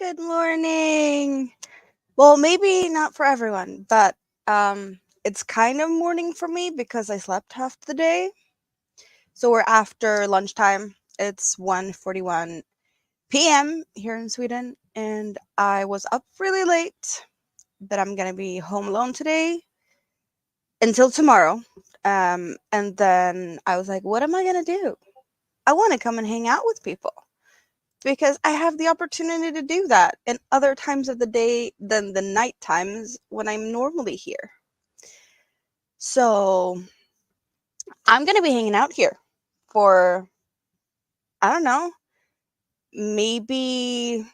Good morning. Well, maybe not for everyone, but it's kind of morning for me because I slept half the day. So we're after lunchtime. It's 1:41 p.m. here in Sweden, and I was up really late, but I'm gonna be home alone today until tomorrow. And then I was like, what am I gonna do? I want to come and hang out with people, because I have the opportunity to do that in other times of the day than the night times when I'm normally here. So I'm going to be hanging out here for, I don't know, maybe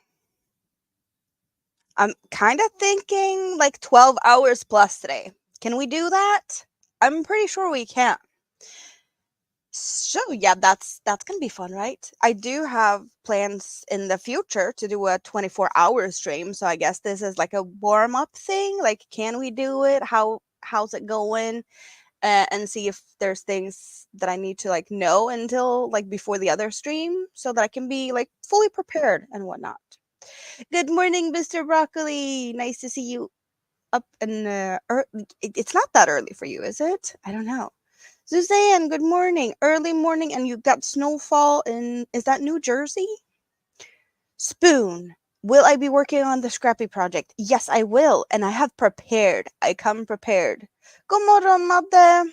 I'm kind of thinking like 12 hours plus today. Can we do that? I'm pretty sure we can. So yeah, that's gonna be fun, right? I do have plans in the future to do a 24-hour stream, so I guess this is like a warm up thing. Like, can we do it? How's it going? And see if there's things that I need to like know until like before the other stream, so that I can be like fully prepared and whatnot. Good morning, Mr. Broccoli. Nice to see you up and it's not that early for you, is it? I don't know. Suzanne, good morning. Early morning, and you got snowfall in, is that New Jersey? Spoon, will I be working on the Scrappy project? Yes, I will, and I have prepared. I come prepared. God morgon, Madde.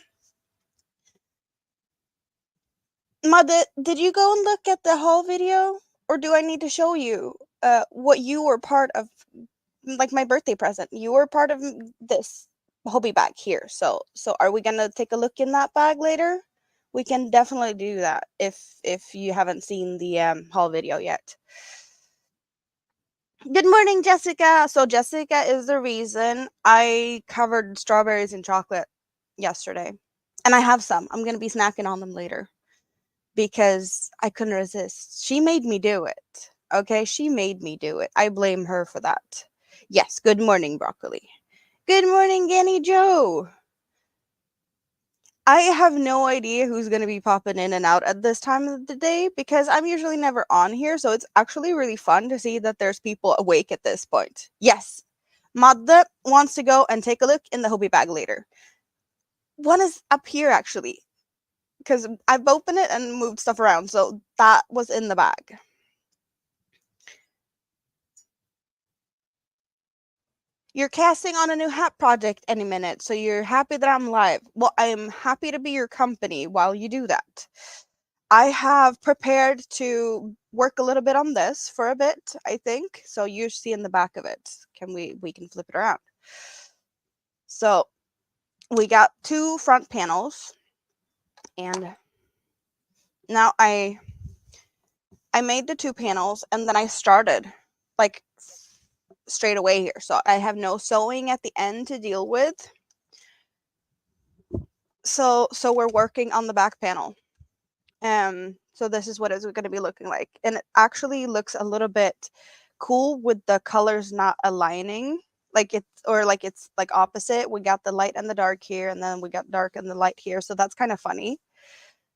Madde, did you go and look at the haul video? Or do I need to show you what you were part of, like my birthday present? You were part of this hobby bag here. So are we gonna take a look in that bag later? We can definitely do that if you haven't seen the haul video yet. Good morning, Jessica. So Jessica is the reason I covered strawberries in chocolate yesterday. And I have some. I'm gonna be snacking on them later because I couldn't resist. She made me do it. Okay, she made me do it. I blame her for that. Yes, good morning, Broccoli. Good morning, Ganny Joe. I have no idea who's going to be popping in and out at this time of the day because I'm usually never on here. So it's actually really fun to see that there's people awake at this point. Yes, Madde wants to go and take a look in the hobby bag later. One is up here actually because I've opened it and moved stuff around. So that was in the bag. You're casting on a new hat project any minute, so you're happy that I'm live. Well, I'm happy to be your company while you do that. I have prepared to work a little bit on this for a bit, I think. So you see in the back of it. We can flip it around. So we got two front panels, and now I made the two panels, and then I started like straight away here. So I have no sewing at the end to deal with. So we're working on the back panel. So this is what it's going to be looking like, and it actually looks a little bit cool with the colors not aligning, like it's like opposite. We got the light and the dark here, and then we got dark and the light here, so that's kind of funny.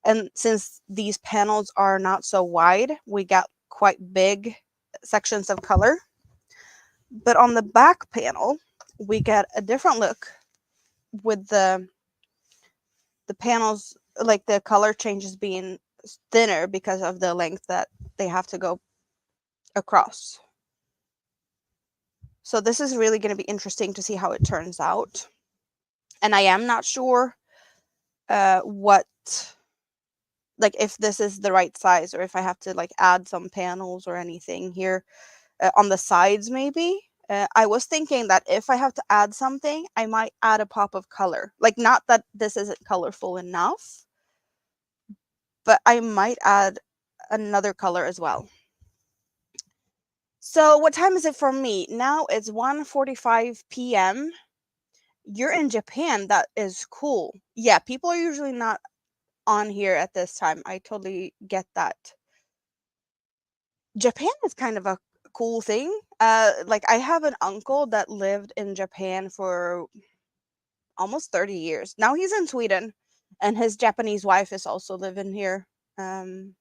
And since these panels are not so wide, we got quite big sections of color. But on the back panel, we get a different look with the panels, like the color changes being thinner because of the length that they have to go across. So this is really going to be interesting to see how it turns out. And I am not sure what, like if this is the right size or if I have to like add some panels or anything here on the sides maybe. I was thinking that if I have to add something, I might add a pop of color. Like, not that this isn't colorful enough, but I might add another color as well. So what time is it for me? Now it's 1:45 p.m. You're in Japan. That is cool. Yeah, people are usually not on here at this time. I totally get that. Japan is kind of a cool thing. Like I have an uncle that lived in Japan for almost 30 years. Now he's in Sweden, and his Japanese wife is also living here. Um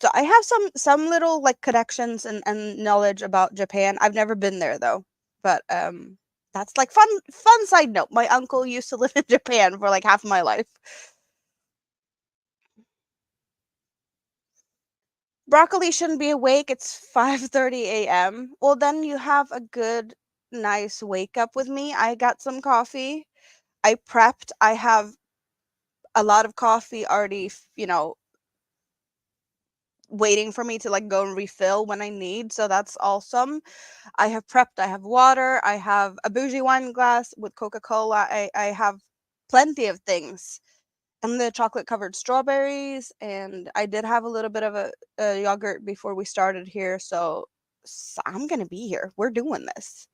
So I have some little like connections and knowledge about Japan. I've never been there though, but that's like fun side note. My uncle used to live in Japan for like half of my life. Broccoli shouldn't be awake. It's 5:30 a.m. Well, then you have a good, nice wake up with me. I got some coffee. I prepped. I have a lot of coffee already, waiting for me to like go and refill when I need. So that's awesome. I have prepped. I have water. I have a bougie wine glass with Coca-Cola. I have plenty of things. And the chocolate covered strawberries. And I did have a little bit of a yogurt before we started here. So I'm going to be here. We're doing this.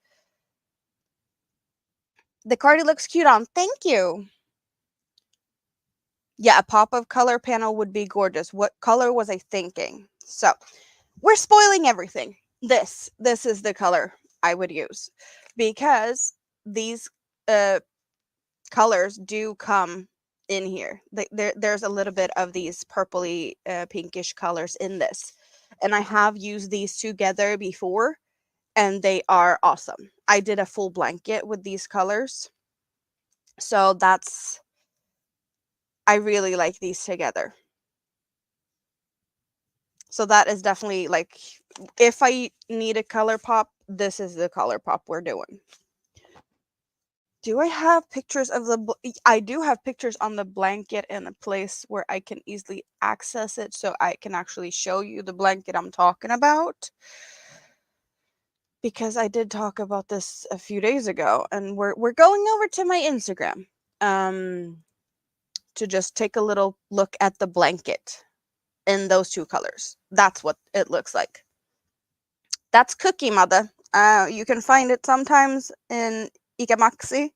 The cardi looks cute on. Thank you. Yeah, a pop of color panel would be gorgeous. What color was I thinking? So we're spoiling everything. This is the color I would use because these uh colors do come in here. There's a little bit of these purpley pinkish colors in this, and I have used these together before and they are awesome. I did a full blanket with these colors, so that's I really like these together. So that is definitely like, if I need a color pop, this is the color pop we're doing. Do I have pictures of I do have pictures on the blanket in a place where I can easily access it so I can actually show you the blanket I'm talking about. Because I did talk about this a few days ago and we're going over to my Instagram to just take a little look at the blanket in those two colors. That's what it looks like. That's Cookie Mother. You can find it sometimes in Ika Maxi,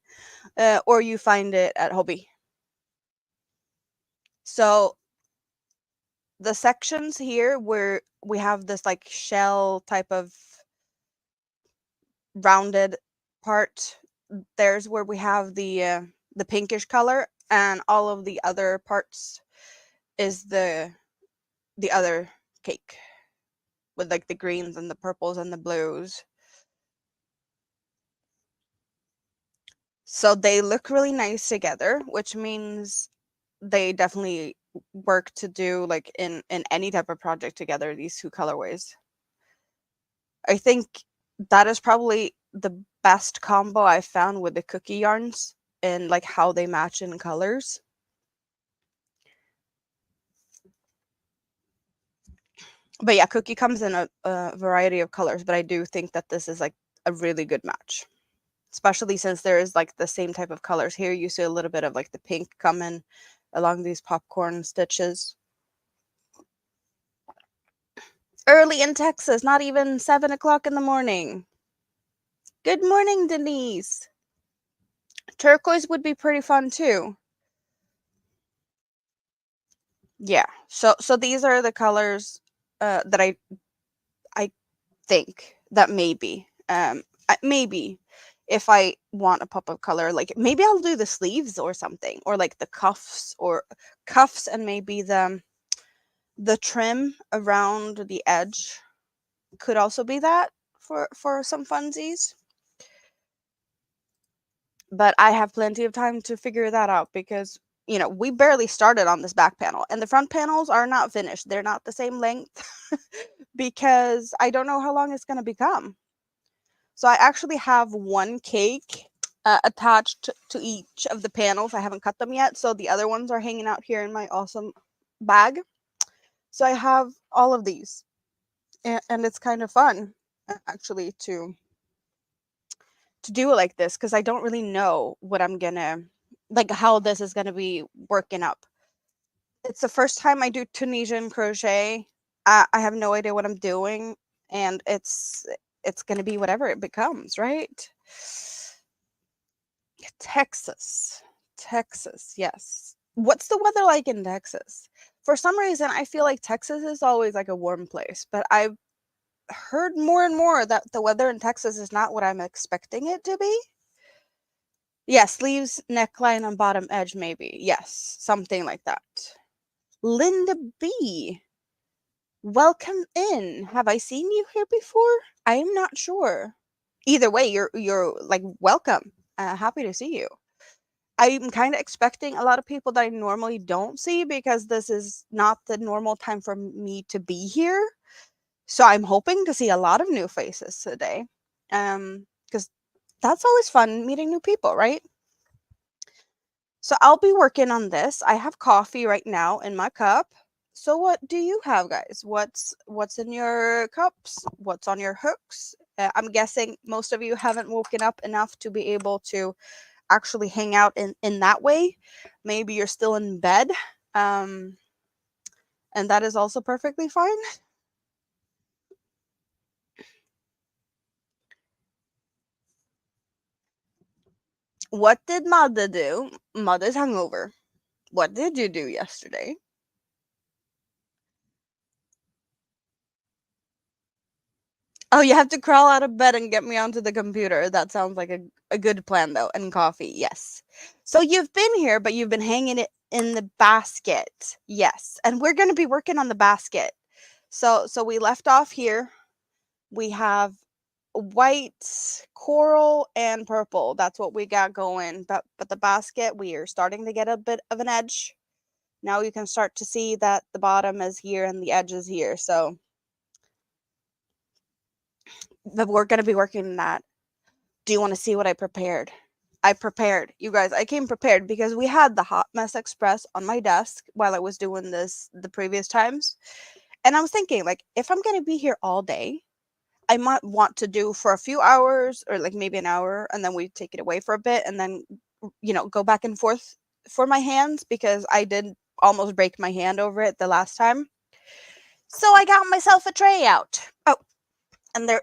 or you find it at Hobby. So the sections here where we have this like shell type of rounded part, there's where we have the pinkish color, and all of the other parts is the other cake with like the greens and the purples and the blues. So they look really nice together, which means they definitely work to do like in any type of project together, these two colorways. I think that is probably the best combo I've found with the cookie yarns and like how they match in colors. But yeah, cookie comes in a variety of colors, but I do think that this is like a really good match, especially since there is like the same type of colors here. You see a little bit of like the pink coming along these popcorn stitches. Early in Texas, not even 7 o'clock in the morning. Good morning, Denise. Turquoise would be pretty fun too. Yeah. So these are the colors that I think that maybe if I want a pop of color, like maybe I'll do the sleeves or something, or like the cuffs and maybe the trim around the edge could also be that for some funsies. But I have plenty of time to figure that out because we barely started on this back panel, and the front panels are not finished. They're not the same length because I don't know how long it's going to become. So I actually have one cake attached to each of the panels. I haven't cut them yet, so the other ones are hanging out here in my awesome bag. So I have all of these, and it's kind of fun actually to do it like this because I don't really know what I'm gonna like how this is gonna be working up. It's the first time I do Tunisian crochet. I have no idea what I'm doing, and it's gonna be whatever it becomes, right? Texas, Texas, yes. What's the weather like in Texas? For some reason, I feel like Texas is always like a warm place, but I've heard more and more that the weather in Texas is not what I'm expecting it to be. Yeah, sleeves, neckline, and bottom edge, maybe. Yes, something like that. Linda B. Welcome in. Have I seen you here before? I am not sure. Either way, you're like welcome. Happy to see you. I'm kind of expecting a lot of people that I normally don't see because this is not the normal time for me to be here. So I'm hoping to see a lot of new faces today. Because that's always fun meeting new people, right? So I'll be working on this. I have coffee right now in my cup. So what do you have, guys? What's in your cups? What's on your hooks? I'm guessing most of you haven't woken up enough to be able to actually hang out in that way. Maybe you're still in bed. Um, and that is also perfectly fine. What did Mother do? Mother's hungover. What did you do yesterday? Oh, you have to crawl out of bed and get me onto the computer. That sounds like a good plan, though. And coffee, yes. So you've been here, but you've been hanging it in the basket. Yes. And we're going to be working on the basket. So we left off here. We have white, coral, and purple. That's what we got going. But the basket, we are starting to get a bit of an edge. Now you can start to see that the bottom is here and the edge is here. So we're going to be working on that. Do you want to see what I prepared? I prepared. You guys, I came prepared because we had the Hot Mess Express on my desk while I was doing this the previous times. And I was thinking, like, if I'm going to be here all day, I might want to do for a few hours or like maybe an hour and then we take it away for a bit and then, go back and forth for my hands because I did almost break my hand over it the last time. So I got myself a tray out. Oh, and there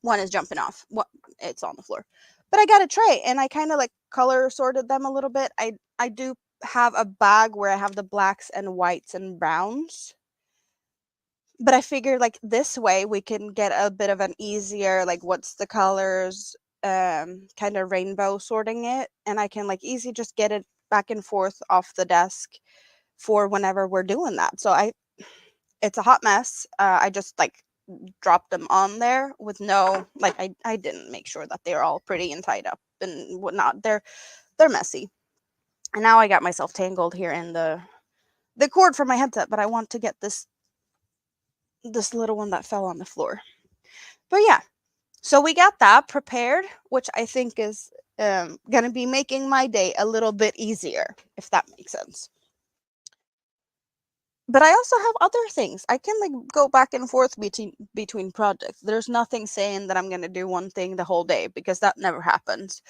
one is jumping off. What it's on the floor. But I got a tray and I kind of like color sorted them a little bit. I do have a bag where I have the blacks and whites and browns. But I figured like this way we can get a bit of an easier like what's the colors kind of rainbow sorting it and I can like easy just get it back and forth off the desk for whenever we're doing that. So I it's a hot mess. I just like dropped them on there with no like I didn't make sure that they're all pretty and tied up and whatnot. They're messy. And now I got myself tangled here in the cord for my headset, but I want to get this little one that fell on the floor. But yeah, so we got that prepared, which I think is gonna be making my day a little bit easier, if that makes sense. But I also have other things. I can like go back and forth between projects. There's nothing saying that I'm gonna do one thing the whole day because that never happens.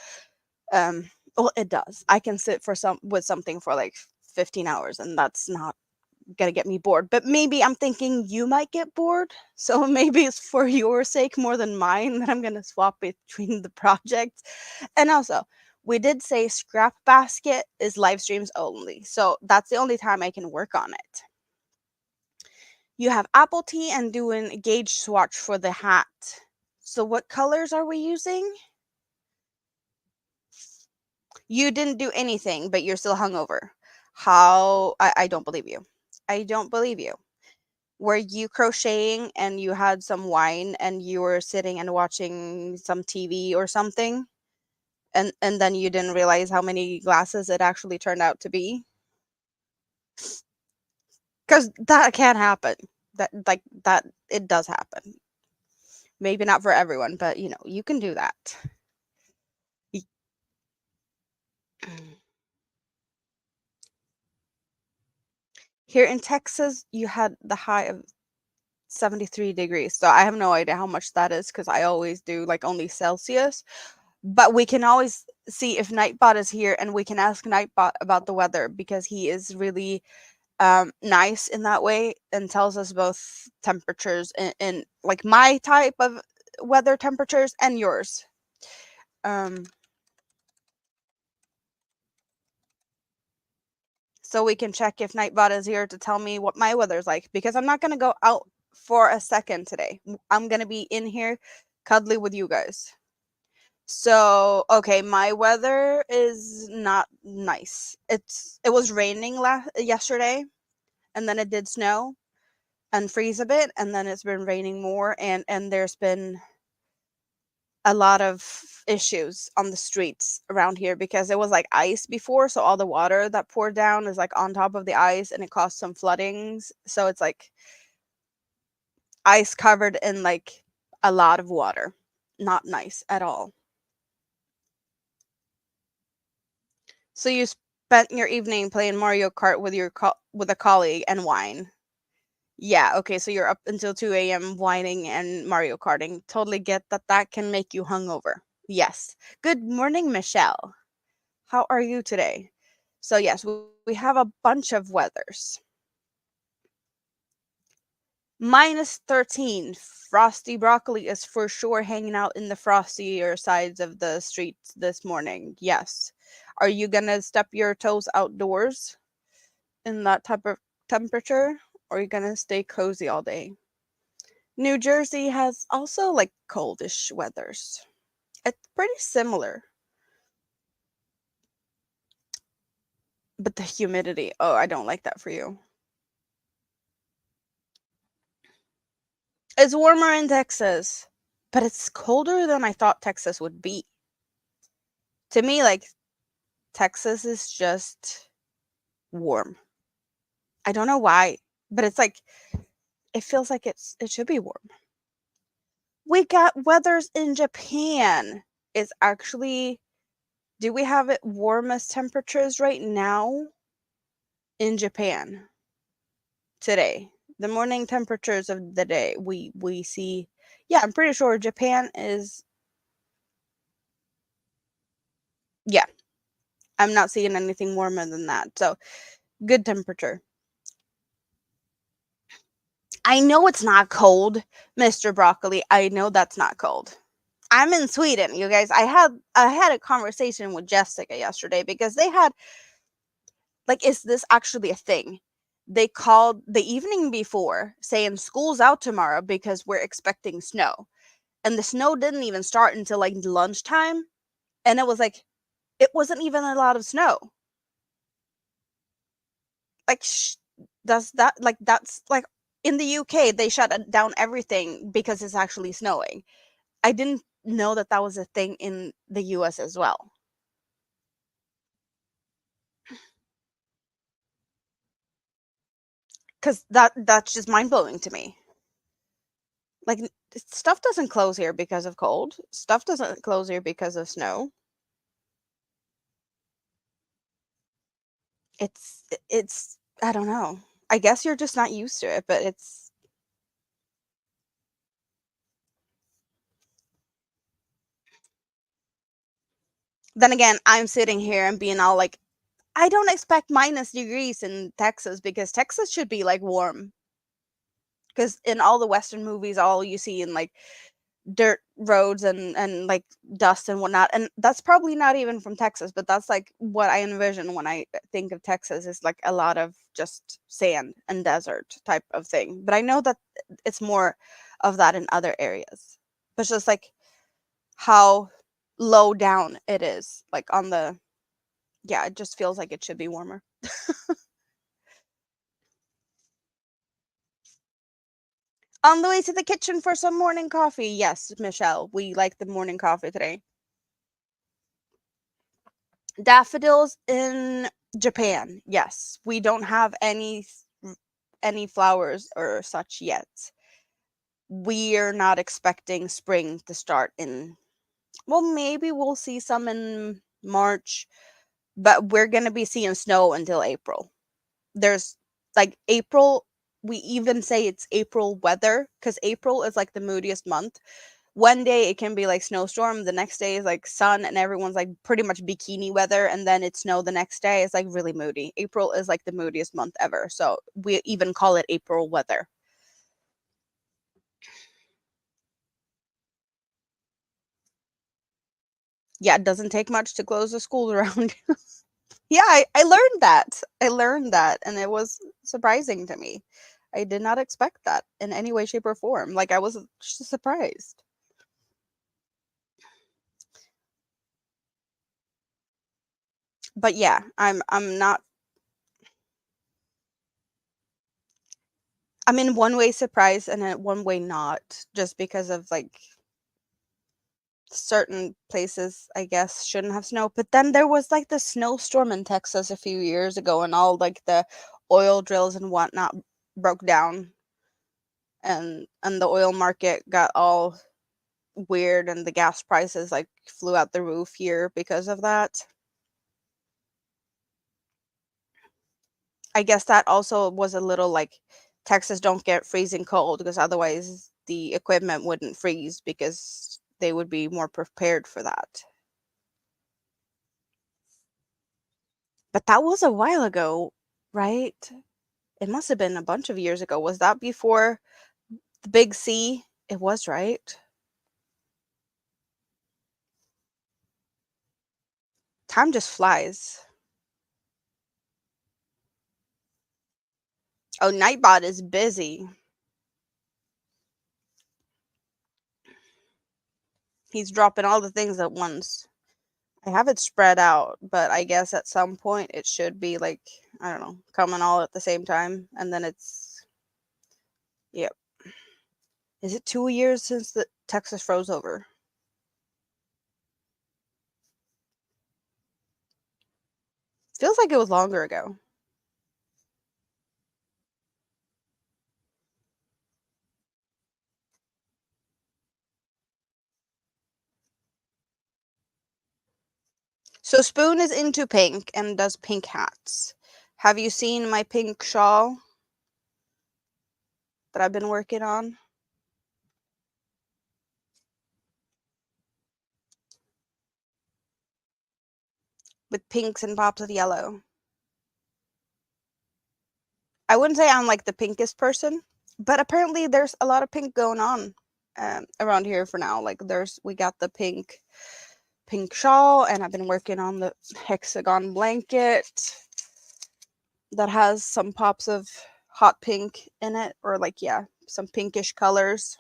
Well, it does. I can sit for some with something for like 15 hours, and that's not gonna get me bored. But maybe I'm thinking you might get bored, so maybe it's for your sake more than mine that I'm gonna swap between the projects. And also, we did say scrap basket is live streams only, so that's the only time I can work on it. You have apple tea and doing a gauge swatch for the hat. So what colors are we using? You didn't do anything, but you're still hungover. How? I don't believe you. I don't believe you. Were you crocheting and you had some wine and you were sitting and watching some TV or something? And then you didn't realize how many glasses it actually turned out to be? Because that can happen. That it does happen. Maybe not for everyone, but you can do that. Y- Here in Texas, you had the high of 73 degrees. So I have no idea how much that is because I always do like only Celsius. But we can always see if Nightbot is here and we can ask Nightbot about the weather because he is really nice in that way and tells us both temperatures in like my type of weather temperatures and yours. Um, so we can check if Nightbot is here to tell me what my weather's like because I'm not going to go out for a second today. I'm going to be in here cuddly with you guys. So, okay, my weather is not nice. It was raining yesterday and then it did snow. unfreeze a bit, and then it's been raining more, and there's been a lot of issues on the streets around here because it was like ice before, so all the water that poured down is like on top of the ice and it caused some floodings. So it's like ice covered in like a lot of water. Not nice at all. So you spent your evening playing Mario Kart with with a colleague and wine. Yeah, okay, so you're up until 2 a.m. whining and Mario Karting. Totally get that that can make you hungover. Yes. Good morning, Michelle. How are you today? So yes, we have a bunch of weathers. -13. Frosty Broccoli is for sure hanging out in the frostier sides of the streets this morning. Yes. Are you gonna step your toes outdoors in that type of temperature? Or are you gonna stay cozy all day? New Jersey has also like coldish weathers. It's pretty similar. But the humidity, oh, I don't like that for you. It's warmer in Texas, but it's colder than I thought Texas would be. To me, like, Texas is just warm. I don't know why, but it's like it feels like it should be warm. We got weathers in Japan. It's actually, do we have it warmest temperatures right now in Japan today? The morning temperatures of the day we see. Yeah, I'm pretty sure Japan is, yeah, I'm not seeing anything warmer than that. So, good temperature. I know it's not cold, Mr. Broccoli. I know that's not cold. I'm in Sweden, you guys. I had a conversation with Jessica yesterday because they had, like, is this actually a thing? They called the evening before saying school's out tomorrow because we're expecting snow. And the snow didn't even start until like lunchtime, and it was like it wasn't even a lot of snow. Like does that, like, that's like in the UK they shut down everything because it's actually snowing. I didn't know that that was a thing in the US as well. Cuz that's just mind-blowing to me. Like, stuff doesn't close here because of cold. Stuff doesn't close here because of snow. It's I don't know. I guess you're just not used to it, but it's, then again, I'm sitting here and being all like, I don't expect minus degrees in Texas because Texas should be like warm. Because in all the Western movies, all you see in like dirt roads and like dust and whatnot, and that's probably not even from Texas, but that's like what I envision when I think of Texas, is like a lot of just sand and desert type of thing. But I know that it's more of that in other areas. But it's just like how low down it is, like on the, yeah, it just feels like it should be warmer. On the way to the kitchen for some morning coffee. Yes, Michelle, we like the morning coffee today. Daffodils in Japan. Yes, we don't have any flowers or such yet. We're not expecting spring to start in, well, maybe we'll see some in March, but we're going to be seeing snow until April. There's like April, we even say it's April weather because April is like the moodiest month. One day it can be like snowstorm, the next day is like sun and everyone's like pretty much bikini weather, and then it's snow the next day. It's like really moody. April is like the moodiest month ever. So we even call it April weather. Yeah, it doesn't take much to close the schools around. Yeah, I learned that. I learned that, and it was surprising to me. I did not expect that in any way, shape, or form. Like, I was just surprised. But yeah, I'm not. I'm in one way surprised and in one way not, just because of like certain places I guess shouldn't have snow. But then there was like the snowstorm in Texas a few years ago, and all like the oil drills and whatnot broke down, and the oil market got all weird, and the gas prices like flew out the roof here because of that. I guess that also was a little like Texas don't get freezing cold, because otherwise the equipment wouldn't freeze because they would be more prepared for that. But that was a while ago, right? It must have been a bunch of years ago. Was that before the Big C? It was, right? Time just flies. Oh, Nightbot is busy. He's dropping all the things at once. I have it spread out, but I guess at some point it should be like, I don't know, coming all at the same time. And then it's, yep. Is it 2 years since the Texas froze over? Feels like it was longer ago. So Spoon is into pink and does pink hats. Have you seen my pink shawl that I've been working on with pinks and pops of yellow? I wouldn't say I'm like the pinkest person, but apparently there's a lot of pink going on around here for now. Like we got the pink shawl, and I've been working on the hexagon blanket that has some pops of hot pink in it, or like, yeah, some pinkish colors.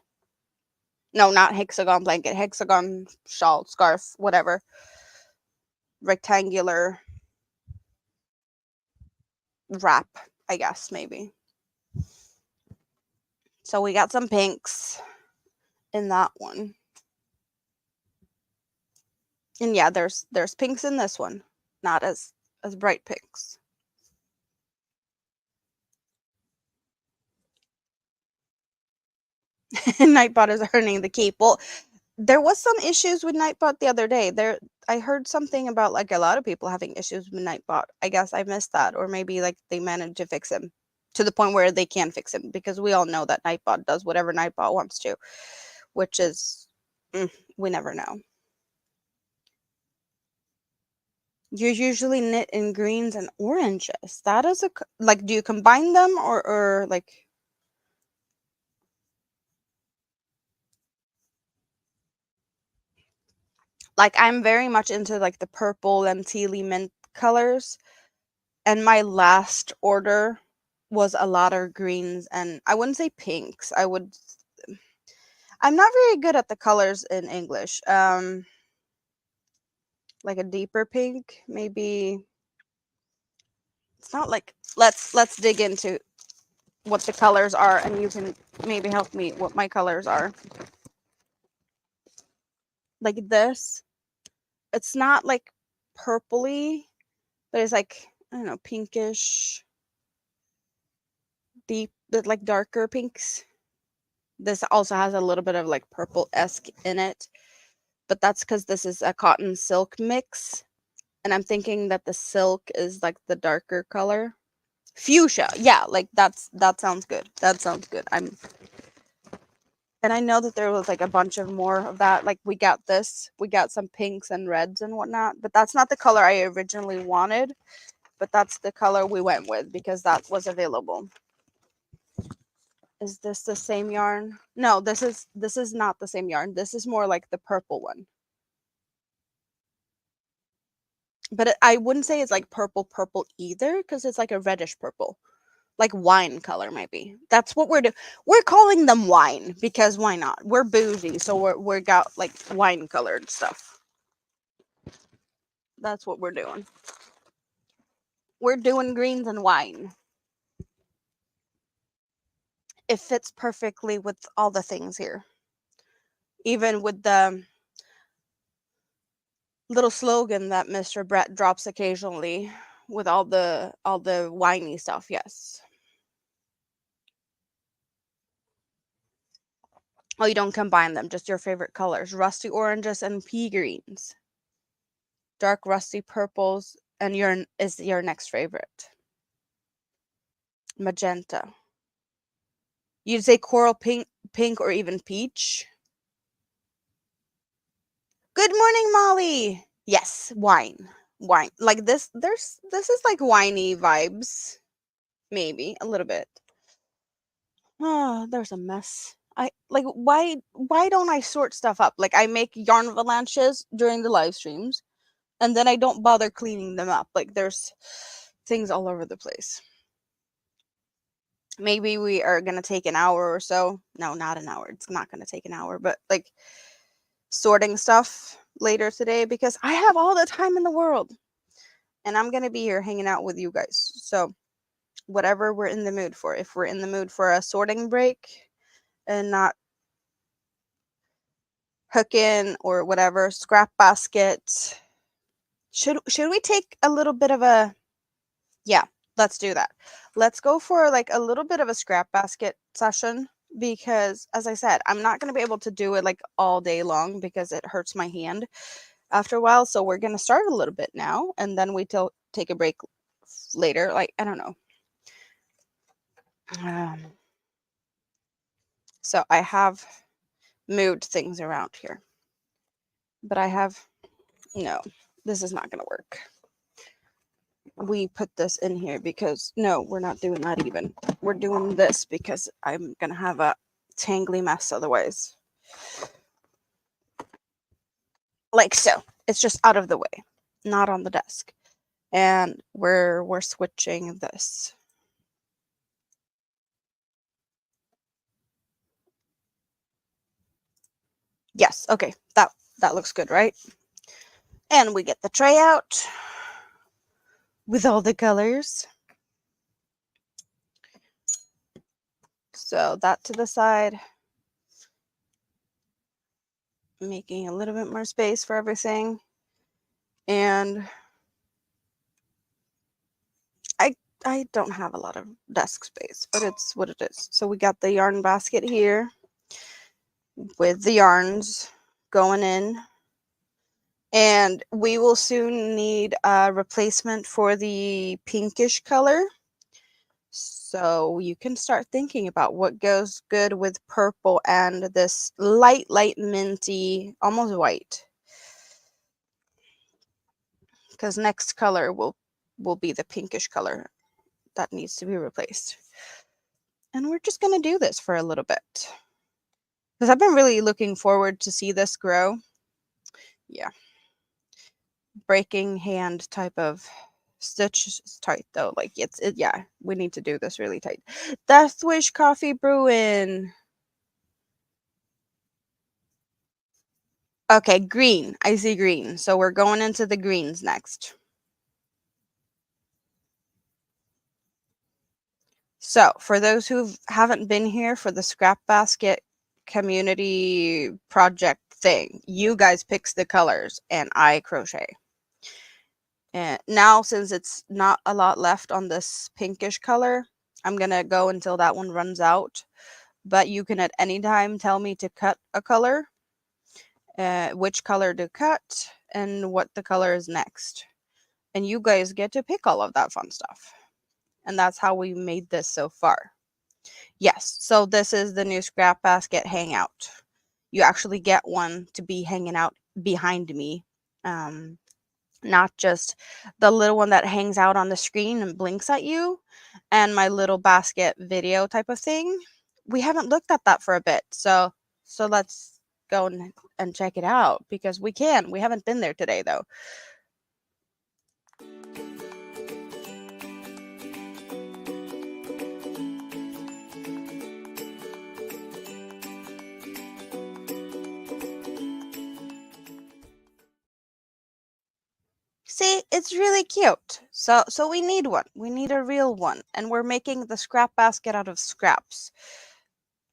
No, not hexagon blanket, hexagon shawl, scarf, whatever. Rectangular wrap, I guess, maybe. So we got some pinks in that one. And yeah, there's pinks in this one. Not as bright pinks. Nightbot is earning the keep. Well, there was some issues with Nightbot the other day. I heard something about like a lot of people having issues with Nightbot. I guess I missed that, or maybe like they managed to fix him to the point where they can fix him, because we all know that Nightbot does whatever Nightbot wants to, which is we never know. You usually knit in greens and oranges. That is like, do you combine them, or like I'm very much into like the purple and tealy mint colors, and my last order was a lot of greens, and I wouldn't say pinks. I'm not very good at the colors in English. Like a deeper pink, maybe. It's not like, let's dig into what the colors are, and you can maybe help me what my colors are. Like this, it's not like purpley, but it's like, I don't know, pinkish, deep, but like darker pinks. This also has a little bit of like purple-esque in it, but that's because this is a cotton silk mix, and I'm thinking that the silk is like the darker color. Fuchsia, yeah, like that sounds good. That sounds good. And I know that there was like a bunch of more of that. Like we got some pinks and reds and whatnot, but that's not the color I originally wanted. But that's the color we went with because that was available. Is this the same yarn? No, this is not the same yarn. This is more like the purple one. But I wouldn't say it's like purple purple either, because it's like a reddish purple. Like wine color maybe. That's what we're doing. We're calling them wine because why not? We're bougie, so we're got like wine colored stuff. That's what we're doing. We're doing greens and wine. it fits perfectly with all the things here. Even with the little slogan that Mr. Brett drops occasionally with all the whiny stuff. Yes. Oh, you don't combine them, just your favorite colors. Rusty oranges and pea greens. Dark rusty purples and is your next favorite. Magenta. You'd say coral pink or even peach. Good morning, Molly. Yes, wine. Wine. Like this is like winey vibes. Maybe a little bit. Oh, there's a mess. I like why don't I sort stuff up? Like I make yarn avalanches during the live streams and then I don't bother cleaning them up. Like there's things all over the place. Maybe we are going to take an hour or so. No, not an hour. It's not going to take an hour, but like sorting stuff later today because I have all the time in the world. And I'm going to be here hanging out with you guys. So, whatever we're in the mood for. If we're in the mood for a sorting break and not hooking or whatever, scrap basket. Should we take a little bit of a yeah, let's do that. Let's go for like a little bit of a scrap basket session because as I said, I'm not going to be able to do it like all day long because it hurts my hand after a while. So we're going to start a little bit now and then we take a break later. Like, I don't know. So I have moved things around here, but no, this is not going to work. We put this in here because no, we're not doing that even. We're doing this because I'm going to have a tangly mess otherwise. Like so. It's just out of the way, not on the desk. And we're switching this. Yes, okay. That looks good, right? And we get the tray out with all the colors. So that to the side. Making a little bit more space for everything. And I don't have a lot of desk space, but it's what it is. So we got the yarn basket here with the yarns going in. And we will soon need a replacement for the pinkish color. So you can start thinking about what goes good with purple and this light minty, almost white. Because next color will be the pinkish color that needs to be replaced. And we're just going to do this for a little bit. Because I've been really looking forward to see this grow. Yeah. Breaking hand type of stitch is tight though. Like yeah, we need to do this really tight. Death Wish Coffee Brewing. Okay, green. I see green. So we're going into the greens next. So for those who haven't been here for the scrap basket community project thing, you guys pick the colors and I crochet. And now since it's not a lot left on this pinkish color, I'm going to go until that one runs out. But you can at any time tell me to cut a color, which color to cut, and what the color is next. And you guys get to pick all of that fun stuff. And that's how we made this so far. Yes, so this is the new scrap basket hangout. You actually get one to be hanging out behind me. Not just the little one that hangs out on the screen and blinks at you and my little basket video type of thing. We haven't looked at that for a bit. So let's go and check it out because we can. We haven't been there today though. See, it's really cute. So we need one. We need a real one. And we're making the scrap basket out of scraps.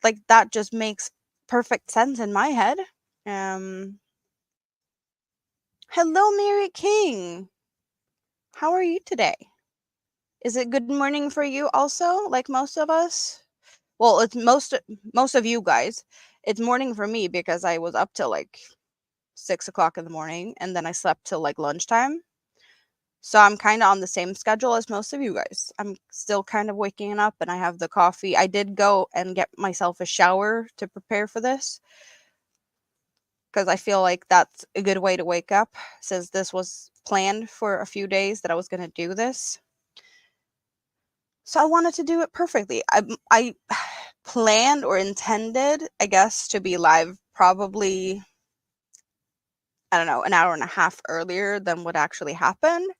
like that just makes perfect sense in my head. Um, Hello, Mary King. How are you today? Is it good morning for you also, like most of us? Well, it's most of you guys. It's morning for me because I was up till like 6 o'clock in the morning and then I slept till like lunchtime. So I'm kind of on the same schedule as most of you guys. I'm still kind of waking up and I have the coffee. I did go and get myself a shower to prepare for this because I feel like that's a good way to wake up since this was planned for a few days that I was going to do this. So I wanted to do it perfectly. I planned or intended, I guess, to be live probably, I don't know, an hour and a half earlier than what actually happened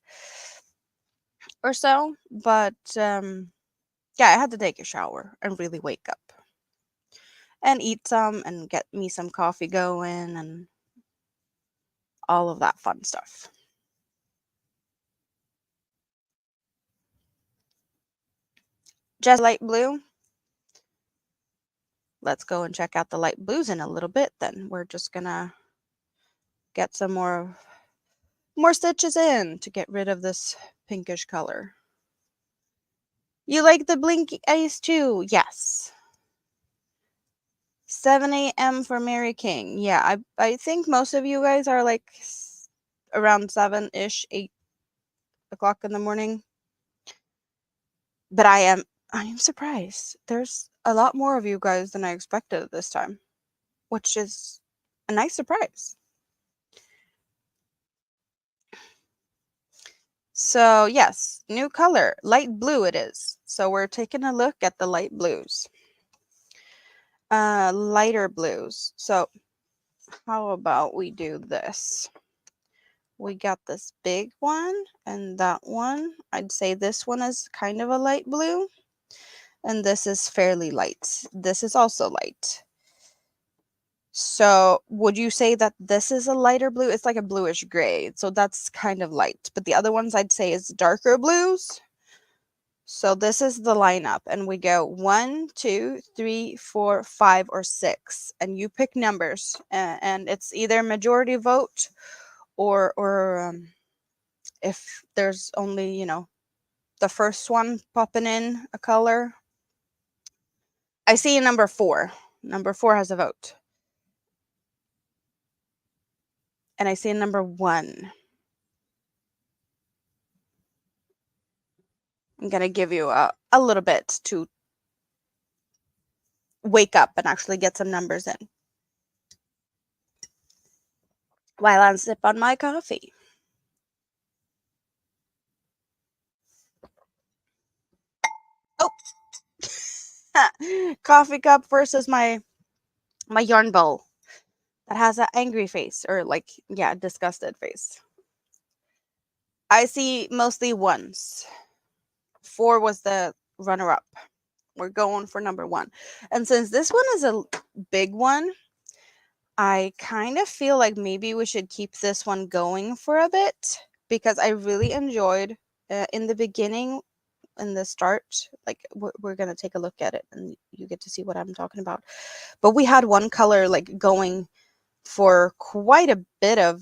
or so. But yeah, I had to take a shower and really wake up and eat some and get me some coffee going and all of that fun stuff. Just light blue. Let's go and check out the light blues in a little bit then. We're just gonna get some more stitches in to get rid of this pinkish color. You like the blinky eyes too? Yes. 7 a.m. for Mary King. Yeah, I think most of you guys are like around 7-ish, 8 o'clock in the morning. But I am surprised. There's a lot more of you guys than I expected this time, which is a nice surprise. So, yes, new color, light blue it is. So, we're taking a look at the light blues. Lighter blues. So, how about we do this? We got this big one and that one. I'd say this one is kind of a light blue. And this is fairly light. This is also light. So would you say that this is a lighter blue? It's like a bluish gray. So that's kind of light. But the other ones I'd say is darker blues. So this is the lineup. And we go 1, 2, 3, 4, 5, or 6. And you pick numbers. And it's either majority vote or if there's only, the first one popping in a color. I see a number 4. Number 4 has a vote. And I see a number 1. I'm going to give you a little bit to wake up and actually get some numbers in while I sip on my coffee. Oh, coffee cup versus my yarn bowl that has an angry face or like, yeah, disgusted face. I see mostly 1s. 4 was the runner up. We're going for number 1. And since this one is a big one, I kind of feel like maybe we should keep this one going for a bit because I really enjoyed in the beginning, in the start, like we're going to take a look at it and you get to see what I'm talking about. But we had one color like going for quite a bit of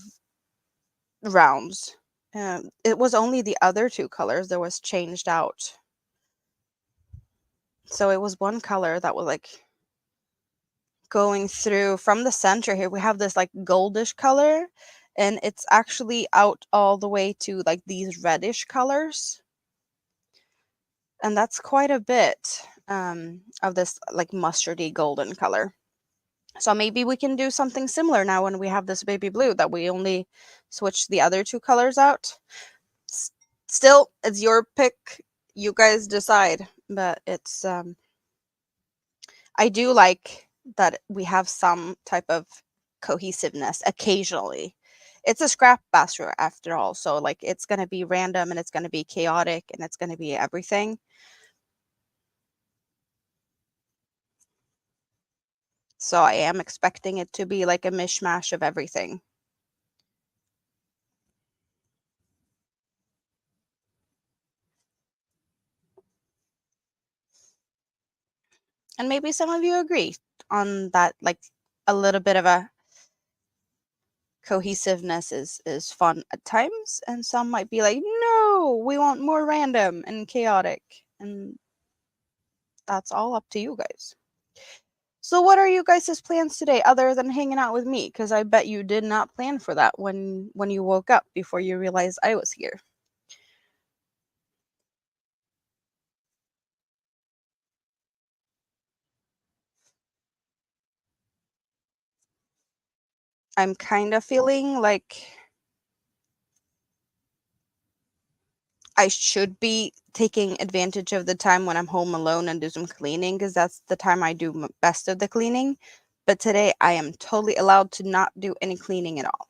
rounds. It was only the other 2 colors that was changed out. So it was one color that was like going through from the center here. We have this like goldish color and it's actually out all the way to like these reddish colors. And that's quite a bit of this like mustardy golden color. So maybe we can do something similar now when we have this baby blue that we only switch the other 2 colors out. Still, it's your pick. You guys decide. But it's I do like that we have some type of cohesiveness occasionally. It's a scrap basket after all, so like it's going to be random and it's going to be chaotic and it's going to be everything. So I am expecting it to be like a mishmash of everything. And maybe some of you agree on that, like a little bit of a cohesiveness is fun at times, and some might be like, no, we want more random and chaotic, and that's all up to you guys. So what are you guys' plans today other than hanging out with me? Because I bet you did not plan for that when you woke up before you realized I was here. I'm kind of feeling like I should be taking advantage of the time when I'm home alone and do some cleaning, because that's the time I do best of the cleaning. But today I am totally allowed to not do any cleaning at all.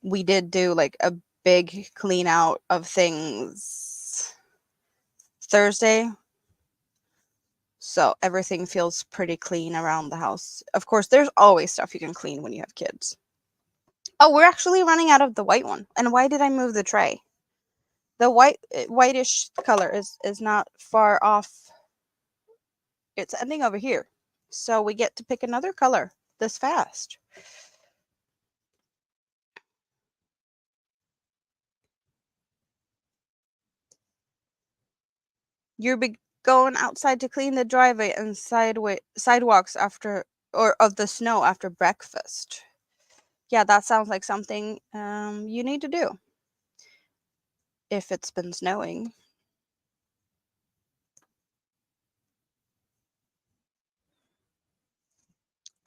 We did do like a big clean out of things Thursday. So everything feels pretty clean around the house. Of course, there's always stuff you can clean when you have kids. Oh, we're actually running out of the white one. And why did I move the tray? The whitish color is not far off. It's ending over here. So we get to pick another color this fast. You're going outside to clean the driveway and sidewalks after or of the snow after breakfast. Yeah, that sounds like something you need to do if it's been snowing.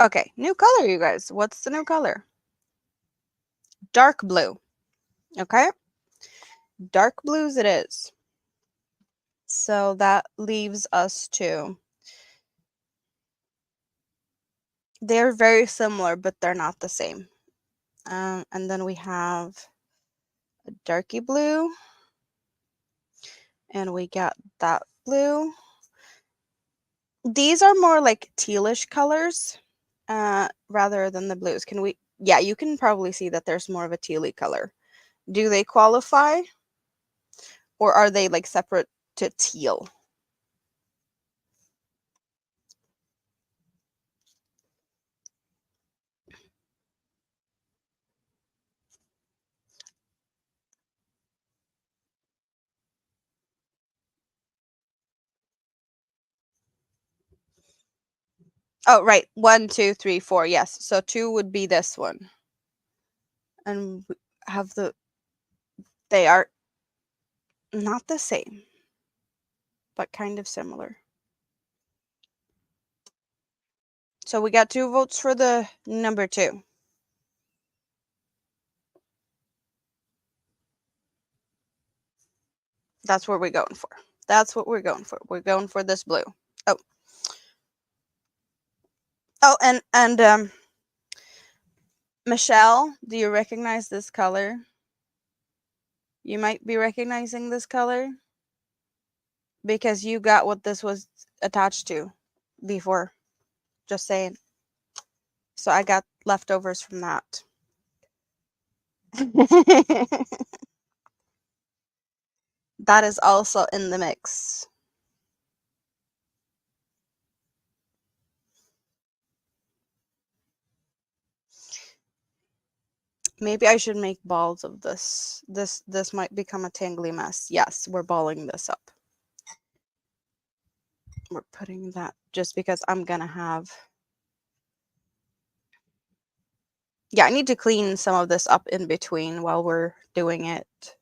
Okay, new color, you guys. What's the new color? Dark blue. Okay, dark blues it is. So that leaves us to. They're very similar, but they're not the same. And then we have a darky blue, and we got that blue. These are more like tealish colors, rather than the blues. Can we? Yeah, you can probably see that there's more of a tealy color. Do they qualify, or are they like separate to teal? Oh, right. 1, 2, 3, 4. Yes. So 2 would be this one. And have they are not the same, but kind of similar. So we got 2 votes for the number 2. That's what we're going for. That's what we're going for. We're going for this blue. Oh. Oh, and Michelle, do you recognize this color? You might be recognizing this color because you got what this was attached to before. Just saying. So I got leftovers from that. That is also in the mix. Maybe I should make balls of this. This might become a tangly mess. Yes, we're balling this up. We're putting that just because I'm gonna have. Yeah, I need to clean some of this up in between while we're doing it.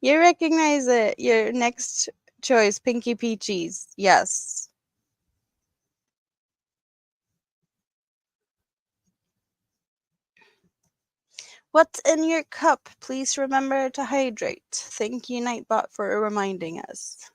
You recognize it. Your next choice, Pinky Peaches. Yes. What's in your cup? Please remember to hydrate. Thank you, Nightbot, for reminding us.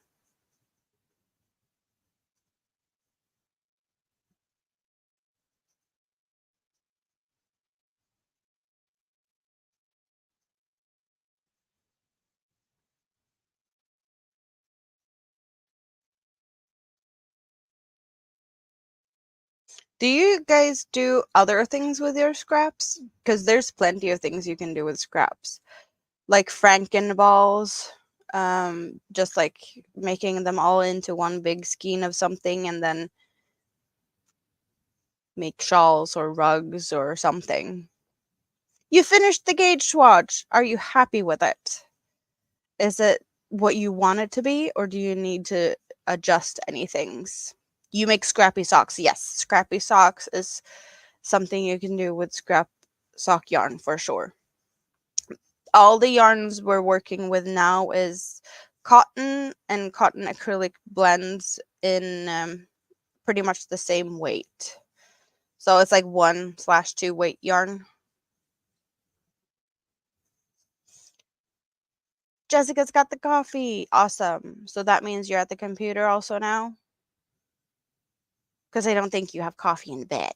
Do you guys do other things with your scraps? Because there's plenty of things you can do with scraps. like Frankenballs, just like making them all into one big skein of something and then make shawls or rugs or something. You finished the gauge swatch. Are you happy with it? Is it what you want it to be, or do you need to adjust any things? You make scrappy socks. Yes, scrappy socks is something you can do with scrap sock yarn for sure. All the yarns we're working with now is cotton and cotton acrylic blends in pretty much the same weight. So it's like 1/2 weight yarn. Jessica's got the coffee. Awesome. So that means you're at the computer also now? Because I don't think you have coffee in bed.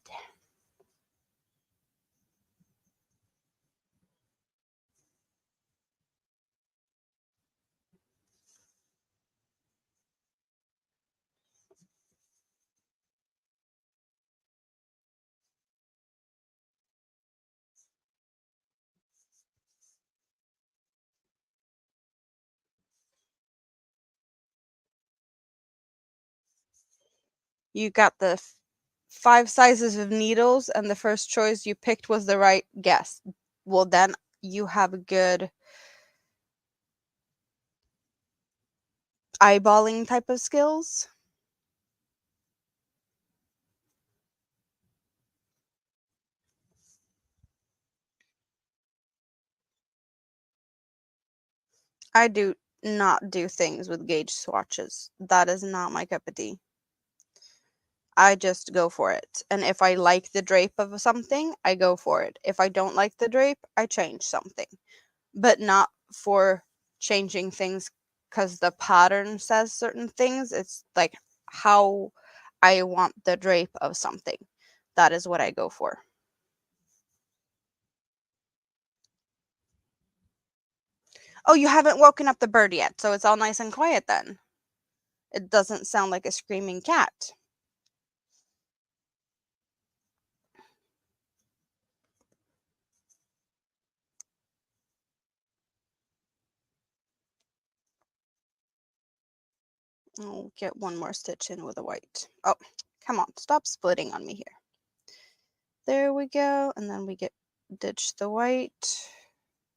You got the 5 sizes of needles, and the first choice you picked was the right guess. Well, then you have a good eyeballing type of skills. I do not do things with gauge swatches. That is not my cup of tea. I just go for it. And if I like the drape of something, I go for it. If I don't like the drape, I change something. But not for changing things because the pattern says certain things. It's like how I want the drape of something. That is what I go for. Oh, you haven't woken up the bird yet, so it's all nice and quiet then. It doesn't sound like a screaming cat. I'll get one more stitch in with a white. Oh, come on, stop splitting on me here. There we go, and then we get ditch the white,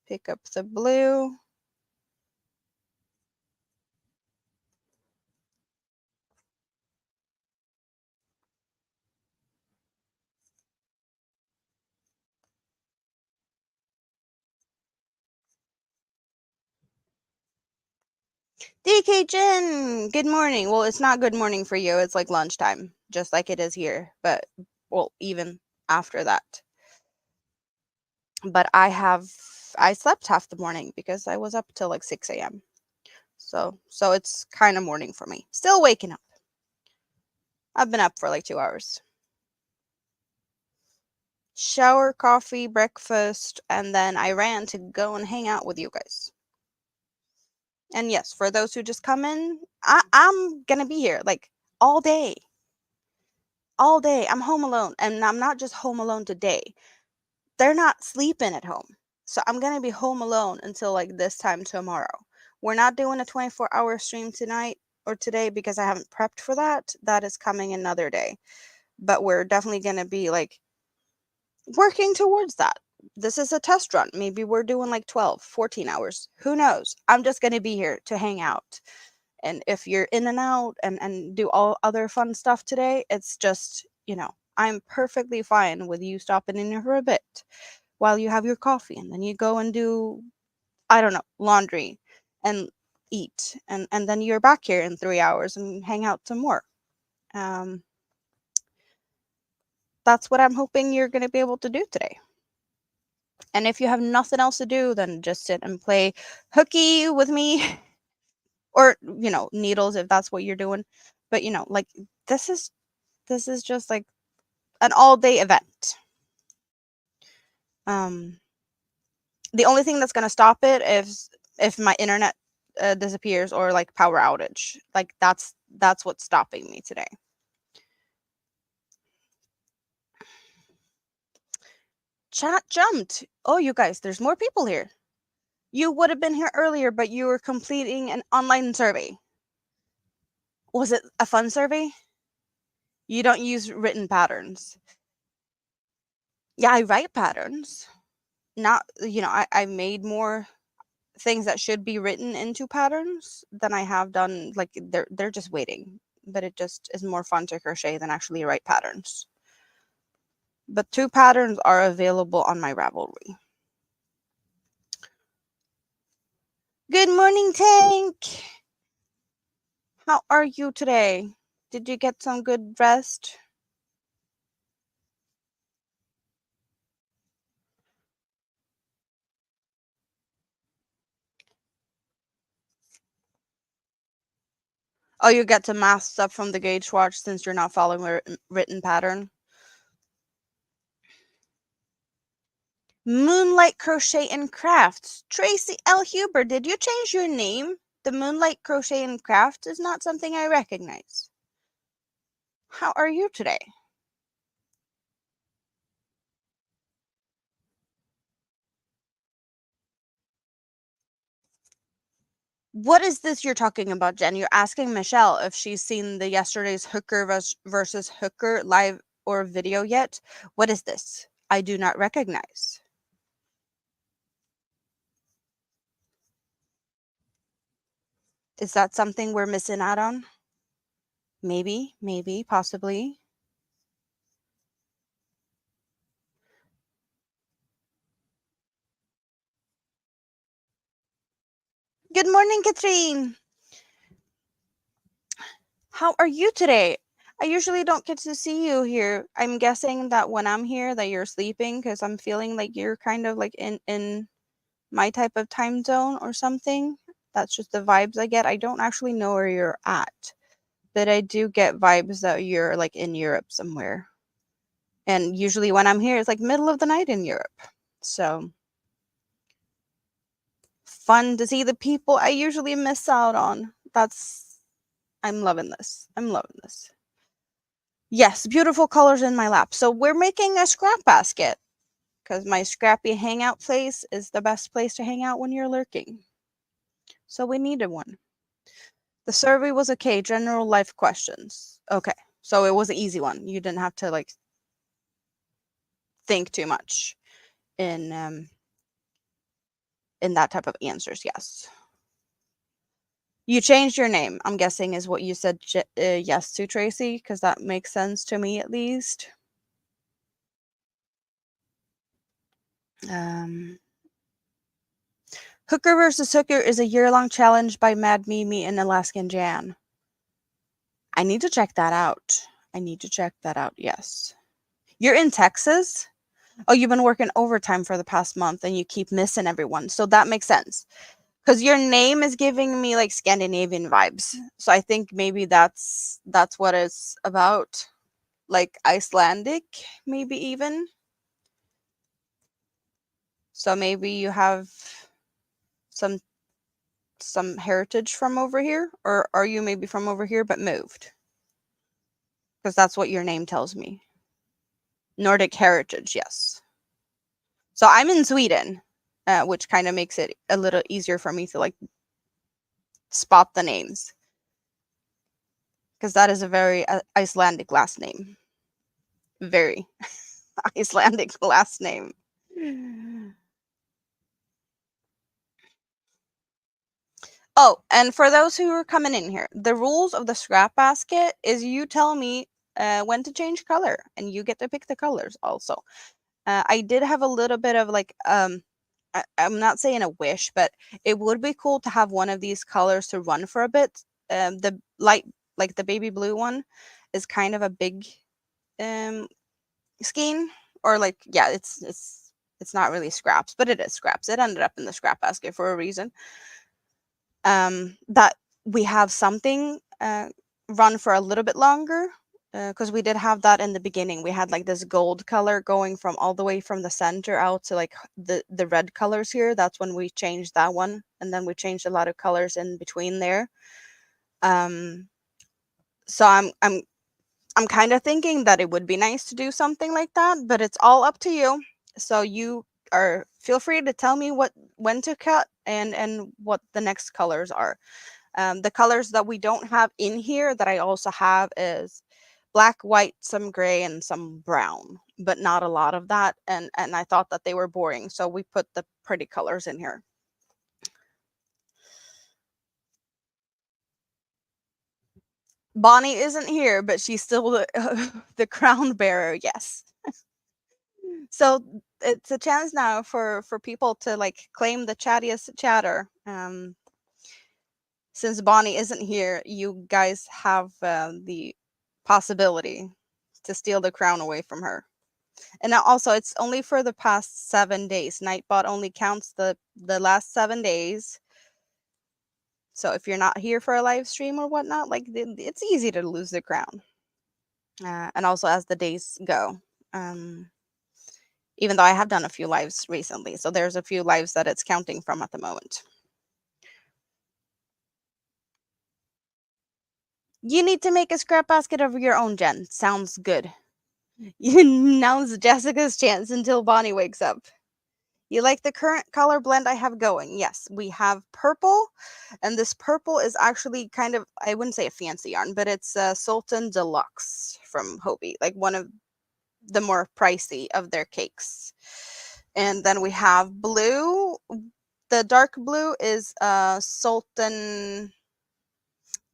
pick up the blue. DK Jen, good morning. Well, it's not good morning for you. It's like lunchtime, just like it is here, but well, even after that. But I slept half the morning because I was up till like 6 a.m. So it's kind of morning for me. Still waking up. I've been up for like 2 hours. Shower, coffee, breakfast, and then I ran to go and hang out with you guys. And yes, for those who just come in, I'm gonna be here like all day. All day. I'm home alone. And I'm not just home alone today. They're not sleeping at home. So I'm gonna be home alone until like this time tomorrow. We're not doing a 24-hour stream tonight or today because I haven't prepped for that. That is coming another day. But we're definitely gonna be like working towards that. This is a test run. Maybe we're doing like 12, 14 hours. Who knows? I'm just going to be here to hang out. And if you're in and out and do all other fun stuff today, it's just, I'm perfectly fine with you stopping in here for a bit while you have your coffee and then you go and do, I don't know, laundry and eat. And then you're back here in 3 hours and hang out some more. Um, that's what I'm hoping you're going to be able to do today. And if you have nothing else to do, then just sit and play hooky with me or, needles if that's what you're doing. But, like this is just like an all-day event. Um the only thing that's going to stop it is if my internet disappears or like power outage. Like that's what's stopping me today. Chat jumped. Oh, you guys, there's more people here. You would have been here earlier, but you were completing an online survey. Was it a fun survey? You don't use written patterns. Yeah, I write patterns. Not, I made more things that should be written into patterns than I have done. Like they're just waiting, but it just is more fun to crochet than actually write patterns. But 2 patterns are available on my Ravelry. Good morning, Tank. How are you today? Did you get some good rest? Oh, you get to math stuff from the gauge watch since you're not following a written pattern. Moonlight Crochet and Crafts. Tracy L. Huber, did you change your name? The Moonlight Crochet and Craft is not something I recognize. How are you today? What is this you're talking about, Jen? You're asking Michelle if she's seen the yesterday's Hooker versus Hooker live or video yet? What is this? I do not recognize. Is that something we're missing out on? Maybe, possibly. Good morning, Katrine. How are you today? I usually don't get to see you here. I'm guessing that when I'm here that you're sleeping because I'm feeling like you're kind of like in my type of time zone or something. That's just the vibes I get. I don't actually know where you're at, but I do get vibes that you're like in Europe somewhere. And usually when I'm here, it's like middle of the night in Europe. So fun to see the people I usually miss out on. I'm loving this. I'm loving this. Yes, beautiful colors in my lap. So we're making a scrap basket because my scrappy hangout place is the best place to hang out when you're lurking. So we needed one. The survey was okay. General life questions. Okay. So it was an easy one. You didn't have to like think too much in that type of answers. Yes. You changed your name, I'm guessing is what you said yes to, Tracy, because that makes sense to me at least. Hooker versus Hooker is a year-long challenge by Mad Mimi and Alaskan Jan. I need to check that out. Yes. You're in Texas? Oh, you've been working overtime for the past month and you keep missing everyone. So that makes sense. Because your name is giving me like Scandinavian vibes. So I think maybe that's what it's about. Like Icelandic, maybe even. So maybe you have some heritage from over here, or are you maybe from over here but moved? Because that's what your name tells me. Nordic heritage, yes. So I'm in Sweden, which kind of makes it a little easier for me to like spot the names. Because that is a very Icelandic last name. Very Icelandic last name. Oh, and for those who are coming in here, the rules of the scrap basket is you tell me when to change color, and you get to pick the colors also. I did have a little bit of like I'm not saying a wish, but it would be cool to have one of these colors to run for a bit. The light, like the baby blue one, is kind of a big skein, or like yeah, it's not really scraps, but it is scraps. It ended up in the scrap basket for a reason. That we have something run for a little bit longer because we did have that in the beginning. We had like this gold color going from all the way from the center out to like the red colors here. That's when we changed that one, and then we changed a lot of colors in between there. So I'm kind of thinking that it would be nice to do something like that, but it's all up to you. So you are feel free to tell me when to cut and what the next colors are. The colors that we don't have in here that I also have is black, white, some gray, and some brown, but not a lot of that. And I thought that they were boring, so we put the pretty colors in here. Bonnie isn't here, but she's still the crown bearer. Yes. So it's a chance now for people to like claim the chattiest chatter. Since Bonnie isn't here, you guys have the possibility to steal the crown away from her. And now also, it's only for the past 7 days. Nightbot only counts the last 7 days. So if you're not here for a live stream or whatnot, like it's easy to lose the crown. And also as the days go, even though I have done a few lives recently, so there's a few lives that it's counting from at the moment. You need to make a scrap basket of your own, Jen. Sounds good. Now's Jessica's chance until Bonnie wakes up. You like the current color blend I have going? Yes, we have purple, and this purple is actually kind of, I wouldn't say a fancy yarn, but it's Sultan Deluxe from Hobie, like one of the more pricey of their cakes. And then we have blue. The dark blue is Sultan,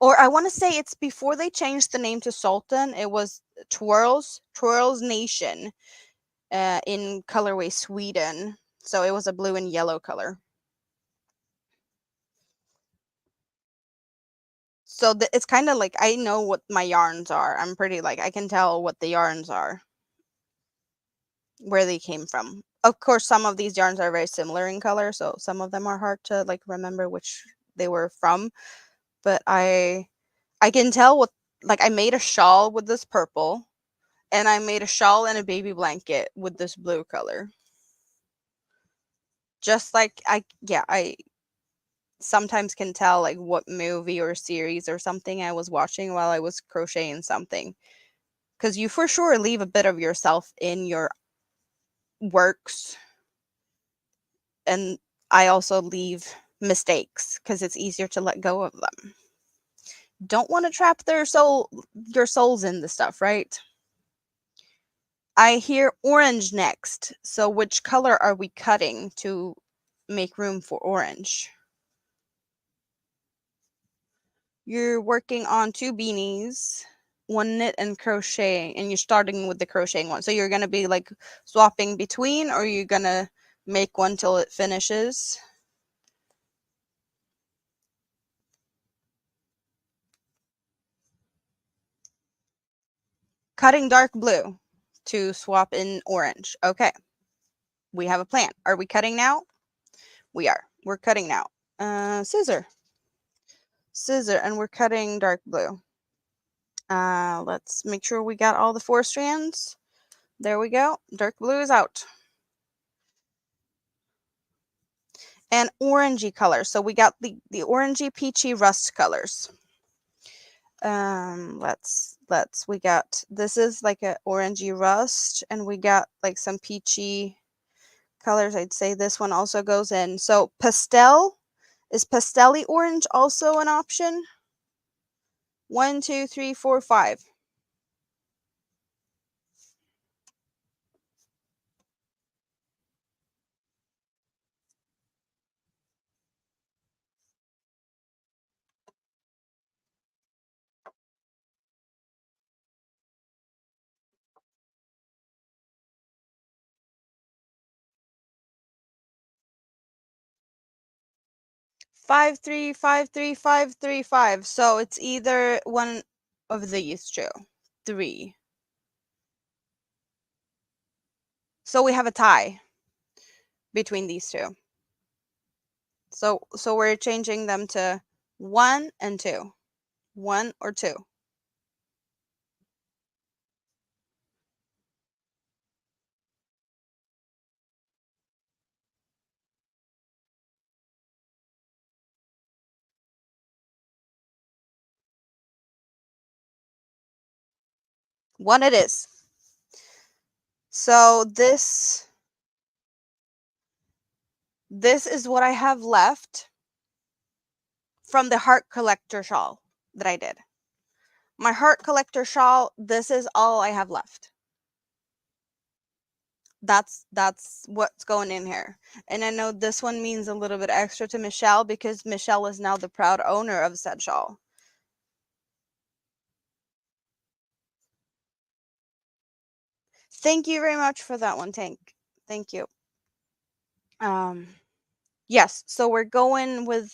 or I want to say it's before they changed the name to Sultan. It was Twirls Nation in colorway Sweden. So it was a blue and yellow color. So it's kind of like I know what my yarns are. I'm pretty like I can tell what the yarns are, where they came from. Of course, some of these yarns are very similar in color, so some of them are hard to like remember which they were from. But I can tell what, like I made a shawl with this purple, and I made a shawl and a baby blanket with this blue color. Just like I sometimes can tell like what movie or series or something I was watching while I was crocheting something. Because you for sure leave a bit of yourself in your works. And I also leave mistakes because it's easier to let go of them. Don't want to trap your souls in the stuff, right? I hear orange next. So which color are we cutting to make room for orange? You're working on 2 beanies, 1 knit and crochet, and you're starting with the crocheting one. So you're going to be like swapping between, or you're going to make one till it finishes? Cutting dark blue to swap in orange. Okay. We have a plan. Are we cutting now? We are. We're cutting now. Scissor. Scissor, and we're cutting dark blue. Let's make sure we got all the 4 strands. There we go. Dark blue is out. And orangey color. So we got the orangey peachy rust colors. We got, this is like a orangey rust, and we got like some peachy colors. I'd say this one also goes in. So pastel, is pastelly orange also an option? 1, 2, 3, 4, 5. Five, 3, 5, 3, 5, 3, 5. So it's either one of these two. 3. So we have a tie between these two. So we're changing them to 1 and 2. 1 or 2. One it is. So this This is what I have left from the heart collector shawl that I did. My heart collector shawl, this is all I have left. That's what's going in here. And I know this one means a little bit extra to Michelle because Michelle is now the proud owner of said shawl. Thank you very much for that one, Tank. Thank you. Yes, so we're going with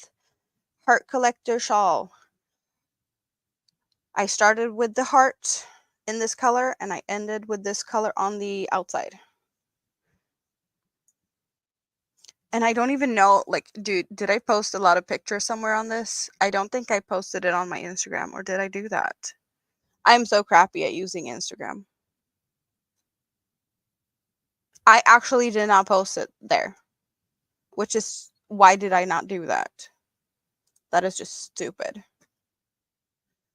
heart collector shawl. I started with the heart in this color and I ended with this color on the outside. And I don't even know, like, dude, did I post a lot of pictures somewhere on this? I don't think I posted it on my Instagram, or did I do that? I'm so crappy at using Instagram. I actually did not post it there, which is why did I not do that? That is just stupid.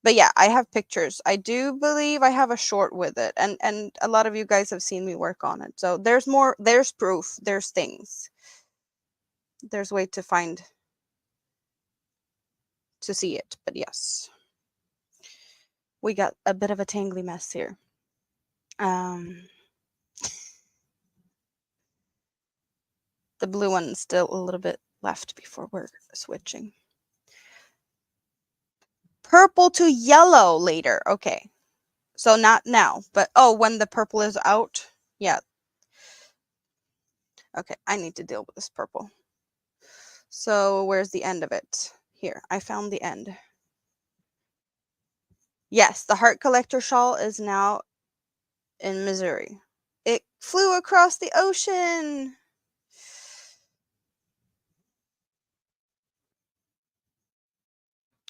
But yeah, I have pictures. I do believe I have a short with it, and a lot of you guys have seen me work on it. So there's more, there's proof, there's things. There's way to find to see it, but yes. We got a bit of a tangly mess here. The blue one's still a little bit left before we're switching. Purple to yellow later. Okay. So not now, but oh, when the purple is out. Yeah. Okay, I need to deal with this purple. So where's the end of it? Here, I found the end. Yes, the heart collector shawl is now in Missouri. It flew across the ocean.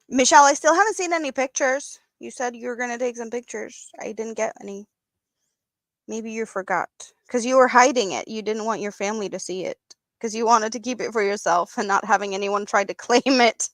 Michelle, I still haven't seen any pictures. You said you were going to take some pictures. I didn't get any. Maybe you forgot. Because you were hiding it. You didn't want your family to see it. Because you wanted to keep it for yourself and not having anyone try to claim it.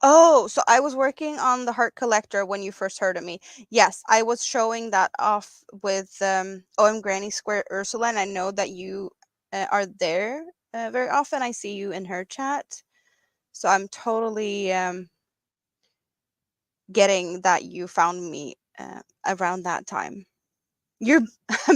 Oh, so I was working on the heart collector when you first heard of me. Yes, I was showing that off with OM Granny Square Ursula, and I know that you are there very often. I see you in her chat. So I'm totally getting that you found me around that time. You're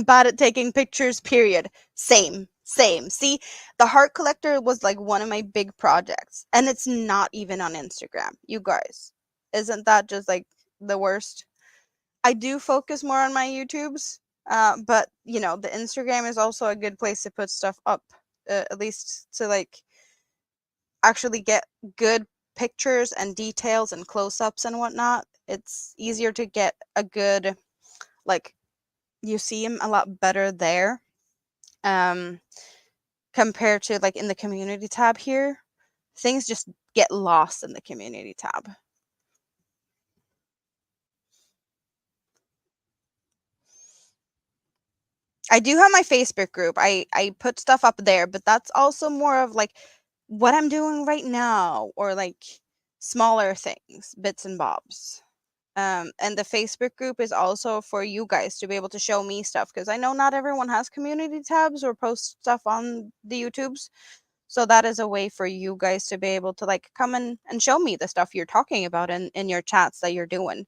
bad at taking pictures, period. Same, same. See, the heart collector was like one of my big projects, and it's not even on Instagram. You guys, isn't that just like the worst? I do focus more on my YouTubes, but you know, the Instagram is also a good place to put stuff up, at least to like actually get good pictures and details and close-ups and whatnot. It's easier to get a good, like, you see them a lot better there um compared to like in the community tab here. Things just get lost in the community tab. I do have my Facebook group. I put stuff up there, but that's also more of like what I'm doing right now, or like smaller things, bits and bobs. And the Facebook group is also for you guys to be able to show me stuff, because I know not everyone has community tabs or post stuff on the YouTubes. So that is a way for you guys to be able to like come and show me the stuff you're talking about in your chats that you're doing.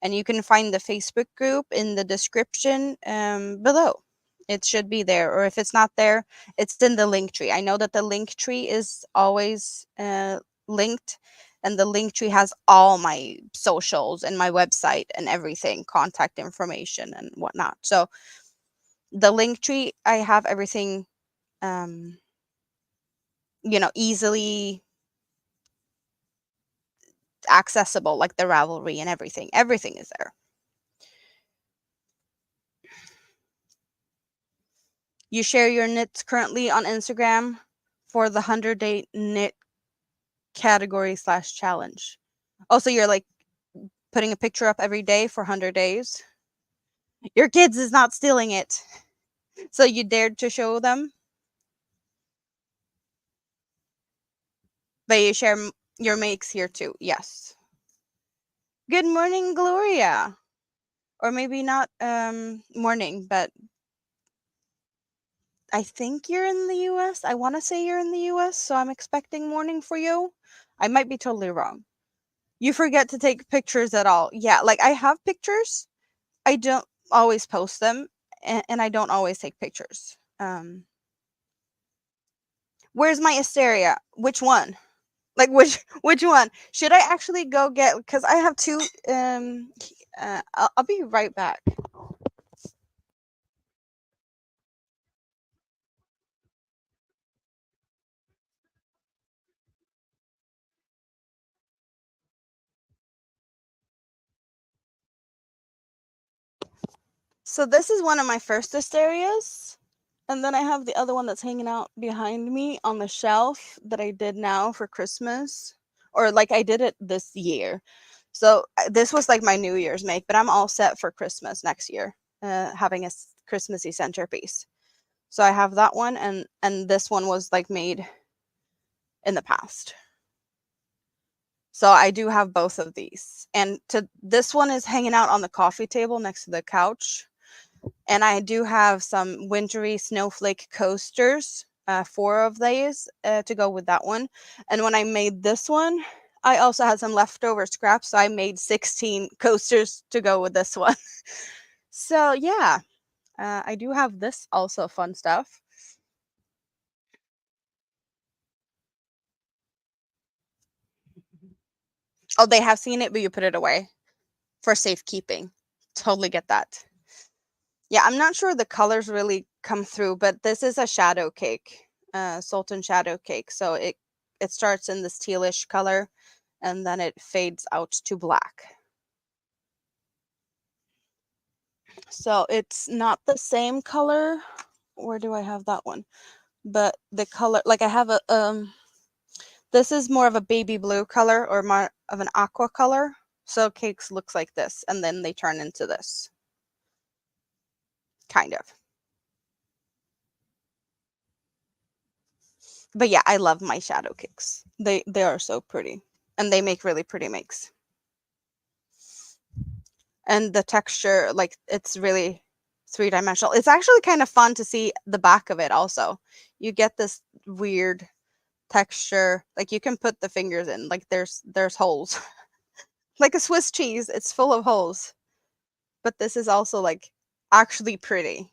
And you can find the Facebook group in the description below. It should be there, or if it's not there, it's in the link tree. I know that the link tree is always linked, and the link tree has all my socials and my website and everything, contact information and whatnot. So the link tree, I have everything, easily accessible, like the Ravelry and everything. Everything is there. You share your knits currently on Instagram for the 100-day knit category/challenge. Also, you're like putting a picture up every day for 100 days. Your kids is not stealing it. So you dared to show them? But you share your makes here too. Yes. Good morning, Gloria. Or maybe not morning, but I think you're in the US. I want to say you're in the US, so I'm expecting morning for you. I might be totally wrong. You forget to take pictures at all. Yeah, like I have pictures. I don't always post them, and I don't always take pictures. Where's my Asteria? Which one? Like which one? Should I actually go get? Because I have two. I'll be right back. So this is one of my first Asterias. And then I have the other one that's hanging out behind me on the shelf that I did now for Christmas. Or like I did it this year. So this was like my New Year's make, but I'm all set for Christmas next year, having a Christmassy centerpiece. So I have that one, and this one was like made in the past. So I do have both of these. And to this one is hanging out on the coffee table next to the couch. And I do have some wintry snowflake coasters, four of these to go with that one. And when I made this one, I also had some leftover scraps, so I made 16 coasters to go with this one. So yeah, I do have this also fun stuff. Oh, they have seen it, but you put it away for safekeeping. Totally get that. Yeah, I'm not sure the colors really come through, but this is a shadow cake, Sultan shadow cake. So it starts in this tealish color, and then it fades out to black. So it's not the same color. Where do I have that one? But the color, like I have a this is more of a baby blue color or more of an aqua color. So cakes looks like this, and then they turn into this, kind of. But yeah, I love my shadow cakes. They are so pretty, and they make really pretty makes. And the texture, like it's really three-dimensional. It's actually kind of fun to see the back of it also. You get this weird texture. Like you can put the fingers in, like there's holes. Like a Swiss cheese, it's full of holes. But this is also like actually pretty.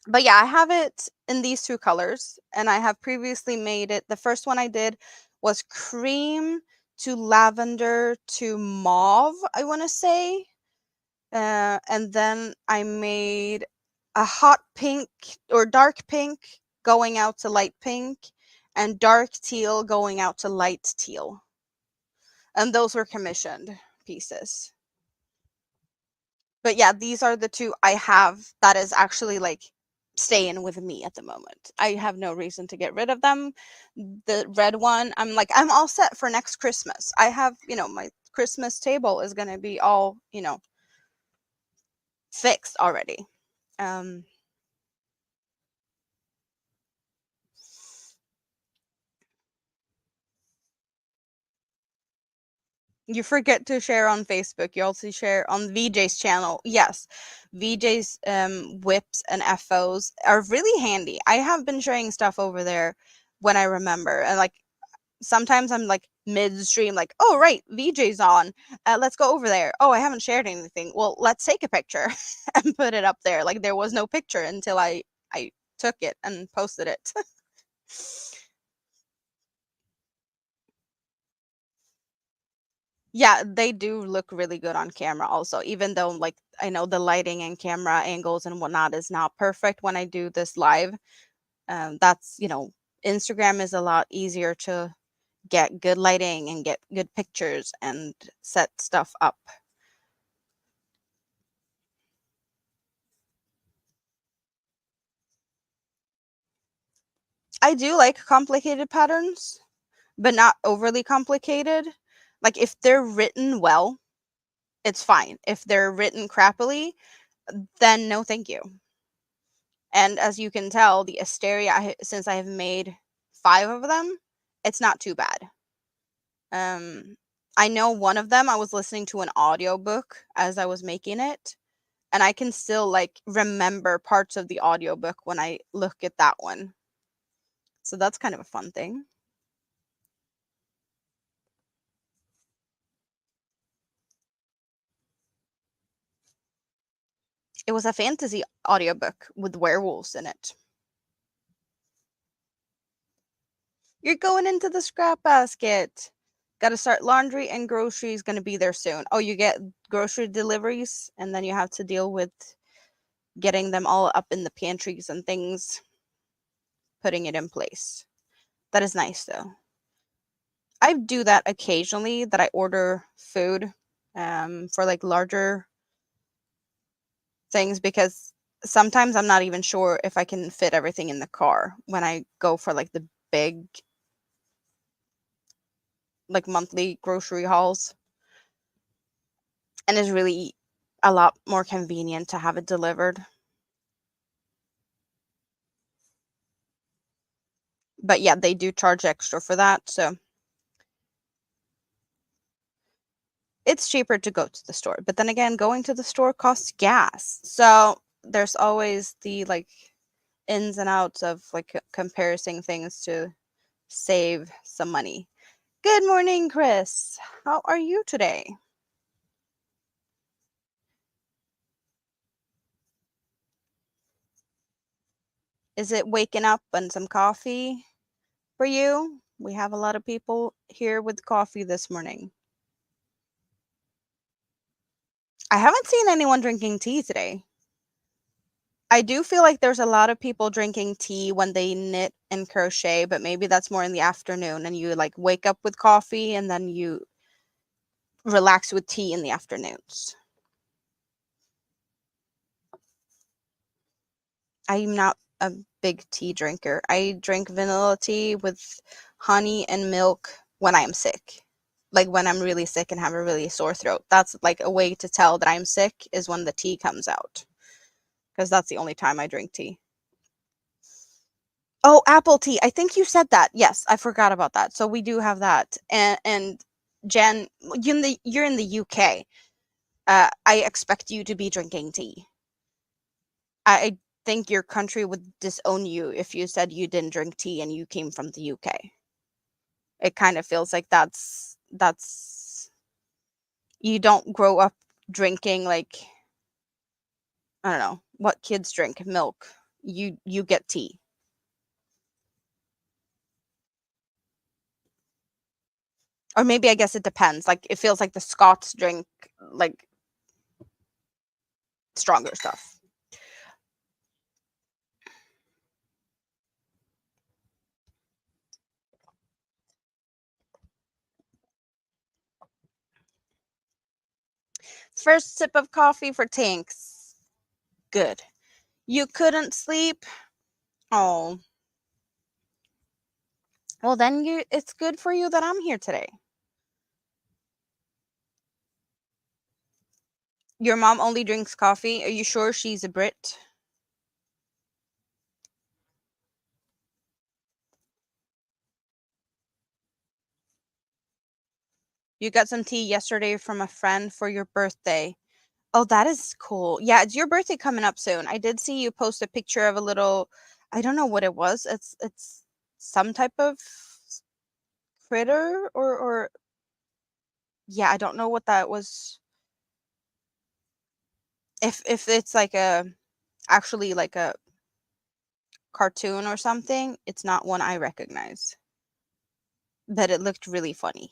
But yeah, I have it in these two colors, and I have previously made it. The first one I did was cream to lavender to mauve, I want to say. And then I made a hot pink or dark pink going out to light pink, and dark teal going out to light teal. And those were commissioned pieces. But yeah, these are the two I have that is actually like staying with me at the moment. I have no reason to get rid of them. The red one, I'm like, I'm all set for next Christmas. I have, my Christmas table is going to be all, fixed already. Um, you forget to share on Facebook. You also share on VJ's channel. Yes, VJ's whips and FOs are really handy. I have been sharing stuff over there when I remember, and like sometimes I'm like midstream, like, oh right, VJ's on. Let's go over there. Oh, I haven't shared anything. Well, let's take a picture and put it up there. Like there was no picture until I took it and posted it. Yeah, they do look really good on camera also, even though like I know the lighting and camera angles and whatnot is not perfect when I do this live. That's, Instagram is a lot easier to get good lighting and get good pictures and set stuff up. I do like complicated patterns, but not overly complicated. Like if they're written well, it's fine. If they're written crappily, then no thank you. And as you can tell, the Asteria, since I have made 5 of them, it's not too bad. I know one of them I was listening to an audiobook as I was making it, and I can still like remember parts of the audiobook when I look at that one. So that's kind of a fun thing. It was a fantasy audiobook with werewolves in it. You're going into the scrap basket. Got to start laundry and groceries going to be there soon. Oh, you get grocery deliveries and then you have to deal with getting them all up in the pantries and things, putting it in place. That is nice though. I do that occasionally, that I order food for like larger things, because sometimes I'm not even sure if I can fit everything in the car when I go for like the big like monthly grocery hauls. And it's really a lot more convenient to have it delivered. But yeah, they do charge extra for that, so it's cheaper to go to the store. But then again, going to the store costs gas. So there's always the like ins and outs of like comparing things to save some money. Good morning, Chris. How are you today? Is it waking up and some coffee for you? We have a lot of people here with coffee this morning. I haven't seen anyone drinking tea today. I do feel like there's a lot of people drinking tea when they knit and crochet, but maybe that's more in the afternoon and you like wake up with coffee and then you relax with tea in the afternoons. I'm not a big tea drinker. I drink vanilla tea with honey and milk when I am sick. Like when I'm really sick and have a really sore throat. That's like a way to tell that I'm sick, is when the tea comes out. Because that's the only time I drink tea. Oh, apple tea. I think you said that. Yes, I forgot about that. So we do have that. And Jen, you're in the UK. I expect you to be drinking tea. I think your country would disown you if you said you didn't drink tea and you came from the UK. It kind of feels like that's you don't grow up drinking like, I don't know, what kids drink, milk. You get tea. Or maybe I guess it depends. Like it feels like the Scots drink like stronger stuff. First sip of coffee for Tanks. Good. You couldn't sleep? Oh. Well, then it's good for you that I'm here today. Your mom only drinks coffee. Are you sure she's a Brit? You got some tea yesterday from a friend for your birthday. Oh, that is cool. Yeah, it's your birthday coming up soon. I did see you post a picture of a little, I don't know what it was. It's some type of critter, or yeah, I don't know what that was. If it's like a actually like a cartoon or something, it's not one I recognize. But it looked really funny.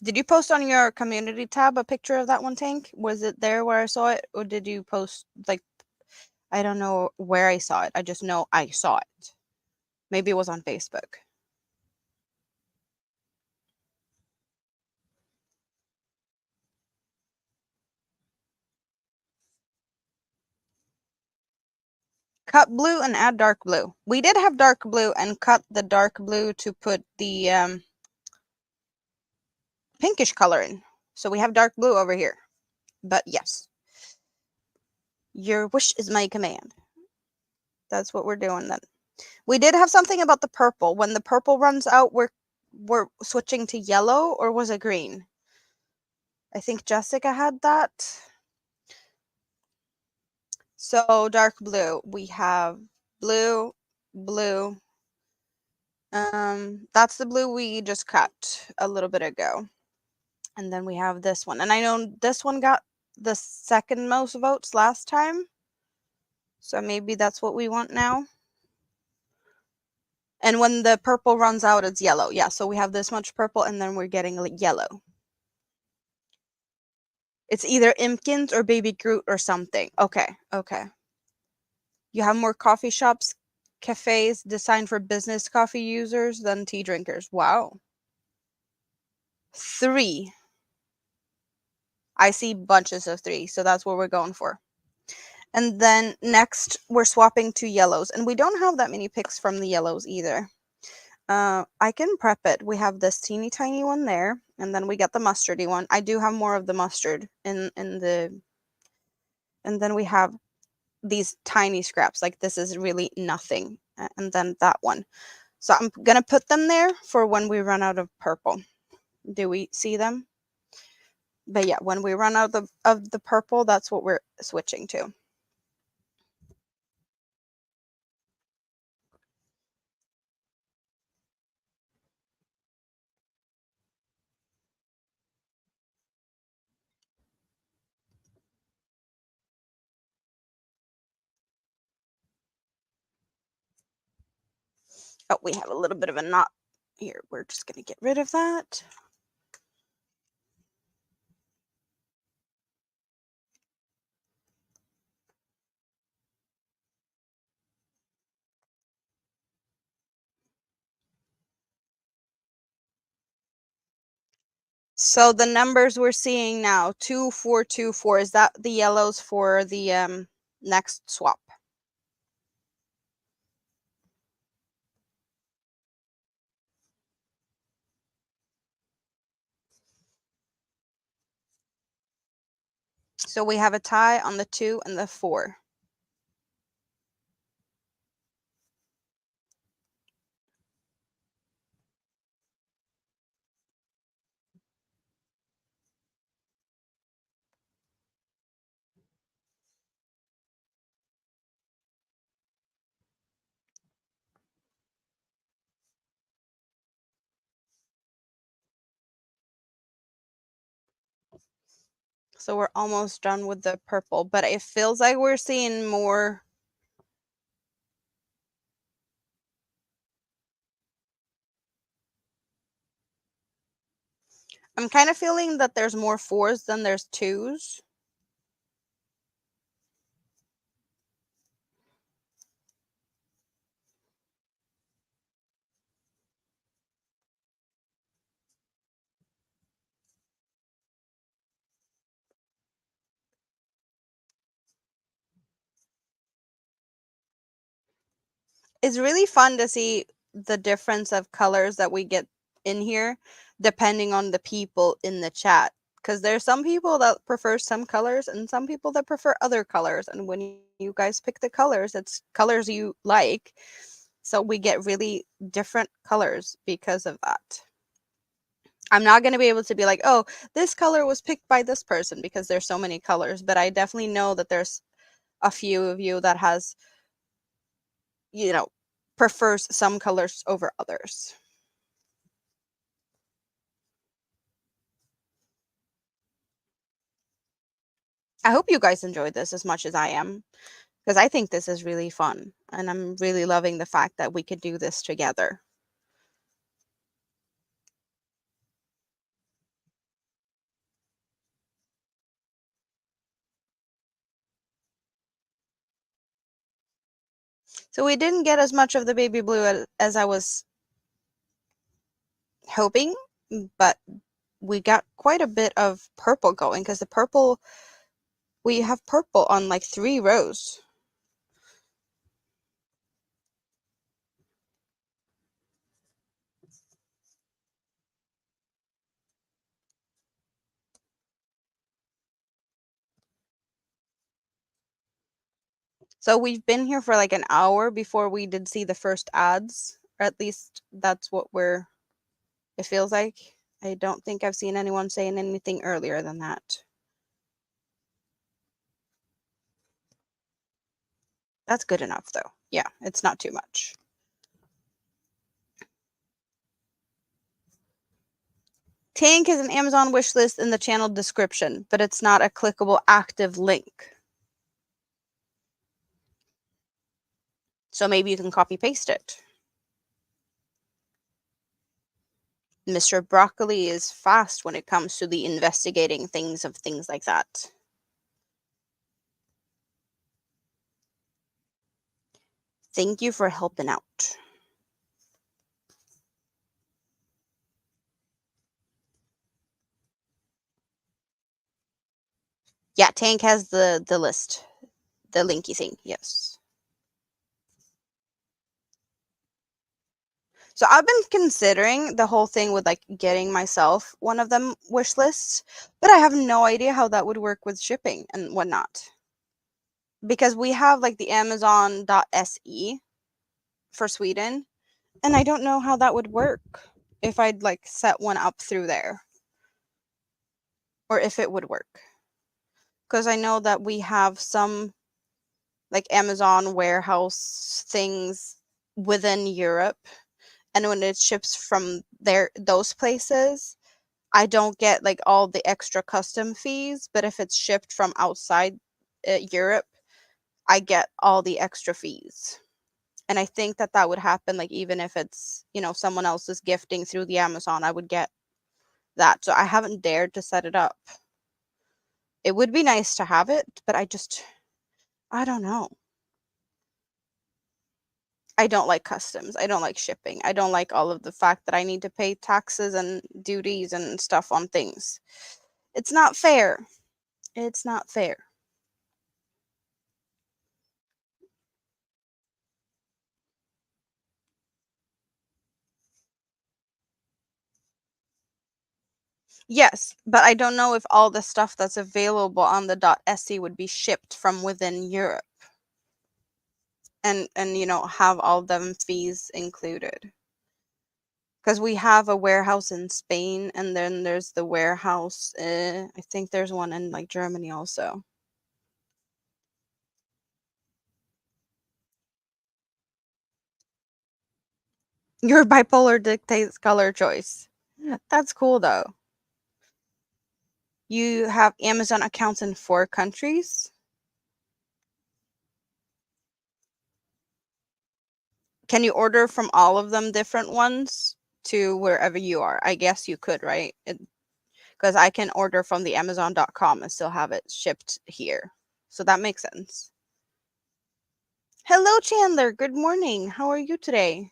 Did you post on your community tab a picture of that one, Tank? Was it there where I saw it? Or did you post like, I don't know where I saw it. I just know I saw it. Maybe it was on Facebook. Cut blue and add dark blue. We did have dark blue and cut the dark blue to put the pinkish color in. So we have dark blue over here. But yes. Your wish is my command. That's what we're doing then. We did have something about the purple. When the purple runs out, we're switching to yellow, or was it green? I think Jessica had that. So dark blue. We have blue, blue. That's the blue we just cut a little bit ago. And then we have this one. And I know this one got the second most votes last time. So maybe that's what we want now. And when the purple runs out, it's yellow. Yeah, so we have this much purple and then we're getting like yellow. It's either Impkins or Baby Groot or something. Okay, okay. You have more coffee shops, cafes designed for business coffee users than tea drinkers. Wow. 3. I see bunches of 3, so that's what we're going for. And then next, we're swapping to yellows. And we don't have that many picks from the yellows either. I can prep it. We have this teeny tiny one there, and then we get the mustardy one. I do have more of the mustard in the, and then we have these tiny scraps. Like this is really nothing. And then that one. So I'm gonna put them there for when we run out of purple. Do we see them? But yeah, when we run out of the purple, that's what we're switching to. Oh, we have a little bit of a knot here. We're just gonna get rid of that. So the numbers we're seeing now, 2424, is that the yellows for the next swap? So we have a tie on the 2 and the 4. So we're almost done with the purple, but it feels like we're seeing more. I'm kind of feeling that there's more 4s than there's 2s. It's really fun to see the difference of colors that we get in here depending on the people in the chat, because there's some people that prefer some colors and some people that prefer other colors, and when you guys pick the colors, it's colors you like, so we get really different colors because of that. I'm not going to be able to be like, oh, this color was picked by this person, because there's so many colors, but I definitely know that there's a few of you that has, prefers some colors over others. I hope you guys enjoyed this as much as I am, because I think this is really fun, and I'm really loving the fact that we could do this together. So we didn't get as much of the baby blue as I was hoping, but we got quite a bit of purple going, because the purple, we have purple on like 3 rows. So we've been here for like an hour before we did see the first ads, or at least that's what it feels like. I don't think I've seen anyone saying anything earlier than that. That's good enough though. Yeah, it's not too much. Tank is an Amazon wish list in the channel description, but it's not a clickable active link. So maybe you can copy paste it. Mr. Broccoli is fast when it comes to the investigating things like that. Thank you for helping out. Yeah, Tank has the list, the linky thing. Yes. So I've been considering the whole thing with like getting myself one of them wish lists, but I have no idea how that would work with shipping and whatnot. Because we have like the Amazon.se for Sweden, and I don't know how that would work if I'd like set one up through there, or if it would work. Because I know that we have some like Amazon warehouse things within Europe, and when it ships from those places, I don't get like all the extra custom fees, but if it's shipped from outside Europe, I get all the extra fees. And I think that that would happen like even if it's, someone else is gifting through the Amazon, I would get that. So I haven't dared to set it up. It would be nice to have it, but I don't know. I don't like customs. I don't like shipping. I don't like all of the fact that I need to pay taxes and duties and stuff on things. It's not fair. It's not fair. Yes, but I don't know if all the stuff that's available on the .se would be shipped from within Europe and have all them fees included. Because we have a warehouse in Spain, and then there's the warehouse, I think there's one in like Germany also. Your bipolar dictates color choice. That's cool though. You have Amazon accounts in 4 countries. Can you order from all of them different ones to wherever you are? I guess you could, right? Because I can order from the Amazon.com and still have it shipped here. So that makes sense. Hello, Chandler. Good morning. How are you today?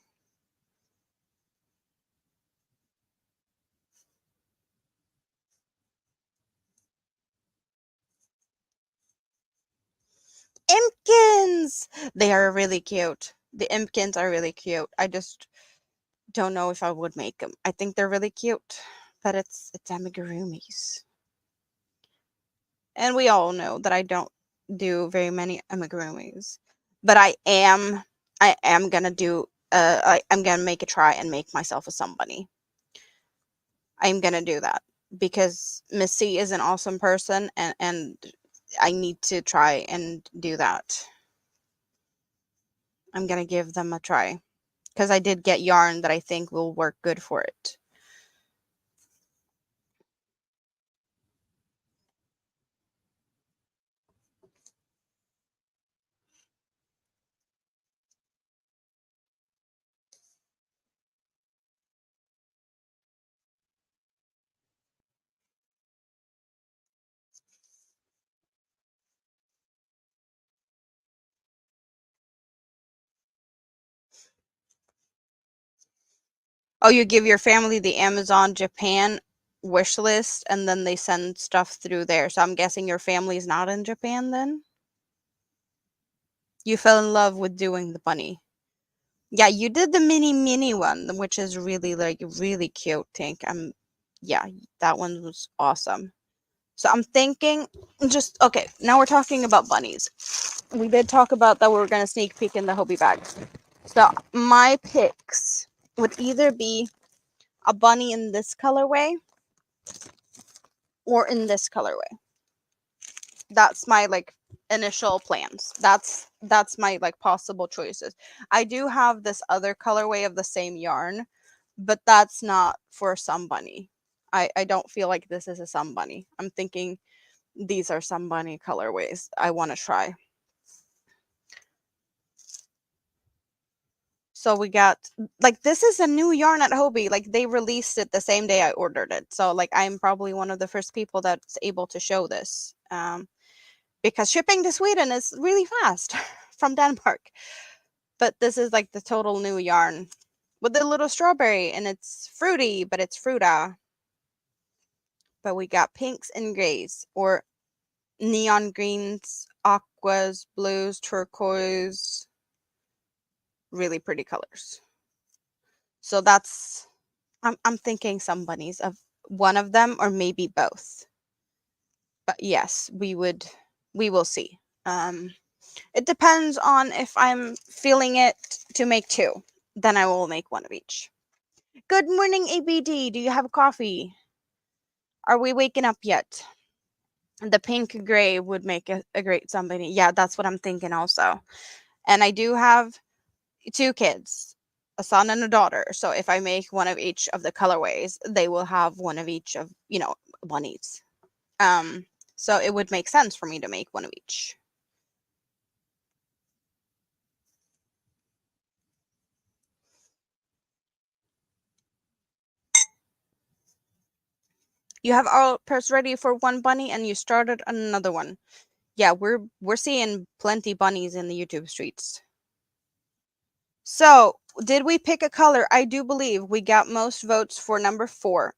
Impkins! They are really cute. The Impkins are really cute. I just don't know if I would make them. I think they're really cute, but it's amigurumis. And we all know that I don't do very many amigurumis, but I am gonna do I'm gonna make a try and make myself a somebody. I'm gonna do that because Missy is an awesome person, and I need to try and do that. I'm gonna give them a try because I did get yarn that I think will work good for it. Oh, you give your family the Amazon Japan wish list and then they send stuff through there. So I'm guessing your family's not in Japan then? You fell in love with doing the bunny. Yeah, you did the mini one, which is really like really cute, Tank. Yeah, that one was awesome. So I'm thinking just okay, now we're talking about bunnies. We did talk about that we were going to sneak peek in the Hobie bag. So my picks would either be a bunny in this colorway or in this colorway. That's my like initial plans. That's my like possible choices. I do have this other colorway of the same yarn, but that's not for some bunny. I don't feel like this is a some bunny. I'm thinking these are some bunny colorways I want to try. So we got like this is a new yarn at Hobie. Like they released it the same day I ordered it. So like I'm probably one of the first people that's able to show this. Because shipping to Sweden is really fast from Denmark. But this is like the total new yarn with the little strawberry and it's fruity, but it's fruta. But we got pinks and grays or neon greens, aquas, blues, turquoise, really pretty colors. So that's I'm thinking some bunnies of one of them or maybe both. But yes, we will see. It depends on if I'm feeling it to make two. Then I will make one of each. Good morning, ABD. Do you have coffee? Are we waking up yet? The pink gray would make a great somebody. Yeah, that's what I'm thinking also. And I do have two kids, a son and a daughter. So if I make one of each of the colorways, they will have one of each of, bunnies. Um, so it would make sense for me to make one of each. You have all pairs ready for one bunny and you started another one. Yeah, we're seeing plenty bunnies in the YouTube streets. So, did we pick a color? I do believe we got most votes for number 4.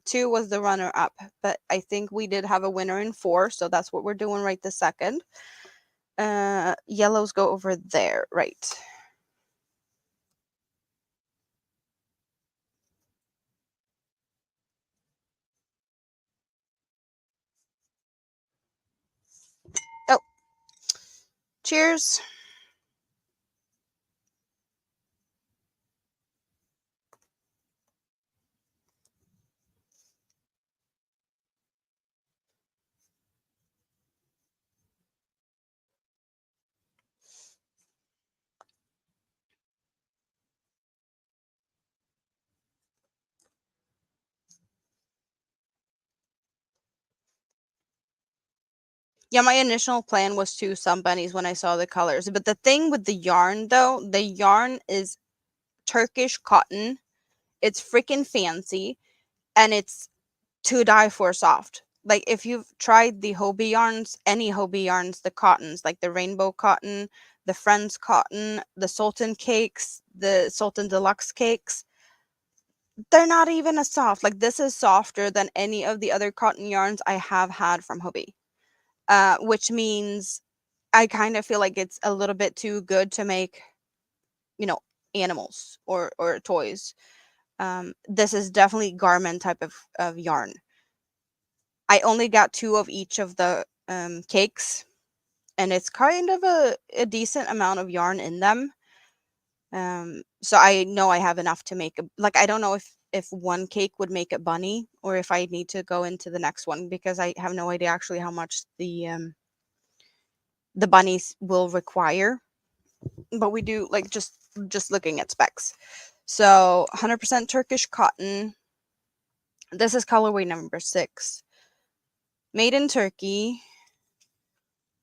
2 was the runner up, but I think we did have a winner in 4, so that's what we're doing right this second. Yellows go over there, right? Oh, cheers. Yeah, my initial plan was to some bunnies when I saw the colors. But the thing with the yarn, though, the yarn is Turkish cotton. It's freaking fancy and it's to die for soft. Like if you've tried the Hobie yarns, any Hobie yarns, the cottons, like the rainbow cotton, the Friends cotton, the Sultan cakes, the Sultan Deluxe cakes, they're not even as soft. Like this is softer than any of the other cotton yarns I have had from Hobie. Which means I kind of feel like it's a little bit too good to make, you know, animals or toys. This is definitely garment type of yarn. I only got 2 of each of the cakes, and it's kind of a decent amount of yarn in them. So I know I have enough to make like I don't know if one cake would make a bunny or if I need to go into the next one because I have no idea actually how much the bunnies will require. But we do like just looking at specs. So 100% Turkish cotton. This is colorway number 6. Made in Turkey.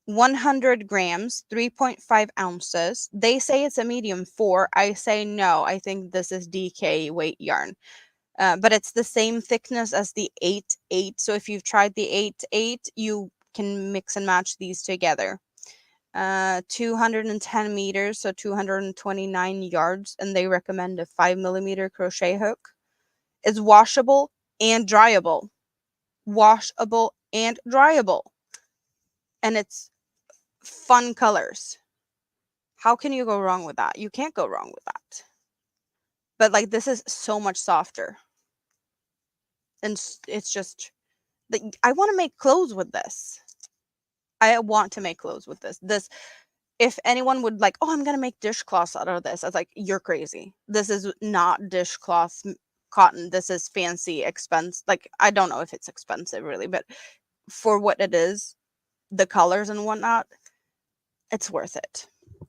100 grams, 3.5 ounces. They say it's a medium 4. I say no. I think this is DK weight yarn. But it's the same thickness as the 8-8. So if you've tried the 8-8, you can mix and match these together. 210 meters, so 229 yards, and they recommend a 5mm crochet hook. It's washable and dryable. Washable and dryable. And it's fun colors. How can you go wrong with that? You can't go wrong with that. But like this is so much softer. And it's just I want to make clothes with this. I want to make clothes with this. If anyone would like, oh, I'm gonna make dishcloths out of this, I was like, you're crazy. This is not dishcloth cotton. This is fancy, expensive. Like, I don't know if it's expensive really, but for what it is, the colors and whatnot, it's worth it.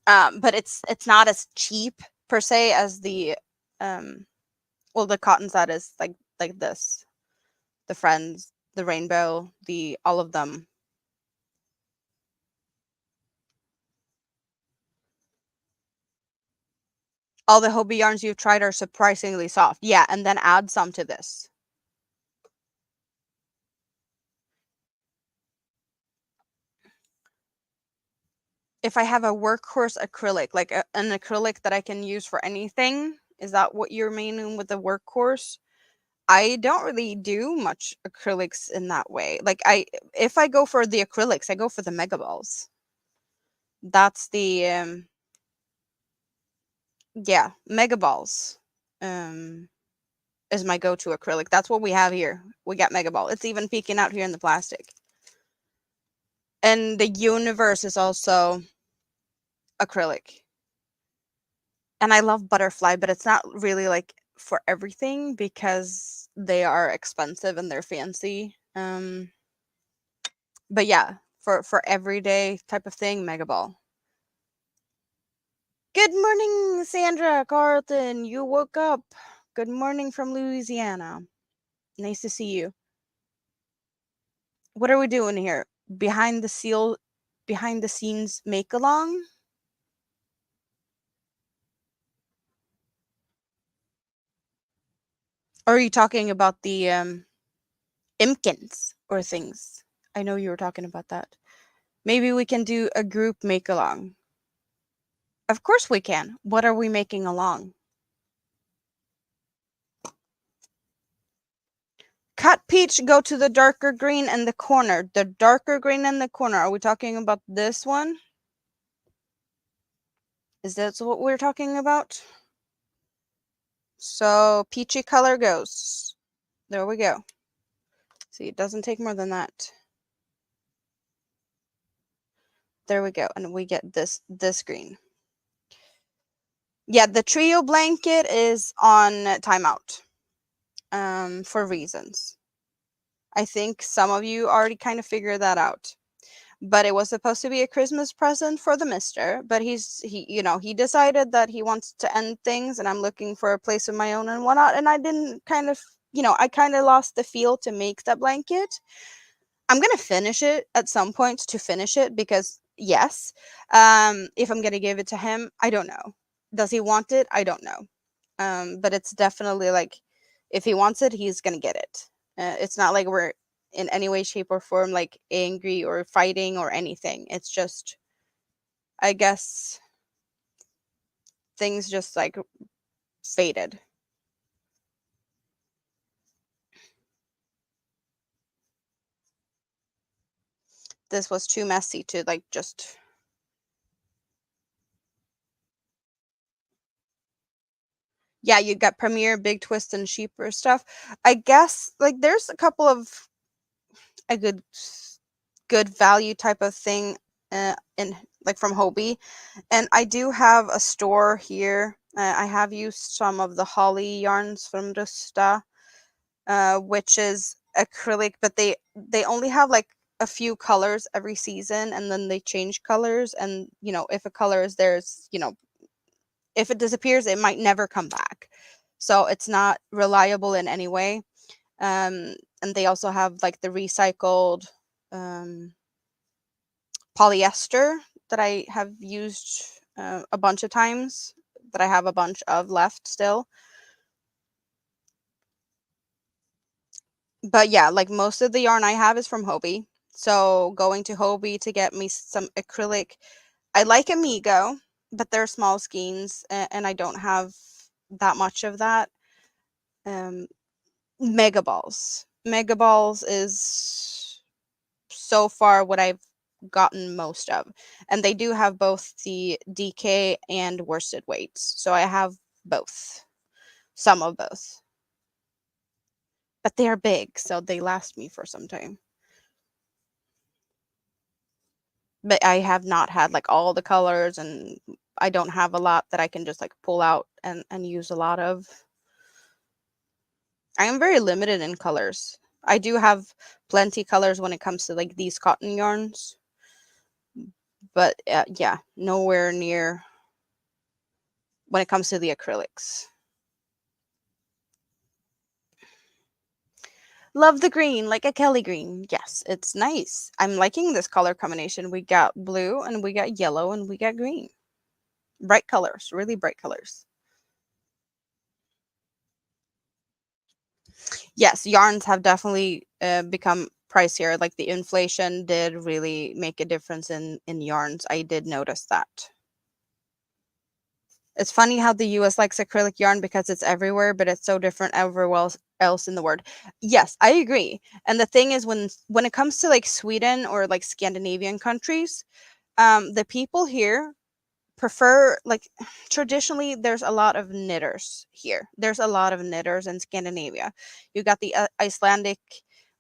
But it's not as cheap per se as the well, the cottons that is like this, the Friends, the Rainbow, the all of them. All the Hobie yarns you've tried are surprisingly soft. Yeah, and then add some to this. If I have a workhorse acrylic, like an acrylic that I can use for anything, is that what you're meaning with the workhorse? I don't really do much acrylics in that way. Like if I go for the acrylics, I go for the Mega Balls. That's the yeah, Mega Balls. Is my go-to acrylic. That's what we have here. We got Mega Ball. It's even peeking out here in the plastic. And the universe is also acrylic. And I love butterfly, but it's not really like for everything because they are expensive and they're fancy. But yeah, for everyday type of thing, Mega Ball. Good morning, Sandra Carlton. You woke up. Good morning from Louisiana. Nice to see you. What are we doing here? Behind the scenes make along? Or are you talking about the Imkins or things? I know you were talking about that. Maybe we can do a group make along. Of course we can. What are we making along? Cut peach, go to the darker green in the corner. The darker green in the corner. Are we talking about this one? Is that what we're talking about? So peachy color goes. There we go. See, it doesn't take more than that. There we go. And we get this green. Yeah, the trio blanket is on timeout. For reasons. I think some of you already kind of figured that out. But it was supposed to be a Christmas present for the mister, but he decided that he wants to end things and I'm looking for a place of my own and whatnot. And I didn't kind of, I kind of lost the feel to make that blanket. I'm gonna finish it at some point to finish it because yes, if I'm gonna give it to him, I don't know. Does he want it? I don't know. But it's definitely like if he wants it, he's gonna get it. It's not like we're in any way, shape, or form like angry or fighting or anything. It's just, I guess, things just like faded. This was too messy to like just. Yeah, you got Premiere, Big Twist, and Sheeper stuff. I guess like there's a couple of a good value type of thing in like from Hobie, and I do have a store here. I have used some of the holly yarns from Rusta, which is acrylic, but they only have like a few colors every season, and then they change colors. And if a color is there's if it disappears, it might never come back. So it's not reliable in any way. And they also have like the recycled um, polyester that I have used a bunch of times, that I have a bunch of left still. But yeah, like most of the yarn I have is from Hobie. So going to Hobie to get me some acrylic. I like Amigo, but they're small skeins and I don't have that much of that. Um, Mega Balls. Mega Balls is so far what I've gotten most of. And they do have both the DK and worsted weights. So I have both. Some of both. but they are big, so they last me for some time. But I have not had like all the colors, and I don't have a lot that I can just like pull out and use a lot of. I am very limited in colors. I do have plenty colors when it comes to like these cotton yarns, but yeah, nowhere near when it comes to the acrylics. Love the green, like a Kelly green. Yes, it's nice. I'm liking this color combination. We got blue and we got yellow and we got green. Bright colors, really bright colors. Yes, yarns have definitely become pricier. Like the inflation did really make a difference in yarns. I did notice that. It's funny how the US likes acrylic yarn because it's everywhere, but it's so different everywhere else in the world. Yes, I agree. And the thing is, when it comes to like Sweden or like Scandinavian countries, the people here prefer like traditionally there's a lot of knitters here. There's a lot of knitters in Scandinavia. You got the Icelandic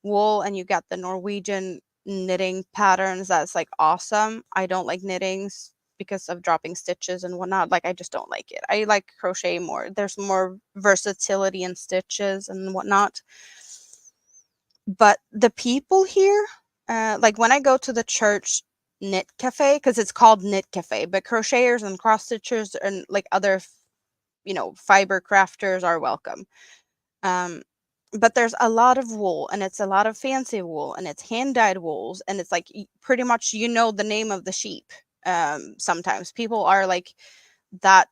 wool and you got the Norwegian knitting patterns. That's like awesome. I don't like knittings because of dropping stitches and whatnot. Like I just don't like it. I like crochet more. There's more versatility in stitches and whatnot. But the people here, like when I go to the church knit cafe, because it's called knit cafe, but crocheters and cross stitchers and like other, fiber crafters are welcome. Um, but there's a lot of wool, and it's a lot of fancy wool, and it's hand dyed wools, and it's like pretty much the name of the sheep. Sometimes people are like that.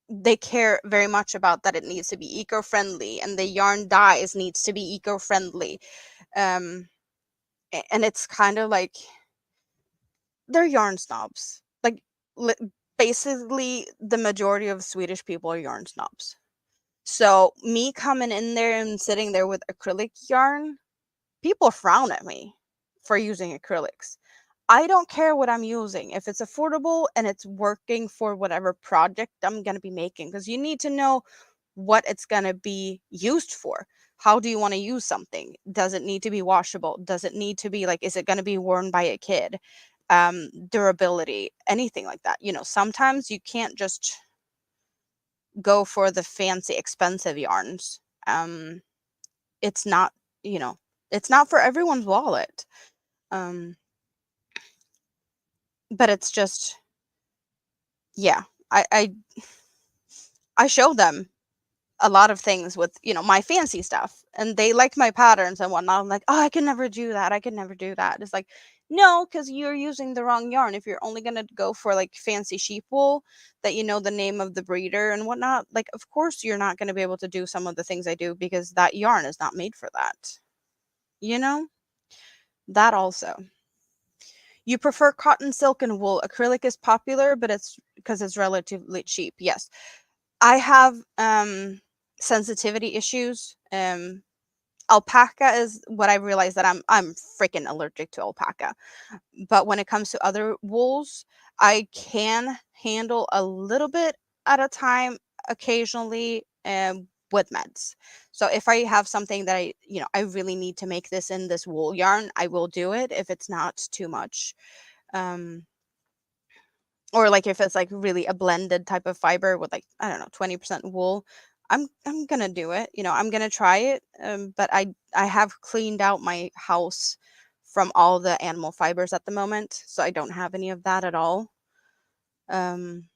They care very much about that it needs to be eco-friendly, and the yarn dyes needs to be eco-friendly. um and it's kind of like they're yarn snobs. Like li- basically the majority of Swedish people are yarn snobs. So me coming in there and sitting there with acrylic yarn, people frown at me for using acrylics. I don't care what I'm using. If it's affordable and it's working for whatever project I'm going to be making, because you need to know what it's going to be used for. How do you want to use something? Does it need to be washable? Does it need to be like, is it going to be worn by a kid? Durability, anything like that. Sometimes you can't just go for the fancy, expensive yarns. It's not, you know, it's not for everyone's wallet. Um, but it's just, yeah, I show them a lot of things with, my fancy stuff, and they like my patterns and whatnot. I'm like, oh, I can never do that. I can never do that. It's like, no, because you're using the wrong yarn. If you're only going to go for like fancy sheep wool that the name of the breeder and whatnot, like, of course, you're not going to be able to do some of the things I do because that yarn is not made for that. You know, that also. You prefer cotton, silk, and wool. Acrylic is popular, but it's because it's relatively cheap. Yes. I have sensitivity issues. Alpaca is what I realized that I'm freaking allergic to alpaca. But when it comes to other wools, I can handle a little bit at a time occasionally with meds. So if I have something that I really need to make this in this wool yarn, I will do it if it's not too much. Um, or like if it's like really a blended type of fiber with like, I don't know, 20% wool, I'm gonna do it. I'm gonna try it. But I have cleaned out my house from all the animal fibers at the moment, so I don't have any of that at all. um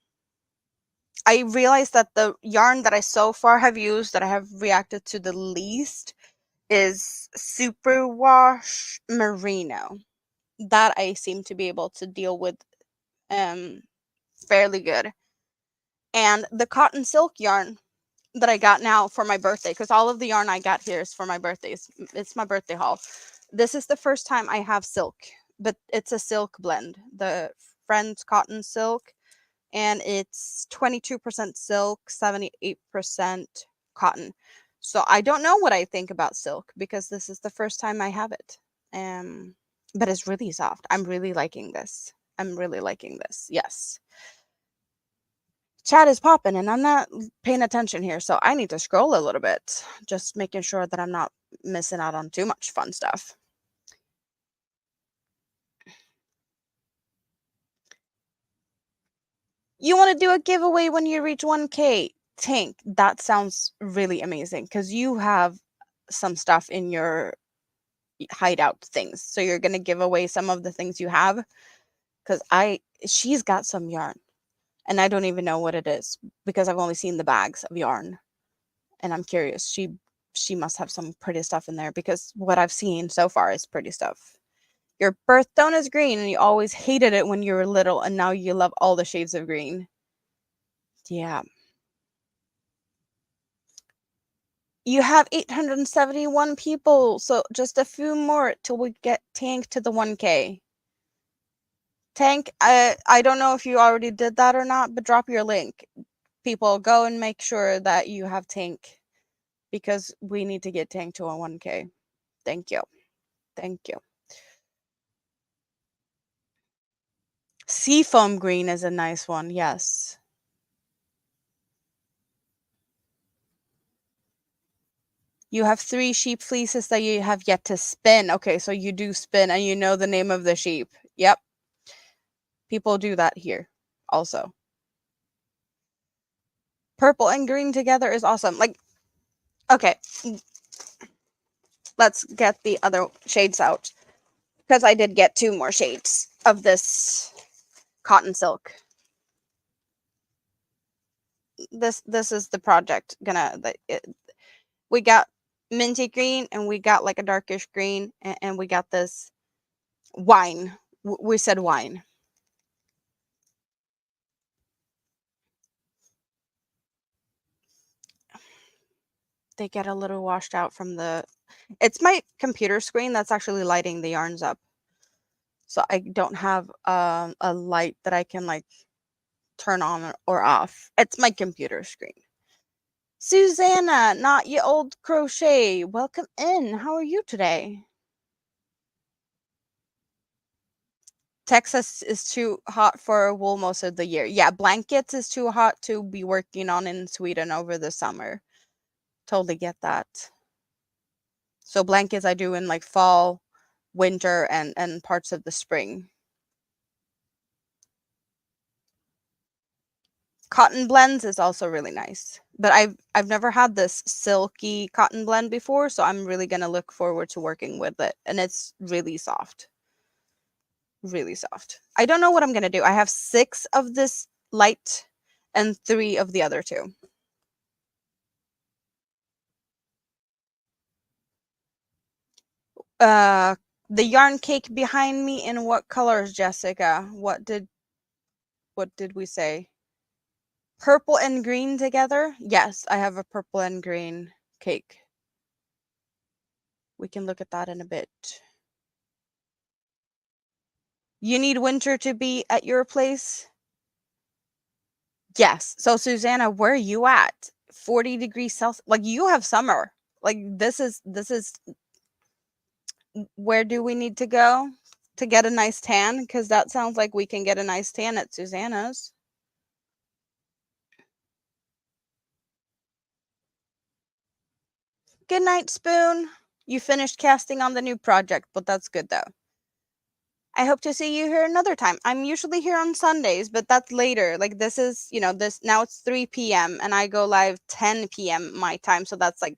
I realized that the yarn that I so far have used that I have reacted to the least is superwash merino. That I seem to be able to deal with um fairly good. And the cotton silk yarn that I got now for my birthday, because all of the yarn I got here is for my birthday. It's my birthday haul. This is the first time I have silk, but it's a silk blend. The Friends cotton silk, and it's 22% silk, 78% cotton. So I don't know what I think about silk because this is the first time I have it. But it's really soft. I'm really liking this. I'm really liking this. Yes. Chat is popping and I'm not paying attention here, so I need to scroll a little bit, just making sure that I'm not missing out on too much fun stuff. You want to do a giveaway when you reach 1K? Tank, that sounds really amazing because you have some stuff in your hideout things. So you're going to give away some of the things you have because she's got some yarn and I don't even know what it is because I've only seen the bags of yarn and I'm curious. She must have some pretty stuff in there because what I've seen so far is pretty stuff. Your birthstone is green and you always hated it when you were little and now you love all the shades of green. Yeah. You have 871 people, so just a few more till we get Tank to the 1K. Tank, I don't know if you already did that or not, but drop your link. People, go and make sure that you have Tank because we need to get Tank to a 1K. Thank you. Thank you. Seafoam green is a nice one, yes. You have 3 sheep fleeces that you have yet to spin. Okay, so you do spin and you know the name of the sheep. Yep. People do that here also. Purple and green together is awesome. Like, okay, let's get the other shades out because I did get 2 more shades of this cotton silk. This is the project. We got minty green and we got like a darkish green and we got this wine. We said wine. They get a little washed out from the. It's my computer screen that's actually lighting the yarns up. So I don't have a light that I can like turn on or off. It's my computer screen. Susanna, not ye old crochet. Welcome in. How are you today? Texas is too hot for wool most of the year. Yeah, blankets is too hot to be working on in Sweden over the summer. Totally get that. So blankets I do in like fall, winter, and parts of the spring. Cotton blends is also really nice. But I've never had this silky cotton blend before, so I'm really gonna look forward to working with it. And it's really soft. Really soft. I don't know what I'm gonna do. I have 6 of this light and 3 of the other 2. The yarn cake behind me in what colors, Jessica? What did we say? Purple and green together? Yes, I have a purple and green cake. We can look at that in a bit. You need winter to be at your place? Yes. So Susanna, where are you at? 40 degrees Celsius. Like you have summer. Like this is where do we need to go to get a nice tan? Because that sounds like we can get a nice tan at Susanna's. Good night, Spoon. You finished casting on the new project, but that's good though. I hope to see you here another time. I'm usually here on Sundays, but that's later. Like this is, this now it's 3 p.m. and I go live 10 p.m. my time. So that's like,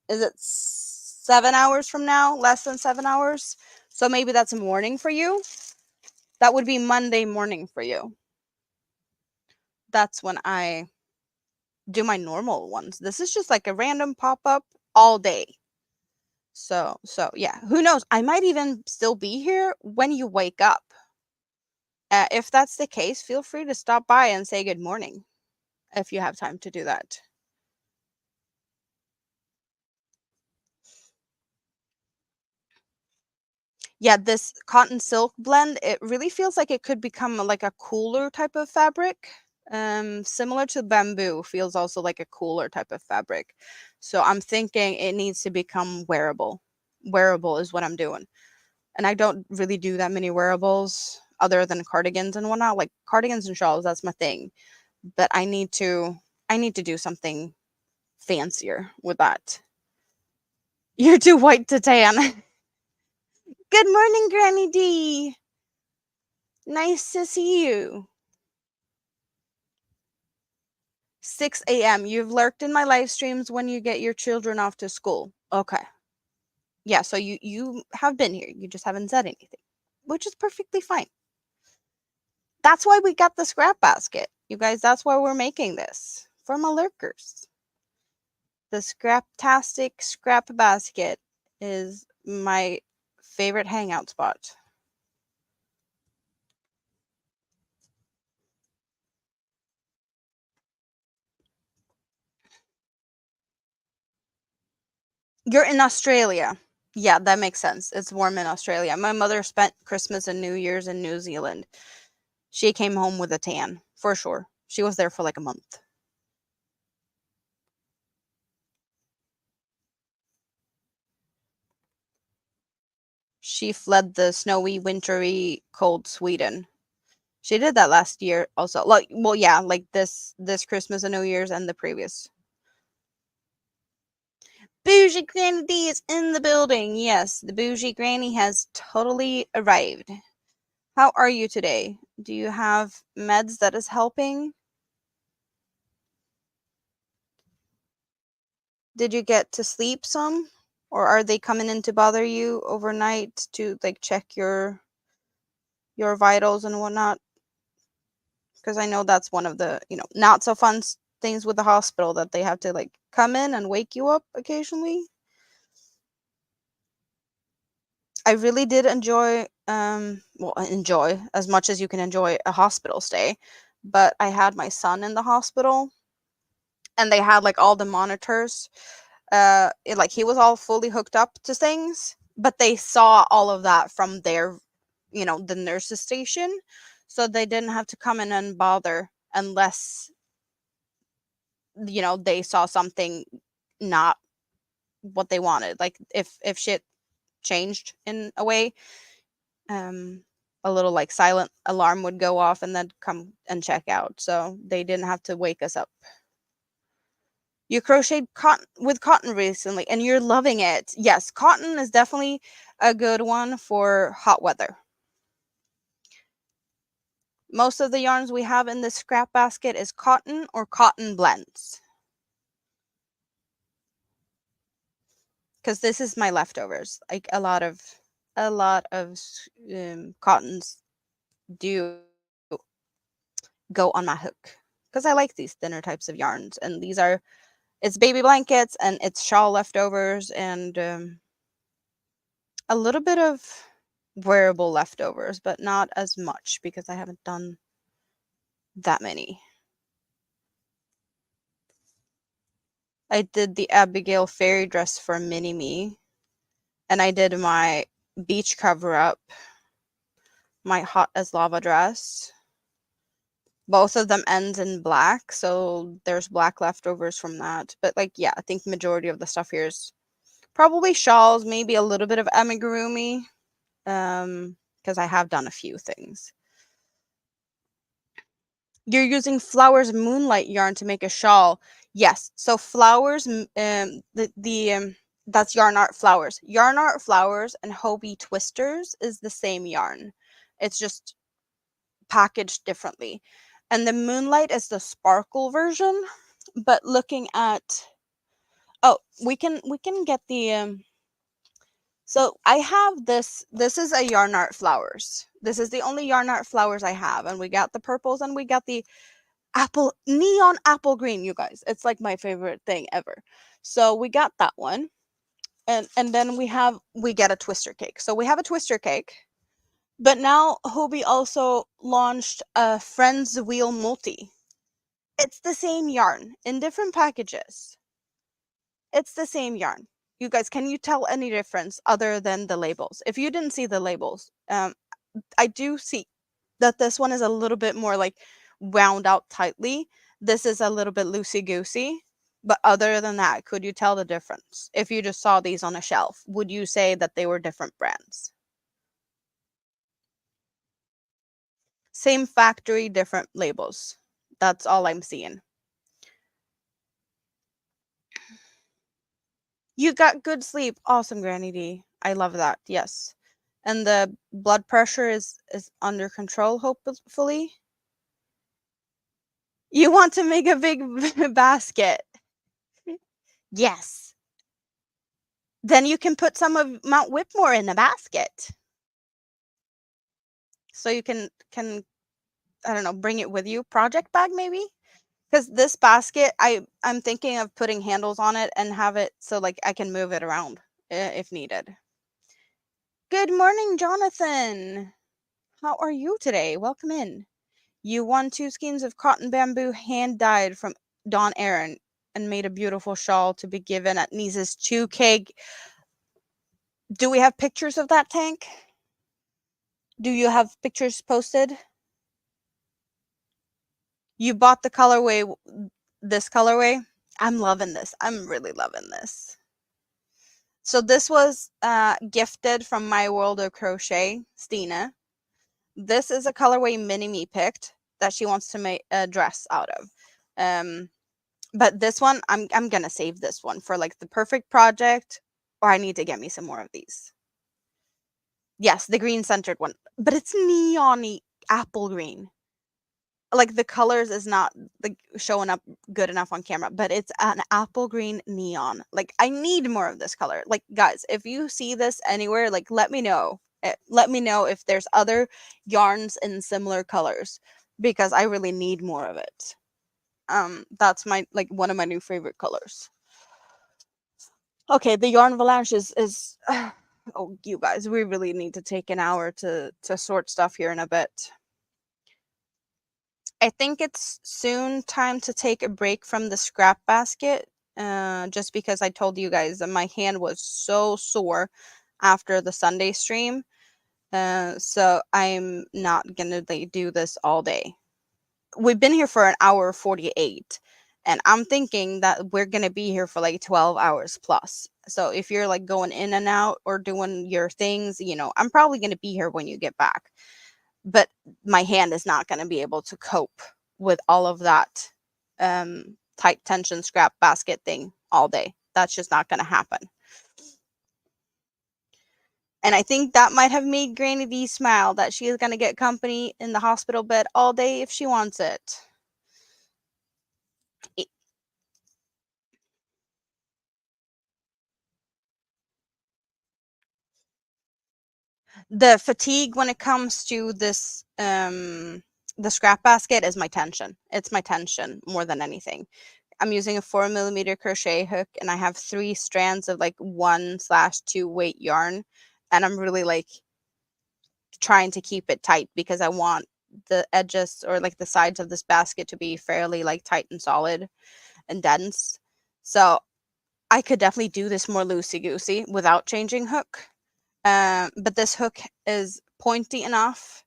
is it 7 hours from now? Less than 7 hours? So maybe that's morning for you. That would be Monday morning for you. That's when I do my normal ones. This is just like a random pop-up all day. So yeah, who knows? I might even still be here when you wake up. If that's the case, feel free to stop by and say good morning if you have time to do that. Yeah, this cotton silk blend, it really feels like it could become like a cooler type of fabric. Similar to bamboo, feels also like a cooler type of fabric. So I'm thinking it needs to become wearable. Wearable is what I'm doing. And I don't really do that many wearables other than cardigans and whatnot. Like cardigans and shawls, that's my thing. but I need to do something fancier with that. You're too white to tan. Good morning, Granny D. Nice to see you. 6 a.m. You've lurked in my live streams when you get your children off to school. Okay. Yeah, so you have been here. You just haven't said anything, which is perfectly fine. That's why we got the scrap basket. You guys, that's why we're making this. For my lurkers. The Scraptastic Scrap Basket is my favorite hangout spot. You're in Australia. Yeah, that makes sense. It's warm in Australia. My mother spent Christmas and New Year's in New Zealand. She came home with a tan, for sure. She was there for like a month. She fled the snowy, wintry, cold Sweden. She did that last year also. Like, well, yeah, like this Christmas and New Year's and the previous. Bougie Granny D is in the building. Yes, the Bougie Granny has totally arrived. How are you today? Do you have meds that is helping? Did you get to sleep some? Or are they coming in to bother you overnight to like check your vitals and whatnot? Because I know that's one of the, not so fun things with the hospital that they have to like come in and wake you up occasionally. I really did enjoy, well, enjoy as much as you can enjoy a hospital stay, but I had my son in the hospital and they had like all the monitors. Like he was all fully hooked up to things, but they saw all of that from their, the nurse's station. So they didn't have to come in and bother unless, they saw something not what they wanted. Like if shit changed in a way, um a little like silent alarm would go off and then come and check out, so they didn't have to wake us up. You crocheted cotton recently and you're loving it. Yes, cotton is definitely a good one for hot weather. Most of the yarns we have in this scrap basket is cotton or cotton blends, because this is my leftovers. Like a lot of cottons do go on my hook because I like these thinner types of yarns, and it's baby blankets and it's shawl leftovers and a little bit of wearable leftovers, but not as much because I haven't done that many. I did the Abigail fairy dress for mini me, and I did my beach cover up, my hot as lava dress. Both of them ends in black, so there's black leftovers from that. But like, yeah, I think majority of the stuff here is probably shawls, maybe a little bit of amigurumi, because I have done a few things. You're using Flowers Moonlight yarn to make a shawl. Yes, so Flowers, that's Yarn Art Flowers. Yarn Art Flowers and Hobie Twisters is the same yarn. It's just packaged differently. And the Moonlight is the sparkle version, but looking at, oh, we can get the so I have this is a Yarn Art Flowers. This is the only Yarn Art Flowers I have, and we got the purples and we got the neon apple green, you guys. It's like my favorite thing ever. So we got that one. And then we get a twister cake. So we have a twister cake. But now Hobie also launched a Friends Wheel Multi. It's the same yarn in different packages. It's the same yarn. You guys, can you tell any difference other than the labels? If you didn't see the labels, I do see that this one is a little bit more like wound out tightly. This is a little bit loosey goosey. But other than that, could you tell the difference? If you just saw these on a shelf, would you say that they were different brands? Same factory, different labels. That's all I'm seeing. You got good sleep. Awesome, Granny D. I love that. Yes. And the blood pressure is under control, hopefully. You want to make a big basket. Yes. Then you can put some of Mount Whitmore in a basket. So you can I don't know, bring it with you. Project bag maybe? Because this basket, I'm thinking of putting handles on it and have it so like I can move it around if needed. Good morning, Jonathan. How are you today? Welcome in. You won 2 skeins of cotton bamboo hand dyed from Dawn Aaron and made a beautiful shawl to be given at Niece's 2K. Do we have pictures of that tank? Do you have pictures posted? You bought the colorway, this colorway? I'm loving this. I'm really loving this. So this was gifted from My World of Crochet, Stina. This is a colorway Mini-Me picked that she wants to make a dress out of. But this one, I'm gonna save this one for like the perfect project, or I need to get me some more of these. Yes, the green centered one, but it's neon-y apple green. Like the colors is not like showing up good enough on camera, but it's an apple green neon. Like I need more of this color. Like guys, if you see this anywhere, like let me know. Let me know if there's other yarns in similar colors because I really need more of it. That's my like one of my new favorite colors. Okay, the yarn avalanche is oh you guys, we really need to take an hour to sort stuff here in a bit. I think it's soon time to take a break from the scrap basket. Just because I told you guys that my hand was so sore after the Sunday stream. So I'm not gonna like, do this all day. We've been here for an hour 48, and I'm thinking that we're gonna be here for like 12 hours plus. So if you're like going in and out or doing your things, you know, I'm probably gonna be here when you get back. But my hand is not gonna be able to cope with all of that tight tension scrap basket thing all day. That's just not gonna happen. And I think that might have made Granny D smile that she is going to get company in the hospital bed all day if she wants it. The fatigue when it comes to this, the scrap basket is my tension. It's my tension more than anything. I'm using a 4mm crochet hook and I have 3 strands of like 1/2 weight yarn. And I'm really like trying to keep it tight because I want the edges or like the sides of this basket to be fairly like tight and solid and dense. So I could definitely do this more loosey-goosey without changing hook. But this hook is pointy enough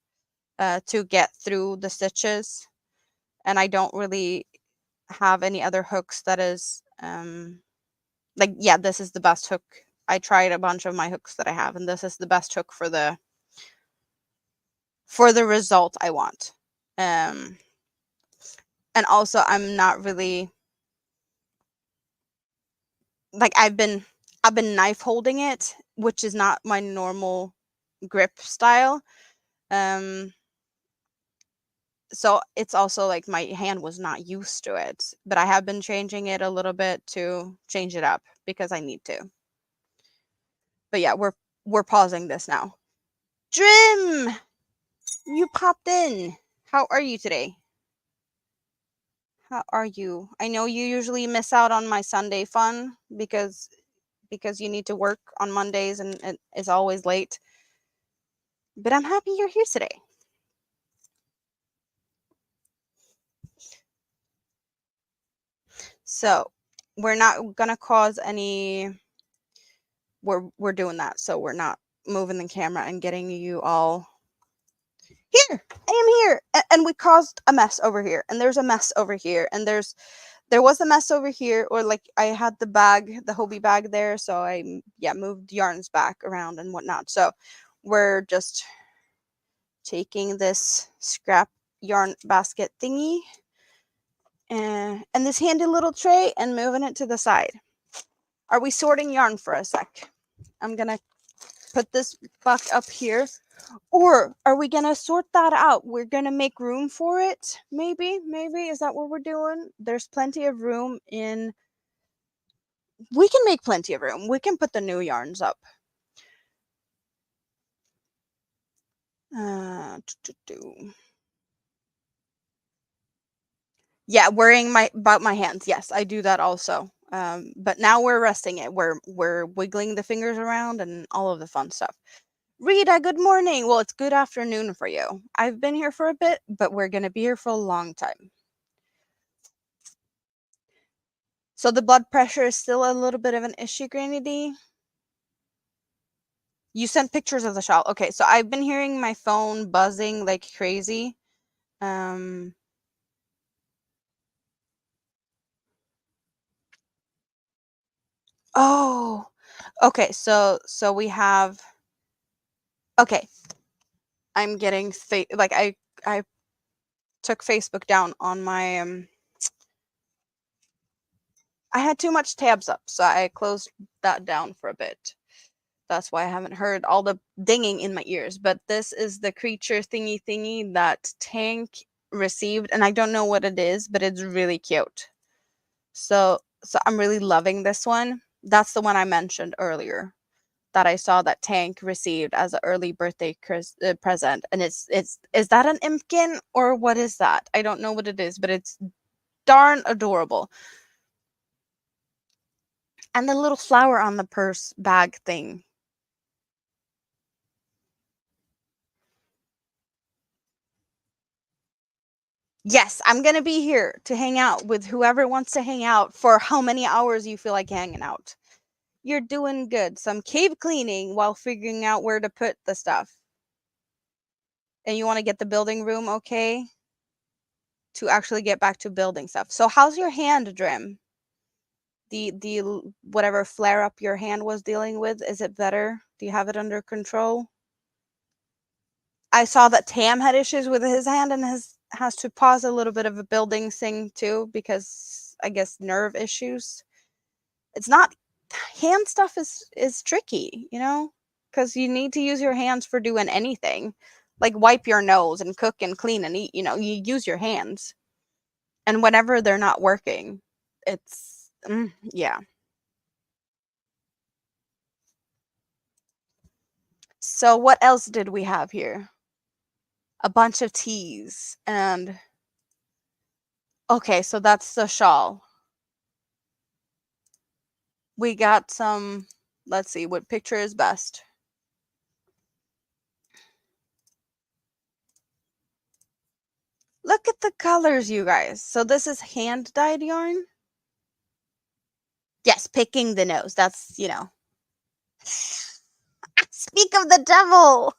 to get through the stitches. And I don't really have any other hooks that is like, yeah, this is the best hook. I tried a bunch of my hooks that I have, and this is the best hook for the result I want. And also I'm not really like I've been knife holding it, which is not my normal grip style. Um so it's also like my hand was not used to it, but I have been changing it a little bit to change it up because I need to. But yeah, we're pausing this now. Drim, you popped in. How are you today? How are you? I know you usually miss out on my Sunday fun because you need to work on Mondays and it's always late. But I'm happy you're here today. So we're not gonna cause any. We're doing that, so we're not moving the camera and getting you all here. I am here, and we caused a mess over here, and there's a mess over here, and there was a mess over here, or like I had the bag, the Hobie bag there, so I moved yarns back around and whatnot. So we're just taking this scrap yarn basket thingy and this handy little tray and moving it to the side. Are we sorting yarn for a sec? I'm gonna put this buck up here. Or are we gonna sort that out? We're gonna make room for it. Maybe is that what we're doing? There's plenty of room in. We can make plenty of room. We can put the new yarns up. Yeah, worrying about my hands. Yes, I do that also. But now we're resting it. We're wiggling the fingers around and all of the fun stuff. Rita, good morning. Well, it's good afternoon for you. I've been here for a bit, but we're gonna be here for a long time. So the blood pressure is still a little bit of an issue, Granny D. You sent pictures of the shawl. Okay, so I've been hearing my phone buzzing like crazy. Oh, okay. So we have. Okay, I'm getting like I took Facebook down on my I had too much tabs up, so I closed that down for a bit. That's why I haven't heard all the dinging in my ears. But this is the creature thingy that Tank received, and I don't know what it is, but it's really cute. So I'm really loving this one. That's the one I mentioned earlier that I saw that Tank received as an early birthday present, and it's is that an Impkin or what is that? I don't know what it is, but it's darn adorable. And the little flower on the purse bag thing. Yes, I'm gonna be here to hang out with whoever wants to hang out for how many hours you feel like hanging out. You're doing good. Some cave cleaning while figuring out where to put the stuff. And you want to get the building room okay to actually get back to building stuff. So how's your hand, Drim? The whatever flare up your hand was dealing with, is it better? Do you have it under control? I saw that Tam had issues with his hand and has to pause a little bit of a building thing too because I guess nerve issues. It's not hand stuff is tricky, you know, because you need to use your hands for doing anything, like wipe your nose and cook and clean and eat. You know, you use your hands, and whenever they're not working, it's yeah. So what else did we have here? A bunch of teas and okay, so that's the shawl. We got some, let's see what picture is best. Look at the colors, you guys. So this is hand dyed yarn. Yes, picking the nose. That's, you know. Speak of the devil.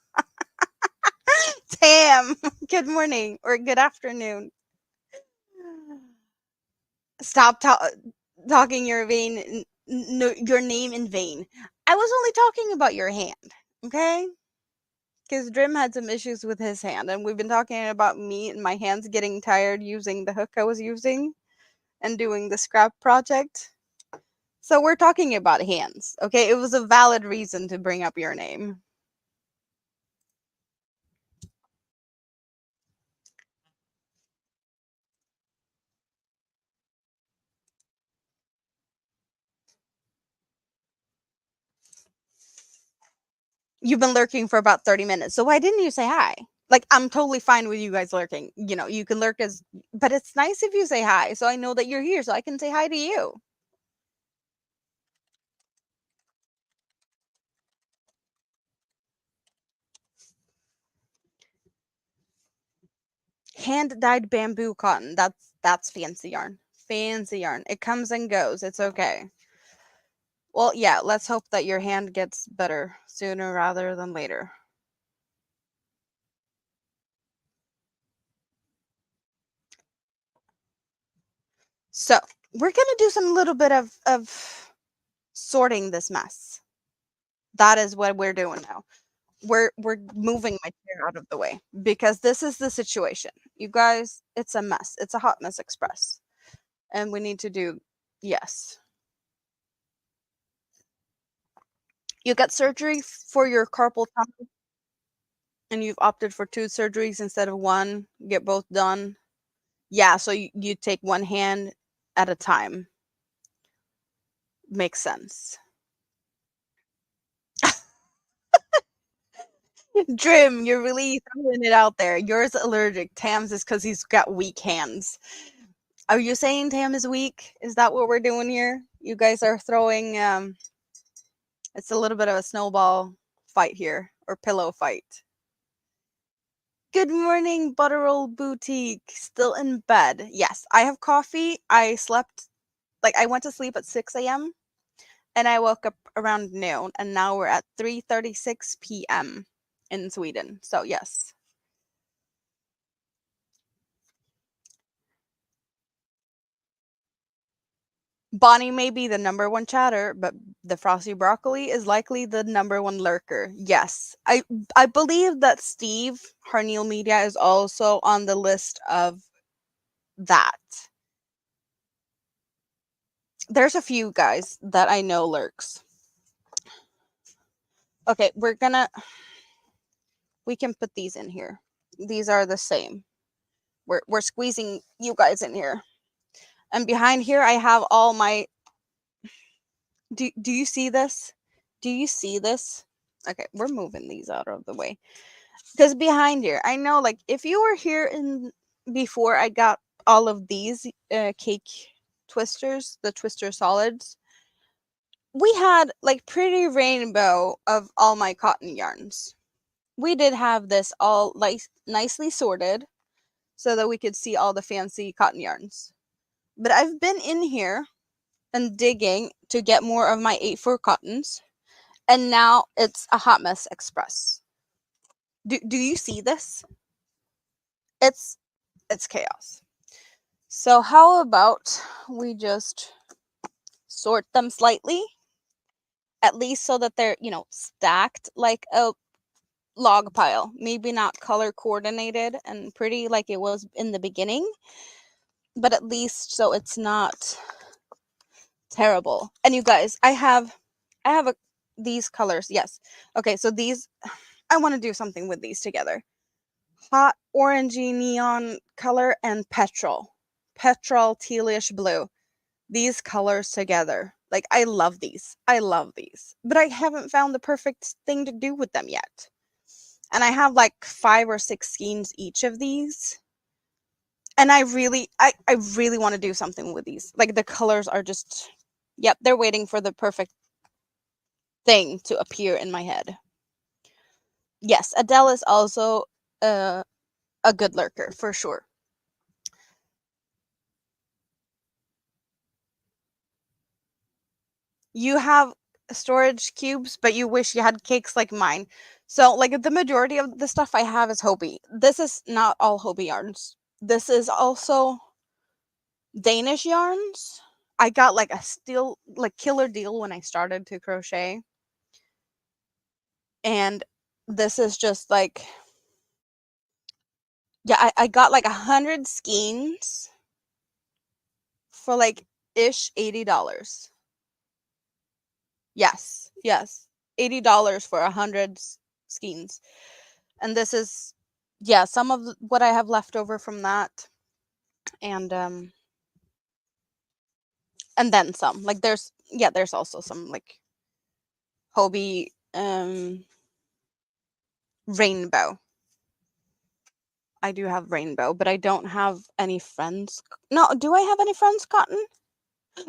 Tam, good morning or good afternoon. Stop talking your your name in vain. I was only talking about your hand, okay? Because Drim had some issues with his hand, and we've been talking about me and my hands getting tired using the hook I was using and doing the scrap project. So we're talking about hands, okay? It was a valid reason to bring up your name. You've been lurking for about 30 minutes. So why didn't you say hi? Like, I'm totally fine with you guys lurking. You know, you can lurk but it's nice if you say hi. So I know that you're here so I can say hi to you. Hand dyed bamboo cotton. That's fancy yarn. Fancy yarn. It comes and goes. It's okay. Well, yeah, let's hope that your hand gets better sooner rather than later. So we're gonna do some little bit of sorting this mess. That is what we're doing now. We're moving my chair out of the way because this is the situation. You guys, it's a mess. It's a hot mess express. And we need to do, yes. You got surgery for your carpal tunnel and you've opted for 2 surgeries instead of 1, get both done. Yeah, so you take one hand at a time. Makes sense. Drim, you're really throwing it out there. Yours allergic. Tam's is because he's got weak hands. Are you saying Tam is weak? Is that what we're doing here? You guys are throwing, it's a little bit of a snowball fight here, or pillow fight. Good morning, Butterroll Boutique. Still in bed. Yes, I have coffee. I slept, like, I went to sleep at 6 a.m. and I woke up around noon, and now we're at 3:36 p.m. in Sweden. So, yes. Bonnie may be the number one chatter, but the frosty broccoli is likely the number one lurker. Yes. I believe that Steve Harneal Media is also on the list of that. There's a few guys that I know lurks. Okay, we can put these in here. These are the same. We're squeezing you guys in here. And behind here I have all my, do you see this? Do you see this? Okay, we're moving these out of the way. Because behind here, I know, like, if you were here in before I got all of these cake twisters, the twister solids, we had like pretty rainbow of all my cotton yarns. We did have this all like nicely sorted so that we could see all the fancy cotton yarns. But I've been in here and digging to get more of my 8-4 cottons, and now it's a hot mess express. Do you see this? It's chaos. So how about we just sort them slightly, at least so that they're, stacked like a log pile. Maybe not color coordinated and pretty like it was in the beginning, but at least so it's not terrible. And you guys, I have these colors. Yes. Okay, so these, I want to do something with these together. Hot orangey neon color and petrol tealish blue. These colors together. Like, I love these. I love these. But I haven't found the perfect thing to do with them yet. And I have like 5 or 6 skeins each of these. And I really want to do something with these. Like, the colors are just, yep, they're waiting for the perfect thing to appear in my head. Yes, Adele is also a good lurker for sure. You have storage cubes, but you wish you had cakes like mine. So, like, the majority of the stuff I have is Hobie. This is not all Hobie yarns. This is also Danish yarns. I got like a still like killer deal when I started to crochet. And this is just like, yeah, I got like 100 skeins for like ish $80. Yes, yes. $80 for 100 skeins. And this is, yeah, some of what I have left over from that. And then some. Like, there's also some like Hobie rainbow. I do have rainbow, but I don't have any friends. No, do I have any friends cotton?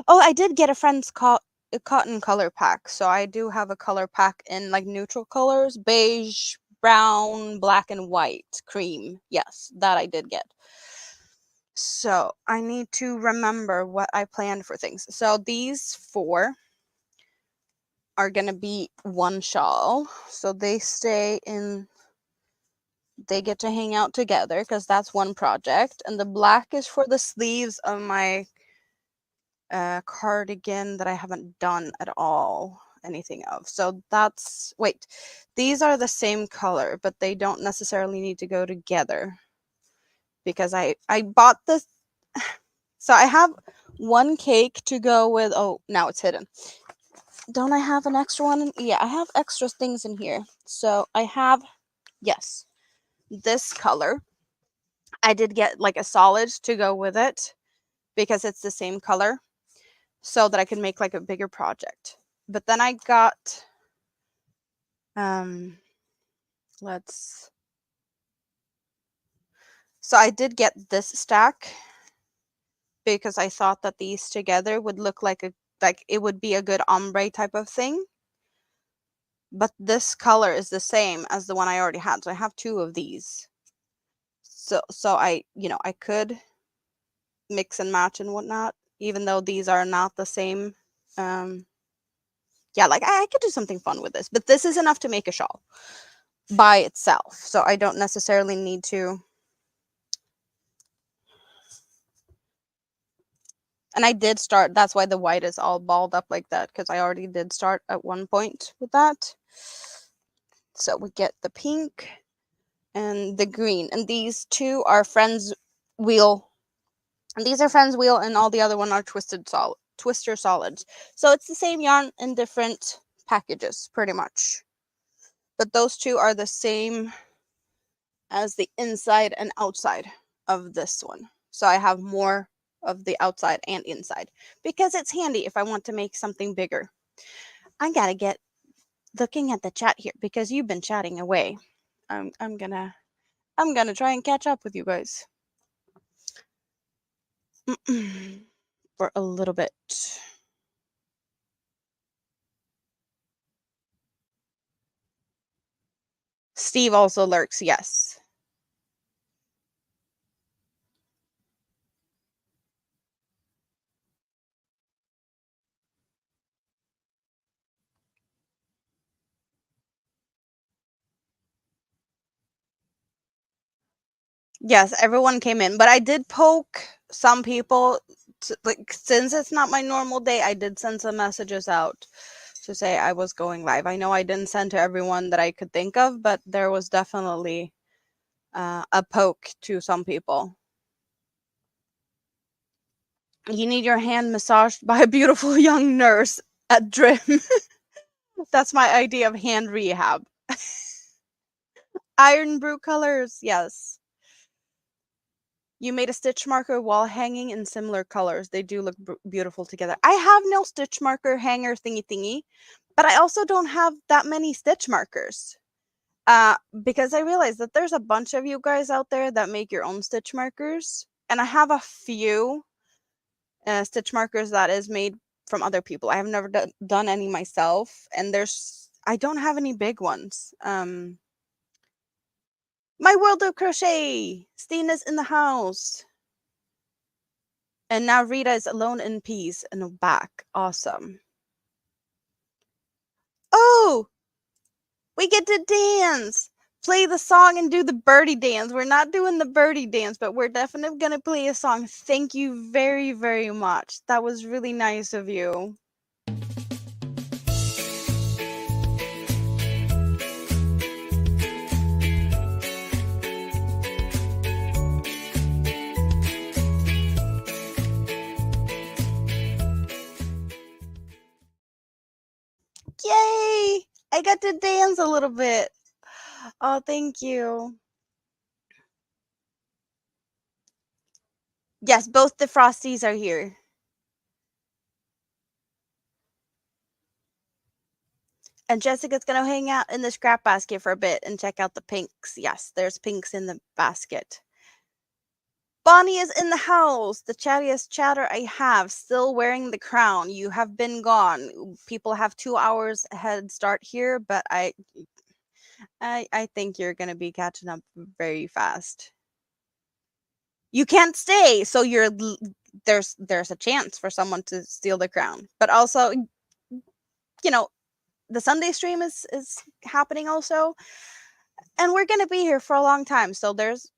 Oh, I did get a friends cotton color pack. So I do have a color pack in like neutral colors, beige, brown, black, and white, cream. Yes, that I did get. So I need to remember what I planned for things. So these 4 are going to be one shawl. So they get to hang out together because that's one project. And the black is for the sleeves of my cardigan that I haven't done at all anything of. So wait, these are the same color, but they don't necessarily need to go together because I bought this. So I have one cake to go with. Oh, now it's hidden. Don't I have an extra one? Yeah, I have extra things in here. So I have, yes, this color. I did get like a solid to go with it because it's the same color so that I could make like a bigger project. But then I got, let's, so I did get this stack because I thought that these together would look like it would be a good ombre type of thing. But this color is the same as the one I already had. So I have two of these. So I, I could mix and match and whatnot, even though these are not the same. Yeah, like I could do something fun with this, but this is enough to make a shawl by itself. So I don't necessarily need to. And I did start, that's why the white is all balled up like that, because I already did start at one point with that. So we get the pink and the green. And these two are Friends Wheel. And these are Friends Wheel, and all the other one are Twister Solids. So it's the same yarn in different packages, pretty much. But those two are the same as the inside and outside of this one. So I have more of the outside and inside because it's handy if I want to make something bigger. I gotta get looking at the chat here because you've been chatting away. I'm gonna try and catch up with you guys for a little bit. Steve also lurks, yes. Yes, everyone came in, but I did poke some people like since it's not my normal day, I did send some messages out to say I was going live. I know I didn't send to everyone that I could think of, but there was definitely a poke to some people. You need your hand massaged by a beautiful young nurse at Drim. That's my idea of hand rehab. Iron brew colors, yes. You made a stitch marker wall hanging in similar colors. They do look beautiful together. I have no stitch marker hanger thingy, but I also don't have that many stitch markers. Because I realized that there's a bunch of you guys out there that make your own stitch markers, and I have a few stitch markers that is made from other people. I have never done any myself, and I don't have any big ones. My world of crochet, Stina's in the house, and now Rita is alone in peace and back. Awesome. Oh, we get to dance. Play the song and do the birdie dance. We're not doing the birdie dance, but we're definitely going to play a song. Thank you very, very much. That was really nice of you. Yay! I got to dance a little bit. Oh, thank you. Yes, both the Frosties are here. And Jessica's going to hang out in the scrap basket for a bit and check out the pinks. Yes, there's pinks in the basket. Bonnie is in the house. The chattiest chatter I have. Still wearing the crown. You have been gone. People have 2 hours head start here, but I think you're going to be catching up very fast. You can't stay, so there's a chance for someone to steal the crown. But also, the Sunday stream is happening also, and we're going to be here for a long time, so there's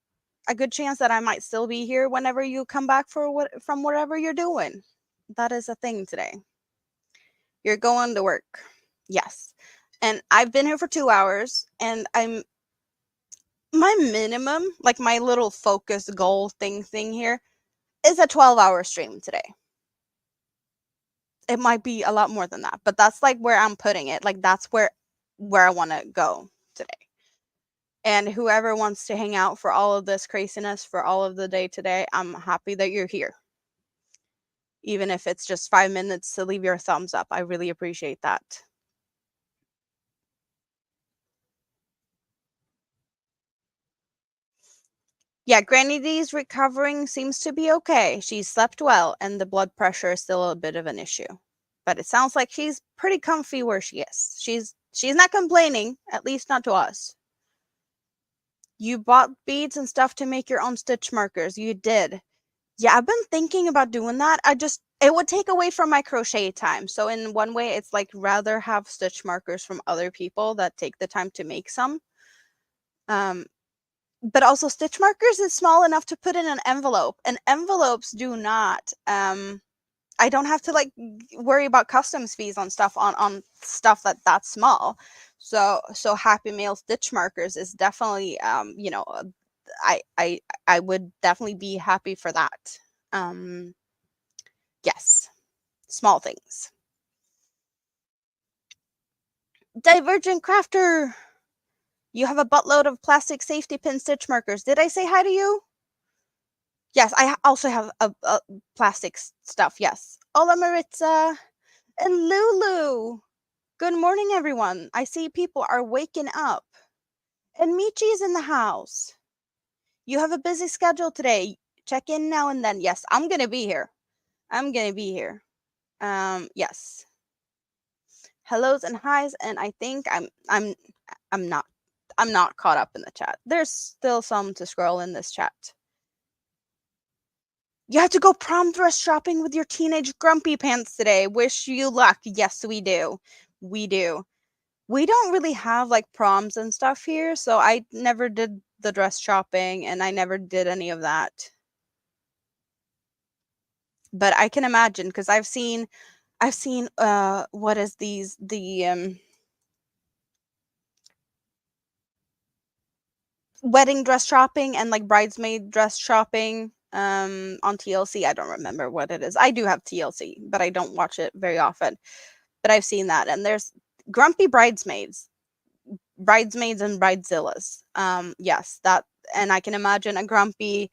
a good chance that I might still be here whenever you come back from whatever you're doing. That is a thing today. You're going to work. Yes. And I've been here for 2 hours, and my minimum, like my little focus goal thing here is a 12-hour stream today. It might be a lot more than that, but that's like where I'm putting it. Like that's where I want to go today. And whoever wants to hang out for all of this craziness for all of the day today, I'm happy that you're here. Even if it's just 5 minutes to leave your thumbs up, I really appreciate that. Yeah, Granny D's recovering seems to be okay. She slept well, and the blood pressure is still a bit of an issue. But it sounds like she's pretty comfy where she is. She's not complaining, at least not to us. You bought beads and stuff to make your own stitch markers. You did. Yeah, I've been thinking about doing that. It would take away from my crochet time. So in one way, it's like rather have stitch markers from other people that take the time to make some. Um, but also stitch markers is small enough to put in an envelope, and envelopes do not. I don't have to like worry about customs fees on stuff that's small. So Happy Mail stitch markers is definitely I I I would definitely be happy for that. Um, yes, small things. Divergent Crafter, you have a buttload of plastic safety pin stitch markers. Did I say hi to you? Yes, also have a plastic stuff. Yes. Hola, Maritza and Lulu. Good morning, everyone. I see people are waking up. And Michi's in the house. You have a busy schedule today. Check in now and then. Yes, I'm gonna be here. I'm gonna be here. Yes. Hellos and highs, and I think I'm not I'm not caught up in the chat. There's still some to scroll in this chat. You have to go prom dress shopping with your teenage grumpy pants today. Wish you luck. Yes, we do. We do. We don't really have like proms and stuff here, so I never did the dress shopping and I never did any of that. But I can imagine because I've seen what is these the wedding dress shopping and like bridesmaid dress shopping on TLC. I don't remember what it is. I do have TLC, but I don't watch it very often. But I've seen that, and there's grumpy bridesmaids and bridezillas. Yes, that, and I can imagine a grumpy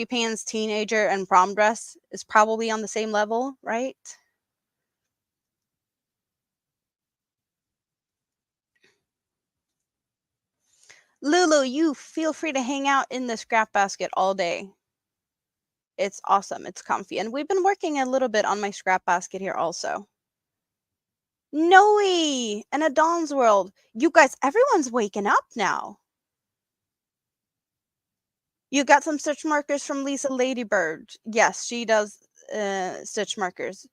pants teenager and prom dress is probably on the same level, right? Lulu, you feel free to hang out in the scrap basket all day. It's awesome. It's comfy. And we've been working a little bit on my scrap basket here also. Noe and a Dawn's World. You guys, everyone's waking up now. You got some stitch markers from Lisa Ladybird. Yes, she does stitch markers.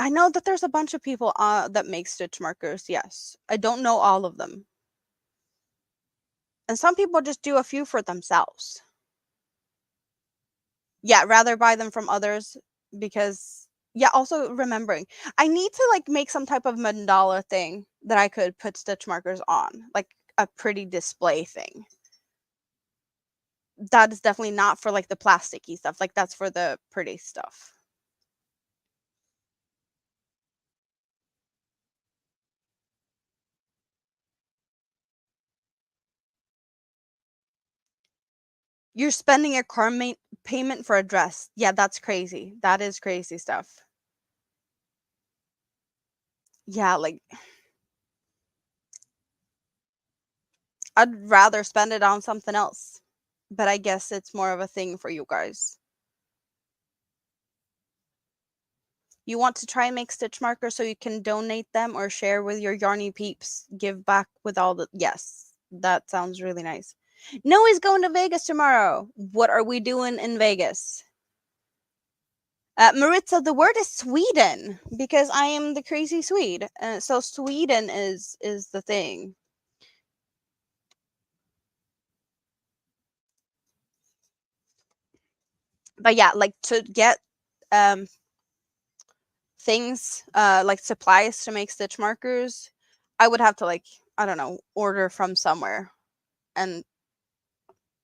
I know that there's a bunch of people that make stitch markers. Yes. I don't know all of them. And some people just do a few for themselves. Yeah, rather buy them from others because yeah, also remembering I need to like make some type of mandala thing that I could put stitch markers on, like a pretty display thing. That is definitely not for like the plasticky stuff. Like that's for the pretty stuff. You're spending a payment for a dress. Yeah, that's crazy. That is crazy stuff. Yeah, like I'd rather spend it on something else. But I guess it's more of a thing for you guys. You want to try and make stitch markers so you can donate them or share with your yarny peeps. Give back with all the yes. That sounds really nice. Noah's going to Vegas tomorrow. What are we doing in Vegas? Maritza, the word is Sweden because I am the crazy Swede. So Sweden is the thing. But yeah, like to get um things like supplies to make stitch markers, I would have to like I don't know order from somewhere and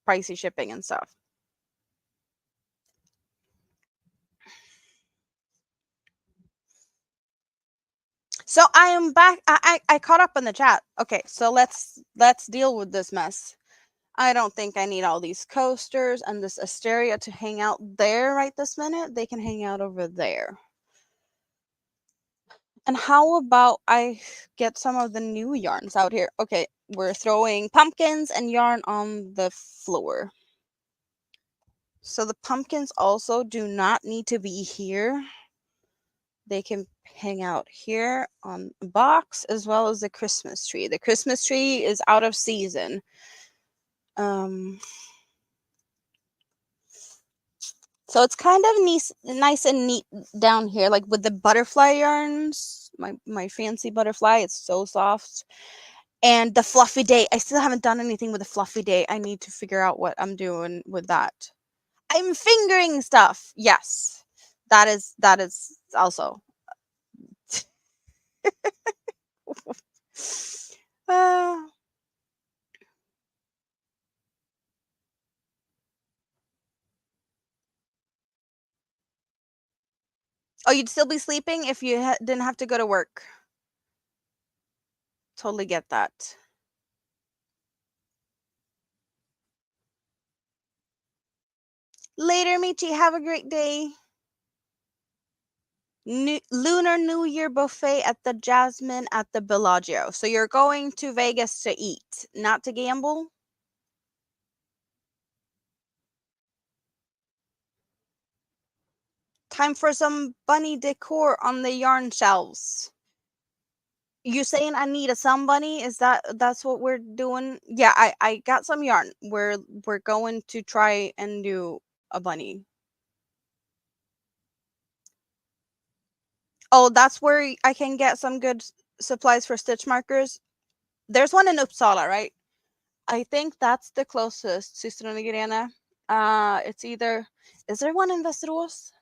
pricey shipping and stuff. So I am back. I caught up in the chat. Okay, so let's deal with this mess. I don't think I need all these coasters and this Asteria to hang out there right this minute. They can hang out over there. And how about I get some of the new yarns out here? Okay, we're throwing pumpkins and yarn on the floor. So the pumpkins also do not need to be here. They can hang out here on a box as well as the Christmas tree. The Christmas tree is out of season. So it's kind of nice and neat down here, like with the butterfly yarns. My fancy butterfly, it's so soft. And the fluffy day, I still haven't done anything with the fluffy day. I need to figure out what I'm doing with that. I'm fingering stuff. Yes, that is also. uh, oh, you'd still be sleeping if you didn't have to go to work. Totally get that. Later, Michi. Have a great day. Lunar New Year buffet at the Jasmine at the Bellagio. So you're going to Vegas to eat, not to gamble? Time for some bunny decor on the yarn shelves. You saying I need a sun bunny? Is that's what we're doing? Yeah, I got some yarn. We're going to try and do a bunny. Oh, that's where I can get some good supplies for stitch markers. There's one in Uppsala, right? I think that's the closest, Systrarna Grena. It's either, is there one in Västerås?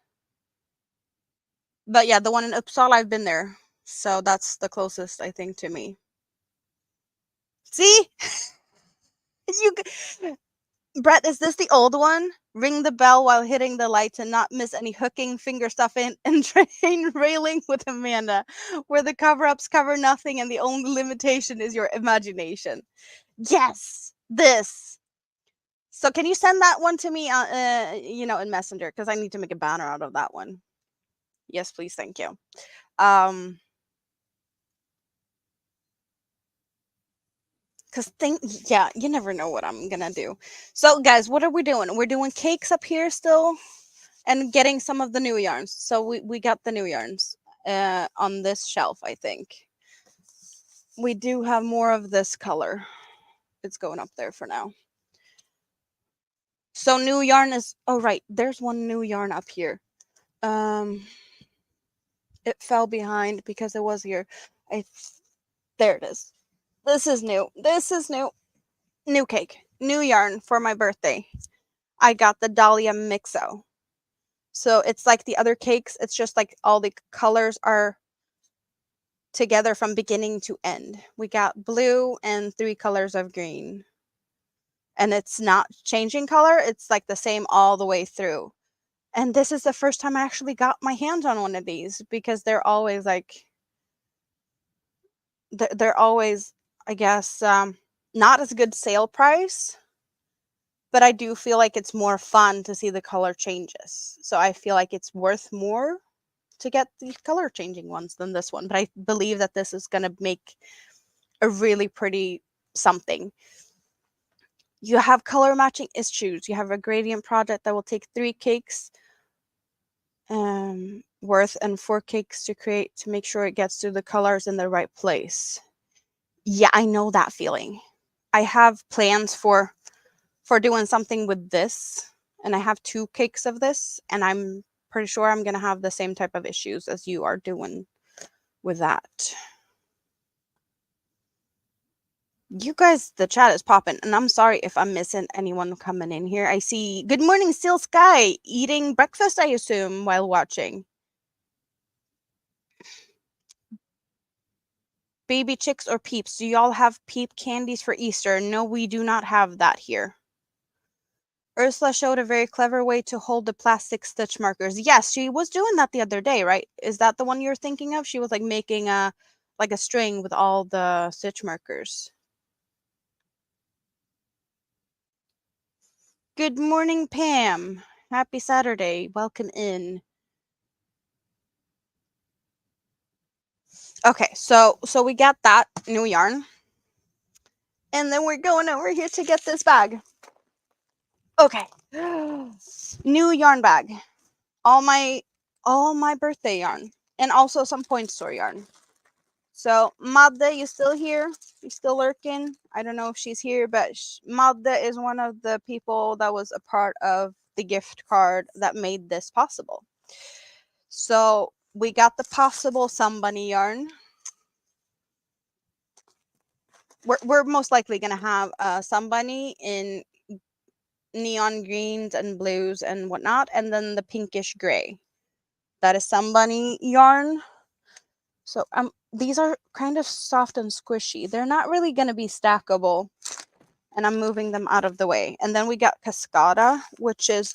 But yeah, the one in Uppsala, I've been there. So that's the closest, I think, to me. See? you, Brett, is this the old one? Ring the bell while hitting the light to not miss any hooking, finger stuffing, and train railing with Amanda, where the cover-ups cover nothing and the only limitation is your imagination. Yes, this. So can you send that one to me, in Messenger? Because I need to make a banner out of that one. Yes, please. Thank you. Because yeah, you never know what I'm going to do. So, guys, what are we doing? We're doing cakes up here still and getting some of the new yarns. So we got the new yarns on this shelf, I think. We do have more of this color. It's going up there for now. So new yarn is, oh, right. There's one new yarn up here. It fell behind because it was here. There it is. This is new. This is new. New cake. New yarn for my birthday. I got the Dahlia Mixo. So it's like the other cakes. It's just like all the colors are together from beginning to end. We got blue and 3 colors of green. And it's not changing color. It's like the same all the way through. And this is the first time I actually got my hands on one of these because they're always like, they're always, I guess, not as good sale price, but I do feel like it's more fun to see the color changes. So I feel like it's worth more to get the color changing ones than this one. But I believe that this is going to make a really pretty something. You have color matching issues. You have a gradient project that will take 3 cakes worth and 4 cakes to create to make sure it gets to the colors in the right place. Yeah, I know that feeling. I have plans for doing something with this, and I have 2 cakes of this, and I'm pretty sure I'm going to have the same type of issues as you are doing with that. You guys, the chat is popping, and I'm sorry if I'm missing anyone coming in here. I see good morning, Steel Sky, eating breakfast, I assume, while watching. Baby chicks or peeps? Do y'all have peep candies for Easter? No, we do not have that here. Ursula showed a very clever way to hold the plastic stitch markers. Yes, she was doing that the other day, right? Is that the one you're thinking of? She was like making a like a string with all the stitch markers. Good morning, Pam. Happy Saturday. Welcome in. Okay, so we got that new yarn. And then we're going over here to get this bag. Okay. New yarn bag. All my birthday yarn. And also some point store yarn. So Madde, you still here? You still lurking? I don't know if she's here, but Madde is one of the people that was a part of the gift card that made this possible. So we got the possible somebody yarn. We're most likely gonna have somebody in neon greens and blues and whatnot, and then the pinkish gray. That is somebody yarn. So these are kind of soft and squishy. They're not really gonna be stackable, and I'm moving them out of the way. And then we got Cascada, which is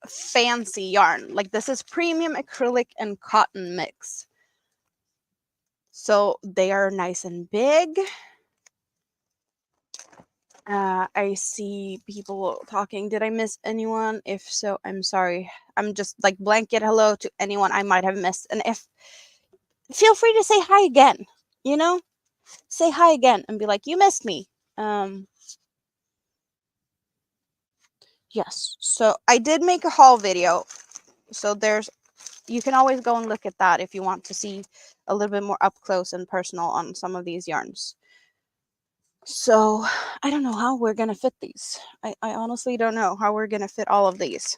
fancy yarn. Like this is premium acrylic and cotton mix. So they are nice and big. I see people talking. Did I miss anyone? If so, I'm sorry. I'm just like blanket hello to anyone I might have missed. And if feel free to say hi again, you know? Say hi again and be like, you missed me. Yes. So I did make a haul video. So you can always go and look at that if you want to see a little bit more up close and personal on some of these yarns. So I don't know how we're going to fit these. I honestly don't know how we're going to fit all of these.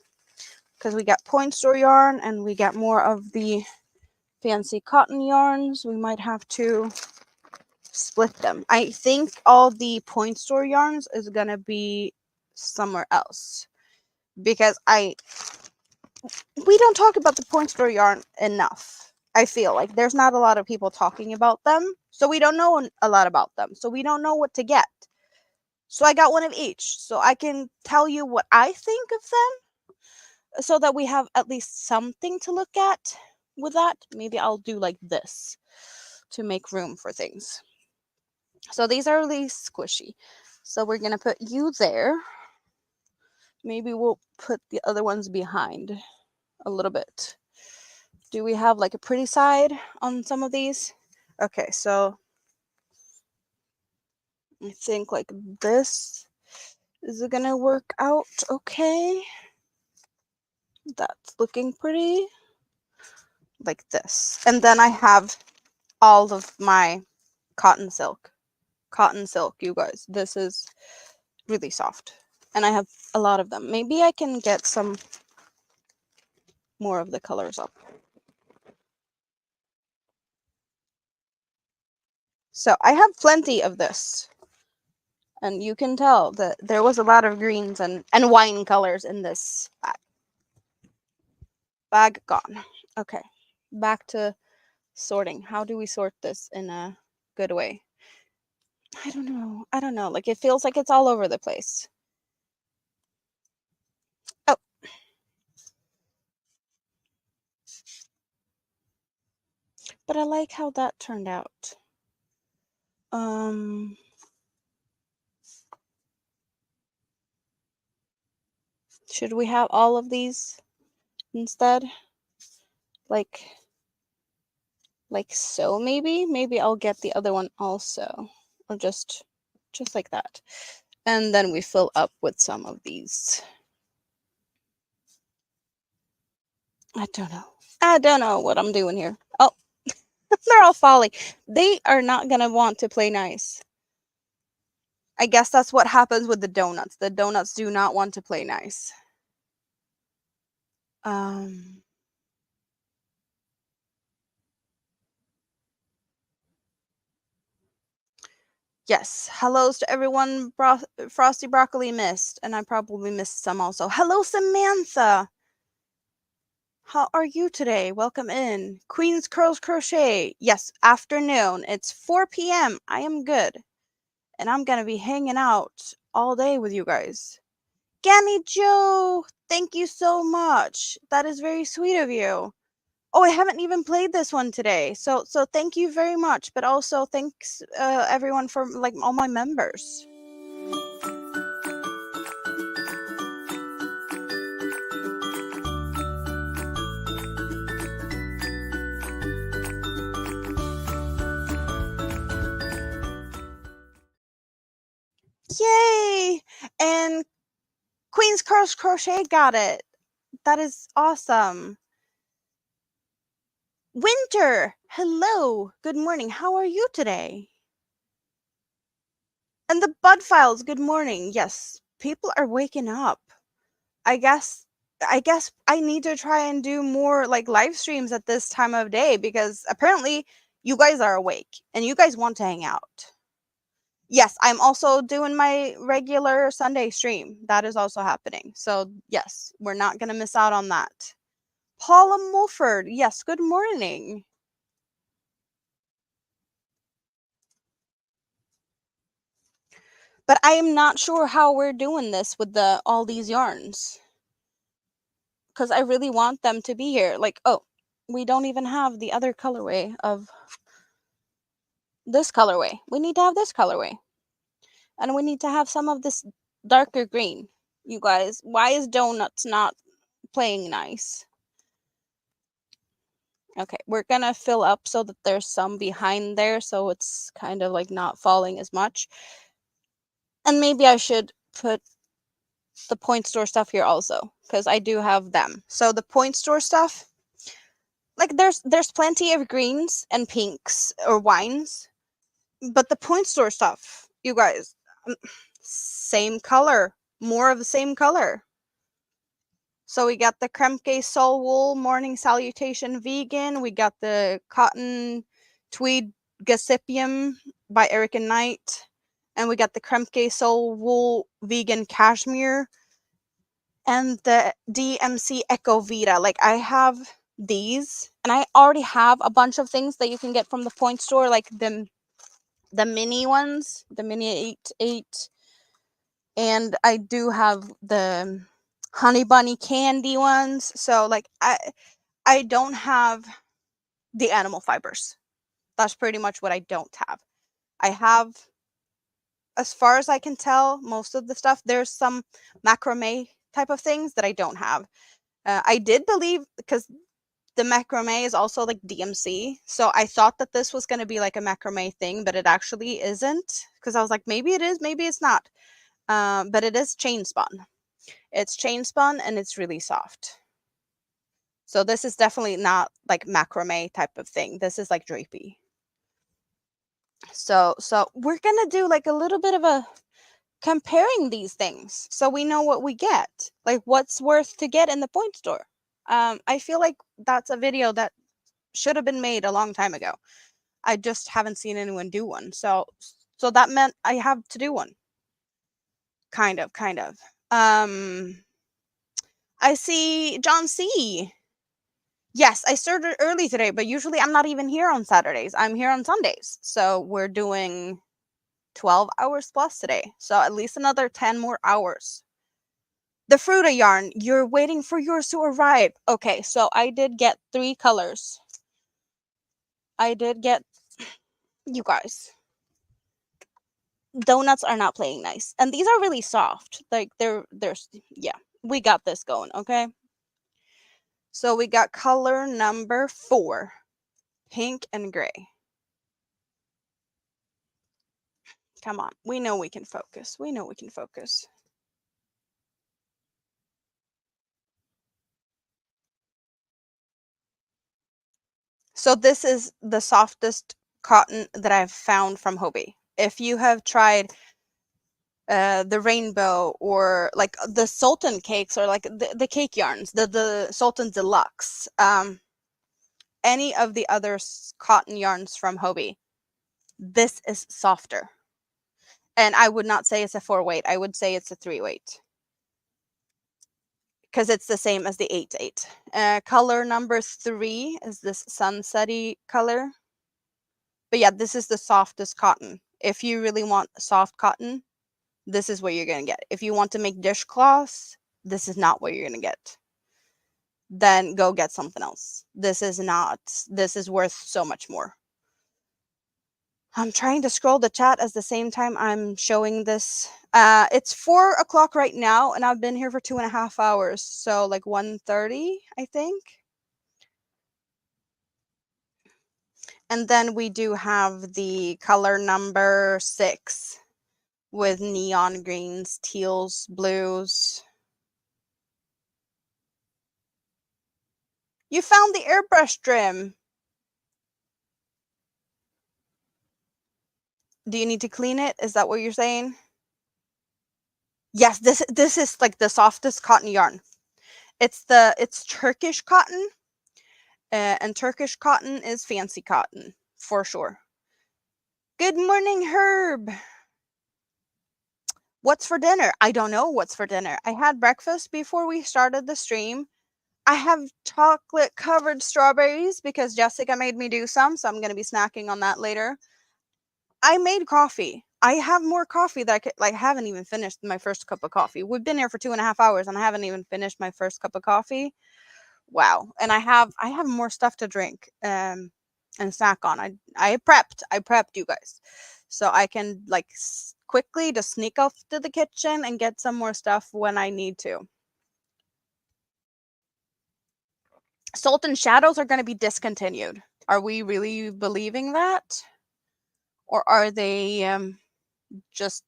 Because we got point store yarn and we got more of the fancy cotton yarns. We might have to split them. I think all the point store yarns is going to be somewhere else. Because we don't talk about the point store yarn enough. I feel like there's not a lot of people talking about them. So we don't know a lot about them. So we don't know what to get. So I got one of each. So I can tell you what I think of them. So that we have at least something to look at with that. Maybe I'll do like this to make room for things. So these are really squishy. So we're going to put you there. Maybe we'll put the other ones behind a little bit. Do we have like a pretty side on some of these? Okay, so I think like this is going to work out okay. That's looking pretty. Like this. And then I have all of my cotton silk. Cotton silk, you guys. This is really soft. And I have a lot of them. Maybe I can get some more of the colors up. So I have plenty of this. And you can tell that there was a lot of greens and wine colors in this bag. Bag gone. Okay. Back to sorting. How do we sort this in a good way? I don't know. I don't know. Like it feels like it's all over the place. Oh. But I like how that turned out. Should we have all of these instead? Like so maybe? Maybe I'll get the other one also. Or just like that. And then we fill up with some of these. I don't know what I'm doing here. Oh, they're all falling. They are not going to want to play nice. I guess that's what happens with the donuts. The donuts do not want to play nice. Yes. Hellos to everyone Frosty Broccoli missed. And I probably missed some also. Hello, Samantha. How are you today? Welcome in. Queen's Curls Crochet. Yes, afternoon. It's 4 p.m. I am good. And I'm going to be hanging out all day with you guys. Ganny Joe, thank you so much. That is very sweet of you. Oh, I haven't even played this one today. So thank you very much, but also thanks everyone for like all my members. Yay! And Queen's Crochet got it. That is awesome. Winter, hello. Good morning. How are you today? And the Bud Files, good morning. Yes, people are waking up. I guess I need to try and do more like live streams at this time of day because apparently you guys are awake and you guys want to hang out. Yes, I'm also doing my regular Sunday stream. That is also happening. So, yes, we're not going to miss out on that. Paula Mulford, yes, good morning. But I am not sure how we're doing this with all these yarns because I really want them to be here. Like, oh, we don't even have the other colorway of this colorway. We need to have this colorway. And we need to have some of this darker green. You guys, why is Donuts not playing nice? Okay, we're gonna fill up so that there's some behind there so it's kind of like not falling as much. And maybe I should put the point store stuff here also because I do have them. So the point store stuff, like there's plenty of greens and pinks or wines, but the point store stuff, you guys, same color, more of the same color. So we got the Kremke Soul Wool Morning Salutation Vegan. We got the Cotton Tweed Gossypium by Eric and Knight. And we got the Kremke Soul Wool Vegan Cashmere. And the DMC Eco Vita. Like I have these. And I already have a bunch of things that you can get from the point store. Like the mini ones. The mini 8. And I do have the Honey Bunny candy ones. So like I don't have the animal fibers. That's pretty much what I don't have. I have, as far as I can tell, most of the stuff. There's some macrame type of things that I don't have. I did believe because the macrame is also like DMC, so I thought that this was going to be like a macrame thing, but it actually isn't. Because I was like, maybe it is, maybe it's not. But it is chain spun. It's chain spun and it's really soft. So this is definitely not like macrame type of thing. This is like drapey. So we're gonna do like a little bit of a comparing these things so we know what we get, like what's worth to get in the point store. I feel like that's a video that should have been made a long time ago. I just haven't seen anyone do one. So that meant I have to do one. Kind of. I see John C. Yes, I started early today, but usually I'm not even here on Saturdays. I'm here on Sundays. So we're doing 12 hours plus today. So at least another 10 more hours. The Fruta yarn, you're waiting for yours to arrive. Okay, so I did get 3 colors. I did get, you guys, donuts are not playing nice. And these are really soft. Like they're, yeah, we got this going, okay? So we got color number 4, pink and gray. Come on, we know we can focus. We know we can focus. So this is the softest cotton that I've found from Hobie. If you have tried the rainbow or like the Sultan cakes or like the cake yarns, the Sultan Deluxe, any of the other cotton yarns from Hobie, this is softer. And I would not say it's a 4-weight. I would say it's a 3-weight. Because it's the same as the 8-8. Color number 3 is this sunsetty color. But yeah, this is the softest cotton. If you really want soft cotton, this is what you're going to get. If you want to make dishcloths, this is not what you're going to get. then go get something else. This is worth so much more. I'm trying to scroll the chat at the same time I'm showing this. It's 4 o'clock right now, and I've been here for 2.5 hours. So like 1:30, I think. And then we do have the color number 6 with neon greens, teals, blues. You found the airbrush trim. Do you need to clean it? Is that what you're saying? Yes, this is like the softest cotton yarn. It's Turkish cotton, and Turkish cotton is fancy cotton for sure. Good morning, Herb. What's for dinner? I don't know what's for dinner. I had breakfast before we started the stream. I have chocolate covered strawberries because Jessica made me do some, so I'm going to be snacking on that later. I made coffee. I have more coffee that I haven't even finished my first cup of coffee. We've been here for 2.5 hours and I haven't even finished my first cup of coffee. Wow. And I have more stuff to drink and snack on. I prepped you guys. So I can like quickly just sneak off to the kitchen and get some more stuff when I need to. Salt and Shadows are going to be discontinued. Are we really believing that? Or are they just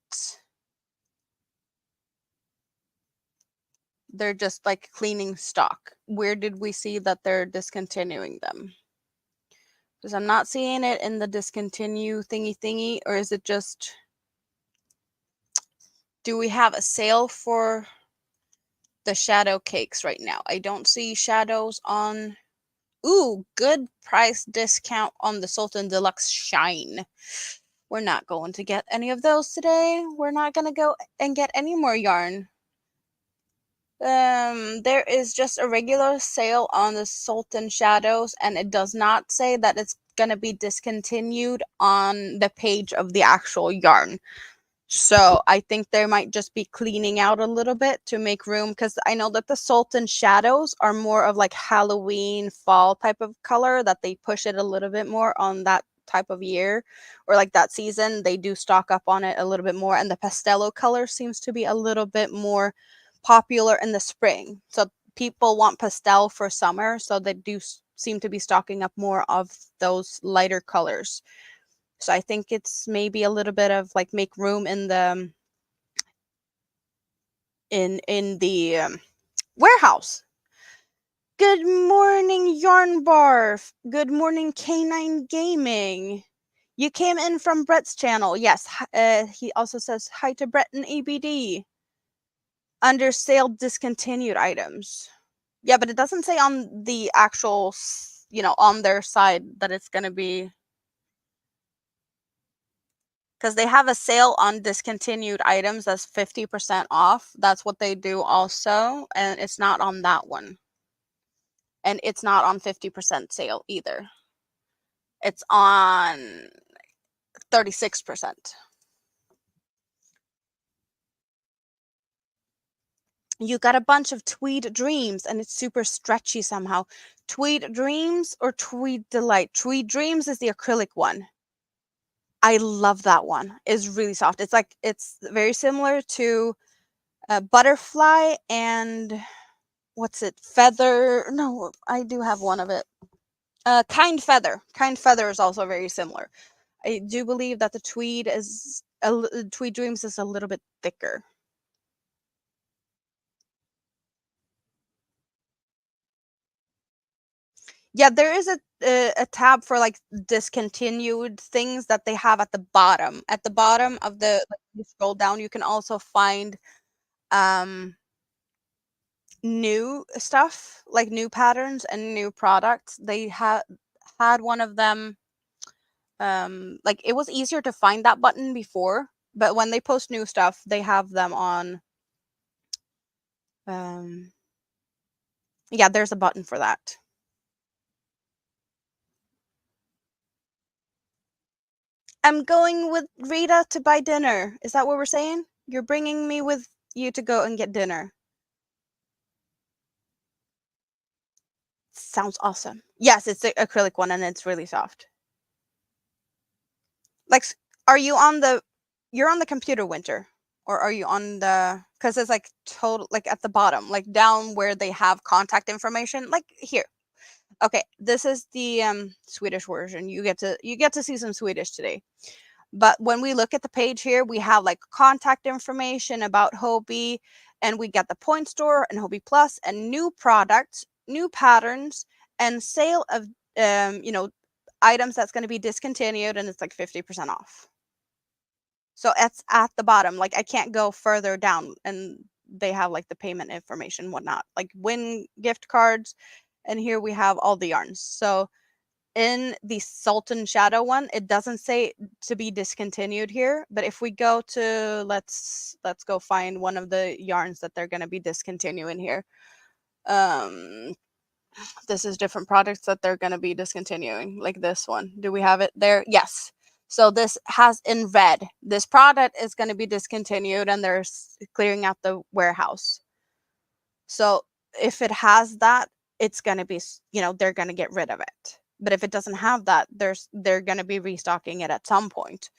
they're just like cleaning stock? Where did we see that they're discontinuing them? Because I'm not seeing it in the discontinue thingy, or is it just, do we have a sale for the shadow cakes right now? I don't see shadows on. Ooh, good price discount on the Sultan Deluxe Shine. We're not going to get any of those today. We're not going to go and get any more yarn. There is just a regular sale on the Sultan Shadows, and it does not say that it's going to be discontinued on the page of the actual yarn. So I think they might just be cleaning out a little bit to make room, because I know that the Sultan Shadows are more of like Halloween fall type of color, that they push it a little bit more on that type of year, or like that season. They do stock up on it a little bit more, and the pastel color seems to be a little bit more popular in the spring. So people want pastel for summer, so they do seem to be stocking up more of those lighter colors. So I think it's maybe a little bit of like make room in the warehouse. Good morning, Yarn Barf. Good morning, Canine Gaming. You came in from Brett's channel. Yes, he also says hi to Brett and ABD. Under sale discontinued items. Yeah, but it doesn't say on the actual, on their side that it's going to be, because they have a sale on discontinued items that's 50% off. That's what they do also, and it's not on that one. And it's not on 50% sale either. It's on 36%. You got a bunch of Tweed Dreams, and it's super stretchy somehow. Tweed Dreams or Tweed Delight? Tweed Dreams is the acrylic one. I love that one. It's really soft. It's very similar to Butterfly and what's it? Feather. No, I do have one of it. Kind Feather. Kind Feather is also very similar. I do believe that the Tweed Dreams is a little bit thicker. Yeah, there is a tab for like discontinued things that they have at the bottom. At the bottom of the, like, you scroll down, you can also find new stuff, like new patterns and new products. They had one of them. Like it was easier to find that button before, but when they post new stuff, they have them on. Yeah, there's a button for that. I'm going with Rita to buy dinner. Is that what we're saying? You're bringing me with you to go and get dinner. Sounds awesome. Yes, it's the acrylic one and it's really soft. Like, are you on the you're on the computer, Winter? Or are you on the, because it's like total, like at the bottom, like down where they have contact information, like here. Okay, this is the Swedish version. You get to see some Swedish today. But when we look at the page here, we have like contact information about Hobie, and we get the point store and Hobie Plus and new products, new patterns, and sale of items that's going to be discontinued, and it's like 50% off. So it's at the bottom. Like I can't go further down, and they have like the payment information, whatnot, like win gift cards, and here we have all the yarns. So in the Sultan Shadow one, it doesn't say to be discontinued here, but if we go to let's go find one of the yarns that they're going to be discontinuing here. This is different products that they're going to be discontinuing, like this one. Do we have it there? Yes. So this has in red, this product is going to be discontinued and they're clearing out the warehouse. So if it has that, it's going to be, they're going to get rid of it. But if it doesn't have that, they're going to be restocking it at some point,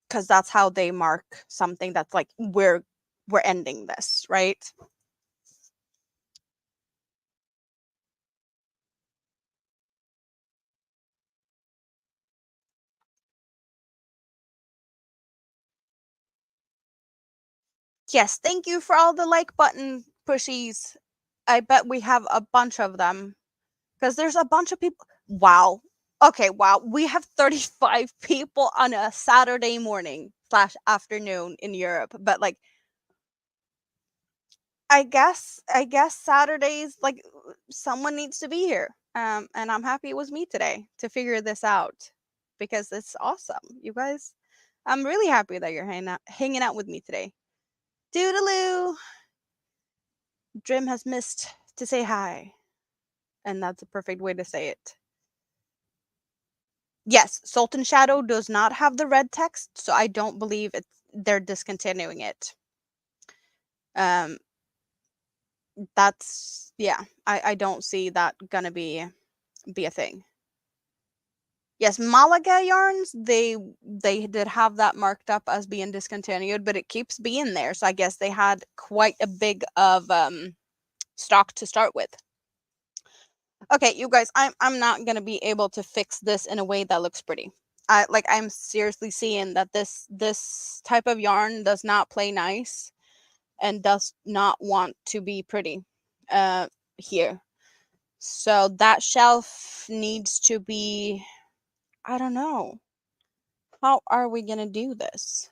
because that's how they mark something that's like we're ending this, right? Yes, thank you for all the like button pushies. I bet we have a bunch of them, because there's a bunch of people. Wow. Okay, wow. We have 35 people on a Saturday morning slash afternoon in Europe, but like I guess Saturdays, like someone needs to be here. And I'm happy it was me today to figure this out, because it's awesome. You guys, I'm really happy that you're hanging out with me today. Doodaloo. Drim has missed to say hi, and that's a perfect way to say it. Yes, Sultan Shadow does not have the red text, so I don't believe they're discontinuing it. That's, yeah, I don't see that gonna be a thing. Yes, Malaga yarns, they did have that marked up as being discontinued, but it keeps being there. So I guess they had quite a big of stock to start with. Okay, you guys, I'm not gonna be able to fix this in a way that looks pretty. I'm seriously seeing that this type of yarn does not play nice and does not want to be pretty here. So that shelf needs to be, I don't know. How are we going to do this?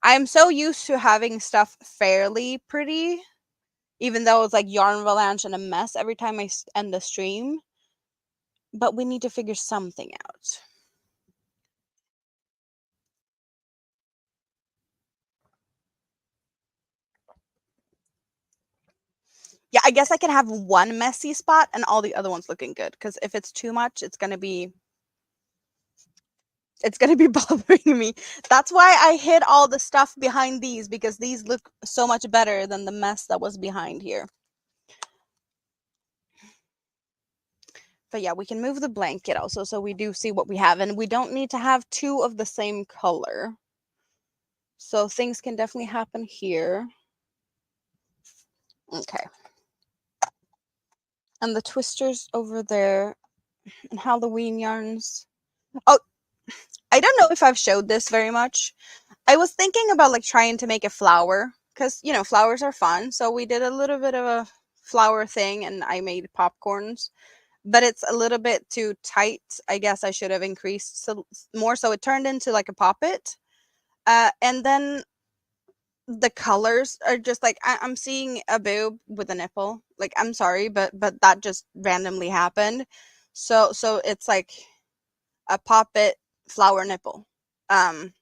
I'm so used to having stuff fairly pretty, even though it's like yarn avalanche and a mess every time I end the stream. But we need to figure something out. Yeah, I guess I can have one messy spot and all the other ones looking good. Because if it's too much, it's gonna be bothering me. That's why I hid all the stuff behind these, because these look so much better than the mess that was behind here. But yeah, we can move the blanket also, so we do see what we have, and we don't need to have two of the same color. So things can definitely happen here. Okay. And the twisters over there, and Halloween yarns. Oh, I don't know if I've showed this very much. I was thinking about like trying to make a flower, because flowers are fun. So we did a little bit of a flower thing, and I made popcorns, but it's a little bit too tight. I guess I should have increased more, so it turned into like a poppet. And then the colors are just like, I'm seeing a boob with a nipple. Like, I'm sorry, but that just randomly happened. So it's like a poppet flower nipple. It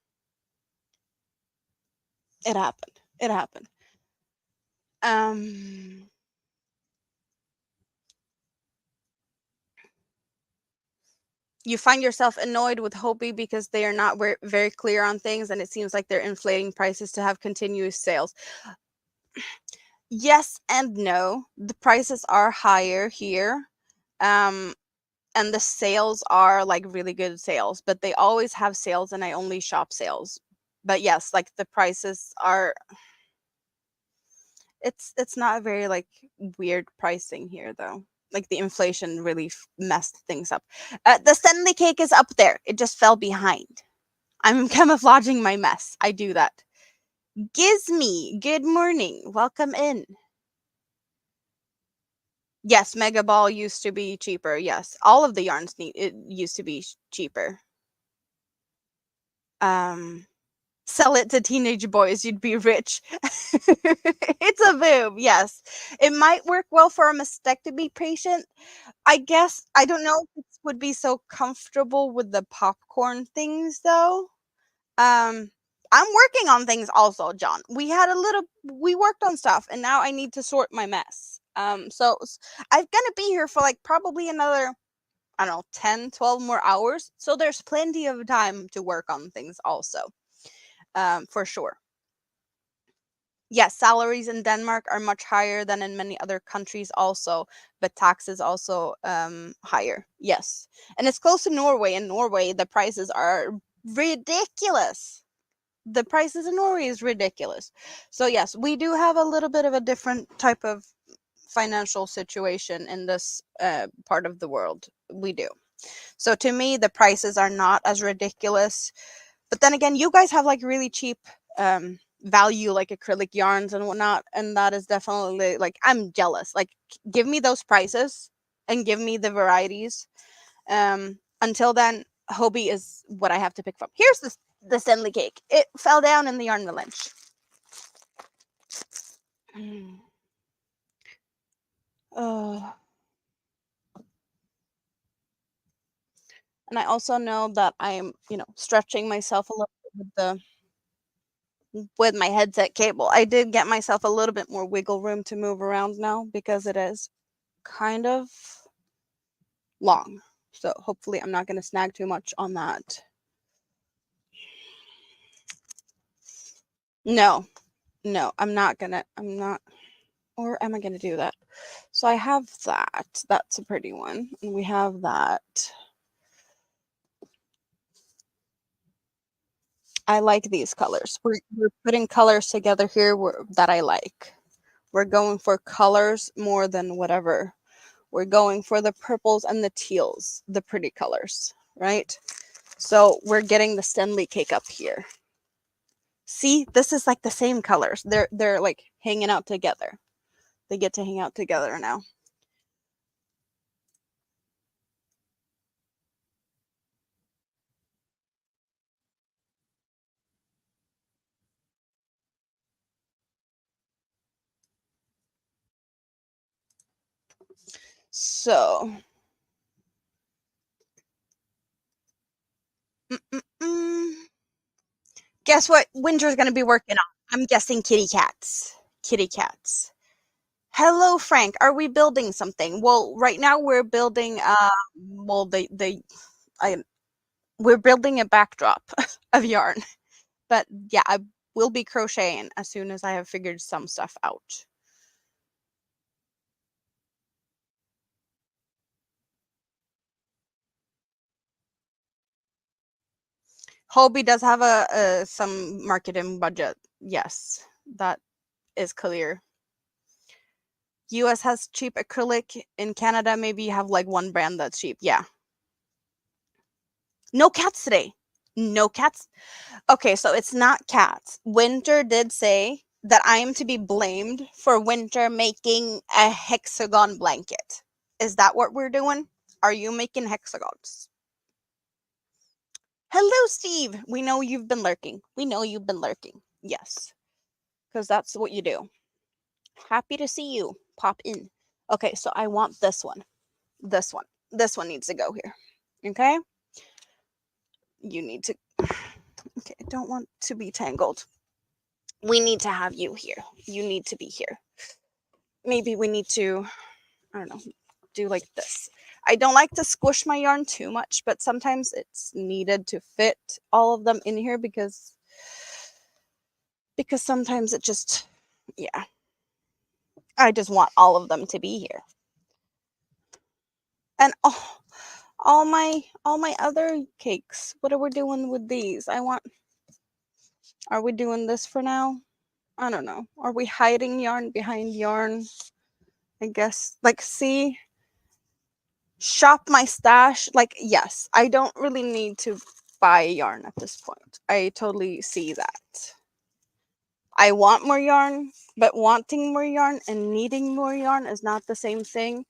happened. It happened. Um, you find yourself annoyed with Hobie because they are not very clear on things, and it seems like they're inflating prices to have continuous sales. Yes and no. The prices are higher here. Um, and the sales are like really good sales, but they always have sales and I only shop sales. But yes, like the prices are, it's not very like weird pricing here though. Like the inflation really messed things up. The Stanley cake is up there. It just fell behind. I'm camouflaging my mess. I do that. Gizme, good morning. Welcome in. Yes, Mega Ball used to be cheaper. Yes, all of the yarns need it used to be cheaper. Um, Sell it to teenage boys, you'd be rich. It's a boob. Yes, it might work well for a mastectomy patient. I guess I don't know if it would be so comfortable with the popcorn things though. Um, I'm working on things also, John. We worked on stuff and now I need to sort my mess. I'm gonna be here for like probably another, I don't know, 10, 12 more hours. So there's plenty of time to work on things also. For sure. Yes, salaries in Denmark are much higher than in many other countries also, but taxes also higher. Yes. And it's close to Norway. In Norway, the prices are ridiculous. The prices in Norway is ridiculous. So yes, we do have a little bit of a different type of financial situation in this part of the world. We do. So to me, the prices are not as ridiculous. But then again, you guys have like really cheap value, like acrylic yarns and whatnot, and that is definitely like I'm jealous. Like, give me those prices and give me the varieties. Until then, Hobie is what I have to pick from. Here's the Stanley cake. It fell down in the yarn village. Oh. And I also know that I'm, stretching myself a little bit with my headset cable. I did get myself a little bit more wiggle room to move around now because it is kind of long. So hopefully I'm not going to snag too much on that. No, no, I'm not, or am I going to do that? So I have that. That's a pretty one. And we have that. I like these colors. We're putting colors together here that I like. We're going for colors more than whatever. We're going for the purples and the teals, the pretty colors, right? So we're getting the Stanley cake up here. See, this is like the same colors. They're like hanging out together. They get to hang out together now. So, mm-mm-mm. Guess what Winter's going to be working on? I'm guessing kitty cats. Kitty cats. Hello, Frank. Are we building something? Well, right now we're building. Well, I, we're building a backdrop of yarn. But yeah, I will be crocheting as soon as I have figured some stuff out. Hobie does have a some marketing budget. Yes, that is clear. US has cheap acrylic. In Canada, maybe you have like one brand that's cheap. Yeah. No cats today. No cats. Okay, so it's not cats. Winter did say that I am to be blamed for Winter making a hexagon blanket. Is that what we're doing? Are you making hexagons? Hello, Steve. We know you've been lurking. We know you've been lurking. Yes, because that's what you do. Happy to see you. Pop in. Okay, so I want this one. This one. This one needs to go here. Okay? You need to. Okay, I don't want to be tangled. We need to have you here. You need to be here. Maybe we need to, I don't know, do like this. I don't like to squish my yarn too much, but sometimes it's needed to fit all of them in here because sometimes it just, yeah. I just want all of them to be here. And all my other cakes. What are we doing with these? Are we doing this for now? I don't know. Are we hiding yarn behind yarn? I guess. Like, see, shop my stash. Like, yes, I don't really need to buy yarn at this point. I totally see that. I want more yarn, but wanting more yarn and needing more yarn is not the same thing.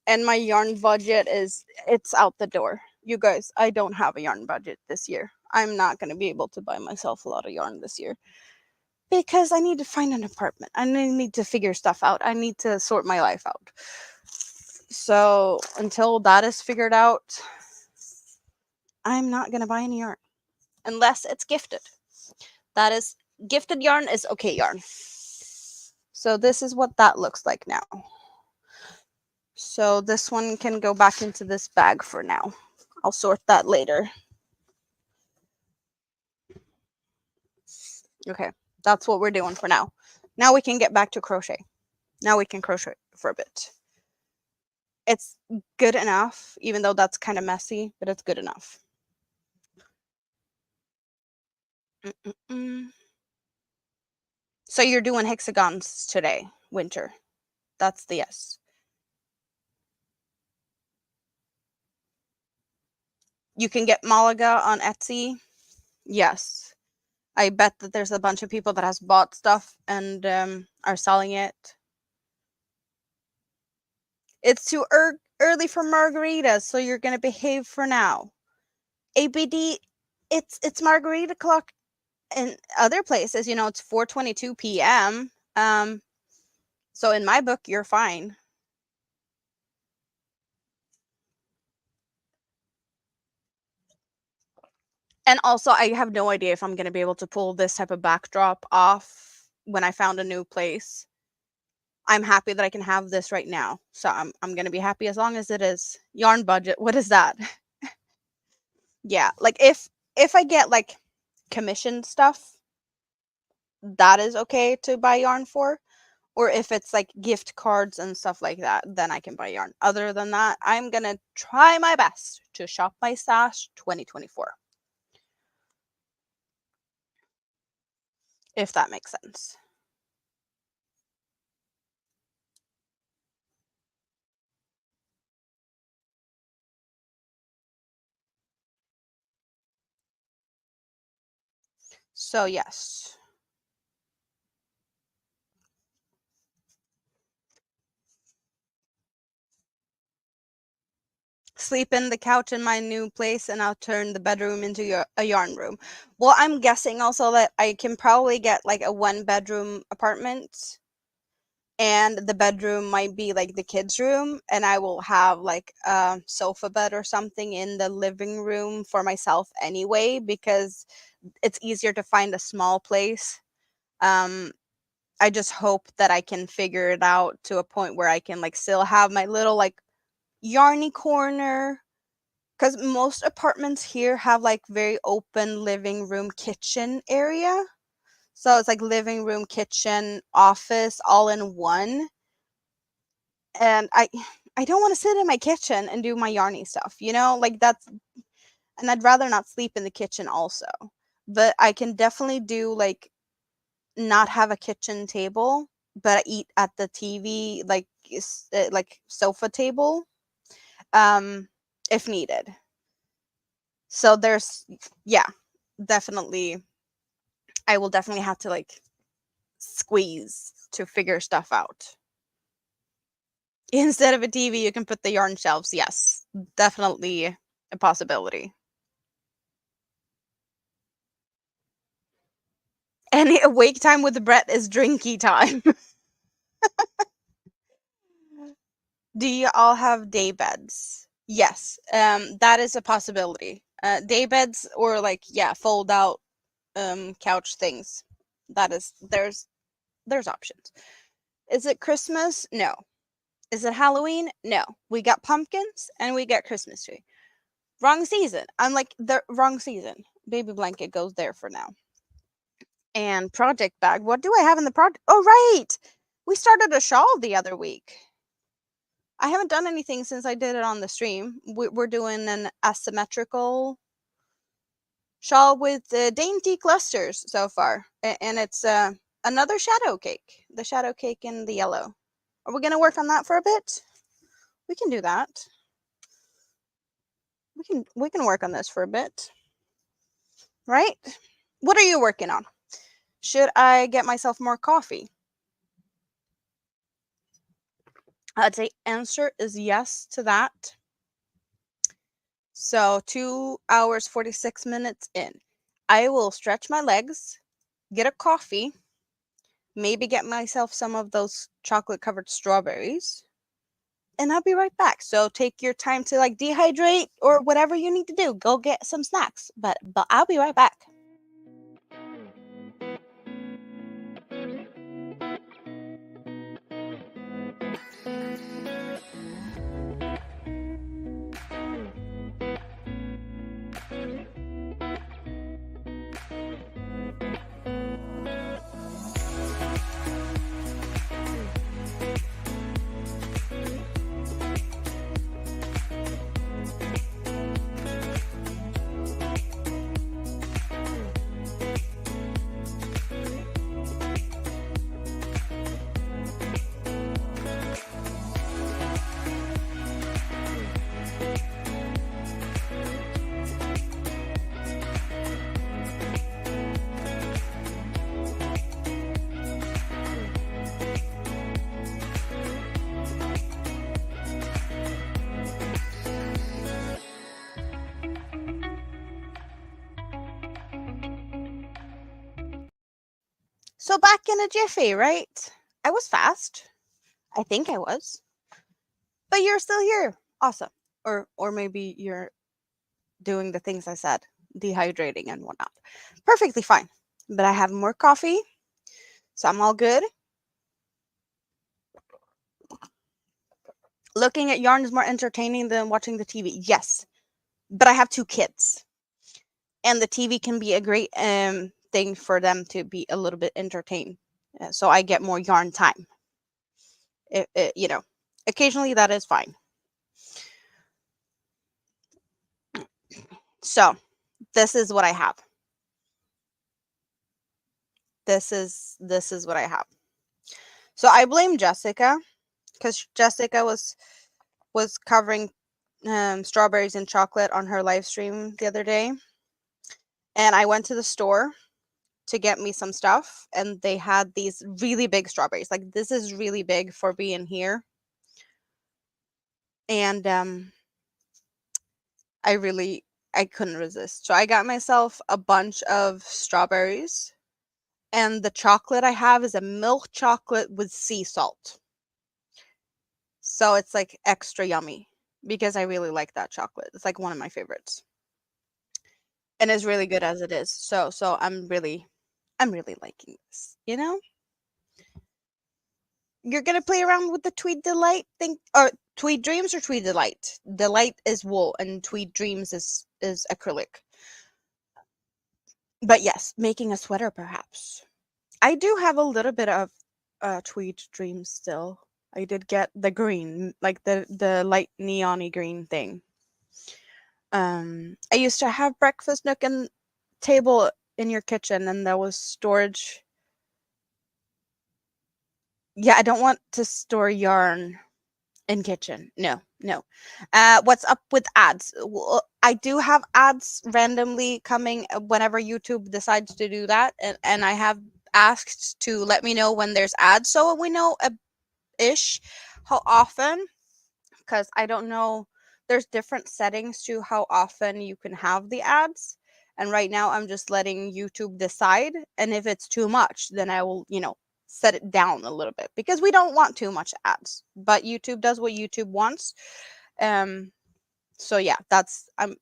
And my yarn budget it's out the door. You guys, I don't have a yarn budget this year. I'm not going to be able to buy myself a lot of yarn this year because I need to find an apartment. I need to figure stuff out. I need to sort my life out. So until that is figured out, I'm not going to buy any yarn unless it's gifted. That is gifted yarn is okay yarn. So this is what that looks like now. So this one can go back into this bag for now. I'll sort that later. Okay, that's what we're doing for now. Now we can get back to crochet. Now we can crochet for a bit. It's good enough, even though that's kind of messy, but it's good enough. So you're doing hexagons today, Winter. That's the yes. You can get Malaga on Etsy. Yes. I bet that there's a bunch of people that has bought stuff and are selling it. It's too early for margaritas, so you're gonna behave for now. ABD, it's margarita clock in other places. It's 4:22 p.m. So in my book, you're fine. And also, I have no idea if I'm gonna be able to pull this type of backdrop off when I found a new place. I'm happy that I can have this right now. So I'm gonna be happy as long as it is yarn budget. What is that? Yeah, like if I get like commission stuff, that is okay to buy yarn for. Or if it's like gift cards and stuff like that, then I can buy yarn. Other than that, I'm gonna try my best to shop my stash 2024. If that makes sense. So yes. Sleep in the couch in my new place and I'll turn the bedroom into a yarn room. Well, I'm guessing also that I can probably get like a 1-bedroom apartment and the bedroom might be like the kids' room and I will have like a sofa bed or something in the living room for myself anyway because it's easier to find a small place. I just hope that I can figure it out to a point where I can like still have my little like yarny corner because most apartments here have like very open living room kitchen area. So it's like living room, kitchen, office all in one. And I don't want to sit in my kitchen and do my yarny stuff, like that's, and I'd rather not sleep in the kitchen also. But I can definitely do like not have a kitchen table, but I eat at the TV like sofa table if needed. So there's yeah, definitely I will definitely have to like squeeze to figure stuff out. Instead of a TV, you can put the yarn shelves. Yes, definitely a possibility. Any awake time with Brett is drinky time. Do you all have day beds? Yes, that is a possibility. Day beds or like fold out couch things. That is there's options. Is it Christmas? No. Is it Halloween? No. We got pumpkins and we got Christmas tree. Wrong season. I'm like the wrong season. Baby blanket goes there for now. And project bag. What do I have in the project? Oh, right. We started a shawl the other week. I haven't done anything since I did it on the stream. We're doing an asymmetrical shawl with dainty clusters so far. And it's another shadow cake. The shadow cake in the yellow. Are we going to work on that for a bit? We can do that. We can work on this for a bit. Right? What are you working on? Should I get myself more coffee? I'd say answer is yes to that. So 2 hours, 46 minutes in. I will stretch my legs, get a coffee, maybe get myself some of those chocolate covered strawberries, and I'll be right back. So take your time to like dehydrate or whatever you need to do. Go get some snacks, but I'll be right back. So back in a jiffy, right? I was fast. I think I was. But you're still here. Awesome. Or maybe you're doing the things I said, dehydrating and whatnot. Perfectly fine. But I have more coffee, so I'm all good. Looking at yarn is more entertaining than watching the TV. Yes. But I have 2 kids. And the TV can be a great thing for them to be a little bit entertained. So I get more yarn time. You know, occasionally that is fine. So this is what I have. This is what I have. So I blame Jessica because Jessica was covering strawberries and chocolate on her live stream the other day, and I went to the store to get me some stuff, and they had these really big strawberries. Like, this is really big for being here, and I couldn't resist. So I got myself a bunch of strawberries, and the chocolate I have is a milk chocolate with sea salt. So it's like extra yummy because I really like that chocolate. It's like one of my favorites. And it's really good as it is. So I'm really liking this, you know? You're gonna play around with the Tweed Delight thing, or Tweed Dreams or Tweed Delight. Delight is wool and Tweed Dreams is acrylic. But yes, making a sweater perhaps. I do have a little bit of Tweed Dreams still. I did get the green, like the light neon-y green thing. I used to have breakfast nook and table in your kitchen, and there was storage. Yeah, I don't want to store yarn in kitchen. No. What's up with ads? Well, I do have ads randomly coming whenever YouTube decides to do that, and I have asked to let me know when there's ads so we know ish how often, because I don't know. There's different settings to how often you can have the ads. And right now I'm just letting YouTube decide. And if it's too much, then I will, set it down a little bit because we don't want too much ads. But YouTube does what YouTube wants. So yeah,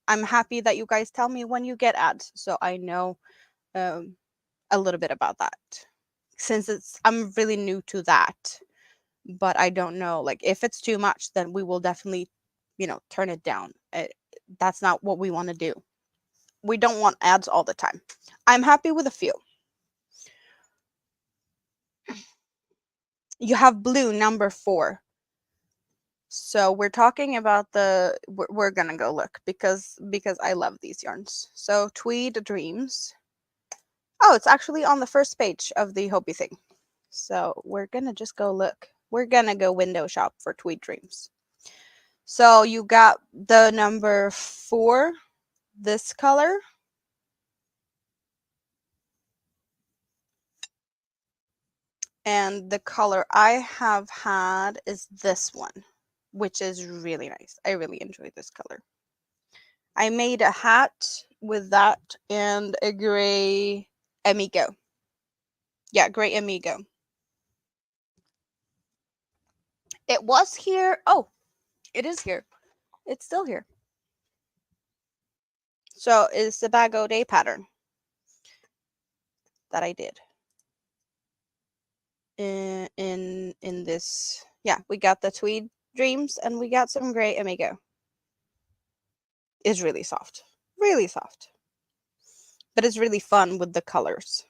I'm happy that you guys tell me when you get ads, so I know a little bit about that. Since I'm really new to that, but I don't know, like, if it's too much, then we will definitely, turn it down. That's not what we want to do. We don't want ads all the time. I'm happy with a few. You have blue number 4. So we're talking about we're gonna go look because I love these yarns. So Tweed Dreams. Oh, it's actually on the first page of the Hopi thing. So we're gonna just go look. We're gonna go window shop for Tweed Dreams. So you got the number 4, this color. And the color I have had is this one, which is really nice. I really enjoy this color. I made a hat with that and a gray Amigo. Yeah, gray Amigo. It was here. Oh, it is here. It's still here. So it's the Bago Day pattern that I did. In this, yeah, we got the Tweed Dreams and we got some gray Amigo. It's really soft. Really soft. But it's really fun with the colors.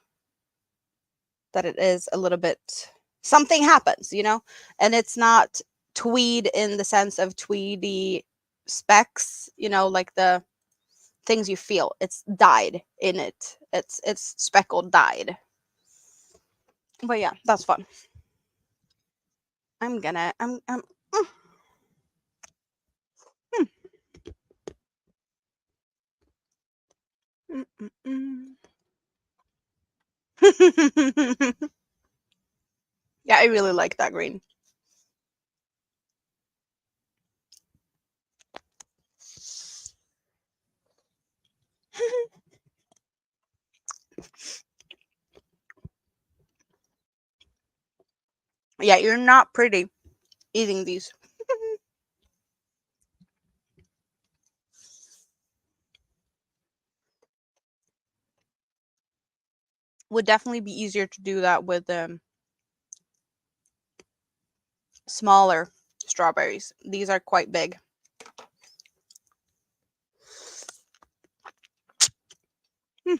That it is a little bit something happens, and it's not tweed in the sense of tweedy specks, like the things you feel. It's dyed in it. It's speckled dyed. But yeah, that's fun. I'm gonna I'm mm, mm, mm, mm. Yeah, I really like that green. Yeah, you're not pretty eating these. Would definitely be easier to do that with smaller strawberries. These are quite big. Hmm.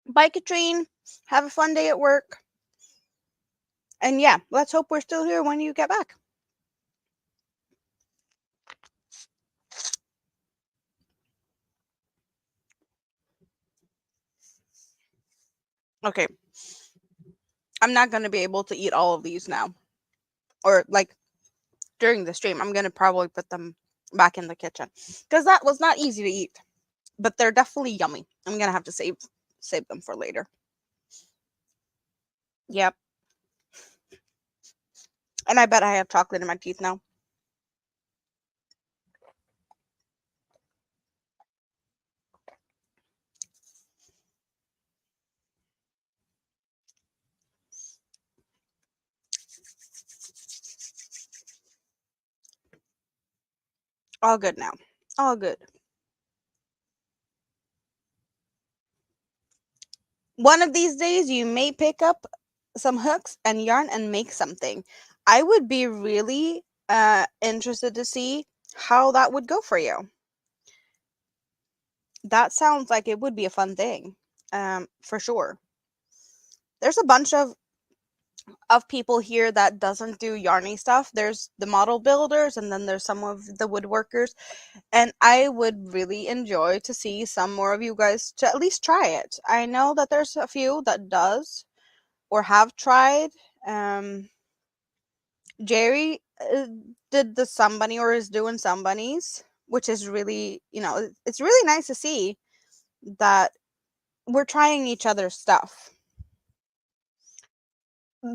Bye, Katrine. Have a fun day at work. And yeah, let's hope we're still here when you get back. Okay. I'm not going to be able to eat all of these now. Or like during the stream. I'm going to probably put them back in the kitchen. Because that was not easy to eat. But they're definitely yummy. I'm going to have to save them for later. Yep. And I bet I have chocolate in my teeth now. All good now. All good. One of these days, you may pick up some hooks and yarn and make something. I would be really interested to see how that would go for you. That sounds like it would be a fun thing, for sure. There's a bunch of people here that doesn't do yarny stuff. There's the model builders, and then there's some of the woodworkers. And I would really enjoy to see some more of you guys to at least try it. I know that there's a few that does or have tried. Jerry did the somebody or is doing somebodies, which is really, it's really nice to see that we're trying each other's stuff.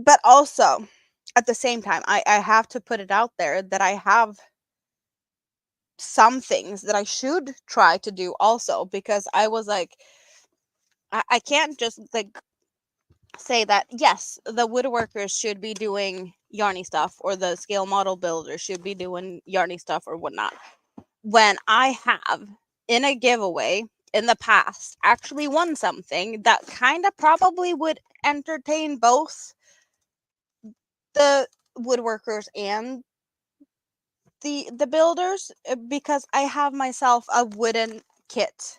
But also, at the same time, I have to put it out there that I have some things that I should try to do also, because I was like, I can't just like say that yes, the woodworkers should be doing yarny stuff or the scale model builders should be doing yarny stuff or whatnot, when I have in a giveaway in the past actually won something that kind of probably would entertain both the woodworkers and the builders, because I have myself a wooden kit,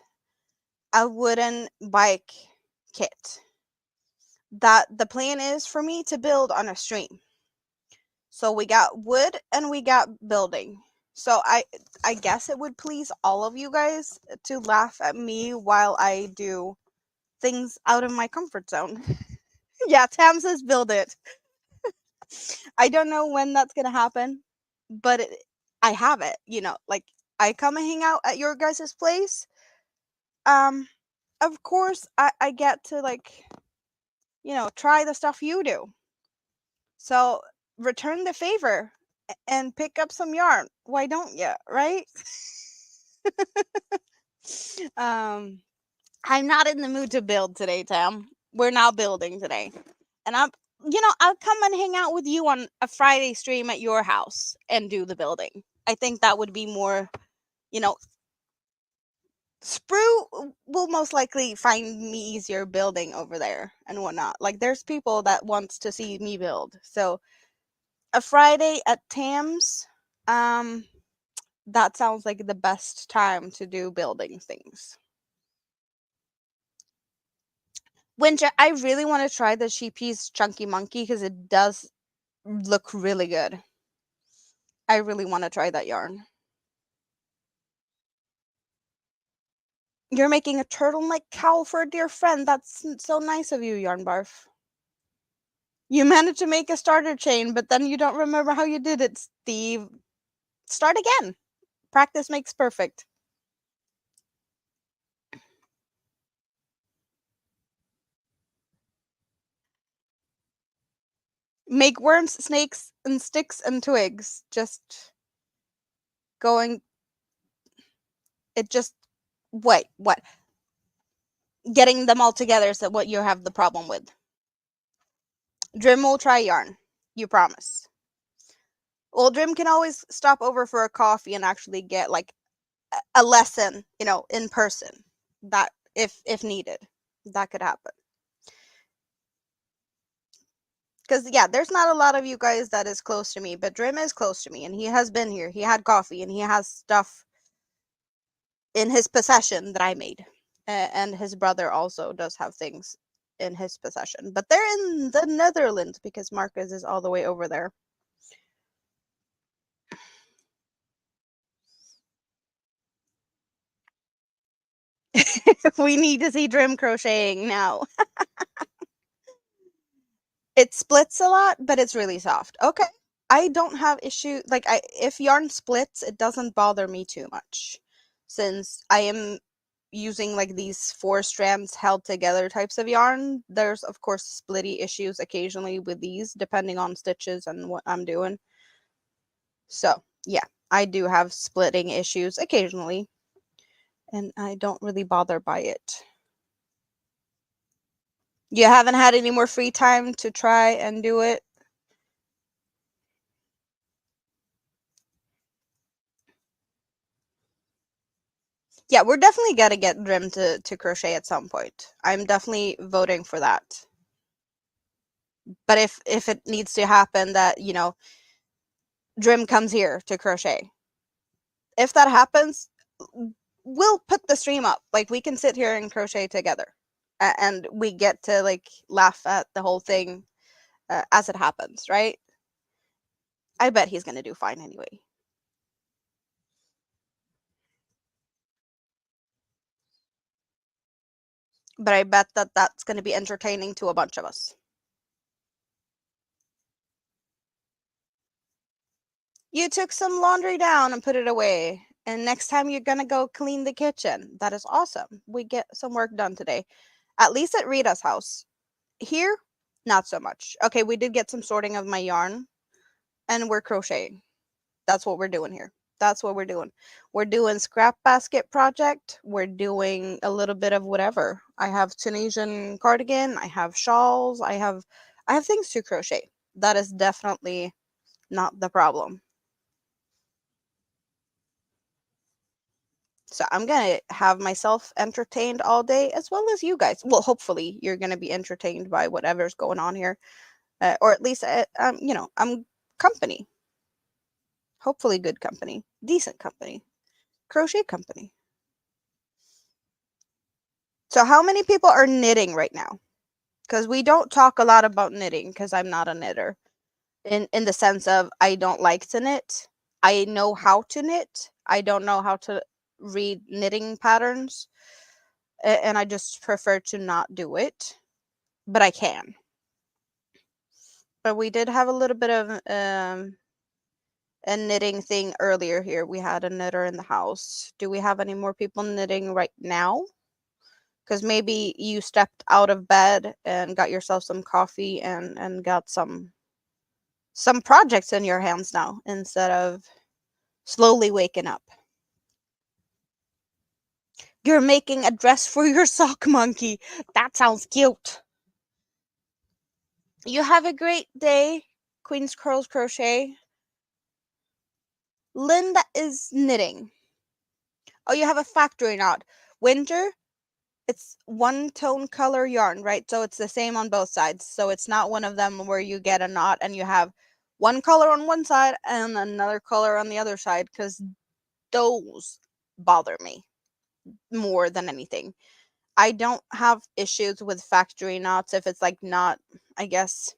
a wooden bike kit that the plan is for me to build on a stream. So we got wood and we got building. So I guess it would please all of you guys to laugh at me while I do things out of my comfort zone. Yeah, Tam says build it. I don't know when that's gonna happen, but I have it. Like I come and hang out at your guys' place. Um, of course I get to try the stuff you do. So return the favor and pick up some yarn. Why don't you? Right? um, I'm not in the mood to build today, Tam. We're not building today. And I'll come and hang out with you on a Friday stream at your house and do the building. I think that would be more, you know, Sprue will most likely find me easier building over there and whatnot. Like, there's people that wants to see me build. So a Friday at Tam's, that sounds like the best time to do building things. Winter, I really want to try the Sheepy's Chunky Monkey because it does look really good. I really want to try that yarn. You're making a turtleneck cowl for a dear friend. That's so nice of you, Yarn Barf. You managed to make a starter chain, but then you don't remember how you did it, Steve. Start again. Practice makes perfect. Make worms, snakes, and sticks and twigs. Just going. It just. Wait, what? Getting them all together is what you have the problem with. Drim will try yarn. You promise. Well, Drim can always stop over for a coffee and actually get like a lesson, in person. That if needed, that could happen. Because yeah, there's not a lot of you guys that is close to me, but Drim is close to me, and he has been here. He had coffee, and he has stuff in his possession that I made, and his brother also does have things in his possession, but they're in the Netherlands because Marcus is all the way over there. We need to see Drim crocheting now. It splits a lot, but it's really soft. Okay. I don't have issue if yarn splits, it doesn't bother me too much since I am using like these 4 strands held together types of yarn. There's of course splitty issues occasionally with these depending on stitches and what I'm doing. So, yeah, I do have splitting issues occasionally and I don't really bother by it. You haven't had any more free time to try and do it? Yeah, we're definitely gonna get Drim to crochet at some point. I'm definitely voting for that. But if it needs to happen that, Drim comes here to crochet. If that happens, we'll put the stream up. Like, we can sit here and crochet together. And we get to, like, laugh at the whole thing as it happens, right? I bet he's gonna do fine anyway. But I bet that that's gonna be entertaining to a bunch of us. You took some laundry down and put it away. And next time you're gonna go clean the kitchen. That is awesome. We get some work done today. At least at Rita's house. Here, not so much. Okay, we did get some sorting of my yarn. And we're crocheting. That's what we're doing here. That's what we're doing. We're doing scrap basket project. We're doing a little bit of whatever. I have Tunisian cardigan. I have shawls. I have things to crochet. That is definitely not the problem. So I'm going to have myself entertained all day as well as you guys. Well, hopefully you're going to be entertained by whatever's going on here. or at least, I'm company. Hopefully good company, decent company, crochet company. So how many people are knitting right now? Because we don't talk a lot about knitting because I'm not a knitter. In the sense of I don't like to knit. I know how to knit. I don't know how to read knitting patterns, and I just prefer to not do it. But I can. But we did have a little bit of a knitting thing earlier here. We had a knitter in the house. Do we have any more people knitting right now? Because maybe you stepped out of bed and got yourself some coffee and got some projects in your hands now instead of slowly waking up. You're making a dress for your sock monkey. That sounds cute. You have a great day, Queen's Curls Crochet. Linda is knitting. Oh, you have a factory knot. Winter, it's one tone color yarn, right? So it's the same on both sides. So it's not one of them where you get a knot and you have one color on one side and another color on the other side, because those bother me more than anything. I don't have issues with factory knots if it's like not, I guess.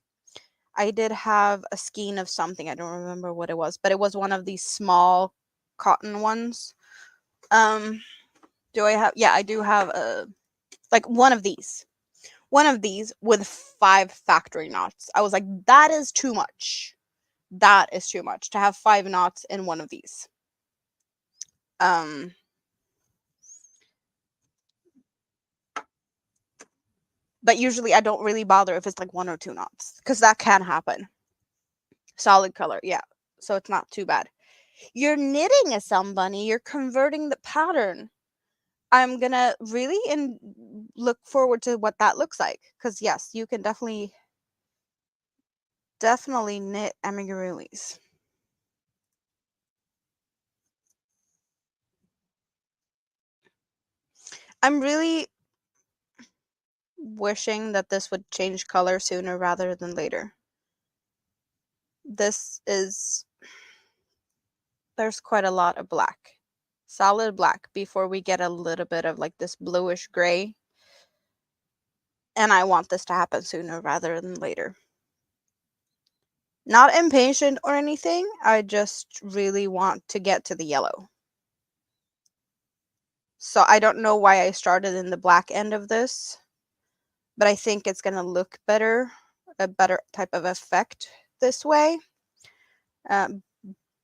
I did have a skein of something. I don't remember what it was, but it was one of these small cotton ones. Do I have, yeah, I do have a, like one of these. One of these with 5 factory knots. I was like, that is too much. That is too much to have 5 knots in one of these. But usually I don't really bother if it's like 1 or 2 knots, because that can happen. Solid color, yeah. So it's not too bad. You're knitting a bunny. You're converting the pattern. I'm gonna really look forward to what that looks like. Because yes, you can definitely knit amigurumis. I'm really wishing that this would change color sooner rather than later. This is, there's quite a lot of black. Solid black before we get a little bit of like this bluish gray. And I want this to happen sooner rather than later. Not impatient or anything, I just really want to get to the yellow. So I don't know why I started in the black end of this, but I think it's going to look better, a better type of effect this way. But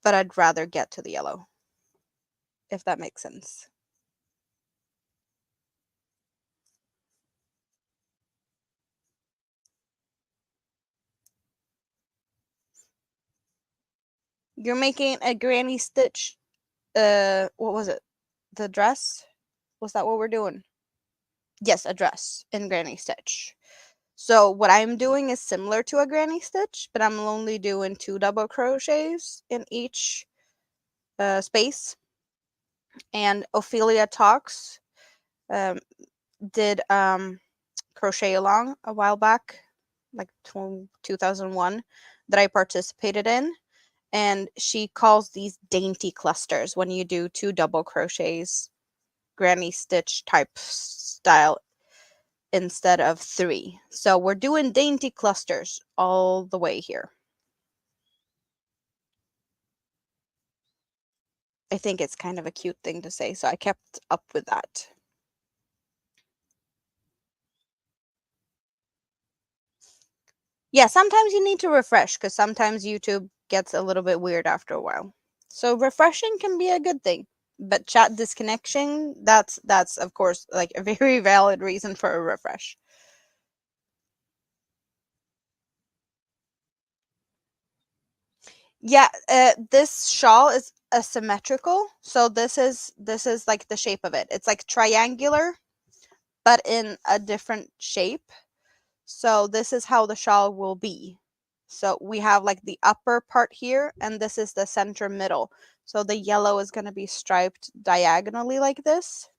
I'd rather get to the yellow, if that makes sense. You're making a granny stitch, what was it? The dress? Was that what we're doing? Yes, a dress in granny stitch. So what I'm doing is similar to a granny stitch, but I'm only doing 2 double crochets in each space. And Ophelia Talks did crochet along a while back, like 2001, that I participated in. And she calls these dainty clusters when you do 2 double crochets, granny stitch type style, instead of 3. So we're doing dainty clusters all the way here. I think it's kind of a cute thing to say, so I kept up with that. Yeah, sometimes you need to refresh because sometimes YouTube gets a little bit weird after a while. So refreshing can be a good thing. But chat disconnection, that's of course like a very valid reason for a refresh. Yeah, this shawl is asymmetrical. So this is like the shape of it. It's like triangular, but in a different shape. So this is how the shawl will be. So we have like the upper part here, and this is the center middle. So the yellow is going to be striped diagonally like this.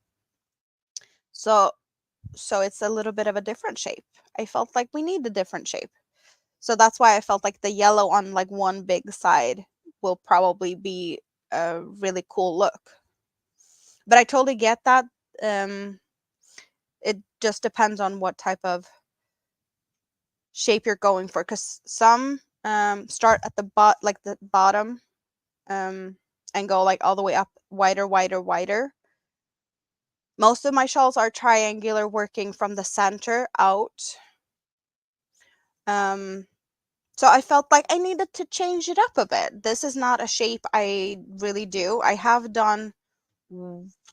So it's a little bit of a different shape. I felt like we need a different shape. So that's why I felt like the yellow on like one big side will probably be a really cool look. But I totally get that. It just depends on what type of shape you're going for, because some start at the bottom, and go like all the way up, wider, wider, wider. Most of my shawls are triangular, working from the center out. So I felt like I needed to change it up a bit. This is not a shape I really do. I have done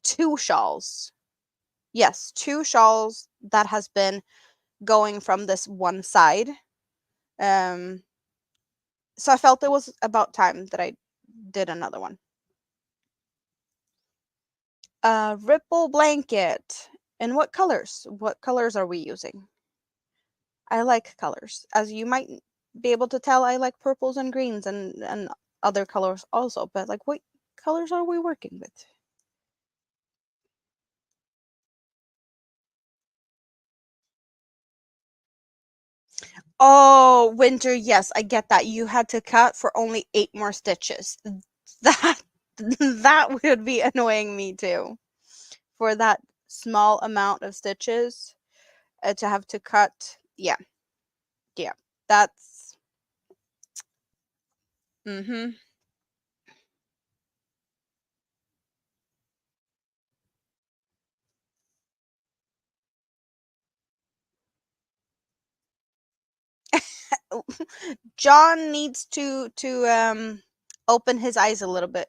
two shawls. Yes, two shawls that has been going from this one side. Um, so I felt it was about time that I did another one. Ripple blanket. And what colors? What colors are we using? I like colors. As you might be able to tell, I like purples and greens and other colors also. But like, what colors are we working with? Oh, winter. Yes, I get that. You had to cut for only 8 more stitches. That that would be annoying me too. For that small amount of stitches, to have to cut. Yeah, yeah. That's mhm. John needs to open his eyes a little bit.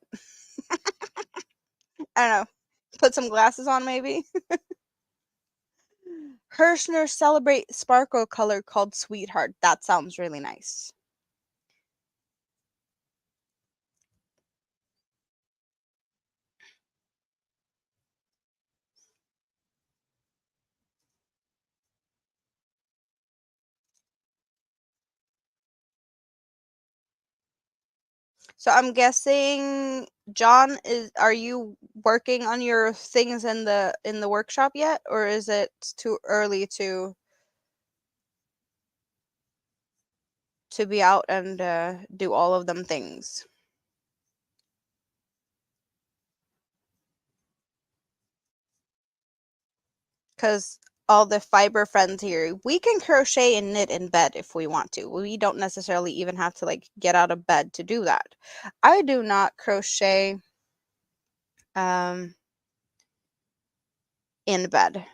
I don't know. Put some glasses on maybe. Hirschner Celebrate Sparkle color called Sweetheart. That sounds really nice. So I'm guessing John, is are you working on your things in the workshop yet, or is it too early to be out and do all of them things? Because all the fiber friends here, we can crochet and knit in bed if we want to. We don't necessarily even have to like get out of bed to do that. I do not crochet um in bed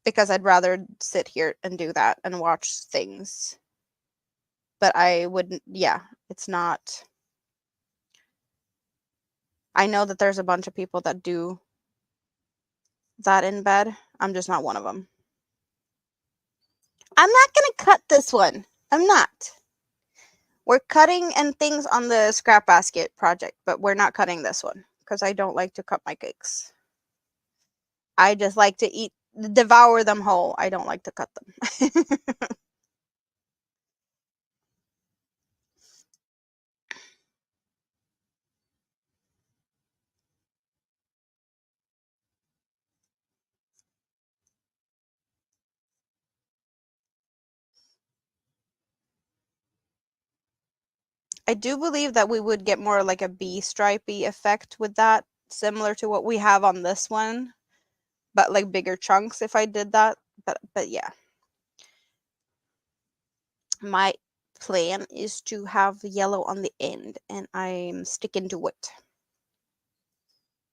because I'd rather sit here and do that and watch things. But I wouldn't, yeah, it's not. I know that there's a bunch of people that do that in bed. I'm just not one of them. I'm not going to cut this one. I'm not. We're cutting and things on the scrap basket project, but we're not cutting this one because I don't like to cut my cakes. I just like to devour them whole. I don't like to cut them. I do believe that we would get more like a bee stripey effect with that, similar to what we have on this one, but like bigger chunks if I did that. But yeah. My plan is to have yellow on the end, and I'm sticking to it.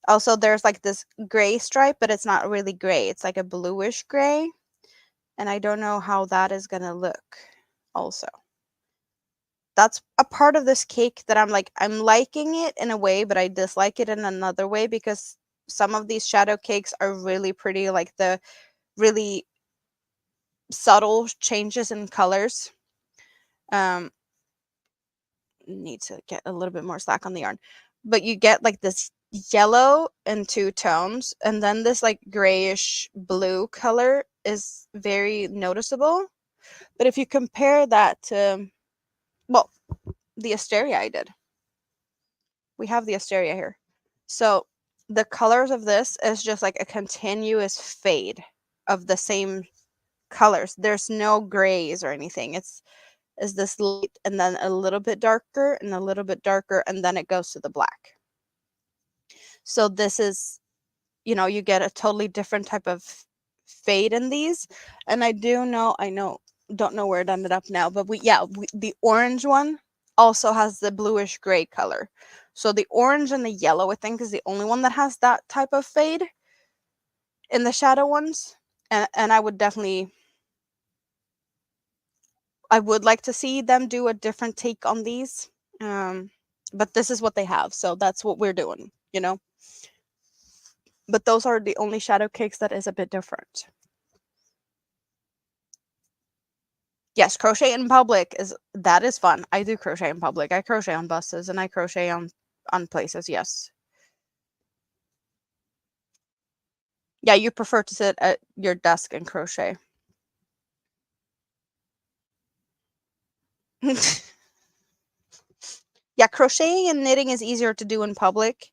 Also, there's like this gray stripe, but it's not really gray. It's like a bluish gray, and I don't know how that is gonna look also. That's a part of this cake that I'm liking it in a way, but I dislike it in another way because some of these shadow cakes are really pretty, like the really subtle changes in colors. Um, need to get a little bit more slack on the yarn. But you get like this yellow in two tones, and then this like grayish blue color is very noticeable. But if you compare that to, well, the Asteria I did, we have the Asteria here. So the colors of this is just like a continuous fade of the same colors. There's no grays or anything. Is this light and then a little bit darker and a little bit darker, and then it goes to the black. So this is, you get a totally different type of fade in these. And I don't know where it ended up now, but the orange one also has the bluish gray color. So the orange and the yellow, I think, is the only one that has that type of fade in the shadow ones. And I would like to see them do a different take on these. But this is what they have, so that's what we're doing. But those are the only shadow cakes that is a bit different. Yes, crochet in public is fun. I do crochet in public. I crochet on buses and I crochet on places, yes. Yeah, you prefer to sit at your desk and crochet. Yeah, crocheting and knitting is easier to do in public.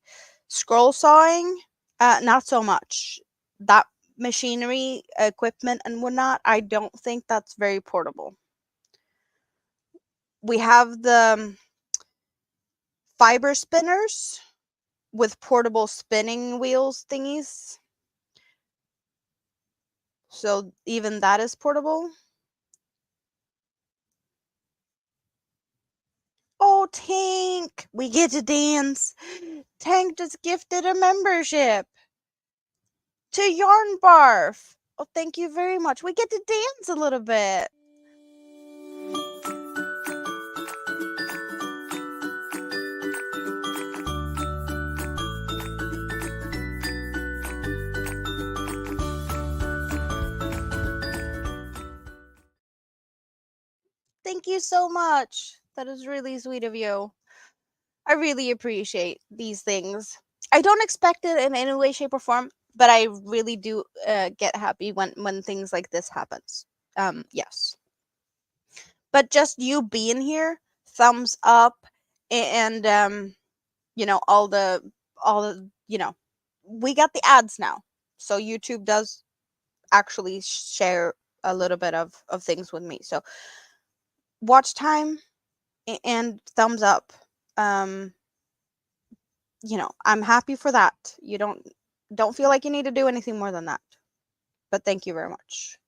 Scroll sawing, not so much. That machinery, equipment, and whatnot, I don't think that's very portable. We have the fiber spinners with portable spinning wheels thingies. So even that is portable. Oh, Tank! We get to dance. Tank just gifted a membership to Yarn Barf. Oh, thank you very much. We get to dance a little bit. Thank you so much. That is really sweet of you. I really appreciate these things. I don't expect it in any way, shape, or form, but I really do get happy when things like this happens. Yes. But just you being here, thumbs up, and all the we got the ads now, so YouTube does actually share a little bit of things with me. So watch time and thumbs up. Um, I'm happy for that. You don't feel like you need to do anything more than that. But thank you very much.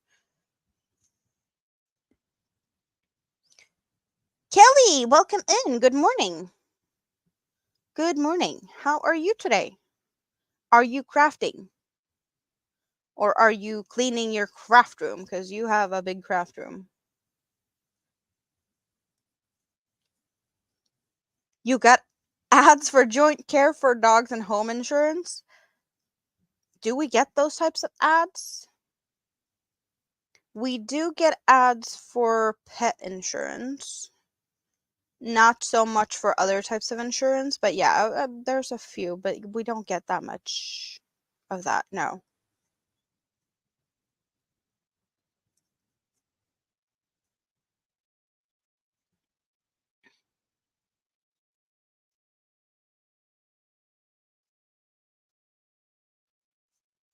Kelly, welcome in. Good morning. Good morning. How are you today? Are you crafting? Or are you cleaning your craft room? Because you have a big craft room. You got ads for joint care for dogs and home insurance? Do we get those types of ads? We do get ads for pet insurance. Not so much for other types of insurance, but yeah, there's a few, but we don't get that much of that, no.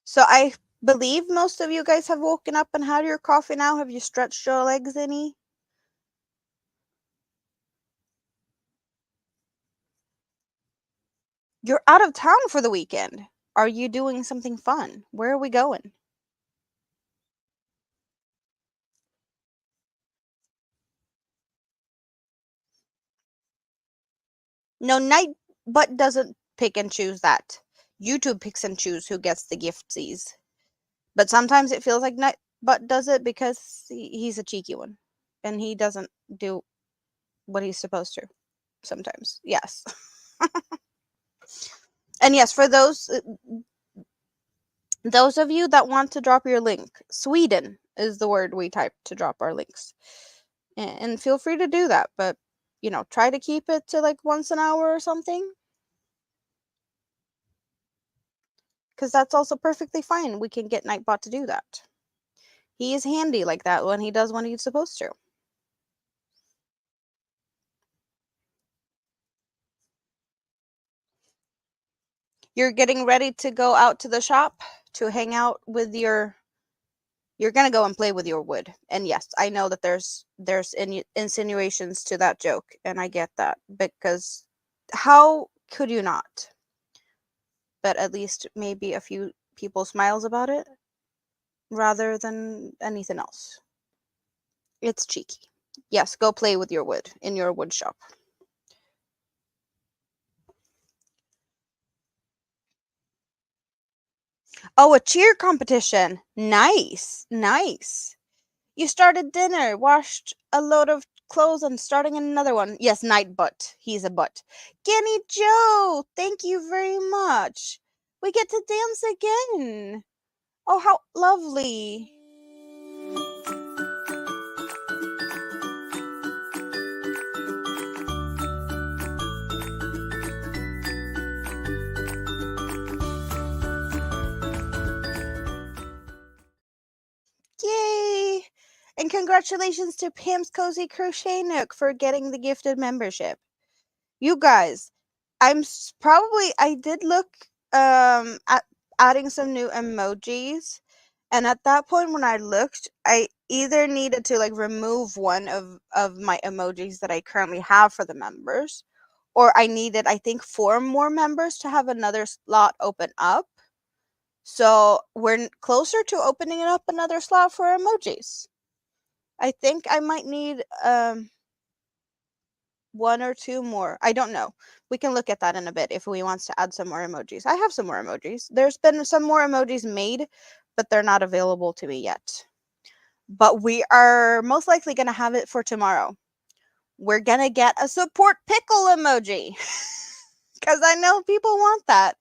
So I believe most of you guys have woken up and had your coffee now. Have you stretched your legs any? You're out of town for the weekend. Are you doing something fun? Where are we going? No, Nightbutt doesn't pick and choose that. YouTube picks and choose who gets the giftsies. But sometimes it feels like Nightbutt does it because he's a cheeky one. And he doesn't do what he's supposed to. Sometimes. Yes. And yes, for those of you that want to drop your link, Sweden is the word we type to drop our links. And feel free to do that, but try to keep it to like once an hour or something. Because that's also perfectly fine. We can get Nightbot to do that. He is handy like that when he does what he's supposed to. You're getting ready to go out to the shop to hang out with your You're gonna go and play with your wood. And yes, I know that there's insinuations to that joke, and I get that, because how could you not? But at least maybe a few people smiles about it rather than anything else. It's cheeky. Yes, go play with your wood in your wood shop. Oh, a cheer competition. Nice. Nice. You started dinner, washed a load of clothes, and starting another one. Yes, night butt. He's a butt. Guinea Joe, thank you very much. We get to dance again. Oh, how lovely. Yay! And congratulations to Pam's Cozy Crochet Nook for getting the gifted membership. You guys, probably I did look at adding some new emojis, and at that point when I looked, I either needed to like remove one of my emojis that I currently have for the members, or I needed, I think, 4 more members to have another slot open up. So we're closer to opening up another slot for emojis. I think I might need 1 or 2 more. I don't know. We can look at that in a bit if we wants to add some more emojis. I have some more emojis. There's been some more emojis made, but they're not available to me yet. But we are most likely going to have it for tomorrow. We're going to get a support pickle emoji because I know people want that.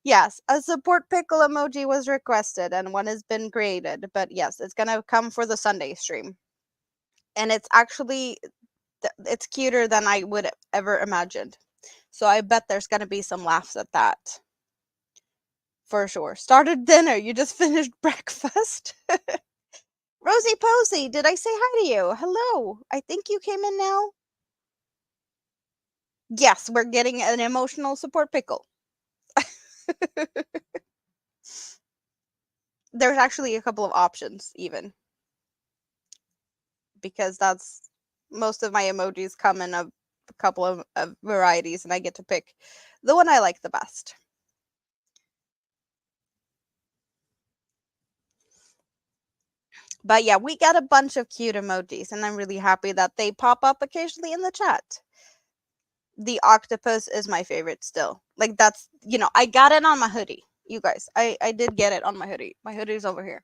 Yes, a support pickle emoji was requested and one has been created. But yes, it's going to come for the Sunday stream. And it's actually it's cuter than I would ever imagined. So I bet there's going to be some laughs at that. For sure. Started dinner. You just finished breakfast. Rosie Posey, did I say hi to you? Hello. I think you came in now. Yes, we're getting an emotional support pickle. There's actually a couple of options even. Because that's most of my emojis come in a couple of varieties and I get to pick the one I like the best. But yeah, we got a bunch of cute emojis, and I'm really happy that they pop up occasionally in the chat. The octopus is my favorite still. Like that's, I got it on my hoodie. You guys, I did get it on my hoodie. My hoodie's over here.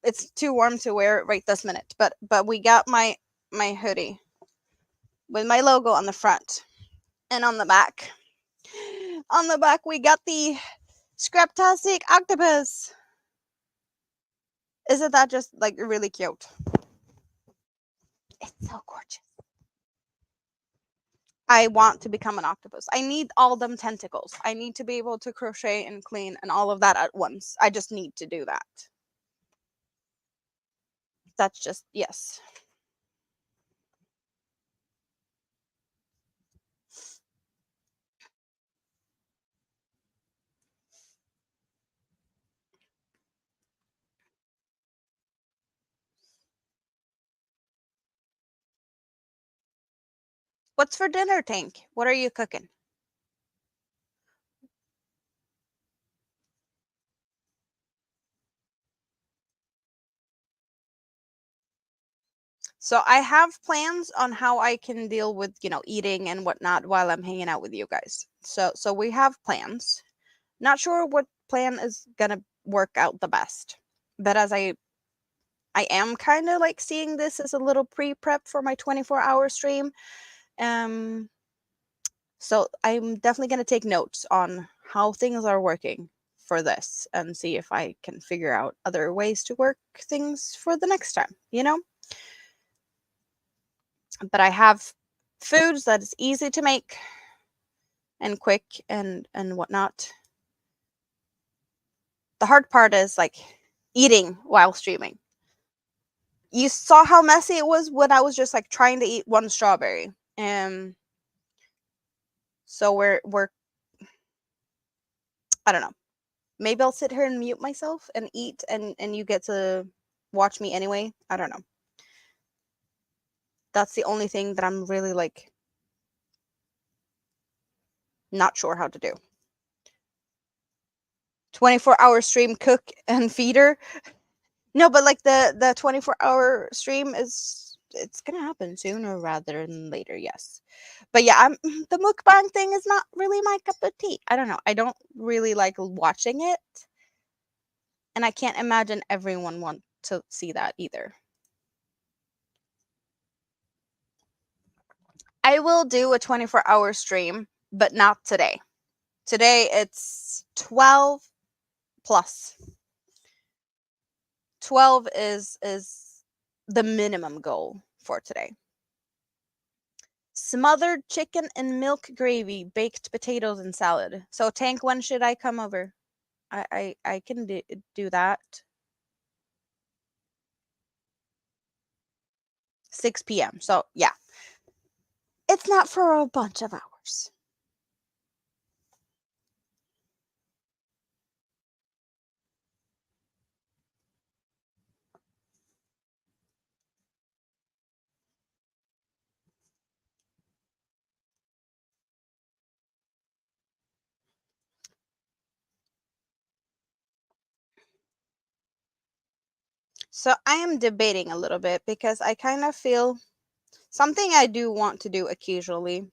It's too warm to wear it right this minute, but we got my hoodie with my logo on the front and on the back. On the back we got the Scraptastic octopus. Isn't that just like really cute? It's so gorgeous. I want to become an octopus. I need all them tentacles. I need to be able to crochet and clean and all of that at once. I just need to do that. That's just, yes. What's for dinner, Tank? What are you cooking? So I have plans on how I can deal with, eating and whatnot while I'm hanging out with you guys. So we have plans. Not sure what plan is gonna work out the best. But as I am kind of like seeing this as a little pre-prep for my 24-hour stream. So I'm definitely going to take notes on how things are working for this and see if I can figure out other ways to work things for the next time, But I have foods that is easy to make and quick and whatnot. The hard part is like eating while streaming. You saw how messy it was when I was just like trying to eat one strawberry. So we're I don't know. Maybe I'll sit here and mute myself and eat, and you get to watch me anyway. I don't know. That's the only thing that I'm really like not sure how to do. 24-hour stream, cook and feeder. No, but like the 24-hour stream it's gonna happen sooner rather than later, yes. But yeah, I'm the mukbang thing is not really my cup of tea. I don't know. I don't really like watching it, and I can't imagine everyone want to see that either. I will do a 24-hour stream, but not today. Today it's 12 plus. 12 is the minimum goal for today. Smothered chicken and milk gravy, baked potatoes and salad. So Tank, when should I come over? I can do that. 6 p.m. So yeah. It's not for a bunch of hours. So I am debating a little bit because I kind of feel something I do want to do occasionally.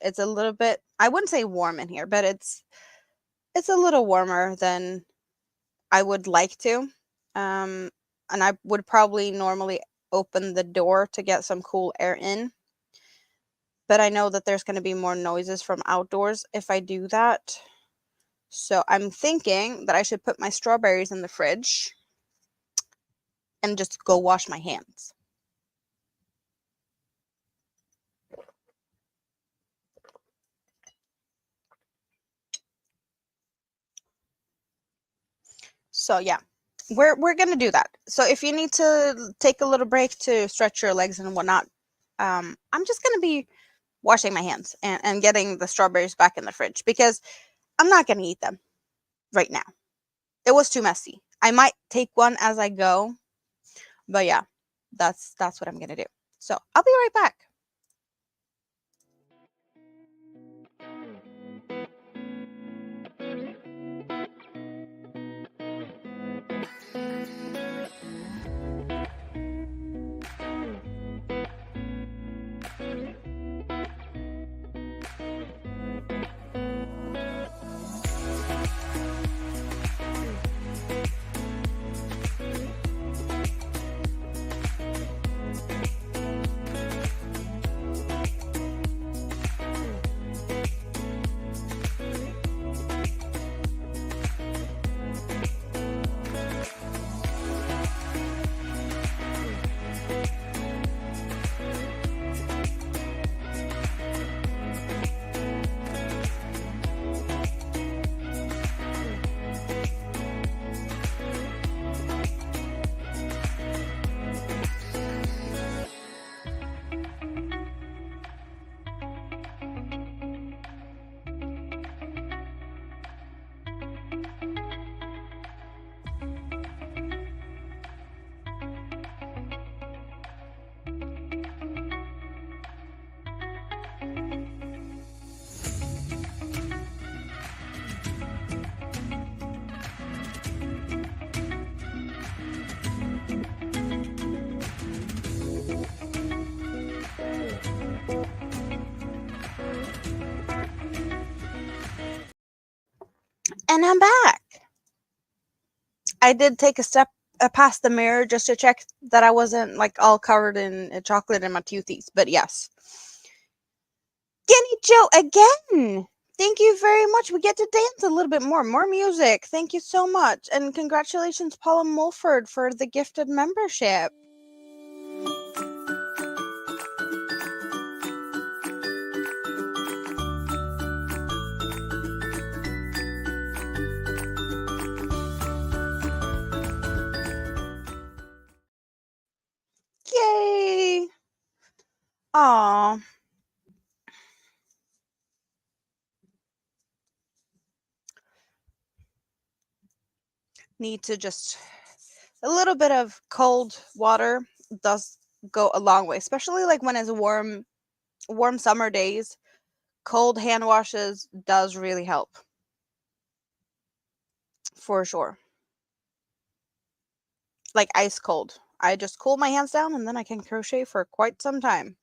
It's a little bit, I wouldn't say warm in here, but it's a little warmer than I would like to. Um and I would probably normally open the door to get some cool air in. But I know that there's going to be more noises from outdoors if I do that. So I'm thinking that I should put my strawberries in the fridge and just go wash my hands. So yeah, we're gonna do that. So if you need to take a little break to stretch your legs and whatnot, I'm just gonna be washing my hands and getting the strawberries back in the fridge because I'm not gonna eat them right now. It was too messy. I might take one as I go, but yeah, that's what I'm gonna do. So I'll be right back. And I'm back. I did take a step past the mirror just to check that I wasn't like all covered in chocolate in my toothies. But yes. Skinny Joe again. Thank you very much. We get to dance a little bit more. More music. Thank you so much. And congratulations, Paula Mulford, for the gifted membership. Yay. Aw. need to just a little bit of cold water does go a long way, especially like when it's warm summer days. Cold hand washes does really help for sure. Like ice cold. I just cool my hands down and then I can crochet for quite some time.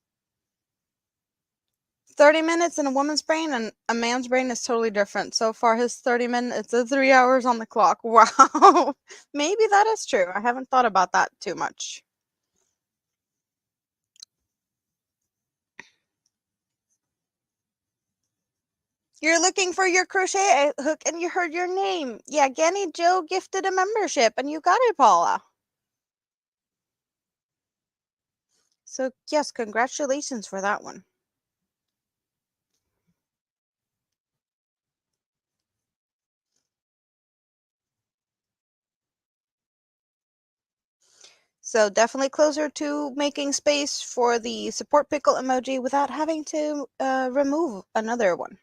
30 minutes in a woman's brain and a man's brain is totally different. So far, his 30 minutes is 3 hours on the clock. Wow. Maybe that is true. I haven't thought about that too much. You're looking for your crochet hook and you heard your name. Yeah, Ganny Joe gifted a membership and you got it, Paula. So, yes, congratulations for that one. So, definitely closer to making space for the support pickle emoji without having to remove another one.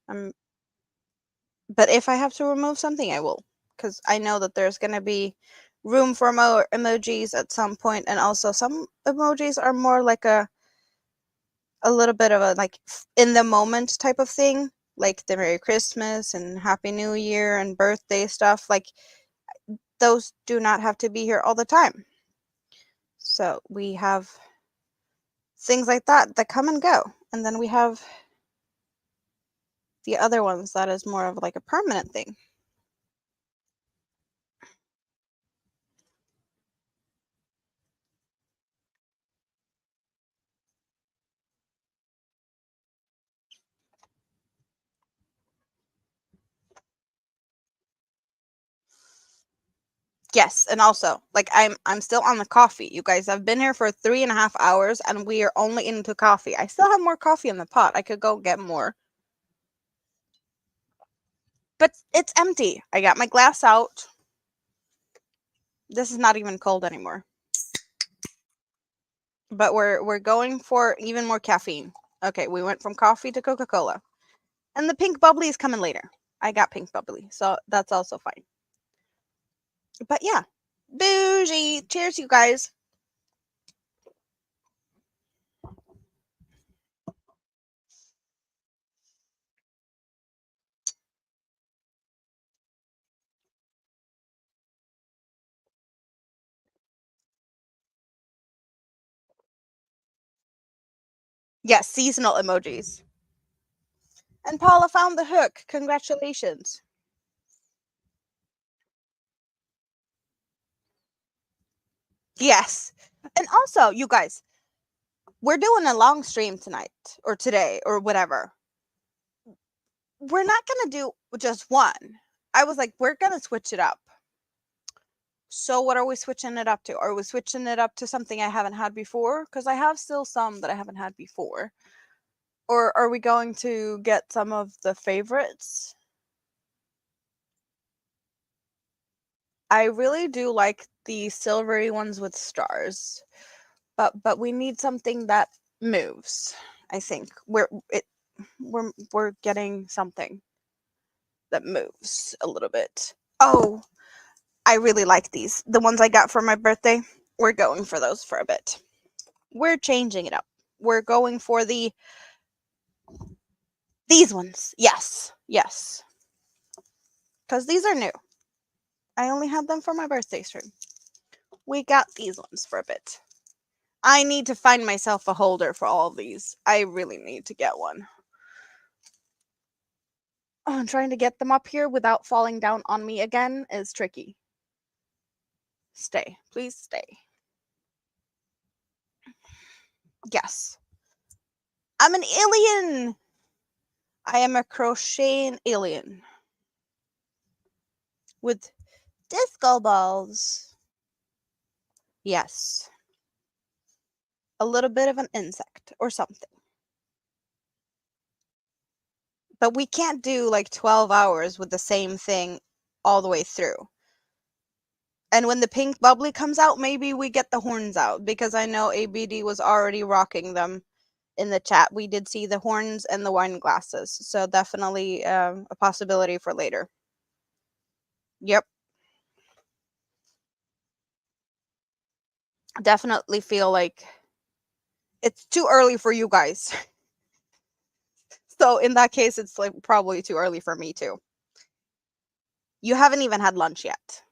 Um, but if I have to remove something, I will. Because I know that there's going to be room for more emojis at some point, and also some emojis are more like a little bit of a like in the moment type of thing, like the Merry Christmas and Happy New Year and birthday stuff. Like those do not have to be here all the time. So we have things like that that come and go, and then we have the other ones that is more of like a permanent thing. Yes, and also, like I'm still on the coffee. You guys, I've been here for 3.5 hours and we are only into coffee. I still have more coffee in the pot. I could go get more. But it's empty. I got my glass out. This is not even cold anymore. But we're going for even more caffeine. Okay, we went from coffee to Coca-Cola. And the pink bubbly is coming later. I got pink bubbly, so that's also fine. But yeah. Bougie. Cheers, you guys. Yes, seasonal emojis. And Paula found the hook. Congratulations. Yes. And also, you guys, we're doing a long stream tonight or today or whatever. We're not going to do just one. I was like, we're going to switch it up. So, what are we switching it up to? Are we switching it up to something I haven't had before? Because I have still some that I haven't had before. Or are we going to get some of the favorites? I really do like the silvery ones with stars. But we need something that moves. I think we're getting something that moves a little bit. Oh, I really like these. The ones I got for my birthday. We're going for those for a bit. We're changing it up. We're going for these ones. Yes. Yes. Cuz these are new. I only had them for my birthday stream. We got these ones for a bit. I need to find myself a holder for all of these. I really need to get one. Oh, trying to get them up here without falling down on me again is tricky. Stay. Please stay. Yes. I'm an alien! I am a crocheting alien. With disco balls. Yes. A little bit of an insect or something. But we can't do like 12 hours with the same thing all the way through. And when the pink bubbly comes out, maybe we get the horns out because I know ABD was already rocking them in the chat. We did see the horns and the wine glasses. So definitely a possibility for later. Yep. definitely feel like it's too early for you guys. So in that case, it's like probably too early for me too. You haven't even had lunch yet.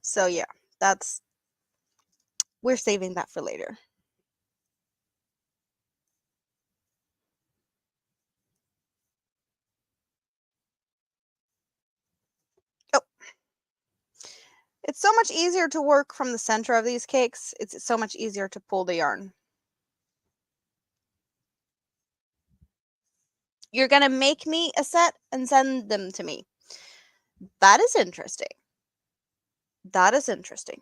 So yeah, that's we're saving that for later. Oh, it's so much easier to work from the center of these cakes. It's so much easier to pull the yarn. You're gonna make me a set and send them to me. That is interesting. That is interesting.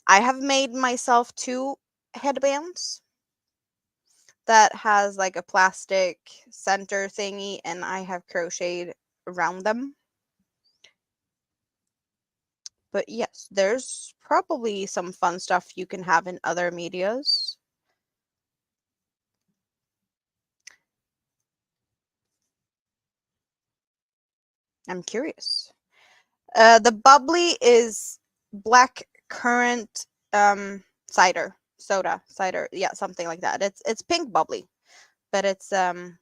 I have made myself 2 headbands that has like a plastic center thingy, and I have crocheted around them. But yes, there's probably some fun stuff you can have in other medias. I'm curious. The bubbly is black currant cider, soda, cider, yeah, something like that. It's pink bubbly, but it's like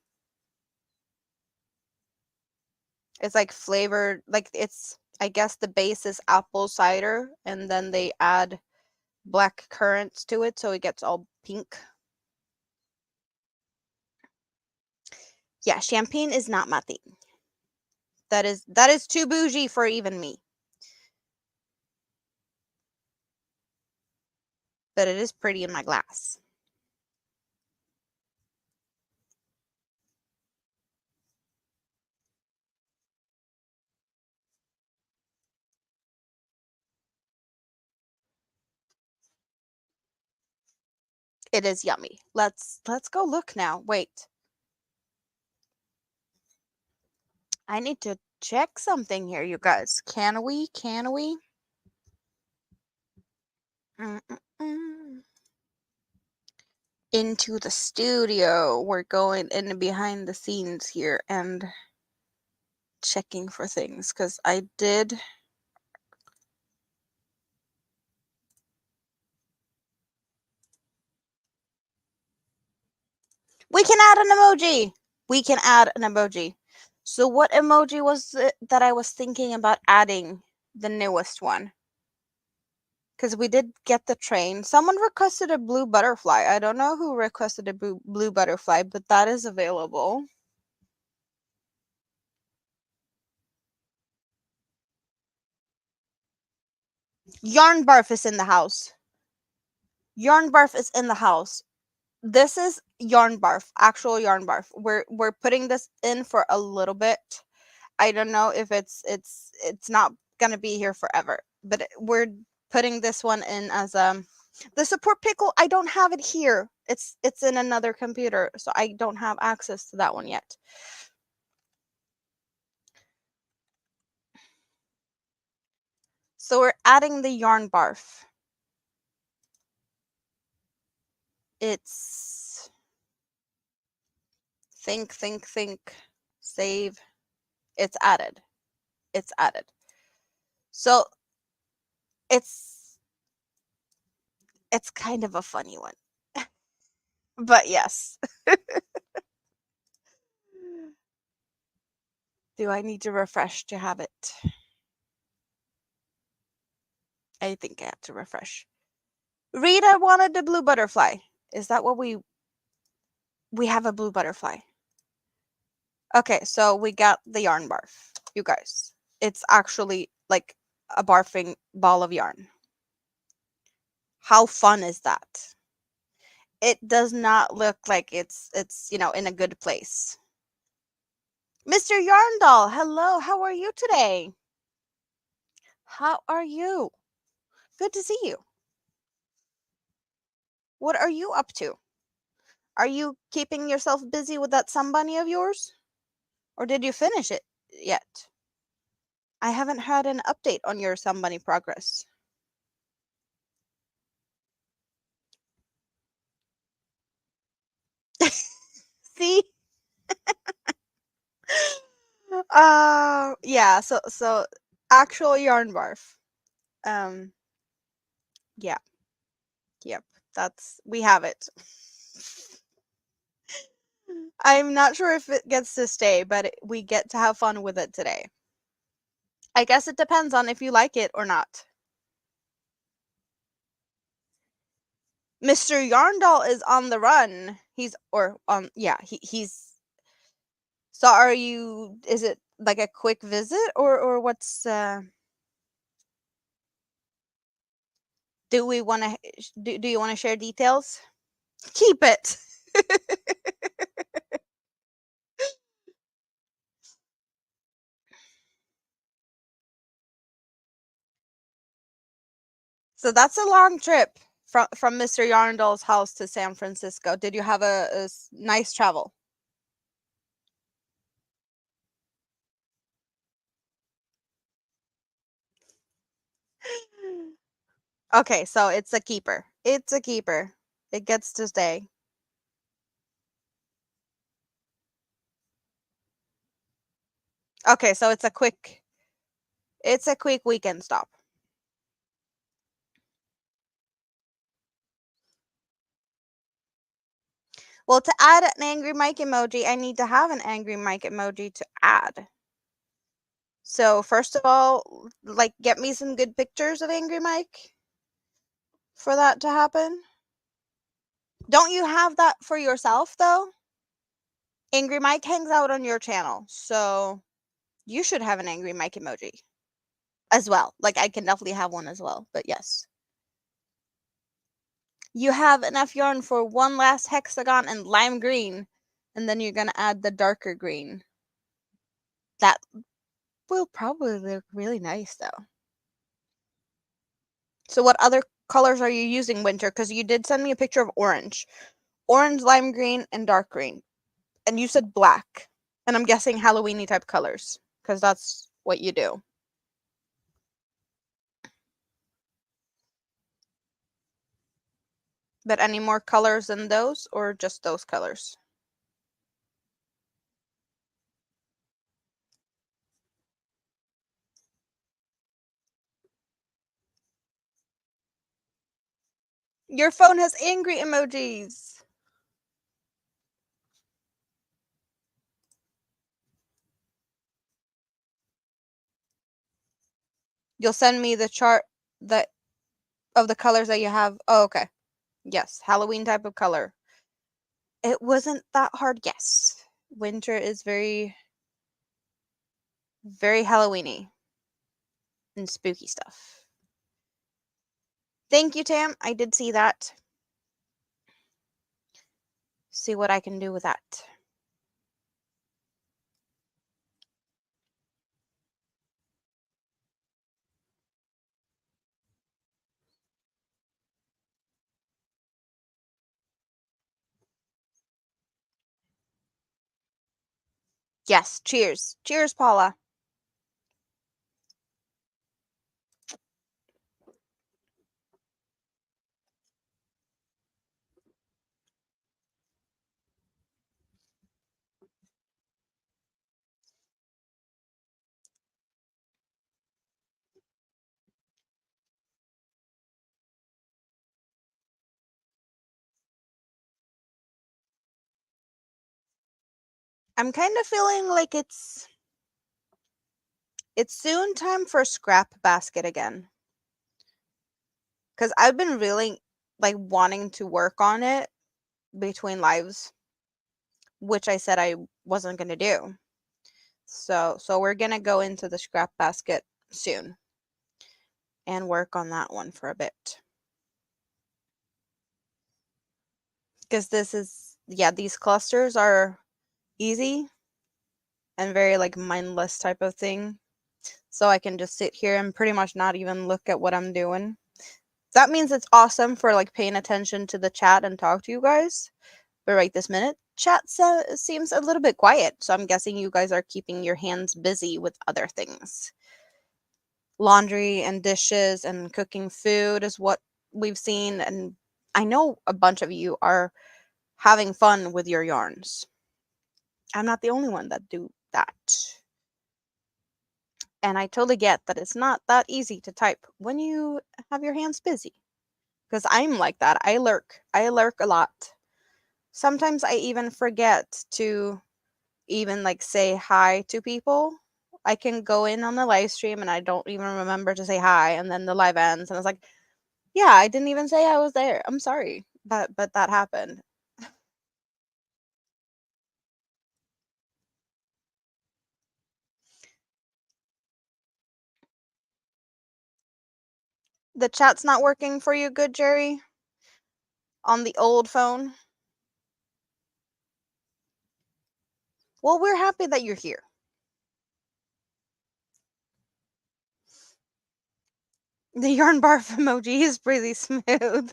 flavored, like it's, I guess the base is apple cider and then they add black currants to it so it gets all pink. Yeah, champagne is not my thing. That is too bougie for even me. But it is pretty in my glass. It is yummy. Let's go look now. Wait. I need to check something here, you guys. Can we? Can we? Mm-mm-mm. Into the studio. We're going in behind the scenes here and checking for things because I did. We can add an emoji. We can add an emoji. So, what emoji was it that I was thinking about adding? The newest one. Because we did get the train. Someone requested a blue butterfly. I don't know who requested a blue butterfly, but that is available. Yarn Barf is in the house. Yarn Barf is in the house. This is Yarn Barf, actual Yarn Barf. We're putting this in for a little bit. I don't know if it's not gonna be here forever, but we're putting this one in as the support pickle. I don't have it here. It's in another computer, so I don't have access to that one yet. So we're adding the Yarn Barf. It's think, save. It's added. It's added. So it's it's kind of a funny one. But yes. Do I need to refresh to have it? I think I have to refresh. Rita wanted the blue butterfly. Is that what we have a blue butterfly? Okay, so we got the yarn barf. You guys. It's actually like a barfing ball of yarn. How fun is that? It does not look like it's in a good place. Mr. Yarndall, hello. How are you today? How are you? Good to see you. What are you up to? Are you keeping yourself busy with that Sambani of yours? Or did you finish it yet? I haven't had an update on your Sambani progress. See? Yeah, so actual yarn barf. Um Yeah. Yep. We have it. I'm not sure if it gets to stay, but we get to have fun with it today. I guess it depends on if you like it or not. Mr. Yarndall is on the run. He's so is it like a quick visit or what's do we want to do you want to share details? Keep it. So that's a long trip from Mr. Yarndall's house to San Francisco. Did you have a nice travel? Okay, so it's a keeper. It's a keeper. It gets to stay. Okay, so it's a quick weekend stop. Well, to add an angry Mike emoji, I need to have an angry Mike emoji to add. So first of all, like get me some good pictures of angry Mike for that to happen. Don't you have that for yourself though? Angry Mike hangs out on your channel, so you should have an angry Mike emoji as well. Like I can definitely have one as well, but yes. You have enough yarn for one last hexagon and lime green, and then you're gonna add the darker green. That will probably look really nice though. So what other colors are you using, Winter? Because you did send me a picture of orange. Orange, lime green, and dark green. And you said black. And I'm guessing Halloweeny type colors. Because that's what you do. But any more colors than those, or just those colors? Your phone has angry emojis. You'll send me the chart that of the colors that you have. Oh, okay. Yes, Halloween type of color. It wasn't that hard guess. Winter is very, very Halloweeny and spooky stuff. Thank you, Tam. I did see that. See what I can do with that. Yes, cheers. Cheers, Paula. I'm kind of feeling like it's soon time for scrap basket again. Cuz I've been really like wanting to work on it between lives, which I said I wasn't going to do. So we're going to go into the scrap basket soon and work on that one for a bit. Cuz these clusters are easy and very like mindless type of thing. So I can just sit here and pretty much not even look at what I'm doing. That means it's awesome for like paying attention to the chat and talk to you guys. But right this minute, chat seems a little bit quiet. So I'm guessing you guys are keeping your hands busy with other things. Laundry and dishes and cooking food is what we've seen. And I know a bunch of you are having fun with your yarns. I'm not the only one that do that. And I totally get that it's not that easy to type when you have your hands busy. because I'm like that. I lurk. I lurk a lot. Sometimes I even forget to even like say hi to people. I can go in on the live stream and I don't even remember to say hi, and then the live ends and it's like, yeah, I didn't even say I was there. I'm sorry. But that happened. The chat's not working for you good, Jerry? On the old phone? Well, we're happy that you're here. The yarn barf emoji is pretty smooth.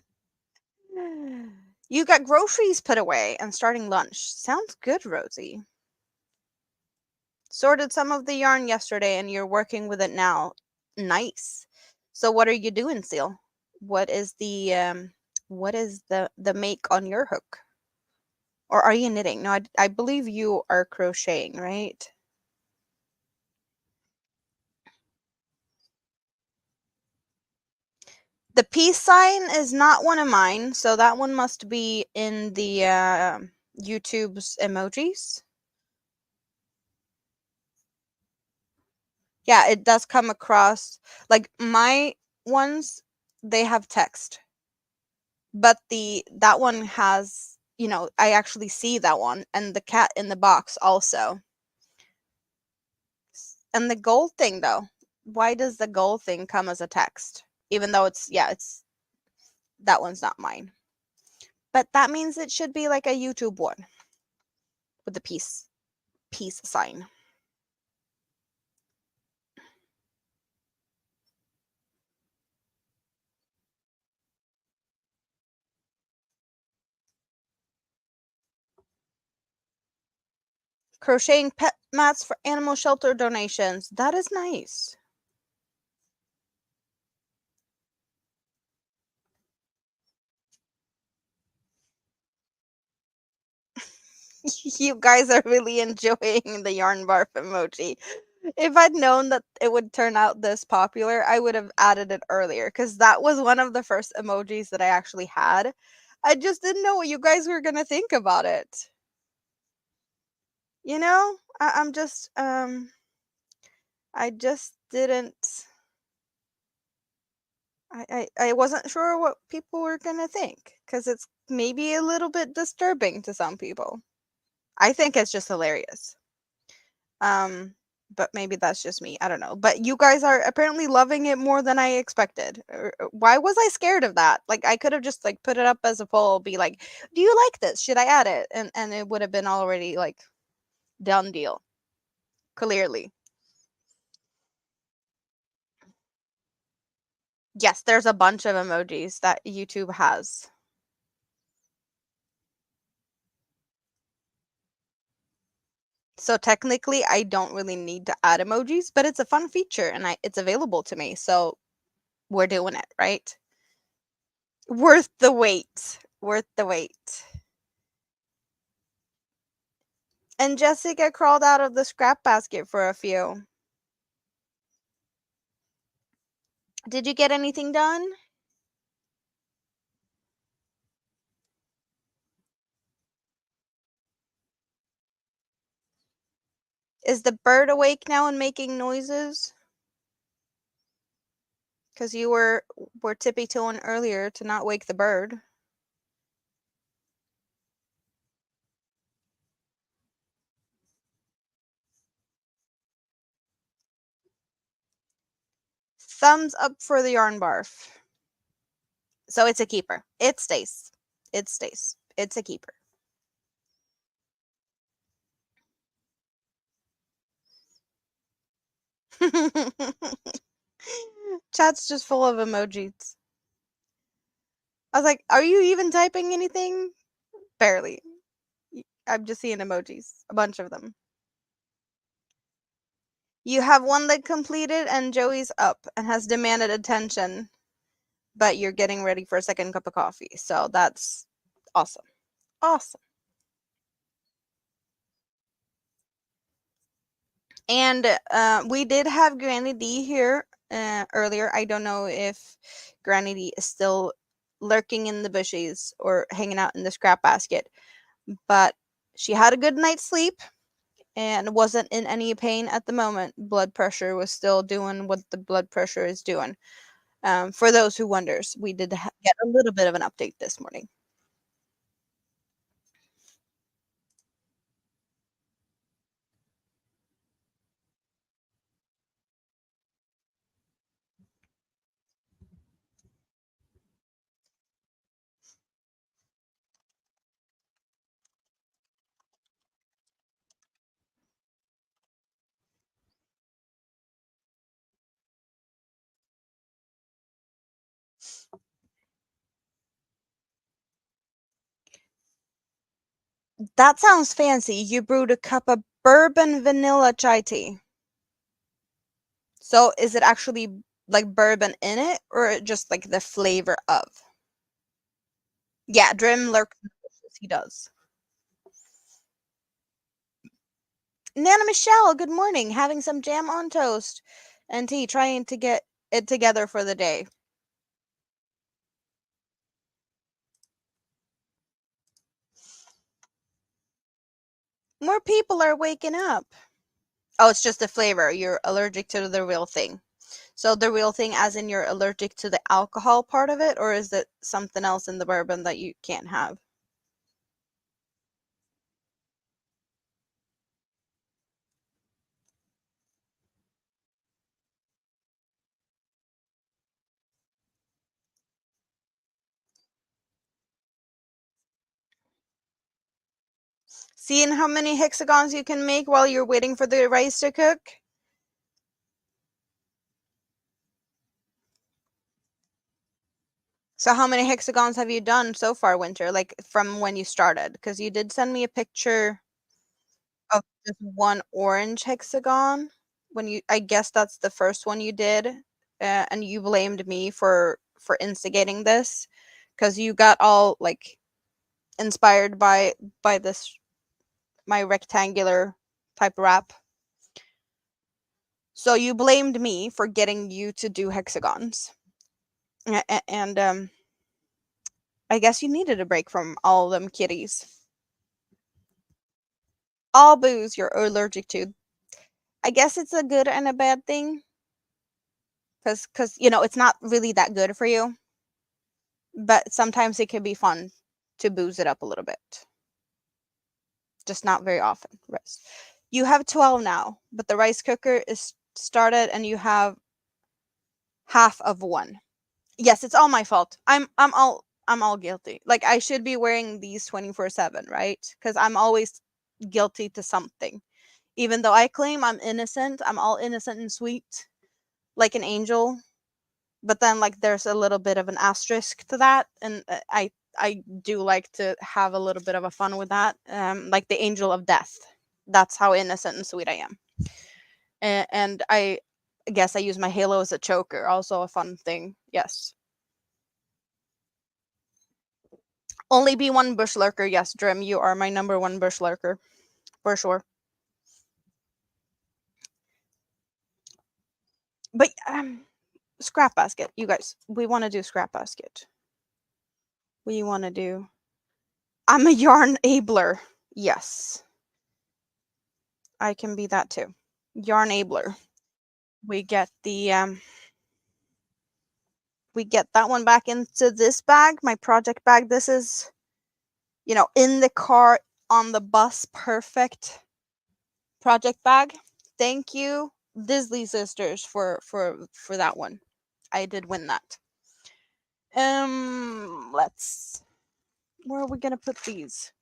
You got groceries put away and starting lunch. Sounds good, Rosie. Sorted some of the yarn yesterday and you're working with it now. Nice. So what are you doing, Seal? What is the make on your hook? Or are you knitting? No, I believe you are crocheting, right? The peace sign is not one of mine, so that one must be in the YouTube's emojis. Yeah, it does come across like my ones, they have text. But that one has, I actually see that one and the cat in the box also. And the gold thing though, why does the gold thing come as a text? Even though it's that one's not mine. But that means it should be like a YouTube one with the peace sign. Crocheting pet mats for animal shelter donations. That is nice. You guys are really enjoying the yarn barf emoji. If I'd known that it would turn out this popular, I would have added it earlier because that was one of the first emojis that I actually had. I just didn't know what you guys were gonna think about it. I'm just I just didn't I wasn't sure what people were gonna think because it's maybe a little bit disturbing to some people. I think it's just hilarious. Um, but maybe that's just me. I don't know. But you guys are apparently loving it more than I expected. Why was I scared of that? Like I could have just like put it up as a poll, be like, "Do you like this? Should I add it?" And it would have been already like done deal. Clearly. Yes, there's a bunch of emojis that YouTube has. So technically I don't really need to add emojis, but it's a fun feature and it's available to me. So we're doing it, right? Worth the wait. Worth the wait. And Jessica crawled out of the scrap basket for a few. Did you get anything done? Is the bird awake now and making noises? Because you were tippy toeing earlier to not wake the bird. Thumbs up for the yarn barf. So it's a keeper. It stays. It stays. It's a keeper. Chat's just full of emojis. I was like, are you even typing anything? Barely. I'm just seeing emojis. A bunch of them. You have one leg completed and Joey's up and has demanded attention, but you're getting ready for a second cup of coffee. So that's awesome. Awesome. And we did have Granny D here earlier. I don't know if Granny D is still lurking in the bushes or hanging out in the scrap basket. But she had a good night's sleep and wasn't in any pain at the moment. Blood pressure was still doing what the blood pressure is doing. For those who wonders, we did get a little bit of an update this morning. That sounds fancy. You brewed a cup of bourbon vanilla chai tea. So is it actually like bourbon in it or just like the flavor of? Yeah, Drim lurks in the bushes. He does. Nana Michelle, good morning. Having some jam on toast and tea, trying to get it together for the day. More people are waking up. Oh, it's just the flavor. You're allergic to the real thing. So the real thing as in you're allergic to the alcohol part of it, or is it something else in the bourbon that you can't have? Seeing how many hexagons you can make while you're waiting for the rice to cook? So how many hexagons have you done so far, Winter? Like from when you started? Because you did send me a picture of just one orange hexagon when you, I guess that's the first one you did, and you blamed me for instigating this because you got all like inspired by this my rectangular type wrap. So you blamed me for getting you to do hexagons. And I guess you needed a break from all them kitties. All booze you're allergic to. I guess it's a good and a bad thing because you know it's not really that good for you, but sometimes it can be fun to booze it up a little bit. Just not very often. Rice. You have 12 now, but the rice cooker is started and you have half of one. Yes, it's all my fault. I'm all guilty. Like I should be wearing these 24/7, right? Cuz I'm always guilty to something. Even though I claim I'm innocent, I'm all innocent and sweet like an angel, but then like there's a little bit of an asterisk to that and I do like to have a little bit of a fun with that. Like the angel of death. That's how innocent and sweet I am. And I guess I use my halo as a choker, also a fun thing. Yes. Only be one bush lurker. Yes, Drim, you are my number one bush lurker. For sure. But scrap basket, you guys. We want to do scrap basket. We want to do. I'm a yarn abler. Yes, I can be that too. Yarn abler. We get the we get that one back into this bag, my project bag. This is, in the car on the bus, perfect project bag. Thank you, Disley sisters, for that one. I did win that. Let's. Where are we gonna put these?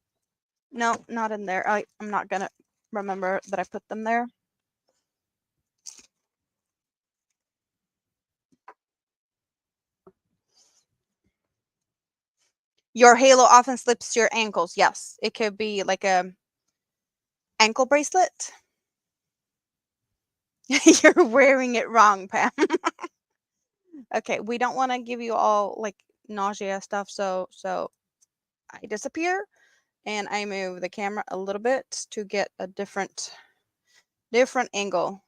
No, not in there. I'm not gonna remember that I put them there. Your halo often slips to your ankles. Yes, it could be like a ankle bracelet. You're wearing it wrong, Pam. Okay, we don't want to give you all like nausea stuff, so I disappear and I move the camera a little bit to get a different angle.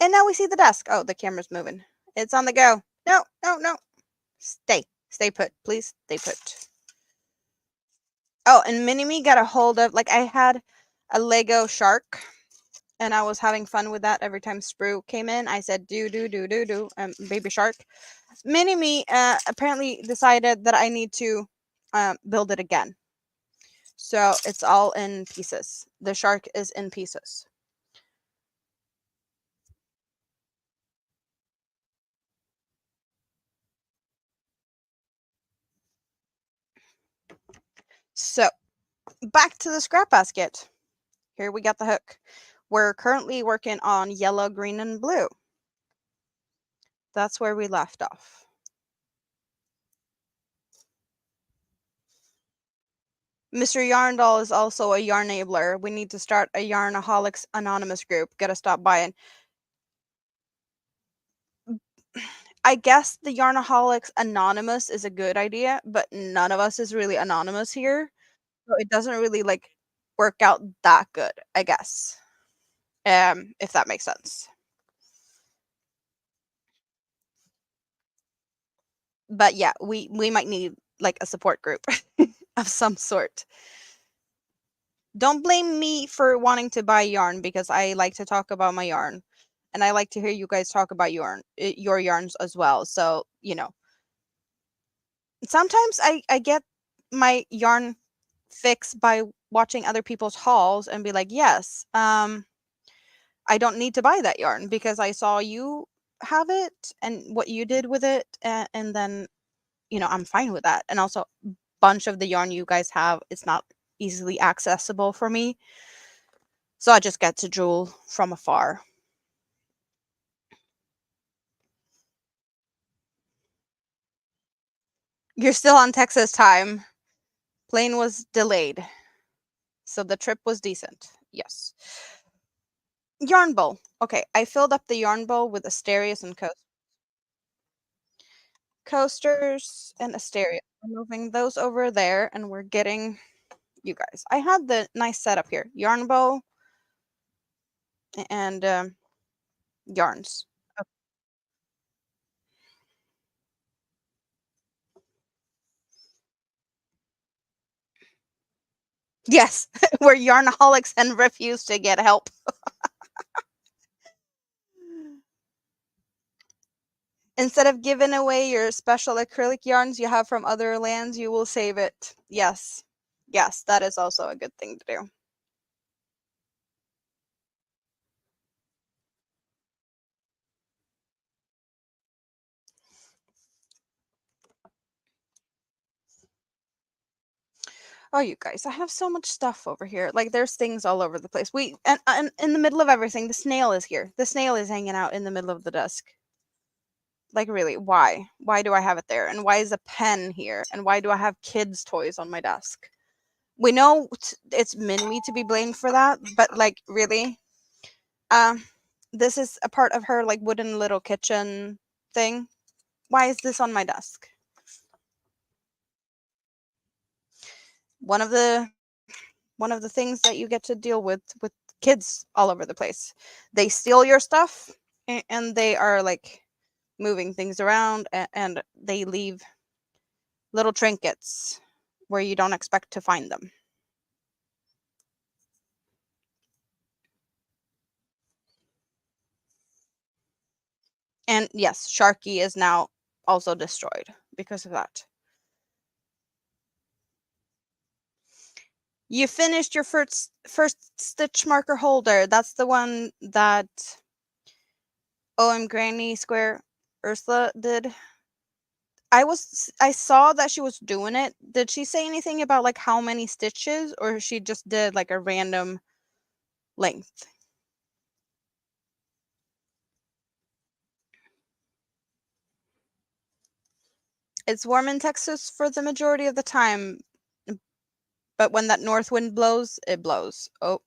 And now we see the desk. Oh, the camera's moving. It's on the go. No, no, no. Stay. Stay put, please. Stay put. Oh, and Mini-Me got a hold of, like, I had a Lego shark, and I was having fun with that every time Sprue came in. I said, do, do, do, do, do, baby shark. Mini-Me apparently decided that I need to build it again. So it's all in pieces. The shark is in pieces. So back to the scrap basket. Here we got the hook. We're currently working on yellow, green, and blue. That's where we left off. Mr. Yarndall is also a yarnabler. We need to start a Yarnaholics Anonymous group. Gotta stop by and I guess the Yarnaholics Anonymous is a good idea, but none of us is really anonymous here. So it doesn't really like work out that good, I guess. If that makes sense. But yeah, we might need like a support group of some sort. Don't blame me for wanting to buy yarn because I like to talk about my yarn and I like to hear you guys talk about your yarns as well. So, you know, sometimes I get my yarn fix by watching other people's hauls and be like, yes, I don't need to buy that yarn because I saw you have it and what you did with it, and then you know I'm fine with that. And also, bunch of the yarn you guys have is not easily accessible for me, so I just get to drool from afar. You're still on Texas time. Plane was delayed, so the trip was decent. Yes. Yarn bowl. Okay, I filled up the yarn bowl with Asterias and coasters and Asteria. We're moving those over there, and we're getting you guys. I had the nice setup here: yarn bowl and yarns. Yes, we're yarnaholics and refuse to get help. Instead of giving away your special acrylic yarns you have from other lands, you will save it. Yes. Yes, that is also a good thing to do. Oh, you guys, I have so much stuff over here. Like, there's things all over the place. And in the middle of everything, the snail is here. The snail is hanging out in the middle of the desk. Like, really, why? Why do I have it there? And why is a pen here? And why do I have kids' toys on my desk? We know it's Minmi to be blamed for that, but like, really, um, this is a part of her like wooden little kitchen thing. Why is this on my desk? One of the one of the things that you get to deal with kids all over the place. They steal your stuff and they are like moving things around and they leave little trinkets where you don't expect to find them. And yes, Sharky is now also destroyed because of that. You finished your first stitch marker holder. That's the one that OM Granny Square Ursula did. I saw that she was doing it. Did she say anything about like how many stitches or she just did like a random length? It's warm in Texas for the majority of the time, but when that north wind blows, it blows. Oh,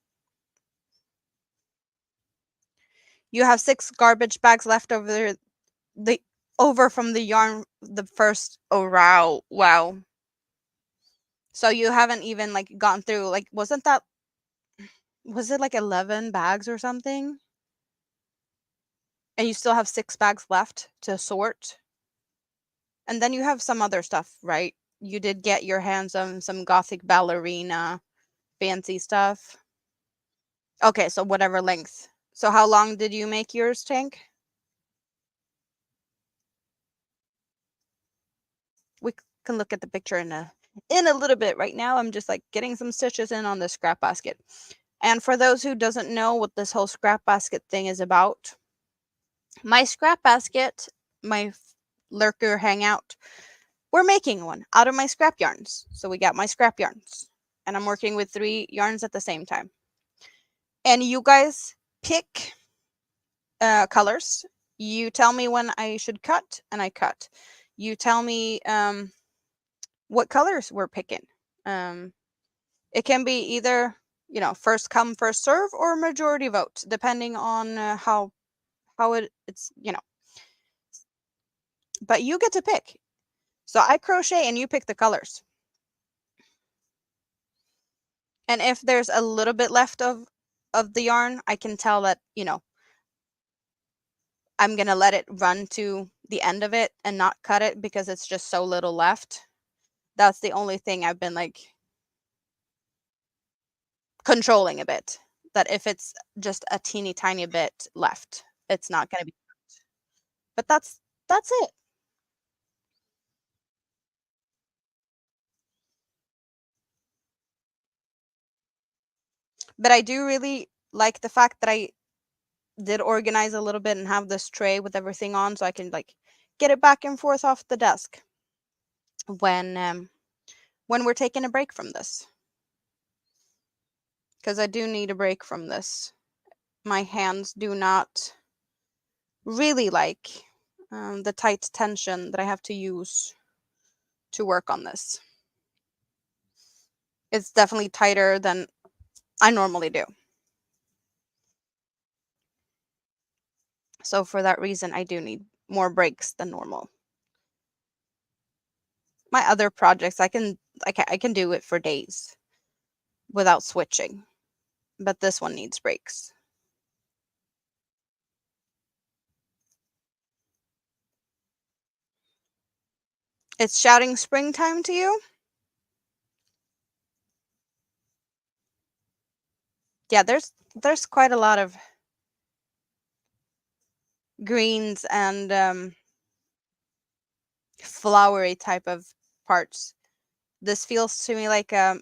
you have 6 garbage bags left over the over from the yarn the first oh wow. So you haven't even like gone through like was it like 11 bags or something? And you still have 6 bags left to sort? And then you have some other stuff, right? You did get your hands on some gothic ballerina fancy stuff. Okay, so whatever length. So how long did you make yours, Tank? We can look at the picture in a little bit. Right now, I'm just like getting some stitches in on the scrap basket. And for those who doesn't know what this whole scrap basket thing is about, my scrap basket, my lurker hangout, we're making one out of my scrap yarns. So we got my scrap yarns, and I'm working with 3 yarns at the same time. And you guys pick colors. You tell me when I should cut, and I cut. You tell me what colors we're picking. It can be either, first come, first serve, or majority vote, depending on how it's. But you get to pick. So I crochet and you pick the colors. And if there's a little bit left of the yarn, I can tell that, I'm going to let it run to the end of it and not cut it because it's just so little left. That's the only thing I've been like controlling a bit. That if it's just a teeny tiny bit left, it's not going to be. But that's it. But I do really like the fact that I did organize a little bit and have this tray with everything on so I can like get it back and forth off the desk when we're taking a break from this. Because I do need a break from this. My hands do not really like the tight tension that I have to use to work on this. It's definitely tighter than I normally do. So for that reason, I do need more breaks than normal. My other projects, I can do it for days without switching, but this one needs breaks. It's shouting springtime to you? Yeah, there's quite a lot of greens and flowery type of parts. This feels to me like a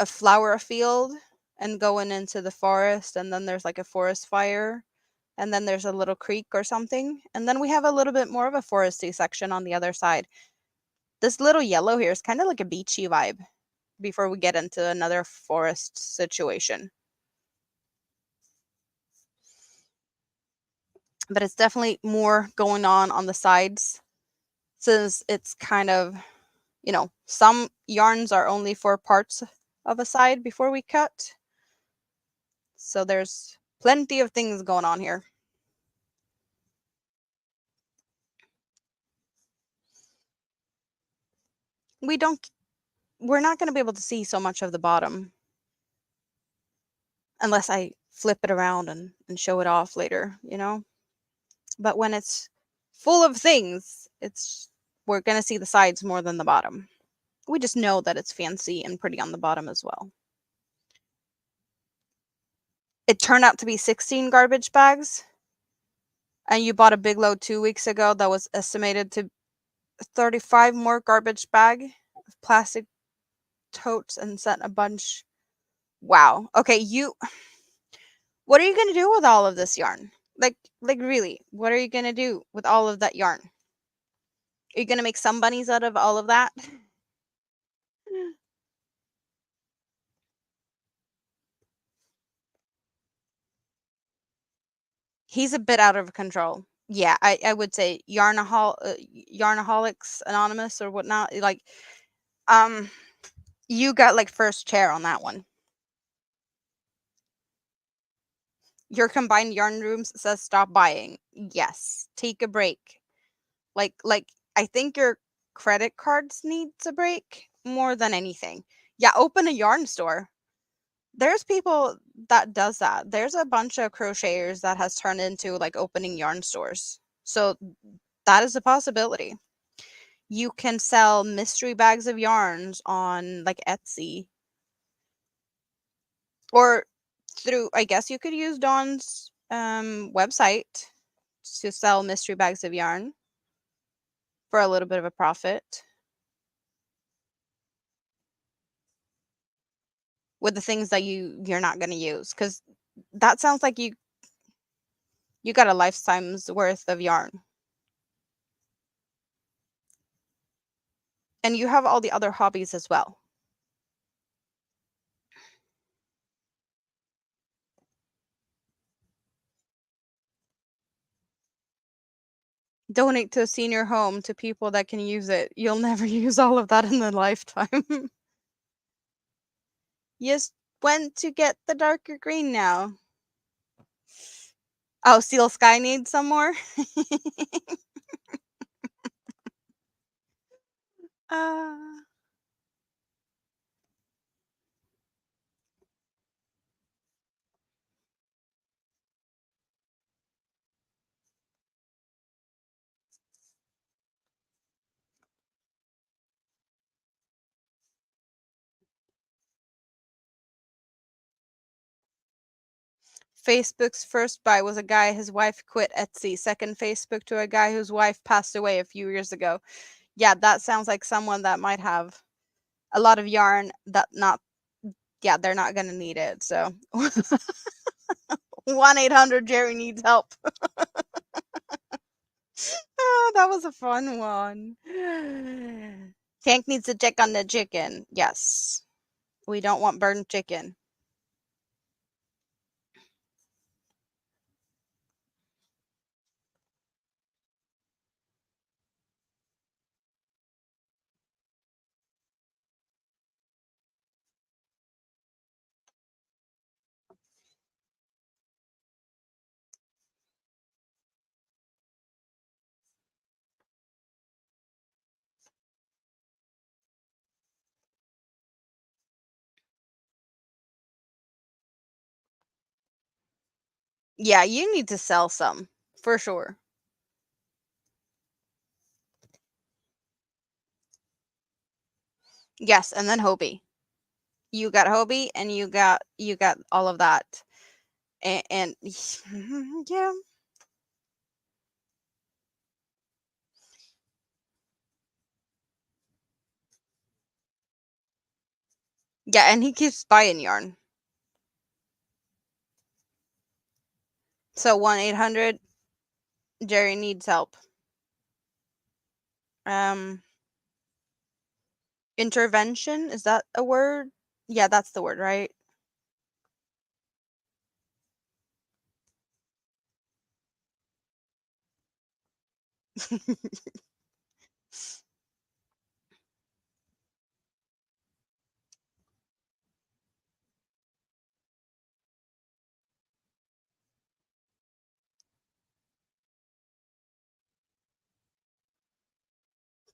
flower field and going into the forest, and then there's like a forest fire, and then there's a little creek or something, and then we have a little bit more of a foresty section on the other side. This little yellow here is kind of like a beachy vibe before we get into another forest situation. But it's definitely more going on the sides, since it's kind of, some yarns are only for parts of a side before we cut. So there's plenty of things going on here. We're not going to be able to see so much of the bottom unless I flip it around and show it off later, But when it's full of things, we're going to see the sides more than the bottom. We just know that it's fancy and pretty on the bottom as well. It turned out to be 16 garbage bags. And you bought a big load 2 weeks ago that was estimated to 35 more garbage bag of plastic totes and sent a bunch. Wow. Okay, what are you going to do with all of this yarn? Like really, what are you going to do with all of that yarn? Are you going to make some bunnies out of all of that? He's a bit out of control. Yeah, I would say Yarnaholics Anonymous or whatnot. Like, you got like first chair on that one. Your combined yarn rooms says stop buying. Yes, take a break. Like I think your credit cards needs a break more than anything. Yeah, open a yarn store. There's people that does that. There's a bunch of crocheters that has turned into like opening yarn stores. So that is a possibility. You can sell mystery bags of yarns on like Etsy or through, I guess you could use Dawn's website to sell mystery bags of yarn for a little bit of a profit with the things that you're not going to use, cuz that sounds like you got a lifetime's worth of yarn. And you have all the other hobbies as well. Donate to a senior home to people that can use it. You'll never use all of that in a lifetime. You just went to get the darker green now. Oh, Steel Sky needs some more? uh, Facebook's first buy was a guy, his wife quit Etsy. Second Facebook to a guy whose wife passed away a few years ago. Yeah, that sounds like someone that might have a lot of yarn that not, yeah, they're not going to need it. So 1-800 Jerry needs help. Oh, that was a fun one. Tank needs to check on the chicken. Yes. We don't want burned chicken. Yeah, you need to sell some for sure. Yes, and then Hobie. You got Hobie and you got all of that. And yeah. Yeah, and he keeps buying yarn. So 1-800 Jerry needs help. Um Intervention, is that a word? Yeah, that's the word, right?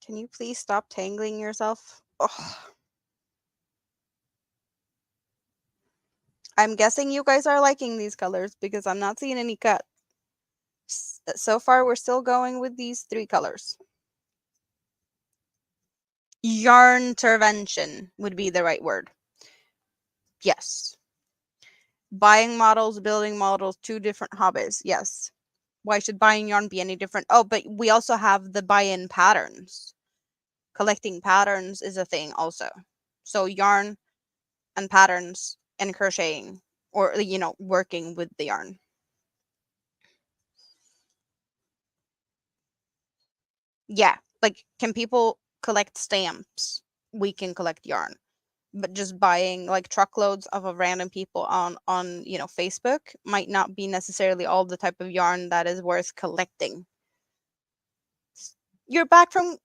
Can you please stop tangling yourself? Ugh. I'm guessing you guys are liking these colors because I'm not seeing any cut. So far, we're still going with these 3 colors. Yarn intervention would be the right word. Yes. Buying models, building models, 2 different hobbies. Yes. Why should buying yarn be any different? Oh, but we also have the buy-in patterns. Collecting patterns is a thing also. So yarn and patterns and crocheting, or working with the yarn. Yeah, like, can people collect stamps? We can collect yarn. But just buying like truckloads of random people on Facebook might not be necessarily all the type of yarn that is worth collecting. You're back from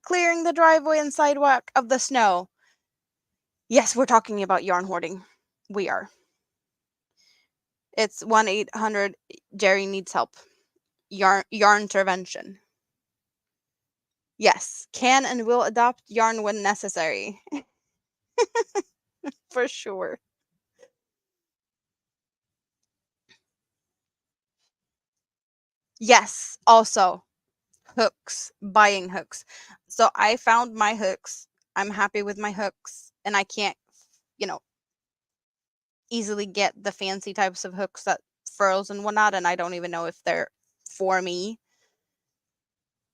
clearing the driveway and sidewalk of the snow. Yes, we're talking about yarn hoarding. We are. It's 1-800 Jerry needs help. Yarn intervention. Yes, can and will adopt yarn when necessary. For sure. Yes, also hooks, buying hooks. So I found my hooks. I'm happy with my hooks, and I can't, you know, easily get the fancy types of hooks that furls and whatnot, and I don't even know if they're for me.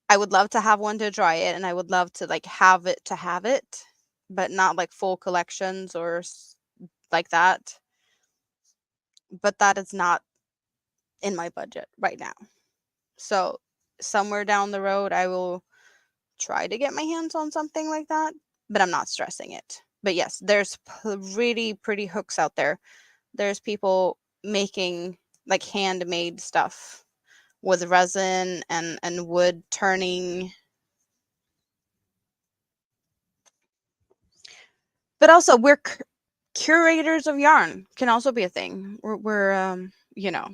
I would love to have one to try it, and I would love to like have it, but not like full collections or like that. But that is not in my budget right now. So somewhere down the road, I will try to get my hands on something like that, but I'm not stressing it. But yes, there's pretty hooks out there. There's people making like handmade stuff with resin and wood turning. But also we're curators of yarn can also be a thing. We're you know,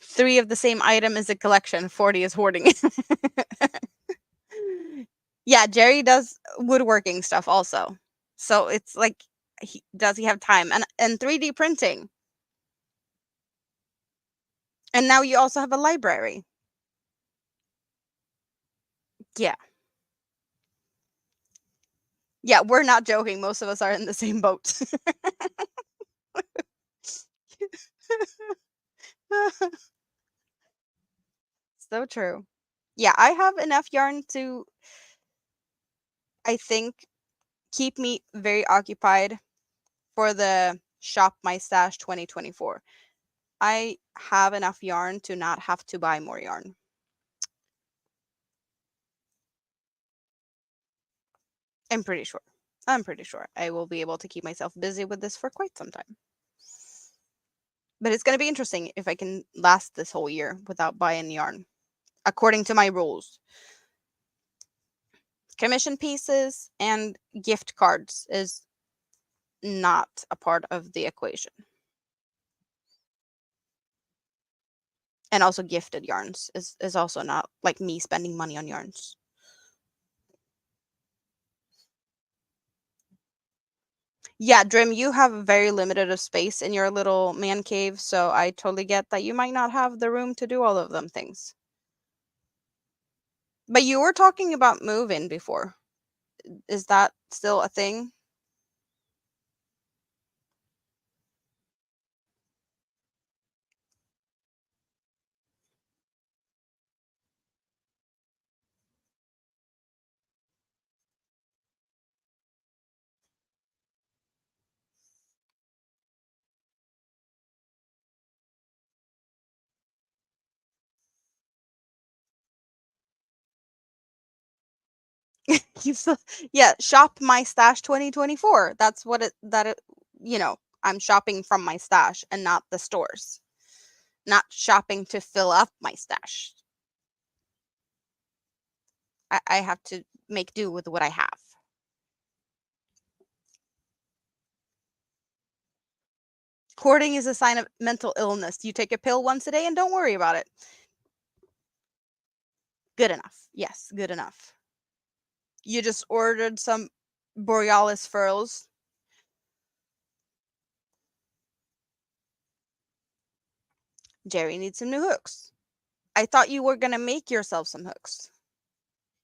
3 of the same item is a collection, 40 is hoarding. Yeah, Jerry does woodworking stuff also. So it's like, does he have time? And 3D printing. And now you also have a library. Yeah. Yeah, we're not joking. Most of us are in the same boat. So true. Yeah, I have enough yarn to, I think, keep me very occupied for the Shop My Stash 2024. I have enough yarn to not have to buy more yarn. I'm pretty sure. I'm pretty sure I will be able to keep myself busy with this for quite some time. But it's going to be interesting if I can last this whole year without buying yarn, according to my rules. Commission pieces and gift cards is not a part of the equation. And also gifted yarns is also not like me spending money on yarns. Yeah, Drim, you have very limited of space in your little man cave, so I totally get that you might not have the room to do all of them things. But you were talking about moving before. Is that still a thing? You still, yeah, shop my stash 2024. That's what you know, I'm shopping from my stash and not the stores. Not shopping to fill up my stash. I have to make do with what I have. Hoarding is a sign of mental illness. You take a pill once a day and don't worry about it. Good enough. Yes, good enough. You just ordered some Borealis furls. Jerry needs some new hooks. I thought you were going to make yourself some hooks.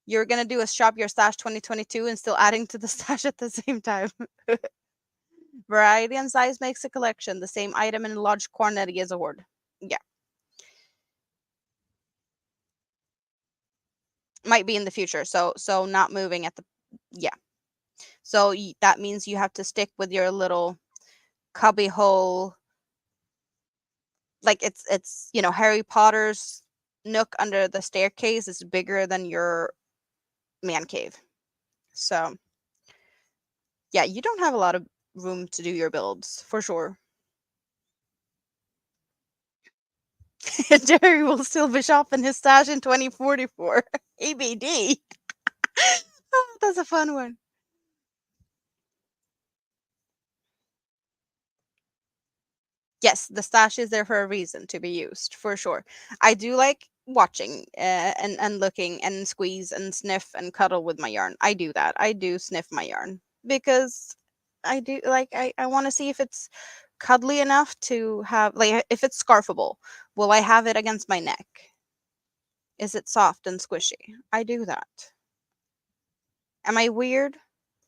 You're going to do a shop your stash 2022 and still adding to the stash at the same time. Variety and size makes a collection. The same item in a large quantity is a hoard. Yeah. Might be in the future. So not moving at the, yeah. So that means you have to stick with your little cubby hole, like it's you know, Harry Potter's nook under the staircase is bigger than your man cave. So yeah, you don't have a lot of room to do your builds for sure. Jerry will still be shopping his stash in 2044. ABD. Oh, that's a fun one. Yes, the stash is there for a reason to be used for sure. I do like watching and looking and squeeze and sniff and cuddle with my yarn. I do that. I do sniff my yarn because I do like I want to see if it's cuddly enough to have, like, if it's scarfable, will I have it against my neck? Is it soft and squishy? I do that. Am I weird?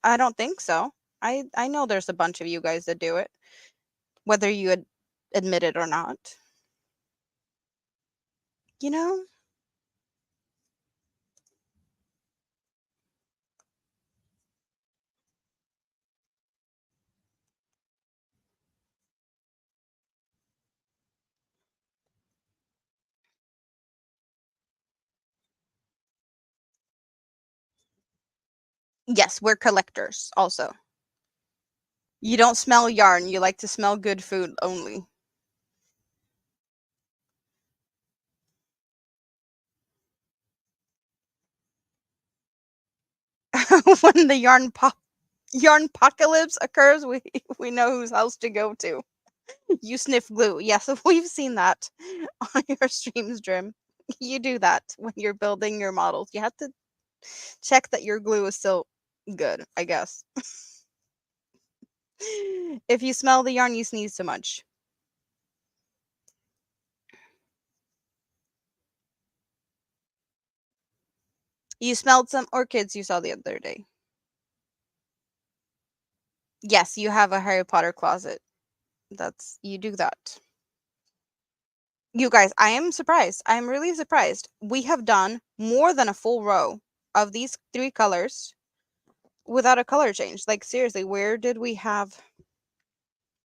I don't think so. I know there's a bunch of you guys that do it, whether you admit it or not. You know? Yes, we're collectors also. You don't smell yarn, you like to smell good food only. When the yarn apocalypse occurs, we know whose house to go to. You sniff glue. Yes, we've seen that on your streams, Drim. You do that when you're building your models. You have to check that your glue is still good, I guess. If you smell the yarn, you sneeze too much. You smelled some orchids you saw the other day. Yes, you have a Harry Potter closet. You do that. You guys, I am surprised. I am really surprised. We have done more than a full row of these 3 colors without a color change. Like, seriously, where did we have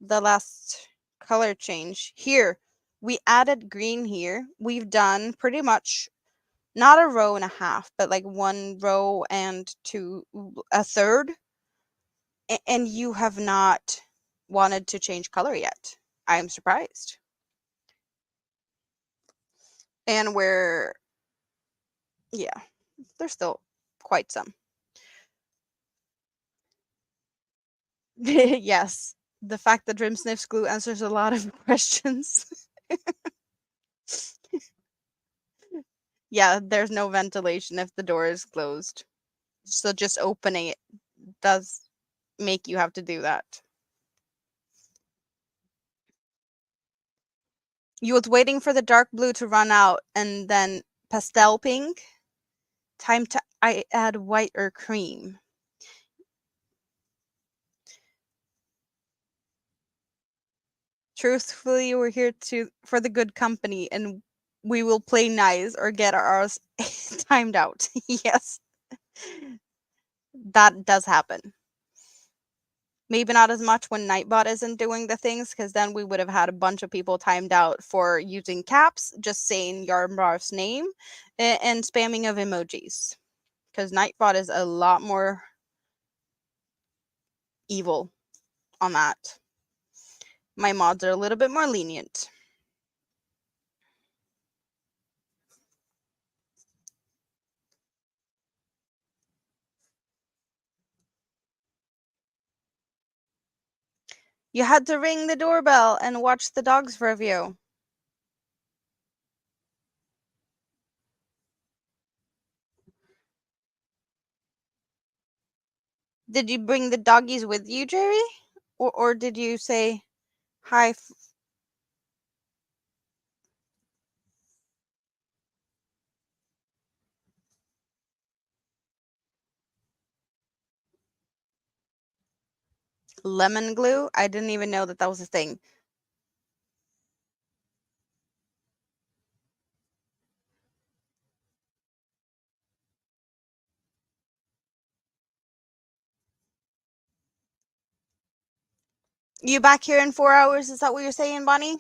the last color change? Here, we added green here. We've done pretty much not a row and a half, but like 1 row and a third. And you have not wanted to change color yet. I am surprised. And yeah, there's still quite some. Yes, the fact that Drim sniffs glue answers a lot of questions. Yeah, there's no ventilation if the door is closed. So just opening it does make you have to do that. You was waiting for the dark blue to run out and then pastel pink. Time to add white or cream. Truthfully, we're here for the good company and we will play nice or get ours timed out. Yes, that does happen. Maybe not as much when Nightbot isn't doing the things, because then we would have had a bunch of people timed out for using caps, just saying Yarnbarf's name, and spamming of emojis. Because Nightbot is a lot more evil on that. My mods are a little bit more lenient. You had to ring the doorbell and watch the dogs review. Did you bring the doggies with you, Jerry? Or did you say hi? Lemon glue? I didn't even know that was a thing. You back here in 4 hours? Is that what you're saying, Bonnie?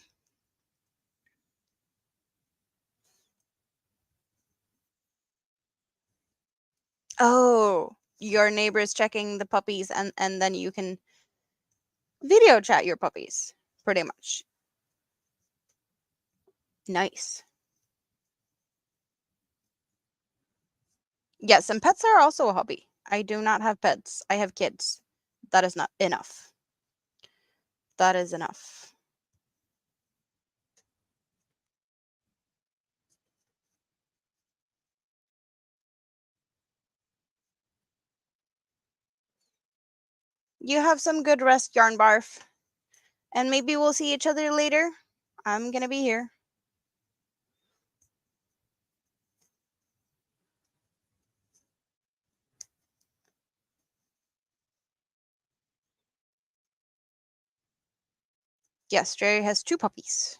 Oh, your neighbor is checking the puppies, and then you can video chat your puppies, pretty much. Nice. Yes, and pets are also a hobby. I do not have pets. I have kids. That is not enough. That is enough. You have some good rest, Yarn Barf. And maybe we'll see each other later. I'm gonna be here. Yes, Jerry has 2 puppies.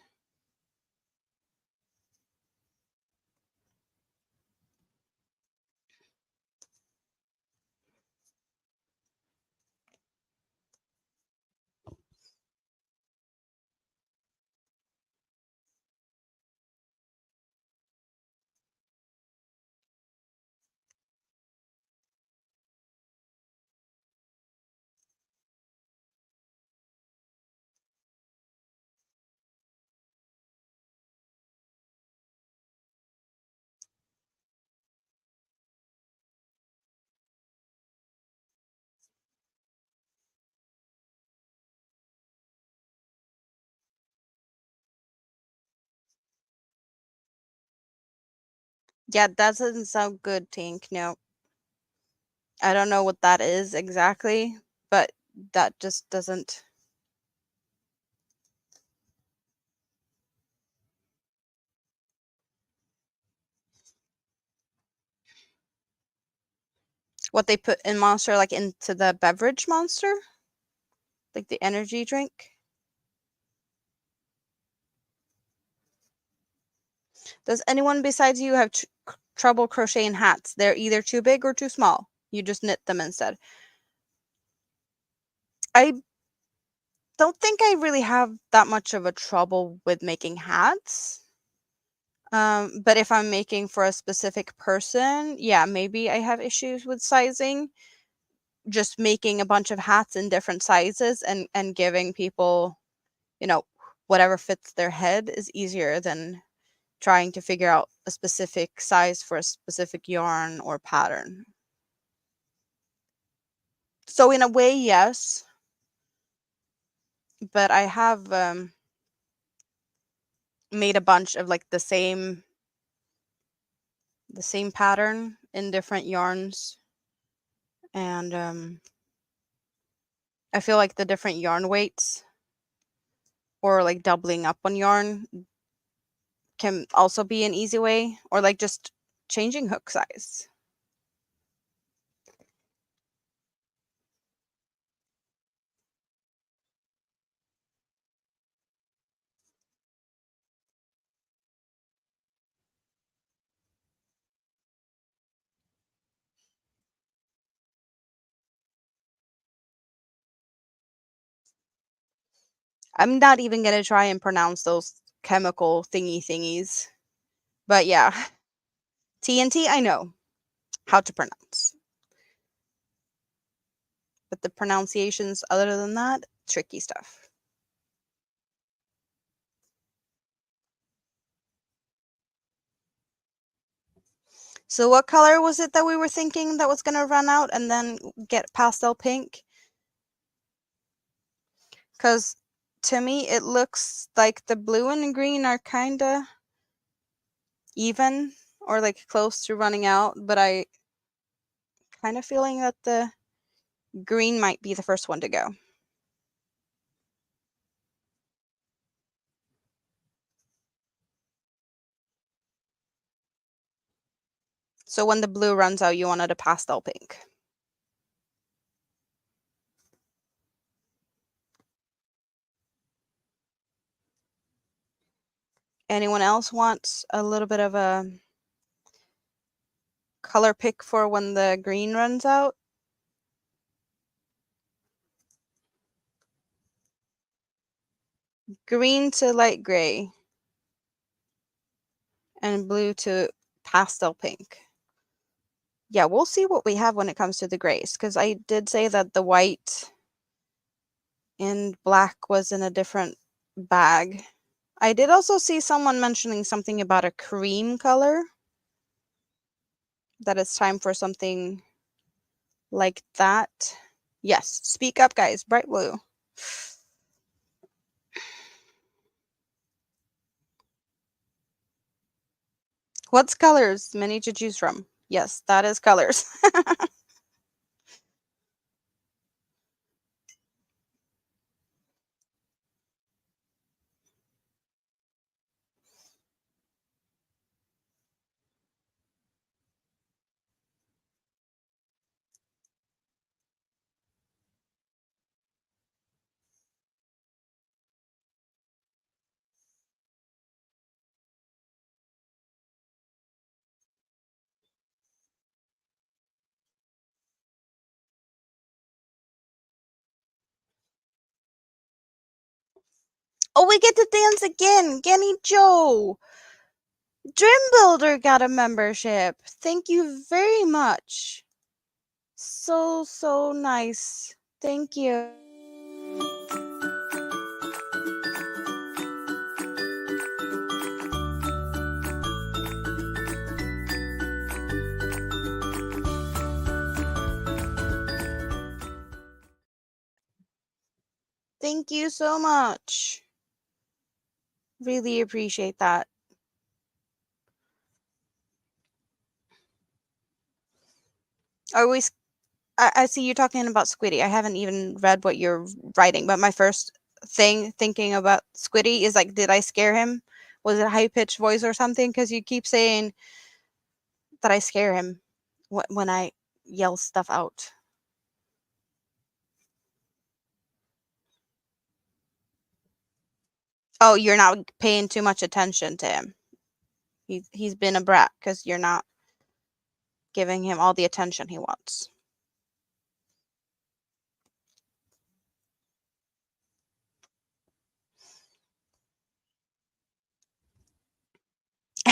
Yeah, that doesn't sound good, Tink. No. I don't know what that is exactly, but that just doesn't. What they put in Monster, like into the beverage Monster? Like the energy drink? Does anyone besides you have trouble crocheting hats? They're either too big or too small. You just knit them instead. I don't think I really have that much of a trouble with making hats. But if I'm making for a specific person, yeah, maybe I have issues with sizing. Just making a bunch of hats in different sizes and giving people, you know, whatever fits their head is easier than trying to figure out a specific size for a specific yarn or pattern. So in a way, yes, but I have made a bunch of like the same pattern in different yarns, and I feel like the different yarn weights or like doubling up on yarn can also be an easy way, or like just changing hook size. I'm not even gonna try and pronounce those chemical thingies. But yeah, TNT I know how to pronounce. But the pronunciations other than that, tricky stuff. So what color was it that we were thinking that was gonna run out and then get pastel pink? Because to me it looks like the blue and green are kinda even or like close to running out, but I kind of feeling that the green might be the first one to go. So when the blue runs out, you wanted a pastel pink. Anyone else wants a little bit of a color pick for when the green runs out? Green to light gray and blue to pastel pink. Yeah, we'll see what we have when it comes to the grays, because I did say that the white and black was in a different bag. I did also see someone mentioning something about a cream color, that it's time for something like that. Yes, speak up, guys. Bright blue. What's colors? Many to choose from. Yes, that is colors. Oh, we get to dance again. Genny Joe. Dream Builder got a membership. Thank you very much. So, so nice. Thank you. Thank you so much. Really appreciate that. Are we? I see you talking about Squiddy. I haven't even read what you're writing, but my first thing thinking about Squiddy is like, did I scare him? Was it a high pitched voice or something? Because you keep saying that I scare him when I yell stuff out. Oh, you're not paying too much attention to him. He's been a brat because you're not giving him all the attention he wants.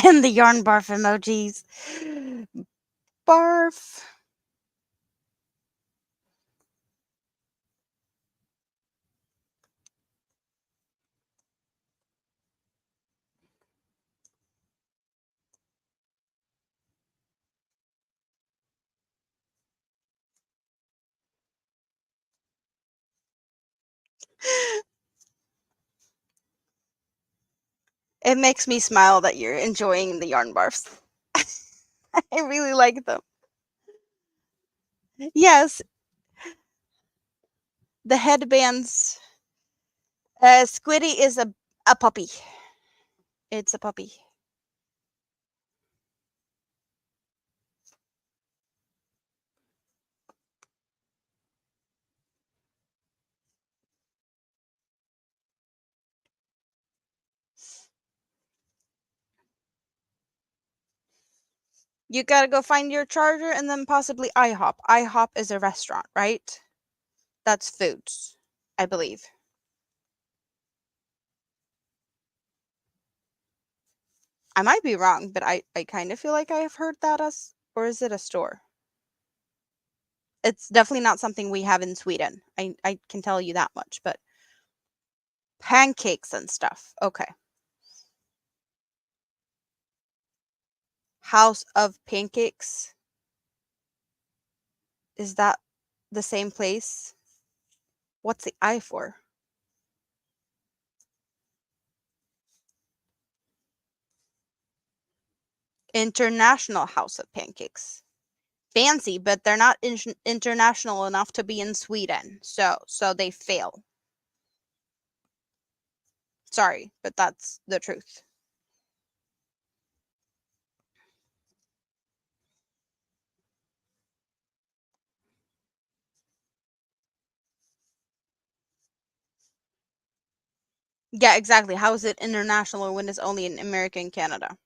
And the yarn barf emojis. Barf. It makes me smile that you're enjoying the yarn barfs. I really like them. Yes, the headbands. Squiddy is a puppy. It's a puppy. You gotta go find your charger and then possibly IHOP. IHOP is a restaurant, right? That's foods, I believe. I might be wrong, but I kind of feel like I have heard that as, or is it a store? It's definitely not something we have in Sweden. I can tell you that much, but pancakes and stuff. Okay. House of Pancakes. Is that the same place? What's the I for? International House of Pancakes. Fancy, but they're not international enough to be in Sweden. So they fail. Sorry, but that's the truth. Yeah, exactly. How is it international when it's only in America and Canada?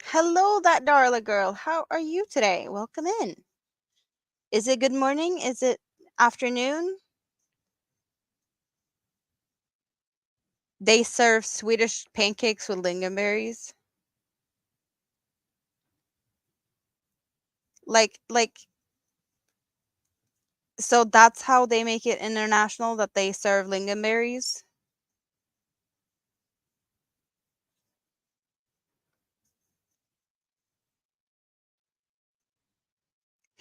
Hello, that Darla girl. How are you today? Welcome in. Is it good morning? Is it afternoon? They serve Swedish pancakes with lingonberries. Like so that's how they make it international, that they serve lingonberries?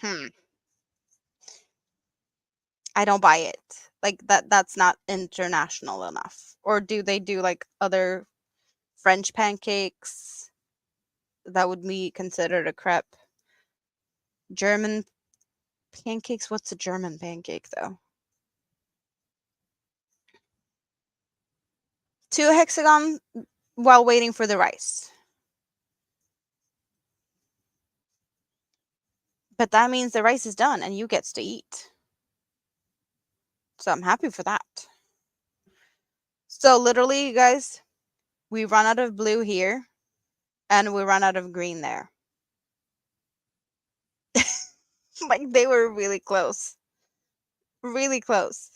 Hmm. I don't buy it. Like that's not international enough. Or do they do like other French pancakes that would be considered a crepe? German pancakes? What's a German pancake though? Two hexagon while waiting for the rice. But that means the rice is done and you gets to eat. So I'm happy for that. So literally, you guys, we run out of blue here and we run out of green there. Like they were really close. Really close.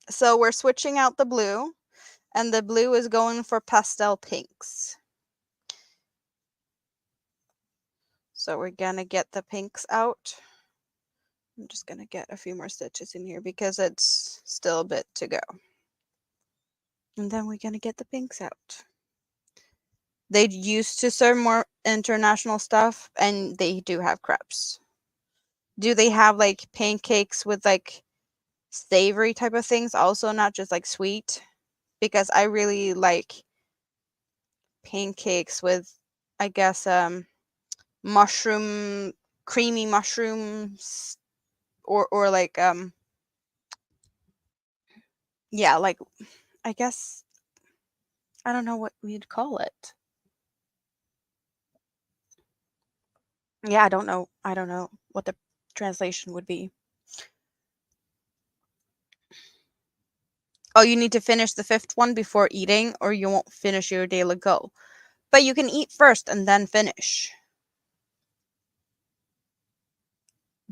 So we're switching out the blue, and the blue is going for pastel pinks. So we're gonna get the pinks out. I'm just gonna get a few more stitches in here because it's still a bit to go. And then we're gonna get the pinks out. They used to serve more international stuff, and they do have crepes. Do they have like pancakes with like savory type of things also, not just like sweet? Because I really like pancakes with, I guess, mushroom, creamy mushrooms, or like yeah, like, I guess, I don't know what we'd call it. Yeah, I don't know what the translation would be. Oh, you need to finish the fifth one before eating, or you won't finish your daily goal. But you can eat first and then finish.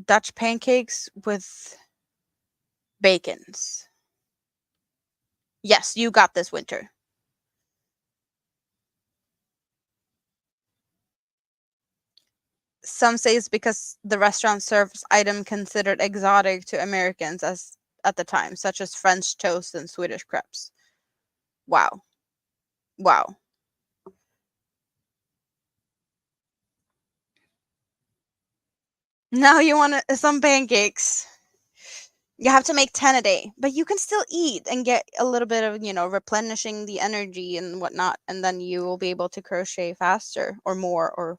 Dutch pancakes with bacons. Yes, you got this, Winter. Some say it's because the restaurant serves item considered exotic to Americans as at the time, such as French toast and Swedish crepes. Wow. Wow. Now you want some pancakes. You have to make 10 a day, but you can still eat and get a little bit of, replenishing the energy and whatnot, and then you will be able to crochet faster or more. Or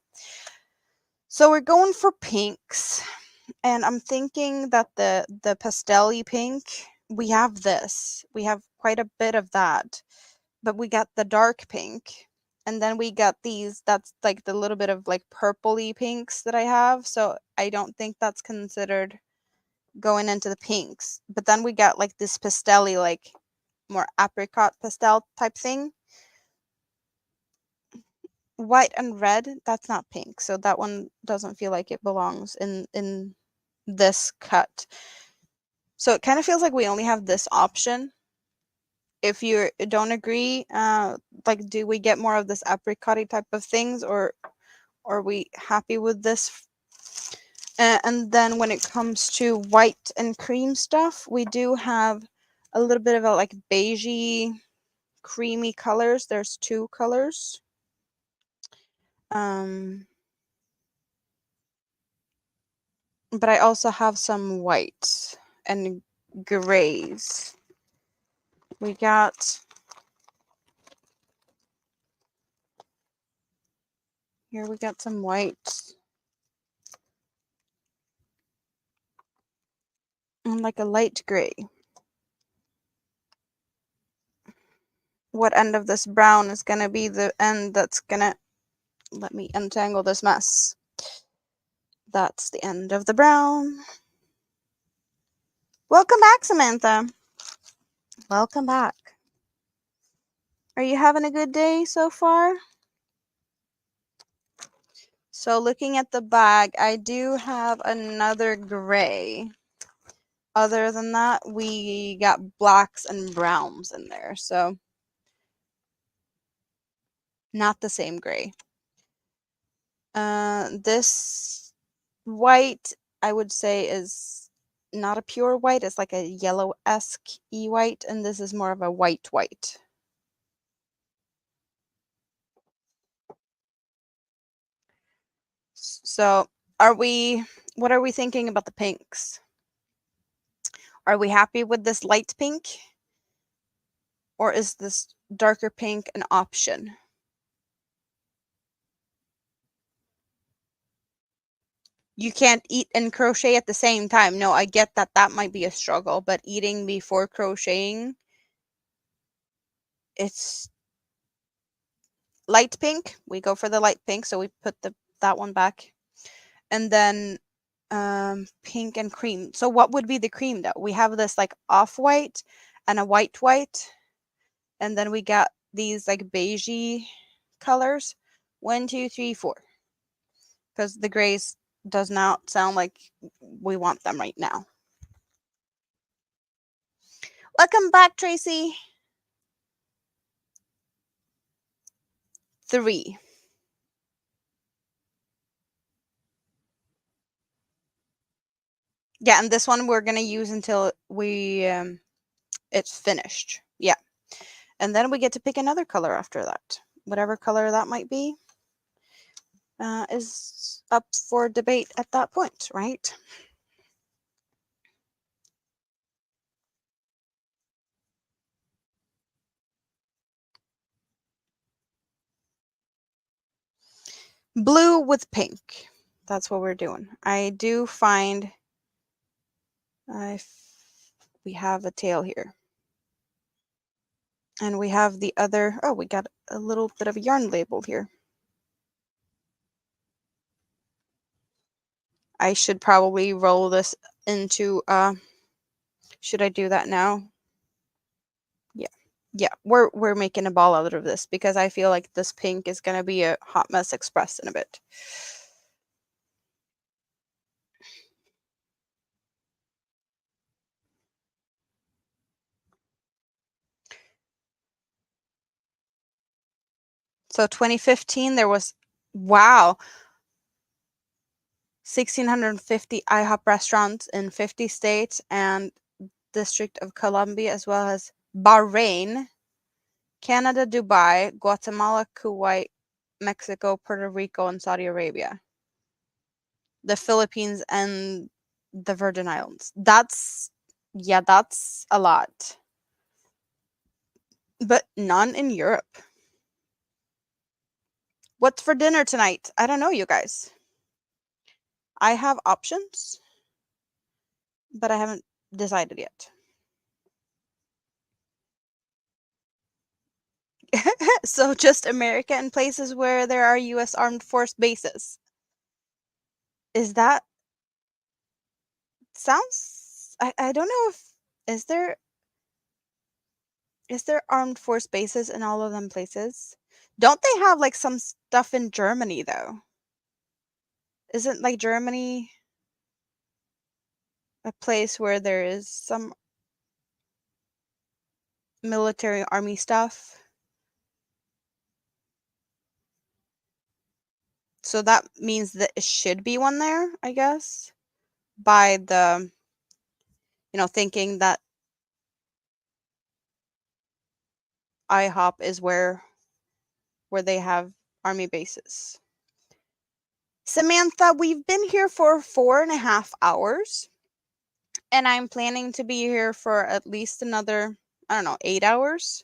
so we're going for pinks, and I'm thinking that the pastel-y pink, we have this. We have quite a bit of that, but we got the dark pink, and then we got these. That's like the little bit of like purpley pinks that I have. So I don't think that's considered going into the pinks. But then we got like this pastel-y, like more apricot pastel type thing. White and red, that's not pink. So that one doesn't feel like it belongs in this cut. So it kind of feels like we only have this option. If you don't agree, like, do we get more of this apricot type of things, or are we happy with this? And then when it comes to white and cream stuff, we do have a little bit of a like beigey, creamy colors. There's two colors. But I also have some white and grays. We got here. We got some white and like a light gray. What end of this brown is gonna be the end that's gonna let me untangle this mess? That's the end of the brown. Welcome back, Samantha. Welcome back. Are you having a good day so far? So looking at the bag, I do have another gray. Other than that, we got blacks and browns in there, so not the same gray. This white, I would say, is not a pure white. It's like a yellow-esque white, and this is more of a white white. So what are we thinking about the pinks? Are we happy with this light pink? Or is this darker pink an option? You can't eat and crochet at the same time. No, I get that that might be a struggle, but eating before crocheting, it's light pink. We go for the light pink, so we put that one back. And then pink and cream. So what would be the cream though? We have this like off-white and a white white, and then we got these like beigey colors. 1, 2, 3, 4. Because the grays does not sound like we want them right now. Welcome back, Tracy. 3. Yeah, and this one we're gonna use until it's finished. Yeah, and then we get to pick another color after that. Whatever color that might be is up for debate at that point, right? Blue with pink. That's what we're doing. I do find we have a tail here. And we have the other, oh, we got a little bit of a yarn label here. I should probably roll this into, should I do that now? Yeah. Yeah, we're making a ball out of this because I feel like this pink is going to be a hot mess express in a bit. So 2015, there was, wow, 1,650 IHOP restaurants in 50 states and District of Columbia, as well as Bahrain, Canada, Dubai, Guatemala, Kuwait, Mexico, Puerto Rico, and Saudi Arabia. The Philippines and the Virgin Islands. Yeah, that's a lot. But none in Europe. What's for dinner tonight? I don't know, you guys. I have options, but I haven't decided yet. So just America and places where there are US Armed Force bases. Is that sounds I don't know if is there armed force bases in all of them places? Don't they have like some stuff in Germany though? Isn't like Germany a place where there is some military army stuff? So that means that it should be one there, I guess, by the, thinking that IHOP is where they have army bases. Samantha, we've been here for 4.5 hours, and I'm planning to be here for at least another, I don't know, 8 hours.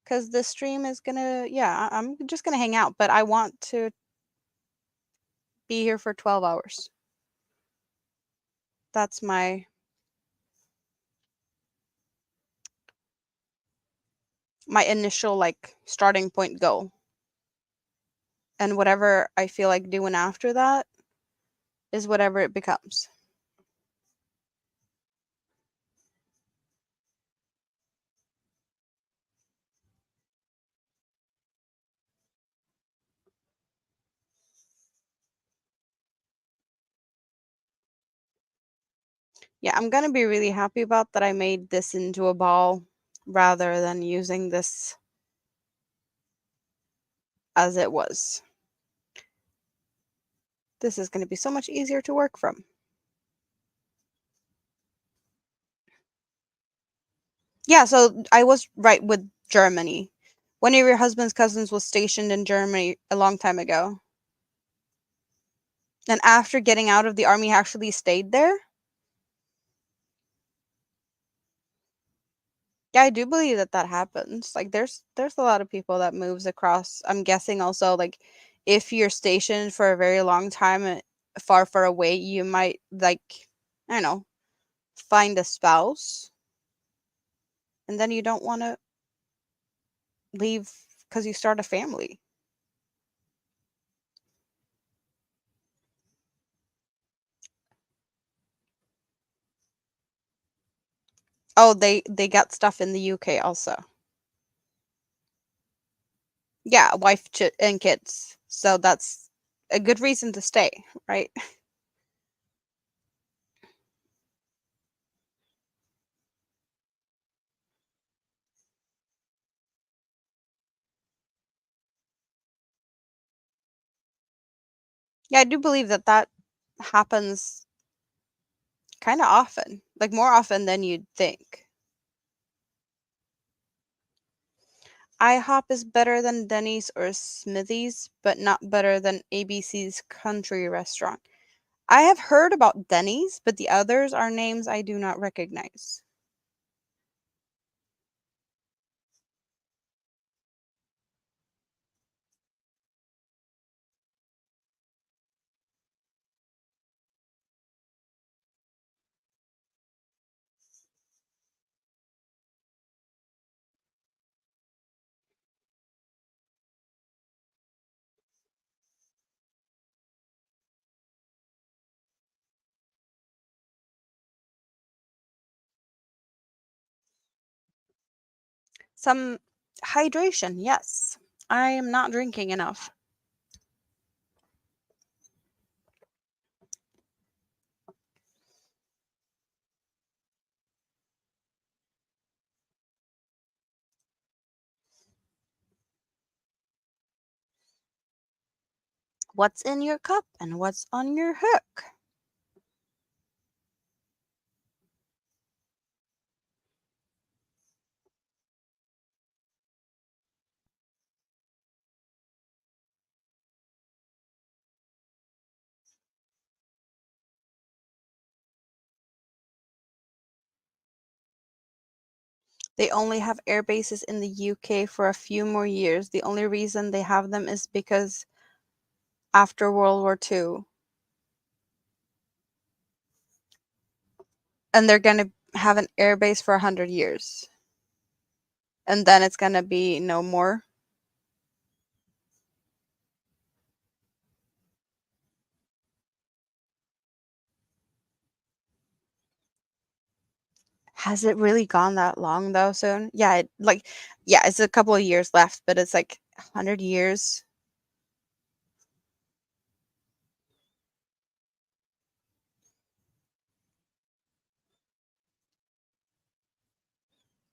Because the stream is gonna, yeah, I'm just gonna hang out, but I want to be here for 12 hours. That's my initial like starting point goal. And whatever I feel like doing after that is whatever it becomes. Yeah, I'm gonna be really happy about that I made this into a ball rather than using this as it was. This is gonna be so much easier to work from. Yeah, so I was right with Germany. One of your husband's cousins was stationed in Germany a long time ago. And after getting out of the army, actually stayed there. Yeah, I do believe that that happens. Like, there's a lot of people that moves across. I'm guessing also like if you're stationed for a very long time far away, you might like I don't know find a spouse, and then you don't want to leave because you start a family. Oh, they got stuff in the UK also. Yeah, wife and kids. So that's a good reason to stay, right? Yeah, I do believe that that happens kind of often, like more often than you'd think. IHOP is better than Denny's or Smithy's, but not better than ABC's Country Restaurant. I have heard about Denny's, but the others are names I do not recognize. Some hydration, yes. I am not drinking enough. What's in your cup and what's on your hook? They only have air bases in the UK for a few more years. The only reason they have them is because after World War II, and they're going to have an air base for 100 years. And then it's going to be no more. Has it really gone that long though soon? Yeah, yeah, it's a couple of years left, but it's like 100 years.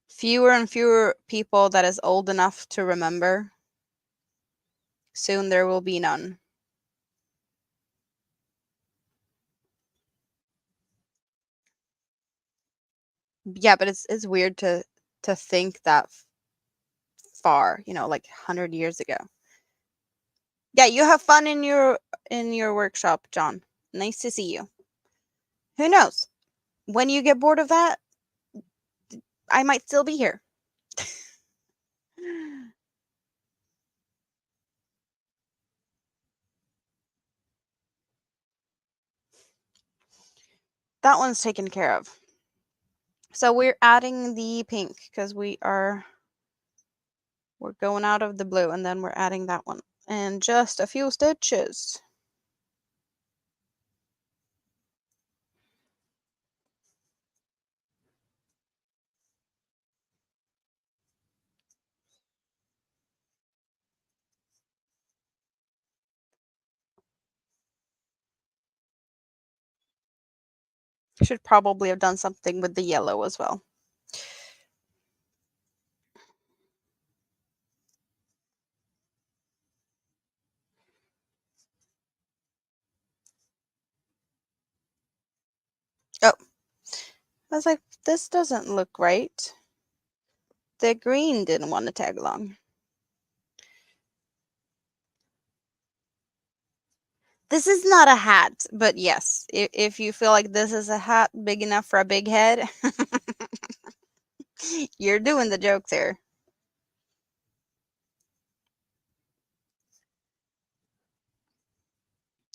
Fewer and fewer people that is old enough to remember. Soon there will be none. Yeah, but it's weird to think that far, like 100 years ago. Yeah, you have fun in your workshop, John. Nice to see you. Who knows? When you get bored of that, I might still be here. That one's taken care of. So we're adding the pink because we're going out of the blue, and then we're adding that one. And just a few stitches. Should probably have done something with the yellow as well. Oh, I was like, this doesn't look right. The green didn't want to tag along. This is not a hat, but yes, if you feel like this is a hat big enough for a big head, you're doing the joke there.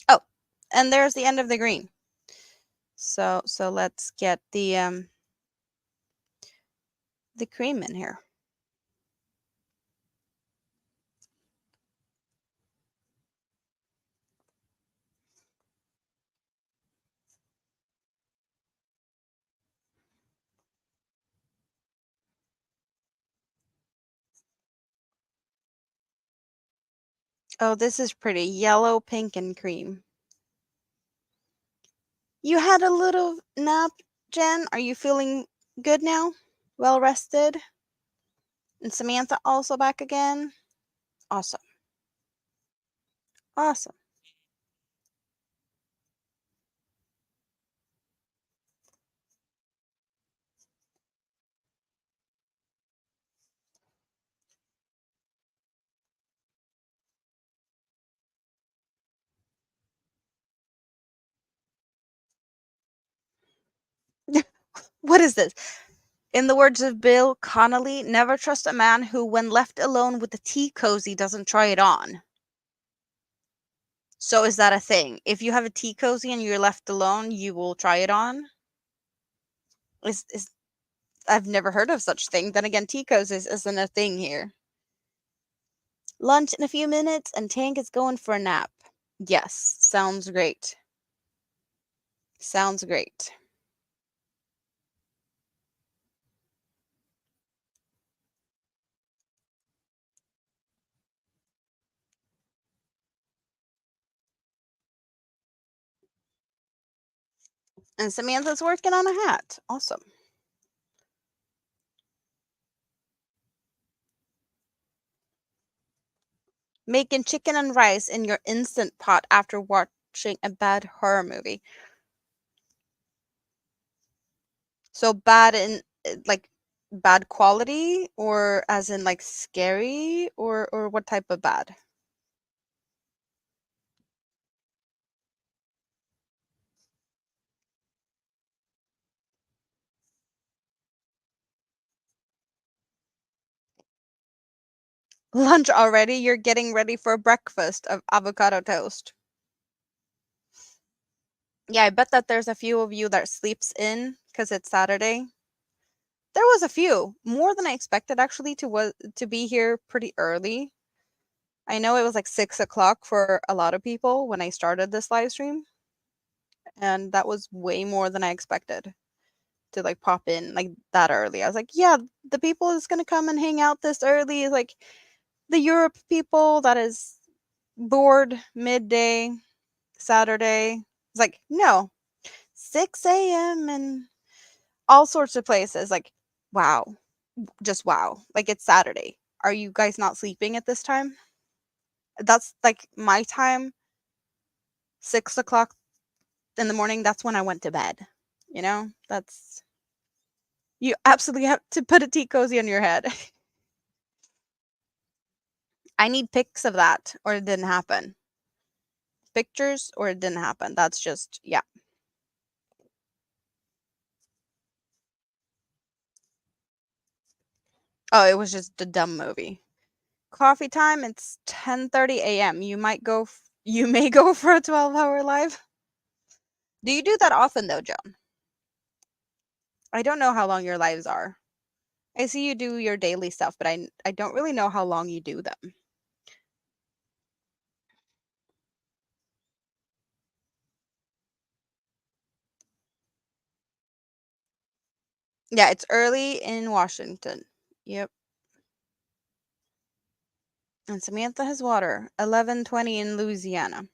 Oh, and there's the end of the green. So let's get the cream in here. Oh, this is pretty. Yellow, pink, and cream. You had a little nap, Jen. Are you feeling good now? Well rested? And Samantha also back again? Awesome. Awesome. What is this? In the words of Bill Connolly, never trust a man who, when left alone with a tea cozy, doesn't try it on. So is that a thing? If you have a tea cozy and you're left alone, you will try it on? Is I've never heard of such thing. Then again, tea cozies isn't a thing here. Lunch in a few minutes and Tank is going for a nap. Yes, sounds great. Sounds great. And Samantha's working on a hat. Awesome. Making chicken and rice in your instant pot after watching a bad horror movie. So bad in like bad quality or as in like scary or what type of bad? Lunch already? You're getting ready for breakfast of avocado toast. Yeah, I bet that there's a few of you that sleeps in because it's Saturday. There was a few, more than I expected actually to be here pretty early. I know it was like 6 o'clock for a lot of people when I started this live stream, and that was way more than I expected to like pop in like that early. I was like, yeah, the people is gonna come and hang out this early is like the Europe people that is bored midday Saturday. It's like, no, 6 a.m. and all sorts of places. Like, wow, just wow. Like it's Saturday. Are you guys not sleeping at this time? That's like my time, 6 o'clock in the morning. That's when I went to bed. That's you absolutely have to put a tea cozy on your head. I need pics of that or it didn't happen. Pictures or it didn't happen. That's just, yeah. Oh, it was just a dumb movie. Coffee time, it's 10:30 a.m. You may go for a 12-hour live. Do you do that often though, Joan? I don't know how long your lives are. I see you do your daily stuff, but I don't really know how long you do them. Yeah, it's early in Washington. Yep. And Samantha has water. 11:20 in Louisiana.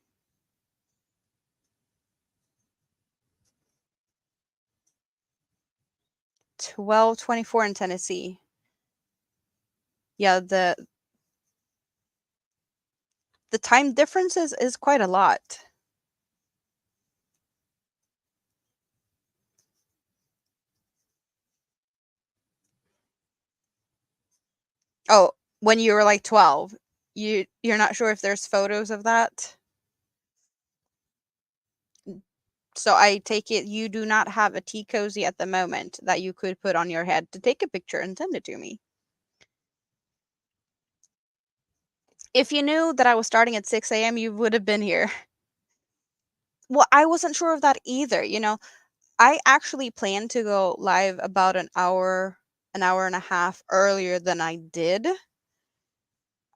12:24 in Tennessee. Yeah, the time differences is quite a lot. Oh, when you were like 12, you're not sure if there's photos of that? So I take it you do not have a tea cozy at the moment that you could put on your head to take a picture and send it to me. If you knew that I was starting at 6 a.m., you would have been here. Well, I wasn't sure of that either. I actually planned to go live about an hour and a half earlier than I did.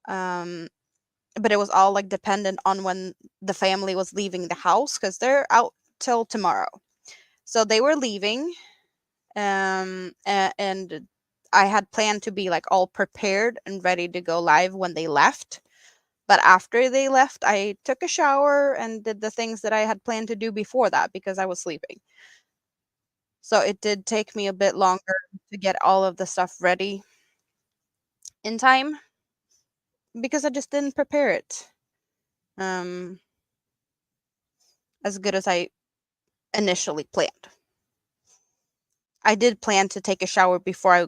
Um, but it was all like dependent on when the family was leaving the house because they're out till tomorrow. So they were leaving, and I had planned to be like all prepared and ready to go live when they left. But after they left, I took a shower and did the things that I had planned to do before that because I was sleeping. So it did take me a bit longer to get all of the stuff ready in time because I just didn't prepare it um, as good as I initially planned. I did plan to take a shower before I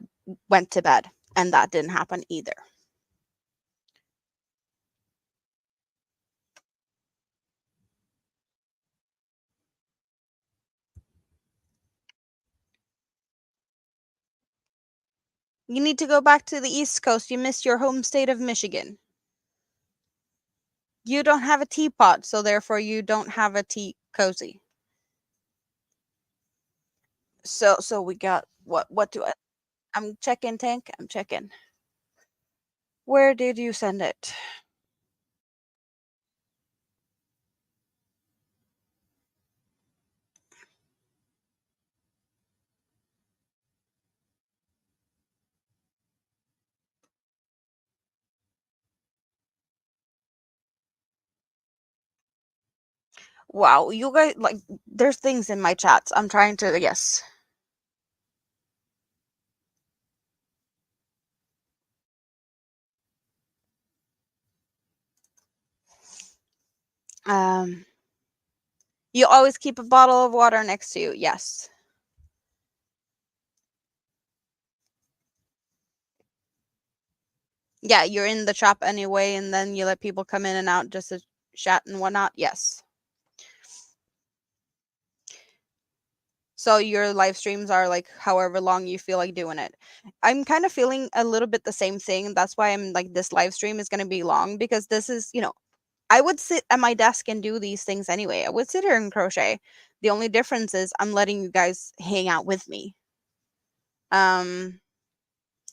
went to bed, and that didn't happen either. You need to go back to the East Coast. You missed your home state of Michigan. You don't have a teapot, so therefore you don't have a tea cozy. So we got what do I'm checking tank. I'm checking. Where did you send it? Wow, you guys like there's things in my chats. I'm trying to yes. Um you always keep a bottle of water next to you. Yes. Yeah, you're in the shop anyway and then you let people come in and out just to chat and whatnot. Yes. So your live streams are like however long you feel like doing it. I'm kind of feeling a little bit the same thing. That's why I'm like this live stream is going to be long because this is, I would sit at my desk and do these things anyway. I would sit here and crochet. The only difference is I'm letting you guys hang out with me. Um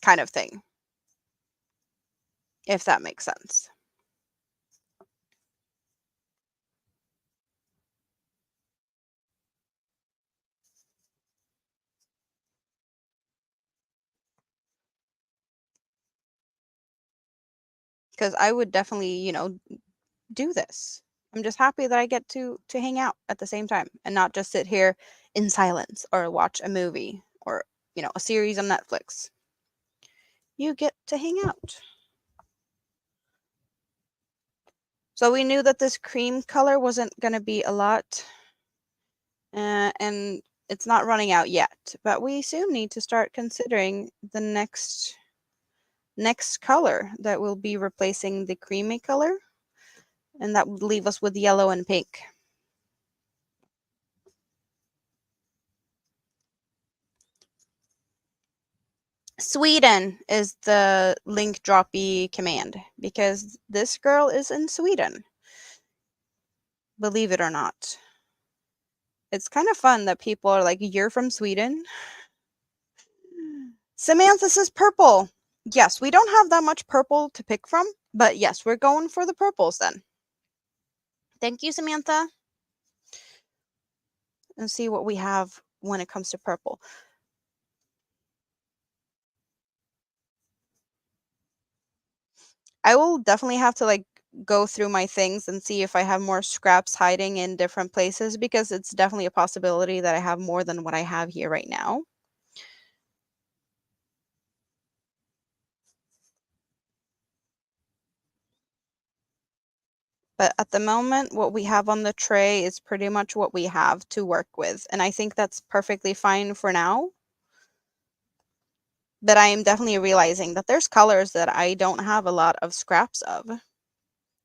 kind of thing, if that makes sense. Cuz I would definitely, do this. I'm just happy that I get to hang out at the same time and not just sit here in silence or watch a movie or, a series on Netflix. You get to hang out. So we knew that this cream color wasn't going to be a lot, and it's not running out yet. But we soon need to start considering the next color that will be replacing the creamy color, and that would leave us with yellow and pink. Sweden is the link droppy command because this girl is in Sweden. Believe it or not. It's kind of fun that people are like, "You're from Sweden?" Samantha says purple. Yes, we don't have that much purple to pick from, but yes, we're going for the purples then. Thank you, Samantha. And see what we have when it comes to purple. I will definitely have to like go through my things and see if I have more scraps hiding in different places because it's definitely a possibility that I have more than what I have here right now. But at the moment, what we have on the tray is pretty much what we have to work with. And I think that's perfectly fine for now. But I am definitely realizing that there's colors that I don't have a lot of scraps of.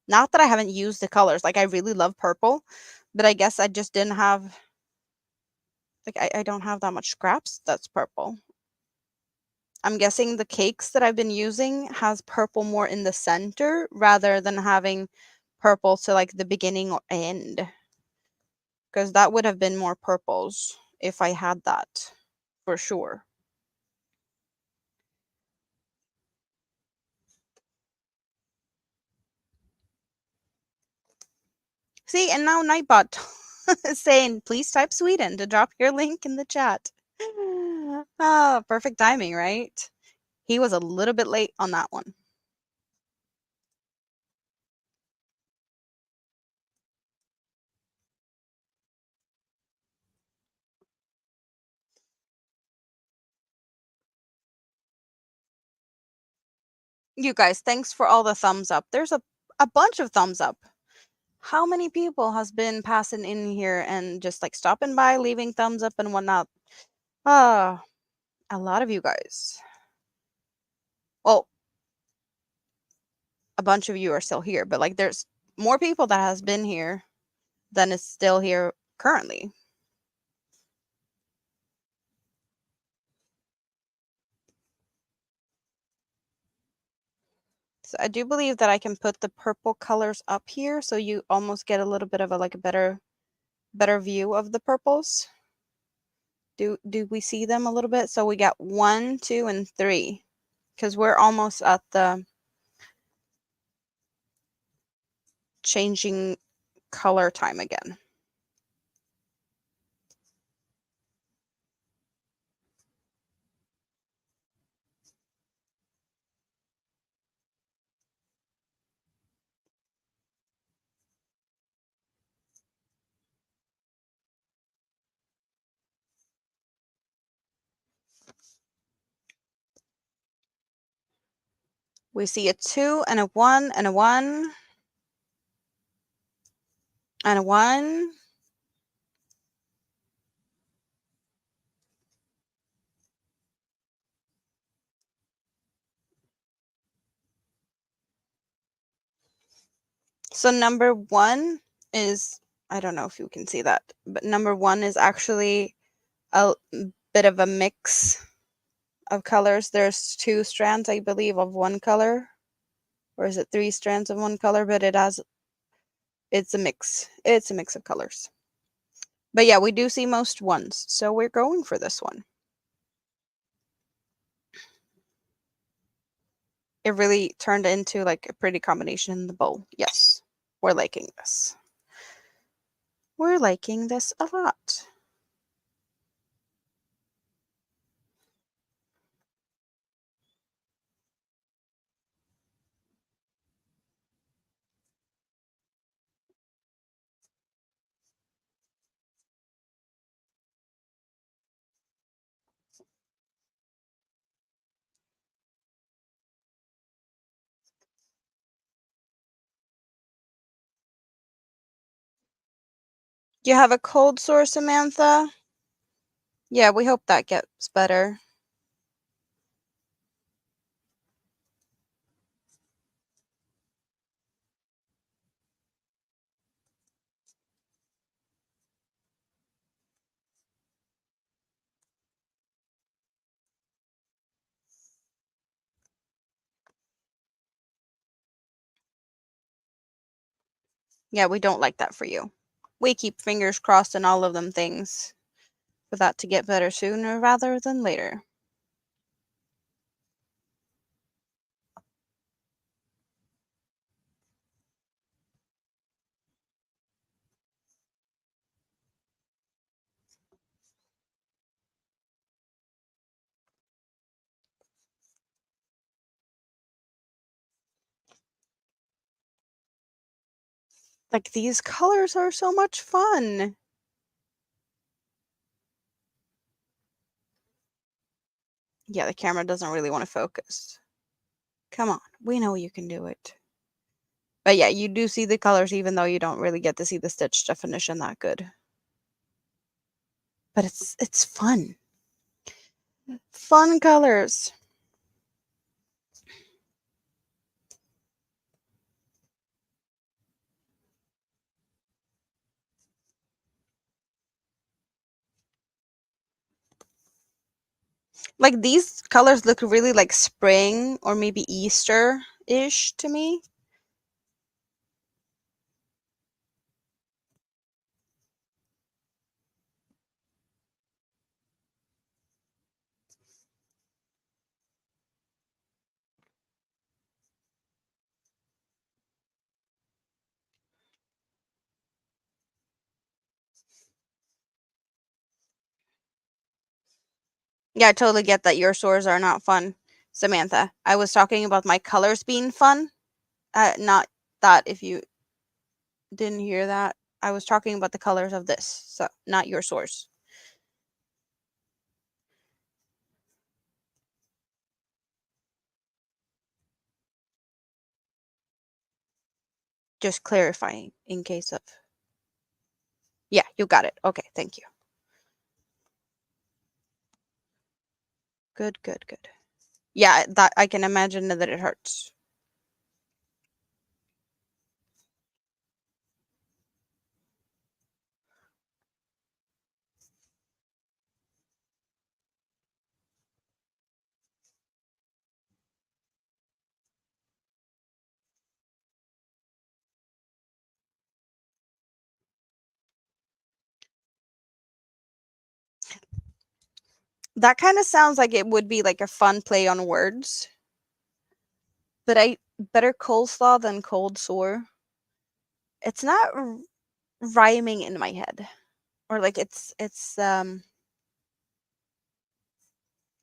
Not that I haven't used the colors. Like I really love purple, but I guess I just didn't have like I don't have that much scraps that's purple. I'm guessing the cakes that I've been using has purple more in the center rather than having purple to like the beginning or end. Because that would have been more purples if I had that for sure. See, and now Nightbot is saying, please type Sweden to drop your link in the chat. Ah, perfect timing, right? He was a little bit late on that one. You guys, thanks for all the thumbs up. There's a bunch of thumbs up. How many people has been passing in here and just like stopping by, leaving thumbs up and whatnot? Ah, a lot of you guys. Well, a bunch of you are still here, but like there's more people that has been here than is still here currently. So I do believe that I can put the purple colors up here so you almost get a little bit of a like a better view of the purples. Do we see them a little bit? So we got 1, 2, and 3 because we're almost at the changing color time again. We see a 2 and a 1 and a 1 and a 1. So number 1 is, I don't know if you can see that, but number 1 is actually a bit of a mix of colors. There's 2 strands, I believe, of one color, or is it 3 strands of one color? But it's a mix. It's a mix of colors. But yeah, we do see most ones, so we're going for this one. It really turned into like a pretty combination in the bowl. Yes, we're liking this. We're liking this a lot. You have a cold sore, Samantha? Yeah, we hope that gets better. Yeah, we don't like that for you. We keep fingers crossed and all of them things for that to get better sooner rather than later. Like, these colors are so much fun. Yeah, the camera doesn't really want to focus. Come on, we know you can do it. But yeah, you do see the colors even though you don't really get to see the stitch definition that good. But it's fun. Fun colors. Like, these colors look really like spring or maybe Easter-ish to me. Yeah, I totally get that your sores are not fun, Samantha. I was talking about my colors being fun. Not that if you didn't hear that. I was talking about the colors of this, so not your sores. Just clarifying in case of. Yeah, you got it. Okay, thank you. Good, good, good. Yeah, that I can imagine that it hurts. That kind of sounds like it would be like a fun play on words, but I better coleslaw than cold sore. It's not rhyming in my head, or like it's.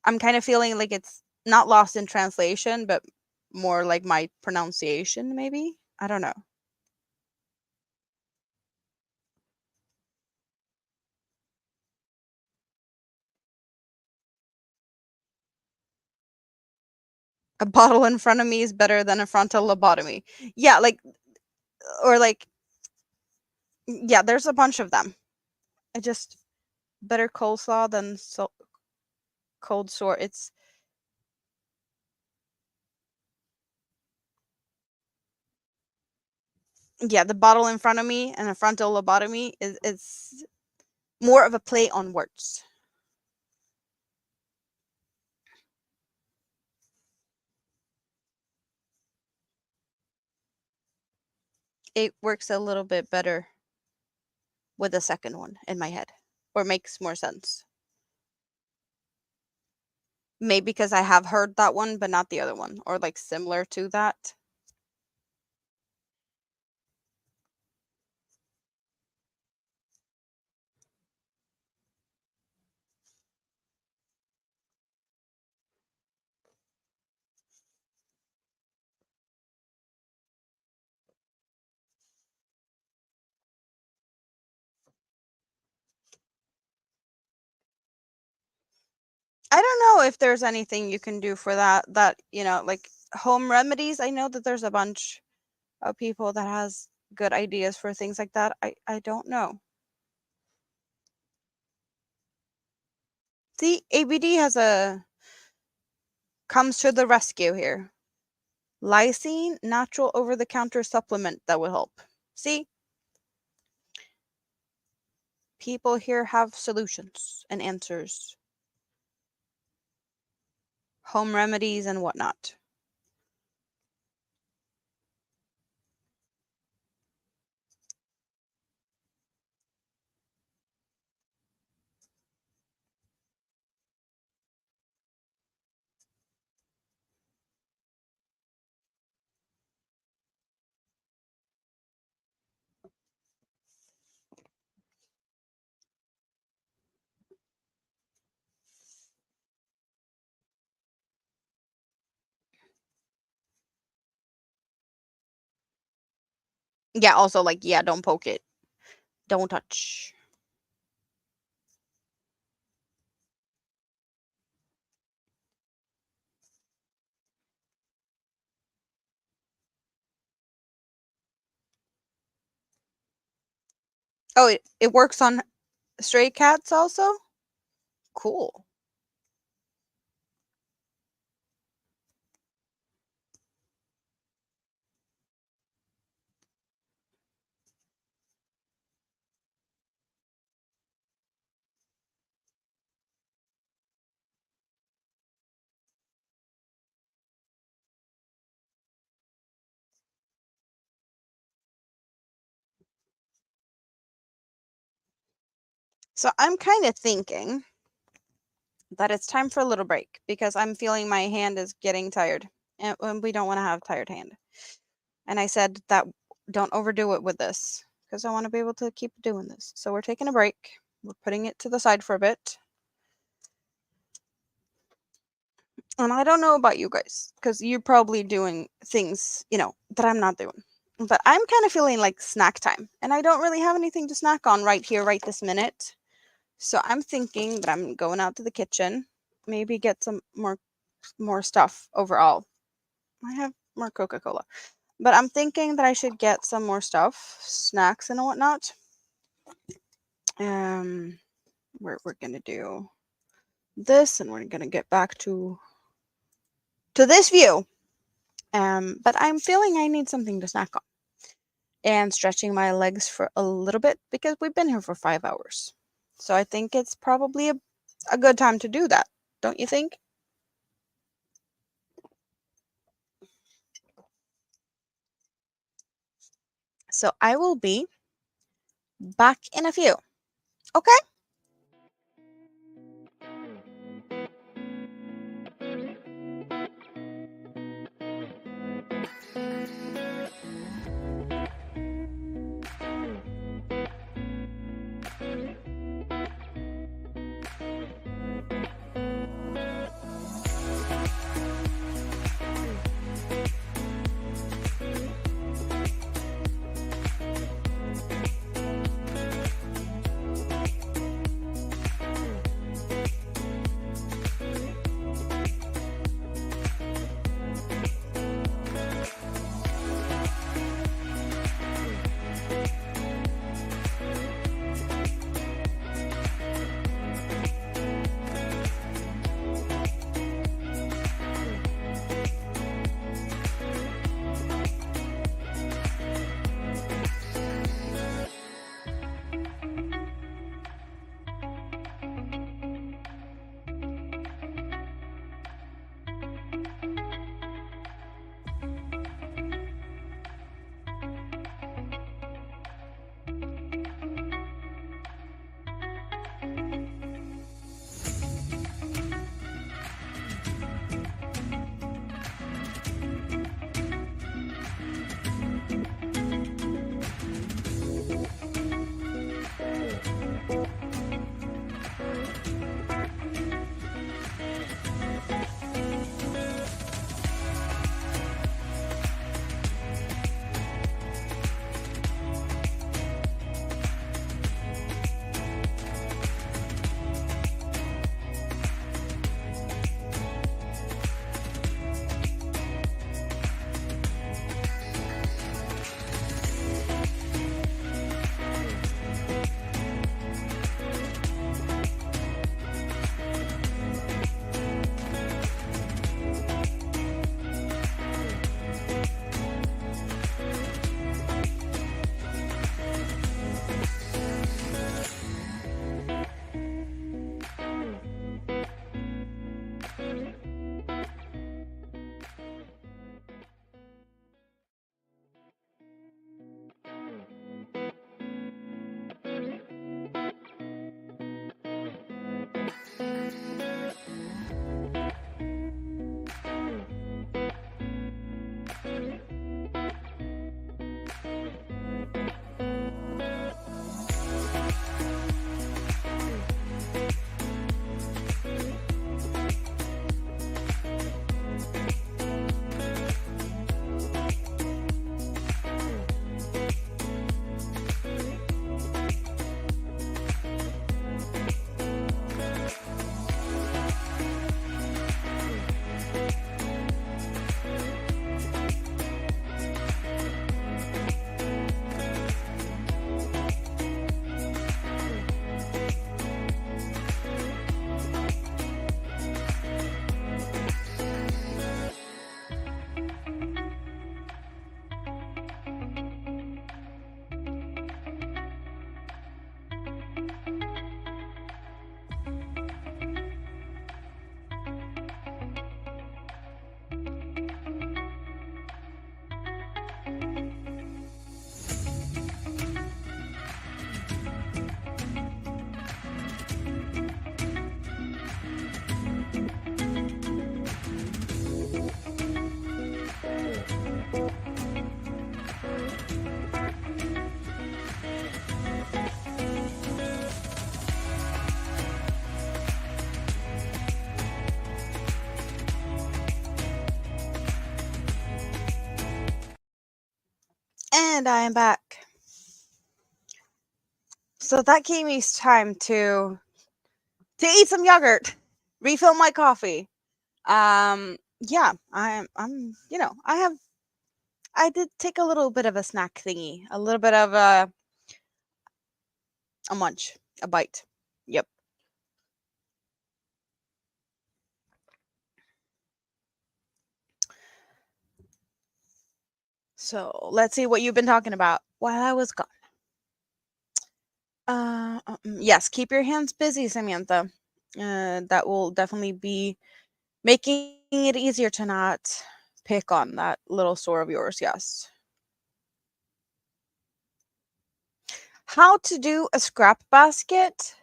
I'm kind of feeling like it's not lost in translation, but more like my pronunciation, maybe. I don't know. A bottle in front of me is better than a frontal lobotomy. Yeah, like or like yeah, there's a bunch of them. I just better coleslaw than cold sore. It's yeah, the bottle in front of me and a frontal lobotomy is more of a play on words. It works a little bit better with the second one in my head, or makes more sense. Maybe because I have heard that one, but not the other one, or like similar to that. I don't know if there's anything you can do for that, like home remedies. I know that there's a bunch of people that has good ideas for things like that. I don't know. See, ABD has a comes to the rescue here. Lysine, natural over the counter supplement that will help. See, people here have solutions and answers, home remedies and whatnot. Yeah, also like yeah, don't poke it. Don't touch. Oh, it works on stray cats also? Cool. So I'm kind of thinking that it's time for a little break because I'm feeling my hand is getting tired. And we don't want to have tired hand. And I said that don't overdo it with this because I want to be able to keep doing this. So we're taking a break. We're putting it to the side for a bit. And I don't know about you guys because you're probably doing things, that I'm not doing. But I'm kind of feeling like snack time. And I don't really have anything to snack on right here, right this minute. So I'm thinking that I'm going out to the kitchen, maybe get some more stuff overall. I have more Coca-Cola. But I'm thinking that I should get some more stuff, snacks and whatnot. We're gonna do this, and we're gonna get back to this view. But I'm feeling I need something to snack on, and stretching my legs for a little bit because we've been here for 5 hours. So I think it's probably a good time to do that, don't you think? So I will be back in a few. Okay? And I am back. So that gave me time to eat some yogurt, refill my coffee. Yeah, I'm I I did take a little bit of a snack thingy, a little bit of a munch, a bite. Yep. So let's see what you've been talking about while I was gone. Yes, keep your hands busy, Samantha. That will definitely be making it easier to not pick on that little store of yours. Yes. How to do a scrap basket?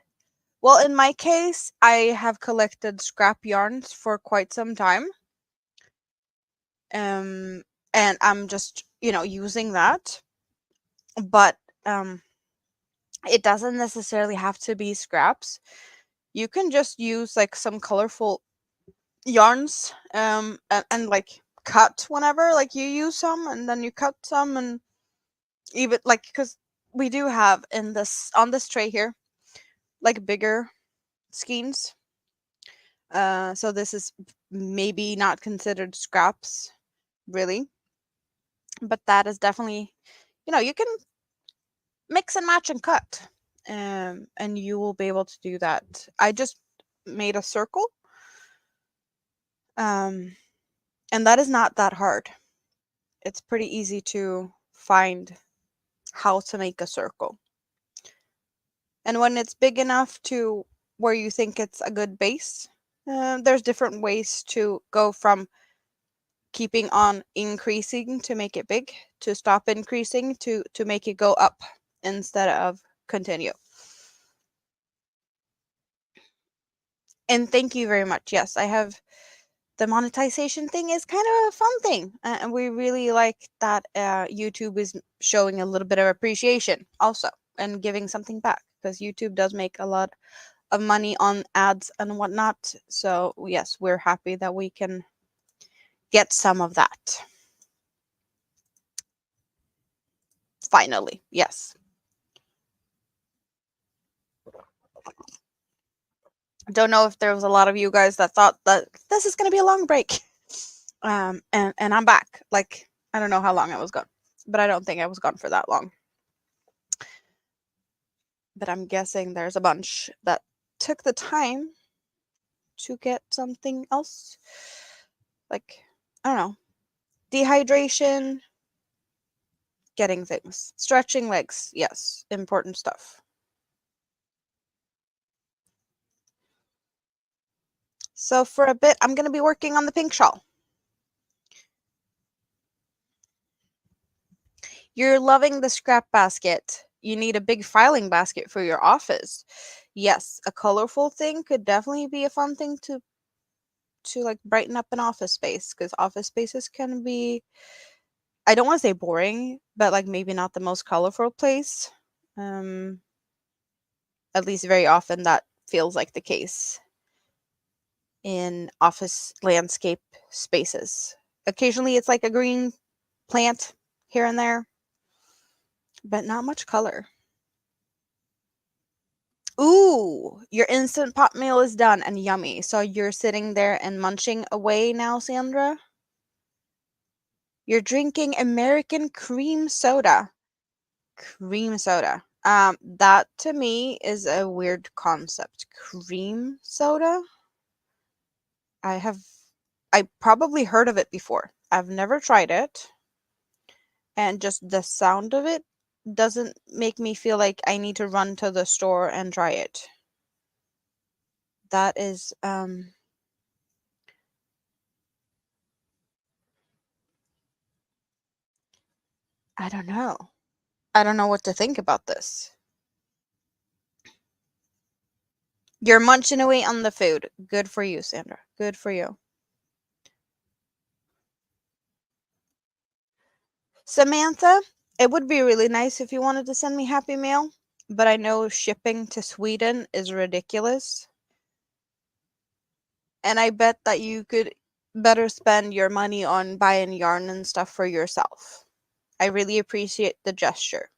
Well, in my case, I have collected scrap yarns for quite some time. Um, and I'm just, using that. But it doesn't necessarily have to be scraps. You can just use like some colorful yarns and like cut whenever like you use some and then you cut some and even like because we do have in this on this tray here like bigger skeins. So this is maybe not considered scraps, really, but that is definitely, you can mix and match and cut, and you will be able to do that. I just made a circle, um, and that is not that hard. It's pretty easy to find how to make a circle. And when it's big enough to where you think it's a good base, there's different ways to go from keeping on increasing to make it big to stop increasing to make it go up instead of continue. And thank you very much. Yes, I have the monetization thing is kind of a fun thing, and we really like that YouTube is showing a little bit of appreciation also and giving something back because YouTube does make a lot of money on ads and whatnot. So yes, we're happy that we can get some of that. Finally, yes. Don't know if there was a lot of you guys that thought that this is going to be a long break. And I'm back. Like, I don't know how long I was gone, but I don't think I was gone for that long. But I'm guessing there's a bunch that took the time to get something else. Like, I don't know, dehydration, getting things, stretching legs. Yes, important stuff. So for a bit, I'm going to be working on the pink shawl. You're loving the scrap basket. You need a big filing basket for your office. Yes, a colorful thing could definitely be a fun thing to like brighten up an office space because office spaces can be, I don't want to say boring, but like maybe not the most colorful place. Um at least very often that feels like the case in office landscape spaces. Occasionally it's like a green plant here and there, but not much color. Ooh, your instant pot meal is done and yummy. So you're sitting there and munching away now, Sandra? You're drinking American cream soda. Cream soda. That to me is a weird concept. Cream soda? I have I probably heard of it before. I've never tried it. And just the sound of it doesn't make me feel like I need to run to the store and try it. That is I don't know. I don't know what to think about this. You're munching away on the food. Good for you, Sandra. Good for you. Samantha, it would be really nice if you wanted to send me Happy Mail, but I know shipping to Sweden is ridiculous. And I bet that you could better spend your money on buying yarn and stuff for yourself. I really appreciate the gesture.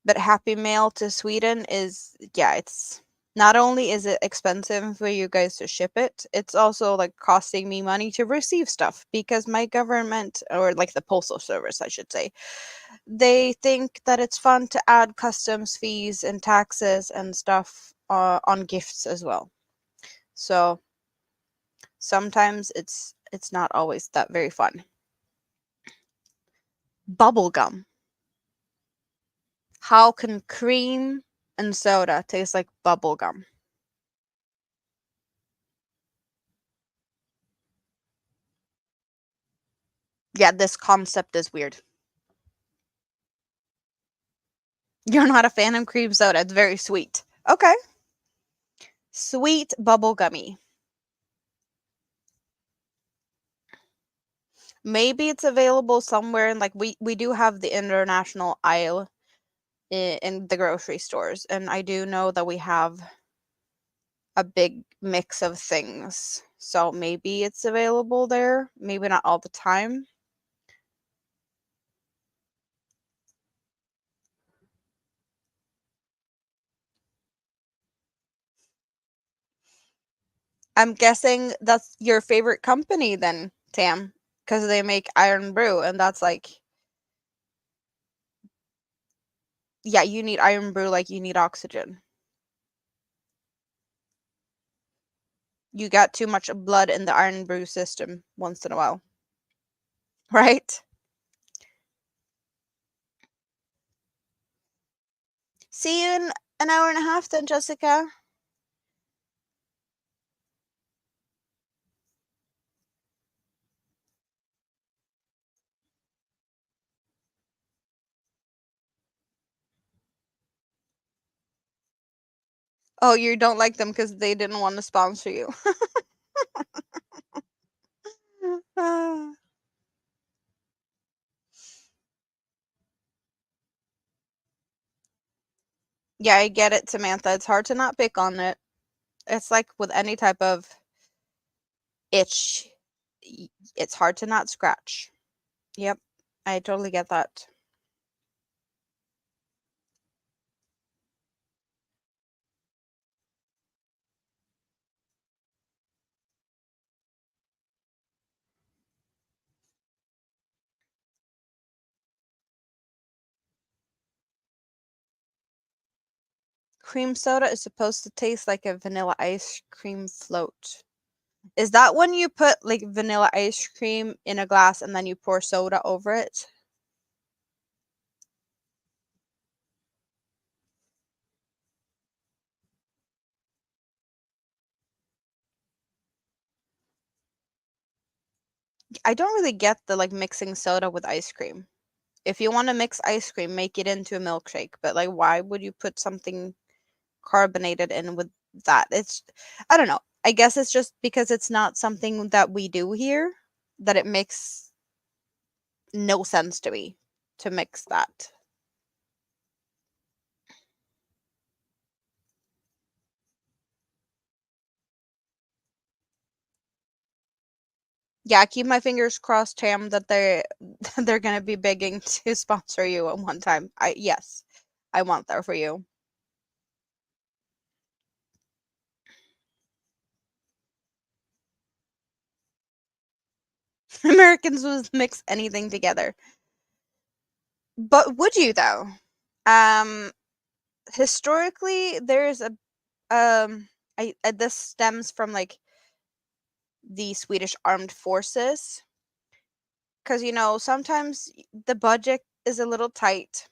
But Happy Mail to Sweden is, yeah, it's Not only is it expensive for you guys to ship it, it's also like costing me money to receive stuff because my government, or like the postal service, I should say, they think that it's fun to add customs fees and taxes and stuff on gifts as well. So sometimes it's not always that very fun. Bubblegum. How can cream and soda taste like bubblegum? Yeah, this concept is weird. You're not a fan of cream soda. It's very sweet. Okay. Sweet bubblegummy. Maybe it's available somewhere in like we do have the international aisle in the grocery stores, and I do know that we have a big mix of things. So maybe it's available there, maybe not all the time. I'm guessing that's your favorite company then, Tam, because they make Iron Brew, and that's like, yeah, you need Iron Brew like you need oxygen. You got too much blood in the Iron Brew system once in a while, right? See you in an hour and a half then, Jessica. Oh, you don't like them because they didn't want to sponsor you. Yeah, I get it, Samantha. It's hard to not pick on it. It's like with any type of itch, it's hard to not scratch. Yep, I totally get that. Cream soda is supposed to taste like a vanilla ice cream float. Is that when you put like vanilla ice cream in a glass and then you pour soda over it? I don't really get the like mixing soda with ice cream. If you want to mix ice cream, make it into a milkshake. But like, why would you put something carbonated in with that? It's, I don't know. I guess it's just because it's not something that we do here that it makes no sense to me to mix that. Yeah, keep my fingers crossed, Tam, that they're gonna be begging to sponsor you at one time. Yes, I want that for you. Americans would mix anything together. But would you though? Um, historically, there's a this stems from like the Swedish armed forces, because sometimes the budget is a little tight.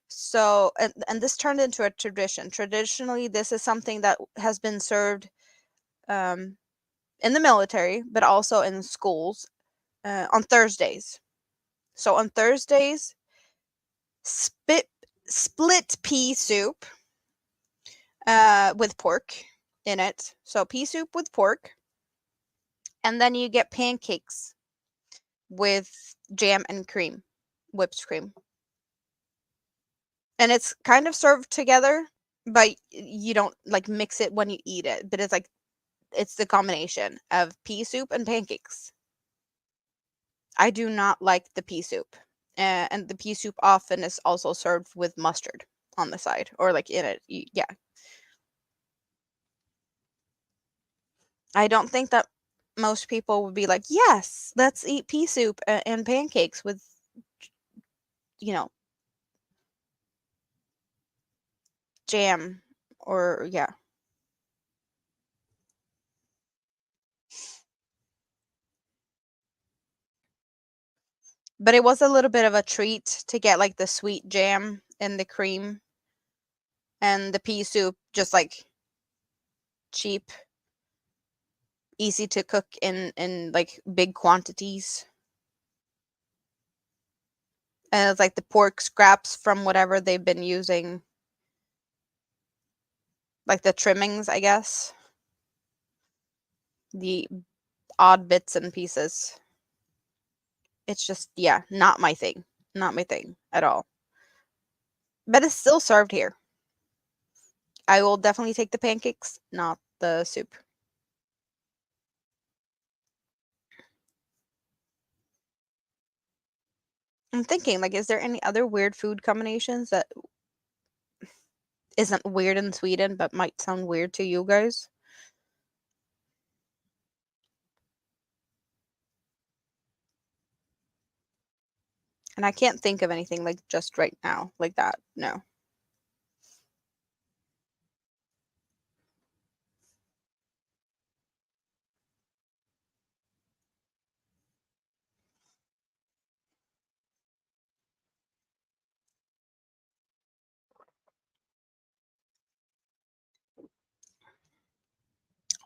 So and this turned into a tradition. Traditionally, this is something that has been served um, in the military, but also in schools on Thursdays. So on Thursdays, spit split pea soup with pork in it. So pea soup with pork, and then you get pancakes with jam and cream, whipped cream. And it's kind of served together, but you don't like mix it when you eat it. But it's like it's the combination of pea soup and pancakes. I do not like the pea soup. And the pea soup often is also served with mustard on the side or like in it. Yeah. I don't think that most people would be like, "Yes, let's eat pea soup and pancakes with, you know, jam," or yeah. But it was a little bit of a treat to get, like, the sweet jam and the cream and the pea soup just, like, cheap, easy to cook in, like, big quantities. And it's, like, the pork scraps from whatever they've been using, like, the trimmings, I guess, the odd bits and pieces. It's just yeah, not my thing. Not my thing at all. But it's still served here. I will definitely take the pancakes, not the soup. I'm thinking, like, is there any other weird food combinations that isn't weird in Sweden but might sound weird to you guys? And I can't think of anything like just right now like that. No.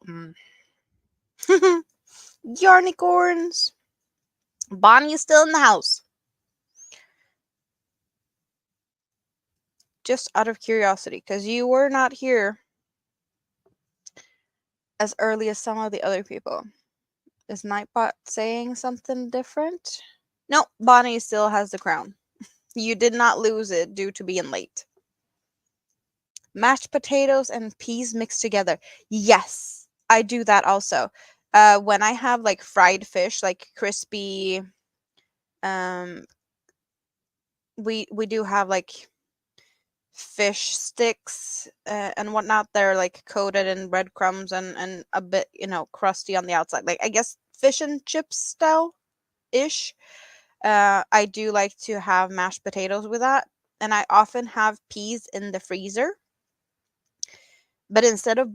Mm. Yarnicorns. Bonnie is still in the house. Just out of curiosity, because you were not here as early as some of the other people. Is Nightbot saying something different? No, Bonnie still has the crown. You did not lose it due to being late. Mashed potatoes and peas mixed together. Yes, I do that also. When I have like fried fish, like crispy, um, we do have like fish sticks and whatnot. They're like coated in breadcrumbs and a bit, crusty on the outside. Like I guess fish and chips style ish. I do like to have mashed potatoes with that, and I often have peas in the freezer. But instead of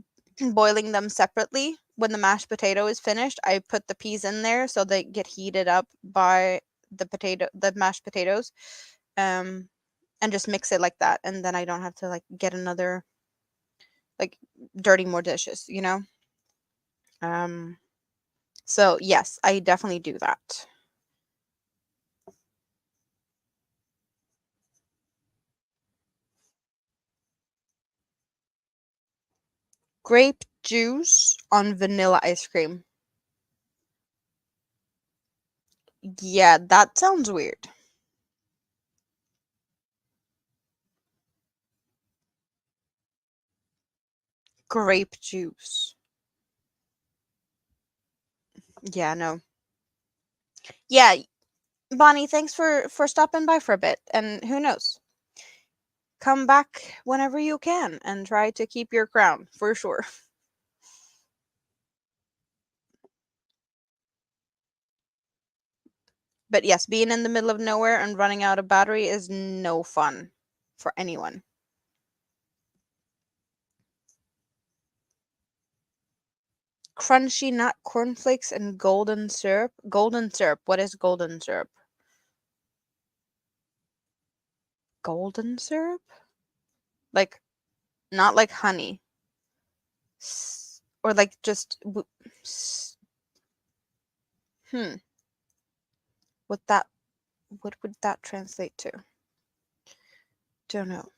boiling them separately, when the mashed potato is finished, I put the peas in there so they get heated up by the mashed potatoes, um, and just mix it like that, and then I don't have to like get another like dirty more dishes. Um, so yes, I definitely do that. Grape juice on vanilla ice cream. Yeah, that sounds weird. Grape juice. Yeah, no. Yeah, Bonnie, thanks for stopping by for a bit. And who knows? Come back whenever you can and try to keep your crown for sure. But yes, being in the middle of nowhere and running out of battery is no fun for anyone. Crunchy nut cornflakes and golden syrup. Golden syrup. What is golden syrup? Golden syrup? Like not like honey. Or like just s- hmm. What that what would that translate to? Don't know.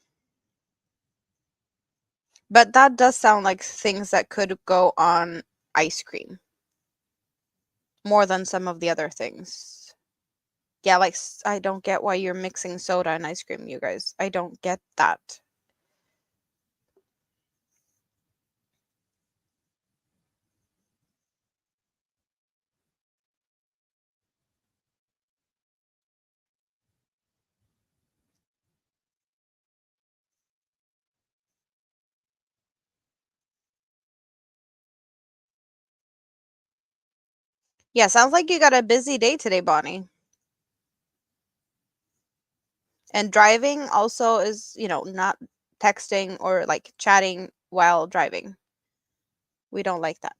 But that does sound like things that could go on ice cream more than some of the other things. Yeah, like I don't get why you're mixing soda and ice cream, you guys. I don't get that. Yeah, sounds like you got a busy day today, Bonnie. And driving also is, not texting or like chatting while driving. We don't like that.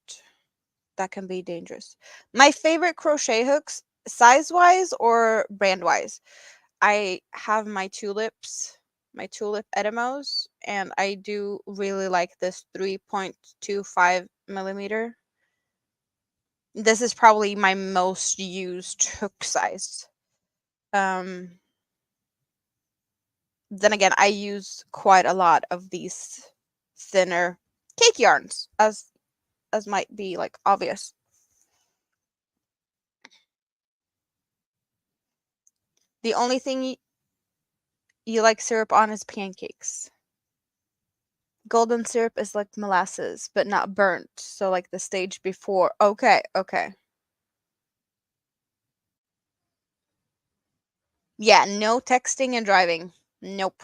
That can be dangerous. My favorite crochet hooks, size wise or brand wise, I have my tulip Edemos, and I do really like this 3.25 millimeter. This is probably my most used hook size. Um, then again, I use quite a lot of these thinner cake yarns, as might be like obvious. The only thing you like syrup on is pancakes. Golden syrup is like molasses, but not burnt. So like the stage before. Okay, okay. Yeah, no texting and driving. Nope.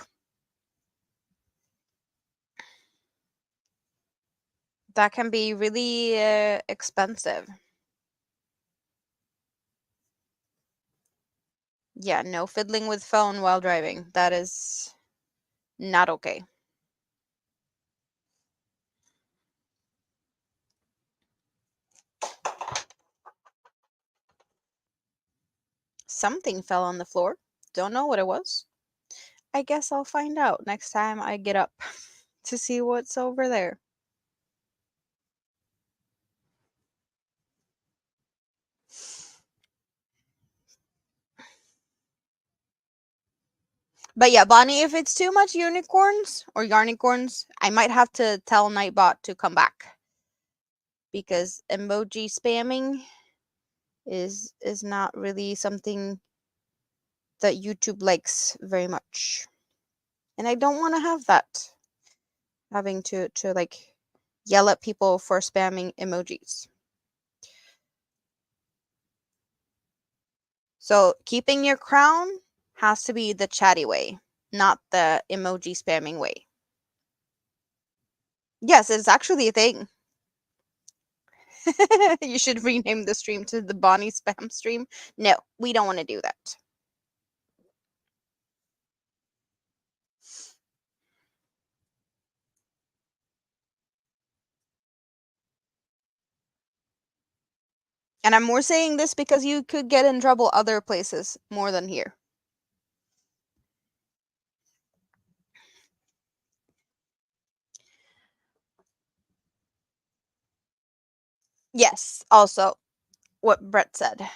That can be really expensive. Yeah, no fiddling with phone while driving. That is not okay. Something fell on the floor. Don't know what it was. I guess I'll find out next time I get up to see what's over there. But yeah, Bonnie, if it's too much unicorns or yarnicorns, I might have to tell Nightbot to come back because emoji spamming is not really something that YouTube likes very much. And I don't want to have that, having to like yell at people for spamming emojis. So, keeping your crown has to be the chatty way, not the emoji spamming way. Yes, it's actually a thing. You should rename the stream to the Bonnie spam stream. No, we don't want to do that. And I'm more saying this because you could get in trouble other places more than here. Yes, also what Brett said.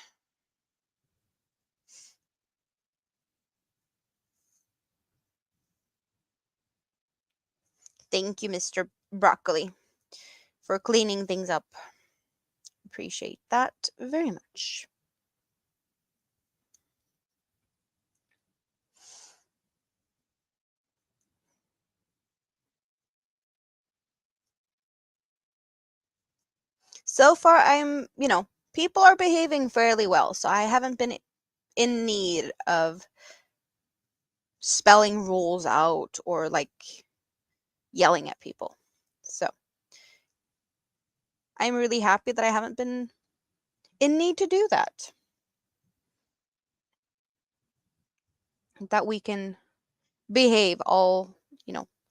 Thank you, Mr. Broccoli, for cleaning things up. Appreciate that very much. So far, people are behaving fairly well, so I haven't been in need of spelling rules out or like yelling at people. So I'm really happy that I haven't been in need to do that. That we can behave all,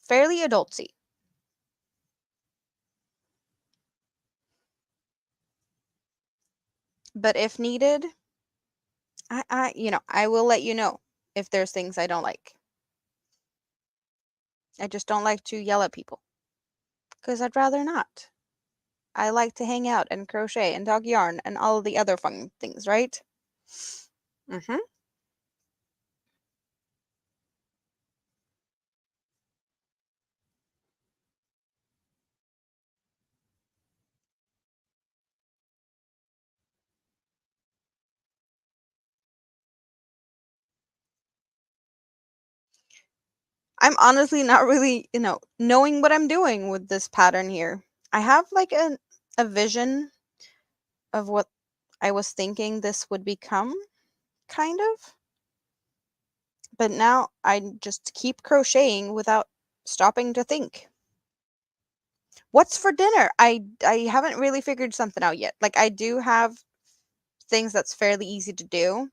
fairly adultsy. But if needed, I will let you know if there's things I don't like. I just don't like to yell at people because I'd rather not. I like to hang out and crochet and talk yarn and all the other fun things, right? Mhm. I'm honestly not really, knowing what I'm doing with this pattern here. I have like a vision of what I was thinking this would become, kind of. But now I just keep crocheting without stopping to think. What's for dinner? I haven't really figured something out yet. Like I do have things that's fairly easy to do.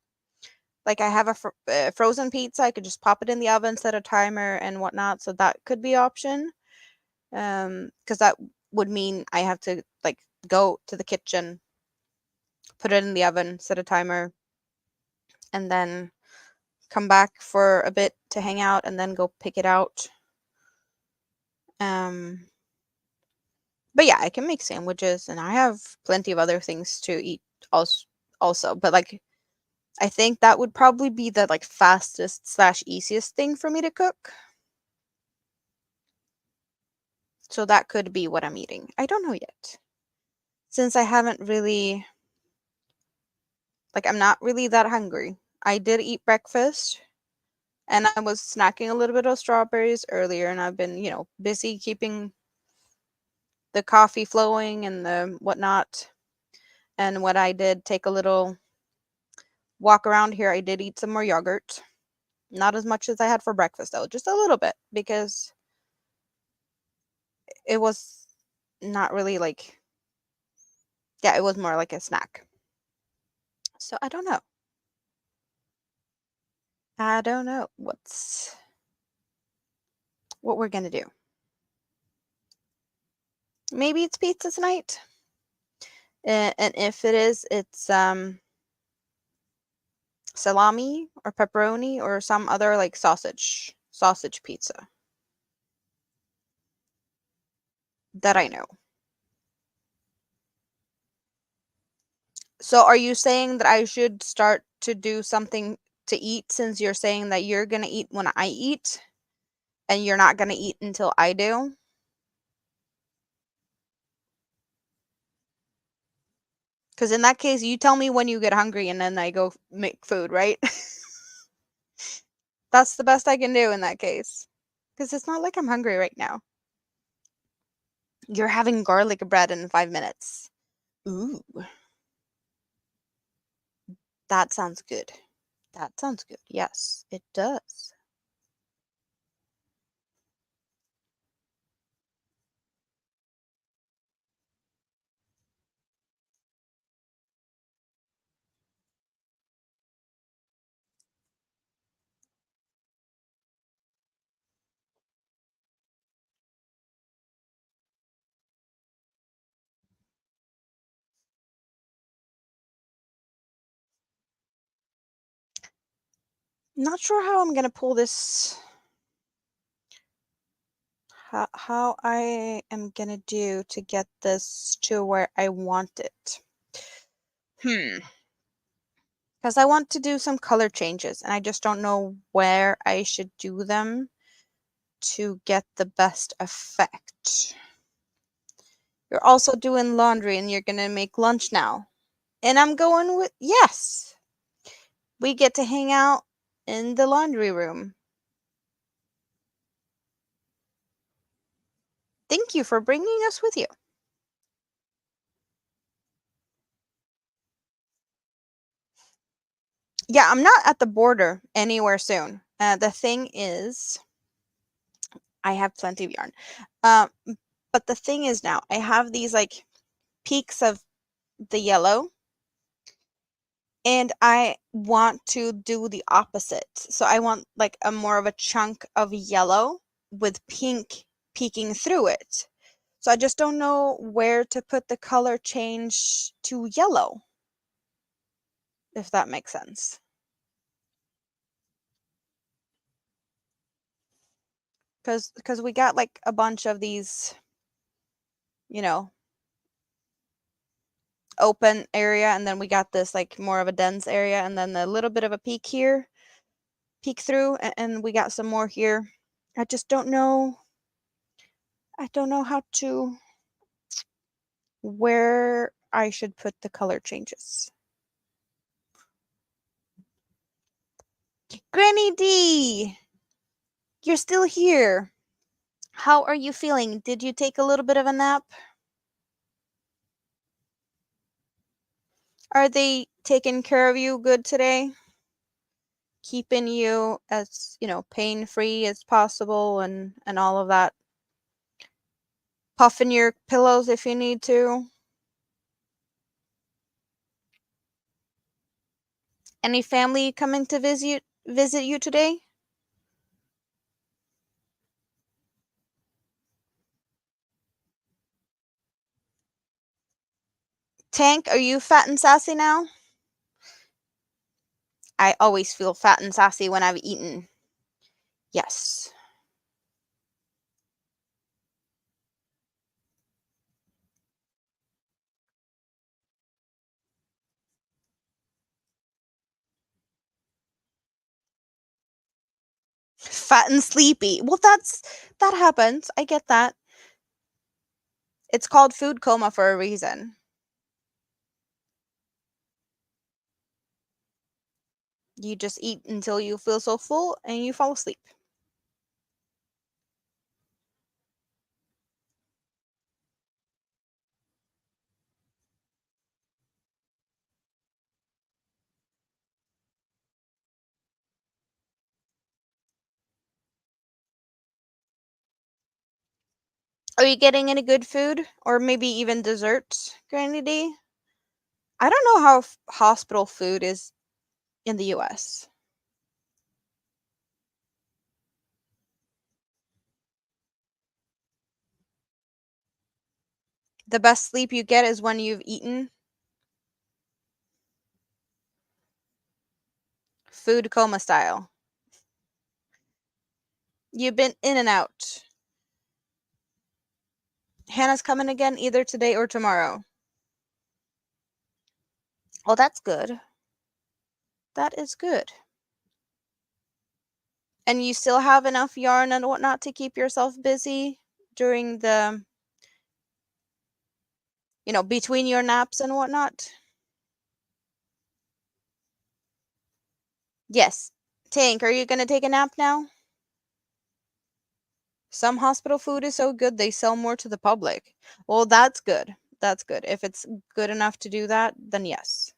Like I have a frozen pizza, I could just pop it in the oven, set a timer and whatnot, so that could be option. Because that would mean I have to like go to the kitchen, put it in the oven, set a timer, and then come back for a bit to hang out and then go pick it out. Um, but yeah, I can make sandwiches and I have plenty of other things to eat also. But like I think that would probably be the like fastest slash easiest thing for me to cook. So that could be what I'm eating. I don't know yet. Since I haven't really like I'm not really that hungry. I did eat breakfast and I was snacking a little bit of strawberries earlier and I've been, busy keeping the coffee flowing and the whatnot. And when I did take a little walk around here, I did eat some more yogurt. Not as much as I had for breakfast though, just a little bit because it was not really like, yeah, it was more like a snack. So I don't know. I don't know what we're gonna do. Maybe it's pizza tonight. And if it is, it's salami or pepperoni or some other like sausage pizza that I know. So are you saying that I should start to do something to eat since you're saying that you're gonna eat when I eat and you're not gonna eat until I do? Because in that case, you tell me when you get hungry and then I go make food, right? That's the best I can do in that case. Because it's not like I'm hungry right now. You're having garlic bread in 5 minutes. Ooh, that sounds good. That sounds good. Yes, it does. Not sure how I'm gonna pull this. How I am gonna do to get this to where I want it. Because I want to do some color changes and I just don't know where I should do them to get the best effect. You're also doing laundry and you're gonna make lunch now. And I'm going with yes. We get to hang out in the laundry room. Thank you for bringing us with you. Yeah, I'm not at the border anywhere soon. The thing is, I have plenty of yarn. Um, but the thing is now, I have these like peaks of the yellow, and I want to do the opposite. So I want like a more of a chunk of yellow with pink peeking through it. So I just don't know where to put the color change to yellow, if that makes sense. Because we got like a bunch of these, you know, open area, and then we got this like more of a dense area, and then a little bit of a peak here, peek through, and we got some more here. I just don't know. I don't know how to where I should put the color changes. Granny D, you're still here. How are you feeling? Did you take a little bit of a nap? Are they taking care of you good today? Keeping you as, pain-free as possible and all of that. Puffing your pillows if you need to. Any family coming to visit you today? Tank, are you fat and sassy now? I always feel fat and sassy when I've eaten. Yes. Fat and sleepy. Well, that happens. I get that. It's called food coma for a reason. You just eat until you feel so full and you fall asleep. Are you getting any good food or maybe even desserts, Granny D? I don't know how hospital food is in the US. The best sleep you get is when you've eaten. Food coma style. You've been in and out. Hannah's coming again either today or tomorrow. Well, that's good. That is good. And you still have enough yarn and whatnot to keep yourself busy during the, between your naps and whatnot? Yes. Tank, are you going to take a nap now? Some hospital food is so good they sell more to the public. Well, that's good. That's good. If it's good enough to do that, then yes.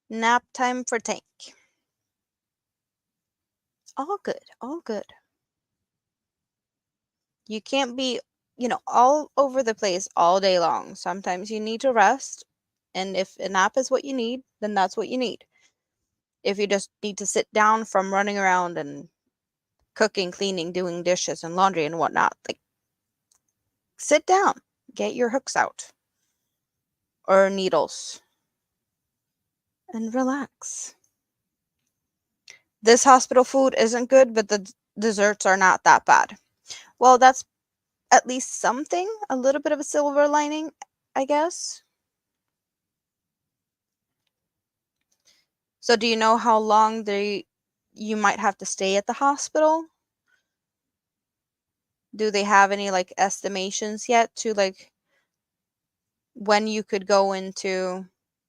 Nap time for Tank. All good. All good. You can't be, all over the place all day long. Sometimes you need to rest. And if a nap is what you need, then that's what you need. If you just need to sit down from running around and cooking, cleaning, doing dishes and laundry and whatnot, like sit down, get your hooks out or needles and relax. This hospital food isn't good, but the desserts are not that bad. Well, that's at least something, a little bit of a silver lining, I guess. So do you know how long you might have to stay at the hospital? Do they have any like estimations yet to like when you could go into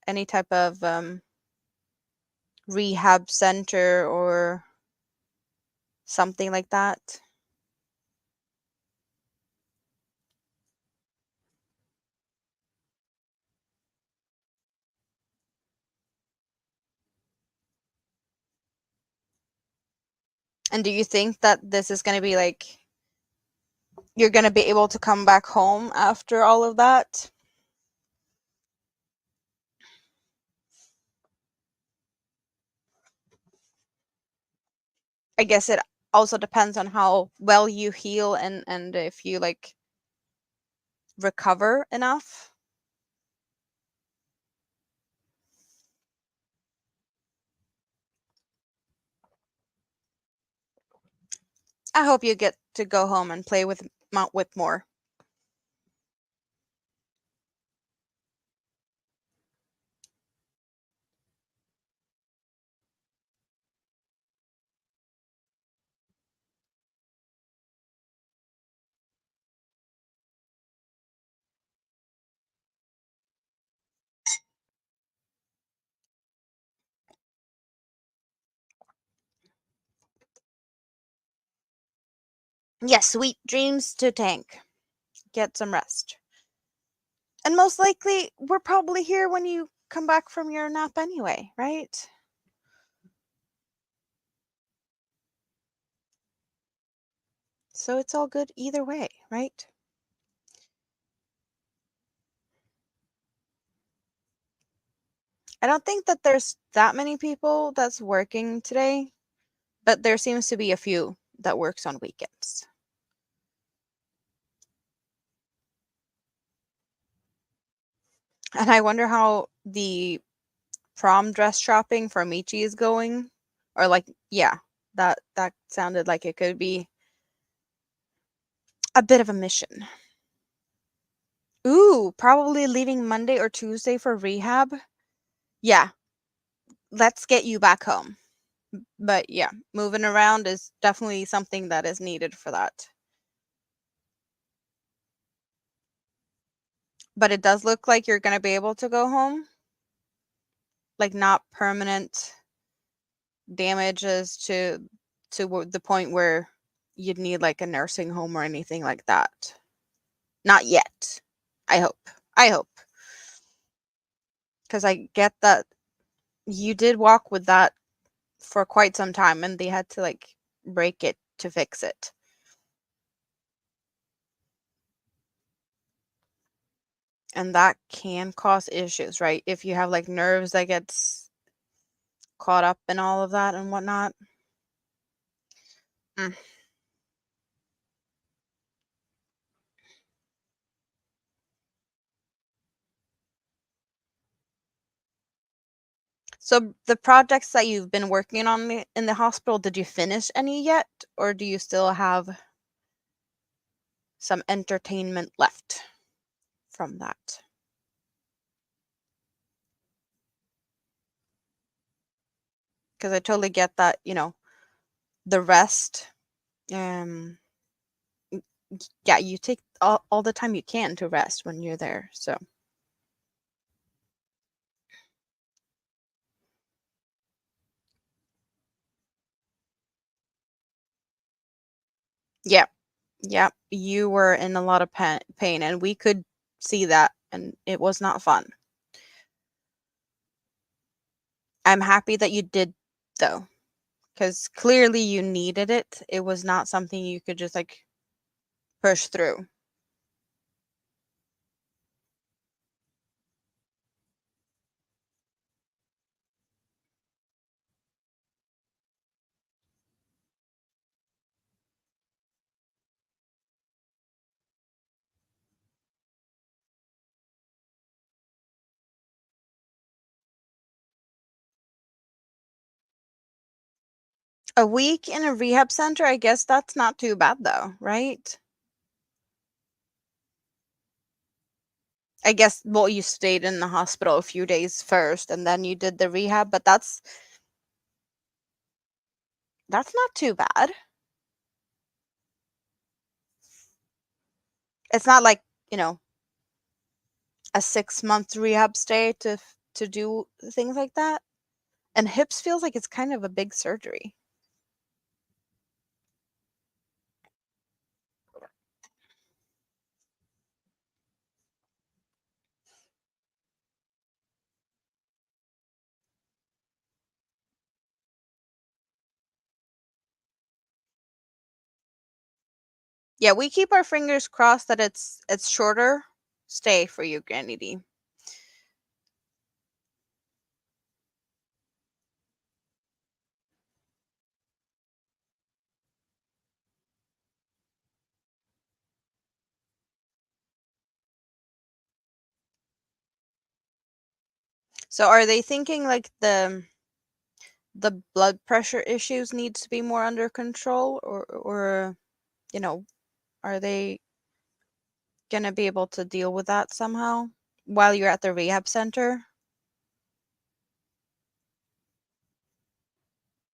any type of rehab center or something like that? And do you think that this is going to be like you're going to be able to come back home after all of that? I guess it also depends on how well you heal and if you like recover enough. I hope you get to go home and play with Mount Whitmore. Yes, sweet dreams to Tank. Get some rest. And most likely, we're probably here when you come back from your nap anyway, right? So it's all good either way, right? I don't think that there's that many people that's working today, but there seems to be a few that works on weekends. And I wonder how the prom dress shopping for Michi is going. Or like, yeah, that sounded like it could be a bit of a mission. Ooh, probably leaving Monday or Tuesday for rehab. Yeah, let's get you back home. But yeah, moving around is definitely something that is needed for that. But it does look like you're going to be able to go home. Like not permanent damages to the point where you'd need like a nursing home or anything like that. Not yet. I hope. I hope. Because I get that you did walk with that for quite some time and they had to like break it to fix it. And that can cause issues, right? If you have like nerves that gets caught up in all of that and whatnot. Mm. So the projects that you've been working on in the hospital, did you finish any yet? Or do you still have some entertainment left from that? Because I totally get that, the rest, um, yeah, you take all the time you can to rest when you're there. So, yeah, yeah, you were in a lot of pain, and we could see that, and it was not fun. I'm happy that you did, though, because clearly you needed it. It was not something you could just like push through. A week in a rehab center, I guess that's not too bad, though, right? I guess, well, you stayed in the hospital a few days first, and then you did the rehab, but that's not too bad. It's not like, you know, a 6-month rehab stay to do things like that. And hips feels like it's kind of a big surgery. Yeah, we keep our fingers crossed that it's shorter stay for you, Granny D. So are they thinking like the blood pressure issues needs to be more under control, or you know, are they gonna be able to deal with that somehow while you're at the rehab center?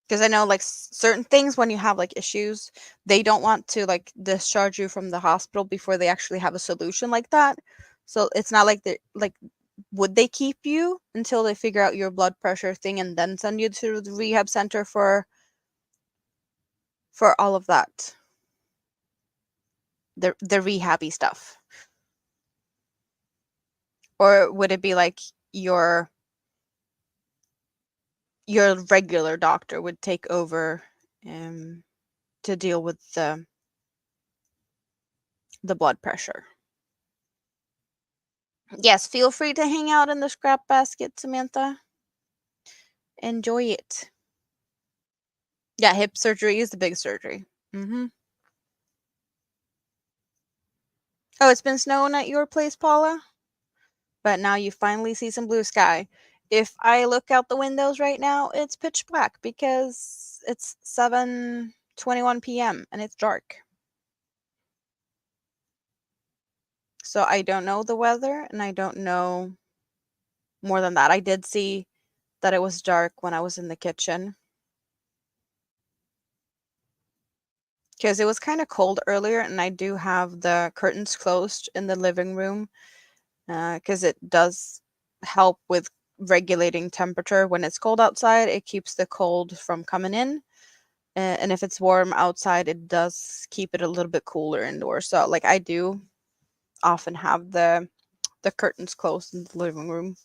Because I know like certain things when you have like issues, they don't want to like discharge you from the hospital before they actually have a solution like that. So it's not like they like would they keep you until they figure out your blood pressure thing and then send you to the rehab center for all of that, the rehabby stuff? Or would it be like your your regular doctor would take over um to deal with the the blood pressure. Yes, feel free to hang out in the scrap basket, Samantha. Enjoy it. Yeah, hip surgery is the big surgery. Oh, it's been snowing at your place, Paula? But now you finally see some blue sky. If I look out the windows right now, it's pitch black because it's 7:21 p.m. and it's dark. So I don't know the weather and I don't know more than that. I did see that it was dark when I was in the kitchen because it was kind of cold earlier, and I do have the curtains closed in the living room because it does help with regulating temperature. When it's cold outside, it keeps the cold from coming in. And if it's warm outside, it does keep it a little bit cooler indoors. So like I do often have the curtains closed in the living room.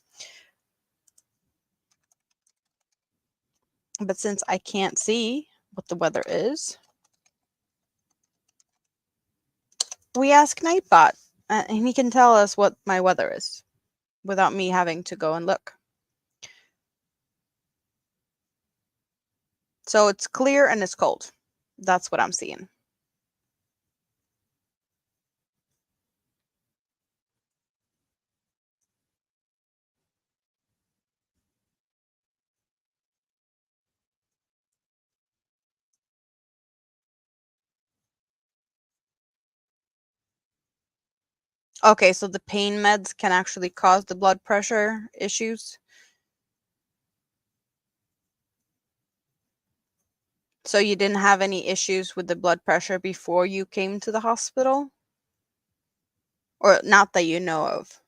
But since I can't see what the weather is, we ask Nightbot, and he can tell us what my weather is without me having to go and look. So it's clear and it's cold. That's what I'm seeing. Okay, so the pain meds can actually cause the blood pressure issues. So you didn't have any issues with the blood pressure before you came to the hospital? Or not that you know of?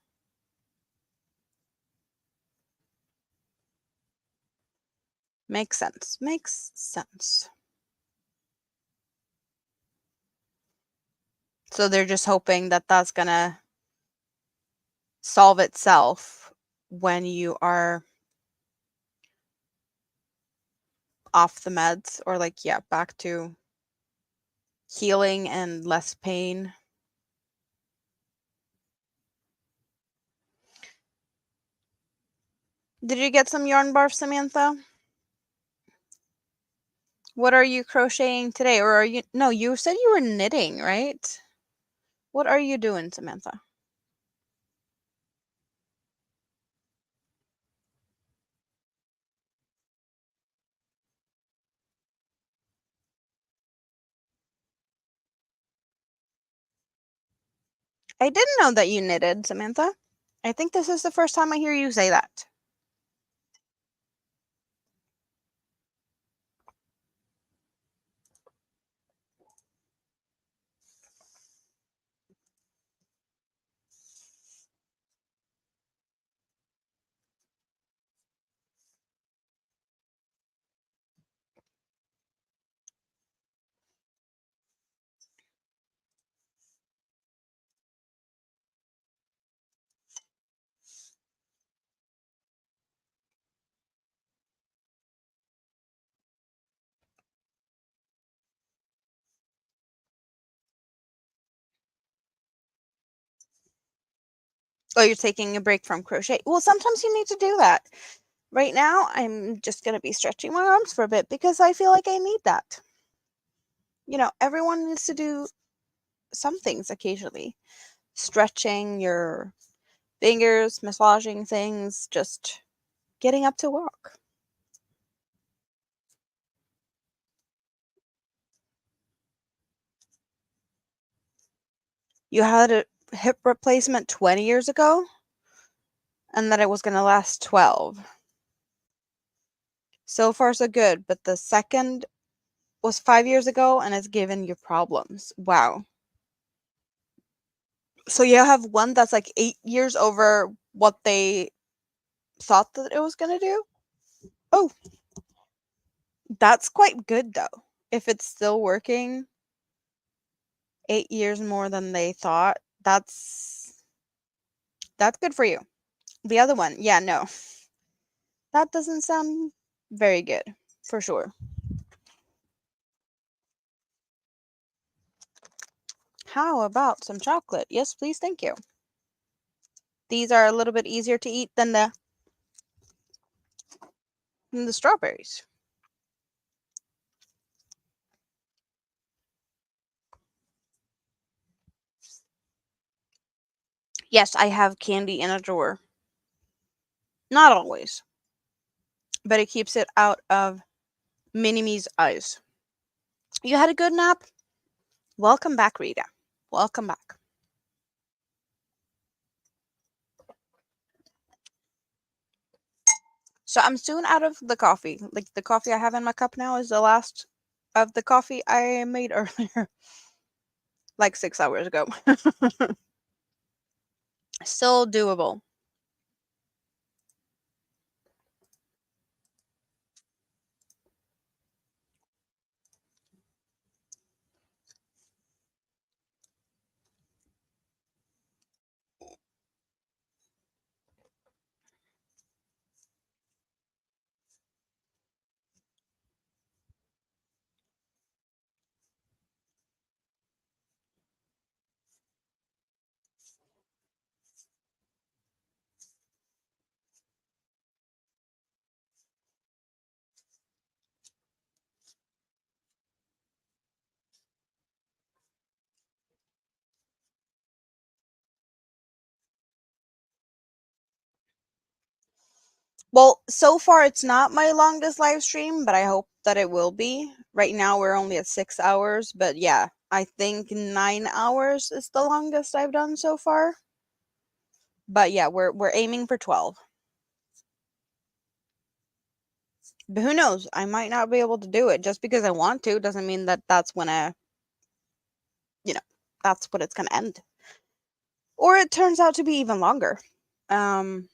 Makes sense. Makes sense. So they're just hoping that that's gonna solve itself when you are off the meds, or like, yeah, back to healing and less pain. Did you get some yarn barf, Samantha? What are you crocheting today? Or are you, no, you said you were knitting, right? What are you doing, Samantha? I didn't know that you knitted, Samantha. I think this is the first time I hear you say that. Oh, you're taking a break from crochet. Well, sometimes you need to do that. Right now, I'm just going to be stretching my arms for a bit because I feel like I need that. You know, everyone needs to do some things occasionally. Stretching your fingers, massaging things, just getting up to walk. You had a hip replacement 20 years ago, and that it was going to last 12. So far, so good. But the second was 5 years ago, and it's given you problems. Wow. So you have one that's like 8 years over what they thought that it was going to do? Oh, that's quite good though. If it's still working 8 years more than they thought, that's good for you. The other one, yeah, no. That doesn't sound very good, for sure. how about some chocolate? Yes, please, thank you. These are a little bit easier to eat than the strawberries. Yes, I have candy in a drawer. Not always, but it keeps it out of Mini-Me's eyes. You had a good nap? Welcome back, Rita. Welcome back. So I'm soon out of the coffee. Like the coffee I have in my cup now is the last of the coffee I made earlier, like 6 hours ago. Still doable. Well, so far it's not my longest live stream, but I hope that it will be. Right now we're only at 6 hours, but yeah, I think 9 hours is the longest I've done so far. But yeah, we're aiming for 12. But who knows? I might not be able to do it. Just because I want to doesn't mean that that's when you know, that's when it's gonna end. Or it turns out to be even longer. Um,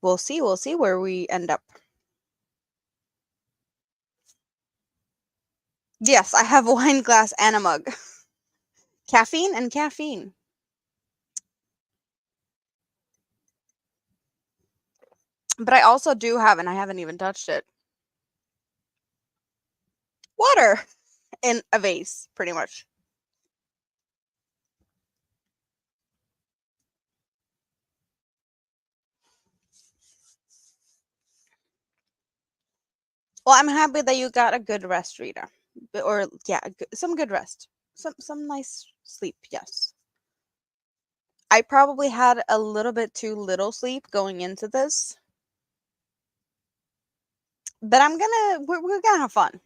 we'll see. We'll see where we end up. Yes, I have a wine glass and a mug. Caffeine and caffeine. But I also do have, and I haven't even touched it, water in a vase, pretty much. Well, I'm happy that you got a good rest, Rita. Or yeah, some good rest, some nice sleep. Yes, I probably had a little bit too little sleep going into this, but we're gonna have fun.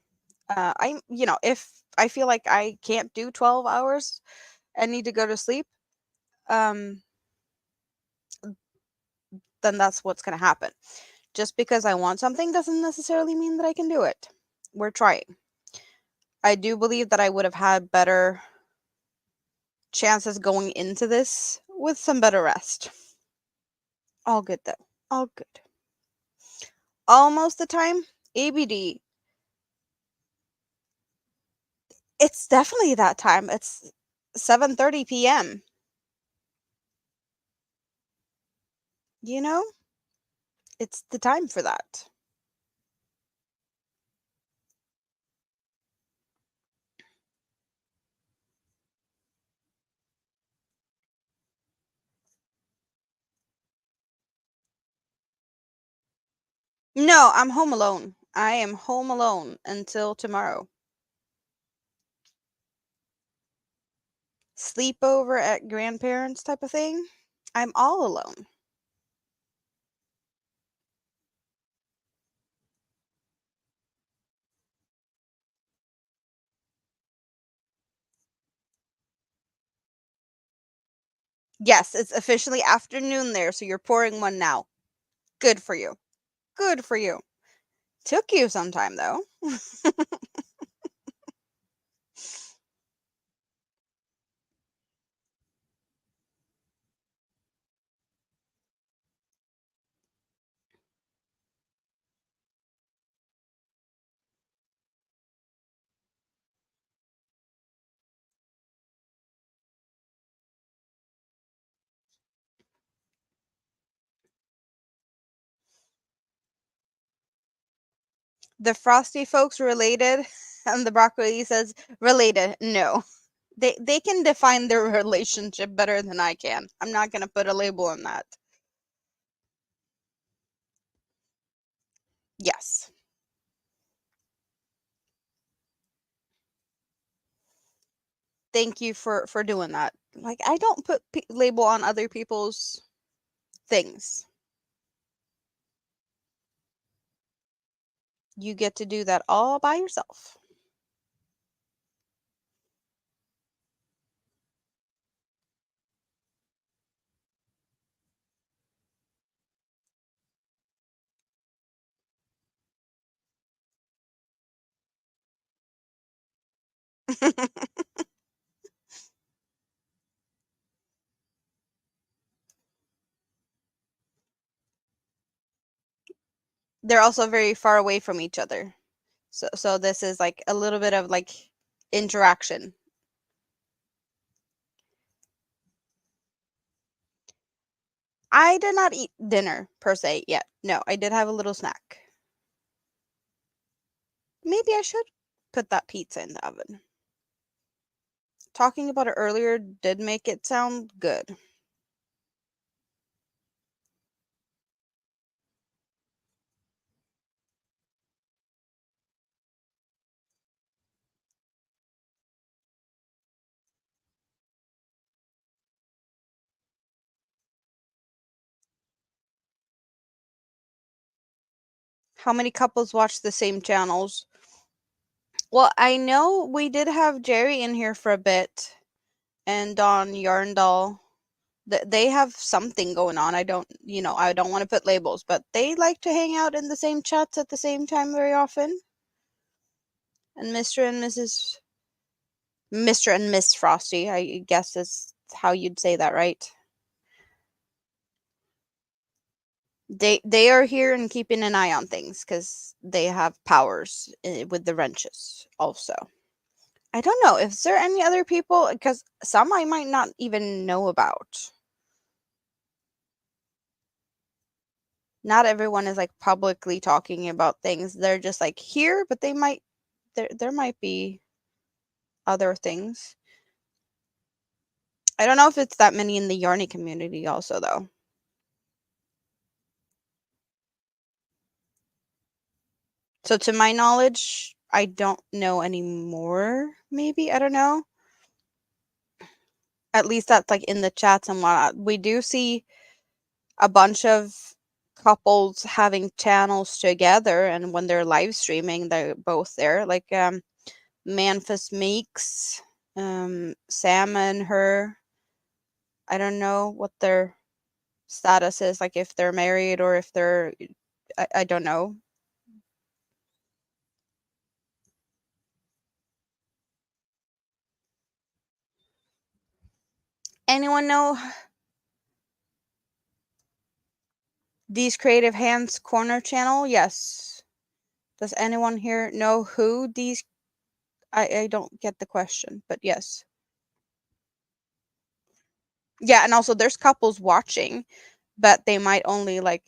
If I feel like I can't do 12 hours and need to go to sleep, um, then that's what's gonna happen. Just because I want something doesn't necessarily mean that I can do it. We're trying. I do believe that I would have had better chances going into this with some better rest. All good though. All good. Almost the time. ABD. It's definitely that time. It's 7:30 p.m. You know? It's the time for that. No, I'm home alone. I am home alone until tomorrow. Sleepover at grandparents type of thing. I'm all alone. Yes, it's officially afternoon there, so you're pouring one now. Good for you. Good for you. Took you some time though. The Frosty folks related, and the broccoli says related. No, they can define their relationship better than I can. I'm not gonna put a label on that. Yes. Thank you for doing that. Like I don't put label on other people's things. You get to do that all by yourself. They're also very far away from each other. So this is like a little bit of like interaction. I did not eat dinner per se yet. No, I did have a little snack. Maybe I should put that pizza in the oven. Talking about it earlier did make it sound good. How many couples watch the same channels? Well, I know we did have Jerry in here for a bit and Don Yarndall. They have something going on. I don't want to put labels, but they like to hang out in the same chats at the same time very often. And Mr. and Miss Frosty, I guess is how you'd say that, right? They are here and keeping an eye on things because they have powers with the wrenches also. I don't know. Is there any other people? Because some I might not even know about. Not everyone is like publicly talking about things. They're just like here, but there might be other things. I don't know if it's that many in the Yarny community also though. So to my knowledge, I don't know anymore. Maybe I don't know. At least that's like in the chats and whatnot. We do see a bunch of couples having channels together, and when they're live streaming, they're both there. Like Manfus Meeks, Sam and her. I don't know what their status is, like if they're married or if they're. I don't know. Anyone know these Creative Hands Corner channel? Yes. Does anyone here know who these? I don't get the question, but yes. Yeah, and also there's couples watching, but they might only like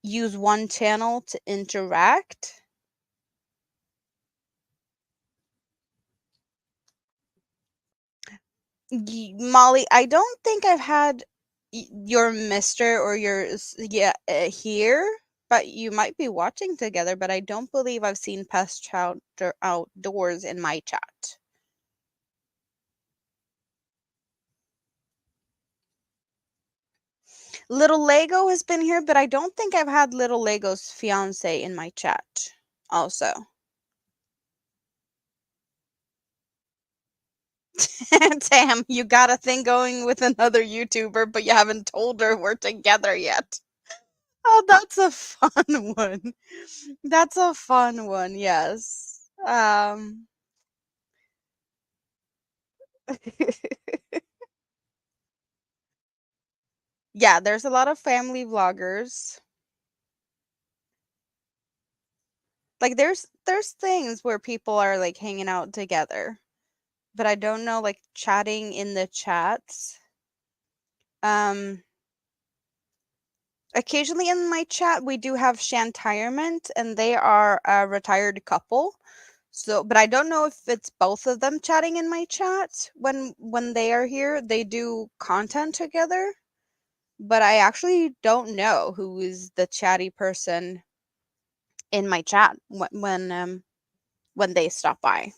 use one channel to interact. Molly, I don't think I've had your Mister or yours here, but you might be watching together. But I don't believe I've seen Pest Child outdoors in my chat. Little Lego has been here, but I don't think I've had Little Lego's fiance in my chat. Also, Tam, you got a thing going with another YouTuber, but you haven't told her we're together yet. Oh, that's a fun one. That's a fun one, yes. Yeah, there's a lot of family vloggers. Like there's things where people are like hanging out together, but I don't know like chatting in the chats. Um Occasionally in my chat, we do have Shantirement, and they are a retired couple. So, but I don't know if it's both of them chatting in my chat when they are here. They do content together, but I actually don't know who is the chatty person in my chat when they stop by.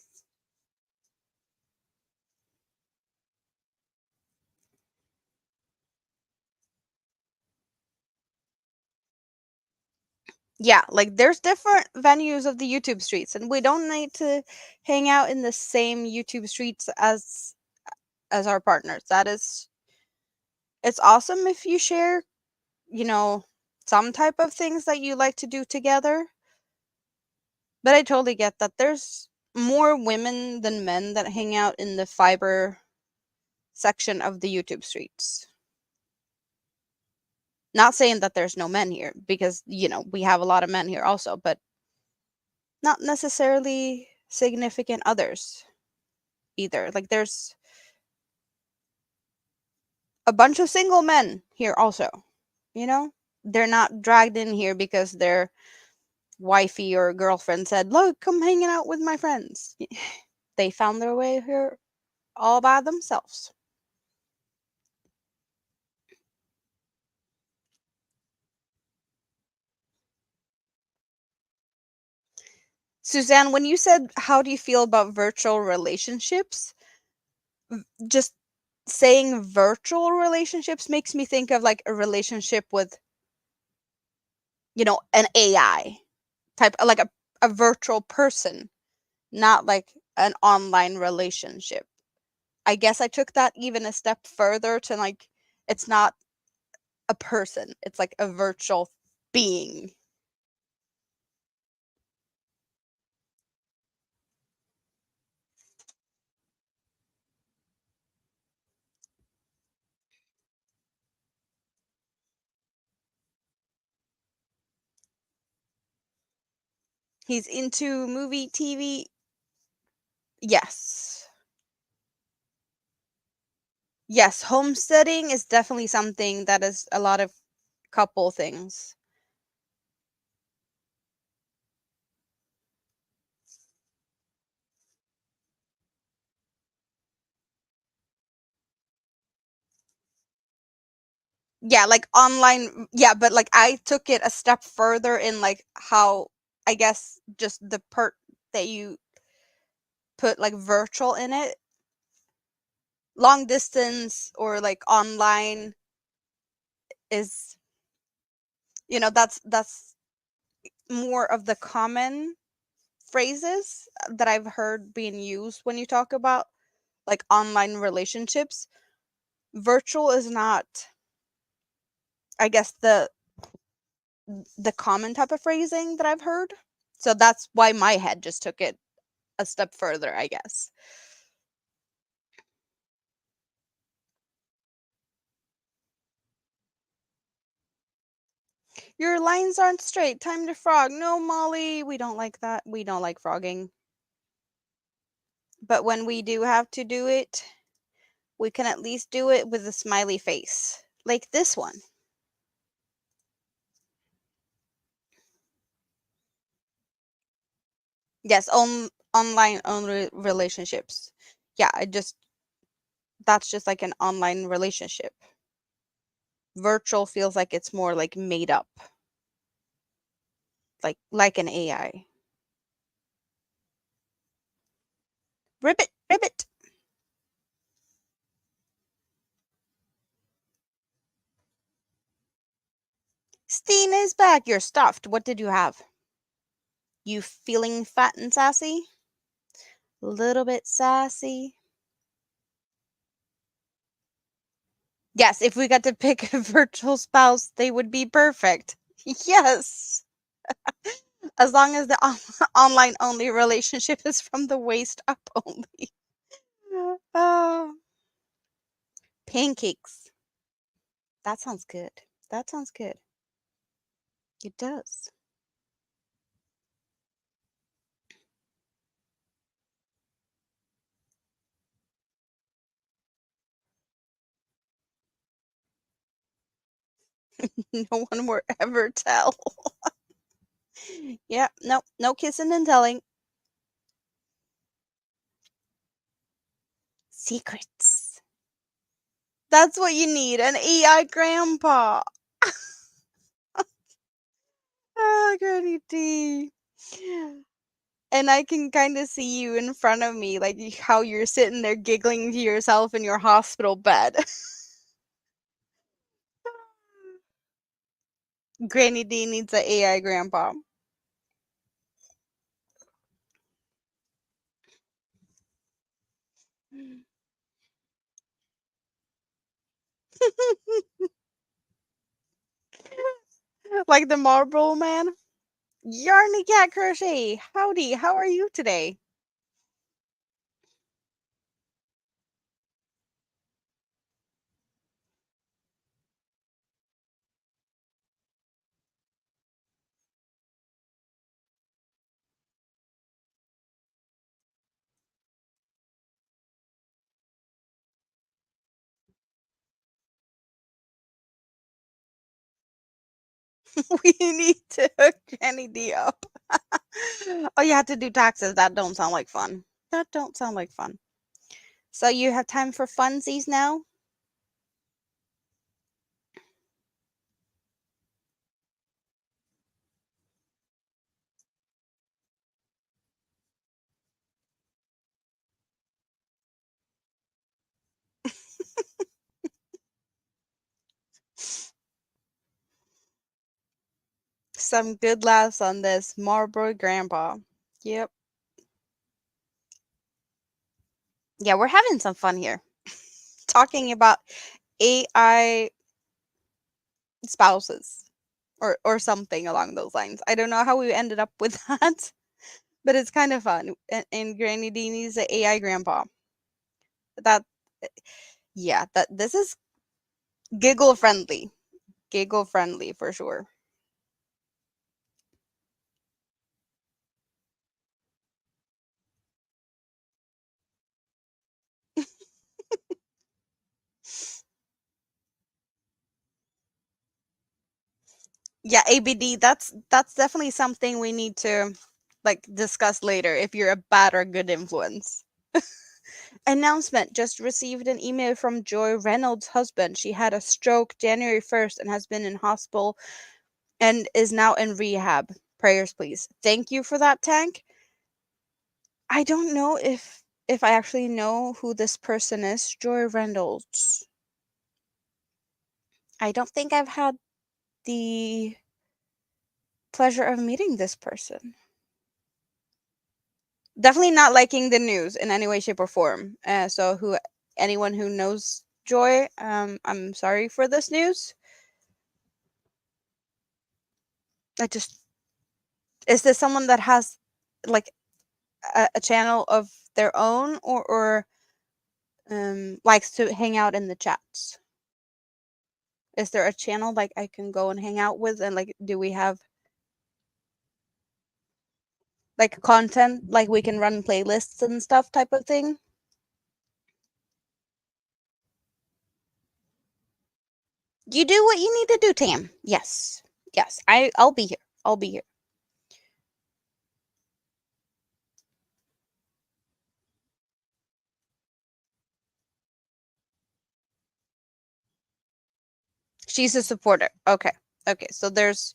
Yeah, like there's different venues of the YouTube streets, and we don't need to hang out in the same YouTube streets as our partners. That is, it's awesome if you share, you know, some type of things that you like to do together. But I totally get that there's more women than men that hang out in the fiber section of the YouTube streets. Not saying that there's no men here, because, we have a lot of men here also, but not necessarily significant others either. Like there's a bunch of single men here also, you know? They're not dragged in here because their wifey or girlfriend said, "Look, come hanging out with my friends." They found their way here all by themselves. Suzanne, when you said, "How do you feel about virtual relationships?" Just saying virtual relationships makes me think of like a relationship with, an AI type, like a virtual person, not like an online relationship. I guess I took that even a step further to like, it's not a person, it's like a virtual being. He's into movie, TV. Yes. Yes, homesteading is definitely something that is a lot of couple things. Yeah, like online, yeah, but like I took it a step further in like how, I guess, just the part that you put like virtual in it. Long distance or like online is, that's more of the common phrases that I've heard being used when you talk about like online relationships. Virtual is not, I guess, the common type of phrasing that I've heard. So that's why my head just took it a step further, I guess. Your lines aren't straight. Time to frog. No, Molly, we don't like that. We don't like frogging. But when we do have to do it, we can at least do it with a smiley face. Like this one. Yes, online only relationships. Yeah, that's just like an online relationship. Virtual feels like it's more like made up, like an AI. Ribbit, ribbit. Steen is back. You're stuffed. What did you have? You feeling fat and sassy? Little bit sassy. Yes, if we got to pick a virtual spouse, they would be perfect. Yes. As long as the online only relationship is from the waist up only. Oh, pancakes. That sounds good. That sounds good. It does. No one will ever tell. Yeah, no, no kissing and telling. Secrets. That's what you need, an AI grandpa. Ah, Granny D. And I can kind of see you in front of me, like how you're sitting there giggling to yourself in your hospital bed. Granny D needs an AI grandpa. Like the Marlboro Man. Yarny Cat Crochet. Howdy, how are you today? We need to hook Granny D up. Oh, you have to do taxes. That don't sound like fun. That don't sound like fun. So you have time for funsies now? Some good laughs on this Marlboro Grandpa. Yep. Yeah, we're having some fun here. Talking about AI spouses or something along those lines. I don't know how we ended up with that, but it's kind of fun. And Granny Deanie's the AI grandpa. That yeah, that this is giggle friendly. Giggle friendly for sure. Yeah, ABD, that's definitely something we need to like discuss later if you're a bad or good influence. Announcement: just received an email from Joy Reynolds' husband. She had a stroke January 1st and has been in hospital and is now in rehab. Prayers, please. Thank you for that, Tank. I don't know if I actually know who this person is. Joy Reynolds. I don't think I've had the pleasure of meeting this person. Definitely not liking the news in any way, shape, or form. So, who anyone who knows Joy, I'm sorry for this news. I just is this someone that has like a channel of their own, or likes to hang out in the chats? Is there a channel like I can go and hang out with, and like do we have like content like we can run playlists and stuff type of thing? You do what you need to do, Tam. Yes. Yes. I'll be here. I'll be here. She's a supporter. Okay. Okay. So there's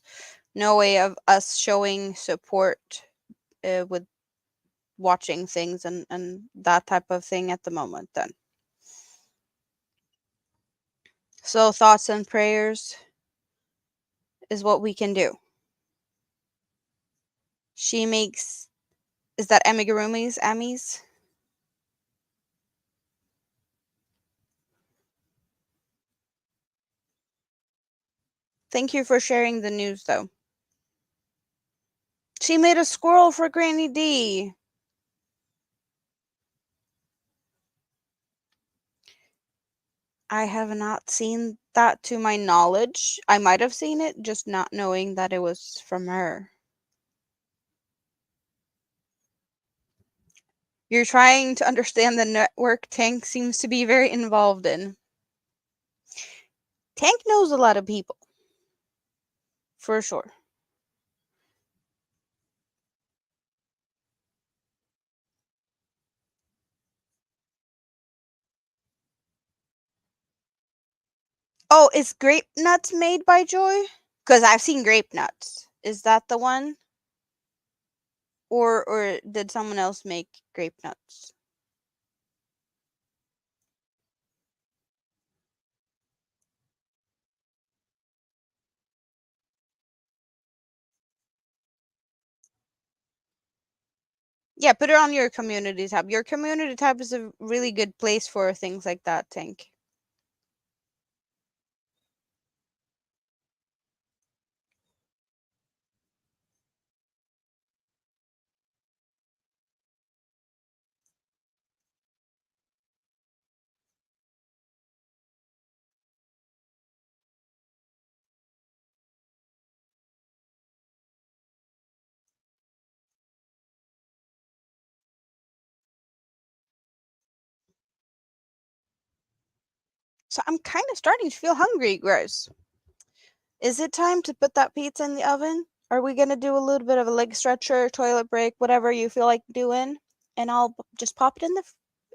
no way of us showing support with watching things and that type of thing at the moment then. So thoughts and prayers is what we can do. She makes is that amigurumis, Amis? Thank you for sharing the news though. She made a squirrel for Granny D. I have not seen that to my knowledge. I might have seen it, just not knowing that it was from her. You're trying to understand the network Tank seems to be very involved in. Tank knows a lot of people. For sure. Oh, is grape nuts made by Joy? Because I've seen grape nuts. Is that the one? Or did someone else make grape nuts? Yeah, put it on your community tab. Your community tab is a really good place for things like that, Tank. So I'm kind of starting to feel hungry, Gross. Is it time to put that pizza in the oven? Are we gonna do a little bit of a leg stretcher, toilet break, whatever you feel like doing, and I'll just pop it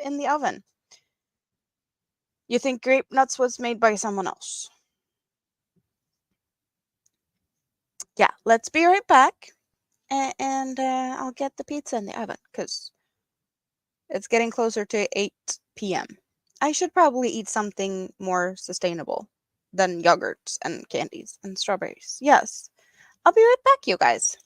in the oven. You think grape nuts was made by someone else? Yeah, let's be right back, and I'll get the pizza in the oven because it's getting closer to 8 p.m. I should probably eat something more sustainable than yogurts and candies and strawberries. Yes, I'll be right back, you guys.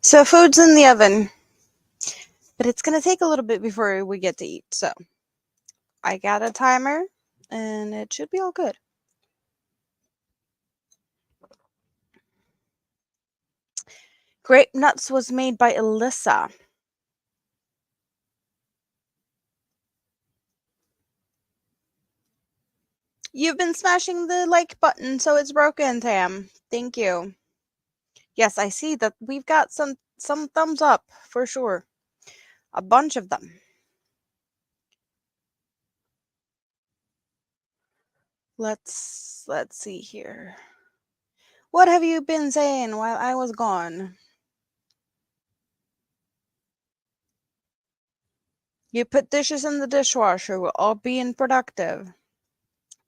So food's in the oven, but it's gonna take a little bit before we get to eat. So I got a timer, and it should be all good. Grape Nuts was made by Alyssa. You've been smashing the like button, so it's broken, Tam. Thank you. Yes, I see that we've got some thumbs up for sure. A bunch of them. Let's see here. What have you been saying while I was gone? You put dishes in the dishwasher. We're all being productive.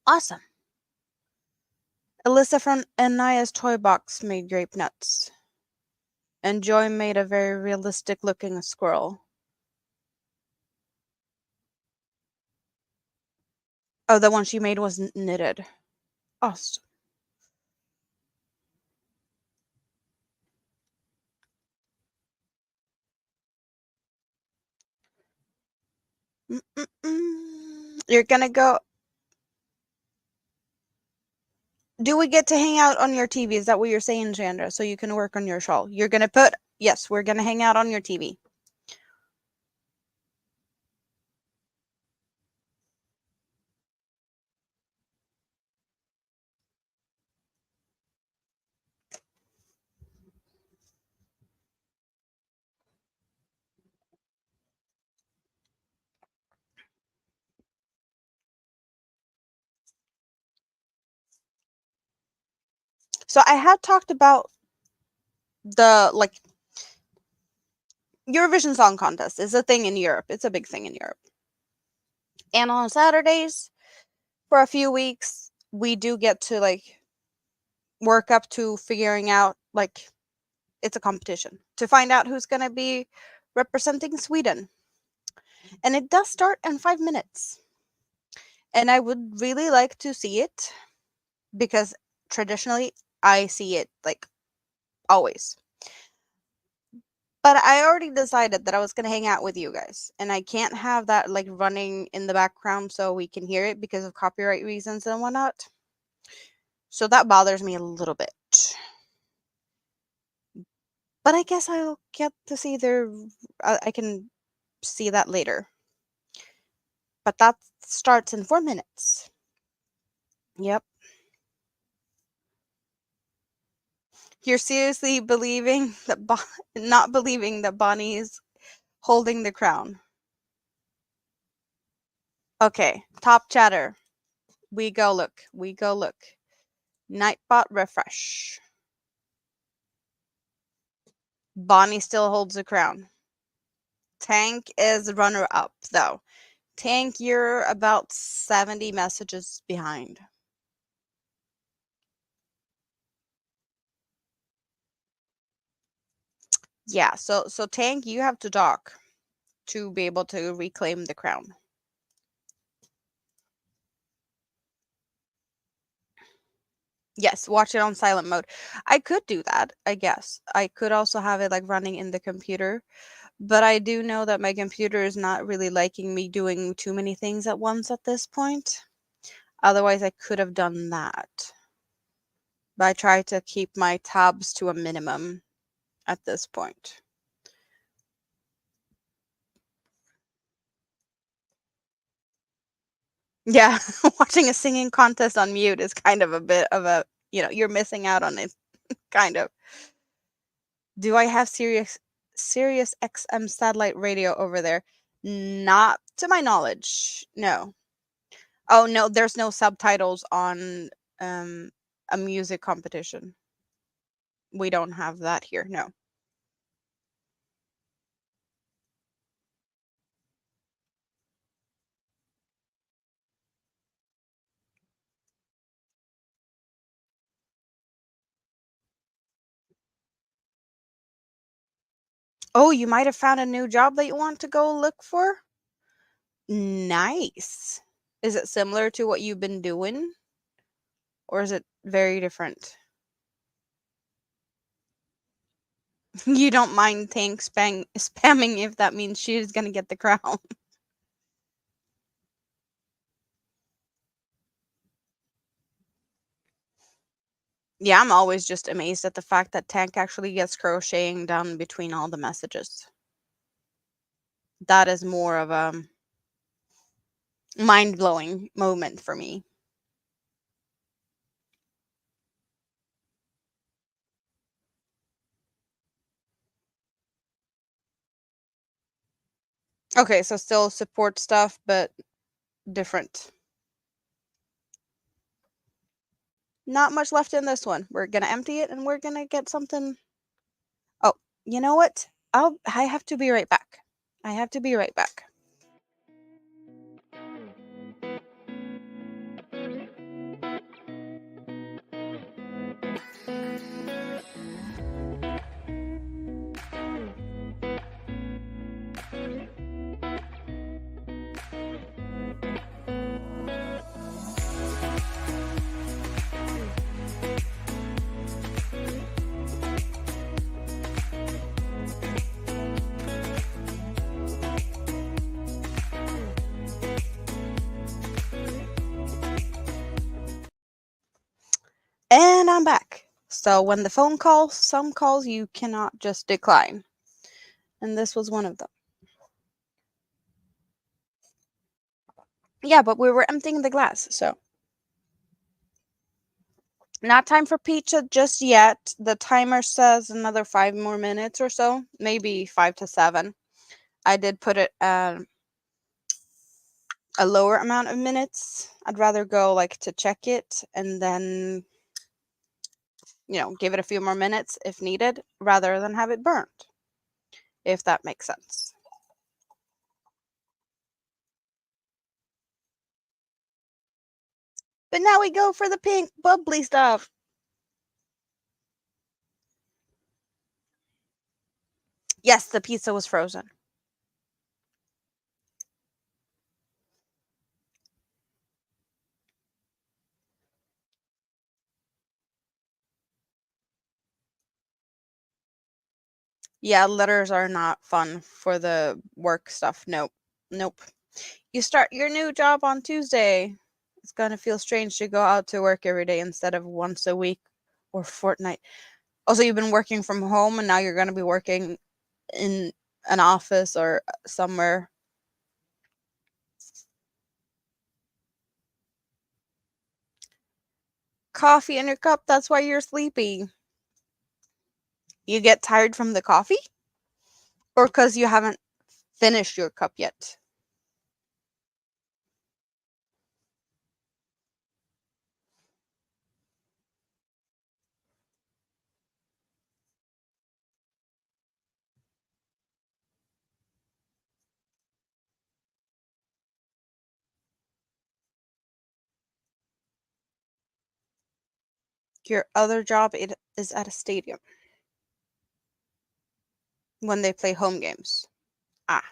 Awesome. Alyssa from Anaya's Toy Box made grape nuts. And Joy made a very realistic looking squirrel. Oh, the one she made was knitted. Awesome. You're gonna go. Do we get to hang out on your TV? Is that what you're saying, Chandra? So you can work on your shawl. You're gonna put. Yes, we're gonna hang out on your TV. So I had talked about the Eurovision Song Contest is a thing in Europe. It's a big thing in Europe. And on Saturdays, for a few weeks, we do get to work up to figuring out it's a competition to find out who's going to be representing Sweden. And it does start in 5 minutes. And I would really like to see it because traditionally I see it always. But I already decided that I was going to hang out with you guys. And I can't have that running in the background so we can hear it because of copyright reasons and whatnot. So that bothers me a little bit. But I guess I'll get to see I can see that later. But that starts in 4 minutes. Yep. You're seriously believing that not believing that Bonnie is holding the crown. Okay, top chatter. We go look. We go look. Nightbot refresh. Bonnie still holds the crown. Tank is runner up though. Tank, you're about 70 messages behind. Yeah, so Tank, you have to talk to be able to reclaim the crown. Yes, watch it on silent mode. I could do that, I guess. I could also have it running in the computer, but I do know that my computer is not really liking me doing too many things at once at this point. Otherwise, I could have done that. But I try to keep my tabs to a minimum at this point. Yeah, watching a singing contest on mute is kind of a bit of you're missing out on it, kind of. Do I have Sirius XM satellite radio over there? Not to my knowledge. No. Oh no, there's no subtitles on um a music competition. We don't have that here. No. Oh, you might have found a new job that you want to go look for? Nice. Is it similar to what you've been doing? Or is it very different? You don't mind Tank spamming if that means she's gonna get the crown. Yeah, I'm always just amazed at the fact that Tank actually gets crocheting done between all the messages. That is more of a mind-blowing moment for me. Okay, so still support stuff, but different. Not much left in this one. We're gonna empty it and we're gonna get something. Oh, you know what? I have to be right back. I have to be right back. And I'm back. So when the phone calls, some calls you cannot just decline. And this was one of them. Yeah, but we were emptying the glass, so not time for pizza just yet. The timer says another 5 more minutes or so, maybe 5 to 7. I did put it at a lower amount of minutes. I'd rather go like to check it and then, give it a few more minutes if needed rather than have it burnt, if that makes sense. But now we go for the pink bubbly stuff. Yes, the pizza was frozen. Yeah, letters are not fun for the work stuff. Nope. Nope. You start your new job on Tuesday. It's gonna feel strange to go out to work every day instead of once a week or fortnight. Also, you've been working from home and now you're gonna be working in an office or somewhere. Coffee in your cup, that's why you're sleepy. You get tired from the coffee? Or because you haven't finished your cup yet? Your other job it is at a stadium when they play home games. Ah,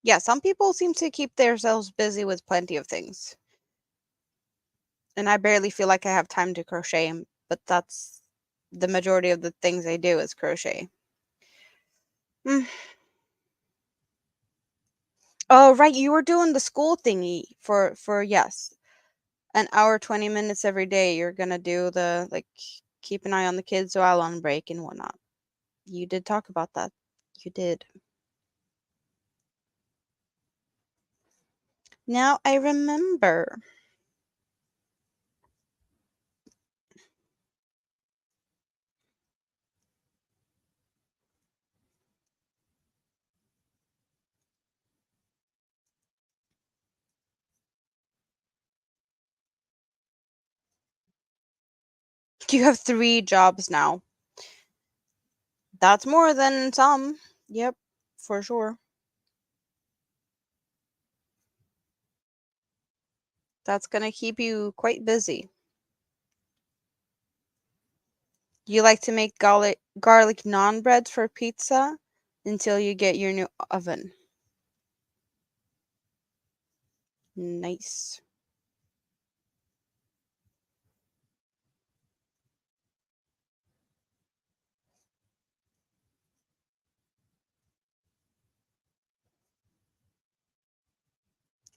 yeah, some people seem to keep themselves busy with plenty of things. And I barely feel like I have time to crochet, but that's the majority of the things I do is crochet. Mm. Oh, right, you were doing the school thingy for yes, an hour 20 minutes every day. You're gonna do the like keep an eye on the kids while on break and whatnot. You did talk about that. You did. Now I remember. You have 3 jobs now. That's more than some. Yep, for sure. That's gonna keep you quite busy. You like to make garlic naan bread for pizza until you get your new oven. Nice.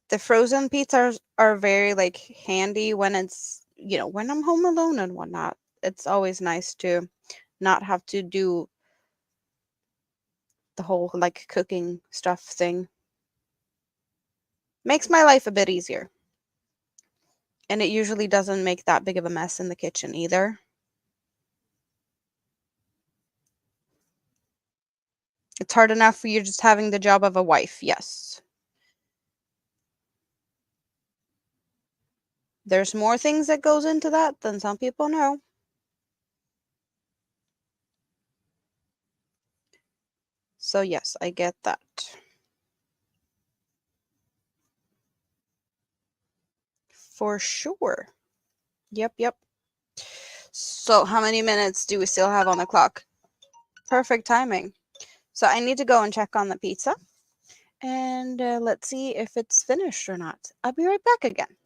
The frozen pizzas are very like handy when it's, when I'm home alone and whatnot. It's always nice to not have to do the whole like cooking stuff thing. Makes my life a bit easier. And it usually doesn't make that big of a mess in the kitchen either. It's hard enough for you just having the job of a wife, yes. There's more things that goes into that than some people know. So yes, I get that. For sure. Yep, yep. So how many minutes do we still have on the clock? Perfect timing. So I need to go and check on the pizza. And let's see if it's finished or not. I'll be right back again.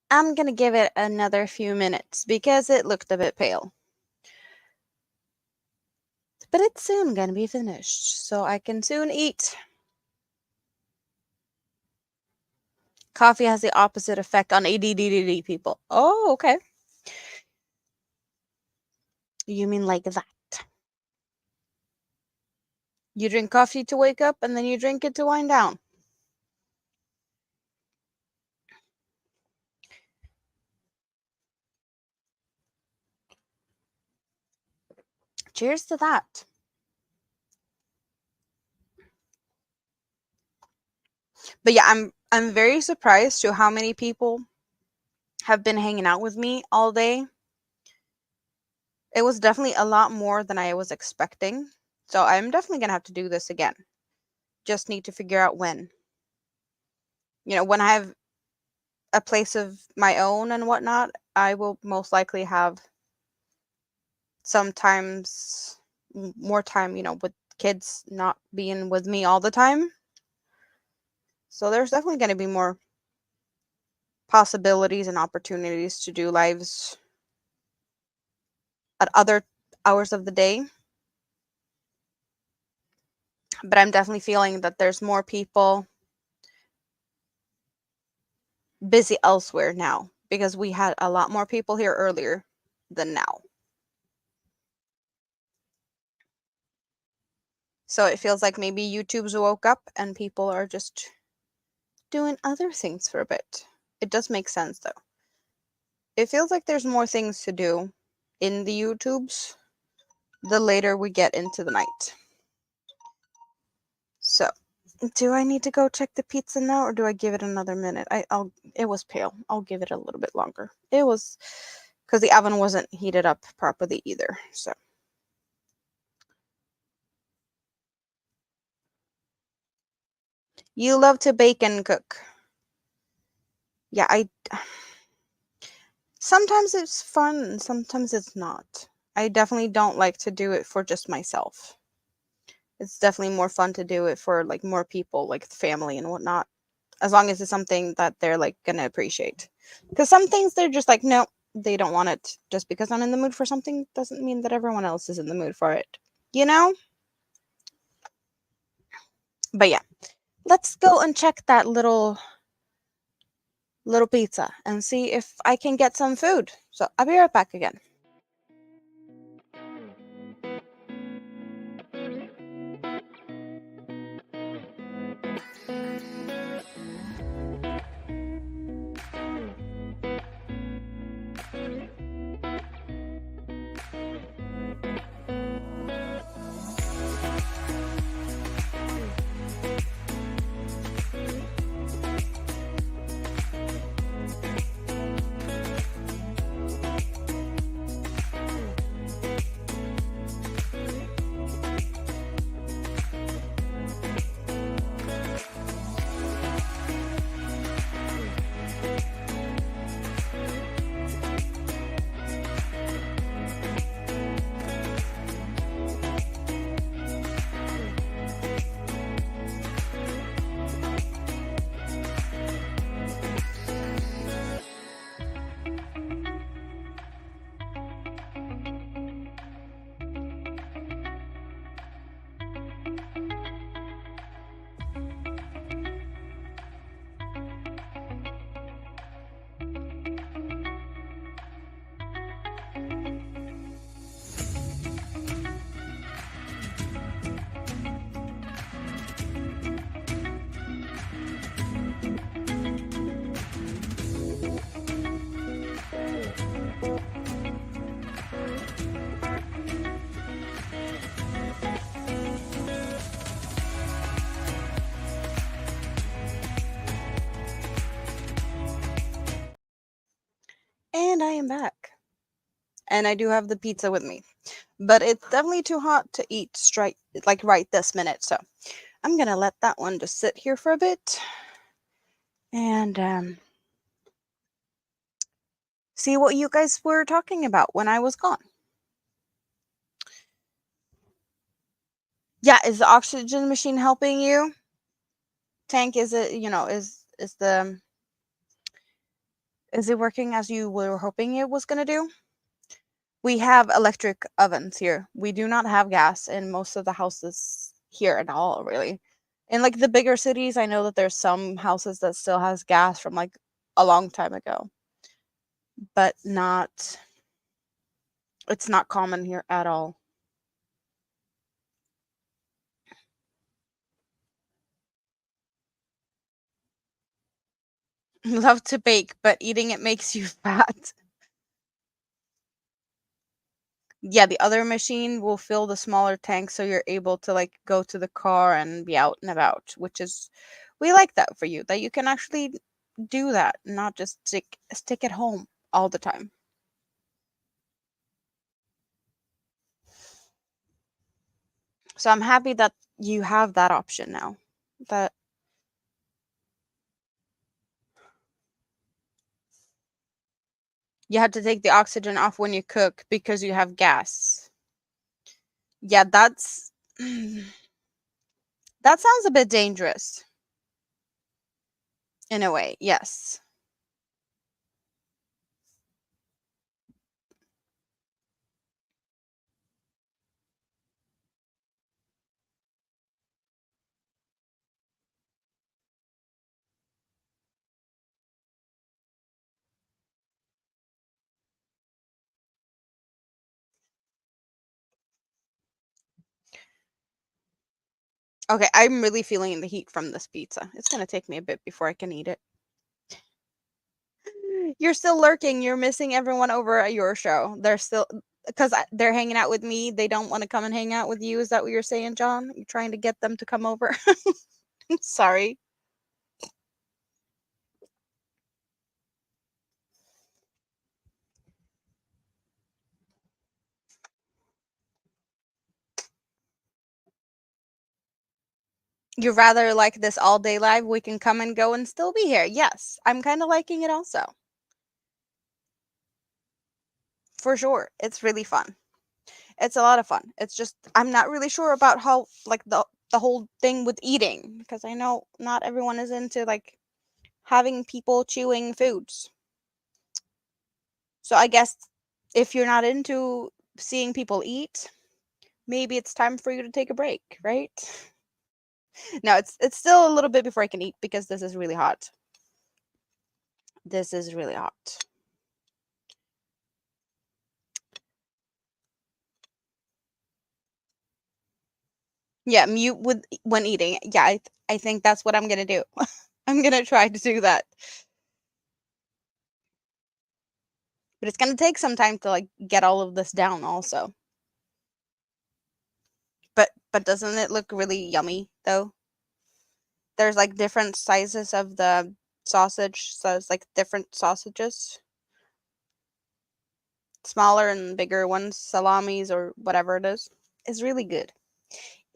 I'm going to give it another few minutes because it looked a bit pale. But it's soon going to be finished, so I can soon eat. Coffee has the opposite effect on ADD people. Oh, okay. You mean like that? You drink coffee to wake up and then you drink it to wind down. Cheers to that. But yeah, I'm very surprised to how many people have been hanging out with me all day. It was definitely a lot more than I was expecting. So I'm definitely going to have to do this again. Just need to figure out when. When I have a place of my own and whatnot, I will most likely have sometimes more time, with kids not being with me all the time. So there's definitely going to be more possibilities and opportunities to do lives at other hours of the day. But I'm definitely feeling that there's more people busy elsewhere now because we had a lot more people here earlier than now. So it feels like maybe YouTube's woke up and people are just doing other things for a bit. It does make sense though. It feels like there's more things to do in the YouTubes the later we get into the night. So, do I need to go check the pizza now or do I give it another minute? It was pale. I'll give it a little bit longer. It was because the oven wasn't heated up properly either. So, you love to bake and cook. Yeah, sometimes it's fun and sometimes it's not. I definitely don't like to do it for just myself. It's definitely more fun to do it for like more people, like family and whatnot. as long as it's something that they're like gonna appreciate. Because some things they're just like, no, they don't want it. Just because I'm in the mood for something doesn't mean that everyone else is in the mood for it. You know? But yeah, let's go and check that little pizza and see if I can get some food. So I'll be right back again. And I am back. And I do have the pizza with me. But it's definitely too hot to eat straight like right this minute. So I'm gonna let that one just sit here for a bit and see what you guys were talking about when I was gone. Yeah, is the oxygen machine helping you? Tank, is it, is it working as you were hoping it was gonna do? We have electric ovens here. We do not have gas in most of the houses here at all, really. In like the bigger cities, I know that there's some houses that still has gas from like a long time ago, but not it's not common here at all. Love to bake, but eating it makes you fat. Yeah, the other machine will fill the smaller tank so you're able to like go to the car and be out and about, which is we like that for you, that you can actually do that, not just stick at home all the time. So I'm happy that you have that option now. That you had to take the oxygen off when you cook because you have gas. Yeah, that's that sounds a bit dangerous in a way. Yes. Okay, I'm really feeling the heat from this pizza. It's going to take me a bit before I can eat it. You're still lurking. You're missing everyone over at your show. They're still because they're hanging out with me. They don't want to come and hang out with you. Is that what you're saying, John? You're trying to get them to come over? Sorry. You rather like this all day live? We can come and go and still be here. Yes, I'm kind of liking it also. For sure. It's really fun. It's a lot of fun. It's just I'm not really sure about how like the whole thing with eating because I know not everyone is into like having people chewing foods. So I guess if you're not into seeing people eat, maybe it's time for you to take a break, right? No, it's still a little bit before I can eat because this is really hot. This is really hot. Yeah, mute with when eating. Yeah, I think that's what I'm gonna do. I'm gonna try to do that. But it's gonna take some time to like get all of this down also. But doesn't it look really yummy though? There's like different sizes of the sausage, so it's like different sausages. Smaller and bigger ones, salamis or whatever it is. It's really good.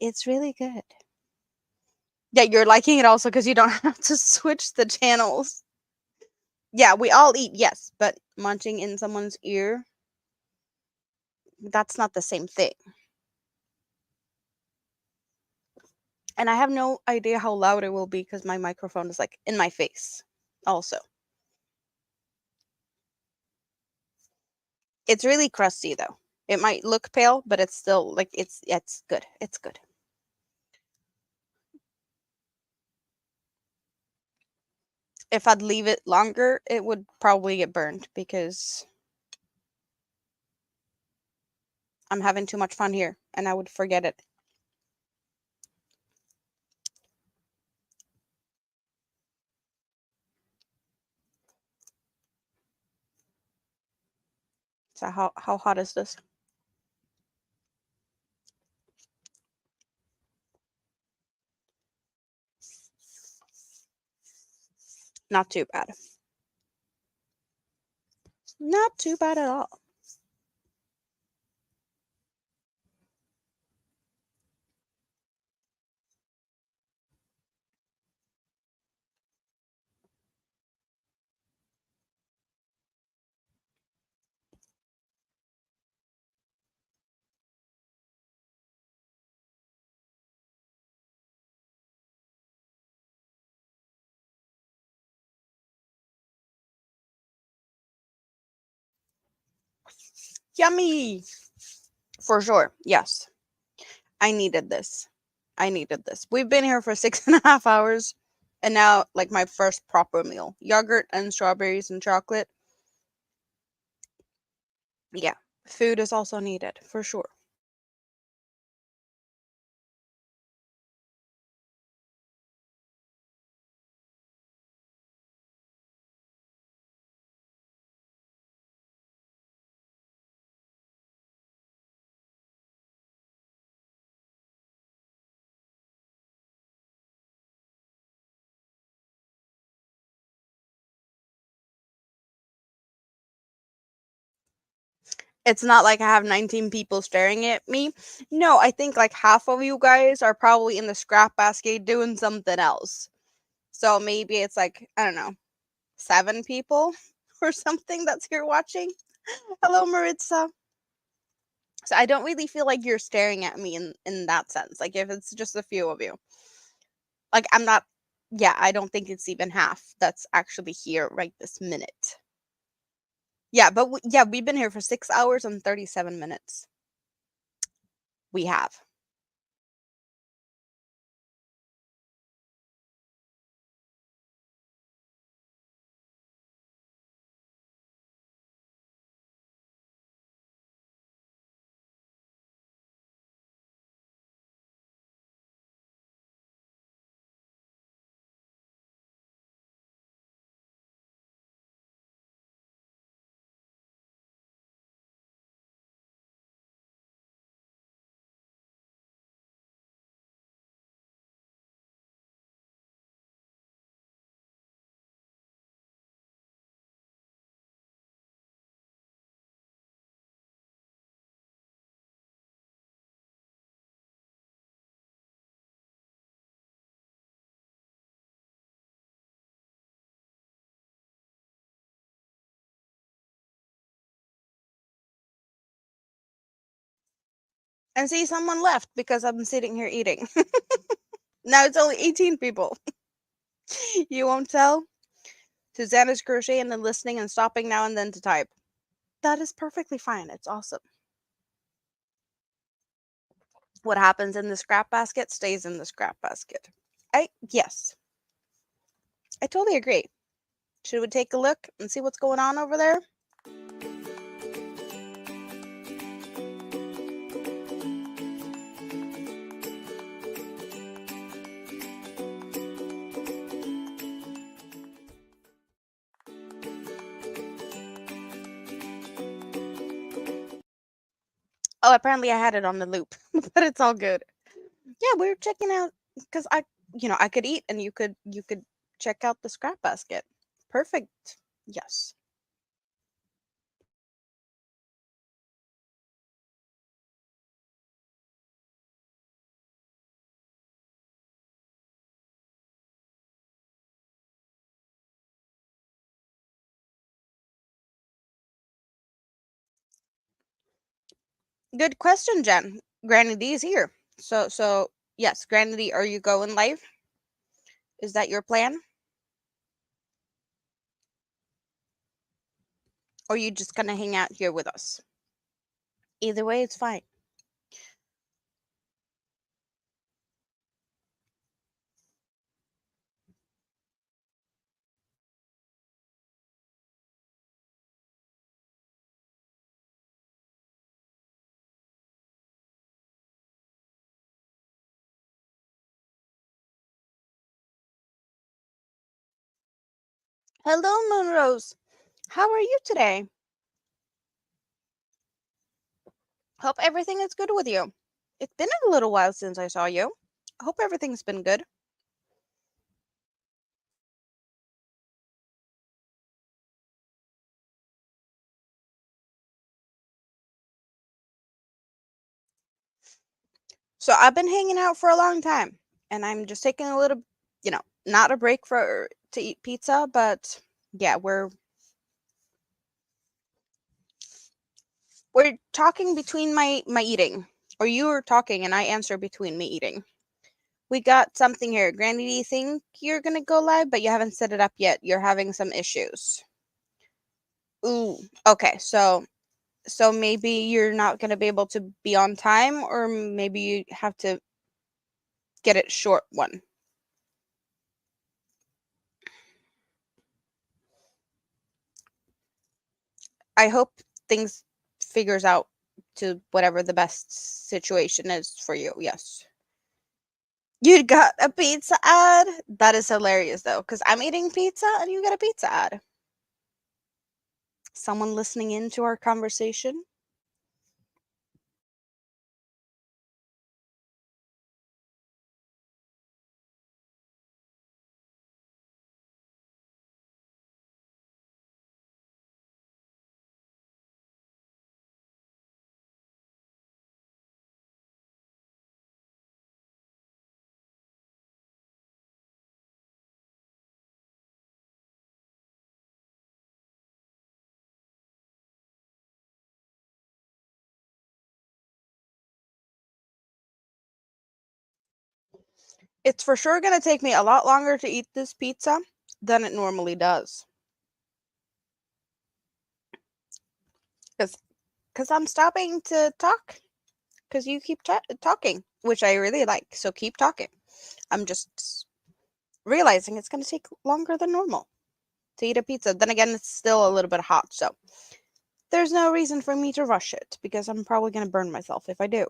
It's really good. Yeah, you're liking it also because you don't have to switch the channels. Yeah, we all eat, yes, but munching in someone's ear, that's not the same thing. And I have no idea how loud it will be because my microphone is like in my face also. It's really crusty though. It might look pale, but it's still like it's good. It's good. If I'd leave it longer, it would probably get burned because I'm having too much fun here and I would forget it. So how hot is this? Not too bad. Not too bad at all. Yummy. For sure. Yes. I needed this. I needed this. We've been here for 6.5 hours and now like my first proper meal. Yogurt and strawberries and chocolate. Yeah. Food is also needed for sure. It's not like I have 19 people staring at me. No, I think like half of you guys are probably in the scrap basket doing something else. So maybe it's like, I don't know, 7 people or something that's here watching. Hello, Maritza. So I don't really feel like you're staring at me in that sense. Like if it's just a few of you. Like I'm not yeah, I don't think it's even half that's actually here right this minute. Yeah, but yeah, we've been here for 6 hours and 37 minutes. We have. And see, someone left because I'm sitting here eating. Now it's only 18 people. You won't tell? Susanna's crocheting and then listening and stopping now and then to type. That is perfectly fine. It's awesome. What happens in the scrap basket stays in the scrap basket. Yes, I totally agree. Should we take a look and see what's going on over there? Oh, apparently I had it on the loop, but it's all good. Yeah, we're checking out because I could eat and you could check out the scrap basket. Perfect. Yes. Good question, Jen. Granny D is here. So yes, Granny D, are you going live? Is that your plan? Or are you just gonna hang out here with us? Either way, it's fine. Hello, Moonrose. How are you today? Hope everything is good with you. It's been a little while since I saw you. Hope everything's been good. So I've been hanging out for a long time, and I'm just taking a little, not a break for to eat pizza, but yeah, we're talking between my eating, or you were talking and I answer between me eating. We got something here. Granny, do you think you're gonna go live, but you haven't set it up yet? You're having some issues. Ooh, okay. So maybe you're not gonna be able to be on time, or maybe you have to get it short one. I hope things figures out to whatever the best situation is for you. Yes. You got a pizza ad? That is hilarious though, because I'm eating pizza and you got a pizza ad. Someone listening into our conversation? It's for sure gonna take me a lot longer to eat this pizza than it normally does. Because I'm stopping to talk. Because you keep talking, which I really like. So keep talking. I'm just realizing it's gonna take longer than normal to eat a pizza. Then again, it's still a little bit hot, so there's no reason for me to rush it because I'm probably gonna burn myself if I do.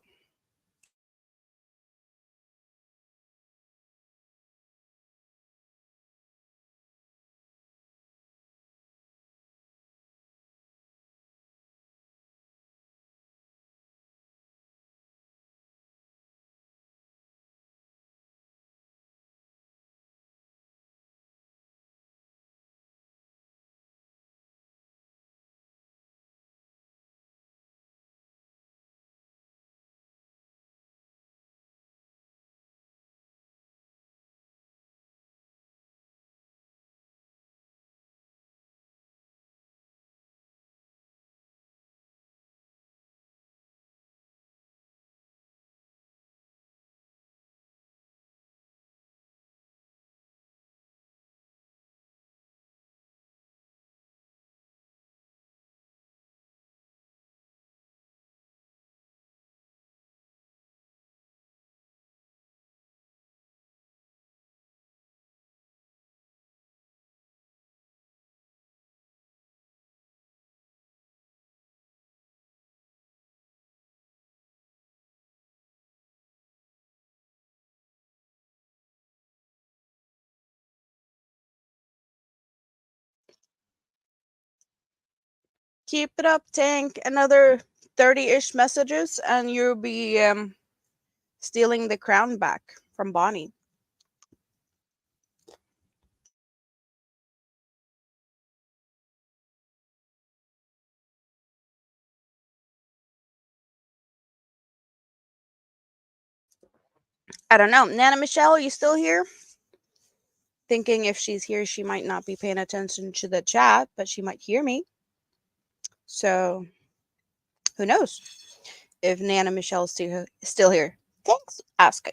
Keep it up, Tank. Another 30-ish messages, and you'll be stealing the crown back from Bonnie. I don't know. Nana Michelle, are you still here? Thinking if she's here, she might not be paying attention to the chat, but she might hear me. So who knows if Nana Michelle's still here? Thanks for asking.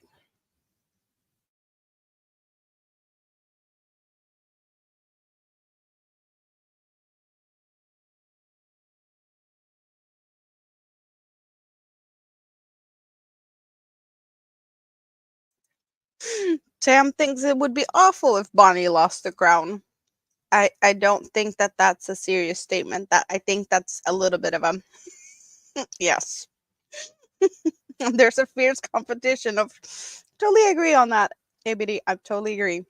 Sam thinks it would be awful if Bonnie lost the crown. I don't think that that's a serious statement. That I think that's a little bit of a yes. There's a fierce competition of totally agree on that. ABD, I totally agree.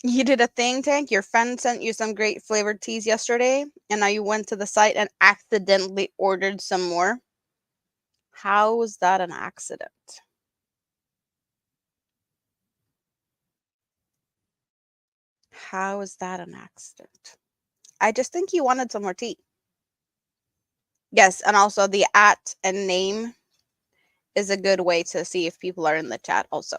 You did a thing, Tank. Your friend sent you some great flavored teas yesterday, and now you went to the site and accidentally ordered some more. How was that an accident? How is that an accident? I just think you wanted some more tea. Yes, and also the at and name is a good way to see if people are in the chat also.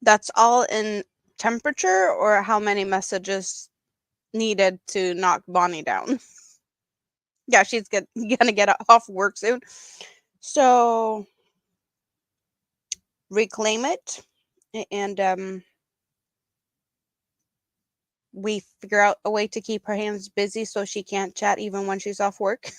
That's all in temperature or how many messages needed to knock Bonnie down? Yeah, she's gonna get off work soon. So reclaim it and we figure out a way to keep her hands busy so she can't chat even when she's off work.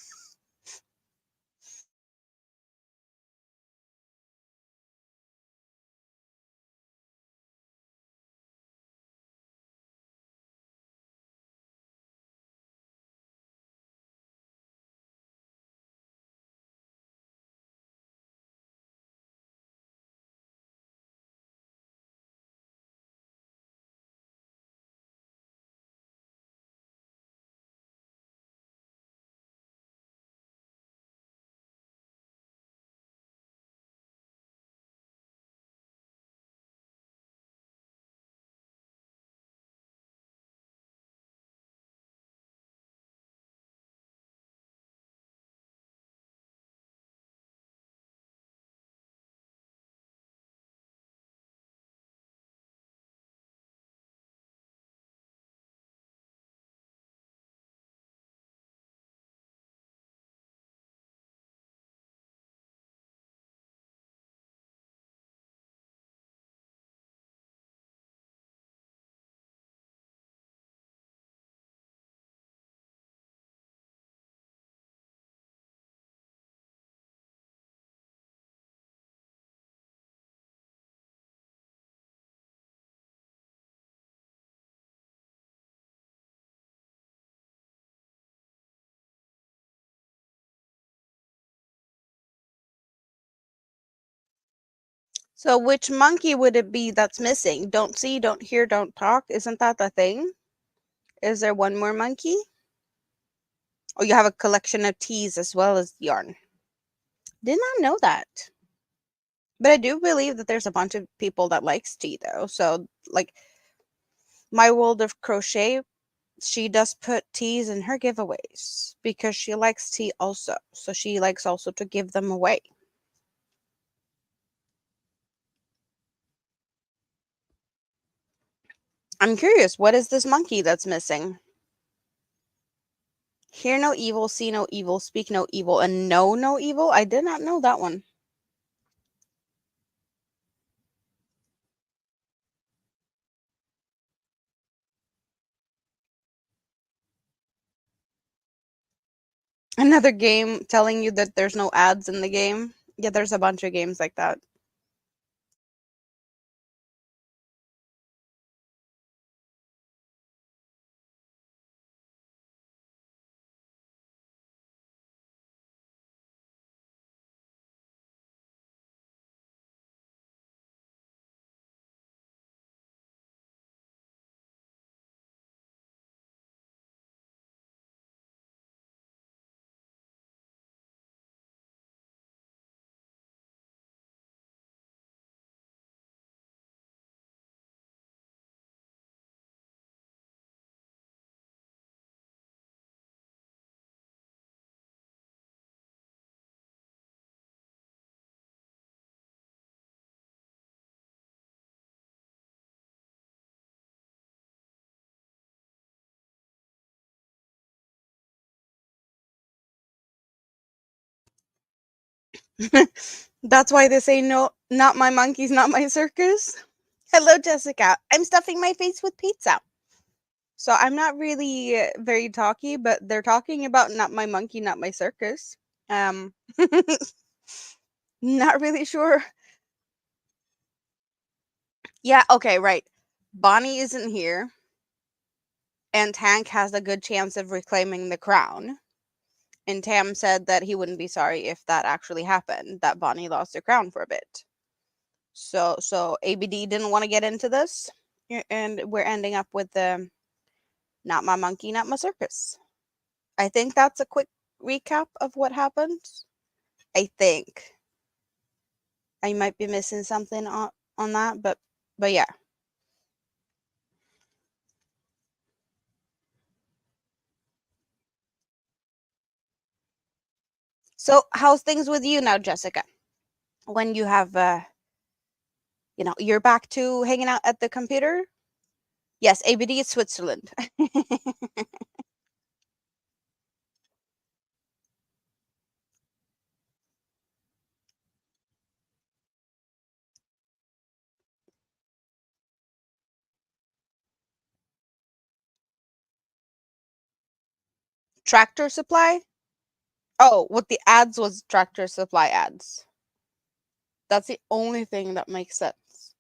So which monkey would it be that's missing? Don't see, don't hear, don't talk. Isn't that the thing? Is there one more monkey? Oh, you have a collection of teas as well as yarn. Did not know that. But I do believe that there's a bunch of people that likes tea though. So like my world of crochet, she does put teas in her giveaways because she likes tea also. So she likes also to give them away. I'm curious, what is this monkey that's missing? Hear no evil, see no evil, speak no evil, and know no evil? I did not know that one. Another game telling you that there's no ads in the game. Yeah, there's a bunch of games like that. That's why they say no, not my monkeys, not my circus. Hello, Jessica. I'm stuffing my face with pizza. So I'm not really very talky, but they're talking about not my monkey, not my circus. Um, not really sure. Yeah, okay, right. Bonnie isn't here, and Hank has a good chance of reclaiming the crown. And Tam said that he wouldn't be sorry if that actually happened, that Bonnie lost her crown for a bit. So ABD didn't want to get into this, and we're ending up with the not my monkey, not my circus. I think that's a quick recap of what happened. I think I might be missing something on that, but yeah. So how's things with you now, Jessica? When you have you're back to hanging out at the computer? Yes, ABD is Switzerland. Tractor Supply? Oh, what the ads was Tractor Supply ads. That's the only thing that makes sense.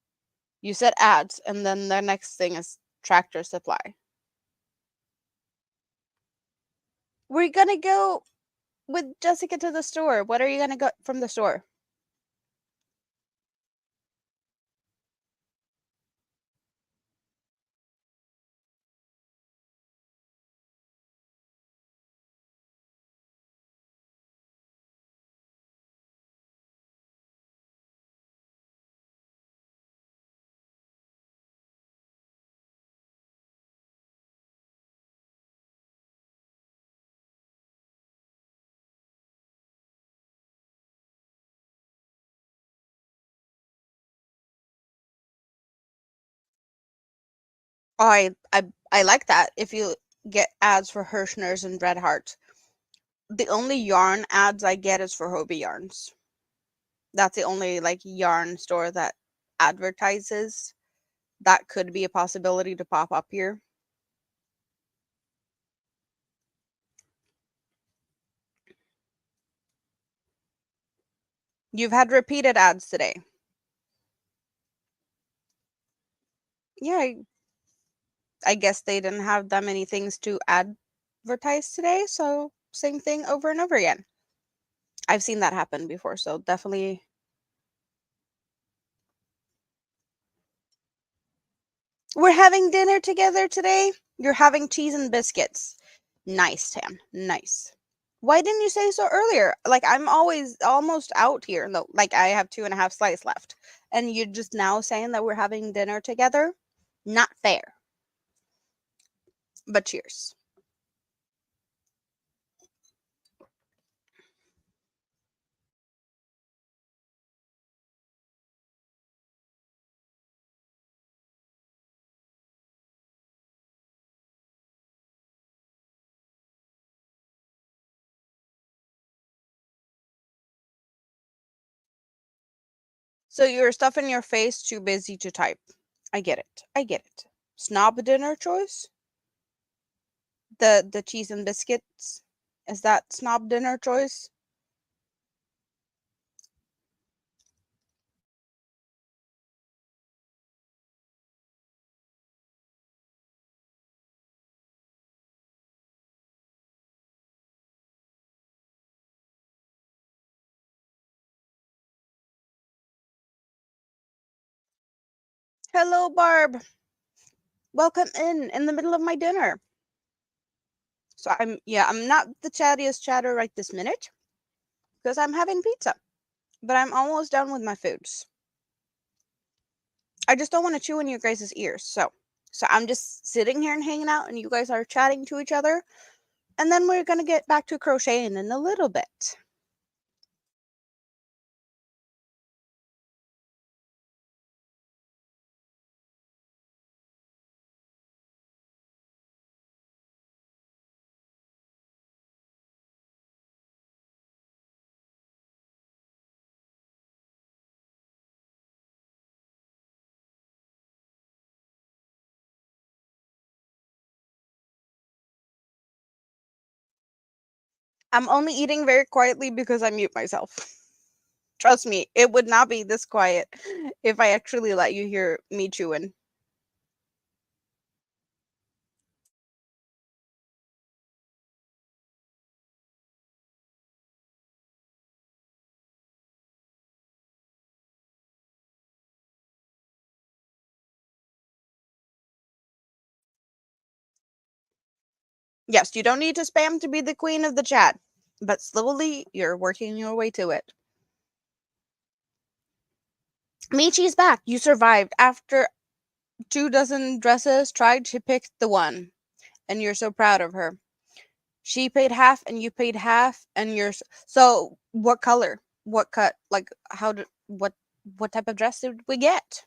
You said ads, and then the next thing is Tractor Supply. We're gonna go with Jessica to the store. What are you gonna go from the store? Oh, I like that. If you get ads for Hirschner's and Red Heart, the only yarn ads I get is for Hobie Yarns. That's the only like yarn store that advertises. That could be a possibility to pop up here. You've had repeated ads today. Yeah, I guess they didn't have that many things to advertise today, so same thing over and over again. I've seen that happen before, so definitely We're having dinner together today. You're having cheese and biscuits. Nice, Tam. Nice. Why didn't you say so earlier? Like, I'm always almost out here. No, like, I have 2.5 slices left. And you're just now saying that we're having dinner together? Not fair. But cheers. So you're stuffing your face, too busy to type. I get it. I get it. Snob dinner choice? The cheese and biscuits? Is that snob dinner choice? Hello, Barb. Welcome in the middle of my dinner. So I'm not the chattiest chatter right this minute because I'm having pizza, but I'm almost done with my foods. I just don't want to chew in your guys' ears. So I'm just sitting here and hanging out and you guys are chatting to each other and then we're going to get back to crocheting in a little bit. I'm only eating very quietly because I mute myself. Trust me, it would not be this quiet if I actually let you hear me chewing. Yes, you don't need to spam to be the queen of the chat, but slowly you're working your way to it. Michi's back. You survived. After 2 dozen dresses, tried to pick the one, and you're so proud of her. She paid half, and you paid half, and so. What color? What cut? Like how did what type of dress did we get?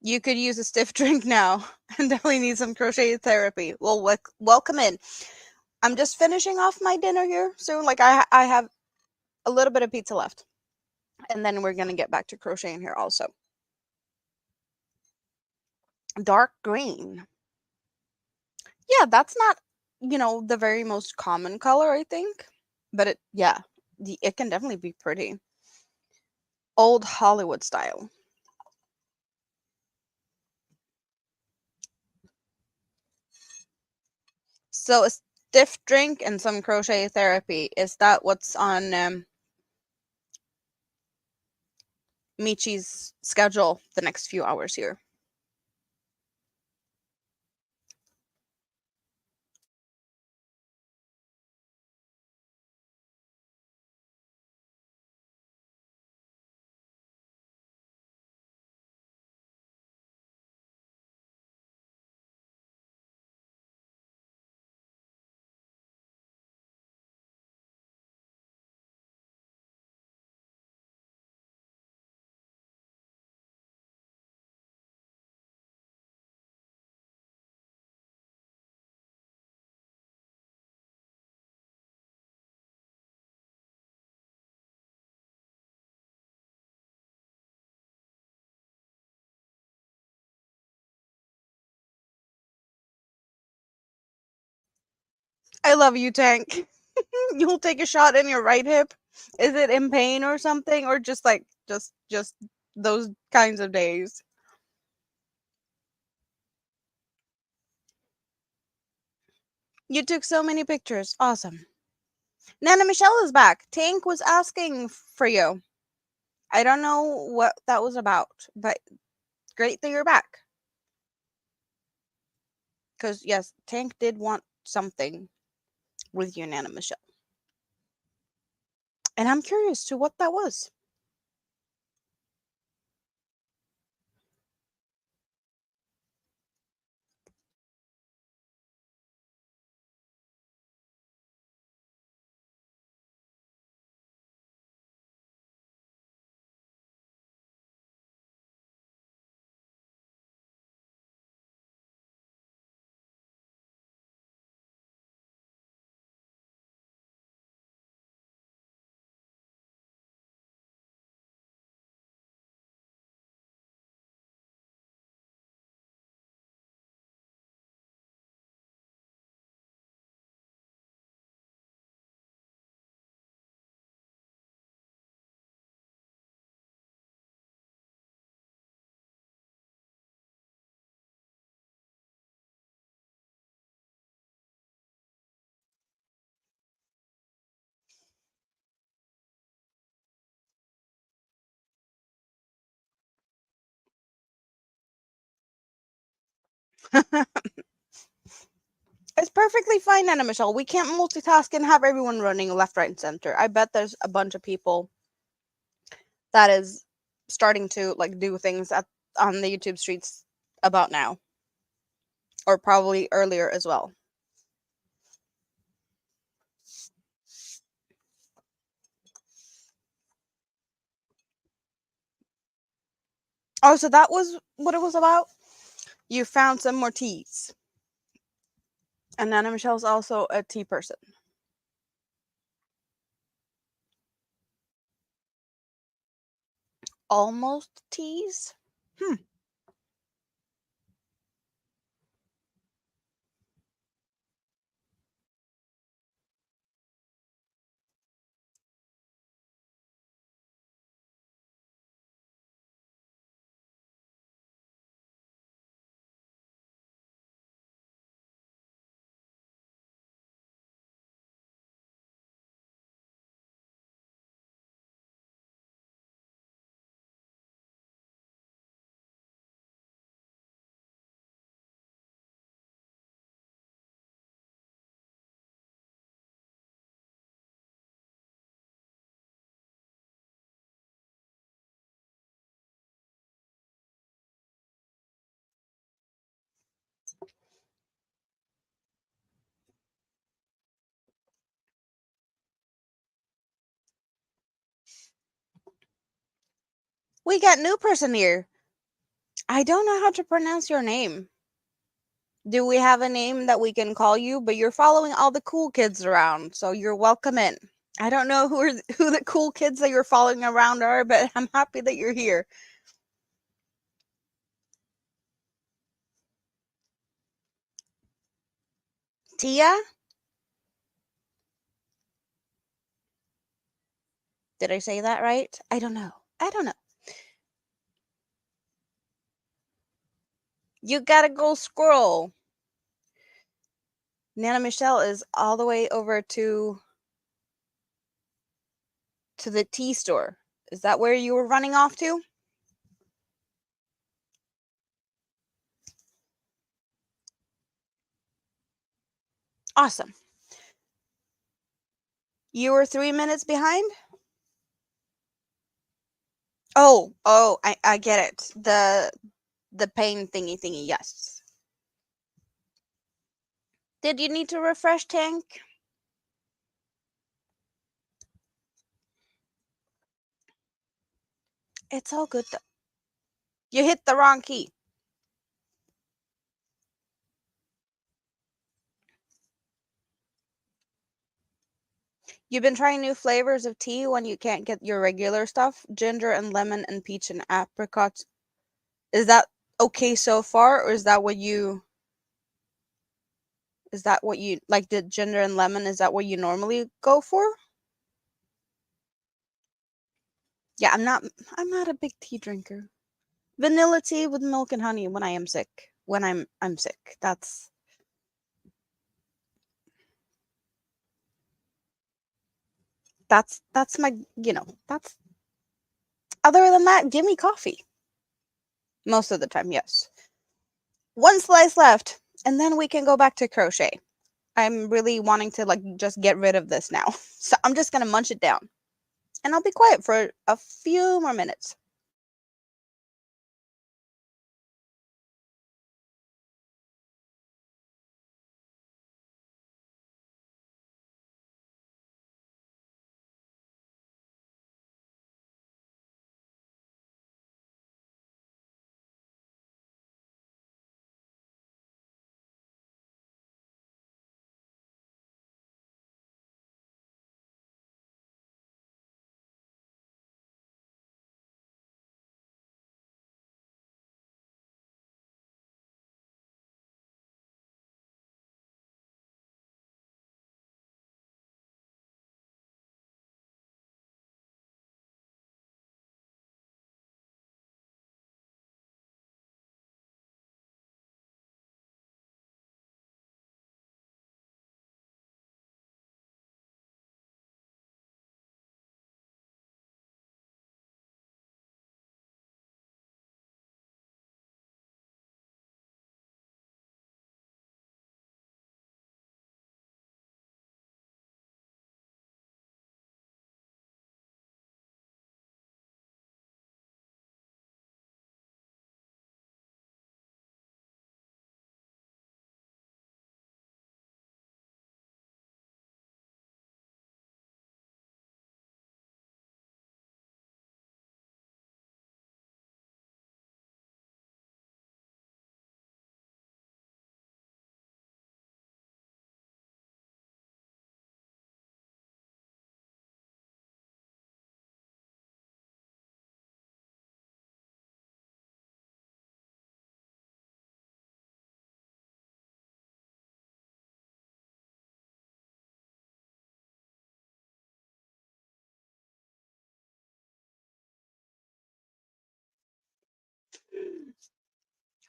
You could use a stiff drink now, and definitely need some crochet therapy. Well, welcome in. I'm just finishing off my dinner here soon. Like I have a little bit of pizza left, and then we're gonna get back to crocheting here also. Dark green. Yeah, that's not, the very most common color, I think. But it can definitely be pretty. Old Hollywood style. So a stiff drink and some crochet therapy. Is that what's on Michi's schedule the next few hours here? I love you, Tank. You'll take a shot in your right hip. Is it in pain or something, or just like just those kinds of days? You took so many pictures. Awesome. Nana Michelle is back. Tank was asking for you. I don't know what that was about, but great that you're back. Because, yes, Tank did want something with you, Nana Michelle. And I'm curious to what that was. It's perfectly fine, Nana Michelle. We can't multitask and have everyone running left, right, and center. I bet there's a bunch of people that is starting to like do things on the YouTube streets about now, or probably earlier as well. Oh, so that was what it was about? You found some more teas. And Nana Michelle's also a tea person. Almost teas? Hmm. We got new person here. I don't know how to pronounce your name. Do we have a name that we can call you? But you're following all the cool kids around, so you're welcome in. I don't know who the cool kids that you're following around are, but I'm happy that you're here. Tia? Did I say that right? I don't know. I don't know. You gotta go scroll. Nana Michelle is all the way over to the tea store. Is that where you were running off to? Awesome. You were 3 minutes behind? Oh, I get it. The pain thingy, yes. Did you need to refresh tank? It's all good though. You hit the wrong key. You've been trying new flavors of tea when you can't get your regular stuff? Ginger and lemon and peach and apricot. Is that okay so far, or is that what you like, the ginger and lemon, is that what you normally go for? Yeah, I'm not a big tea drinker. Vanilla tea with milk and honey when I am sick. When I'm sick. That's That's my, that's other than that, give me coffee. Most of the time, yes. One slice left, and then we can go back to crochet. I'm really wanting to like just get rid of this now. So I'm just gonna munch it down. And I'll be quiet for a few more minutes.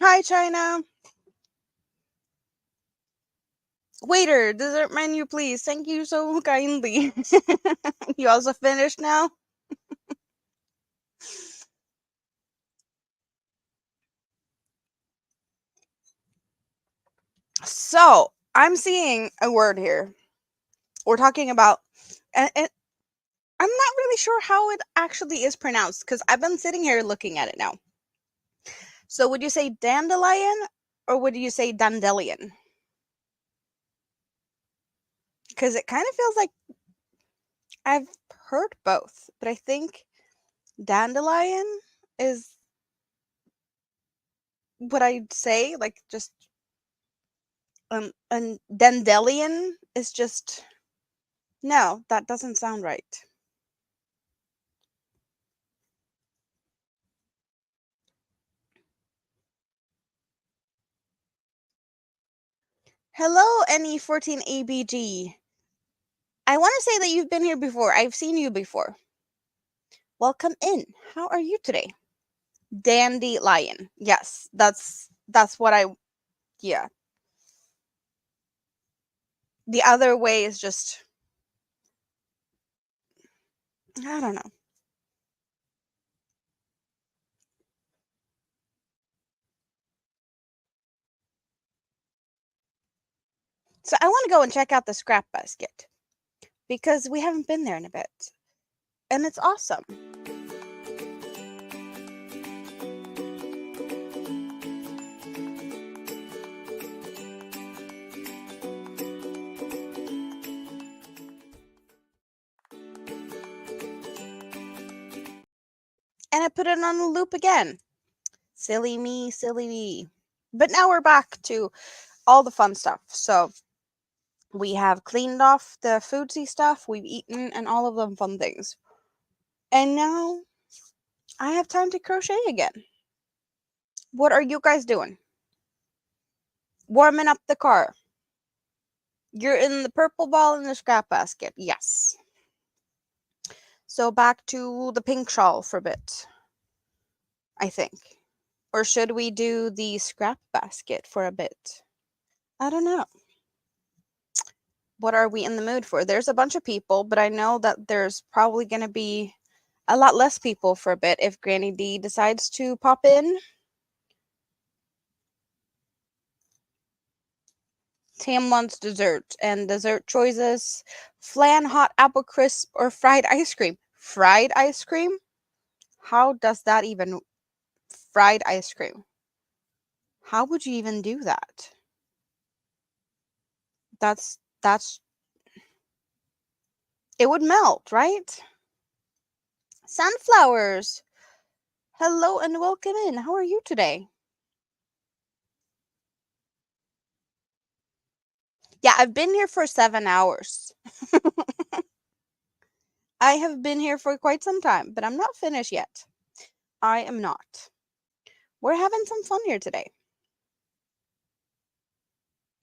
Hi, China. Waiter, dessert menu, please. Thank you so kindly. You also finished now? So, I'm seeing a word here. We're talking about, and I'm not really sure how it actually is pronounced because I've been sitting here looking at it now. So, would you say dandelion or would you say dandelion? Because it kind of feels like I've heard both, but I think dandelion is what I'd say. Like, just, and dandelion is just, no, that doesn't sound right. Hello, NE14ABG. I want to say that you've been here before. I've seen you before. Welcome in. How are you today? Dandelion. Yes, that's what I, yeah. The other way is just, I don't know. So I want to go and check out the scrap basket because we haven't been there in a bit. And it's awesome. And I put it on a loop again. Silly me, silly me. But now we're back to all the fun stuff. So we have cleaned off the foodsy stuff, we've eaten, and all of them fun things. And now I have time to crochet again. What are you guys doing? Warming up the car. You're in the purple ball in the scrap basket. Yes. So back to the pink shawl for a bit, I think. Or should we do the scrap basket for a bit? I don't know. What are we in the mood for? There's a bunch of people, but I know that there's probably going to be a lot less people for a bit if Granny D decides to pop in. Tam wants dessert, and dessert choices flan, hot apple crisp, or fried ice cream. Fried ice cream? How does that even fried ice cream? How would you even do that? That's it would melt, right? Sunflowers. Hello and welcome in. How are you today? Yeah, I've been here for 7 hours. I have been here for quite some time, but I'm not finished yet. I am not. We're having some fun here today.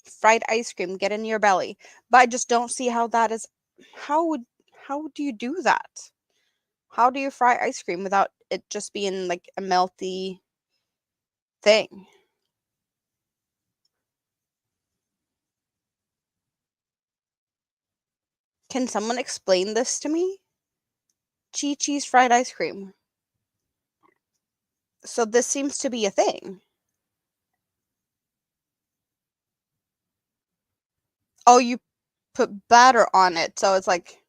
Fried ice cream, get in your belly. But I just don't see how that is. How would how do you do that? How do you fry ice cream without it just being like a melty thing? Can someone explain this to me? Chi-Chi's fried ice cream. So this seems to be a thing. Oh, you put batter on it, so it's like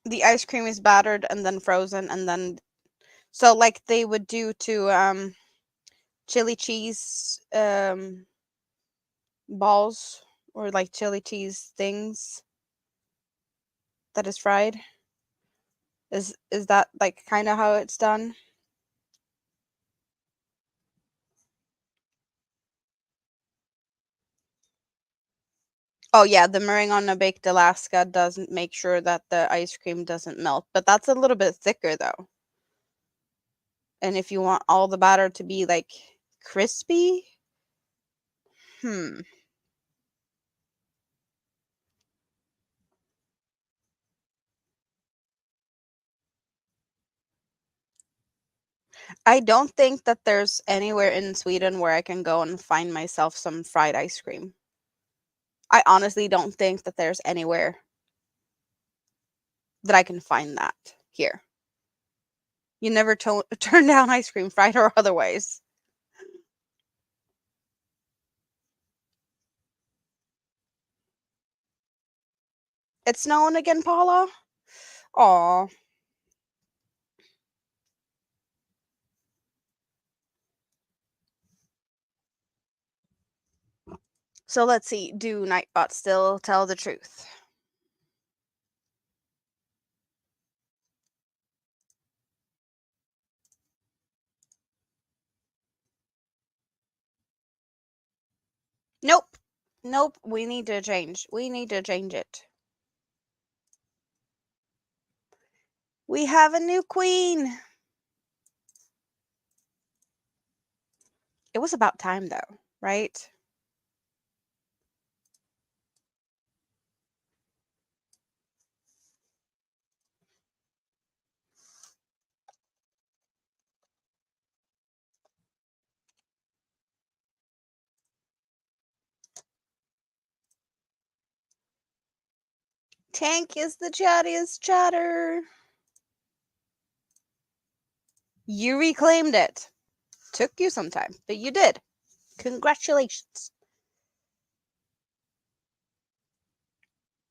the ice cream is battered and then frozen and then so like they would do to chili cheese balls or like chili cheese things that is fried. Is that like kind of how it's done? Oh yeah, the meringue on a baked Alaska doesn't make sure that the ice cream doesn't melt, but that's a little bit thicker though. And if you want all the batter to be like crispy, hmm, I don't think that there's anywhere in Sweden where I can go and find myself some fried ice cream. I honestly don't think that there's anywhere that I can find that here. You never turn down ice cream, fried or otherwise. It's snowing again, Paula? Aw. So let's see. Do Nightbot still tell the truth? Nope. Nope. We need to change. We need to change it. We have a new queen. It was about time, though, right? Tank is the chattiest chatter. You reclaimed it. Took you some time, but you did. Congratulations.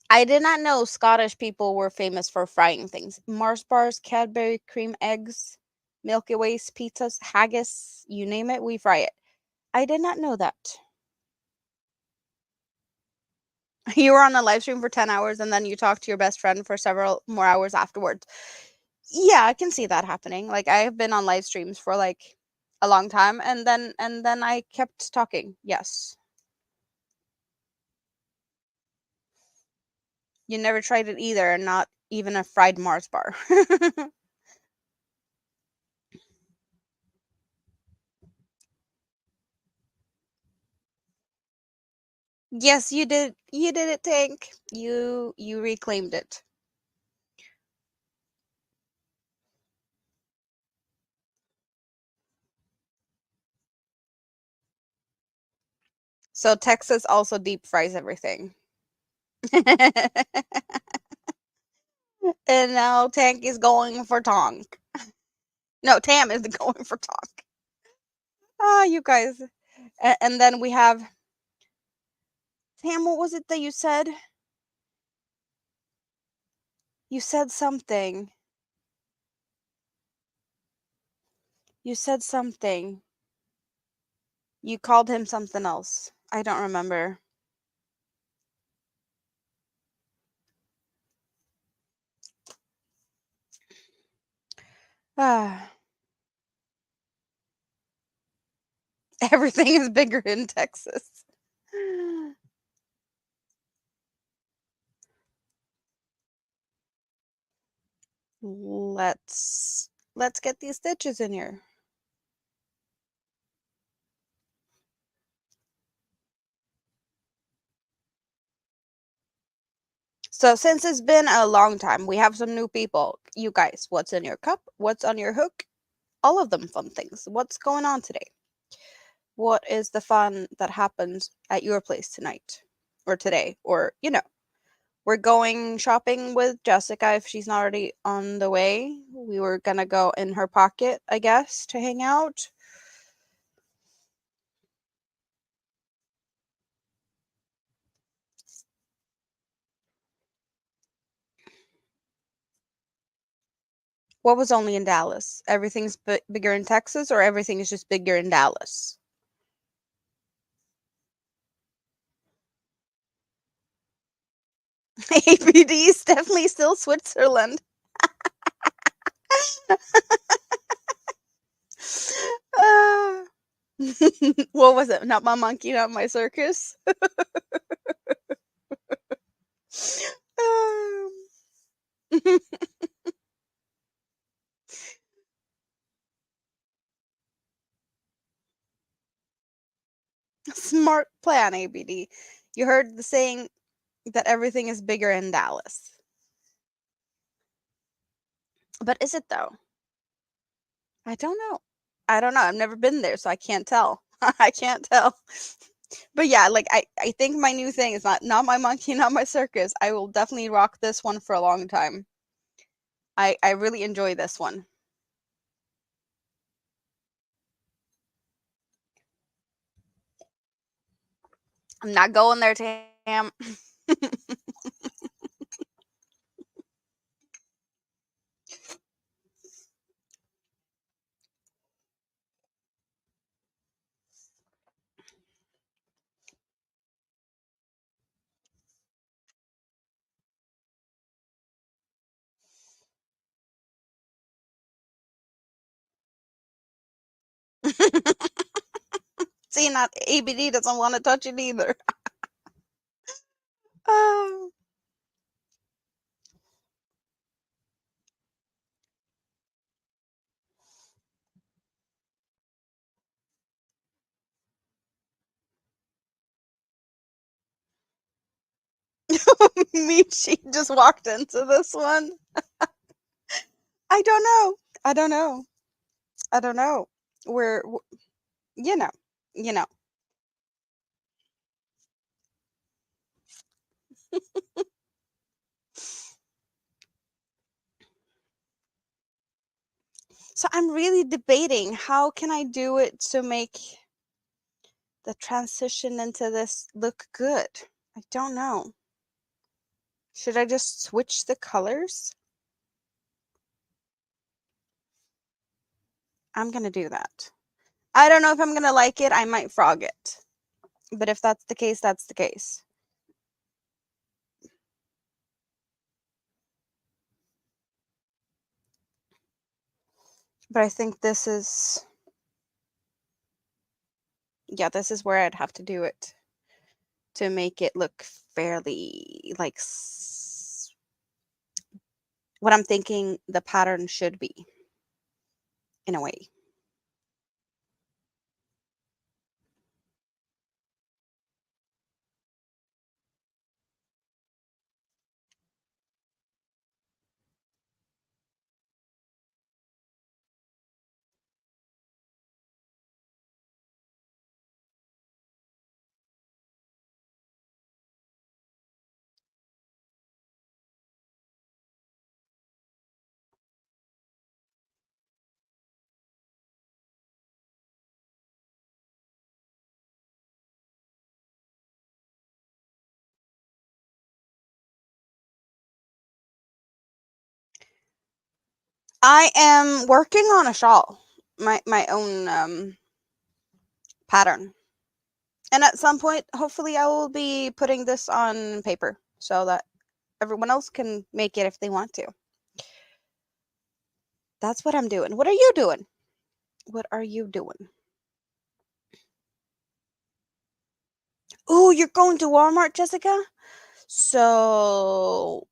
I did not know Scottish people were famous for frying things. Mars bars, Cadbury cream eggs, Milky Ways, pizzas, haggis, you name it, we fry it. I did not know that. You were on a live stream for 10 hours and then you talked to your best friend for several more hours afterwards. Yeah, I can see that happening. Like I have been on live streams for like a long time and then I kept talking. Yes. You never tried it either, not even a fried Mars bar. Yes, you did. You did it, Tank. You reclaimed it. So Texas also deep fries everything. And now Tank is going for Tonk. No, Tam is going for Tonk. Ah, you guys. And then we have Tam. What was it that you said? You said something. You said something. You called him something else. I don't remember. Ah, everything is bigger in Texas. Let's get these stitches in here. So since it's been a long time, we have some new people. You guys, what's in your cup? What's on your hook? All of them fun things. What's going on today? What is the fun that happens at your place tonight or today? Or, we're going shopping with Jessica if she's not already on the way. We were gonna go in her pocket, I guess, to hang out. What was only in Dallas? Everything's bigger in Texas, or everything is just bigger in Dallas? APD is definitely still Switzerland. Uh, what was it? Not my monkey, not my circus. Um, Smart plan, ABD. You heard the saying that everything is bigger in Dallas. But is it though? I don't know. I don't know. I've never been there, so I can't tell. I can't tell. But yeah, like I think my new thing is not my monkey, not my circus. I will definitely rock this one for a long time. I really enjoy this one. I'm not going there, Tam. See, not ABD doesn't want to touch it either. Oh. Me, she just walked into this one. I don't know. I don't know. I don't know. We're, you know, you know. So I'm really debating how can I do it to make the transition into this look good. I don't know. Should I just switch the colors? I'm gonna do that. I don't know if I'm gonna like it. I might frog it. But if that's the case, that's the case. But I think this is, yeah, this is where I'd have to do it to make it look fairly like what I'm thinking the pattern should be in a way. I am working on a shawl, my own pattern. And at some point, hopefully, I will be putting this on paper so that everyone else can make it if they want to. That's what I'm doing. What are you doing? What are you doing? Oh, you're going to Walmart, Jessica? So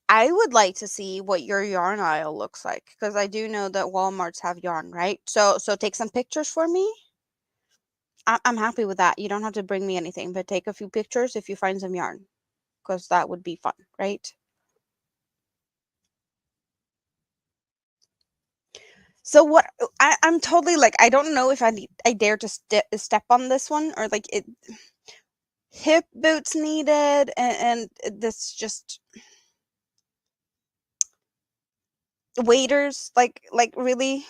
I would like to see what your yarn aisle looks like because I do know that Walmarts have yarn, right? So take some pictures for me. I'm happy with that. You don't have to bring me anything, but take a few pictures if you find some yarn because that would be fun, right? So what I'm totally like I don't know if I dare to step on this one or like it hip boots needed and this just waiters like really.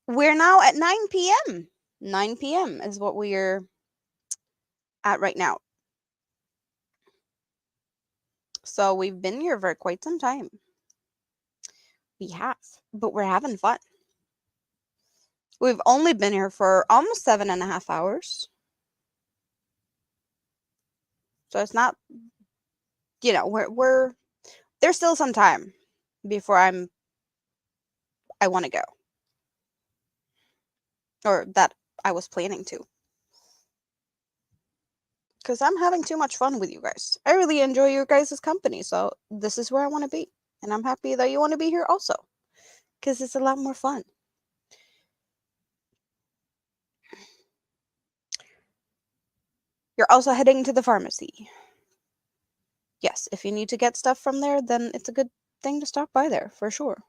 We're now at 9 p.m. 9 p.m. is what we're at right now. So we've been here for quite some time. We have, but we're having fun. We've only been here for almost 7.5 hours. So it's not, we're there's still some time before I want to go or that I was planning to. Because I'm having too much fun with you guys. I really enjoy your guys' company, so this is where I want to be. And I'm happy that you want to be here also, because it's a lot more fun. You're also heading to the pharmacy. Yes, if you need to get stuff from there, then it's a good thing to stop by there, for sure.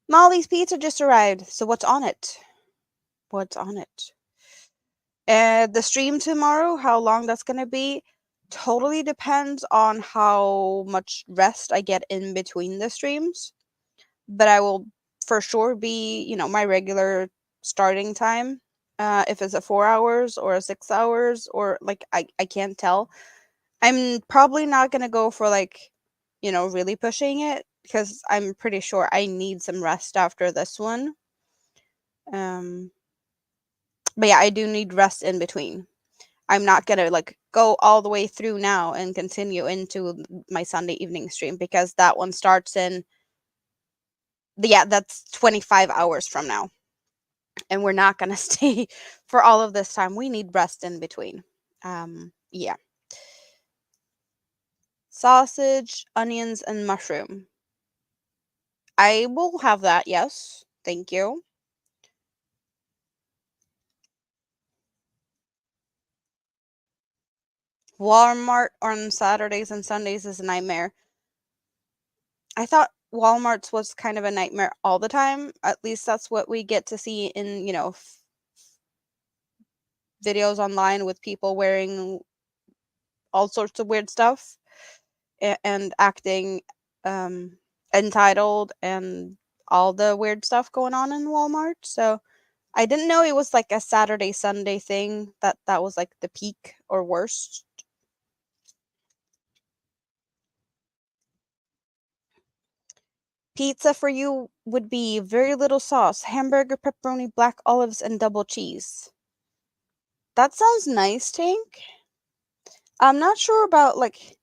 Molly's pizza just arrived, so what's on it? What's on it? The stream tomorrow, how long that's gonna be, totally depends on how much rest I get in between the streams. But I will for sure be, my regular starting time. If it's a 4 hours or a 6 hours or like I can't tell. I'm probably not gonna go for like, really pushing it because I'm pretty sure I need some rest after this one. Um, but yeah, I do need rest in between. I'm not gonna like go all the way through now and continue into my Sunday evening stream because that one starts in yeah, that's 25 hours from now. And we're not gonna stay for all of this time. We need rest in between. Yeah. Sausage, onions, and mushroom. I will have that, yes. Thank you. Walmart on Saturdays and Sundays is a nightmare. I thought Walmart's was kind of a nightmare all the time. At least that's what we get to see in, videos online with people wearing all sorts of weird stuff and acting um entitled and all the weird stuff going on in Walmart. So I didn't know it was like a Saturday Sunday thing that was like the peak or worst. Pizza for you would be very little sauce, hamburger, pepperoni, black olives, and double cheese. That sounds nice, Tank. I'm not sure about like,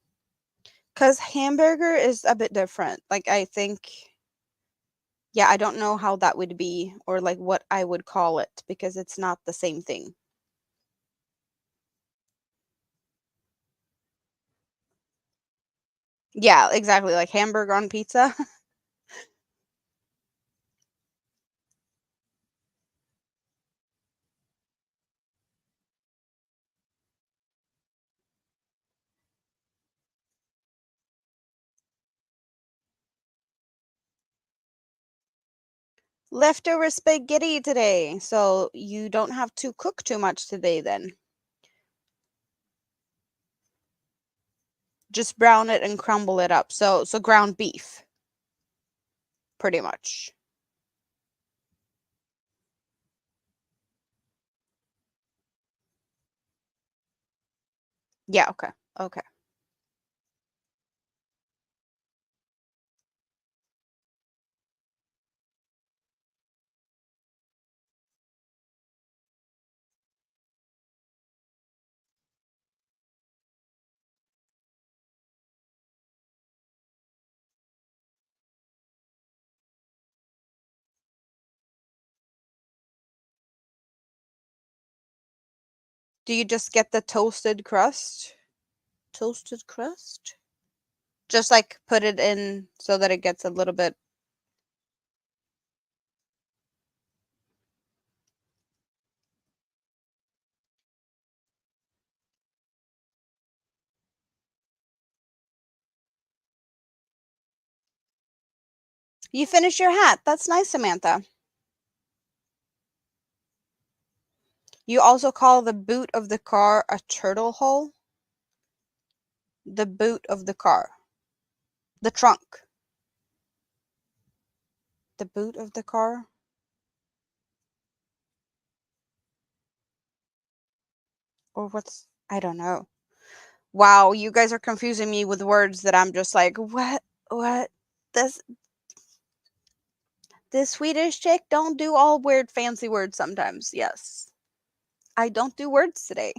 cause hamburger is a bit different. Like I think, yeah, I don't know how that would be or like what I would call it because it's not the same thing. Yeah, exactly. Like hamburger on pizza. Leftover spaghetti today. So you don't have to cook too much today then. Just brown it and crumble it up. So ground beef, pretty much. Yeah, okay. Okay. Do you just get the toasted crust? Toasted crust? Just like put it in so that it gets a little bit. You finish your hat. That's nice, Samantha. You also call the boot of the car a turtle hole? The boot of the car. The trunk. The boot of the car? Or what's I don't know. Wow, you guys are confusing me with words that I'm just like, what? What? This this Swedish chick don't do all weird fancy words sometimes. Yes. I don't do words today.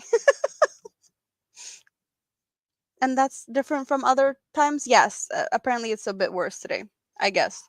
And that's different from other times? Yes. Apparently it's a bit worse today, I guess.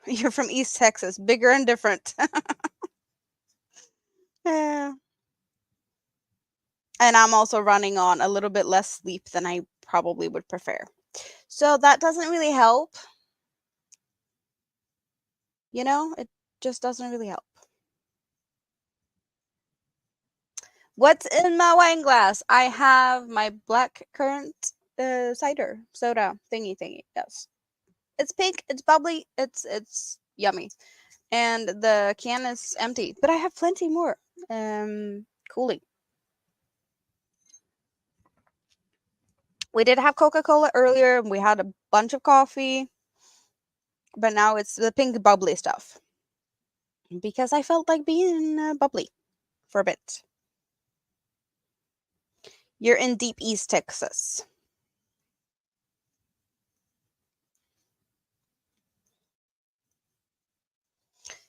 You're from East Texas, bigger and different. Yeah. And I'm also running on a little bit less sleep than I probably would prefer. So that doesn't really help. It just doesn't really help. What's in my wine glass? I have my black currant cider soda thingy. Yes. It's pink, it's bubbly, it's yummy. And the can is empty, but I have plenty more. Cooling. We did have Coca-Cola earlier, and we had a bunch of coffee, but now it's the pink bubbly stuff because I felt like being bubbly for a bit. You're in deep East Texas.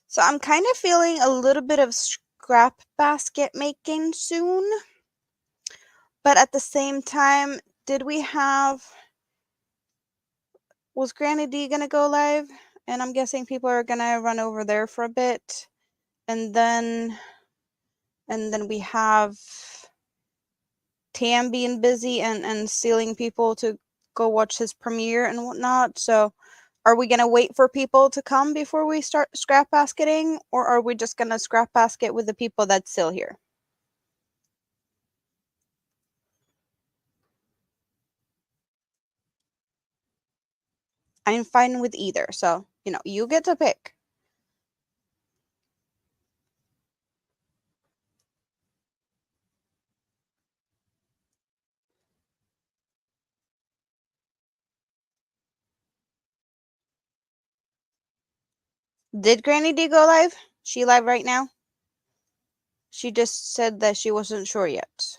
So I'm kind of feeling a little bit of scrap basket making soon. But at the same time, did we have was Granny D gonna go live? And I'm guessing people are gonna run over there for a bit. And then we have Tam being busy and stealing people to go watch his premiere and whatnot. So are we gonna wait for people to come before we start scrap basketing, or are we just gonna scrap basket with the people that's still here? I'm fine with either. So, you get to pick. Did Granny D go live? She live right now? She just said that she wasn't sure yet.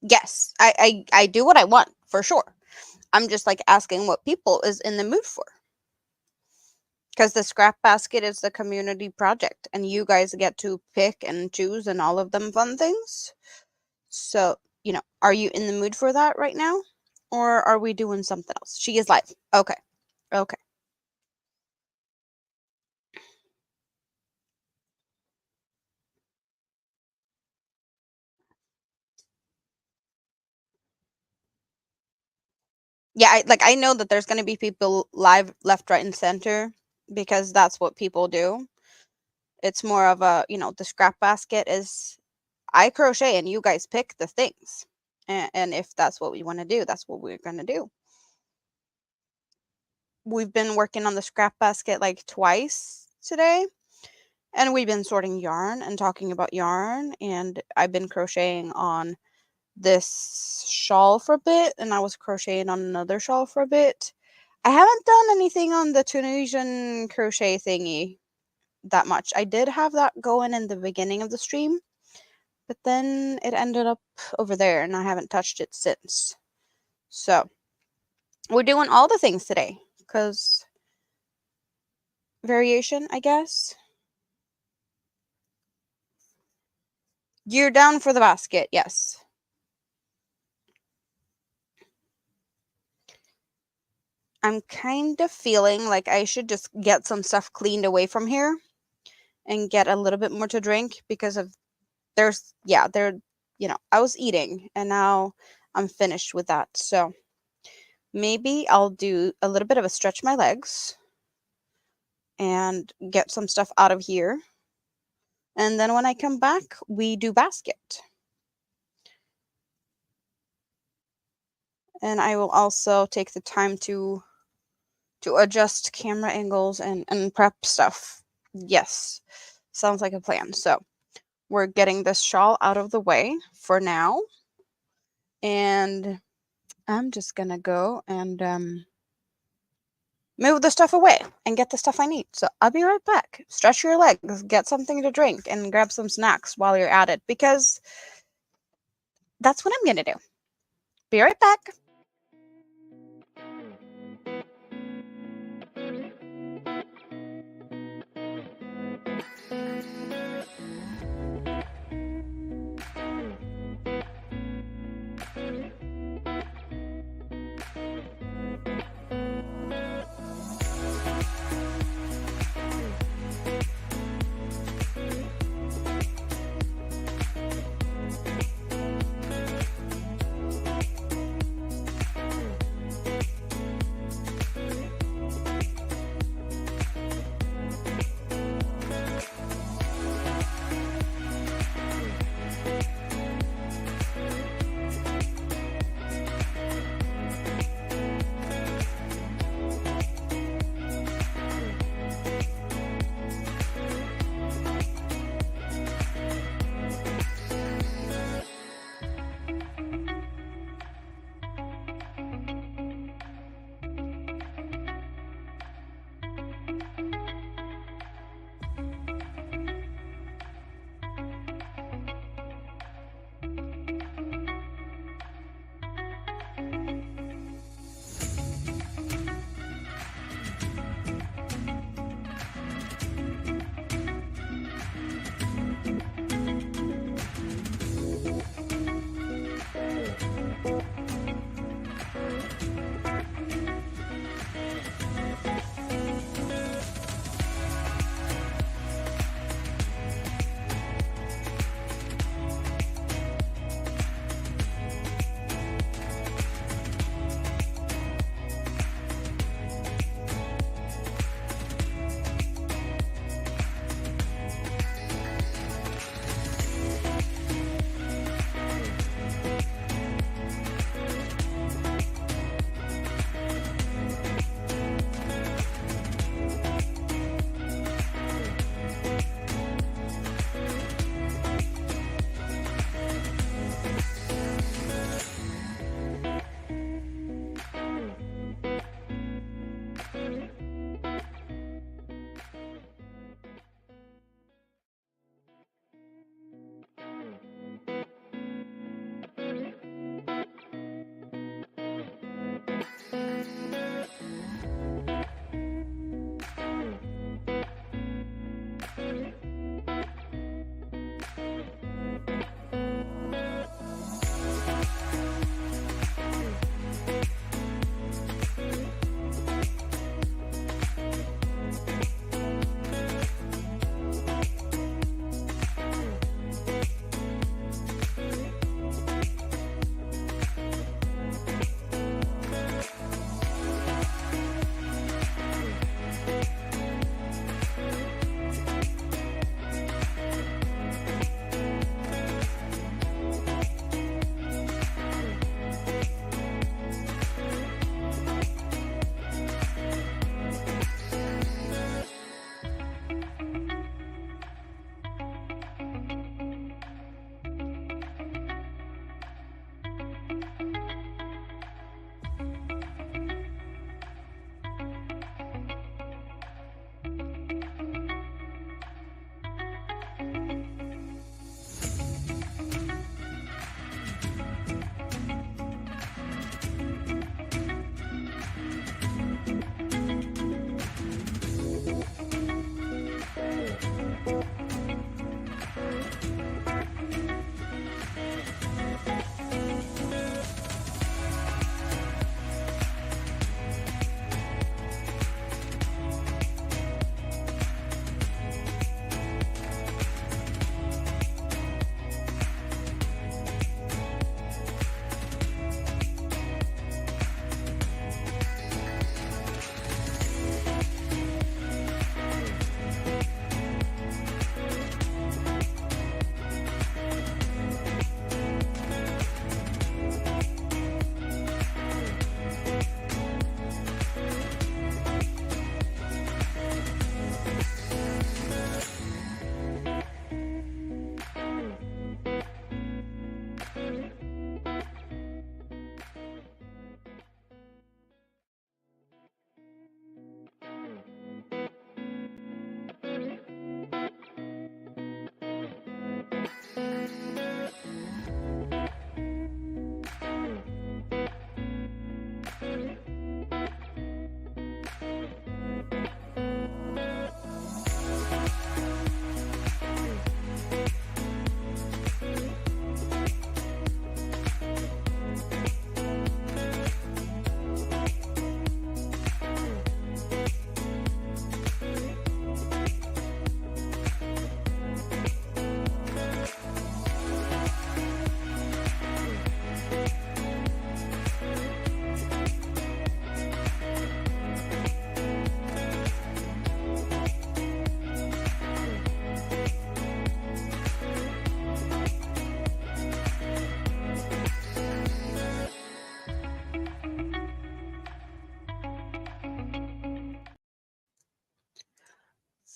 Yes, I do what I want, for sure. I'm just like asking what people is in the mood for. Because the scrap basket is the community project, and you guys get to pick and choose and all of them fun things. So, are you in the mood for that right now? Or are we doing something else? She is live. Okay. Okay. Yeah, I know that there's gonna be people live left, right, and center because that's what people do. It's more of a, the scrap basket is I crochet and you guys pick the things. And if that's what we want to do, that's what we're going to do. We've been working on the scrap basket like twice today. And we've been sorting yarn and talking about yarn. And I've been crocheting on this shawl for a bit. And I was crocheting on another shawl for a bit. I haven't done anything on the Tunisian crochet thingy that much. I did have that going in the beginning of the stream, but then it ended up over there and I haven't touched it since. So we're doing all the things today because variation, I guess. You're down for the basket, yes. I'm kind of feeling like I should just get some stuff cleaned away from here and get a little bit more to drink because of I was eating and now I'm finished with that. So maybe I'll do a little bit of a stretch my legs and get some stuff out of here. And then when I come back, we do basket. And I will also take the time to adjust camera angles and prep stuff. Yes, sounds like a plan. So we're getting this shawl out of the way for now. And I'm just gonna go and move the stuff away and get the stuff I need. So I'll be right back. Stretch your legs, get something to drink, and grab some snacks while you're at it because that's what I'm gonna do. Be right back.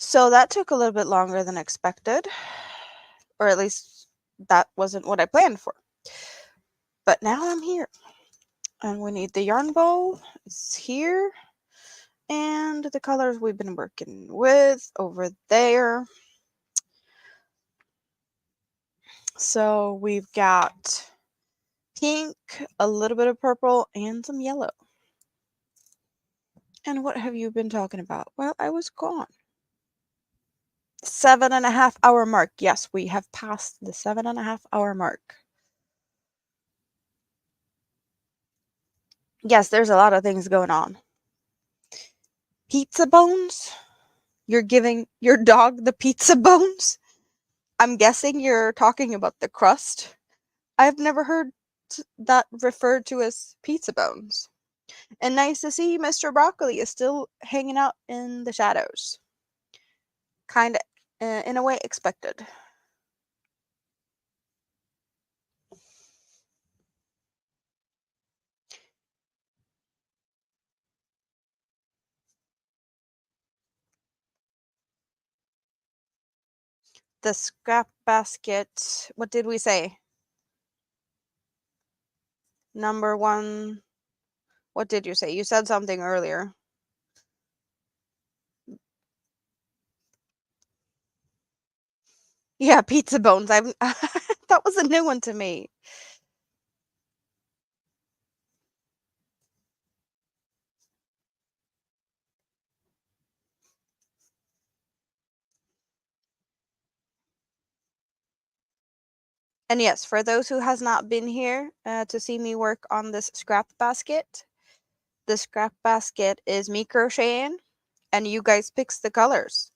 So that took a little bit longer than expected, or at least that wasn't what I planned for. But now I'm here, and we need the yarn bowl. It's here, and the colors we've been working with over there. So we've got pink, a little bit of purple, and some yellow. And what have you been talking about? Well, I was gone. 7.5 hour mark. Yes, we have passed the 7.5 hour mark. Yes, there's a lot of things going on. Pizza bones? You're giving your dog the pizza bones? I'm guessing you're talking about the crust. I've never heard that referred to as pizza bones. And nice to see Mr. Broccoli is still hanging out in the shadows. Kind of, in a way, expected. The scrap basket, what did we say? Number one, what did you say? You said something earlier. Yeah, pizza bones. That was a new one to me. And yes, for those who has not been here to see me work on this scrap basket, the scrap basket is me crocheting, and you guys picks the colors.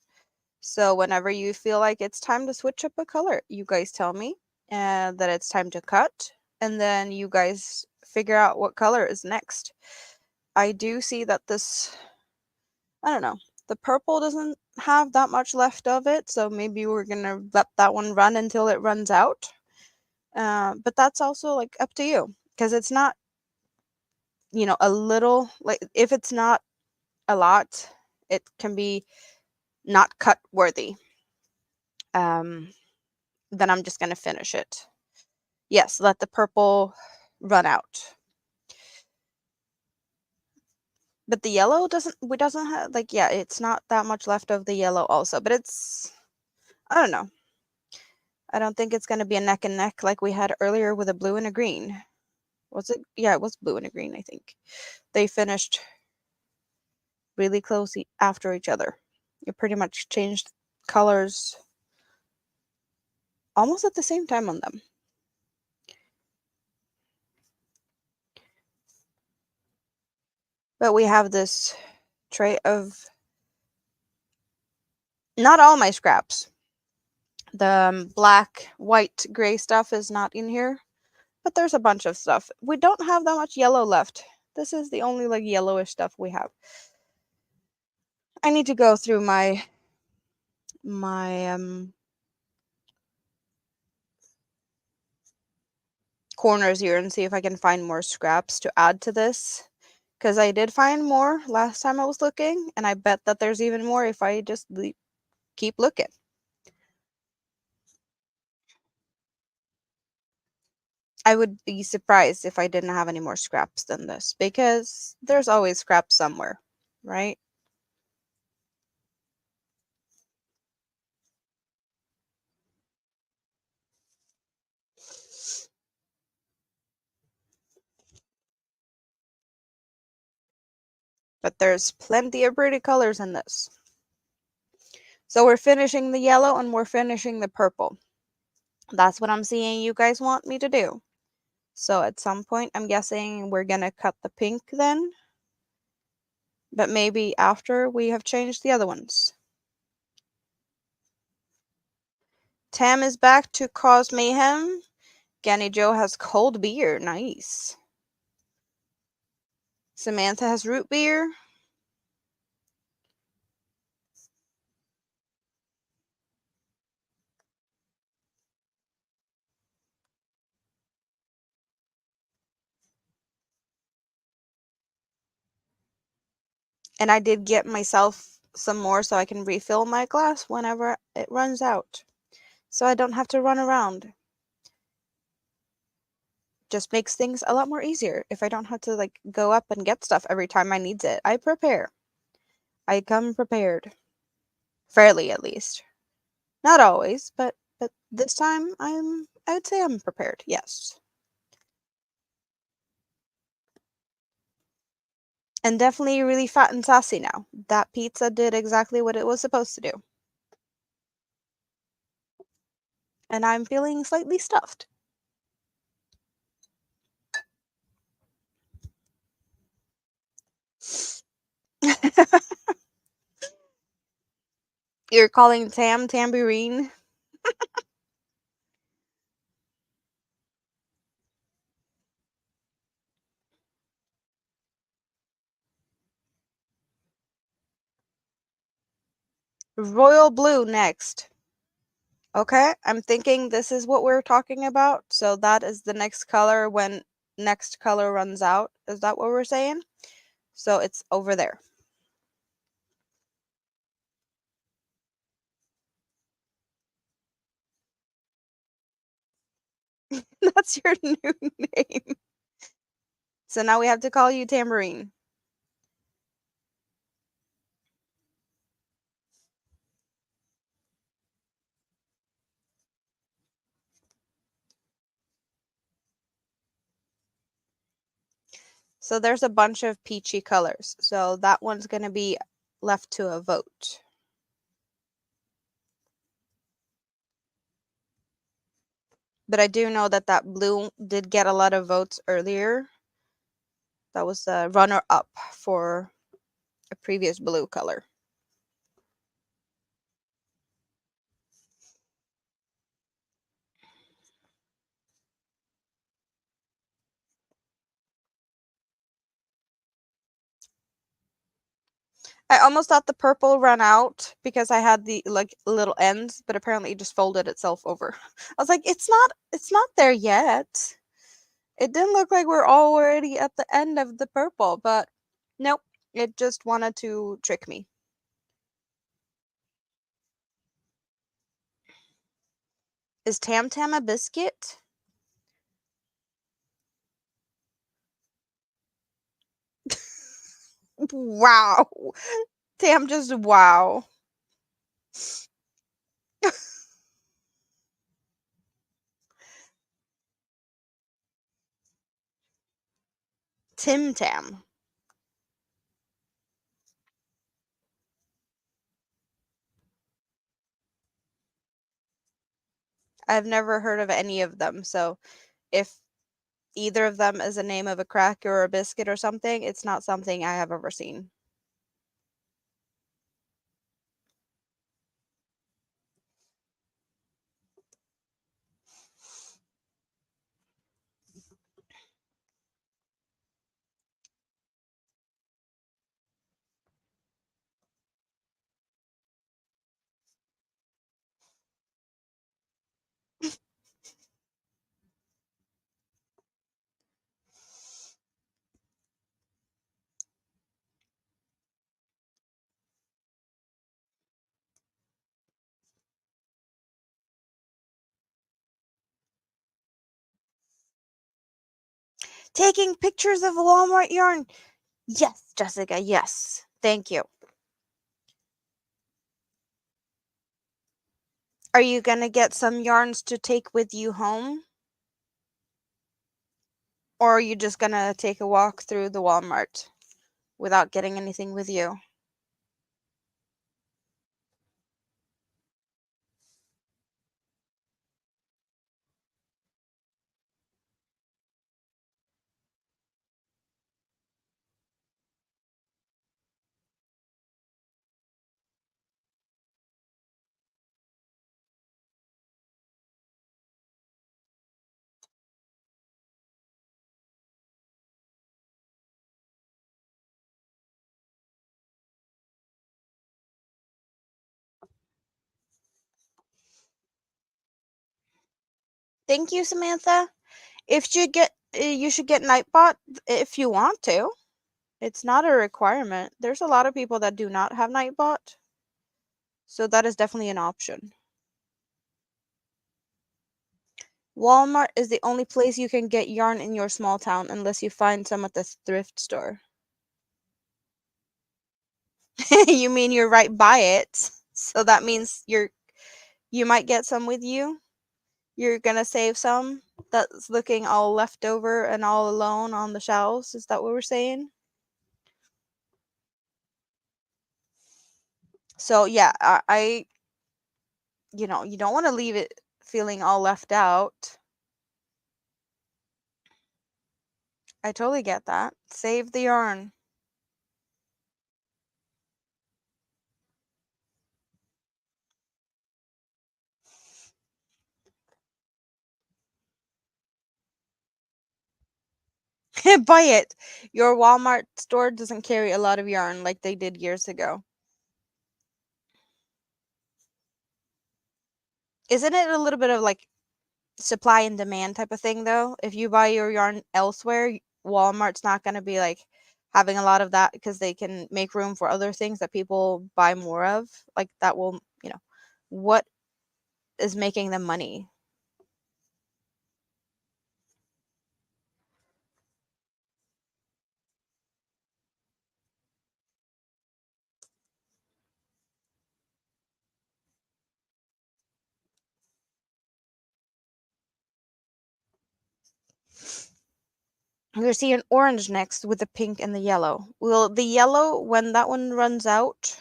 So whenever you feel like it's time to switch up a color, you guys tell me that it's time to cut, and then you guys figure out what color is next. I do see that this, I don't know, the purple doesn't have that much left of it, so maybe we're gonna let that one run until it runs out. But that's also like up to you, because it's not, a little, like if it's not a lot, it can be not cut worthy. Um, then I'm just gonna finish it. Yes, let the purple run out. But the yellow doesn't have, like, yeah, it's not that much left of the yellow also, but it's, I don't know. I don't think it's gonna be a neck and neck like we had earlier with a blue and a green. Was it? Yeah, it was blue and a green, I think. They finished really close after each other. It pretty much changed colors almost at the same time on them. But we have this tray of not all my scraps. The black, white, gray stuff is not in here, but there's a bunch of stuff. We don't have that much yellow left. This is the only like yellowish stuff we have. I need to go through my corners here and see if I can find more scraps to add to this, because I did find more last time I was looking, and I bet that there's even more if I just keep looking. I would be surprised if I didn't have any more scraps than this, because there's always scraps somewhere, right? But there's plenty of pretty colors in this. So we're finishing the yellow and we're finishing the purple. That's what I'm seeing you guys want me to do. So at some point, I'm guessing we're gonna cut the pink then. But maybe after we have changed the other ones. Tam is back to cause mayhem. Ganny Joe has cold beer. Nice. Samantha has root beer. And I did get myself some more so I can refill my glass whenever it runs out. So I don't have to run around. Just makes things a lot more easier if I don't have to like go up and get stuff every time I needs it. I prepare. I come prepared. Fairly at least. Not always, but this time I would say I'm prepared. Yes. And definitely really fat and sassy now. That pizza did exactly what it was supposed to do. And I'm feeling slightly stuffed. You're calling Tam tambourine? Royal blue next. Okay, I'm thinking this is what we're talking about. So that is the next color when next color runs out. Is that what we're saying? So it's over there. That's your new name. So now we have to call you Tambourine. So there's a bunch of peachy colors. So that one's going to be left to a vote. But I do know that that blue did get a lot of votes earlier. That was the runner up for a previous blue color. I almost thought the purple ran out because I had the like little ends, but apparently it just folded itself over. I was like, it's not there yet. It didn't look like we're already at the end of the purple, but nope, it just wanted to trick me. Is Tam Tam a biscuit? Wow. Tam just wow. Tim Tam. I've never heard of any of them, so if either of them is a name of a cracker or a biscuit or something, it's not something I have ever seen. Taking pictures of Walmart yarn. Yes, Jessica, yes. Thank you. Are you gonna get some yarns to take with you home? Or are you just gonna take a walk through the Walmart without getting anything with you? Thank you, Samantha. If you get, you should get Nightbot if you want to. It's not a requirement. There's a lot of people that do not have Nightbot, so that is definitely an option. Walmart is the only place you can get yarn in your small town unless you find some at the thrift store. You mean you're right by it, so that means you might get some with you? You're gonna save some that's looking all left over and all alone on the shelves? Is that what we're saying? So yeah, I you know, you don't want to leave it feeling all left out. I totally get that. Save the yarn. Buy it. Your Walmart store doesn't carry a lot of yarn like they did years ago. Isn't it a little bit of like supply and demand type of thing though? If you buy your yarn elsewhere, Walmart's not going to be like having a lot of that because they can make room for other things that people buy more of. Like that will, what is making them money? We're seeing orange next with the pink and the yellow. Well, the yellow, when that one runs out,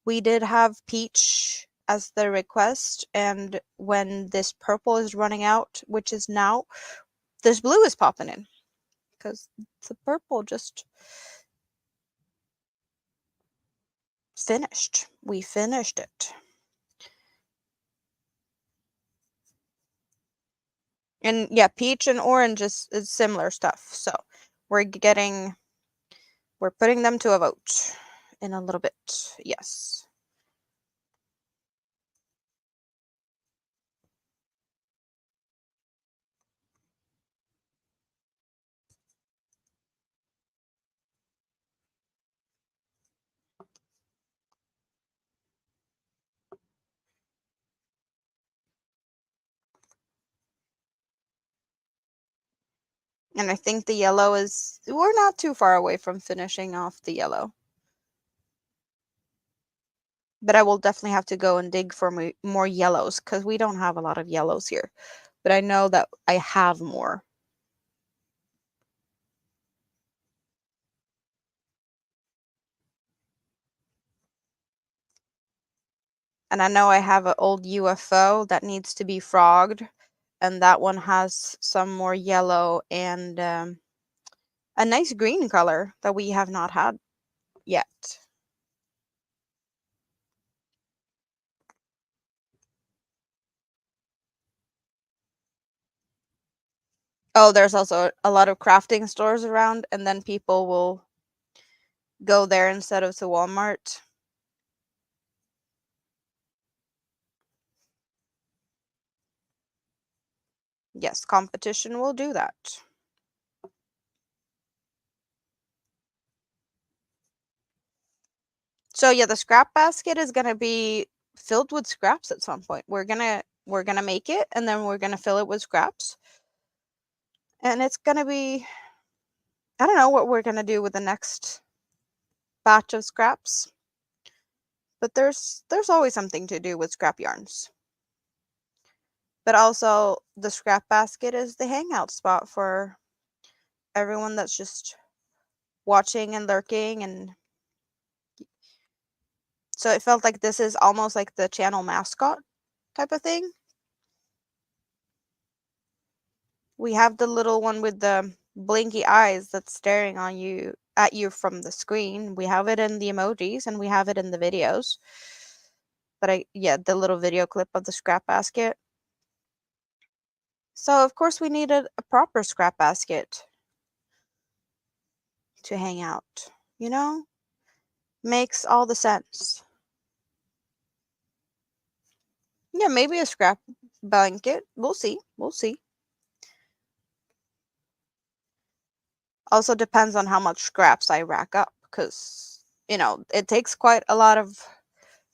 we did have peach as the request, and when this purple is running out, which is now, this blue is popping in because the purple just finished. We finished it. And yeah, peach and orange is similar stuff. So we're getting, we're putting them to a vote in a little bit. Yes. And I think the yellow is, we're not too far away from finishing off the yellow. But I will definitely have to go and dig for more yellows because we don't have a lot of yellows here. But I know that I have more. And I know I have an old UFO that needs to be frogged. And that one has some more yellow and a nice green color that we have not had yet. Oh, there's also a lot of crafting stores around, and then people will go there instead of to Walmart. Yes, competition will do that. So yeah, the scrap basket is gonna be filled with scraps at some point. We're gonna make it, and then we're gonna fill it with scraps. And it's gonna be, I don't know what we're gonna do with the next batch of scraps, but there's always something to do with scrap yarns. But also the scrap basket is the hangout spot for everyone that's just watching and lurking, and so it felt like this is almost like the channel mascot type of thing. We have the little one with the blinky eyes that's staring on you at you from the screen. We have it in the emojis and we have it in the videos. But yeah, the little video clip of the scrap basket. So of course we needed a proper scrap basket to hang out. You know? Makes all the sense. Yeah, maybe a scrap blanket. We'll see. We'll see. Also depends on how much scraps I rack up, because, it takes quite a lot of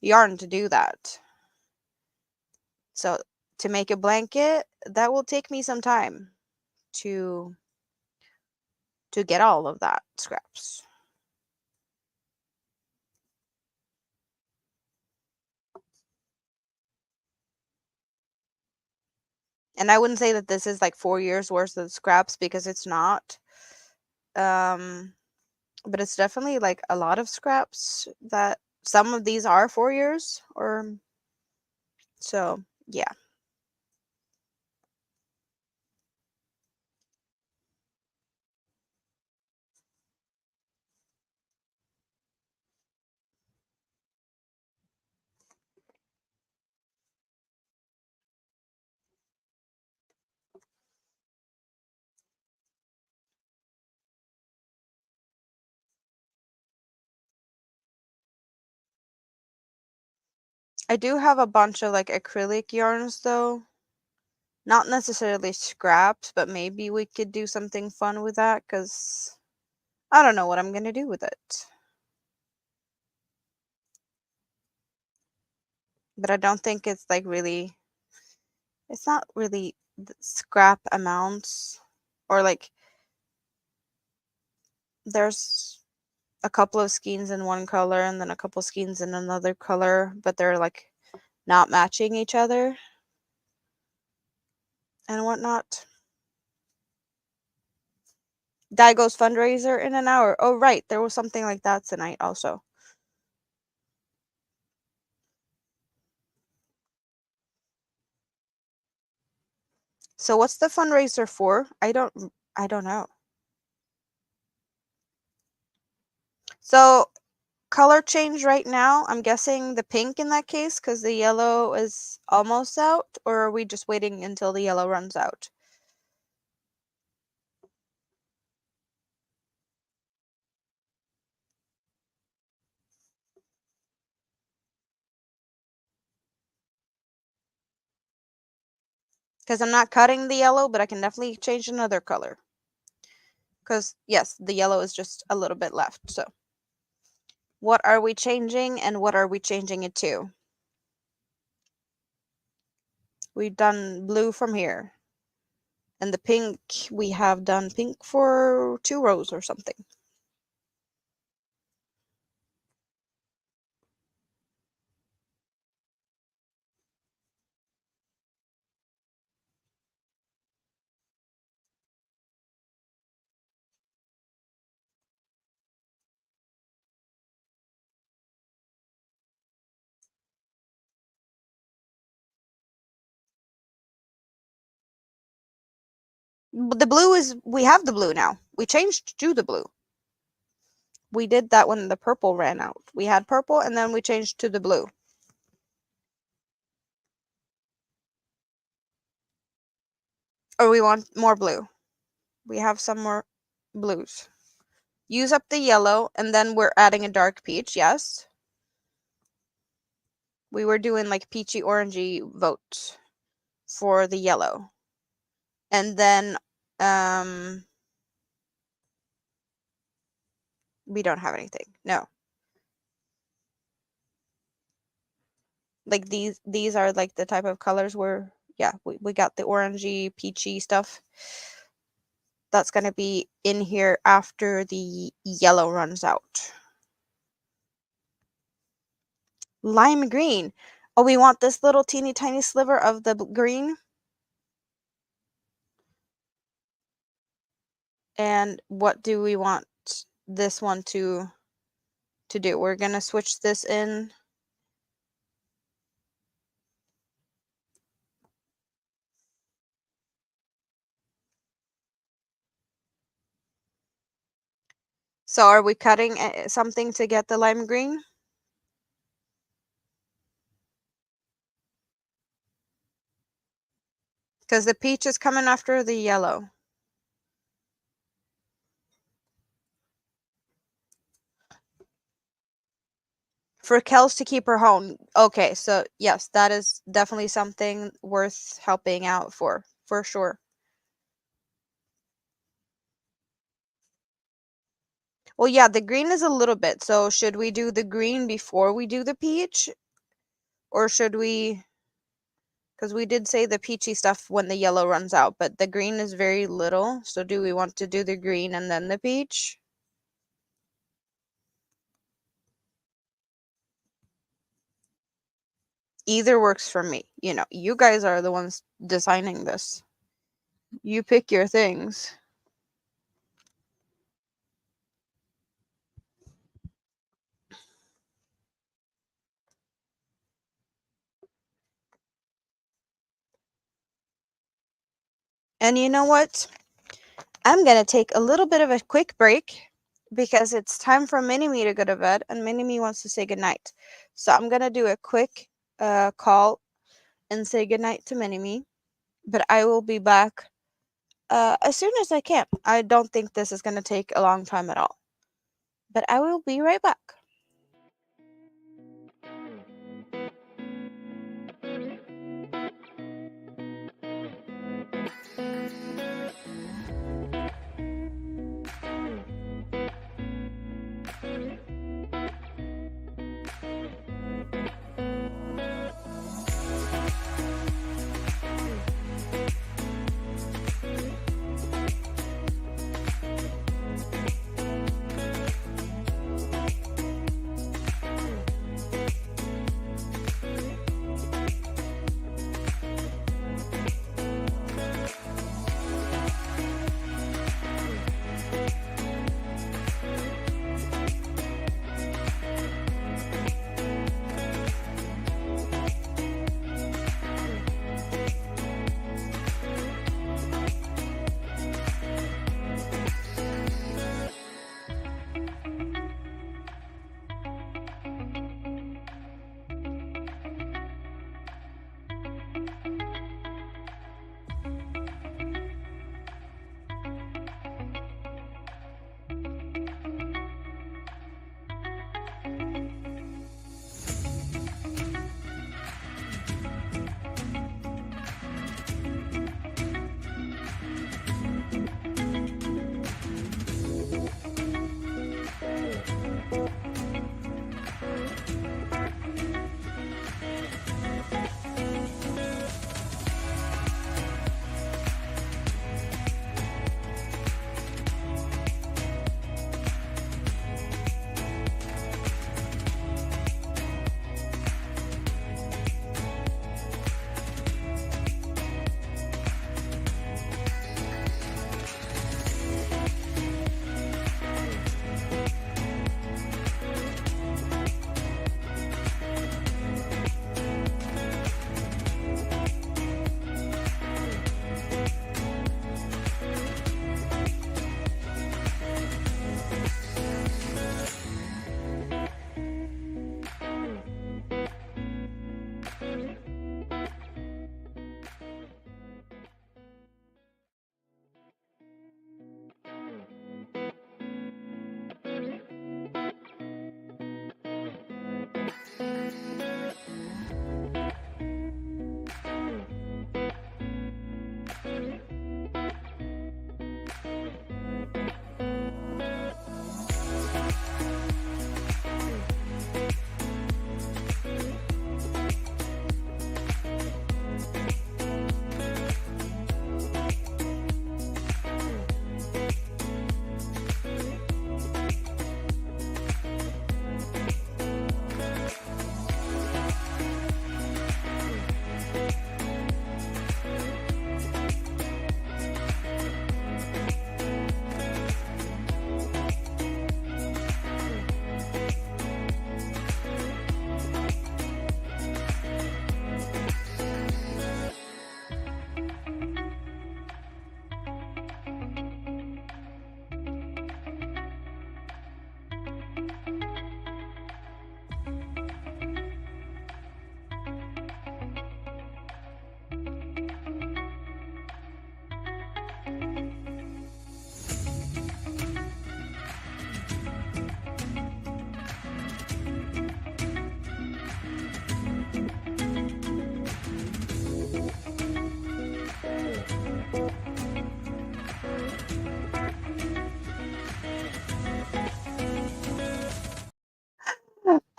yarn to do that. So to make a blanket, that will take me some time to get all of that scraps. And I wouldn't say that this is like 4 years worth of scraps, because it's not. Um, but it's definitely like a lot of scraps, that some of these are 4 years, or so, yeah. I do have a bunch of like acrylic yarns though. Not necessarily scraps, but maybe we could do something fun with that, because I don't know what I'm gonna do with it. But I don't think it's like really, it's not really scrap amounts, or like there's a couple of skeins in one color and then a couple skeins in another color, but they're like not matching each other and whatnot. Daigo's fundraiser in an hour. Oh, right. There was something like that tonight also. So what's the fundraiser for? I don't know. So color change right now, I'm guessing the pink in that case, because the yellow is almost out, or are we just waiting until the yellow runs out? Because I'm not cutting the yellow, but I can definitely change another color. Because, yes, the yellow is just a little bit left. So, what are we changing, and what are we changing it to? We've done blue from here. And the pink, we have done pink for 2 rows or something. The blue is, we have the blue now. We changed to the blue. We did that when the purple ran out. We had purple, and then we changed to the blue. Or we want more blue. We have some more blues. Use up the yellow, and then we're adding a dark peach, yes. We were doing like peachy orangey votes for the yellow. And then we don't have anything. No. Like these are like the type of colors where, yeah, we got the orangey peachy stuff. That's going to be in here after the yellow runs out. Lime green. Oh, we want this little teeny tiny sliver of the green. And what do we want this one to do? We're going to switch this in. So are we cutting something to get the lime green? Because the peach is coming after the yellow. For Kels to keep her home. Okay, so yes, that is definitely something worth helping out for sure. Well, yeah, the green is a little bit. So should we do the green before we do the peach? Or should we? Because we did say the peachy stuff when the yellow runs out, but the green is very little. So do we want to do the green and then the peach? Either works for me. You know, you guys are the ones designing this. You pick your things. And you know what? I'm going to take a little bit of a quick break because it's time for Mini-Me to go to bed and Mini-Me wants to say goodnight. So I'm going to do a quick call and say goodnight to Mini-Me, but I will be back as soon as I can. I don't think this is going to take a long time at all, but I will be right back.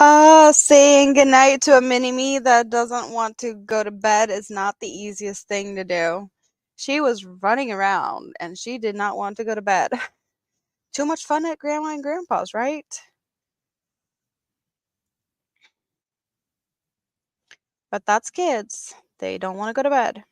Saying goodnight to a mini-me that doesn't want to go to bed is not the easiest thing to do. She was running around and she did not want to go to bed. Too much fun at Grandma and Grandpa's, right? But that's kids. They don't want to go to bed.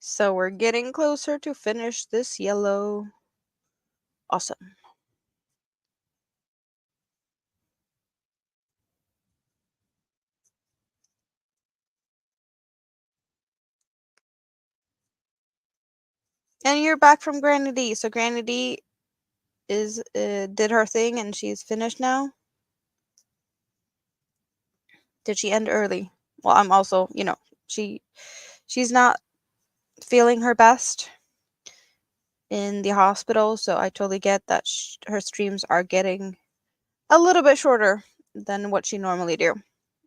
So we're getting closer to finish this yellow. Awesome. And you're back from Granny D. So Granny D is did her thing and she's finished now. Did she end early? Well, I'm also, she's not feeling her best in the hospital, so I totally get that her streams are getting a little bit shorter than what she normally do,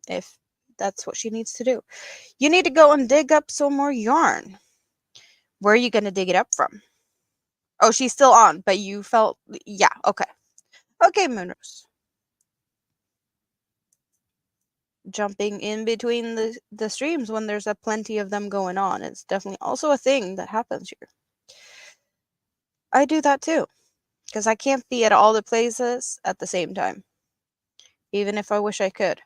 if that's what she needs to do. You need to go and dig up some more yarn. Where are you going to dig it up from? Oh, she's still on, but you felt, yeah, okay. Okay, Moonrose. Jumping in between the streams when there's a plenty of them going on. It's definitely also a thing that happens here. I do that too, because I can't be at all the places at the same time, even if I wish I could.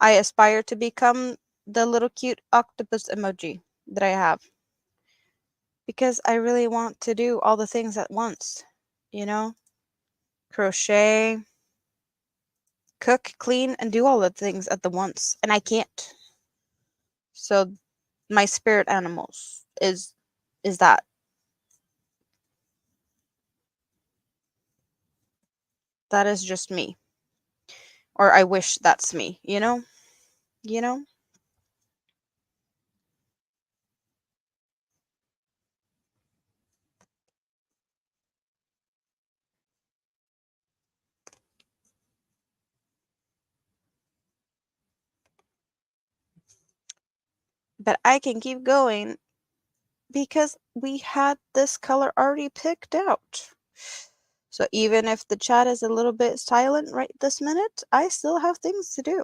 I aspire to become the little cute octopus emoji that I have, because I really want to do all the things at once, you know? Crochet, cook, clean, and do all the things at the once, and I can't. So my spirit animals is that. That is just me. Or I wish that's me, you know? You know? But I can keep going because we had this color already picked out. So even if the chat is a little bit silent right this minute, I still have things to do.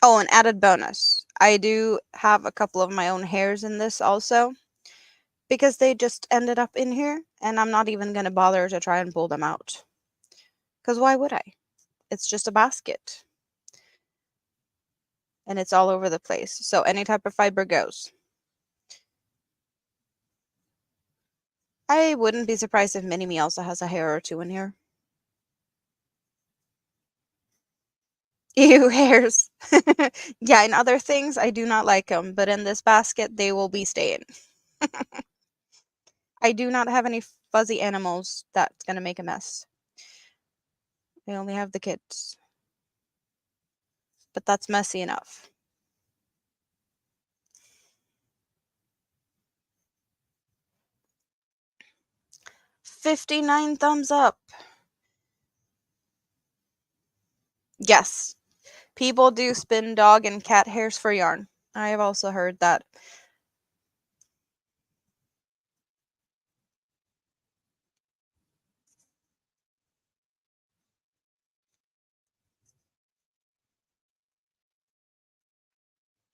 Oh, an added bonus. I do have a couple of my own hairs in this also, because they just ended up in here, and I'm not even going to bother to try and pull them out. Because why would I? It's just a basket. And it's all over the place. So any type of fiber goes. I wouldn't be surprised if Mini-Me also has a hair or two in here. Ew, hairs. Yeah, in other things, I do not like them, but in this basket, they will be staying. I do not have any fuzzy animals that's going to make a mess. I only have the kids. But that's messy enough. 59 thumbs up. Yes, people do spin dog and cat hairs for yarn. I have also heard that.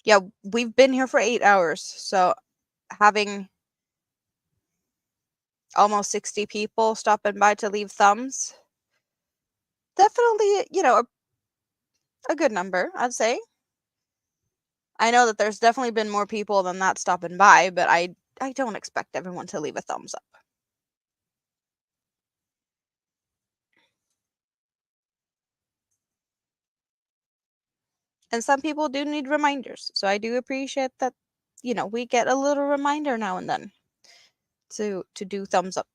Yeah, we've been here for 8 hours, so having almost 60 people stopping by to leave thumbs, definitely, a good number, I'd say. I know that there's definitely been more people than that stopping by, but I don't expect everyone to leave a thumbs up. And some people do need reminders, so I do appreciate that, we get a little reminder now and then to do thumbs up.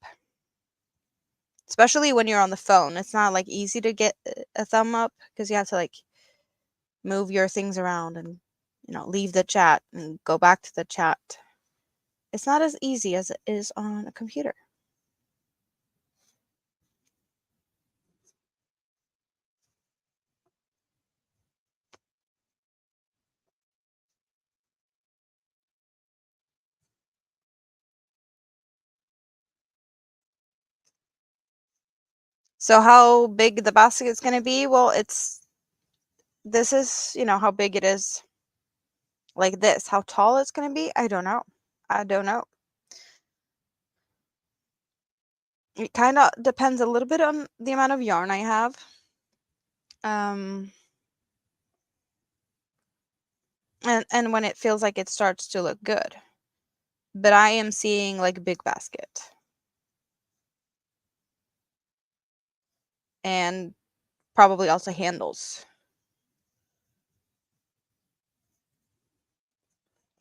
Especially when you're on the phone. It's not like easy to get a thumb up because you have to like move your things around and leave the chat and go back to the chat. It's not as easy as it is on a computer. So how big the basket is going to be? Well, this is, how big it is like this. How tall it's going to be? I don't know. It kind of depends a little bit on the amount of yarn I have. And when it feels like it starts to look good. But I am seeing like big basket. And probably also handles.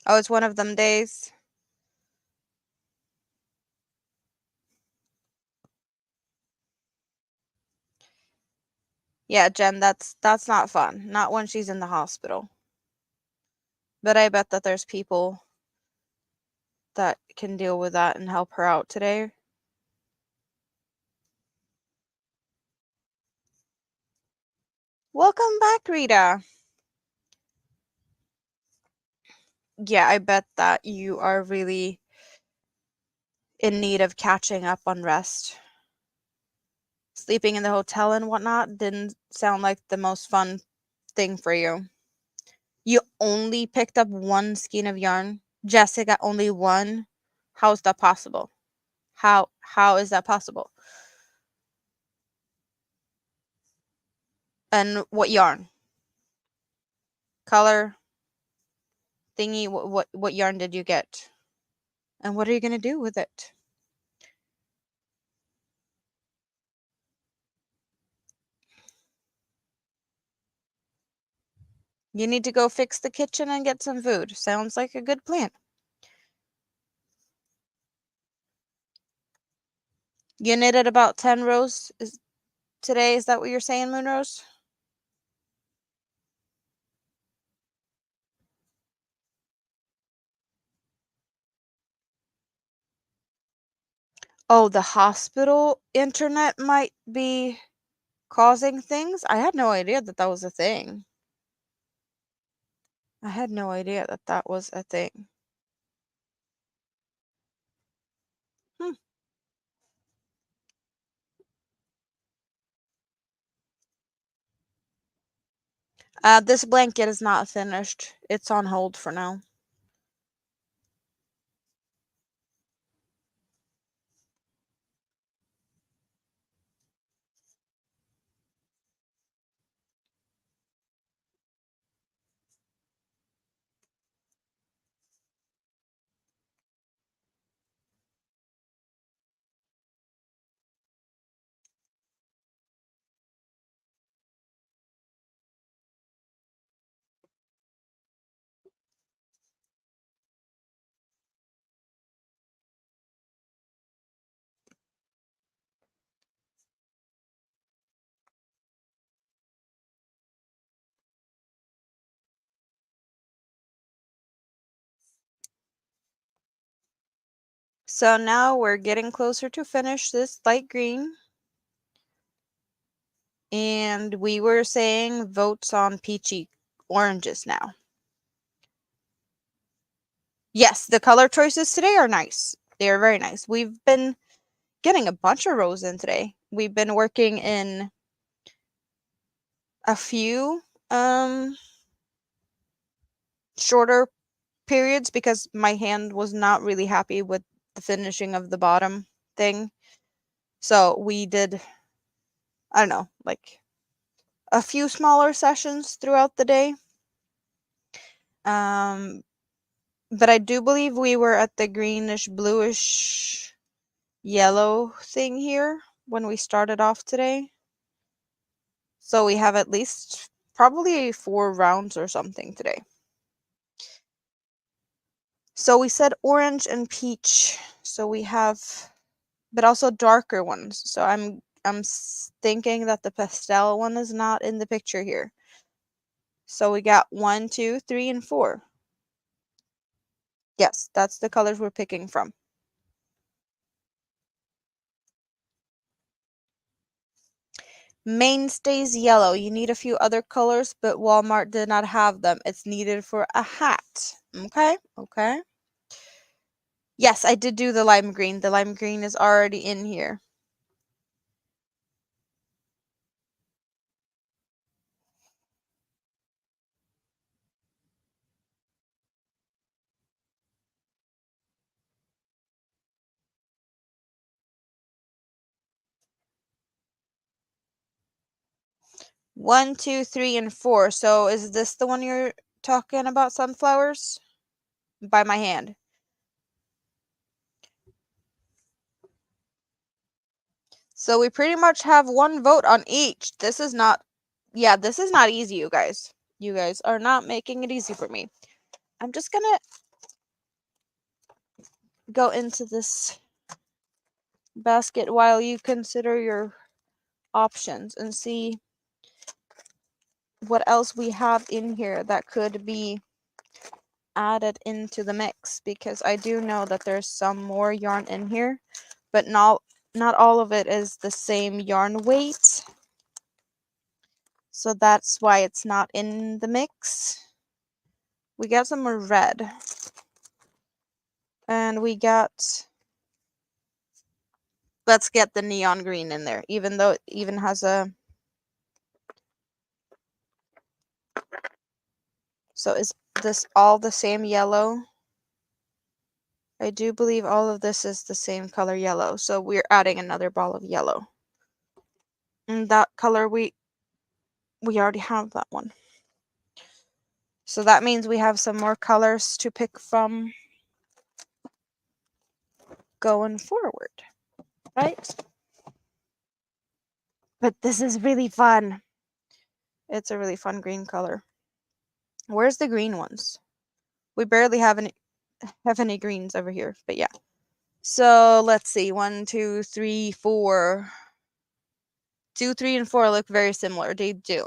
Oh, it's one of them days. Yeah, Jen, that's not fun. Not when she's in the hospital. But I bet that there's people that can deal with that and help her out today. Welcome back, Rita. Yeah, I bet that you are really in need of catching up on rest. Sleeping in the hotel and whatnot didn't sound like the most fun thing for you. You only picked up one skein of yarn? Jessica, only one? How is that possible? How is that possible? And what yarn? Color? Thingy? What yarn did you get? And what are you going to do with it? You need to go fix the kitchen and get some food. Sounds like a good plan. You knitted about 10 rows today. Is that what you're saying, Moonrose? Oh, the hospital internet might be causing things? I had no idea that that was a thing. I had no idea that that was a thing. Hmm. This blanket is not finished. It's on hold for now. So now we're getting closer to finish this light green. And we were saying votes on peachy oranges now. Yes, the color choices today are nice. They are very nice. We've been getting a bunch of rows in today. We've been working in a few shorter periods because my hand was not really happy with the finishing of the bottom thing. So we did, I don't know, like a few smaller sessions throughout the day. But I do believe we were at the greenish, bluish, yellow thing here when we started off today. So we have at least probably 4 rounds or something today. So we said orange and peach. So we have, but also darker ones. So I'm thinking that the pastel one is not in the picture here. So we got 1, 2, 3, and 4. Yes, that's the colors we're picking from. Mainstays yellow. You need a few other colors, but Walmart did not have them. It's needed for a hat. Okay, okay. Yes, I did do the lime green. The lime green is already in here. One, two, three, and 4. So is this the one you're talking about, sunflowers? By my hand. So we pretty much have one vote on each. This is not, yeah, this is not easy, you guys. You guys are not making it easy for me. I'm just gonna go into this basket while you consider your options and see what else we have in here that could be added into the mix, because I do know that there's some more yarn in here, but not all of it is the same yarn weight. So that's why it's not in the mix. We got some more red. And we got, let's get the neon green in there, even though it even has a, so is this all the same yellow? I do believe all of this is the same color yellow, so we're adding another ball of yellow. And that color, we already have that one. So that means we have some more colors to pick from going forward, right? But this is really fun. It's a really fun green color. Where's the green ones? We barely have any greens over here, but yeah. So let's see. 1, 2, 3, 4. 2, 3, and 4 look very similar. They do.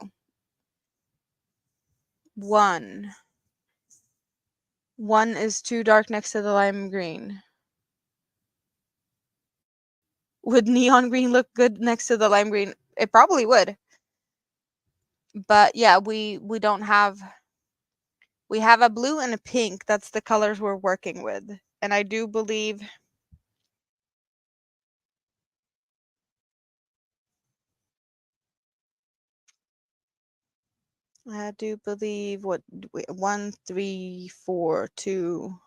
1. 1 is too dark next to the lime green. Would neon green look good next to the lime green? It probably would. But yeah, we don't have, we have a blue and a pink. That's the colors we're working with. And I do believe what 1, 3, 4, 2,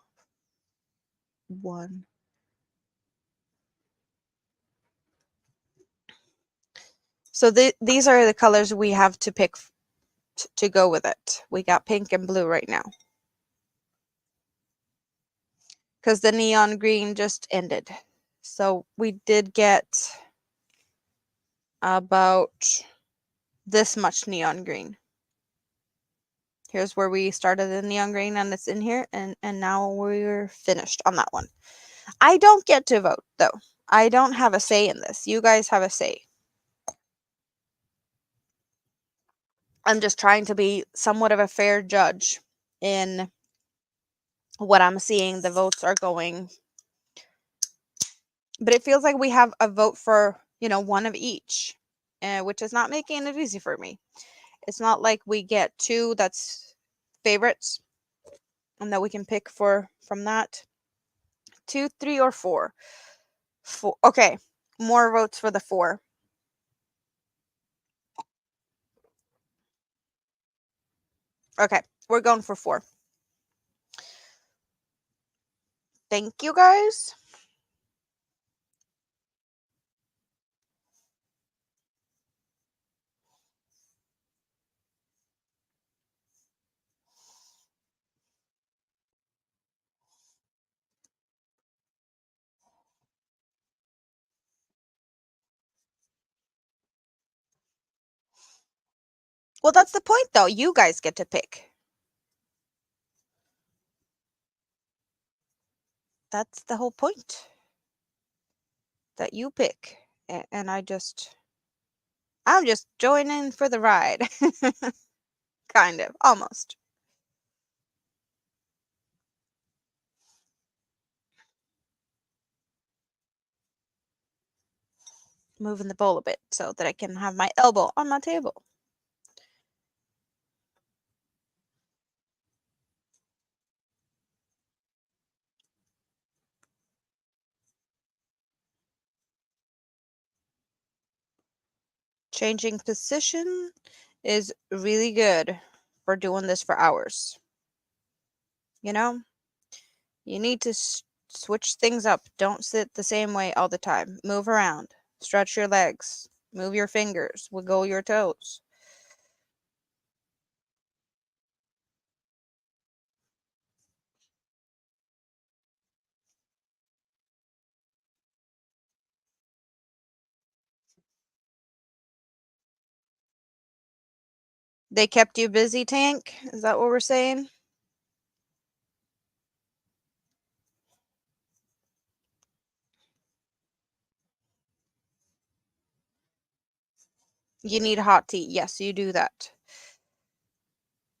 1. So these are the colors we have to pick to go with it. We got pink and blue right now, because the neon green just ended. So we did get about this much neon green. Here's where we started the neon green, and it's in here, and now we're finished on that one. I don't get to vote, though. I don't have a say in this. You guys have a say. I'm just trying to be somewhat of a fair judge in what I'm seeing. The votes are going, but it feels like we have a vote for, one of each, which is not making it easy for me. It's not like we get 2 that's favorites and that we can pick from that. 2, 3, or 4. 4. Okay, more votes for the 4. Okay, we're going for 4. Thank you, guys. Well, that's the point, though. You guys get to pick. That's the whole point. That you pick. And I'm just joining for the ride. Kind of. Almost. Moving the bowl a bit so that I can have my elbow on my table. Changing position is really good for doing this for hours. You know, you need to switch things up. Don't sit the same way all the time. Move around, stretch your legs, move your fingers, wiggle your toes. They kept you busy, Tank? Is that what we're saying? You need hot tea. Yes, you do that.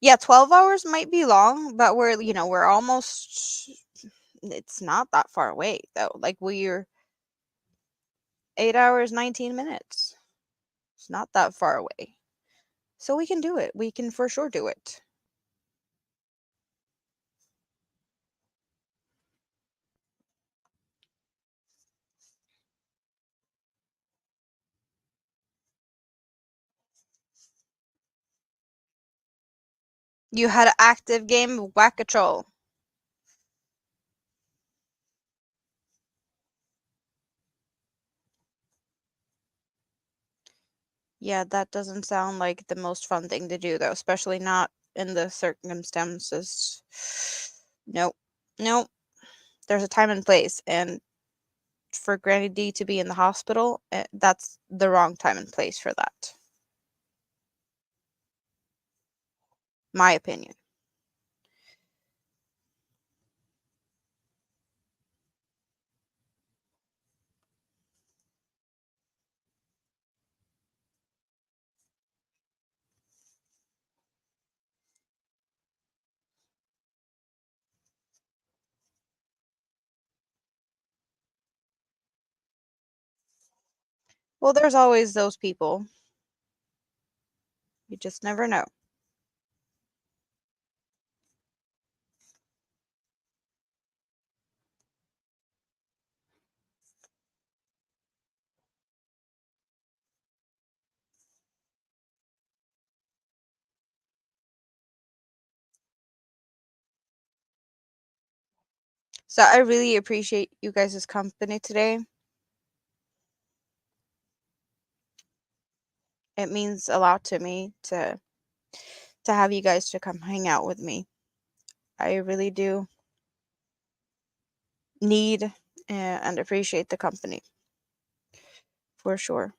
Yeah, 12 hours might be long, but we're almost, it's not that far away though. Like we're 8 hours, 19 minutes. It's not that far away. So we can do it. We can for sure do it. You had an active game of Whack-A-Troll. Yeah, that doesn't sound like the most fun thing to do though, especially not in the circumstances. Nope. Nope. There's a time and place, and for Granny D to be in the hospital, that's the wrong time and place for that. My opinion. Well, there's always those people. You just never know. So I really appreciate you guys' company today. It means a lot to me to have you guys to come hang out with me. I really do need and appreciate the company for sure.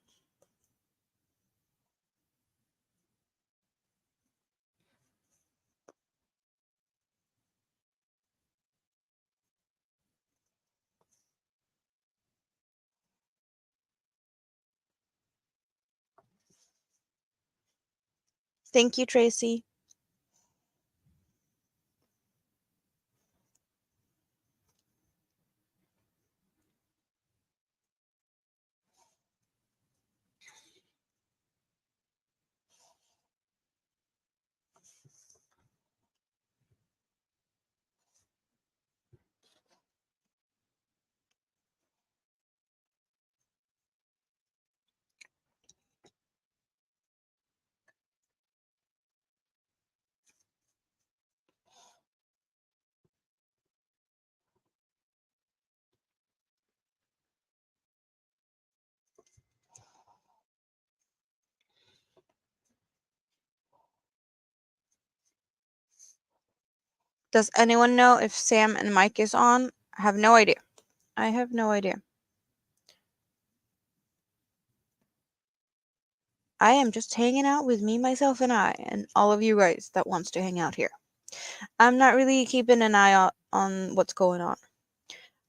Thank you, Tracy. Does anyone know if Sam and Mike is on? I have no idea. I have no idea. I am just hanging out with me, myself, and I, and all of you guys that wants to hang out here. I'm not really keeping an eye out on what's going on.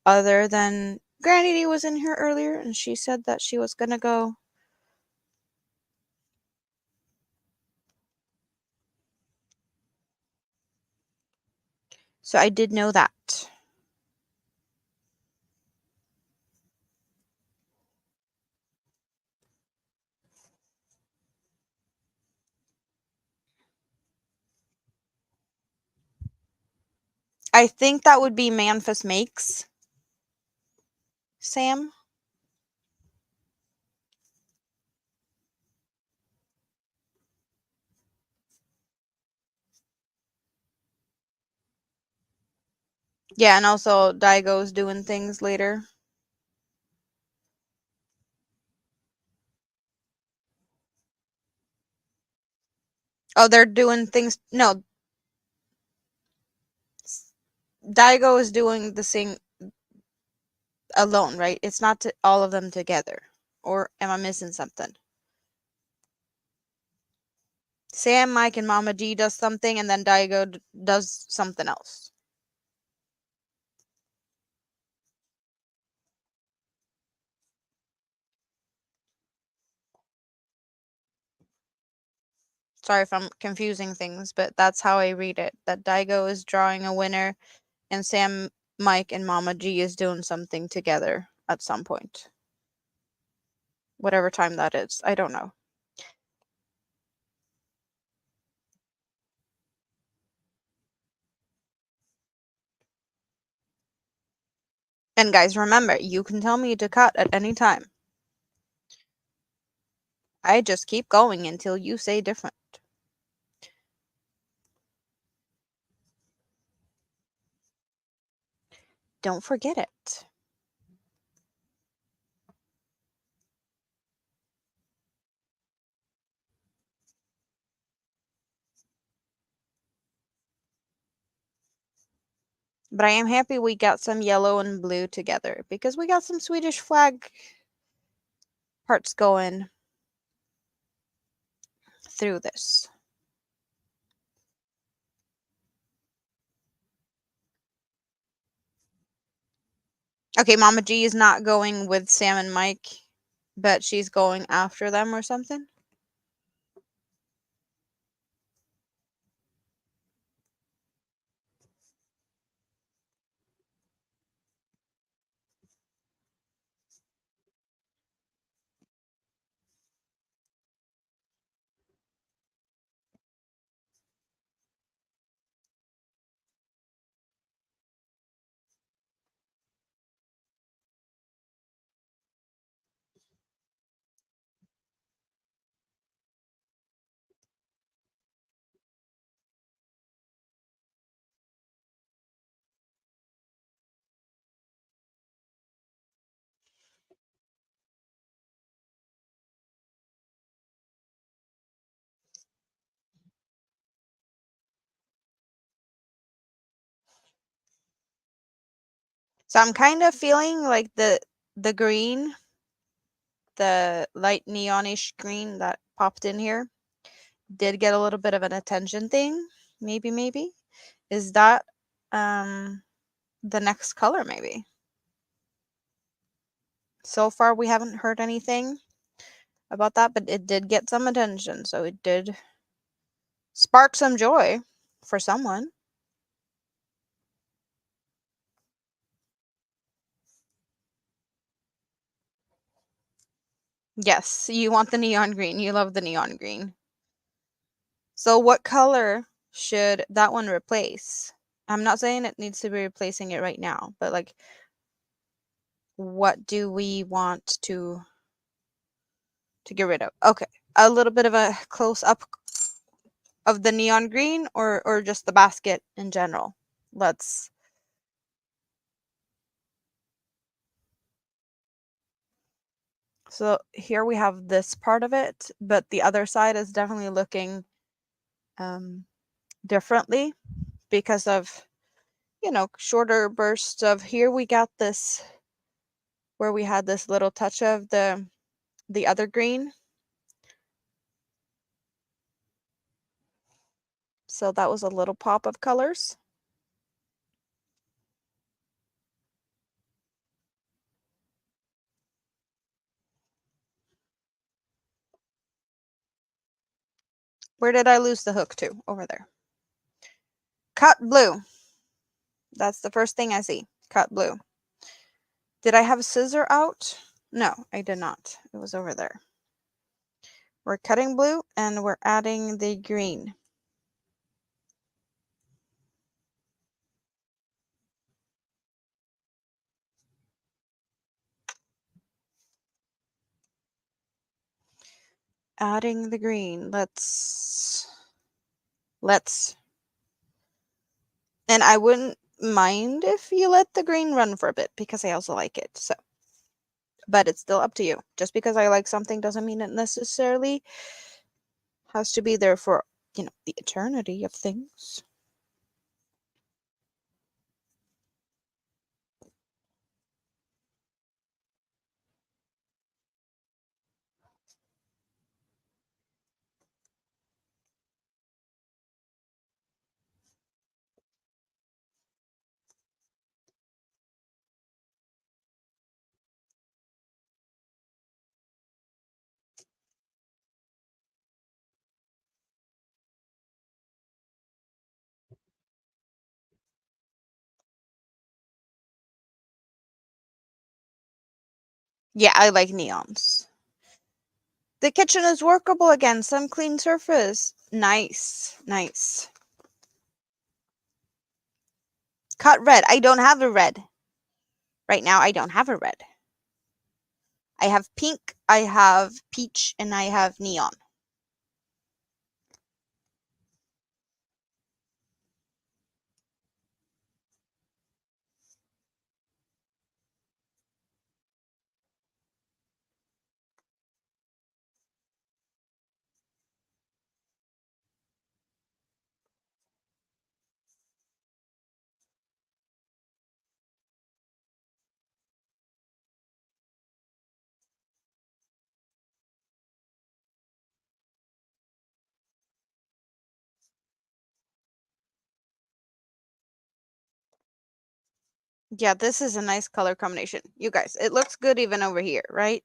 Other than Granny D was in here earlier, and she said that she was gonna go. So I did know that. I think that would be Manfus Makes, Sam. Yeah, and also Daigo's doing things later. Oh, they're doing things. No, Daigo is doing the thing alone, right? It's not all of them together. Or am I missing something? Sam, Mike, and Mama G does something, and then Daigo does something else. Sorry if I'm confusing things, but that's how I read it. That Daigo is drawing a winner, and Sam, Mike, and Mama G is doing something together at some point. Whatever time that is. I don't know. And guys, remember, you can tell me to cut at any time. I just keep going until you say different. Don't forget it. But I am happy we got some yellow and blue together because we got some Swedish flag parts going through this. Okay, Mama G is not going with Sam and Mike, but she's going after them or something. So I'm kind of feeling like the green, the light neonish green that popped in here did get a little bit of an attention thing. Maybe. Is that the next color maybe? So far we haven't heard anything about that, but it did get some attention, so it did spark some joy for someone. Yes, you want the neon green. You love the neon green. So what color should that one replace? I'm not saying it needs to be replacing it right now, but like what do we want to get rid of? Okay. A little bit of a close up of the neon green or just the basket in general. Let's So here we have this part of it, but the other side is definitely looking differently because of, shorter bursts of here we got this where we had this little touch of the other green. So that was a little pop of colors. Where did I lose the hook to? Over there. Cut blue. That's the first thing I see. Cut blue. Did I have a scissor out? No, I did not. It was over there. We're cutting blue and we're adding the green. Adding the green. Let's. And I wouldn't mind if you let the green run for a bit because I also like it. So, but it's still up to you. Just because I like something doesn't mean it necessarily has to be there for, the eternity of things. Yeah, I like neons. The kitchen is workable again. Some clean surface. Nice. Nice. Cut red. I don't have a red. Right now, I don't have a red. I have pink, I have peach, and I have neon. Yeah, this is a nice color combination. You guys, it looks good even over here, right?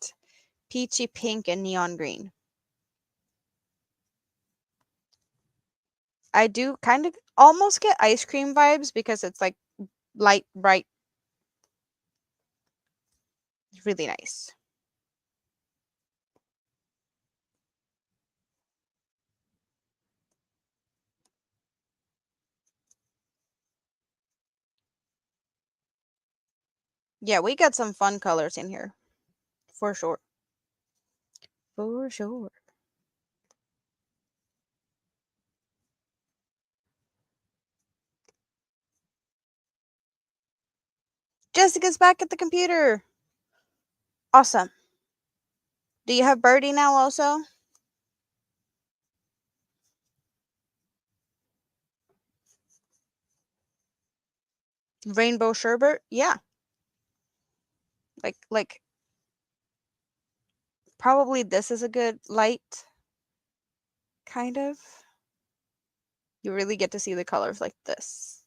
Peachy pink and neon green. I do kind of almost get ice cream vibes because it's like light, bright. Really nice. Yeah, we got some fun colors in here. For sure. For sure. Jessica's back at the computer. Awesome. Do you have Birdie now also? Rainbow sherbet? Yeah. Like probably this is a good light, kind of. You really get to see the colors like this.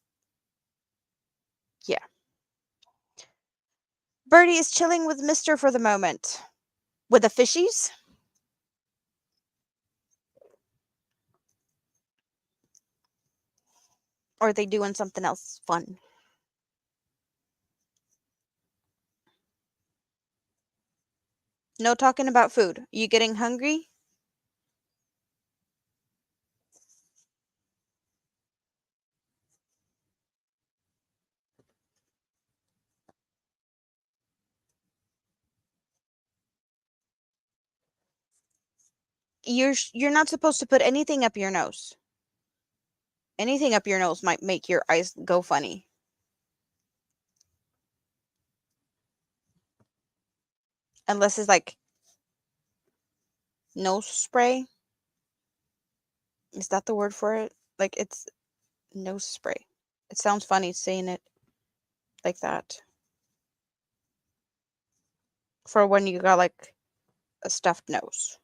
Yeah. Birdie is chilling with Mister for the moment. With the fishies? Or are they doing something else fun? No talking about food. You getting hungry? You're not supposed to put anything up your nose. Anything up your nose might make your eyes go funny. Unless it's like nose spray. Is that the word for it? Like it's nose spray. It sounds funny saying it like that. For when you got like a stuffed nose.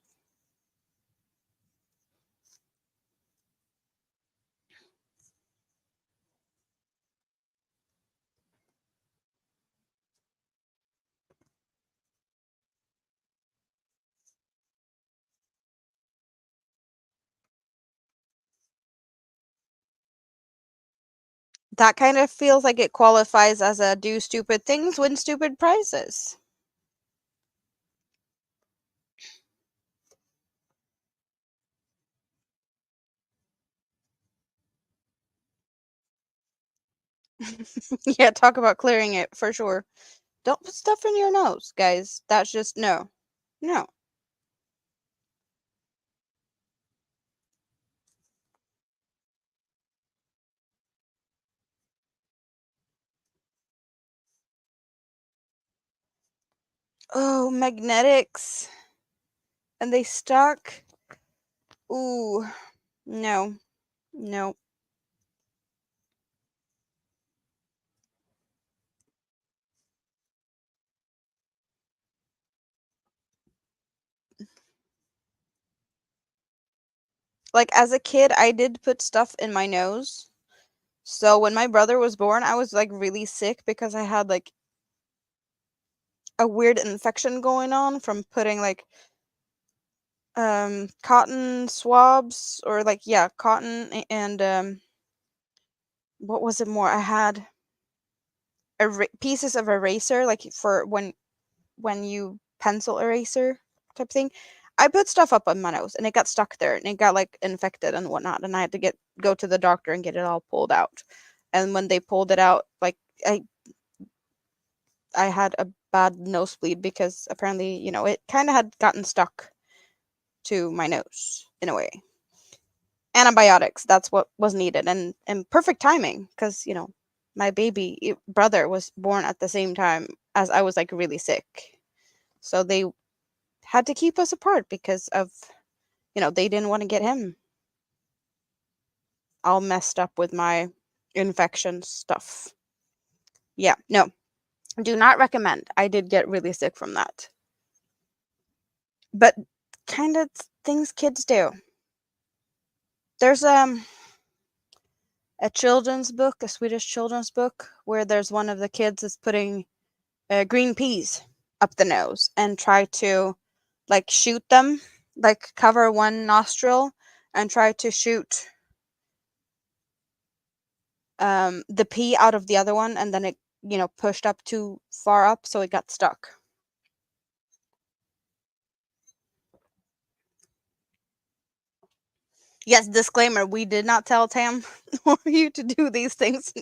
That kind of feels like it qualifies as a do stupid things, win stupid prizes. Yeah, talk about clearing it for sure. Don't put stuff in your nose, guys. That's just no. No. Oh, magnetics. And they stuck. Ooh. No. No. Like as a kid, I did put stuff in my nose. So when my brother was born, I was like really sick because I had like a weird infection going on from putting like cotton swabs or like yeah, cotton and what was it more? I had pieces of eraser like for when you pencil eraser type thing. I put stuff up on my nose and it got stuck there and it got like infected and whatnot and I had to go to the doctor and get it all pulled out. And when they pulled it out, like I I had a bad nosebleed because apparently, it kind of had gotten stuck to my nose in a way. Antibiotics, that's what was needed and perfect timing because, my baby brother was born at the same time as I was like really sick. So they had to keep us apart because of, they didn't want to get him all messed up with my infection stuff. Yeah, no, do not recommend. I did get really sick from that. But kind of things kids do. There's a children's book, a Swedish children's book, where there's one of the kids is putting green peas up the nose and try to like shoot them, like cover one nostril and try to shoot the pea out of the other one, and then it pushed up too far up, so it got stuck. Yes, disclaimer: we did not tell Tam or you to do these things.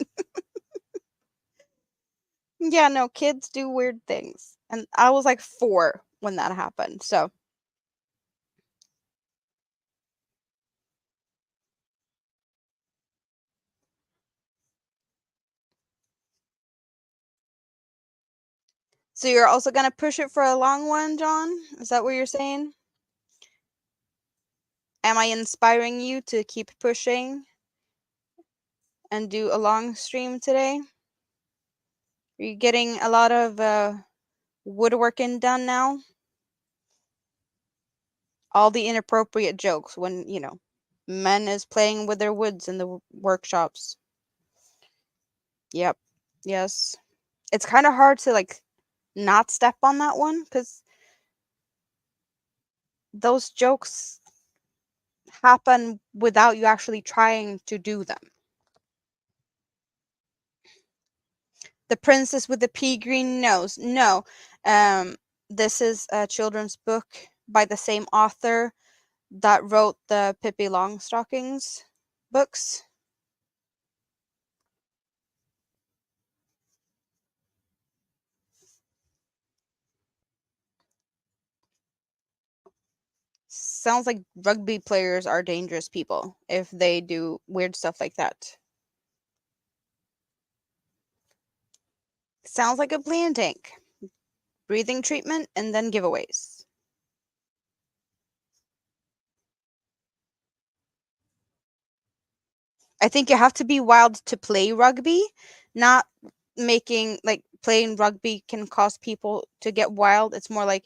Yeah, no, kids do weird things. And I was like 4 when that happened. So you're also going to push it for a long one, John? Is that what you're saying? Am I inspiring you to keep pushing and do a long stream today? Are you getting a lot of woodworking done now? All the inappropriate jokes when, men is playing with their woods in the workshops. Yep. Yes. It's kind of hard to like not step on that one cuz those jokes happen without you actually trying to do them. The Princess with the Pea Green Nose. No. Um this is a children's book by the same author that wrote the Pippi Longstockings books. Sounds like rugby players are dangerous people if they do weird stuff like that. Sounds like a plan tank. Breathing treatment and then giveaways. I think you have to be wild to play rugby, not making like playing rugby can cause people to get wild. It's more like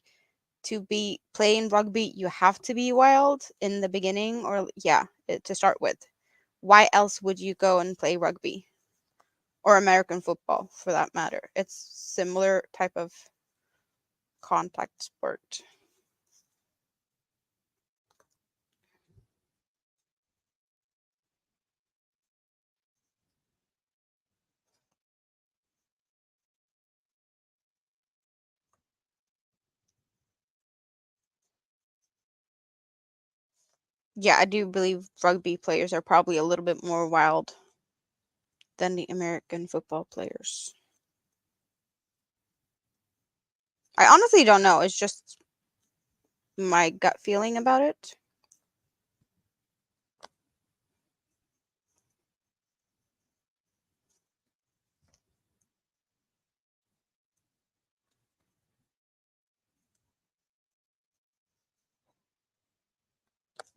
to be playing rugby, you have to be wild in the beginning or yeah, to start with. Why else would you go and play rugby or American football for that matter? It's similar type of contact sport. Yeah, I do believe rugby players are probably a little bit more wild than the American football players. I honestly don't know. It's just my gut feeling about it.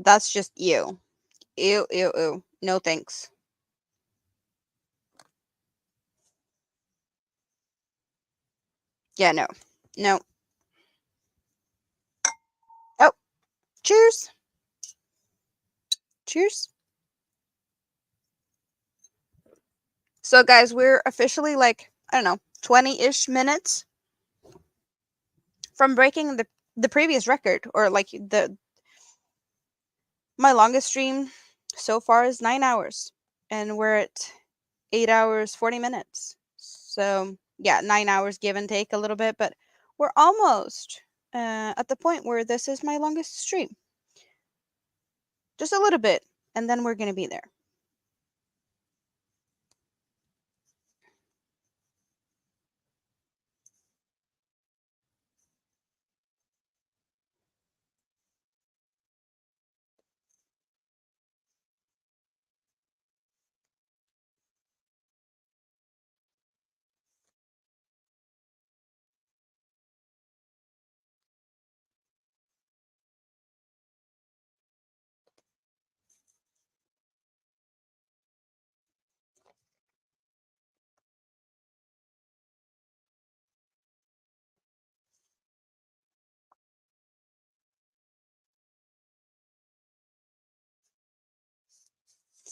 That's just ew. Ew, ew, ew. No thanks. Yeah, no. No. Oh, cheers. Cheers. So, guys, we're officially like, I don't know, 20-ish minutes from breaking the previous record, or like the my longest stream so far is 9 hours, and we're at 8 hours 40 minutes. So, yeah, 9 hours give and take a little bit, but we're almost at the point where this is my longest stream. Just a little bit, and then we're going to be there.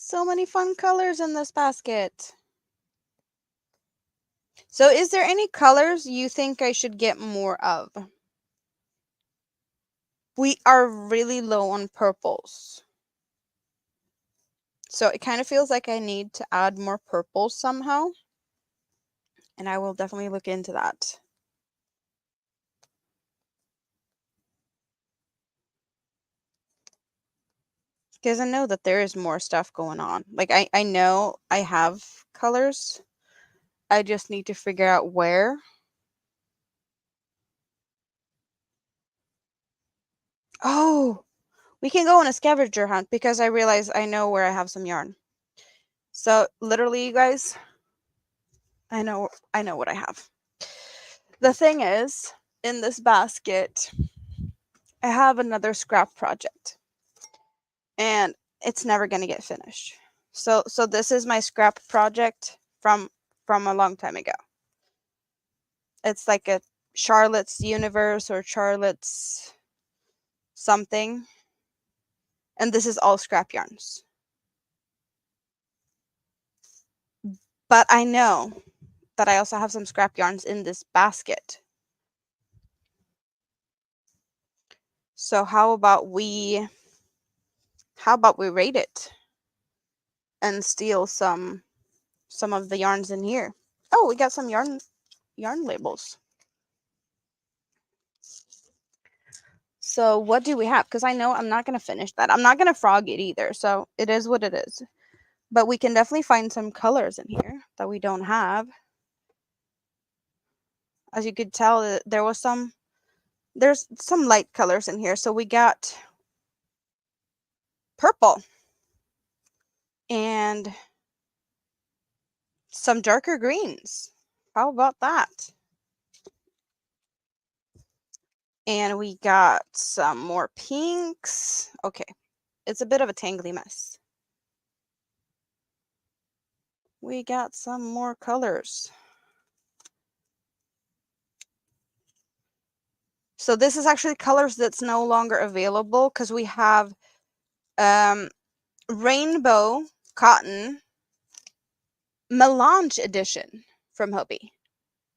So many fun colors in this basket. So, is there any colors you think I should get more of? We are really low on purples. So, it kind of feels like I need to add more purples somehow. And I will definitely look into that. Because I know that there is more stuff going on. Like, I know I have colors. I just need to figure out where. Oh, we can go on a scavenger hunt because I realize I know where I have some yarn. So, literally, you guys, I know what I have. The thing is, in this basket, I have another scrap project. And it's never going to get finished. So this is my scrap project from a long time ago. It's like a Charlotte's Universe or Charlotte's something. And this is all scrap yarns. But I know that I also have some scrap yarns in this basket. So how about we rate it and steal some of the yarns in here? Oh, we got some yarn labels. So what do we have? Because I know I'm not going to finish that. I'm not going to frog it either. So it is what it is. But we can definitely find some colors in here that we don't have. As you could tell, there's some light colors in here. So we got purple and some darker greens. How about that? And we got some more pinks. Okay. It's a bit of a tangly mess. We got some more colors. So this is actually colors that's no longer available because we have Rainbow Cotton Melange Edition from Hobby.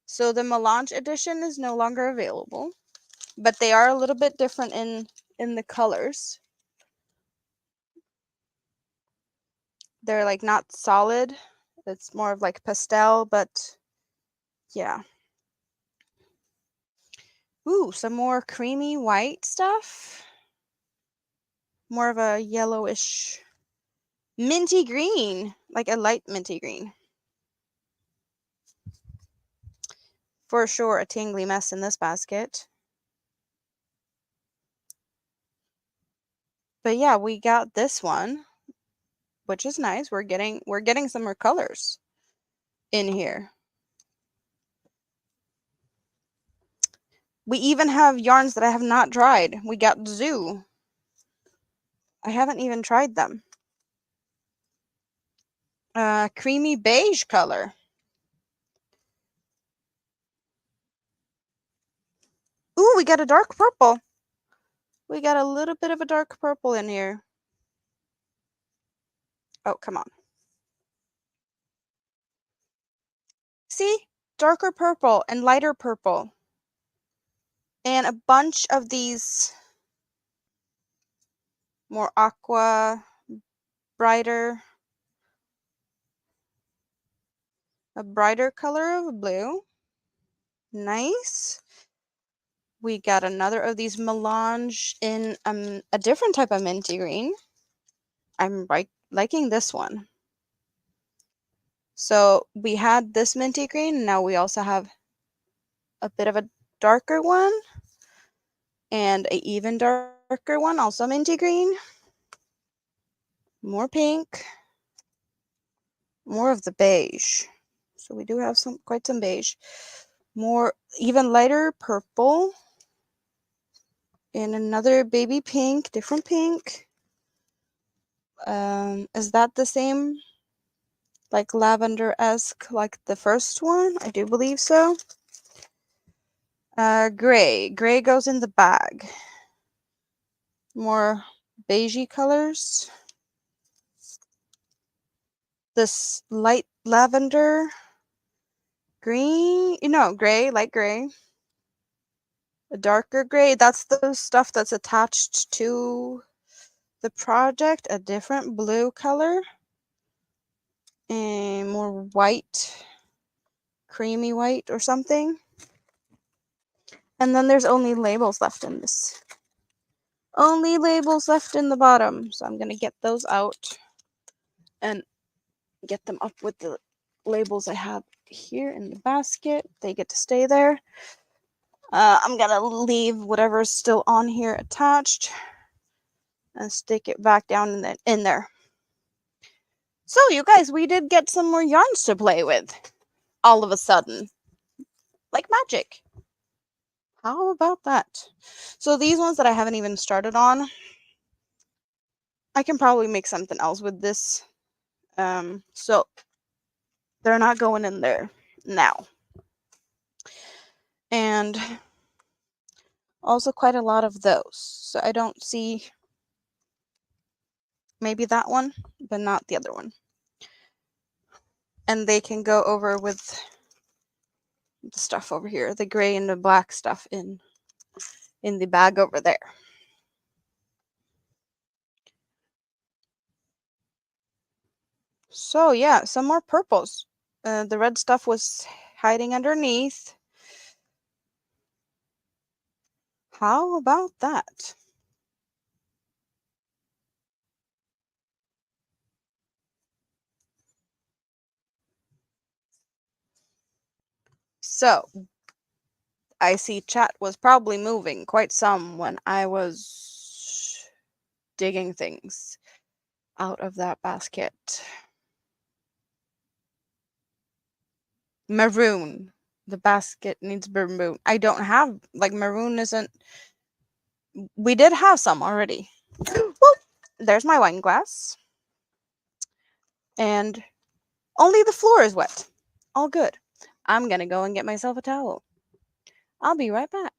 So the Melange Edition is no longer available, but they are a little bit different in the colors. They're like not solid. It's more of like pastel, but yeah. Ooh, some more creamy white stuff. more of a yellowish minty green, like a light minty green. For sure, a tingly mess in this basket. But yeah, we got this one, which is nice. We're getting some more colors in here. We even have yarns that I have not tried. We got Zoo. I haven't even tried them. Creamy beige color. Ooh, we got a dark purple. We got a little bit of a dark purple in here. Oh, come on. See? Darker purple and lighter purple. And a bunch of these more aqua, brighter, a brighter color of blue. Nice. We got another of these melange in a different type of minty green. I'm liking this one. So we had this minty green. Now we also have a bit of a darker one and an even darker one, also minty green. More pink. More of the beige. So we do have quite some beige. More even lighter purple. And another baby pink, different pink. Is that the same? Like lavender-esque like the first one? I do believe so. Gray. Gray goes in the bag. More beigey colors. This light lavender. Green. Gray, light gray. A darker gray. That's the stuff that's attached to the project. A different blue color. And more white. Creamy white or something. And then there's only labels left in this. Only labels left in the bottom. So I'm going to get those out and get them up with the labels I have here in the basket. They get to stay there. I'm going to leave whatever's still on here attached and stick it back down in there. So you guys, we did get some more yarns to play with all of a sudden. Like magic. How about that? So these ones that I haven't even started on, I can probably make something else with this. So they're not going in there now. And also quite a lot of those. So I don't see maybe that one, but not the other one. And they can go over with the stuff over here, the gray and the black stuff in the bag over there. So yeah, some more purples. The red stuff was hiding underneath. How about that? So I see chat was probably moving quite some when I was digging things out of that basket. Maroon. The basket needs maroon. I don't have, like, maroon isn't. We did have some already. Well, there's my wine glass. And only the floor is wet. All good. I'm gonna go and get myself a towel. I'll be right back.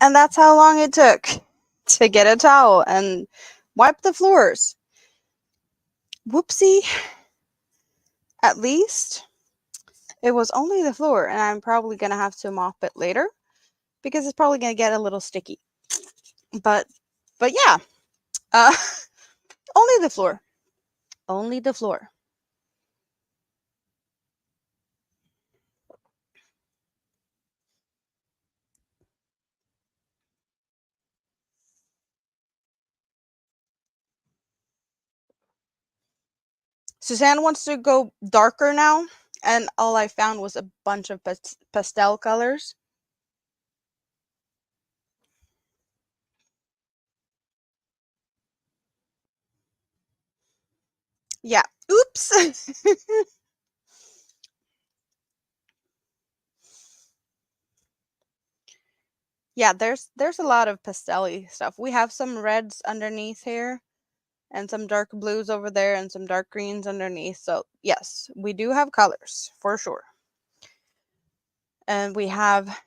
And that's how long it took to get a towel and wipe the floors. Whoopsie. At least it was only the floor, and I'm probably going to have to mop it later because it's probably going to get a little sticky. But yeah, uh, only the floor. Only the floor. Suzanne wants to go darker now, and all I found was a bunch of pastel colors. Yeah. Oops. Yeah, there's a lot of pastel-y stuff. We have some reds underneath here and some dark blues over there and some dark greens underneath. So, yes, we do have colors for sure. And we have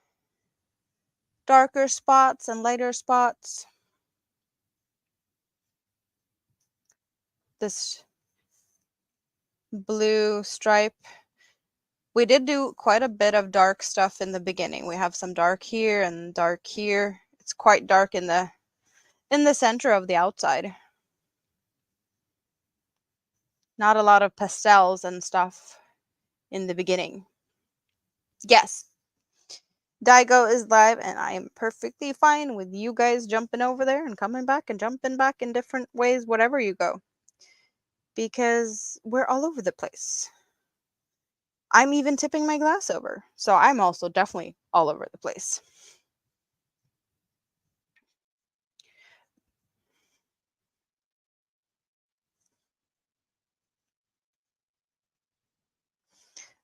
darker spots and lighter spots. This blue stripe. We did do quite a bit of dark stuff in the beginning. We have some dark here and dark here. It's quite dark in the center of the outside. Not a lot of pastels and stuff in the beginning. Yes, Daigo is live, and I am perfectly fine with you guys jumping over there and coming back and jumping back in different ways, whatever you go. Because we're all over the place. I'm even tipping my glass over, so I'm also definitely all over the place.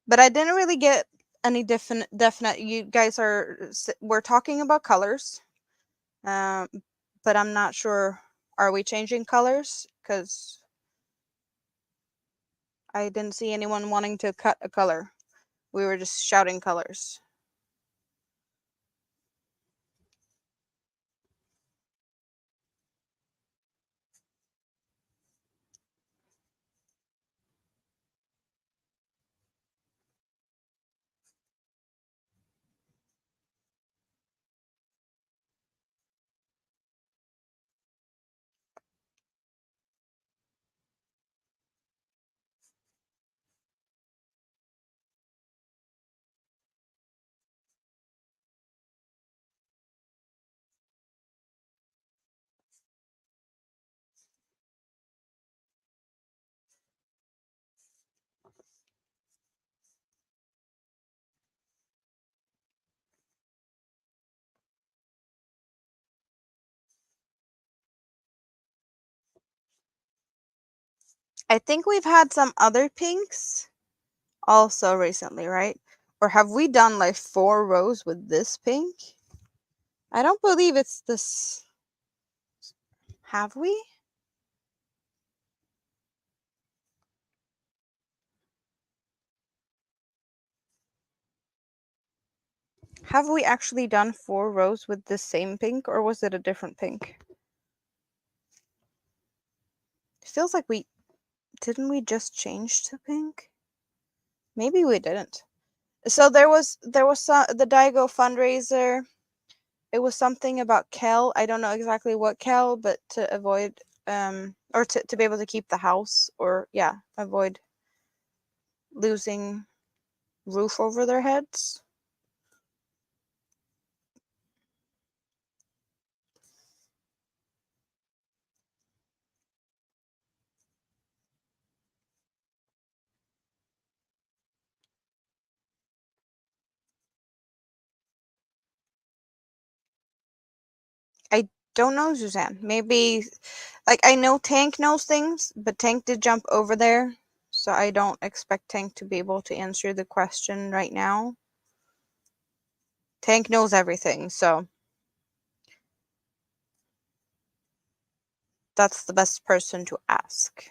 But I didn't really get any definite. You guys we're talking about colors, um, but I'm not sure. Are we changing colors? Because I didn't see anyone wanting to cut a color. We were just shouting colors. I think we've had some other pinks also recently, right? Or have we done like 4 rows with this pink? I don't believe it's this. Have we? Have we actually done 4 rows with the same pink, or was it a different pink? It feels like didn't we just change to pink? Maybe we didn't. So the Daigo fundraiser. It was something about Kel. I don't know exactly what Kel, but to avoid or to be able to keep the house, or yeah, avoid losing roof over their heads. I don't know, Suzanne. Maybe, like, I know Tank knows things, but Tank did jump over there, so I don't expect Tank to be able to answer the question right now. Tank knows everything, so that's the best person to ask.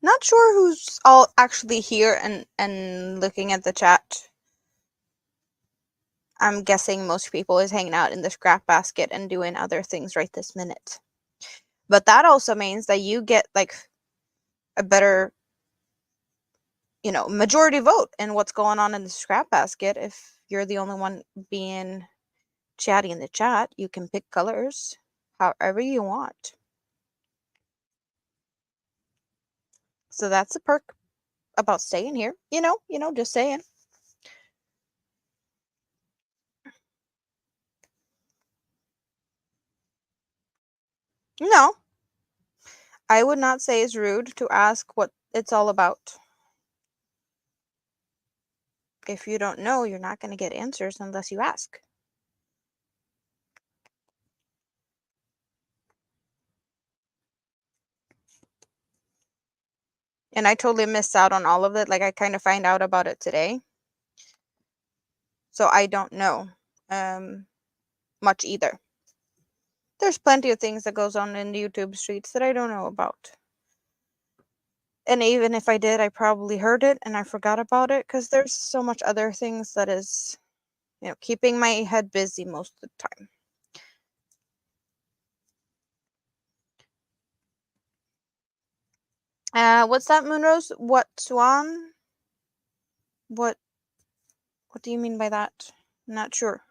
Not sure who's all actually here and looking at the chat. I'm guessing most people is hanging out in the scrap basket and doing other things right this minute. But that also means that you get like a better, majority vote in what's going on in the scrap basket. If you're the only one being chatty in the chat, you can pick colors however you want. So that's the perk about staying here. Just saying. No, I would not say it's rude to ask what it's all about. If you don't know, you're not going to get answers unless you ask. And I totally missed out on all of it. Like I kind of find out about it today. So I don't know much either. There's plenty of things that goes on in the YouTube streets that I don't know about. And even if I did, I probably heard it and I forgot about it because there's so much other things that is, keeping my head busy most of the time. What's that, Moonrose? What swan? What do you mean by that? I'm not sure.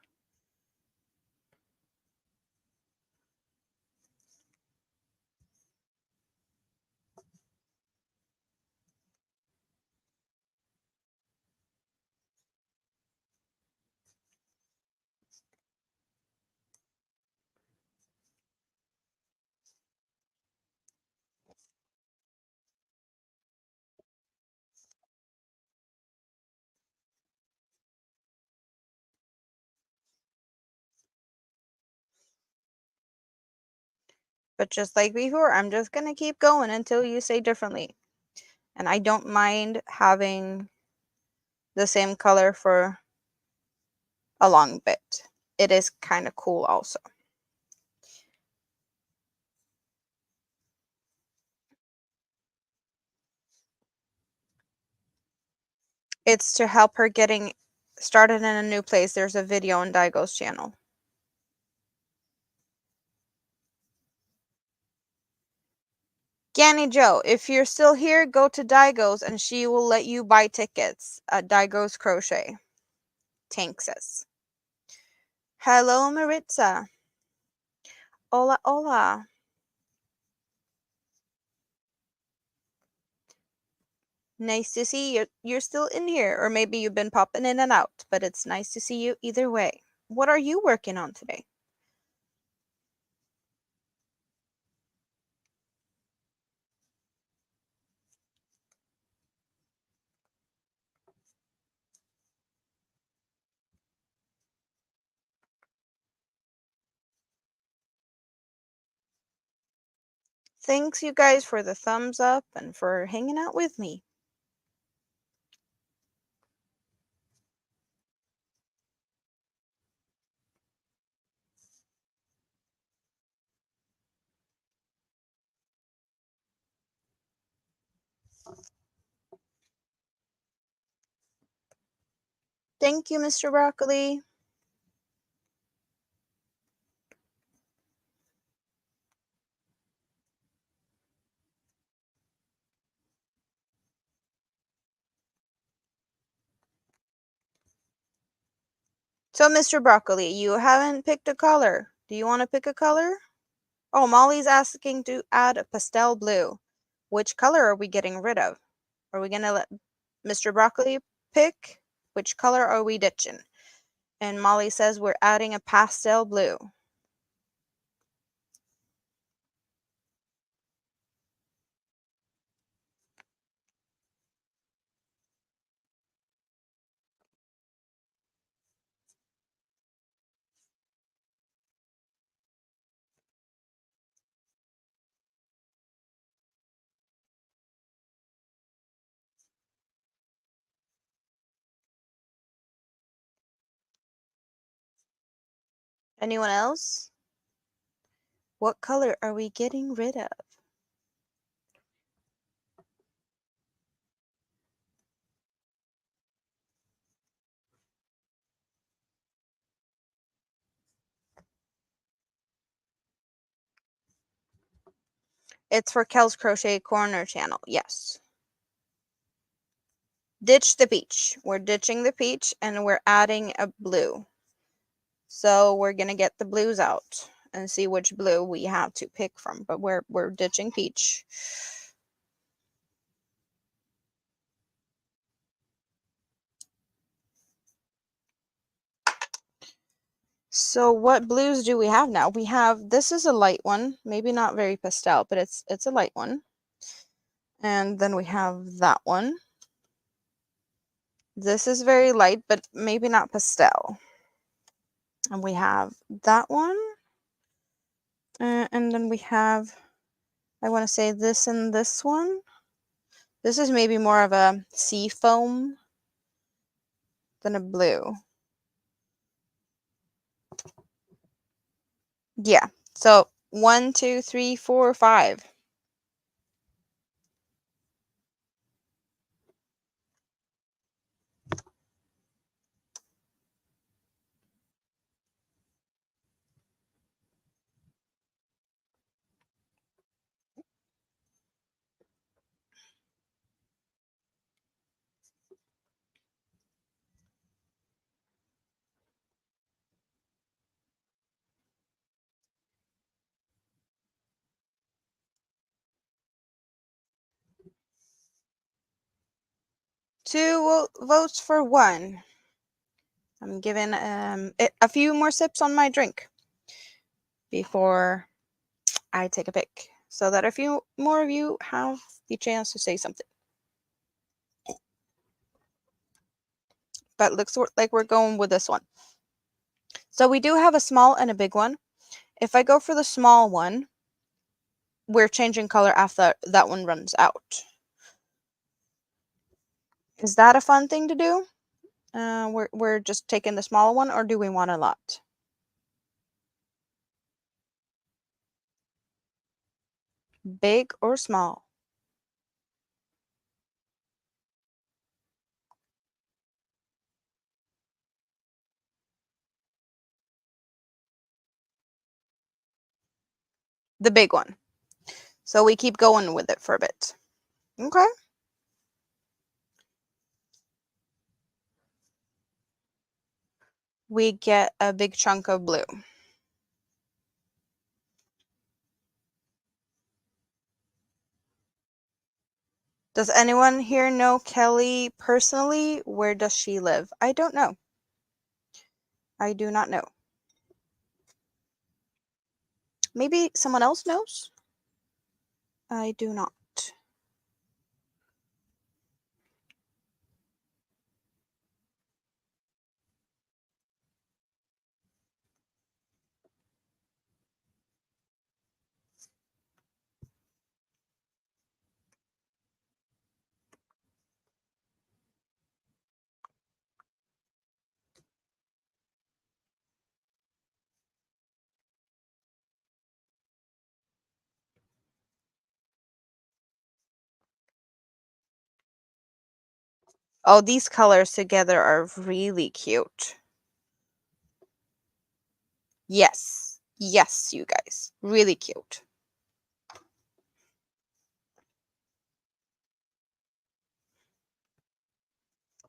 But just like before, I'm just gonna keep going until you say differently. And I don't mind having the same color for a long bit. It is kind of cool also. It's to help her getting started in a new place. There's a video on Daigo's channel. Ganny Joe, if you're still here, go to Daigo's and she will let you buy tickets at Daigo's Crochet. Tank says. Hello, Maritza. Hola, hola. Nice to see you. You're still in here, or maybe you've been popping in and out, but it's nice to see you either way. What are you working on today? Thanks, you guys, for the thumbs up and for hanging out with me. Thank you, Mr. Broccoli. So, Mr. Broccoli, you haven't picked a color. Do you want to pick a color? Oh, Molly's asking to add a pastel blue. Which color are we getting rid of? Are we going to let Mr. Broccoli pick? Which color are we ditching? And Molly says we're adding a pastel blue. Anyone else? What color are we getting rid of? It's for Kel's Crochet Corner channel. Yes. Ditch the peach. We're ditching the peach and we're adding a blue. So we're going to get the blues out and see which blue we have to pick from. But we're ditching peach. So what blues do we have now? We have, this is a light one, maybe not very pastel, but it's a light one. And then we have that one. This is very light, but maybe not pastel. And we have that one. And then we have, I want to say this and this one. This is maybe more of a sea foam than a blue. Yeah. So 1, 2, 3, 4, 5. Two votes for one. I'm giving a few more sips on my drink before I take a pick, so that a few more of you have the chance to say something. But looks like we're going with this one. So we do have a small and a big one. If I go for the small one, we're changing color after that one runs out. Is that a fun thing to do? We're just taking the small one, or do we want a lot? Big or small? The big one. So we keep going with it for a bit. Okay. We get a big chunk of blue. Does anyone here know Kelly personally? Where does she live? I don't know. I do not know. Maybe someone else knows? I do not. Oh, these colors together are really cute. Yes. Yes, you guys. Really cute.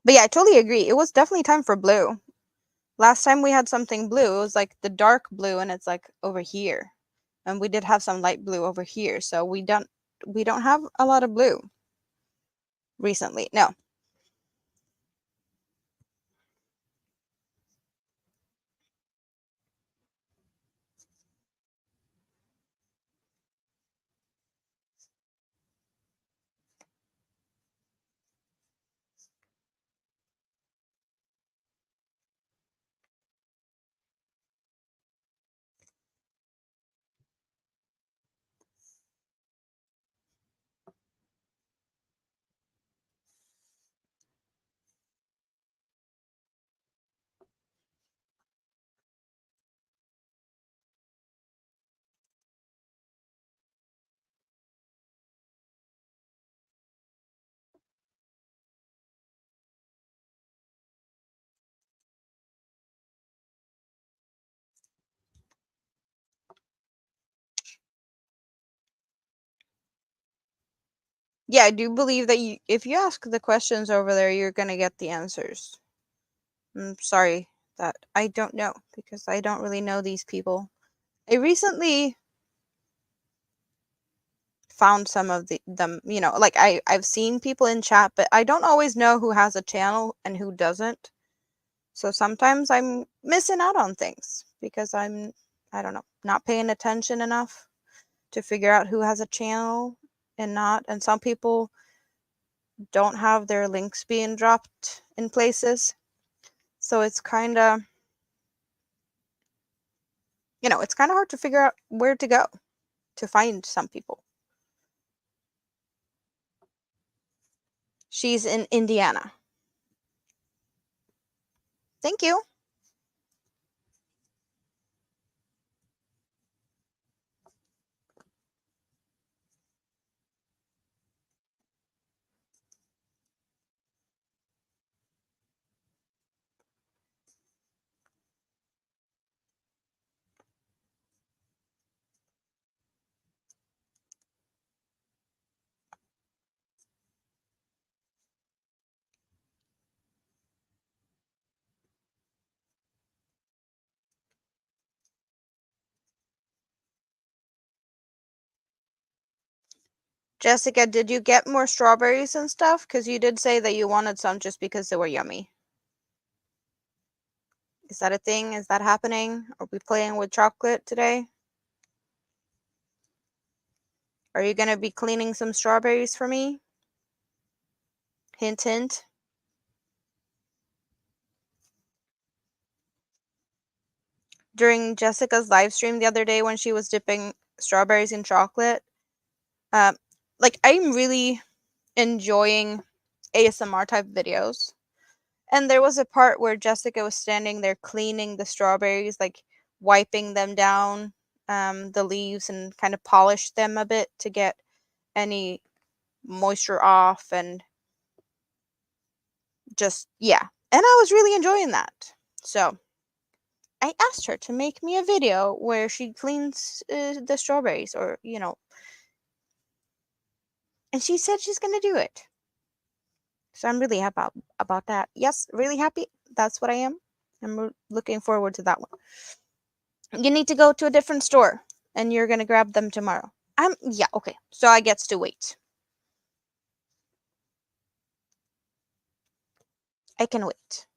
But yeah, I totally agree. It was definitely time for blue. Last time we had something blue, it was like the dark blue and it's like over here. And we did have some light blue over here. So we don't have a lot of blue recently. No. Yeah, I do believe that if you ask the questions over there, you're gonna get the answers. I'm sorry that I don't know, because I don't really know these people. I recently found some of them, like I've seen people in chat, but I don't always know who has a channel and who doesn't. So sometimes I'm missing out on things because I don't know, not paying attention enough to figure out who has a channel and not. And some people don't have their links being dropped in places. So it's kind of, it's kind of hard to figure out where to go to find some people. She's in Indiana. Thank you. Jessica, did you get more strawberries and stuff? Because you did say that you wanted some just because they were yummy. Is that a thing? Is that happening? Are we playing with chocolate today? Are you going to be cleaning some strawberries for me? Hint, hint. During Jessica's live stream the other day when she was dipping strawberries in chocolate, um, like I'm really enjoying ASMR type videos. And there was a part where Jessica was standing there cleaning the strawberries, like wiping them down, the leaves, and kind of polish them a bit to get any moisture off, and just, yeah. And I was really enjoying that. So I asked her to make me a video where she cleans the strawberries, or, and she said she's going to do it. So I'm really happy about that. Yes, really happy. That's what I am. I'm looking forward to that one. You need to go to a different store and you're going to grab them tomorrow. Yeah, okay. So I gets to wait. I can wait.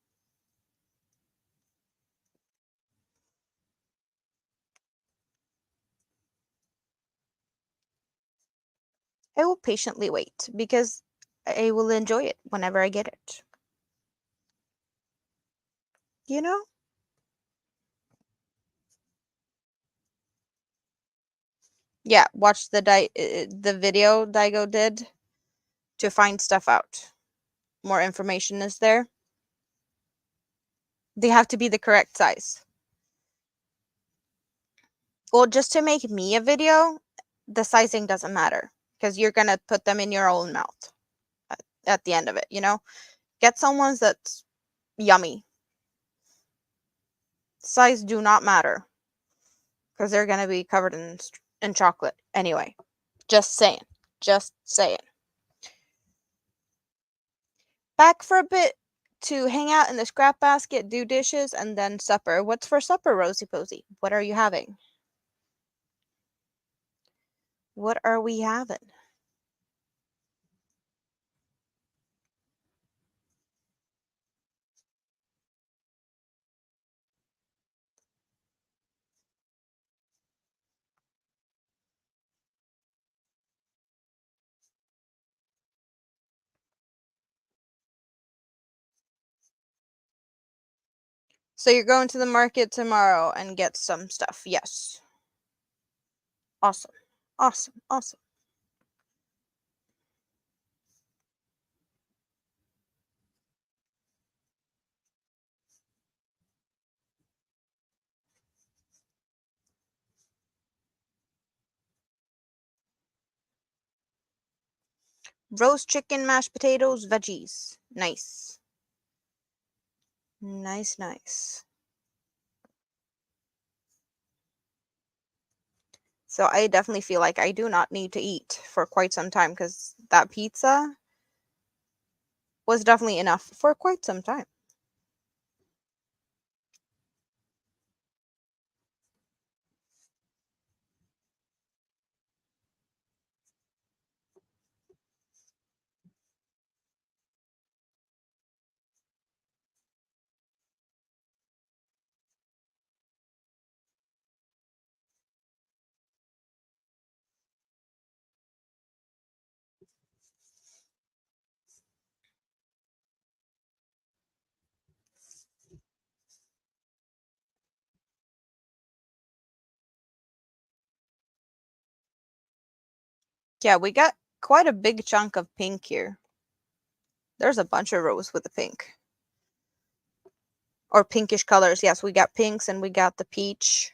I will patiently wait because I will enjoy it whenever I get it. You know? Yeah, watch the video Daigo did to find stuff out. More information is there. They have to be the correct size. Well, just to make me a video, the sizing doesn't matter because you're going to put them in your own mouth at the end of it, Get some ones that's yummy. Size do not matter because they're going to be covered in chocolate anyway. Just saying. Just saying. Back for a bit to hang out in the scrap basket, do dishes, and then supper. What's for supper, Rosie Posey? What are you having? What are we having? So you're going to the market tomorrow and get some stuff. Yes. Awesome. Awesome. Awesome. Roast chicken, mashed potatoes, veggies. Nice. Nice, nice. So I definitely feel like I do not need to eat for quite some time because that pizza was definitely enough for quite some time. Yeah, we got quite a big chunk of pink here. There's a bunch of rows with the pink. Or pinkish colors. Yes, we got pinks and we got the peach.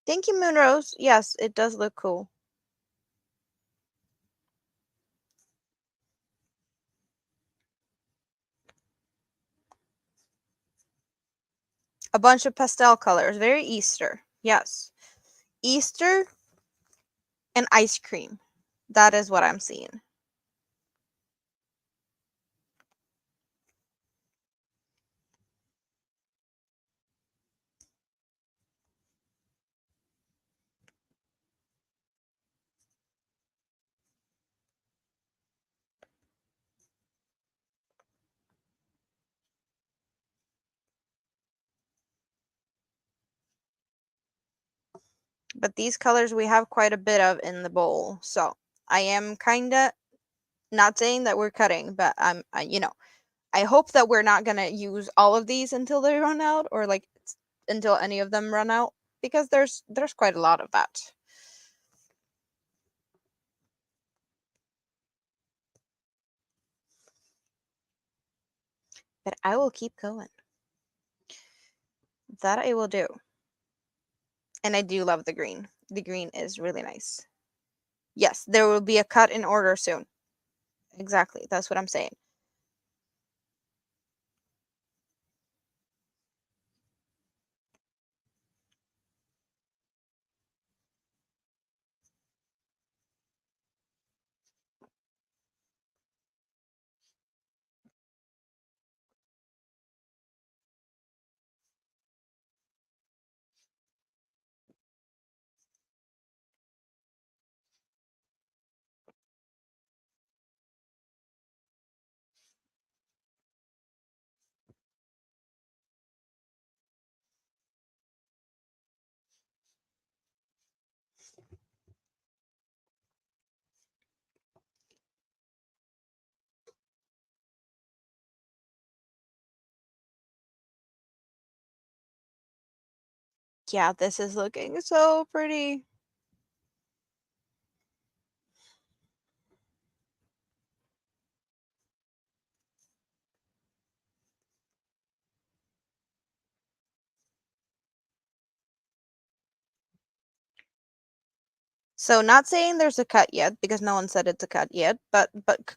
Thank you, Moonrose. Yes, it does look cool. A bunch of pastel colors. Very Easter. Yes. Easter and ice cream. That is what I'm seeing. But these colors we have quite a bit of in the bowl. So I am kind of not saying that we're cutting, but I hope that we're not going to use all of these until they run out or like until any of them run out because there's quite a lot of that. But I will keep going. That I will do. And I do love the green. The green is really nice. Yes, there will be a cut in order soon. Exactly. That's what I'm saying. Yeah, this is looking so pretty. So not saying there's a cut yet because no one said it's a cut yet, but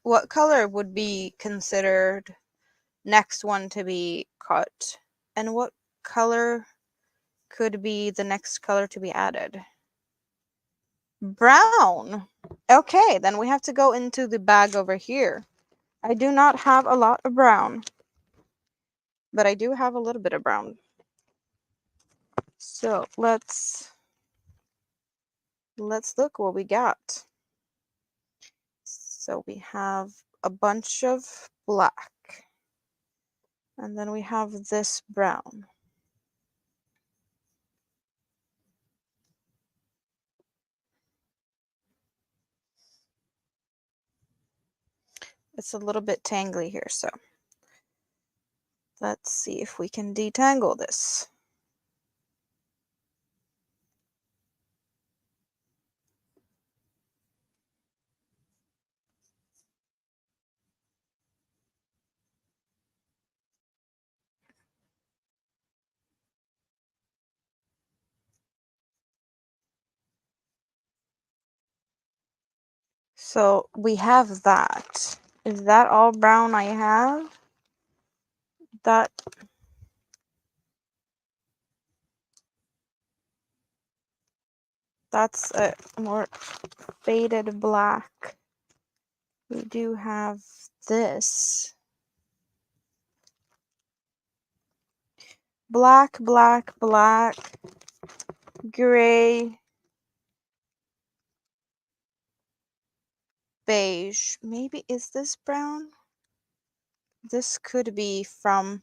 what color would be considered next one to be cut? And what color could be the next color to be added? Brown. Okay, then we have to go into the bag over here. I do not have a lot of brown, but I do have a little bit of brown. So let's look what we got. So we have a bunch of black. And then we have this brown. It's a little bit tangly here, so let's see if we can detangle this. So we have that. Is that all brown I have? That's a more faded black. We do have this. Black, black, black, gray, beige. Maybe is this brown? This could be from...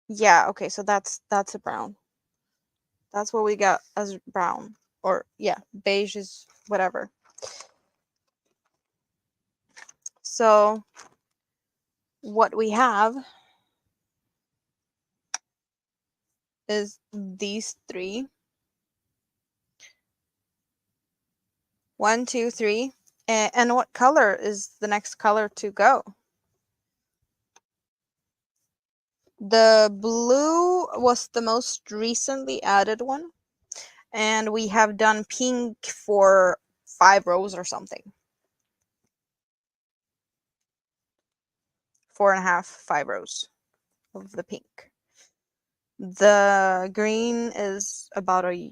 Yeah, okay, so that's a brown. That's what we got as brown. Or yeah, beige is whatever. So what we have is these three. 1, 2, 3. And what color is the next color to go? The blue was the most recently added one. And we have done pink for 5 rows or something. 4.5, 5 rows of the pink. The green is about a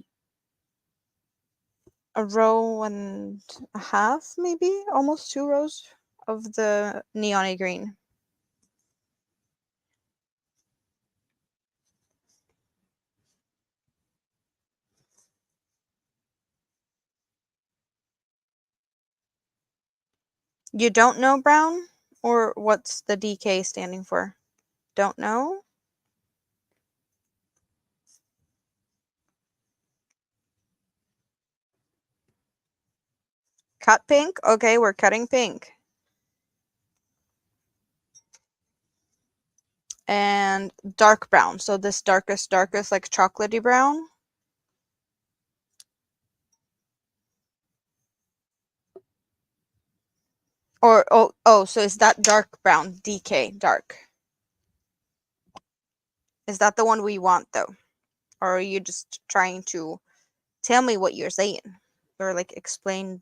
row and a half, maybe almost 2 rows of the neon green. You don't know brown? Or what's the DK standing for? Don't know? Cut pink? Okay, we're cutting pink. And dark brown. So this darkest, like chocolatey brown. Or, so is that dark brown? DK, dark. Is that the one we want, though? Or are you just trying to tell me what you're saying? Or, like, explain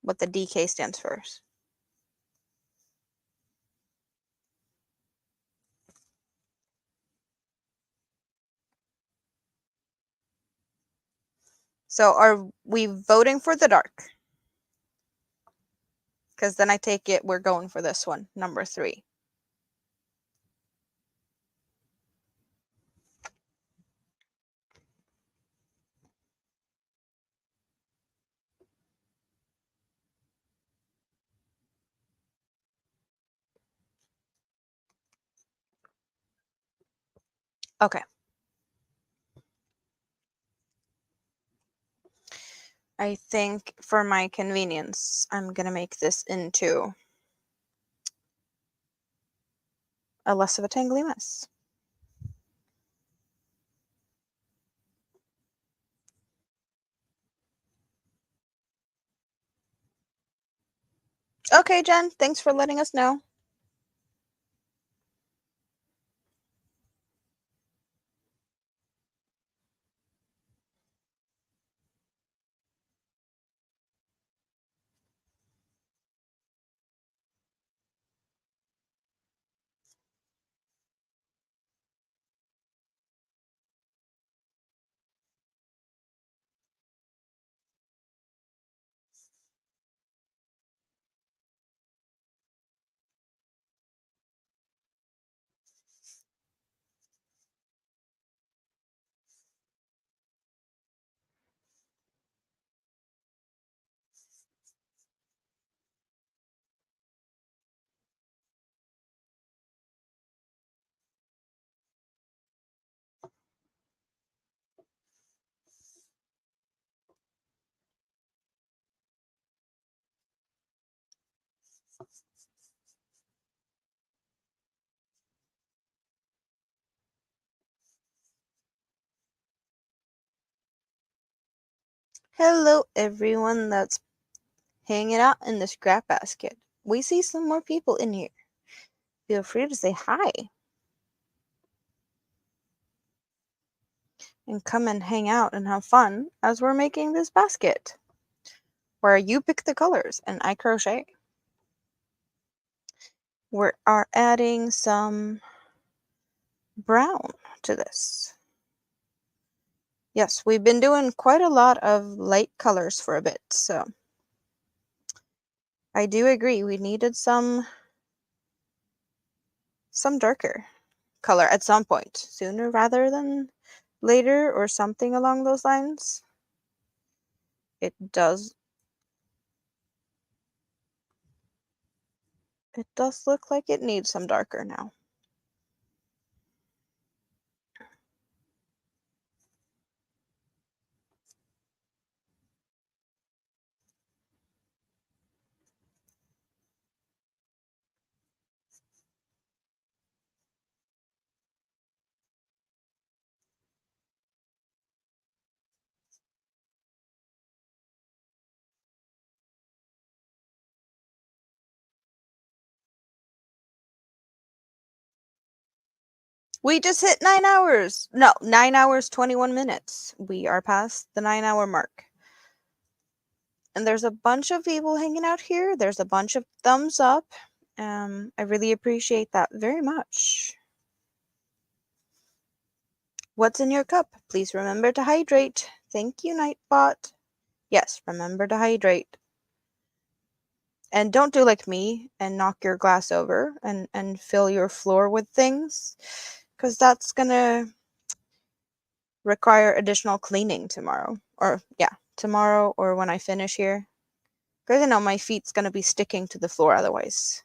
what the DK stands for. So are we voting for the dark? Because then I take it we're going for this one, number 3. Okay. I think for my convenience, I'm going to make this into a less of a tangly mess. Okay, Jen, thanks for letting us know. Hello, everyone that's hanging out in the scrap basket. We see some more people in here. Feel free to say hi and come and hang out and have fun as we're making this basket where you pick the colors and I crochet. We are adding some brown to this. Yes, we've been doing quite a lot of light colors for a bit, so I do agree we needed some darker color at some point, sooner rather than later or something along those lines. It does look like it needs some darker now. We just hit 9 hours. No, 9 hours, 21 minutes. We are past the 9-hour mark. And there's a bunch of people hanging out here. There's a bunch of thumbs up. I really appreciate that very much. What's in your cup? Please remember to hydrate. Thank you, Nightbot. Yes, remember to hydrate. And don't do like me and knock your glass over and fill your floor with things, because that's gonna require additional cleaning tomorrow. Or, yeah, tomorrow or when I finish here. Because I know my feet's gonna be sticking to the floor otherwise.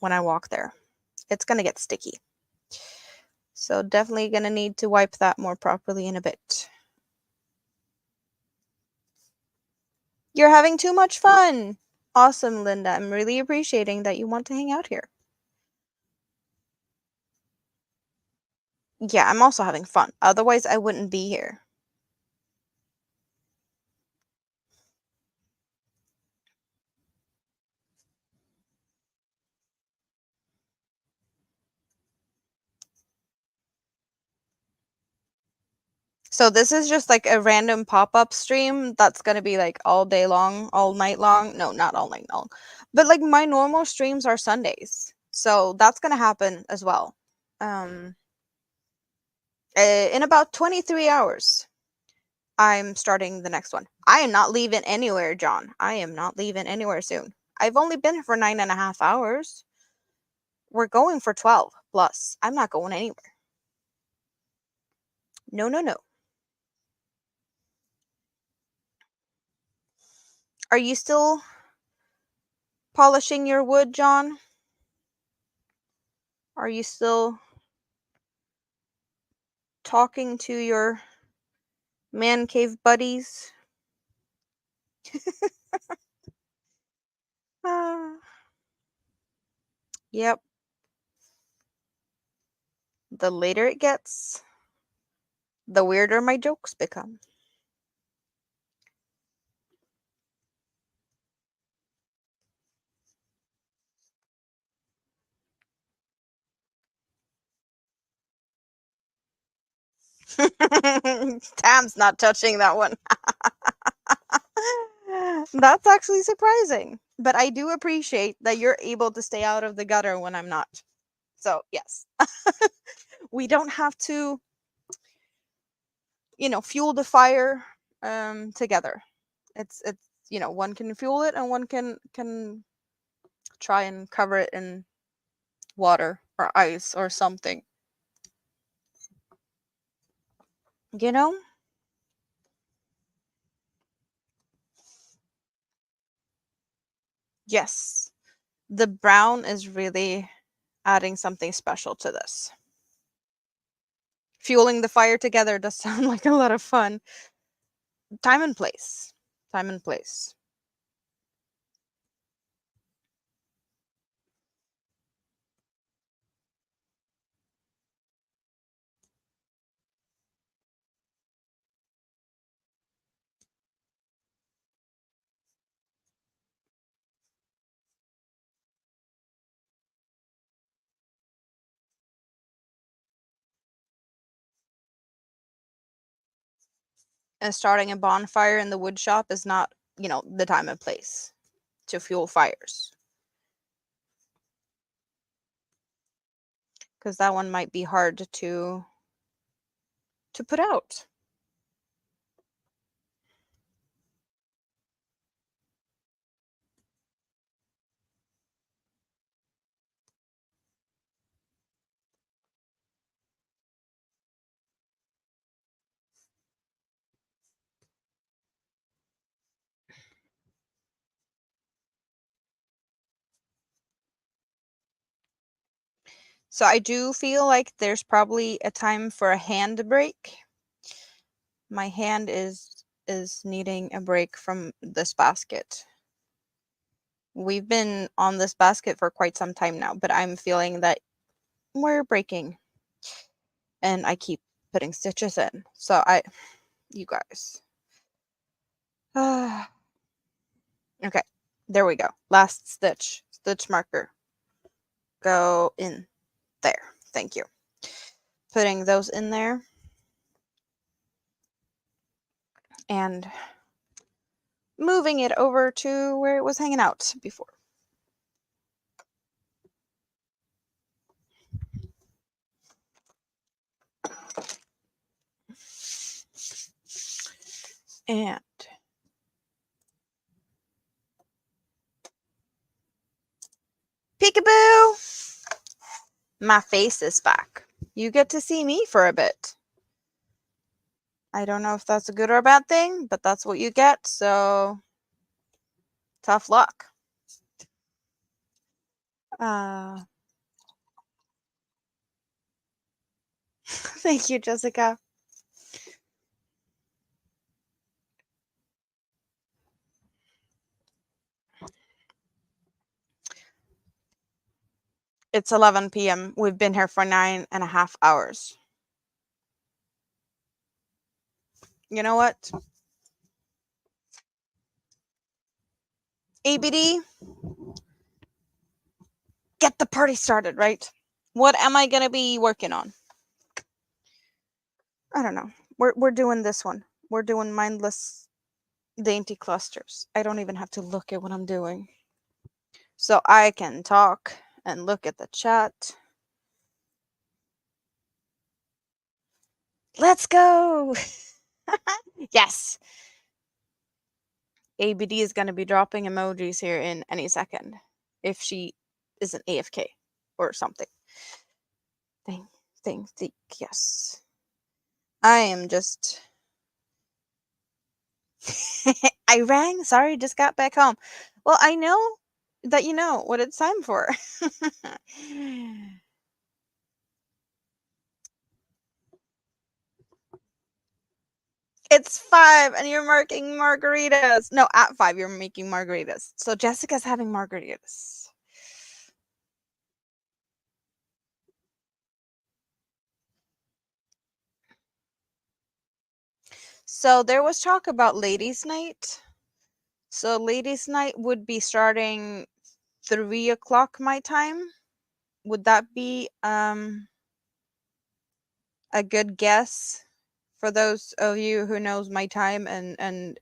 When I walk there, it's gonna get sticky. So definitely gonna need to wipe that more properly in a bit. You're having too much fun! Awesome, Linda. I'm really appreciating that you want to hang out here. Yeah, I'm also having fun. Otherwise, I wouldn't be here. So this is just like a random pop-up stream that's gonna be like all day long, all night long. No, not all night long. But like my normal streams are Sundays. So that's gonna happen as well. In about 23 hours, I'm starting the next one. I am not leaving anywhere, John. I am not leaving anywhere soon. I've only been here for 9.5 hours. We're going for 12 plus. I'm not going anywhere. No, no, no. Are you still polishing your wood, John? Are you still talking to your man cave buddies? Yep. The later it gets, the weirder my jokes become. Tam's not touching that one. That's actually surprising. But I do appreciate that you're able to stay out of the gutter when I'm not. So, yes. We don't have to, fuel the fire together. It's one can fuel it and one can try and cover it in water or ice or something. You know? Yes. The brown is really adding something special to this. Fueling the fire together does sound like a lot of fun. Time and place. Time and place. and starting a bonfire in the wood shop is not, the time and place to fuel fires. Because that one might be hard to put out. So I do feel like there's probably a time for a hand break. My hand is needing a break from this basket. We've been on this basket for quite some time now, but I'm feeling that we're breaking. And I keep putting stitches in. So you guys. Okay, there we go. Last stitch marker. Go in there. Thank you. Putting those in there. And moving it over to where it was hanging out before. And peekaboo! My face is back. You get to see me for a bit. I don't know if that's a good or a bad thing, but that's what you get, so tough luck. Thank you, Jessica. It's 11 p.m. We've been here for 9.5 hours. You know what? ABD, get the party started, right? What am I going to be working on? I don't know. We're doing this one. We're doing mindless dainty clusters. I don't even have to look at what I'm doing. So I can talk and look at the chat. Let's go! Yes! ABD is going to be dropping emojis here in any second. If she isn't AFK or something. Think, yes. I am just... I rang? Sorry, just got back home. Well, I know that you know what it's time for. It's 5 and you're making margaritas. No, at 5 you're making margaritas. So Jessica's having margaritas. So there was talk about ladies' night. So ladies' night would be starting 3 o'clock my time. Would that be a good guess for those of you who knows my time and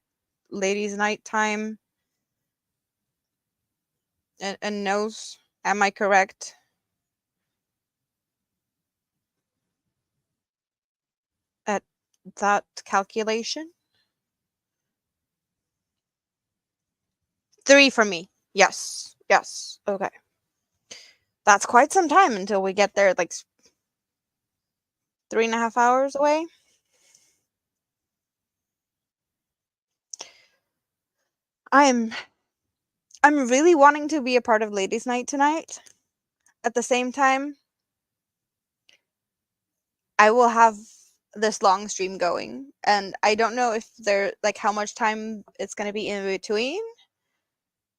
ladies' night time and knows? Am I correct? At that calculation? 3 for me. Yes. Yes. Okay. That's quite some time until we get there, like 3.5 hours away. I'm really wanting to be a part of ladies' night tonight. At the same time, I will have this long stream going, and I don't know if there like how much time it's going to be in between.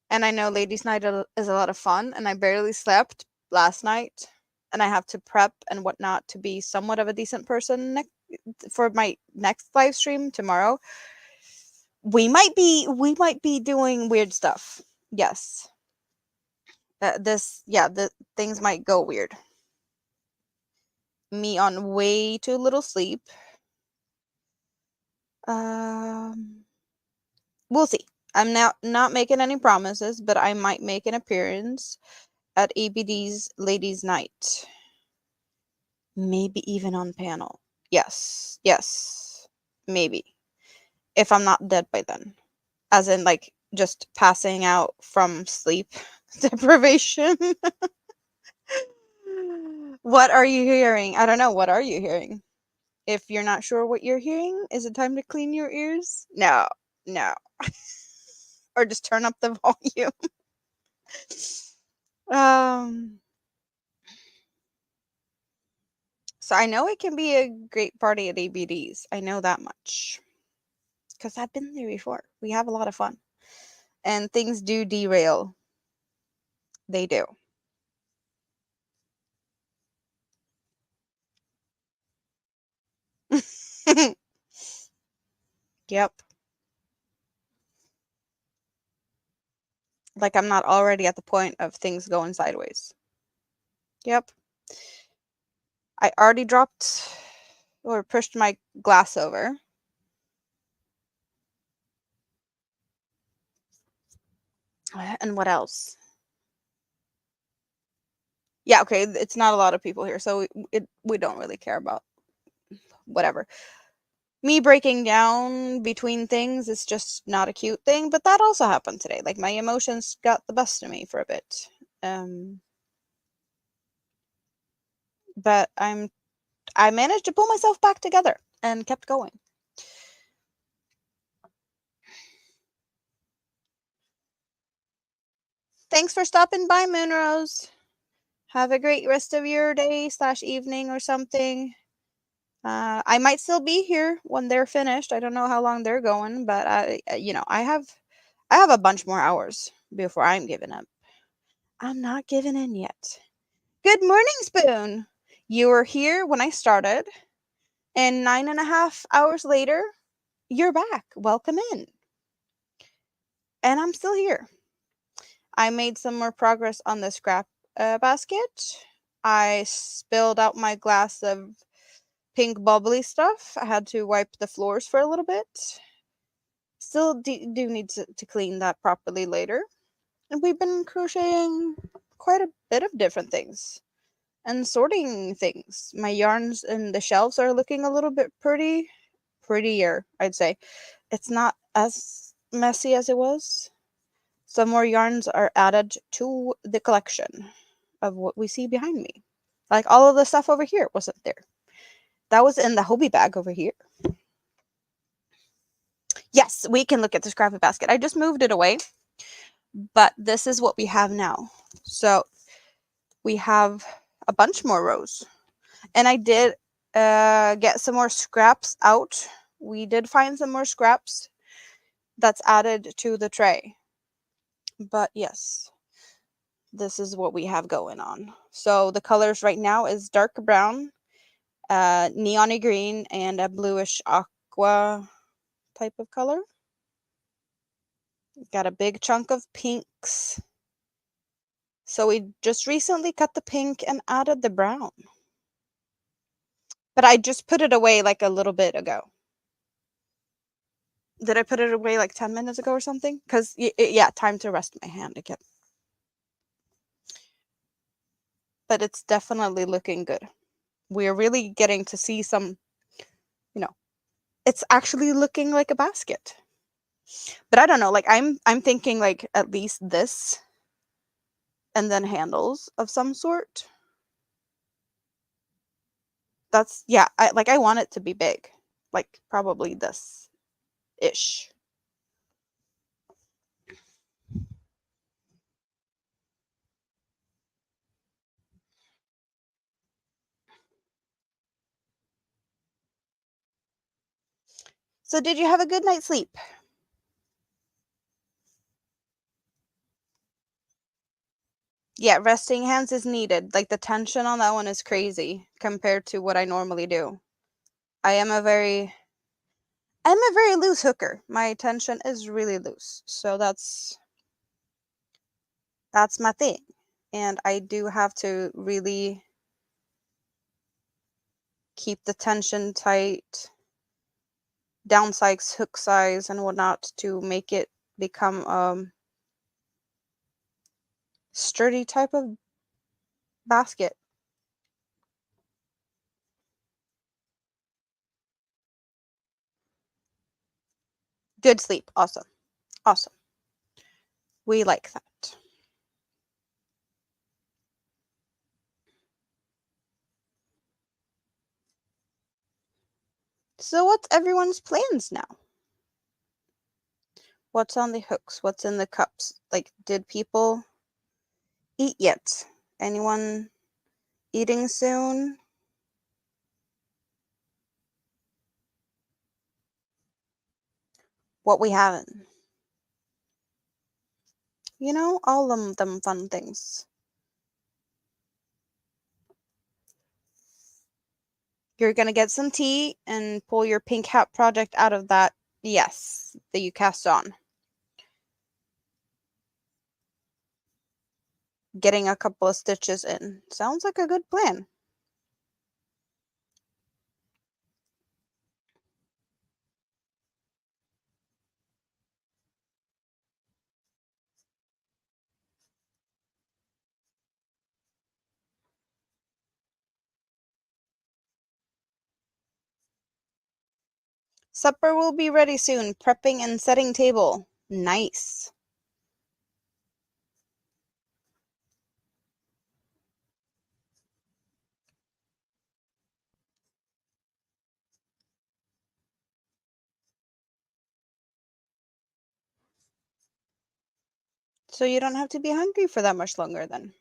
And I know ladies' night is a lot of fun, and I barely slept last night, and I have to prep and whatnot to be somewhat of a decent person for my next live stream tomorrow. We might be doing weird stuff. Yes. The things might go weird. Me on way too little sleep. We'll see. I'm not making any promises, but I might make an appearance at ABD's Ladies' Night. Maybe even on panel. Yes. Yes. Maybe. If I'm not dead by then. As in, like, just passing out from sleep deprivation. What are you hearing? I don't know. What are you hearing? If you're not sure what you're hearing, is it time to clean your ears? No. No. Or just turn up the volume. Um, so I know it can be a great party at ABD's. I know that much. Because I've been there before. We have a lot of fun. And things do derail. They do. Yep. Like I'm not already at the point of things going sideways. Yep. I already dropped or pushed my glass over. And what else? Yeah, okay, it's not a lot of people here, so we don't really care about whatever. Me breaking down between things is just not a cute thing, but that also happened today. Like my emotions got the best of me for a bit. But I managed to pull myself back together and kept going. Thanks for stopping by, Moonrose. Have a great rest of your day / evening or something. I might still be here when they're finished. I don't know how long they're going, but I have a bunch more hours before I'm giving up. I'm not giving in yet. Good morning, Spoon. You were here when I started, and 9.5 hours later, you're back. Welcome in. And I'm still here. I made some more progress on the scrap basket. I spilled out my glass of pink bubbly stuff. I had to wipe the floors for a little bit. Still do need to clean that properly later. And we've been crocheting quite a bit of different things and sorting things. My yarns and the shelves are looking a little bit prettier, I'd say. It's not as messy as it was. Some more yarns are added to the collection of what we see behind me. Like all of the stuff over here wasn't there. That was in the hobby bag over here. Yes, we can look at the scrappy basket. I just moved it away, but this is what we have now. So we have a bunch more rows. And I did get some more scraps out. We did find some more scraps that's added to the tray. But yes, this is what we have going on. So the colors right now is dark brown, neon green, and a bluish aqua type of color. Got a big chunk of pinks. So we just recently cut the pink and added the brown. But I just put it away like a little bit ago. Did I put it away like 10 minutes ago or something? Because, yeah, time to rest my hand again. But it's definitely looking good. We're really getting to see some, it's actually looking like a basket. But I don't know, like I'm thinking like at least this and then handles of some sort. That's, yeah, I want it to be big. Like probably this ish. So did you have a good night's sleep? Yeah, resting hands is needed. Like the tension on that one is crazy compared to what I normally do. I am a very I'm a very loose hooker. My tension is really loose. So that's my thing. And I do have to really keep the tension tight downsize hook size and whatnot to make it become sturdy type of basket. Good sleep. Awesome. Awesome. We like that. So what's everyone's plans now? What's on the hooks? What's in the cups? Like, did people eat yet? Anyone eating soon? What we haven't. You know, all of them fun things. You're gonna get some tea and pull your pink hat project out of that, yes, that you cast on. Getting a couple of stitches in. Sounds like a good plan. Supper will be ready soon. Prepping and setting table. Nice. So you don't have to be hungry for that much longer then.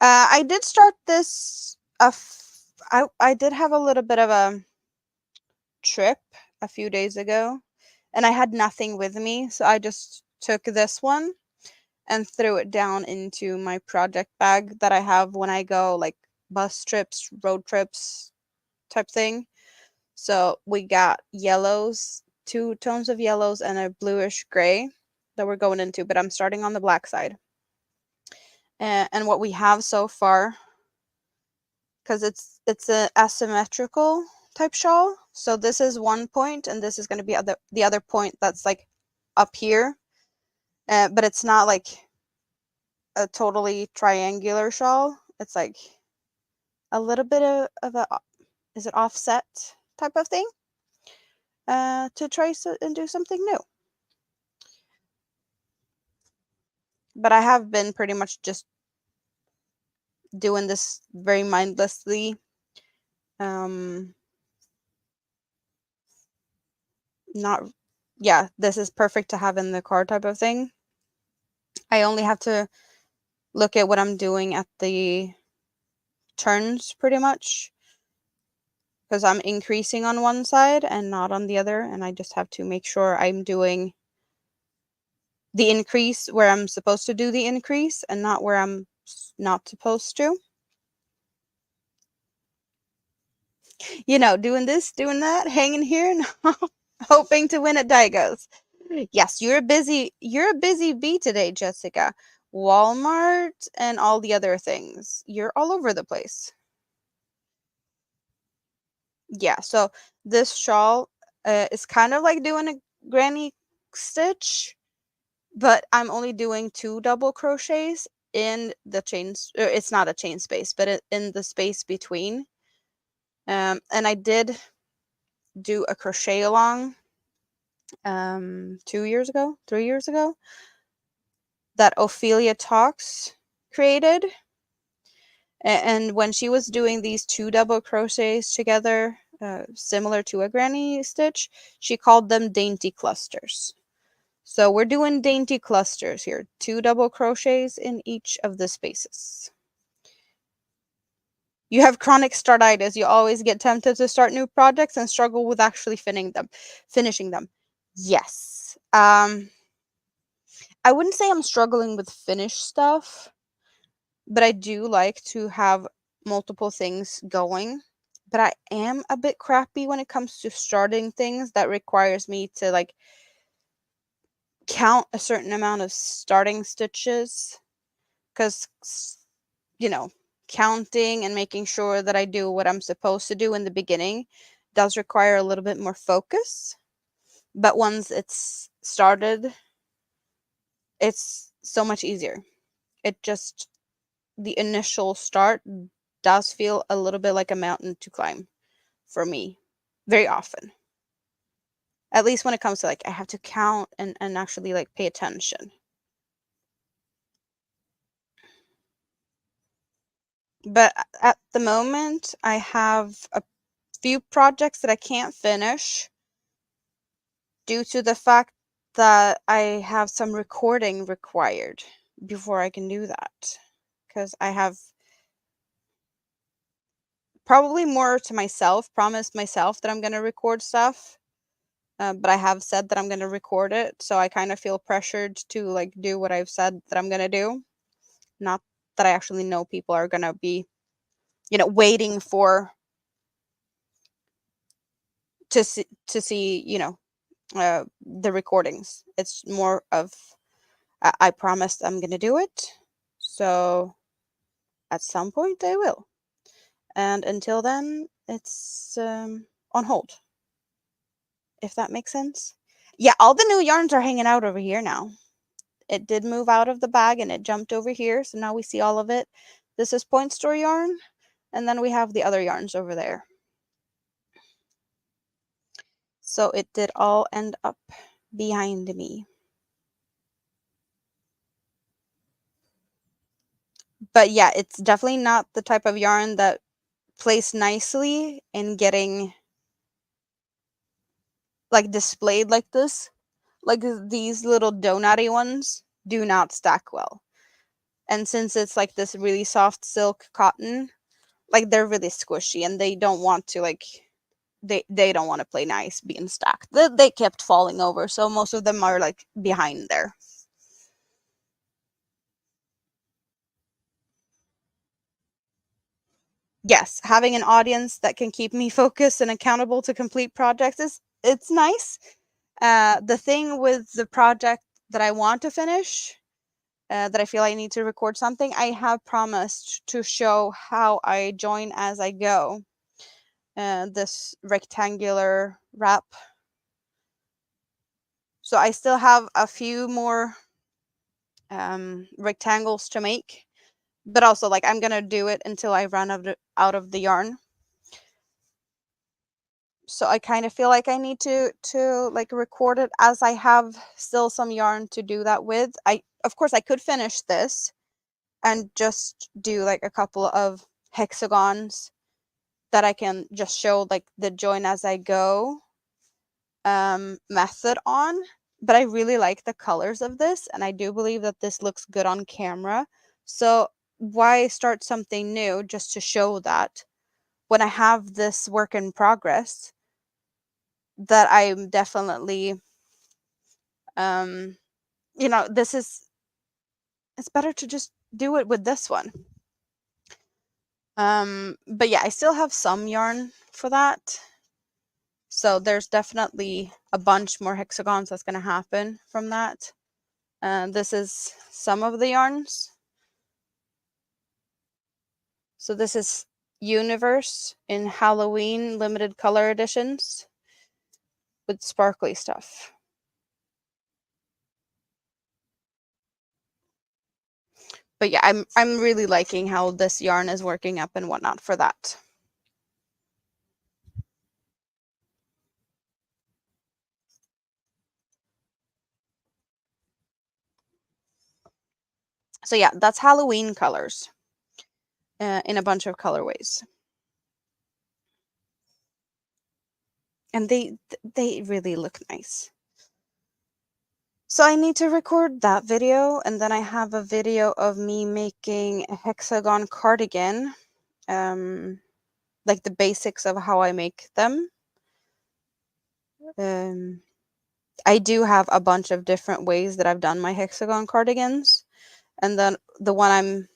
I did start this. I did have a little bit of a trip a few days ago, and I had nothing with me, so I just took this one and threw it down into my project bag that I have when I go like bus trips, road trips type thing. So we got yellows, two tones of yellows, and a bluish gray that we're going into, but I'm starting on the black side. And what we have so far, because it's a asymmetrical type shawl. So this is one point, and this is going to be the other point that's like up here, but it's not like a totally triangular shawl. It's like a little bit of a, is it offset type of thing, to try and do something new. But I have been pretty much just doing this very mindlessly. Um, not, yeah, this is perfect to have in the car type of thing. I only have to look at what I'm doing at the turns pretty much, because I'm increasing on one side and not on the other, and I just have to make sure I'm doing the increase where I'm supposed to do the increase and not where I'm not supposed to. You know, doing this, doing that, hanging here, and hoping to win at Daigos. Yes, you're a busy bee today, Jessica. Walmart and all the other things. You're all over the place. Yeah, so this shawl is kind of like doing a granny stitch, but I'm only doing 2 double crochets in the chains. It's not a chain space, but in the space between. And I did do a crochet along 2 years ago, 3 years ago, that Ophelia Talks created. And when she was doing these 2 double crochets together, similar to a granny stitch, she called them dainty clusters. So we're doing dainty clusters here, 2 double crochets in each of the spaces. You have chronic startitis. You always get tempted to start new projects and struggle with actually finishing them. Yes. I wouldn't say I'm struggling with finished stuff, but I do like to have multiple things going. But I am a bit crappy when it comes to starting things that requires me to like count a certain amount of starting stitches, because, you know, counting and making sure that I do what I'm supposed to do in the beginning does require a little bit more focus. But once it's started, it's so much easier. It just, the initial start does feel a little bit like a mountain to climb for me very often. At least when it comes to like I have to count and actually like pay attention. But at the moment, I have a few projects that I can't finish due to the fact that I have some recording required before I can do that. Because I have probably more to myself, promised myself that I'm going to record stuff. But I have said that I'm going to record it. So I kind of feel pressured to like do what I've said that I'm going to do. Not that I actually know people are going to be, waiting for to see, the recordings. It's more of I promised I'm gonna do it, so at some point I will. And until then, it's on hold, if that makes sense. Yeah, all the new yarns are hanging out over here now. It did move out of the bag and it jumped over here, so now we see all of it. This is Point Store yarn, and then we have the other yarns over there. So it did all end up behind me. But yeah, it's definitely not the type of yarn that plays nicely in getting like displayed like this. Like these little donutty ones do not stack well. And since it's like this really soft silk cotton, like they're really squishy and they don't want to like they don't want to play nice being stacked. They kept falling over, so most of them are like behind there. Yes, having an audience that can keep me focused and accountable to complete projects is it's nice. The thing with the project that I want to finish, that I feel I need to record something, I have promised to show how I join as I go. This rectangular wrap. So I still have a few more rectangles to make, but also like I'm gonna do it until I run out of the yarn. So I kind of feel like I need to like record it as I have still some yarn to do that with. I of course I could finish this and just do like a couple of hexagons that I can just show like the join as I go method on. But I really like the colors of this, and I do believe that this looks good on camera. So why start something new just to show that when I have this work in progress that I'm definitely this is it's better to just do it with this one. But yeah, I still have some yarn for that. So there's definitely a bunch more hexagons that's going to happen from that. This is some of the yarns. So this is Universe in Halloween limited color editions with sparkly stuff. But yeah, I'm really liking how this yarn is working up and whatnot for that. So yeah, that's Halloween colors in a bunch of colorways. And they really look nice. So I need to record that video, and then I have a video of me making a hexagon cardigan, like the basics of how I make them. I do have a bunch of different ways that I've done my hexagon cardigans, and then the one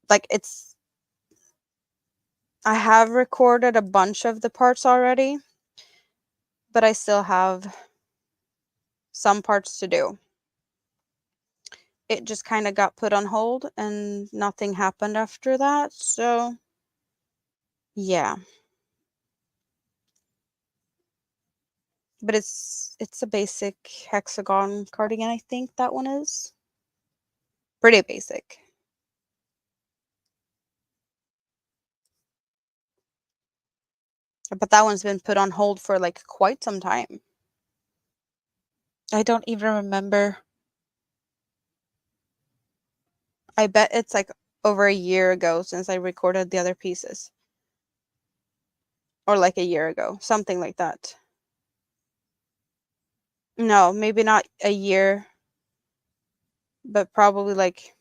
like I have recorded a bunch of the parts already, but I still have some parts to do. It just kind of got put on hold and nothing happened after that. So, yeah. But it's a basic hexagon cardigan, I think that one is. Pretty basic. But that one's been put on hold for like quite some time. I don't even remember. I bet it's like over a year ago since I recorded the other pieces. Or like a year ago, something like that. No, maybe not a year, but probably like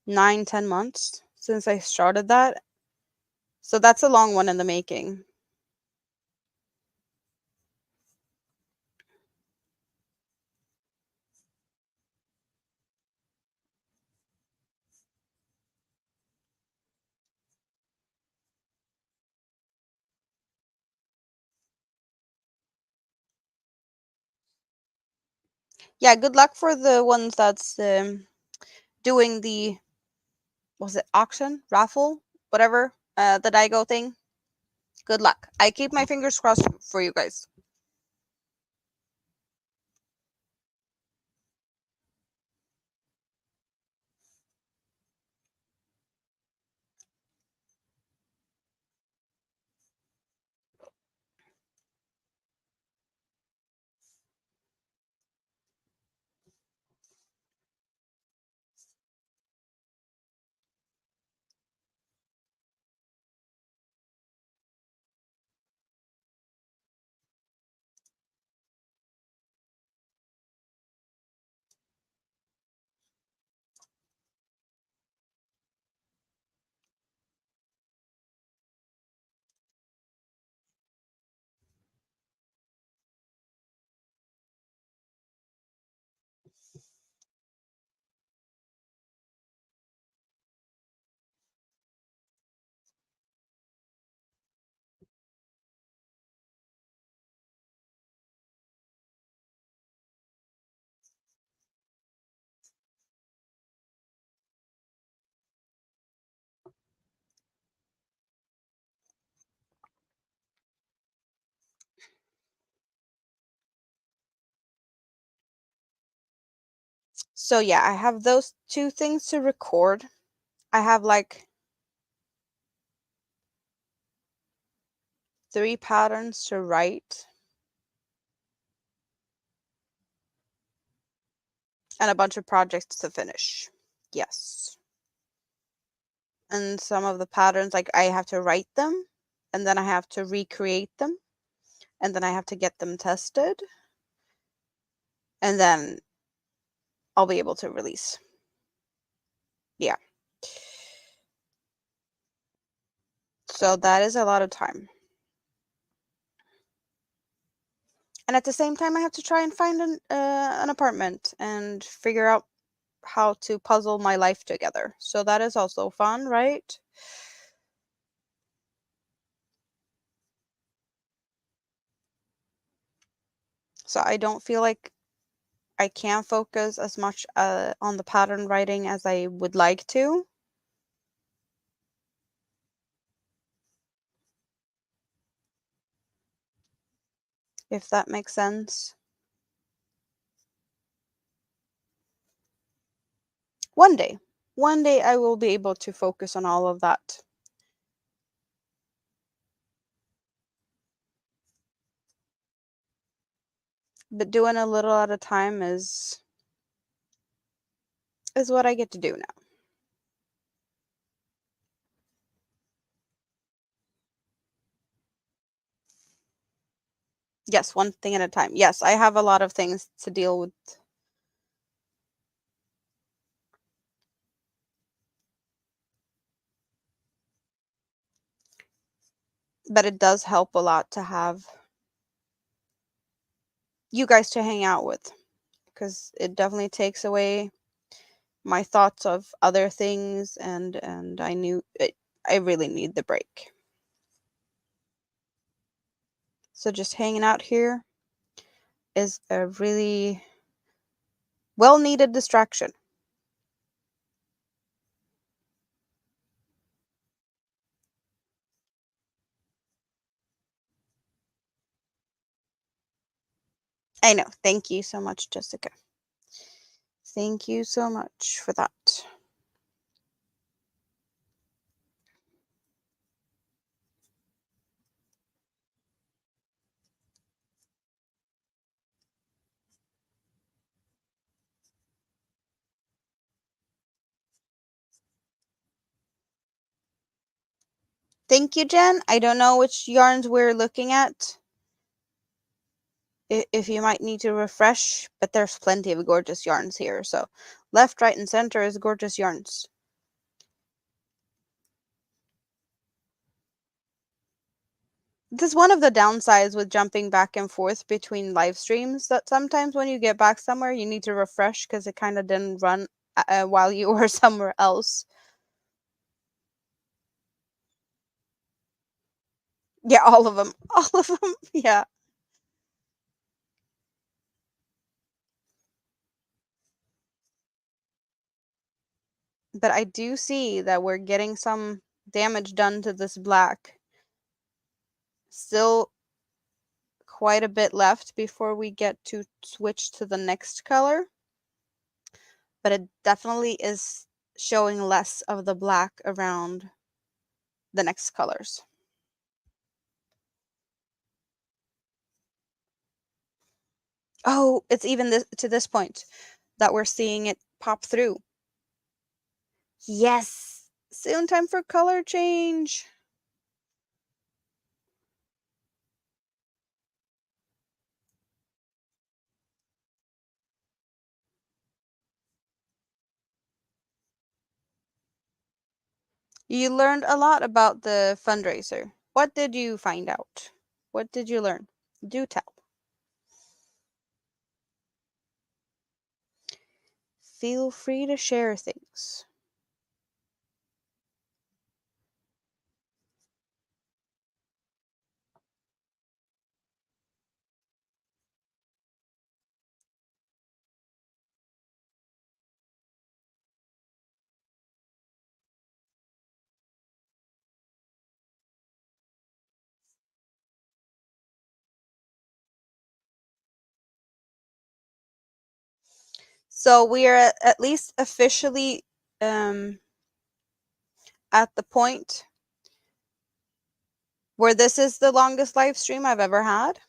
9, 10 months since I started that. So that's a long one in the making. Yeah, good luck for the ones that's doing the, was it auction, raffle, whatever, the Daigo thing. Good luck. I keep my fingers crossed for you guys. So yeah, I have those two things to record. I have like 3 patterns to write and a bunch of projects to finish. Yes. And some of the patterns, like I have to write them and then I have to recreate them and then I have to get them tested and then I'll be able to release. Yeah. So that is a lot of time. And at the same time, I have to try and find an apartment and figure out how to puzzle my life together. So that is also fun, right? So I don't feel like I can focus as much on the pattern writing as I would like to. If that makes sense. One day. One day I will be able to focus on all of that. But doing a little at a time is what I get to do now. Yes, one thing at a time. Yes, I have a lot of things to deal with. But it does help a lot to have you guys to hang out with because it definitely takes away my thoughts of other things and I knew it, I really need the break. So just hanging out here is a really well needed distraction. I know. Thank you so much, Jessica. Thank you so much for that. Thank you, Jen. I don't know which yarns we're looking at. If you might need to refresh, but there's plenty of gorgeous yarns here. So left, right, and center is gorgeous yarns. This is one of the downsides with jumping back and forth between live streams, that sometimes when you get back somewhere, you need to refresh because it kind of didn't run while you were somewhere else. Yeah, all of them. All of them. Yeah. But I do see that we're getting some damage done to this black. Still quite a bit left before we get to switch to the next color. But it definitely is showing less of the black around the next colors. Oh, it's even this to this point that we're seeing it pop through. Yes, soon time for color change. You learned a lot about the fundraiser. What did you find out? What did you learn? Do tell. Feel free to share things. So we are at least officially at the point where this is the longest live stream I've ever had.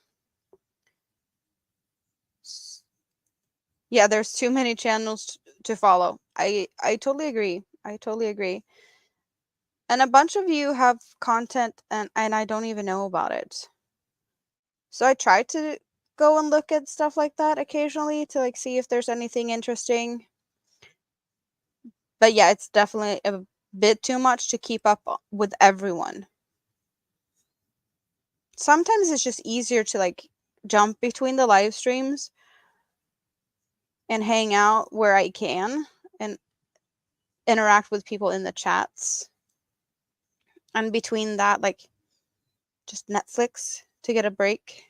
Yeah, there's too many channels to follow. I totally agree. I totally agree. And a bunch of you have content and I don't even know about it. So I try to go and look at stuff like that occasionally to like see if there's anything interesting. But yeah, it's definitely a bit too much to keep up with everyone. Sometimes it's just easier to like jump between the live streams and hang out where I can and interact with people in the chats. And between that, like just Netflix to get a break.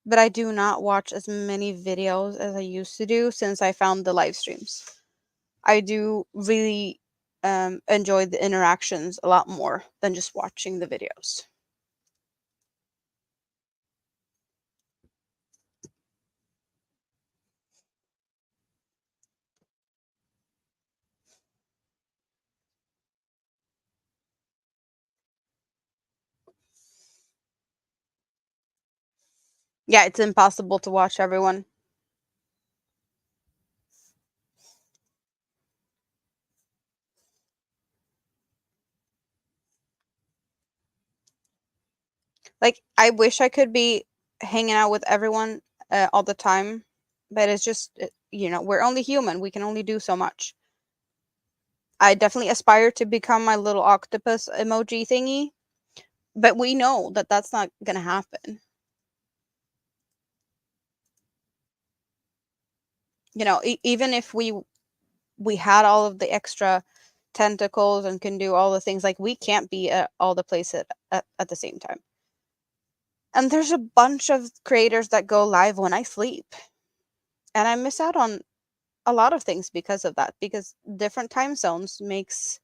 But I do not watch as many videos as I used to do since I found the live streams. I do really enjoy the interactions a lot more than just watching the videos. Yeah, it's impossible to watch everyone. Like, I wish I could be hanging out with everyone all the time, but it's just, we're only human. We can only do so much. I definitely aspire to become my little octopus emoji thingy, but we know that that's not going to happen. Even if we had all of the extra tentacles and can do all the things, like we can't be at all the places at the same time. And there's a bunch of creators that go live when I sleep. And I miss out on a lot of things because of that, because different time zones makes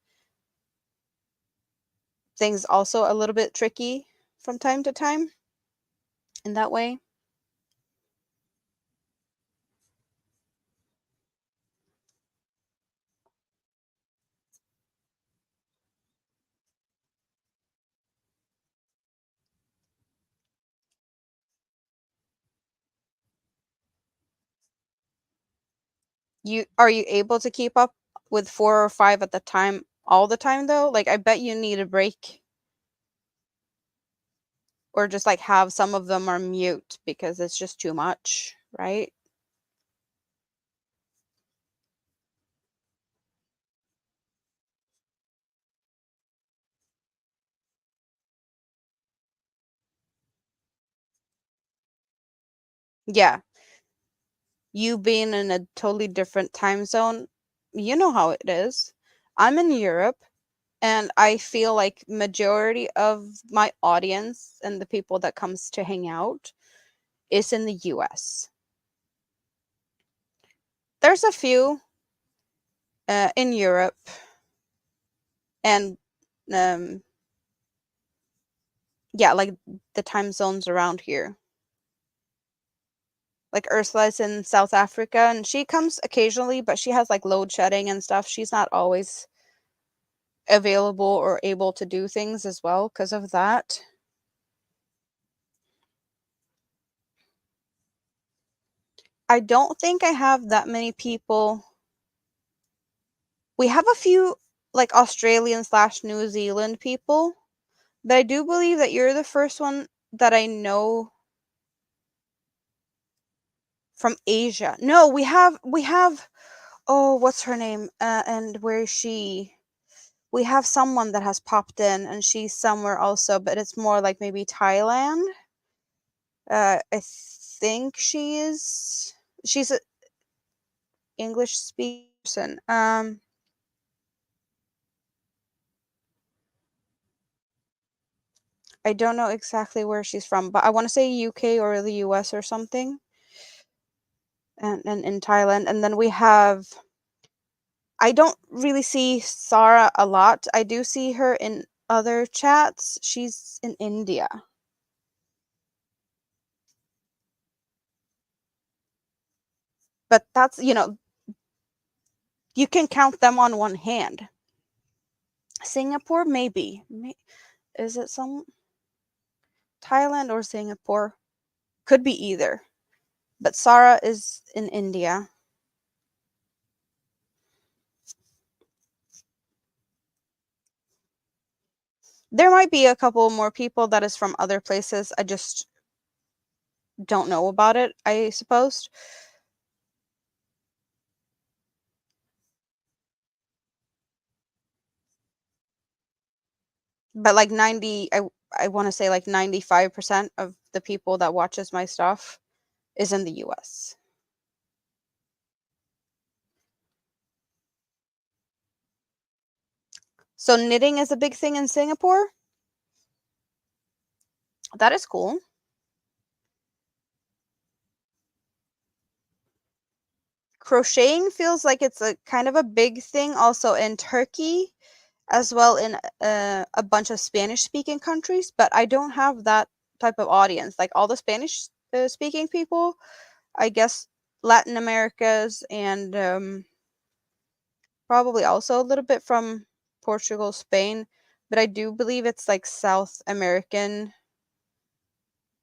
things also a little bit tricky from time to time in that way. Are you able to keep up with 4 or 5 at the time all the time though? Like I bet you need a break or just like have some of them are mute because it's just too much, right? Yeah. You being in a totally different time zone, you know how it is. I'm in Europe and I feel like majority of my audience and the people that comes to hang out is in the US. There's a few in Europe and um yeah, like the time zones around here. Like Ursula's in South Africa and she comes occasionally, but she has like load shedding and stuff. She's not always available or able to do things as well because of that. I don't think I have that many people. We have a few like Australian slash New Zealand people, but I do believe that you're the first one that I know from Asia. No, we have oh, what's her name? And where is she? We have someone that has popped in and she's somewhere also, but it's more like maybe Thailand. I think she's an English speaking person. I don't know exactly where she's from, but I want to say UK or the US or something. And in Thailand. And then we have I don't really see Sarah a lot. I do see her in other chats. She's in India. But that's, you can count them on one hand. Singapore, maybe. Is it some Thailand or Singapore? Could be either. But Sarah is in India. There might be a couple more people that is from other places. I just don't know about it, I suppose. But like 90, I want to say like 95% of the people that watches my stuff is in the US. So knitting is a big thing in Singapore. That is cool. Crocheting feels like it's a kind of a big thing also in Turkey as well in a bunch of Spanish speaking countries, but I don't have that type of audience. Like all the Spanish speaking people, I guess Latin Americas and probably also a little bit from Portugal, Spain, but I do believe it's like South American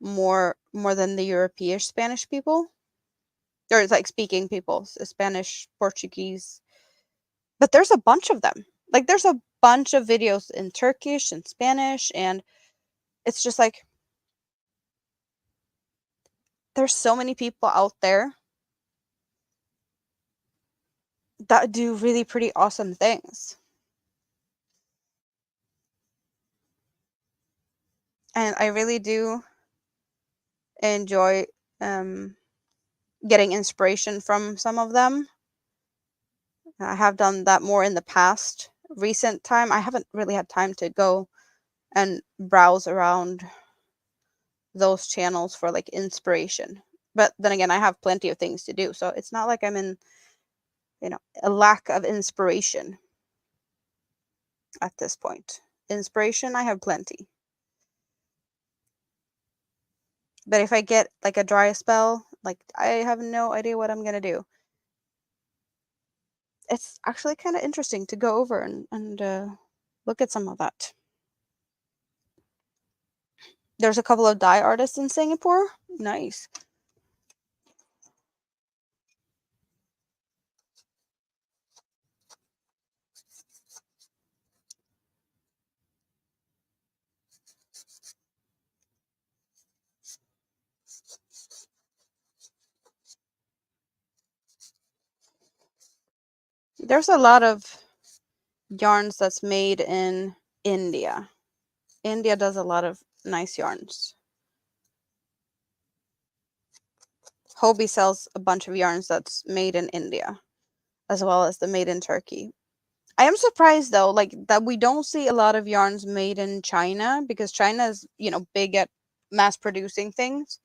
more than the European Spanish people. Or it's like speaking people, Spanish, Portuguese. But there's a bunch of them. Like there's a bunch of videos in Turkish and Spanish and it's just like there's so many people out there that do really pretty awesome things. And I really do enjoy um getting inspiration from some of them. I have done that more in the past. Recent time, I haven't really had time to go and browse around those channels for like inspiration. But then again, I have plenty of things to do, so it's not like I'm in, a lack of inspiration at this point. Inspiration, I have plenty. But if I get like a dry spell, like I have no idea what I'm gonna do. It's actually kind of interesting to go over and look at some of that. There's a couple of dye artists in Singapore. Nice. There's a lot of yarns that's made in India. India does a lot of nice yarns. Hobie sells a bunch of yarns that's made in India, as well as the made in Turkey. I am surprised though, like that we don't see a lot of yarns made in China, because China is, big at mass producing things.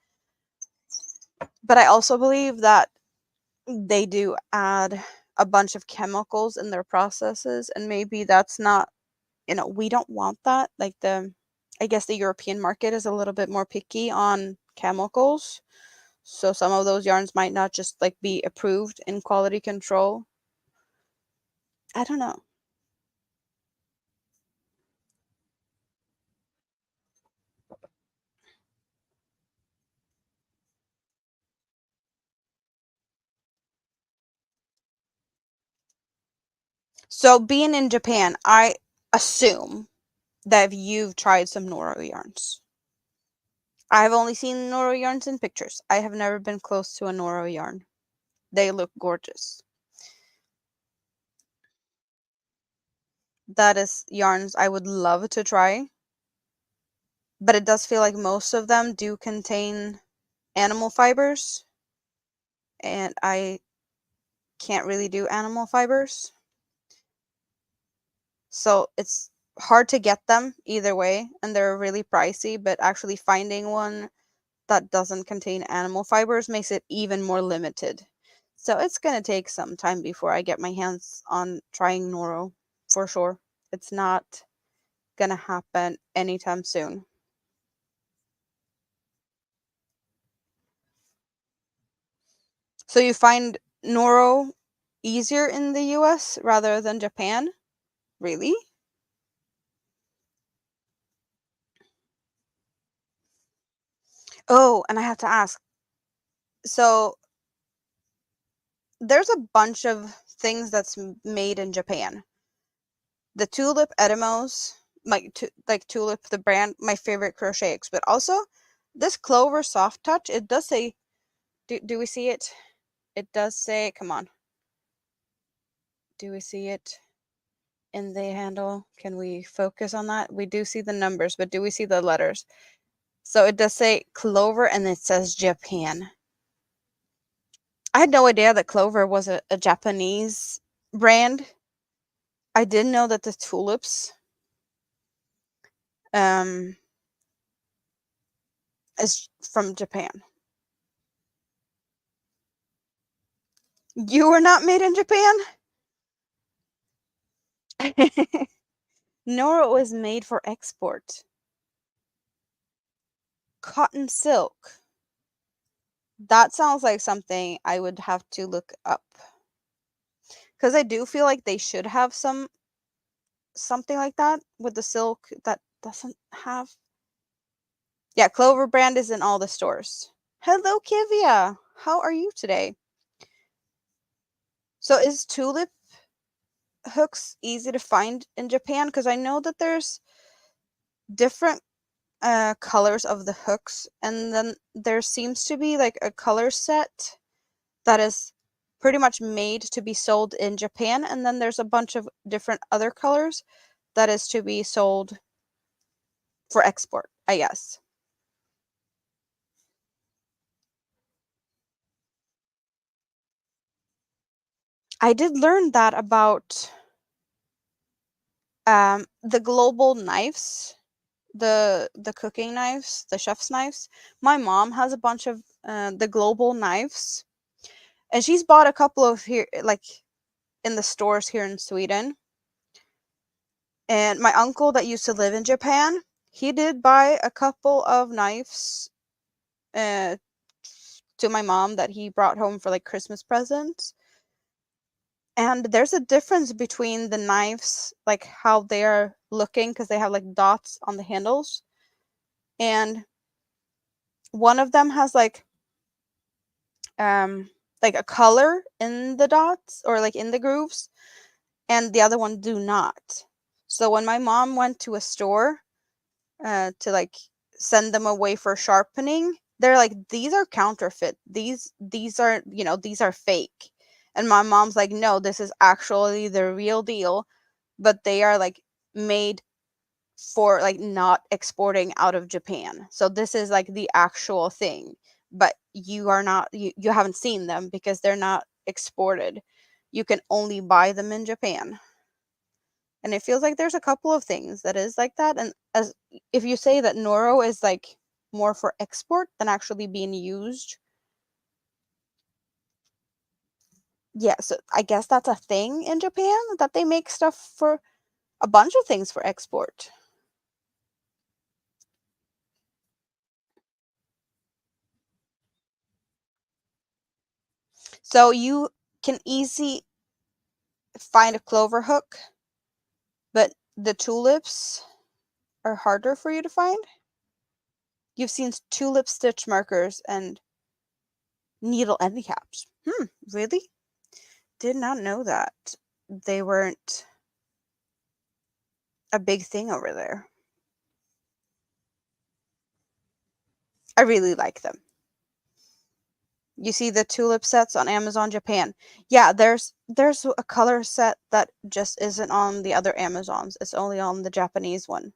But I also believe that they do add a bunch of chemicals in their processes, and maybe that's not, we don't want that. Like I guess the European market is a little bit more picky on chemicals. So some of those yarns might not just like be approved in quality control. I don't know. So being in Japan, I assume that you've tried some Noro yarns. I've only seen Noro yarns in pictures. I have never been close to a Noro yarn. They look gorgeous. That is yarns I would love to try. But it does feel like most of them do contain animal fibers. And I can't really do animal fibers. So it's hard to get them either way. And they're really pricey. But actually finding one that doesn't contain animal fibers makes it even more limited. So it's going to take some time before I get my hands on trying Noro, for sure. It's not going to happen anytime soon. So you find Noro easier in the US rather than Japan? Really? Oh, and I have to ask. So there's a bunch of things that's made in Japan. The tulip Edemos, like tulip the brand, my favorite crochet, but also this Clover Soft Touch. It does say, do we see it? It does say, come on. Do we see it in the handle? Can we focus on that? We do see the numbers, but do we see the letters? So it does say Clover and it says Japan. I had no idea that Clover was a Japanese brand. I didn't know that the tulips um is from Japan. You were not made in Japan? Nora was made for export. Cotton silk. That sounds like something I would have to look up. Because I do feel like they should have something like that with the silk that doesn't have. Yeah, Clover brand is in all the stores. Hello, Kivia. How are you today? So is tulip hooks easy to find in Japan? Because I know that there's different colors of the hooks, and then there seems to be like a color set that is pretty much made to be sold in Japan, and then there's a bunch of different other colors that is to be sold for export, I guess. I did learn that about the global knives. the cooking knives, the chef's knives. My mom has a bunch of the global knives, and she's bought a couple of here, like in the stores here in Sweden. And my uncle that used to live in Japan, he did buy a couple of knives uh, to my mom that he brought home for like Christmas presents. And there's a difference between the knives, like how they are looking, because they have like dots on the handles. And one of them has like a color in the dots or like in the grooves, and the other one do not. So when my mom went to a store to like send them away for sharpening, they're like, these are counterfeit. These are, these are fake. And my mom's like, no, this is actually the real deal, but they are like made for like not exporting out of Japan. So this is like the actual thing, but you haven't seen them because they're not exported. You can only buy them in Japan. And it feels like there's a couple of things that is like that. And as if you say that Noro is like more for export than actually being used. Yeah, so I guess that's a thing in Japan that they make stuff for a bunch of things for export. So you can easily find a clover hook, but the tulips are harder for you to find. You've seen tulip stitch markers and needle end caps. Really? Did not know that. They weren't a big thing over there. I really like them. You see the tulip sets on Amazon Japan. Yeah, there's a color set that just isn't on the other Amazons. It's only on the Japanese one.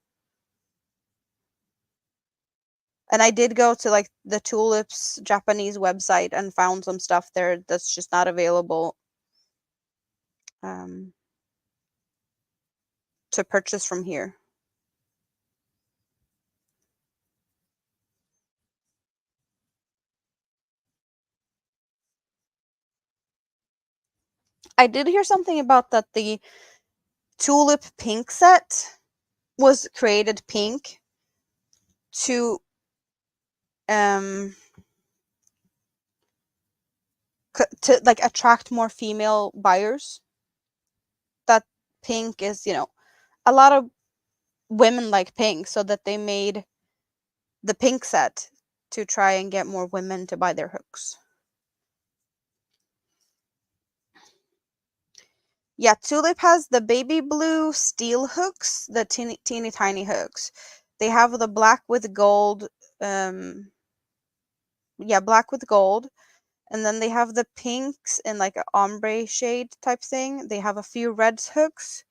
And I did go to like the tulips Japanese website and found some stuff there that's just not available um, to purchase from here. I did hear something about that the tulip pink set was created pink to um to like attract more female buyers. That pink is, a lot of women like pink, so that they made the pink set to try and get more women to buy their hooks. Yeah, Tulip has the baby blue steel hooks, the teeny tiny hooks. They have the black with gold, um, yeah, black with gold, and then they have the pinks in like a ombre shade type thing. They have a few red hooks,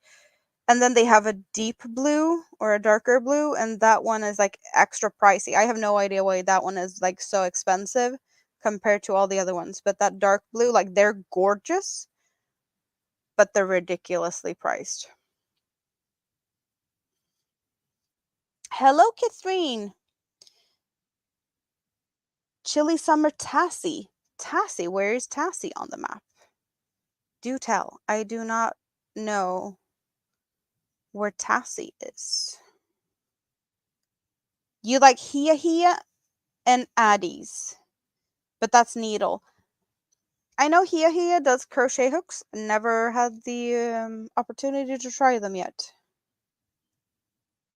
and then they have a deep blue or a darker blue, and that one is like extra pricey. I have no idea why that one is like so expensive compared to all the other ones, but that dark blue, like they're gorgeous, but they're ridiculously priced. Hello, Catherine. Chili Summer Tassie. Tassie, where is Tassie on the map? Do tell. I do not know where Tassie is. You like Hia Hia and Addie's, but that's needle. I know Hia Hia does crochet hooks. Never had the opportunity to try them yet.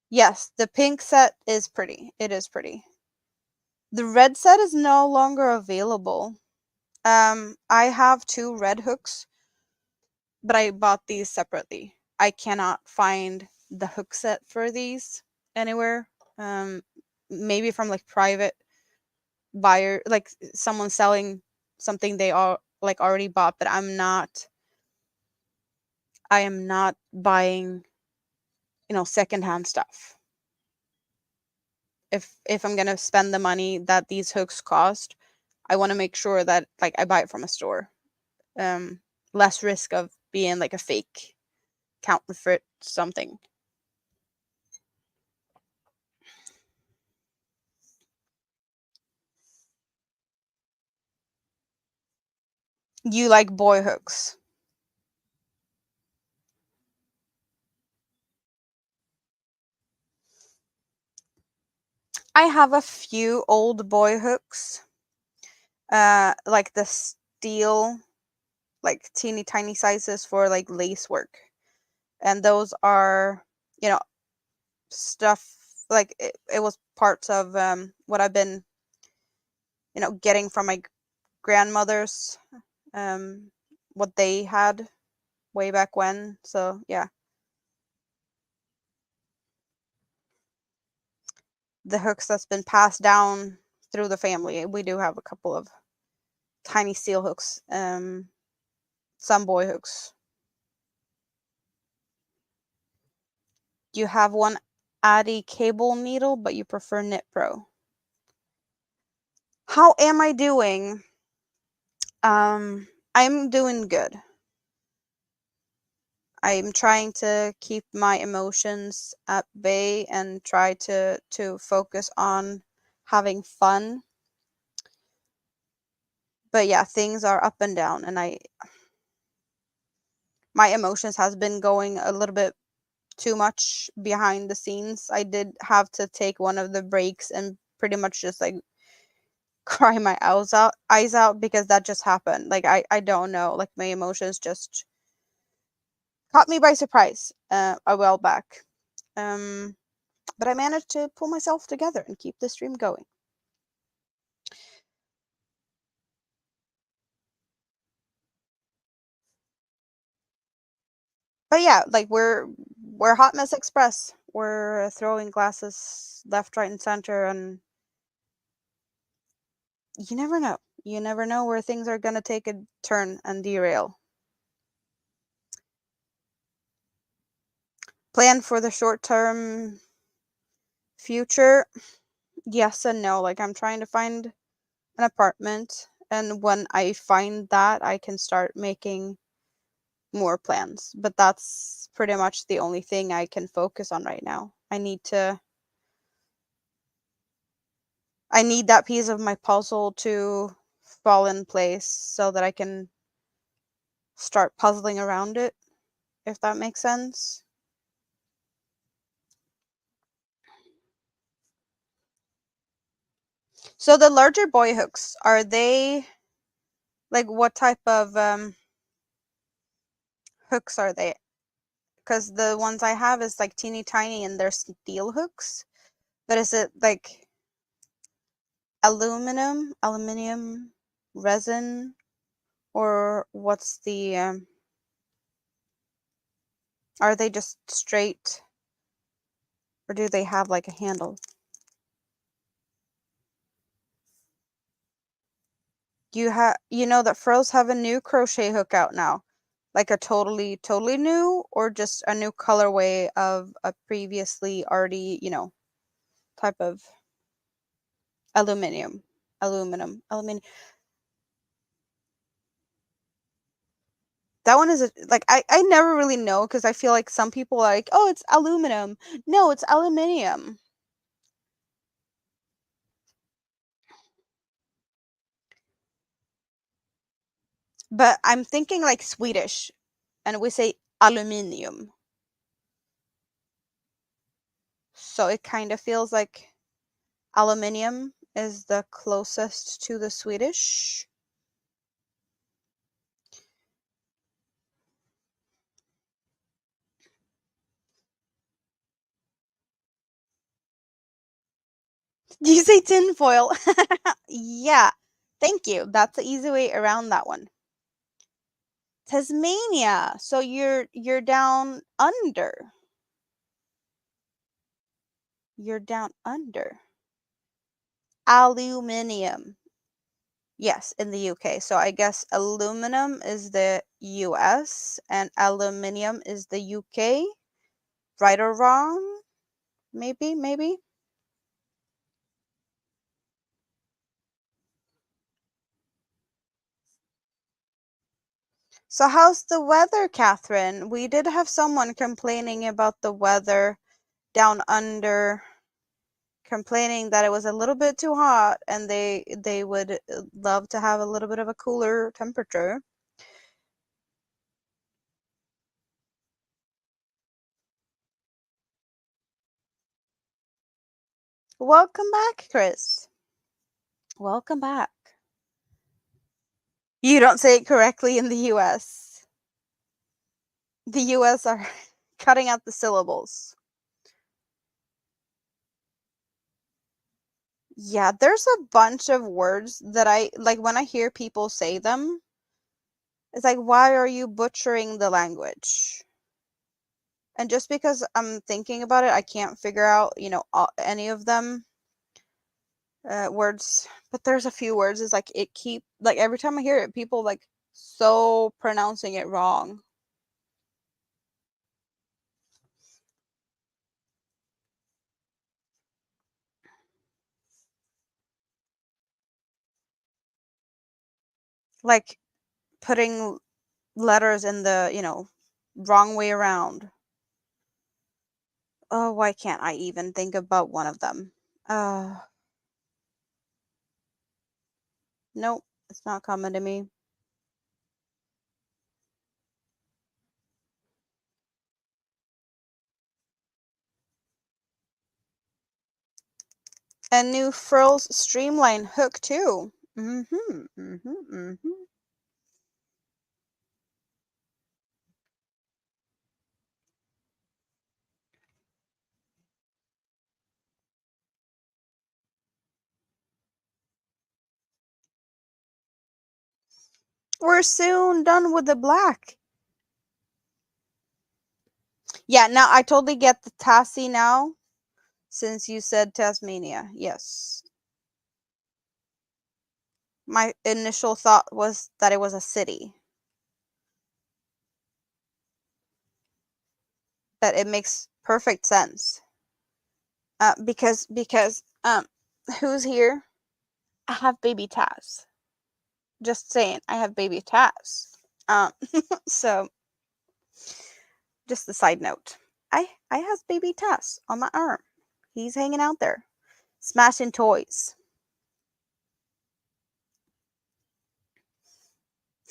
Yes, the pink set is pretty. It is pretty. The red set is no longer available. I have two red hooks, but I bought these separately. I cannot find the hook set for these anywhere. Um, Maybe from like private buyer, like someone selling something they all like already bought, but I am not buying, secondhand stuff. If I'm gonna spend the money that these hooks cost, I want to make sure that like I buy it from a store. Um, Less risk of being like a fake counterfeit something. You like boy hooks. I have a few old boy hooks, like the steel, like teeny tiny sizes for like lace work. And those are, you know, stuff like it was parts of what I've been, getting from my grandmothers, um, what they had way back when. So yeah, the hooks that's been passed down through the family. We do have a couple of tiny steel hooks, some boy hooks. You have one Addy cable needle, but you prefer Knit Pro. How am I doing? I'm doing good. I'm trying to keep my emotions at bay and try to focus on having fun. But yeah, things are up and down, and my emotions has been going a little bit too much behind the scenes. I did have to take one of the breaks and pretty much just like cry my eyes out because that just happened. Like I don't know, like my emotions just caught me by surprise a while back. Um but I managed to pull myself together and keep the stream going. But yeah, like we're Hot Mess Express. We're throwing glasses left, right, and center, and you never know. You never know where things are gonna take a turn and derail. Plan for the short term future, yes and no. Like I'm trying to find an apartment, and when I find that, I can start making more plans. But that's pretty much the only thing I can focus on right now. I need that piece of my puzzle to fall in place so that I can start puzzling around it, if that makes sense. So the larger boy hooks, are they like what type of hooks are they? Because the ones I have is like teeny tiny and they're steel hooks. But is it like aluminium, resin, or what's the are they just straight, or do they have like a handle? You know that Froze have a new crochet hook out now. Like a totally new, or just a new colorway of a previously already, type of aluminum. That one is like I never really know because I feel like some people are like, oh, it's aluminum. No, it's aluminium. But I'm thinking like Swedish, and we say aluminium. So it kind of feels like aluminium is the closest to the Swedish. Do you say tinfoil? Yeah. Thank you. That's the easy way around that one. Tasmania. So you're down under. You're down under. Aluminium. Yes, in the UK. So I guess aluminum is the US and aluminium is the UK. Right or wrong? Maybe. So how's the weather, Catherine? We did have someone complaining about the weather down under, complaining that it was a little bit too hot and they would love to have a little bit of a cooler temperature. Welcome back, Chris. Welcome back. You don't say it correctly in the US. The US are cutting out the syllables. Yeah, there's a bunch of words that I like when I hear people say them. It's like, why are you butchering the language? And just because I'm thinking about it, I can't figure out, any of them words. But there's a few words. It's like like every time I hear it, people like so pronouncing it wrong. Like putting letters in the, wrong way around. Oh, why can't I even think about one of them? Nope, it's not coming to me. And new frills streamline hook too. Mm-hmm. Mm-hmm. Mm-hmm. We're soon done with the black. Yeah, now I totally get the Tassie now, since you said Tasmania. Yes. My initial thought was that it was a city. That it makes perfect sense. Because who's here? I have baby Taz. Just saying, I have baby Taz. Um, so just a side note. I has baby Taz on my arm. He's hanging out there, smashing toys.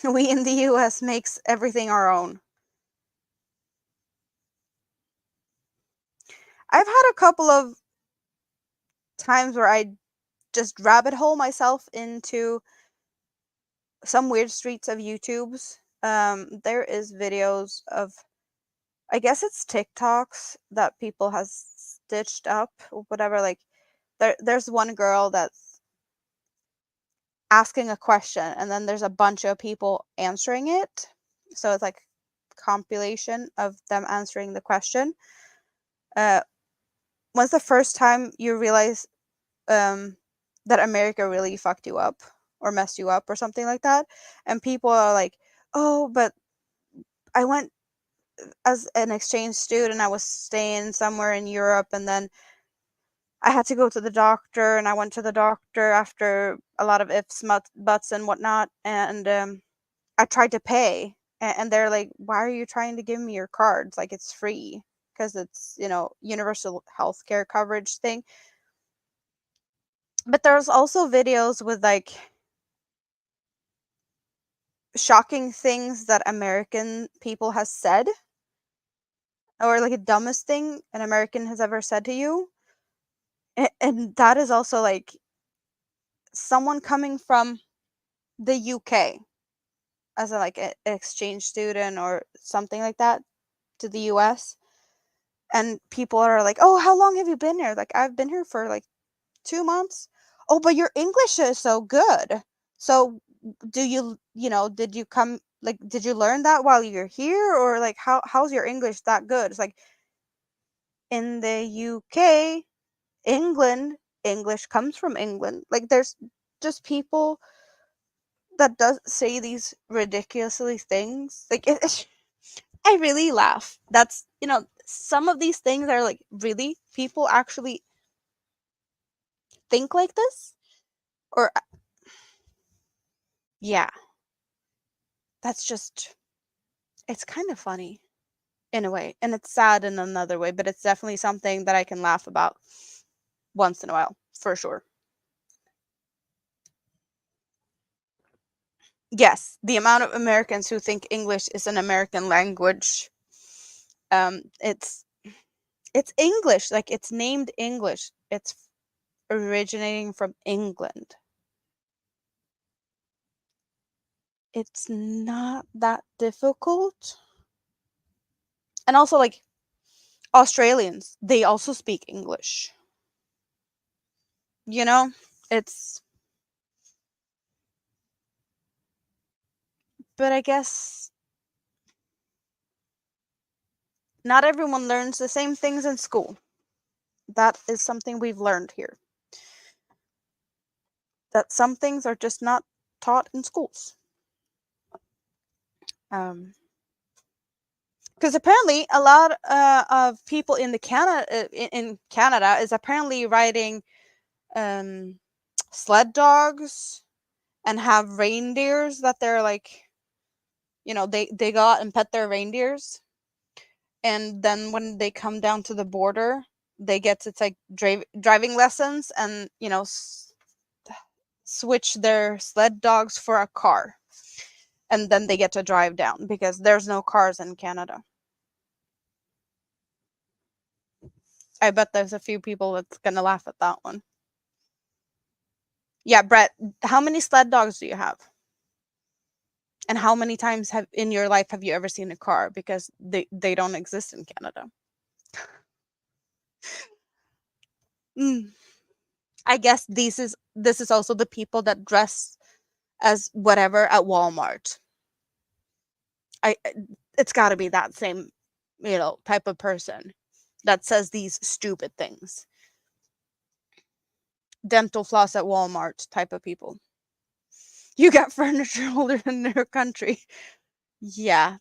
We in the US makes everything our own. I've had a couple of times where I just rabbit hole myself into some weird streets of YouTubes. There is videos of, I guess it's TikToks that people has stitched up or whatever. Like there's one girl that's asking a question and then there's a bunch of people answering it. So it's like compilation of them answering the question. Uh, when's the first time you realize um, that America really fucked you up or messed you up or something like that? And people are like, oh, but I went as an exchange student. I was staying somewhere in Europe, and then I had to go to the doctor, and I went to the doctor after a lot of ifs, buts, and whatnot. And I tried to pay, and they're like, "Why are you trying to give me your cards? Like it's free because it's universal healthcare coverage thing." But there's also videos with like shocking things that American people has said, or like the dumbest thing an American has ever said to you. And that is also like someone coming from the UK as a like an exchange student or something like that to the US, and people are like, "Oh, how long have you been here?" Like, "I've been here for like 2 months." "Oh, but your English is so good. So do did you come like did you learn that while you're here, or like how's your English that good?" It's like in the UK, England, English comes from England. Like there's just people that does say these ridiculously things. Like I really laugh. That's some of these things are like, really, people actually think like this, or yeah, that's just it's kind of funny in a way, and it's sad in another way, but it's definitely something that I can laugh about once in a while for sure. Yes, the amount of Americans who think English is an American language, it's English, like it's named English. It's originating from England. It's not that difficult. And also, like, Australians, they also speak English. You know, it's, but I guess not everyone learns the same things in school. That is something we've learned here. That some things are just not taught in schools. Because apparently a lot of people in the Canada is apparently riding sled dogs and have reindeers that they're like, they go out and pet their reindeers, and then when they come down to the border, they get to take driving lessons and switch their sled dogs for a car, and then they get to drive down because there's no cars in Canada. I bet there's a few people that's gonna laugh at that one. Yeah, Brett, how many sled dogs do you have? And how many times have in your life have you ever seen a car? Because they don't exist in Canada. Mm. I guess this is also the people that dress as whatever at Walmart. I It's got to be that same, type of person that says these stupid things. Dental floss at Walmart type of people. You got furniture older than their country. Yeah.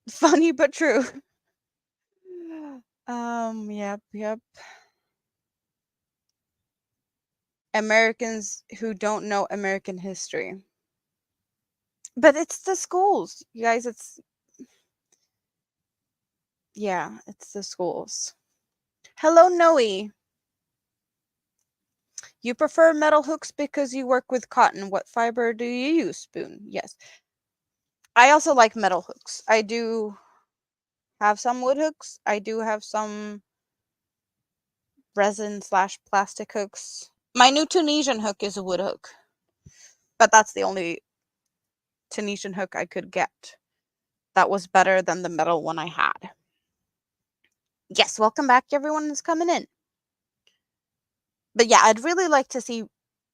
Funny but true. Yep. Americans who don't know American history. But it's the schools, you guys. It's the schools. Hello, Noe. You prefer metal hooks because you work with cotton. What fiber do you use? Spoon. Yes. I also like metal hooks. I do have some wood hooks. I do have some resin/plastic hooks. My new Tunisian hook is a wood hook, but that's the only Tunisian hook I could get. That was better than the metal one I had. Yes, welcome back, everyone is coming in. But yeah, I'd really like to see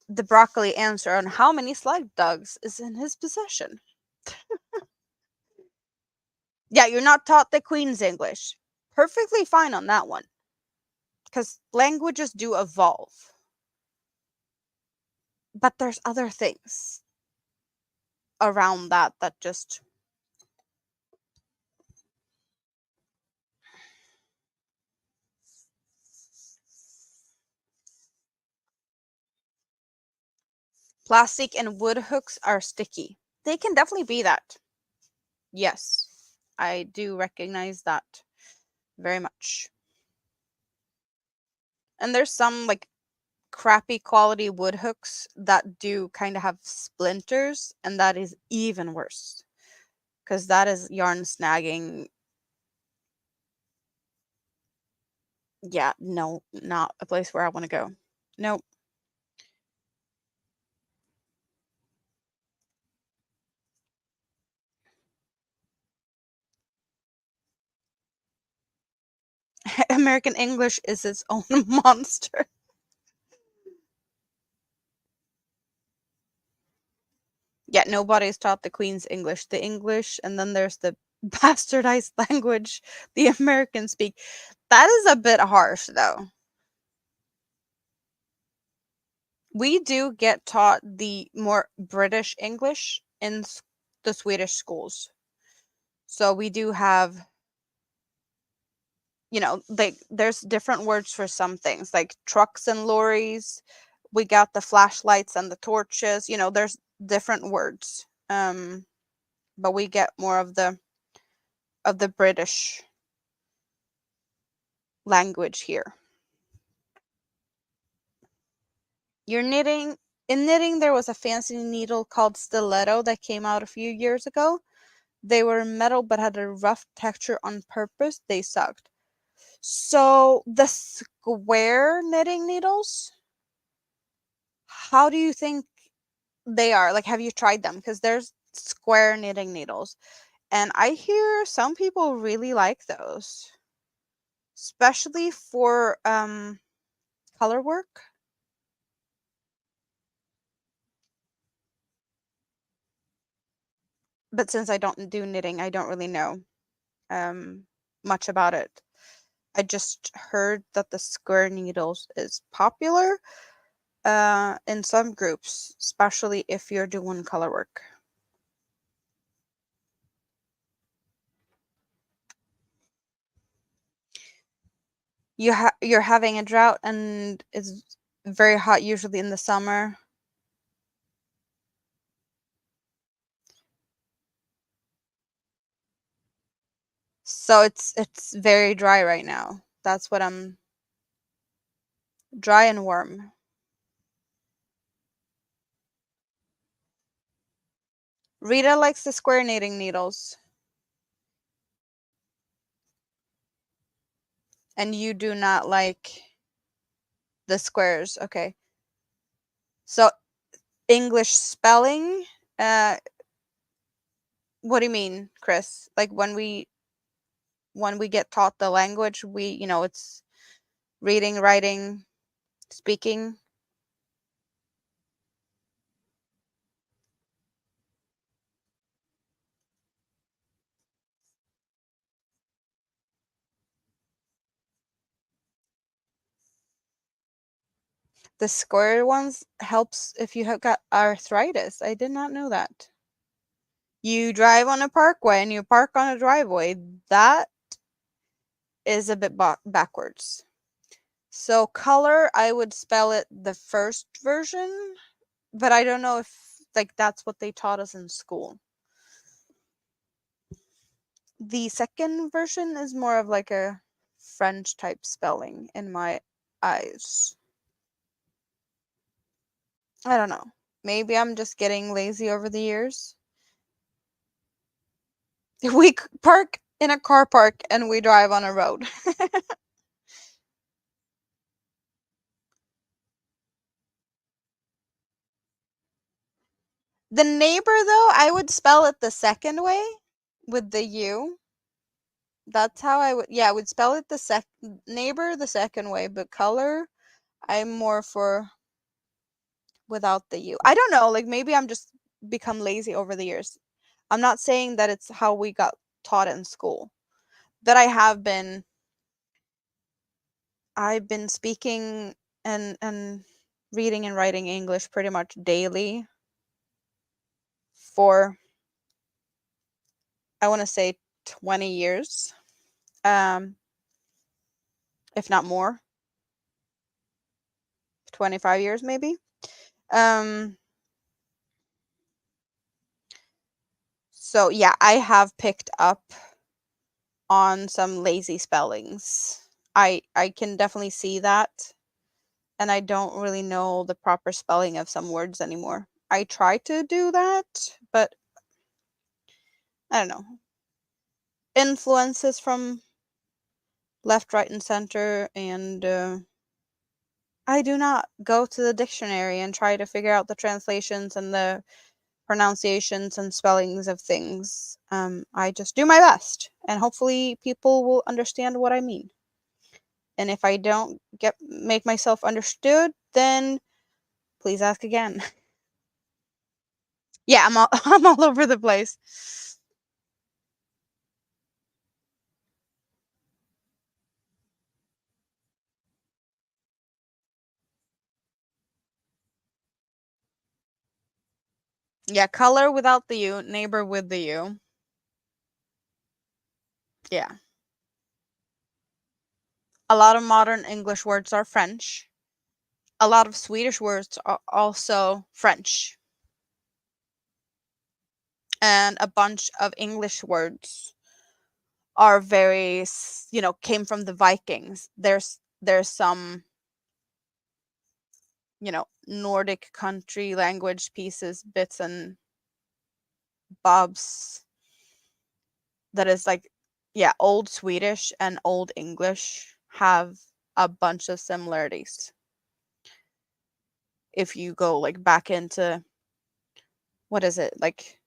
the broccoli answer on how many sled dogs is in his possession. Yeah, you're not taught the Queen's English. Perfectly fine on that one. Because languages do evolve. But there's other things around that just... Plastic and wood hooks are sticky. They can definitely be that. Yes, I do recognize that very much. And there's some like crappy quality wood hooks that do kind of have splinters, and that is even worse because that is yarn snagging. Yeah, no, not a place where I want to go. Nope. American English is its own monster. Yeah, nobody's taught the Queen's English. The English, and then there's the bastardized language the Americans speak. That is a bit harsh, though. We do get taught the more British English in the Swedish schools. So we do have, there's different words for some things, like trucks and lorries. We got the flashlights and the torches. There's different words. But we get more of the British language here. In knitting, there was a fancy needle called stiletto that came out a few years ago. They were metal but had a rough texture on purpose. They sucked. So the square knitting needles, how do you think they are? Like, have you tried them? Because there's square knitting needles, and I hear some people really like those, especially for color work. But since I don't do knitting, I don't really know um much about it. I just heard that the square needles is popular in some groups, especially if you're doing color work. You're having a drought and it's very hot usually in the summer. So it's very dry right now. That's what I'm dry and warm. Rita likes the square knitting needles and you do not like the squares. Okay. So English spelling, uh what do you mean, Chris? Like when we get taught the language, it's reading, writing, speaking. The square ones helps if you have got arthritis. I did not know that. You drive on a parkway and you park on a driveway. That is a bit backwards. So color, I would spell it the first version, but I don't know if like that's what they taught us in school. The second version is more of like a French type spelling in my eyes. I don't know. Maybe I'm just getting lazy over the years. We park in a car park and we drive on a road. The neighbor, though, I would spell it the second way with the U. That's how I would spell it the neighbor the second way, but color, I'm more for without the U. I don't know, like maybe I'm just become lazy over the years. I'm not saying that it's how we got taught in school, but I've been speaking and reading and writing English pretty much daily for I want to say 20 years. Um if not more, 25 years maybe. Um so yeah, I have picked up on some lazy spellings. I can definitely see that, and I don't really know the proper spelling of some words anymore. I try to do that, but I don't know. Influences from left, right, and center, and I do not go to the dictionary and try to figure out the translations and the pronunciations and spellings of things. I just do my best, and hopefully people will understand what I mean. And if I don't make myself understood, then please ask again. Yeah, I'm all over the place. Yeah, color without the U, neighbor with the U. Yeah. A lot of modern English words are French. A lot of Swedish words are also French. And a bunch of English words are very, came from the Vikings. There's some, Nordic country language pieces, bits and bobs that is like Yeah, Old Swedish and Old English have a bunch of similarities. If you go like back into, what is it? Like,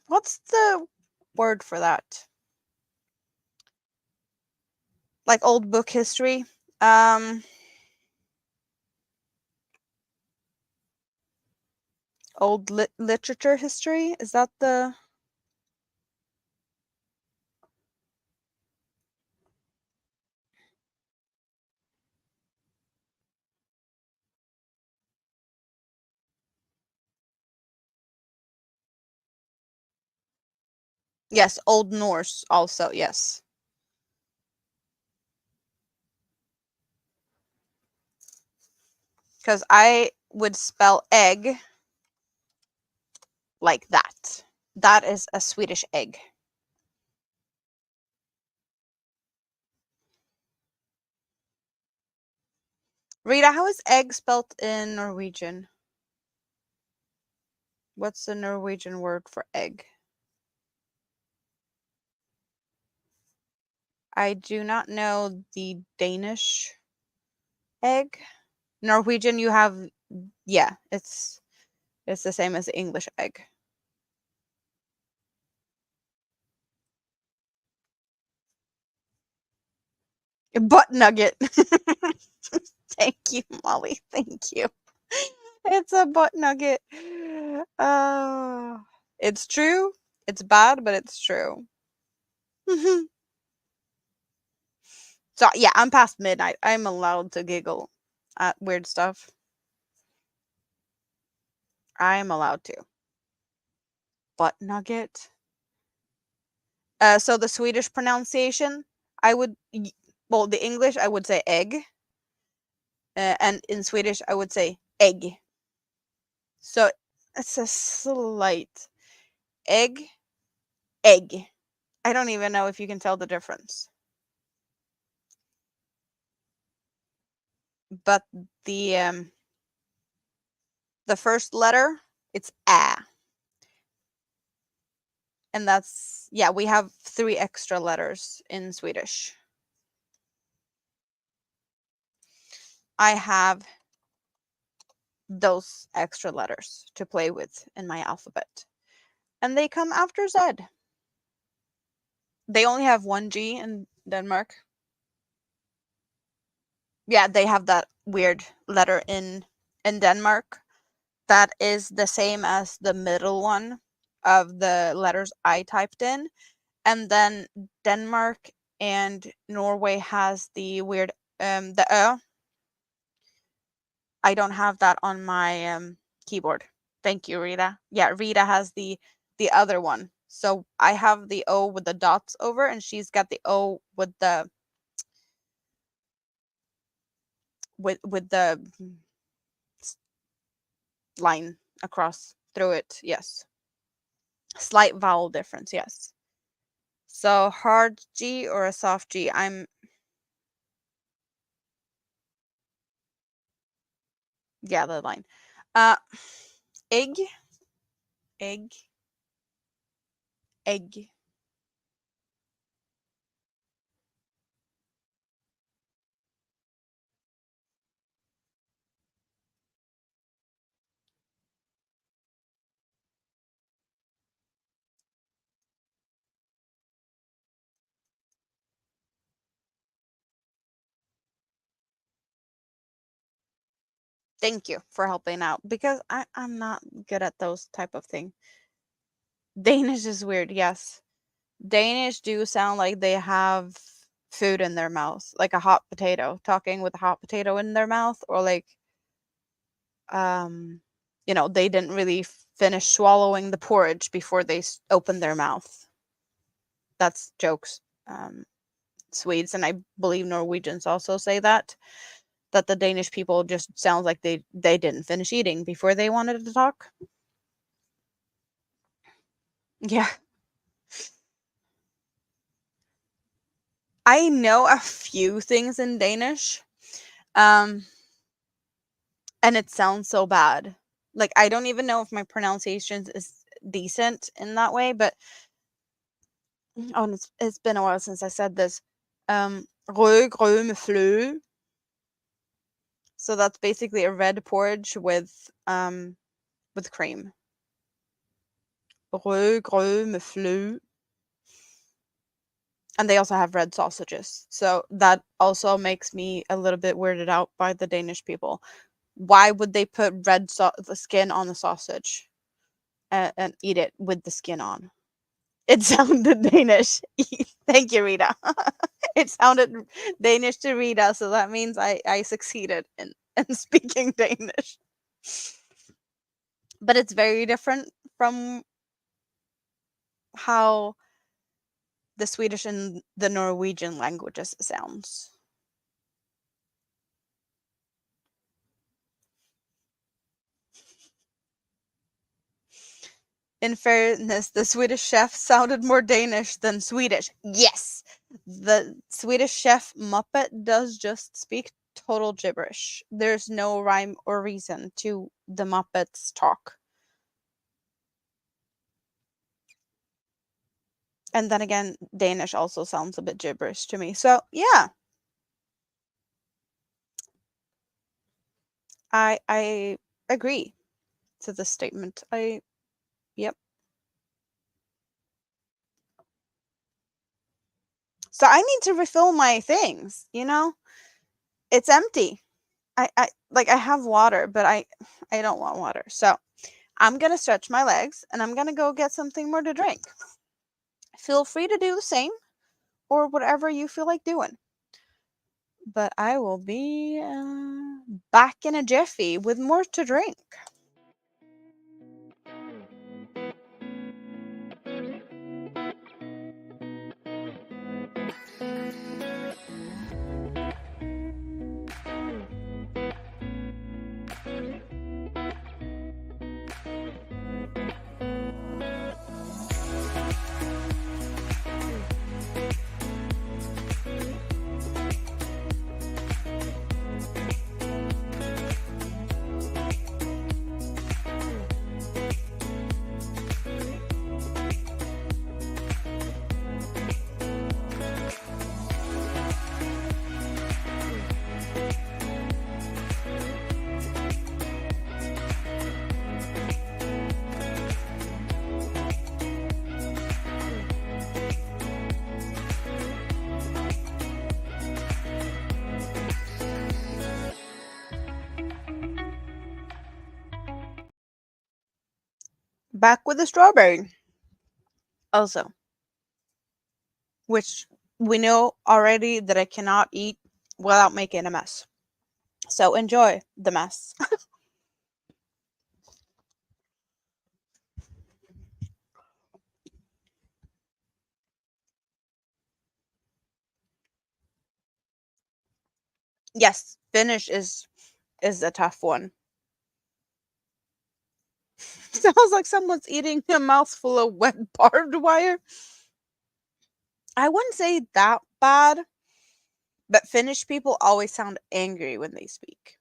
what's the word for that? Like old book history. Old literature history. Is that the? Yes, Old Norse also, yes. Because I would spell egg like that. That is a Swedish egg. Rita, how is egg spelled in Norwegian? What's the Norwegian word for egg? I do not know the Danish egg. Norwegian, you have, yeah, it's the same as the English egg. Butt nugget. Thank you, Molly. Thank you. It's a butt nugget. It's true. It's bad, but it's true. So yeah, I'm past midnight. I'm allowed to giggle at weird stuff. I'm allowed to. Butt nugget. So the Swedish pronunciation, I would, well, the English I would say egg, and in Swedish I would say egg. So it's a slight egg, egg. I don't even know if you can tell the difference. But the the first letter, it's a. And that's, yeah, we have 3 extra letters in Swedish. I have those extra letters to play with in my alphabet. And they come after Z. They only have 1 G in Denmark. Yeah, they have that weird letter in Denmark that is the same as the middle one of the letters I typed in. And then Denmark and Norway has the weird the Ö. I don't have that on my keyboard. Thank you, Rita. Yeah, Rita has the other one. So I have the O with the dots over, and she's got the O with the with the line across through it. Yes. Slight vowel difference, yes. So hard G or a soft G? Yeah, the line. Uh egg, egg, egg. Thank you for helping out because I'm not good at those type of thing. Danish is weird, yes. Danish do sound like they have food in their mouth, like a hot potato, talking with a hot potato in their mouth, or like, um, they didn't really finish swallowing the porridge before they opened their mouth. That's jokes. Swedes and I believe Norwegians also say that the Danish people just sounds like they didn't finish eating before they wanted to talk. Yeah. I know a few things in Danish. Um and it sounds so bad. Like I don't even know if my pronunciation decent in that way. But oh, and it's been a while since I said this. Rød grød med fløde. So that's basically a red porridge with cream. Rød grød med fløde. And they also have red sausages. So that also makes me a little bit weirded out by the Danish people. Why would they put the skin on the sausage and eat it with the skin on? It sounded Danish. Thank you, Rita. It sounded Danish to Rita, so that means I succeeded in speaking Danish. But it's very different from how the Swedish and the Norwegian languages sounds. In fairness, the Swedish chef sounded more Danish than Swedish. Yes, the Swedish chef Muppet does just speak total gibberish. There's no rhyme or reason to the Muppets talk. And then again, Danish also sounds a bit gibberish to me. So, yeah. I agree to this statement. Yep. So I need to refill my things, you know? It's empty. I have water, but I don't want water. So I'm gonna stretch my legs and I'm gonna go get something more to drink. Feel free to do the same or whatever you feel like doing. But I will be back in a jiffy with more to drink. Back with the strawberry. Also, which we know already that I cannot eat without making a mess. So enjoy the mess. Yes, Finnish is a tough one. Sounds like someone's eating a mouthful of wet barbed wire. I wouldn't say that bad, but Finnish people always sound angry when they speak.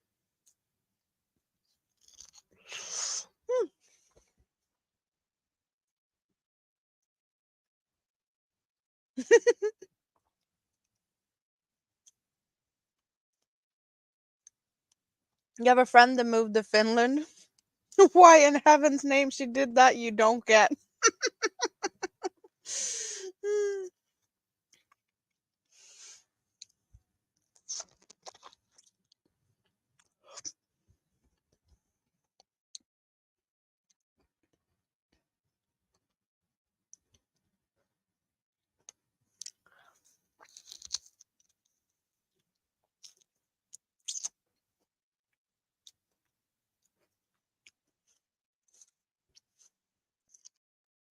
You have a friend that moved to Finland? Why in heaven's name she did that, you don't get.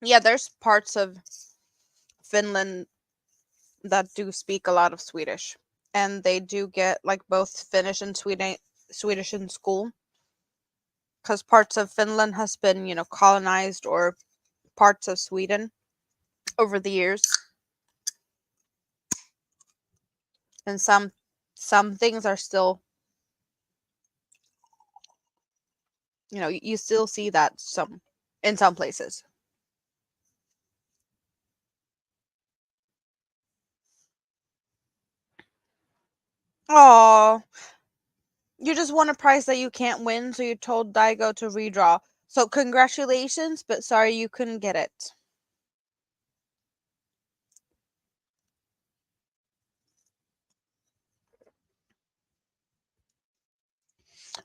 Yeah, there's parts of Finland that do speak a lot of Swedish, and they do get like both Finnish and Swedish in school, because parts of Finland has been, colonized, or parts of Sweden over the years, and some things are still, you still see that in some places. Oh, you just won a prize that you can't win, so you told Daigo to redraw. So congratulations, but sorry you couldn't get it.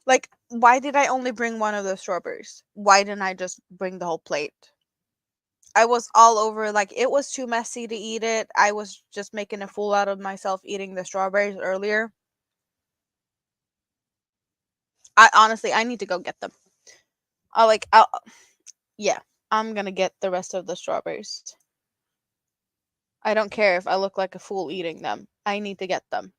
Like, why did I only bring one of the strawberries? Why didn't I just bring the whole plate? I was all over, like, it was too messy to eat it. I was just making a fool out of myself eating the strawberries earlier. I honestly, I need to go get them. I'll yeah, I'm gonna get the rest of the strawberries. I don't care if I look like a fool eating them. I need to get them.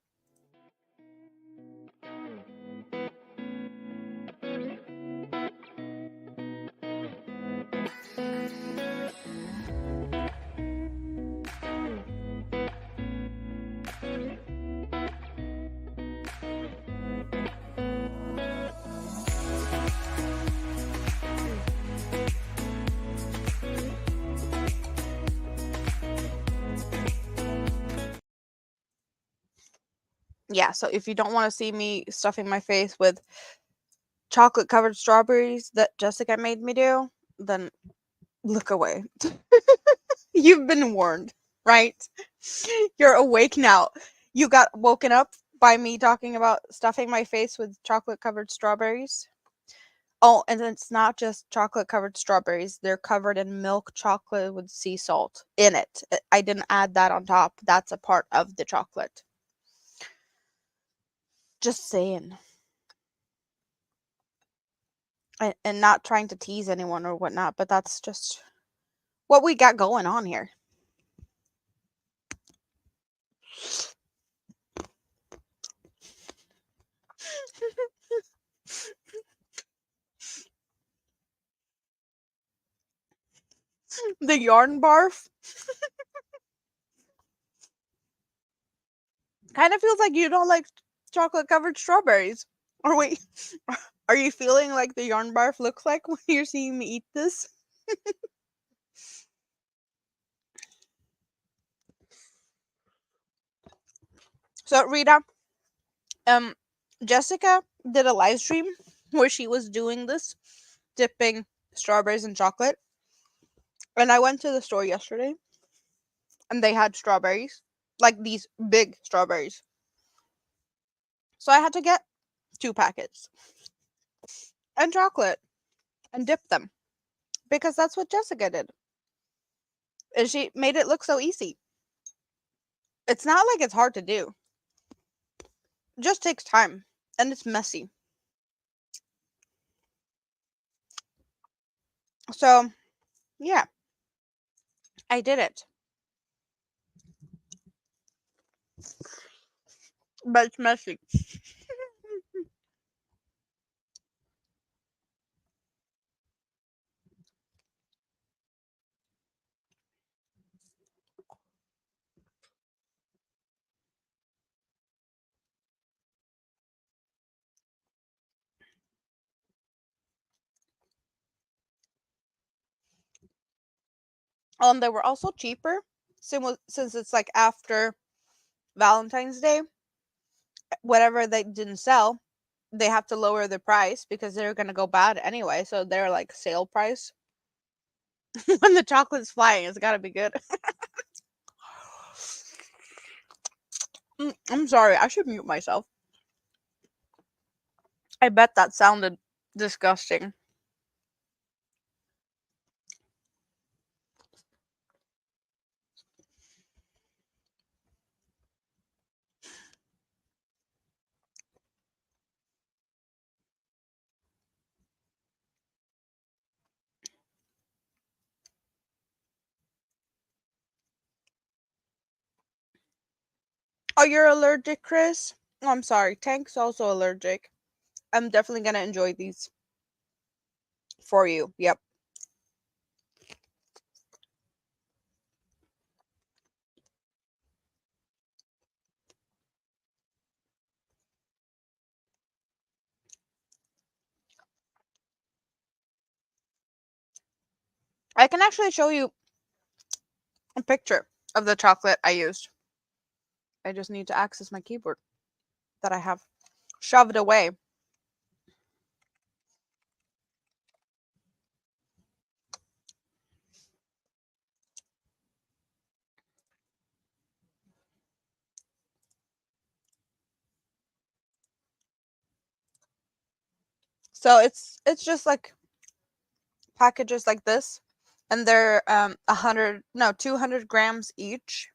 Yeah, so if you don't want to see me stuffing my face with chocolate covered strawberries that Jessica made me do, then look away. You've been warned, right? You're awake now. You got woken up by me talking about stuffing my face with chocolate covered strawberries. Oh, and it's not just chocolate covered strawberries. They're covered in milk chocolate with sea salt in it. I didn't add that on top. That's a part of the chocolate. Just saying. And not trying to tease anyone or whatnot, but that's just what we got going on here. The yarn barf kind of feels like you don't like chocolate covered strawberries. Or wait, are you feeling like the yarn barf looks like when you're seeing me eat this? So Rita, um, Jessica did a live stream where she was doing this, dipping strawberries in chocolate. And I went to the store yesterday and they had strawberries, like these big strawberries. So I had to get 2 packets and chocolate and dip them because that's what Jessica did. And she made it look so easy. It's not like it's hard to do. It just takes time and it's messy. So, yeah, I did it. But it's messy. They were also cheaper since it's like after Valentine's Day. Whatever they didn't sell, they have to lower the price because they're gonna go bad anyway. So they're like sale price. When the chocolate's flying, it's gotta be good. I'm sorry, I should mute myself. I bet that sounded disgusting. Oh, you're allergic, Chris? Oh, I'm sorry. Tank's also allergic. I'm definitely gonna enjoy these for you. Yep. I can actually show you a picture of the chocolate I used. I just need to access my keyboard. that I have shoved away. So it's just like packages like this, and they're 200 grams each,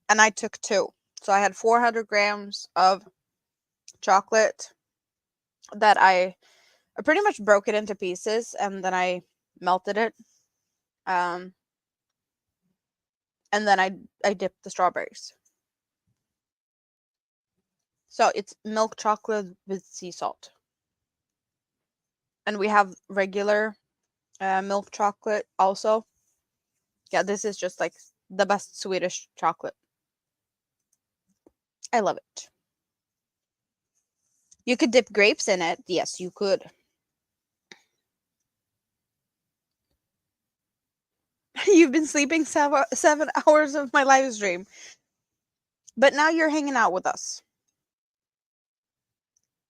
and I took 2, so I had 400 grams of chocolate that I pretty much broke it into pieces, and then I melted it, and then I dipped the strawberries. So it's milk chocolate with sea salt, and we have regular milk chocolate also. Yeah, this is just like the best Swedish chocolate. I love it. You could dip grapes in it. Yes, you could. You've been sleeping 7 hours of my live stream, but now you're hanging out with us.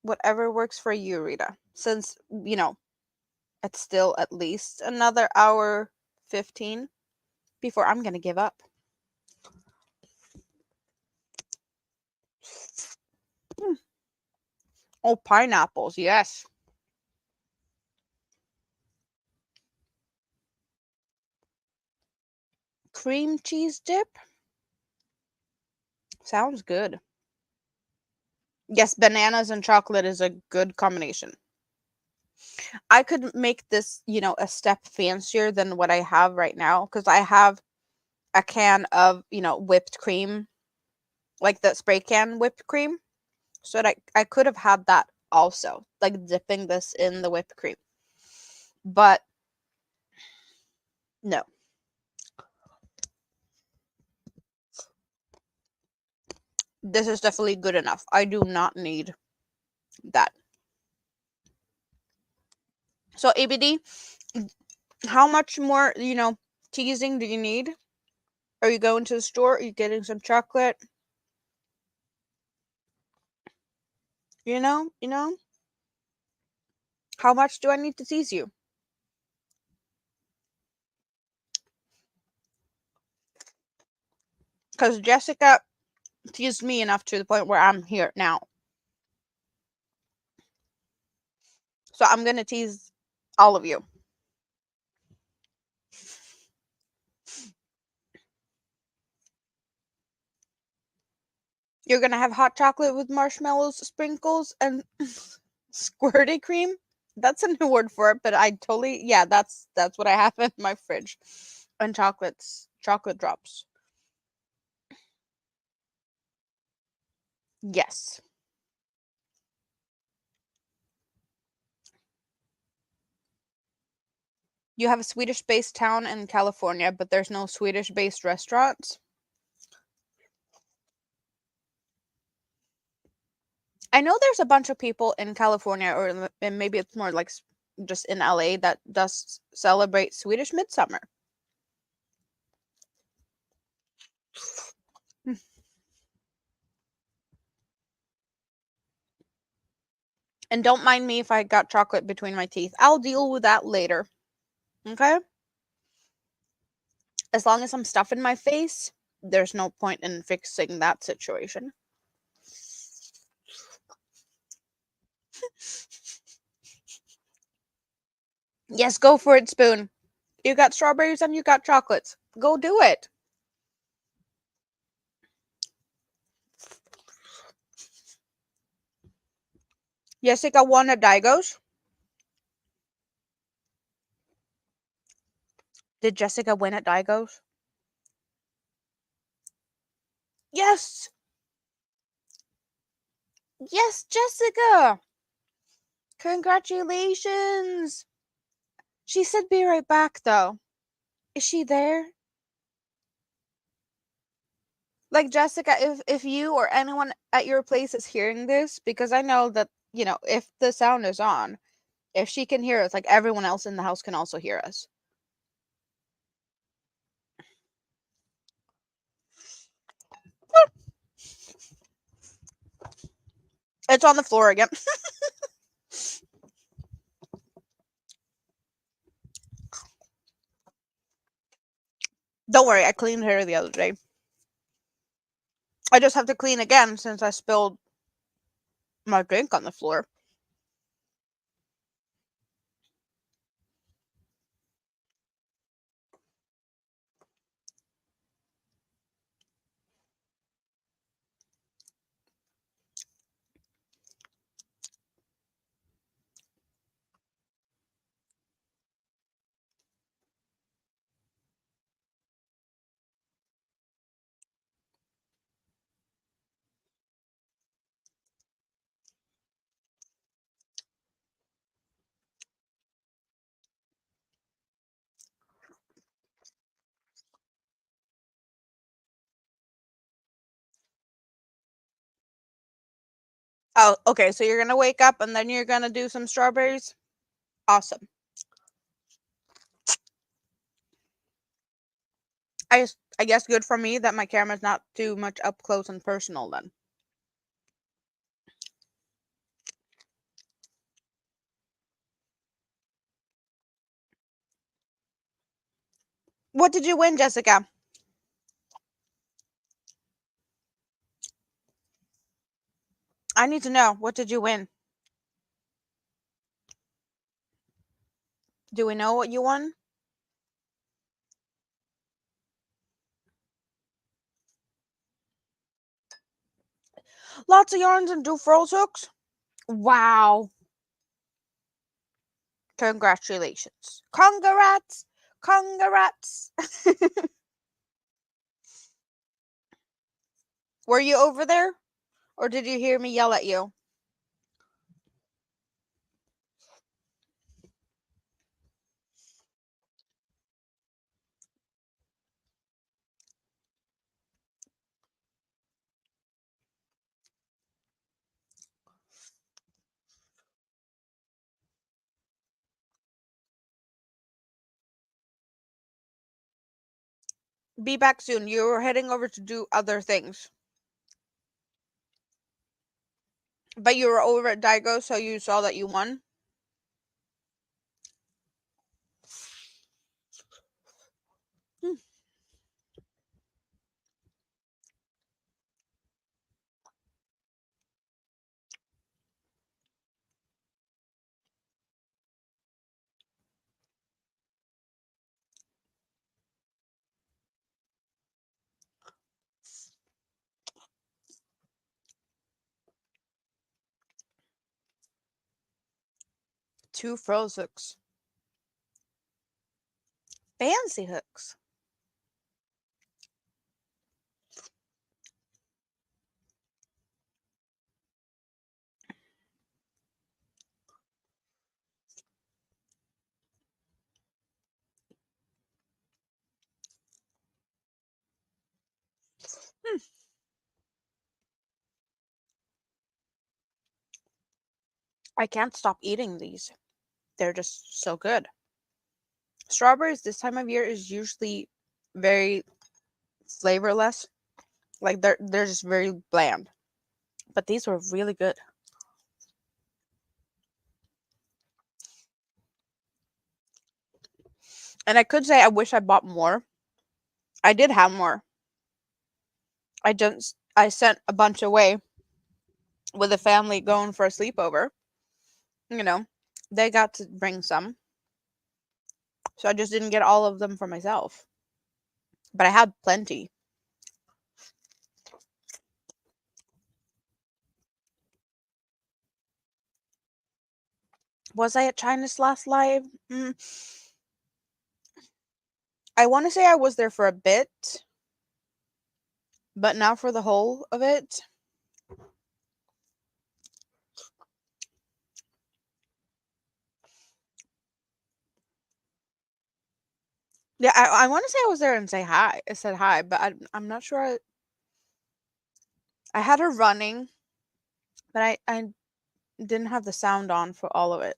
Whatever works for you, Rita. Since, it's still at least another hour 15 before I'm gonna give up. Mm. Oh, pineapples, yes. Cream cheese dip? Sounds good. Yes, bananas and chocolate is a good combination. I could make this, a step fancier than what I have right now, because I have a can of, whipped cream, like the spray can whipped cream. So that I could have had that also, like dipping this in the whipped cream. But no. This is definitely good enough. I do not need that. So ABD, how much more, teasing do you need? Are you going to the store? Are you getting some chocolate? You know? How much do I need to tease you? Because Jessica teased me enough to the point where I'm here now. So I'm going to tease all of you. You're going to have hot chocolate with marshmallows, sprinkles, and squirty cream. That's a new word for it, but I totally, yeah, that's what I have in my fridge. And chocolate drops. Yes. You have a Swedish-based town in California, but there's no Swedish-based restaurants. I know there's a bunch of people in California, or maybe it's more like just in LA, that does celebrate Swedish Midsummer. And don't mind me if I got chocolate between my teeth. I'll deal with that later. Okay? As long as I'm stuffing my face, there's no point in fixing that situation. Yes, go for it, Spoon. You got strawberries and you got chocolates. Go do it. Jessica won at Daigo's. Did Jessica win at Daigo's? Yes! Yes, Jessica! Congratulations! She said be right back, though. Is she there? Like, Jessica, if you or anyone at your place is hearing this, because I know that, if the sound is on, if she can hear us, like, everyone else in the house can also hear us. It's on the floor again. Don't worry, I cleaned her the other day. I just have to clean again since I spilled my drink on the floor. Oh, okay. So you're gonna wake up and then you're gonna do some strawberries? Awesome. I guess good for me that my camera's not too much up close and personal then. What did you win, Jessica? I need to know. What did you win? Do we know what you won? Lots of yarns and two furls hooks? Wow. Congratulations. Congrats. Congrats. Were you over there? Or did you hear me yell at you? Be back soon. You were heading over to do other things. But you were over at Daigo, so you saw that you won? Hmm. Two furls hooks. Fancy hooks. Hmm. I can't stop eating these. They're just so good. Strawberries this time of year is usually very flavorless. Like they're just very bland. But these were really good. And I could say I wish I bought more. I did have more. I sent a bunch away with a family going for a sleepover. You know, they got to bring some. So I just didn't get all of them for myself. But I had plenty. Was I at China's last live? I want to say I was there for a bit, but not for the whole of it. Yeah, I want to say I was there and say hi. I said hi, but I'm not sure. I had her running, but I didn't have the sound on for all of it.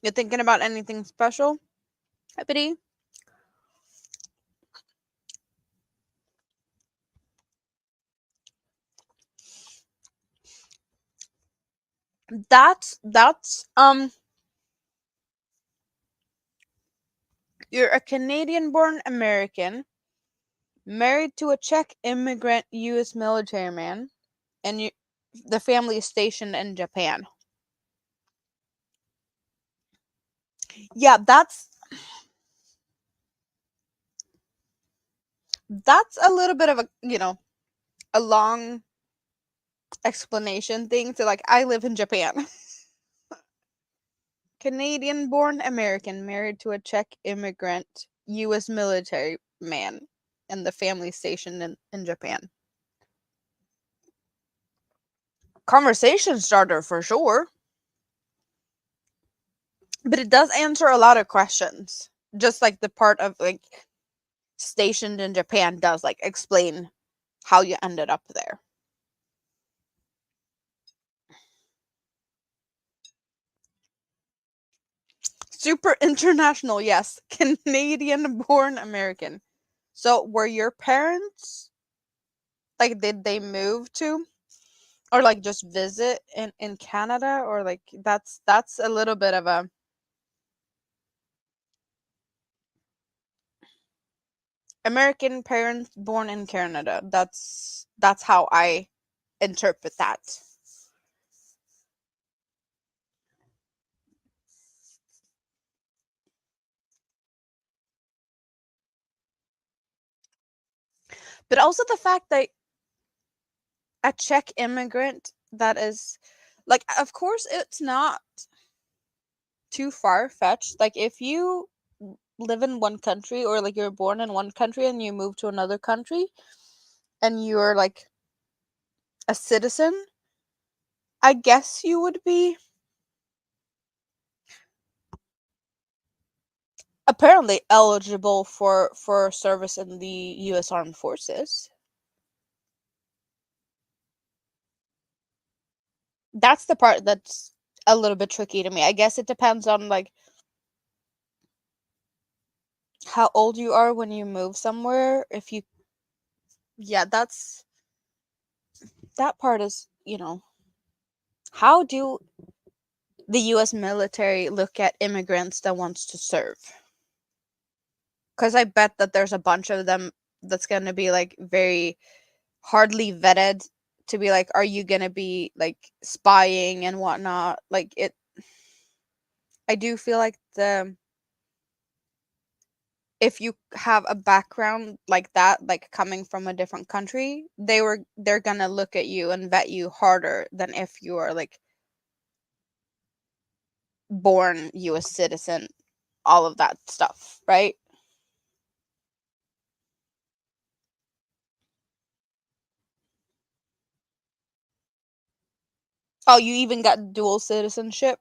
You thinking about anything special, Hippity? That's you're a Canadian-born American, married to a Czech immigrant U.S. military man, and the family is stationed in Japan. Yeah, that's a little bit of a long explanation thing to like I live in Japan. Canadian-born American married to a Czech immigrant U.S. military man, and the family stationed in Japan. Conversation starter for sure, but it does answer a lot of questions. Just like the part of like stationed in Japan does like explain how you ended up there. Super international, yes. Canadian-born American. So were your parents like did they move to or like just visit in Canada, or like that's a little bit of a American parents born in Canada. That's how I interpret that. But also the fact that a Czech immigrant that is like of course it's not too far fetched. Like if you live in one country or like you're born in one country and you move to another country and you're like a citizen, I guess you would be apparently eligible for service in the US Armed Forces. That's the part that's a little bit tricky to me. I guess it depends on like how old you are when you move somewhere. If you yeah, that part is, how do the US military look at immigrants that wants to serve? Cuz I bet that there's a bunch of them that's going to be like very hardly vetted to be like, are you going to be like spying and whatnot? Like it I do feel like the if you have a background like that, like coming from a different country, they're gonna look at you and vet you harder than if you are like born US citizen, all of that stuff, right? Oh, you even got dual citizenship?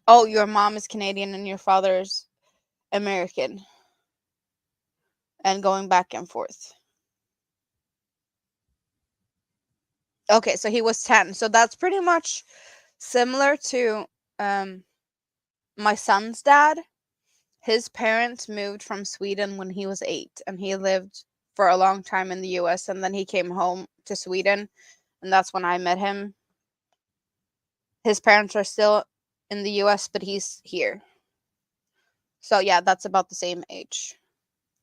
Oh, your mom is Canadian and your father's American and going back and forth. Okay, so he was 10. So that's pretty much similar to um my son's dad. His parents moved from Sweden when he was 8, and he lived for a long time in the US, and then he came home to Sweden, and that's when I met him. His parents are still in the US, but he's here. So yeah, that's about the same age.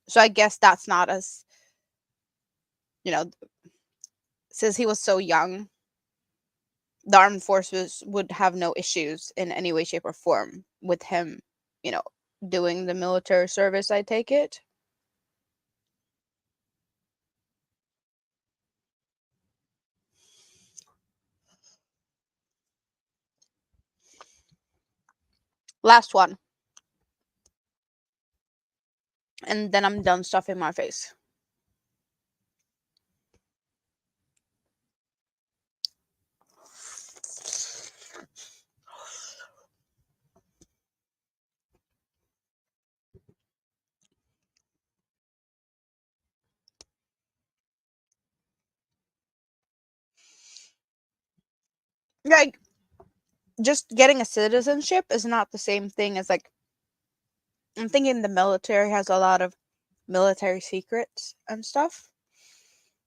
So I guess that's not as, you know, since he was so young, the armed forces would have no issues in any way, shape, or form with him, you know, doing the military service, I take it. Last one. And then I'm done stuffing my face. Like, just getting a citizenship is not the same thing as like, I'm thinking the military has a lot of military secrets and stuff.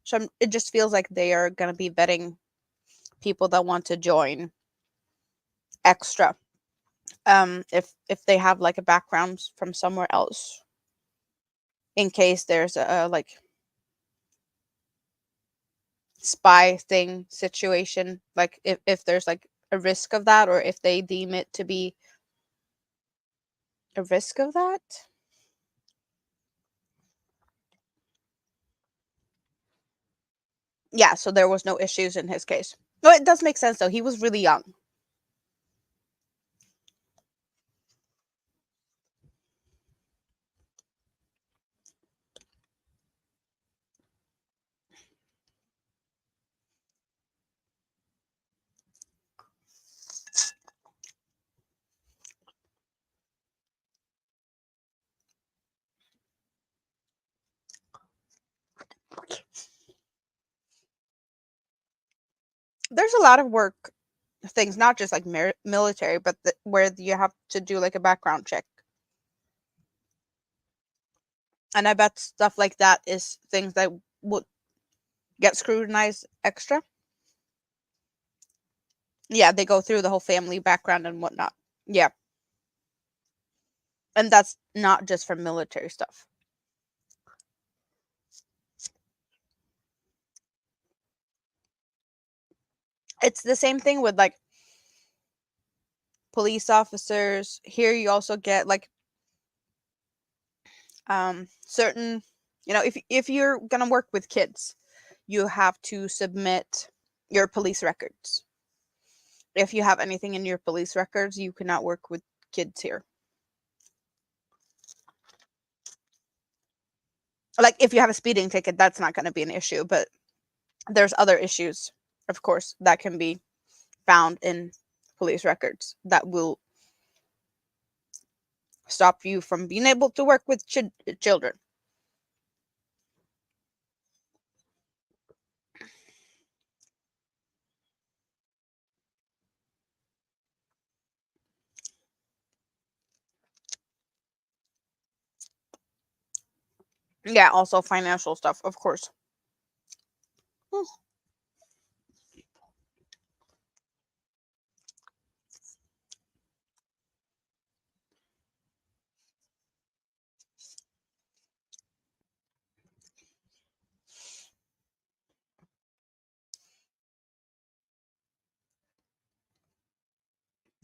So it just feels like they are going to be vetting people that want to join extra. If they have like a background from somewhere else, in case there's a like spy thing situation, like if there's like a risk of that, or if they deem it to be a risk of that. Yeah, so there was no issues in his case. No, it does make sense though. He was really young. There's a lot of work things, not just like military, but where you have to do like a background check. And I bet stuff like that is things that would get scrutinized extra. Yeah, they go through the whole family background and whatnot. Yeah. And that's not just for military stuff. It's the same thing with like police officers. Here you also get like certain, if you're going to work with kids, you have to submit your police records. If you have anything in your police records, you cannot work with kids here. Like if you have a speeding ticket, that's not going to be an issue, but there's other issues, of course, that can be found in police records that will stop you from being able to work with children. Yeah, also financial stuff, of course.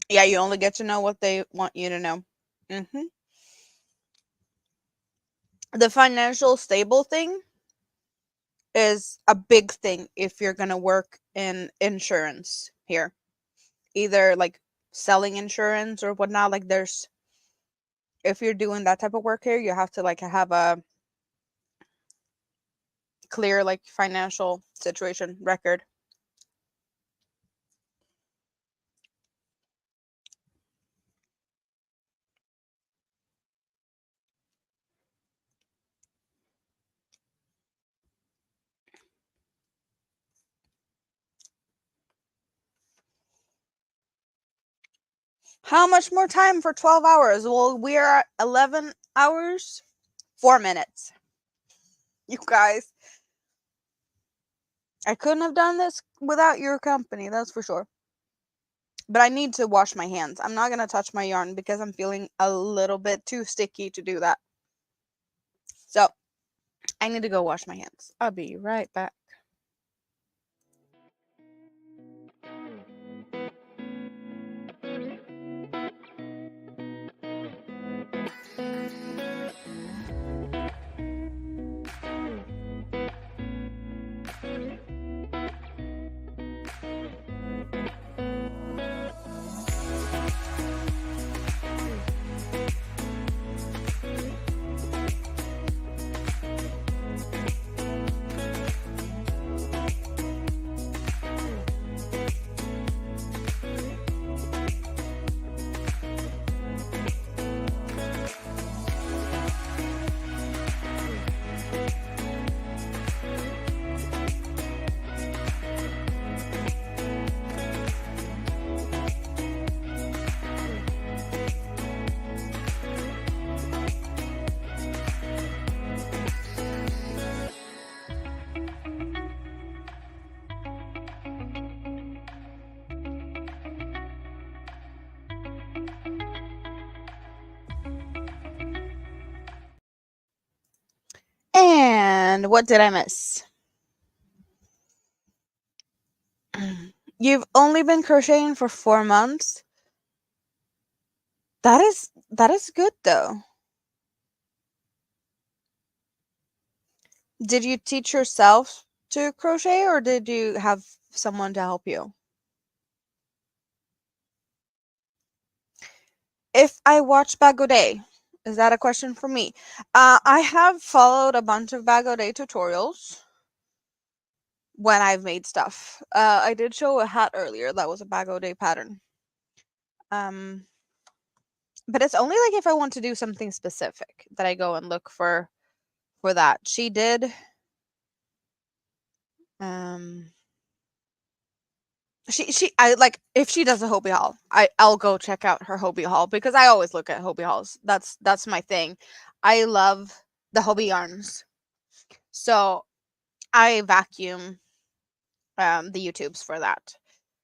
Yeah, you only get to know what they want you to know. hmm The financial stable thing is a big thing if you're going to work in insurance here. Either like selling insurance or whatnot. Like if you're doing that type of work here, you have to like have a clear like financial situation record. How much more time for 12 hours? Well, we are at 11 hours, 4 minutes. You guys, I couldn't have done this without your company, that's for sure. But I need to wash my hands. I'm not going to touch my yarn because I'm feeling a little bit too sticky to do that. So, I need to go wash my hands. I'll be right back. And what did I miss? You've only been crocheting for 4 months? That is good though. Did you teach yourself to crochet or did you have someone to help you? If I watch Bagoday, is that a question for me? I have followed a bunch of Bagoday tutorials when I've made stuff. I did show a hat earlier that was a Bagoday pattern. Um, but it's only like if I want to do something specific that I go and look for that. She did um she I like if she does a Hobie haul, I'll go check out her Hobie haul because I always look at Hobie hauls. That's my thing. I love the Hobie yarns. So I vacuum the YouTubes for that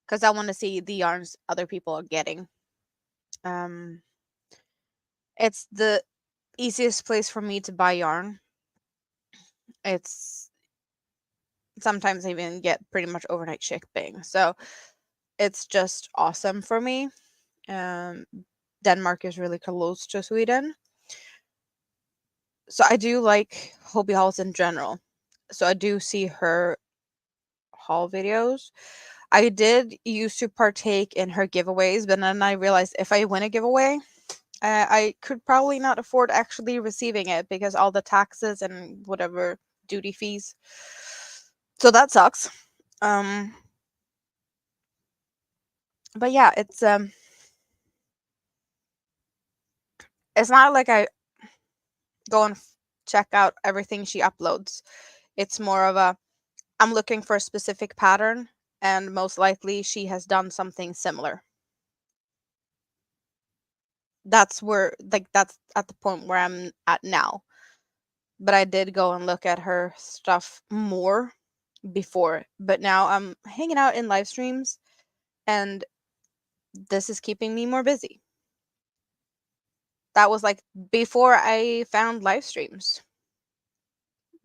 because I want to see the yarns other people are getting. Um it's the easiest place for me to buy yarn. It's sometimes I even get pretty much overnight shipping. So it's just awesome for me. Um Denmark is really close to Sweden. So I do like Hobie hauls in general. So I do see her haul videos. I did used to partake in her giveaways, but then I realized if I win a giveaway, I could probably not afford actually receiving it because all the taxes and whatever duty fees. So that sucks. Um, but yeah, it's not like I go and check out everything she uploads. It's more of a I'm looking for a specific pattern, and most likely she has done something similar. That's where, like, that's at the point where I'm at now. But I did go and look at her stuff more before. But now I'm hanging out in live streams, and this is keeping me more busy. That was like before I found live streams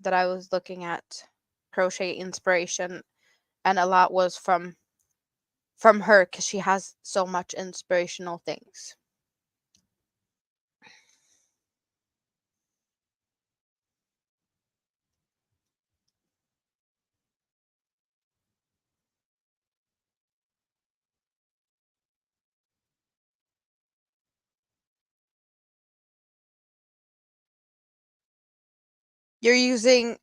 that I was looking at crochet inspiration, and a lot was from her because she has so much inspirational things. You're using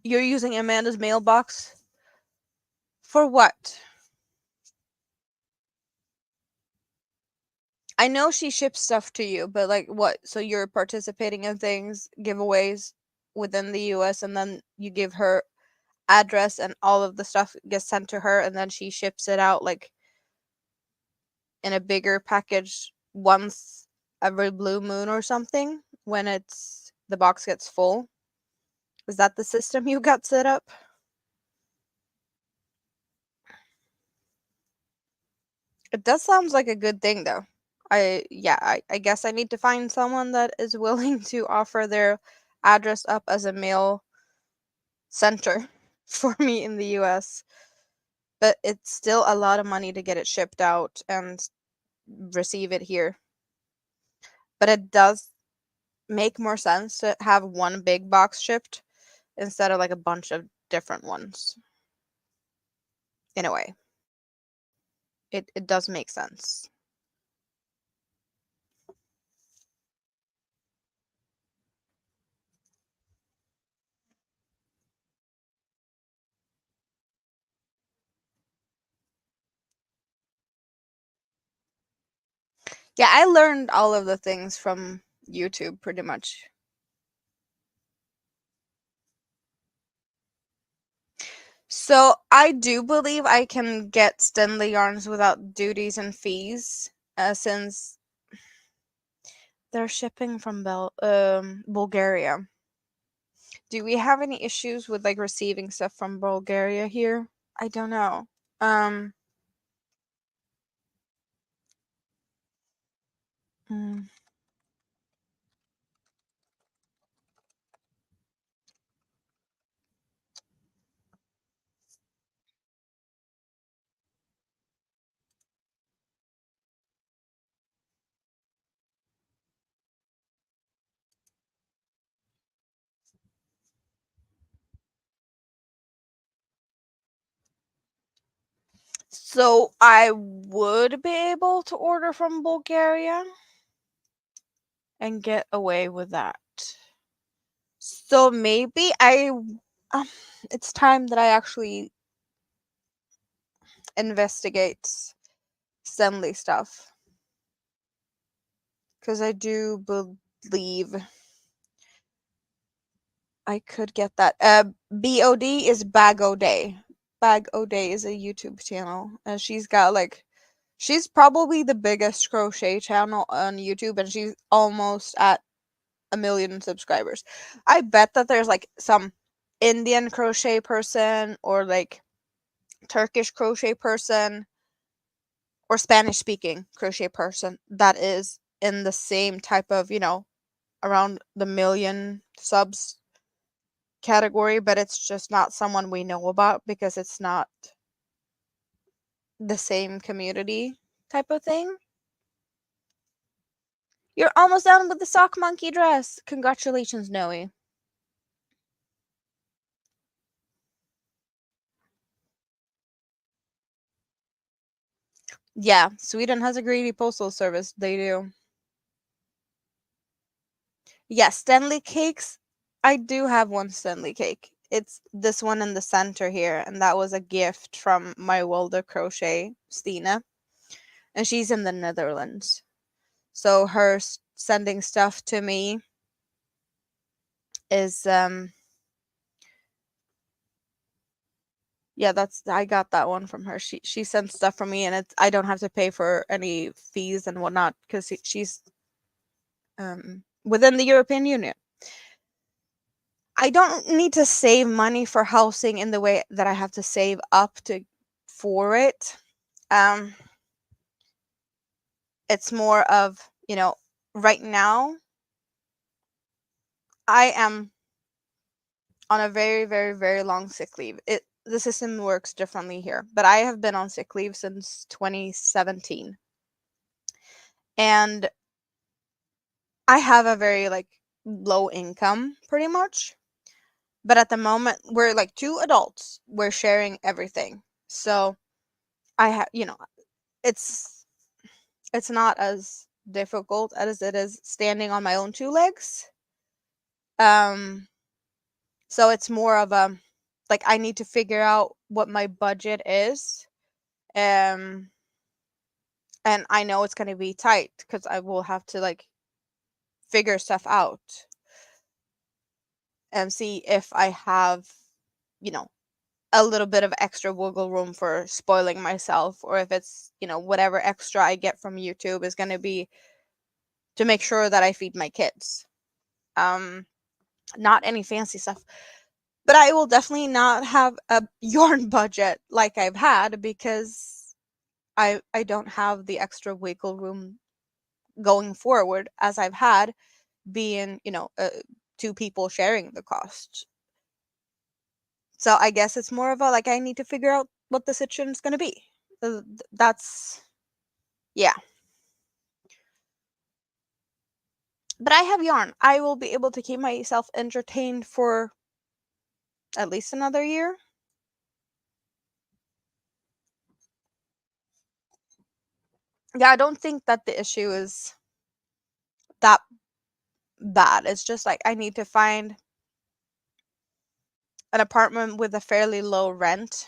you're using Amanda's mailbox for what? I know she ships stuff to you, but like what? So you're participating in things, giveaways within the US, and then you give her address and all of the stuff gets sent to her and then she ships it out like in a bigger package once every blue moon or something when it's the box gets full. Is that the system you got set up? It does sounds like a good thing though. I guess I need to find someone that is willing to offer their address up as a mail center for me in the US. But it's still a lot of money to get it shipped out and receive it here. But it does make more sense to have one big box shipped instead of like a bunch of different ones. In a way, it does make sense. Yeah, I learned all of the things from YouTube pretty much. So I do believe I can get Stanley yarns without duties and fees, since they're shipping from Bulgaria. Do we have any issues with like receiving stuff from Bulgaria here? I don't know. Um, mm, So I would be able to order from Bulgaria and get away with that. So maybe um, it's time that I actually investigate Stanley stuff, because I do believe I could get that. BOD is Bag O Day. Bag O Day is a YouTube channel, and she's probably the biggest crochet channel on YouTube, and she's almost at 1 million subscribers. I bet that there's like some Indian crochet person, or like Turkish crochet person, or Spanish speaking crochet person that is in the same type of, around the 1 million subs category, but it's just not someone we know about because it's not the same community type of thing. You're almost done with the sock monkey dress. Congratulations, Noe. Yeah, Sweden has a greedy postal service. They do. Yes, Stanley cakes. I do have one Stanley cake. It's this one in the center here, and that was a gift from my welder crochet, Stina, and she's in the Netherlands. So her sending stuff to me is yeah, that's I got that one from her. She sends stuff from me, and I don't have to pay for any fees and whatnot because she's within the European Union. I don't need to save money for housing in the way that I have to save up to for it. Um, it's more of, right now I am on a very, very, very long sick leave. The system works differently here, but I have been on sick leave since 2017. And I have a very like low income pretty much. But at the moment we're like two adults. We're sharing everything. So I have, it's it's not as difficult as it is standing on my own two legs. Um so it's more of a like I need to figure out what my budget is. Um and I know it's going to be tight cuz I will have to like figure stuff out and see if I have, you know, a little bit of extra wiggle room for spoiling myself, or if it's, whatever extra I get from YouTube is going to be to make sure that I feed my kids. Um Not any fancy stuff. But I will definitely not have a yarn budget like I've had because I don't have the extra wiggle room going forward as I've had being, two people sharing the cost. So I guess it's more of a like I need to figure out what the situation is going to be. That's yeah. But I have yarn. I will be able to keep myself entertained for at least another year. Yeah, I don't think that the issue is that bad. It's just like I need to find an apartment with a fairly low rent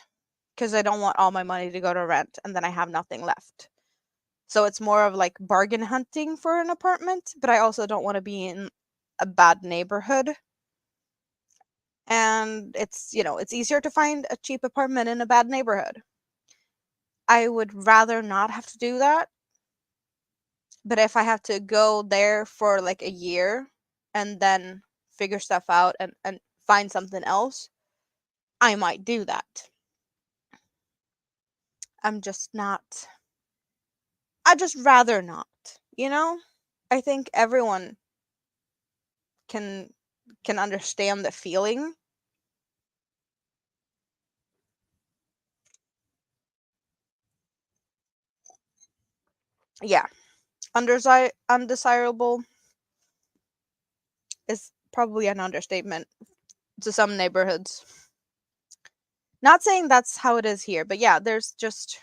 because I don't want all my money to go to rent and then I have nothing left. So it's more of like bargain hunting for an apartment, but I also don't want to be in a bad neighborhood. And it's easier to find a cheap apartment in a bad neighborhood. I would rather not have to do that. But if I have to go there for like a year and then figure stuff out and find something else, I might do that. I'm just not. I just rather not, you know? I think everyone can can understand the feeling. Yeah. Undesirable is probably an understatement to some neighborhoods. Not saying that's how it is here, but yeah, there's just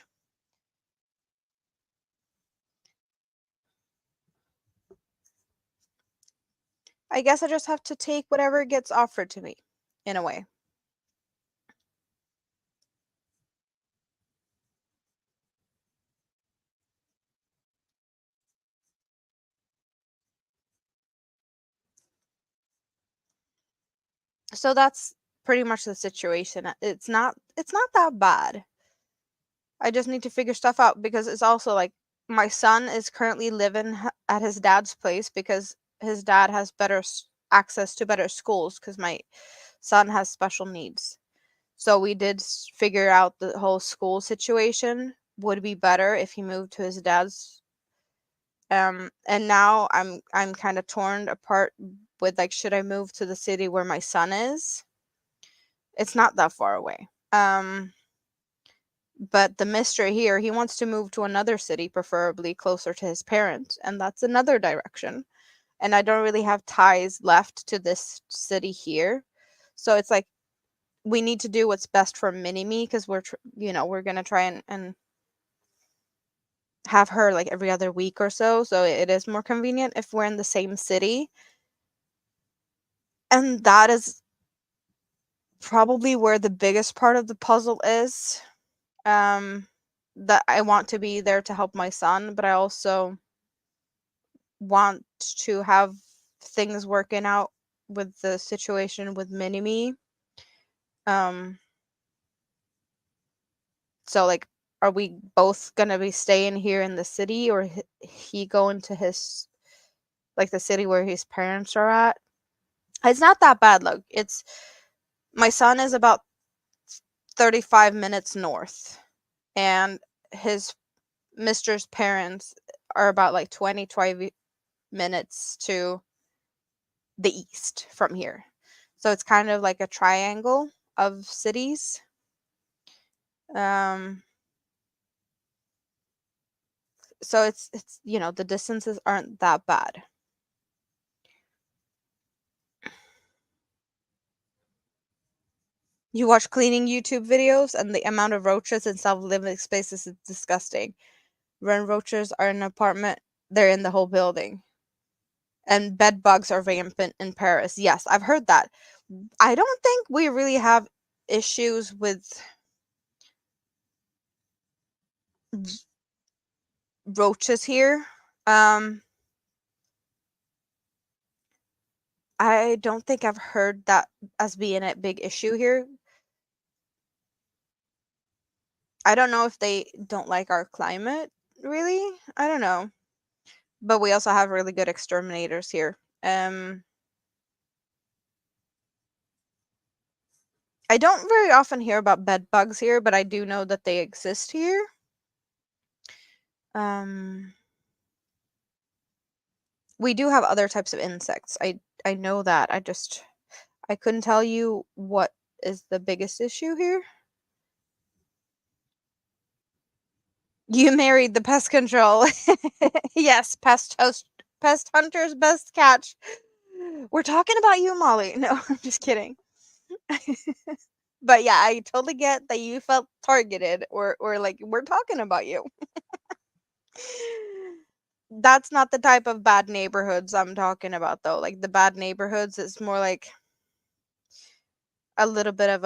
I guess I just have to take whatever gets offered to me, in a way. So that's pretty much the situation. It's not that bad. I just need to figure stuff out because it's also like my son is currently living at his dad's place because his dad has access to better schools because my son has special needs. So we did figure out the whole school situation would be better if he moved to his dad's. And now I'm kind of torn apart with like, should I move to the city where my son is? It's not that far away. But the mister here, he wants to move to another city, preferably closer to his parents, and that's another direction. And I don't really have ties left to this city here. So it's like we need to do what's best for mini me because we're gonna try and have her like every other week or so. So it is more convenient if we're in the same city. And that is probably where the biggest part of the puzzle is. Um, that I want to be there to help my son, but I also want to have things working out with the situation with mini me. Um, so like, are we both gonna be staying here in the city, or he going to his like the city where his parents are at? It's not that bad. Look, it's my son is about 35 minutes north, and his mister's parents are about like 20 minutes to the east from here. So it's kind of like a triangle of cities. Um, so it's the distances aren't that bad. You watch cleaning YouTube videos, and the amount of roaches in self-living spaces is disgusting. When roaches are in an apartment, they're in the whole building. And bed bugs are rampant in Paris. Yes, I've heard that. I don't think we really have issues with roaches here. Um, I don't think I've heard that as being a big issue here. I don't know if they don't like our climate, really. I don't know. But we also have really good exterminators here. I don't very often hear about bed bugs here, but I do know that they exist here. Um, we do have other types of insects. I know that. I couldn't tell you what is the biggest issue here. You married the pest control. Yes, pest hunter's best catch. We're talking about you, Molly. No, I'm just kidding. But yeah, I totally get that you felt targeted or like we're talking about you. That's not the type of bad neighborhoods I'm talking about though. Like the bad neighborhoods, it's more like a little bit of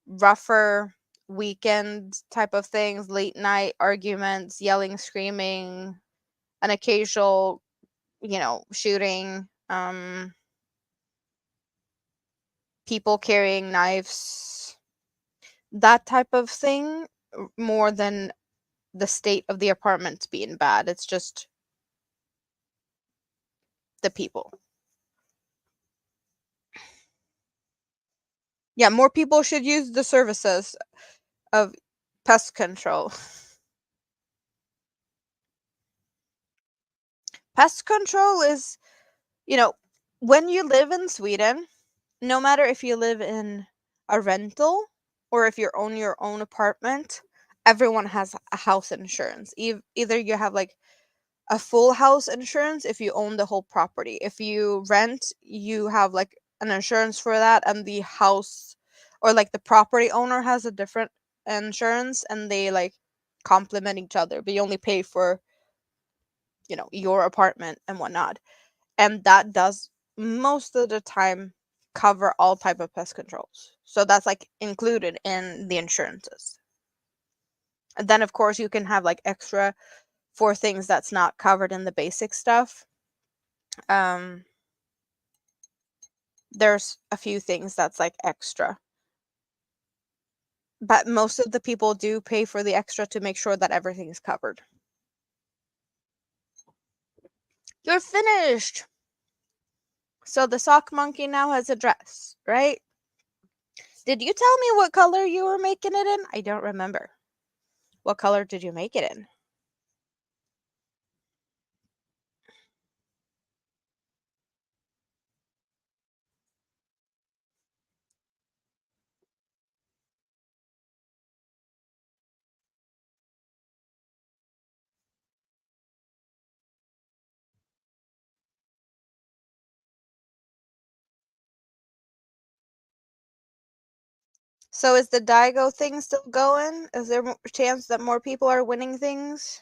rougher weekend type of things, late night arguments, yelling, screaming, an occasional, shooting, people carrying knives, that type of thing, more than the state of the apartments being bad. It's just the people. Yeah, more people should use the services of pest control. Pest control is, you know, when you live in Sweden, no matter if you live in a rental or if you own your own apartment, everyone has a house insurance. Either you have like a full house insurance if you own the whole property. If you rent, you have like an insurance for that, and the house or like the property owner has a different insurance, and they like complement each other, but you only pay for, your apartment and whatnot. and that does most of the time cover all type of pest controls. So that's like included in the insurances. And then of course you can have like extra for things that's not covered in the basic stuff. There's a few things that's like extra. But most of the people do pay for the extra to make sure that everything is covered. You're finished! So the sock monkey now has a dress, right? Did you tell me what color you were making it in? I don't remember. What color did you make it in? So is the Daigo thing still going? Is there a chance that more people are winning things?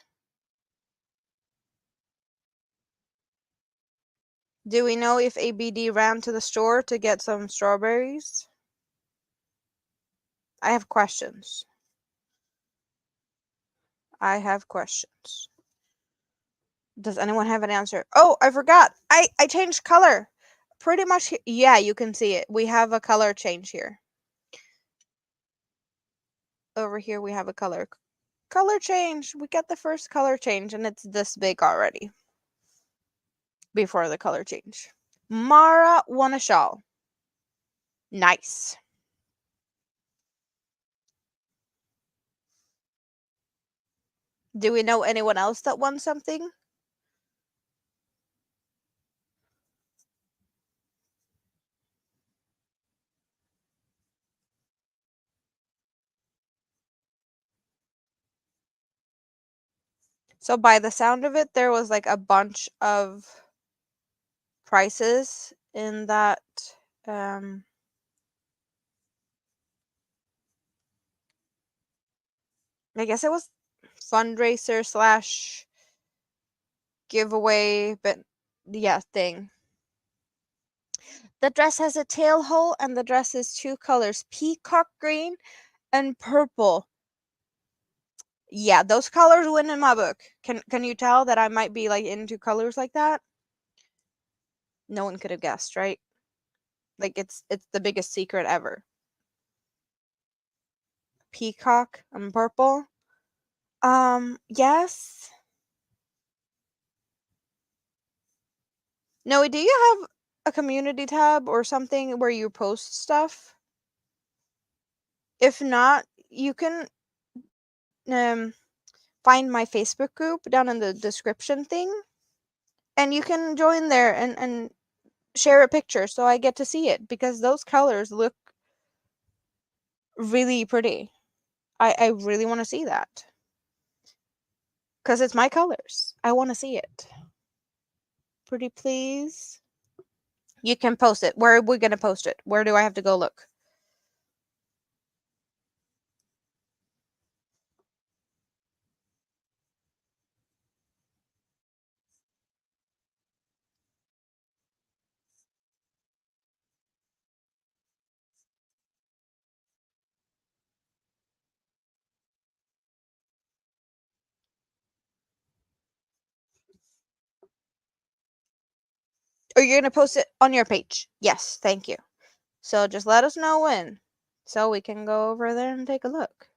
Do we know if ABD ran to the store to get some strawberries? I have questions. I have questions. Does anyone have an answer? Oh, I forgot. I changed color. Pretty much, yeah, you can see it. We have a color change here. Over here we have a color change. We got the first color change and it's this big already. Before the color change. Mara won a shawl. Nice. Do we know anyone else that won something? So by the sound of it, there was like a bunch of prices in that I guess it was fundraiser slash giveaway, but yeah, thing. The dress has a tail hole and the dress is two colors, peacock green and purple. Yeah, those colors win in my book. Can you tell that I might be like into colors like that? No one could have guessed, right? Like it's the biggest secret ever. Peacock and purple. Yes. No, do you have a community tab or something where you post stuff? If not, you can find my Facebook group down in the description thing, and you can join there and share a picture so I get to see it because those colors look really pretty. I really want to see that because it's my colors. I want to see it. Pretty please. You can post it. Where are we gonna post it? Where do I have to go look? Or you're gonna post it on your page? Yes, thank you. So just let us know when, so we can go over there and take a look.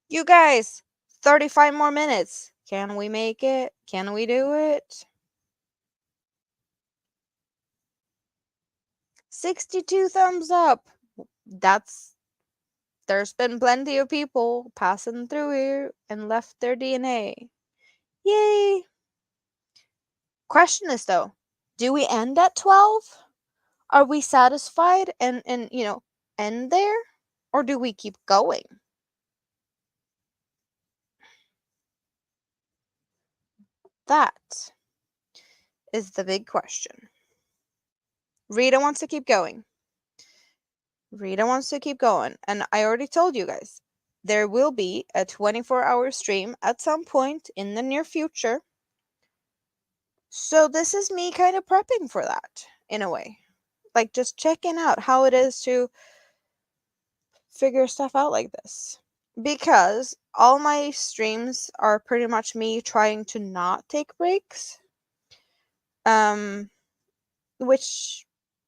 You guys, 35 more minutes. Can we make it? Can we do it? 62 thumbs up. There's been plenty of people passing through here and left their DNA. Yay! Question is though, do we end at 12? Are we satisfied and end there? Or do we keep going? That is the big question. Rita wants to keep going. Rita wants to keep going. And I already told you guys, there will be a 24-hour stream at some point in the near future. So this is me kind of prepping for that, in a way. Like, just checking out how it is to figure stuff out like this. Because all my streams are pretty much me trying to not take breaks. Which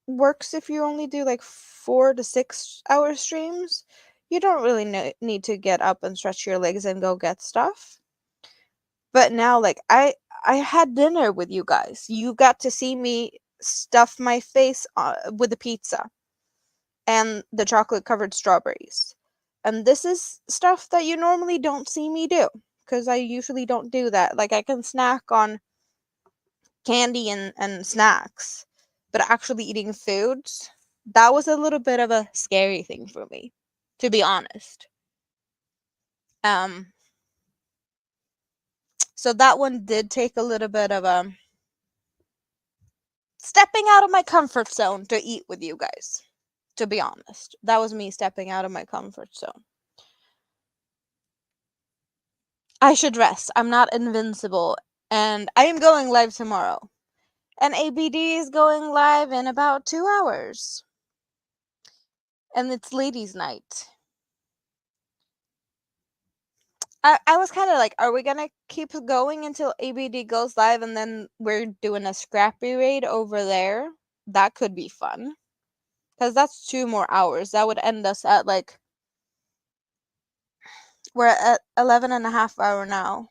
works if you only do like 4 to 6 hour streams. You don't really need to get up and stretch your legs and go get stuff. But now, like, I had dinner with you guys. You got to see me stuff my face with the pizza and the chocolate covered strawberries. And this is stuff that you normally don't see me do, because I usually don't do that. Like, I can snack on candy and snacks, but actually eating foods, that was a little bit of a scary thing for me, to be honest. So that one did take a little bit of stepping out of my comfort zone to eat with you guys. To be honest, that was me stepping out of my comfort zone. I should rest. I'm not invincible, and I am going live tomorrow. And ABD is going live in about 2 hours. And it's ladies' night. I was kind of like, are we gonna keep going until ABD goes live and then we're doing a scrappy raid over there? That could be fun. Because that's 2 more hours. That would end us at like, we're at 11 and a half hour now.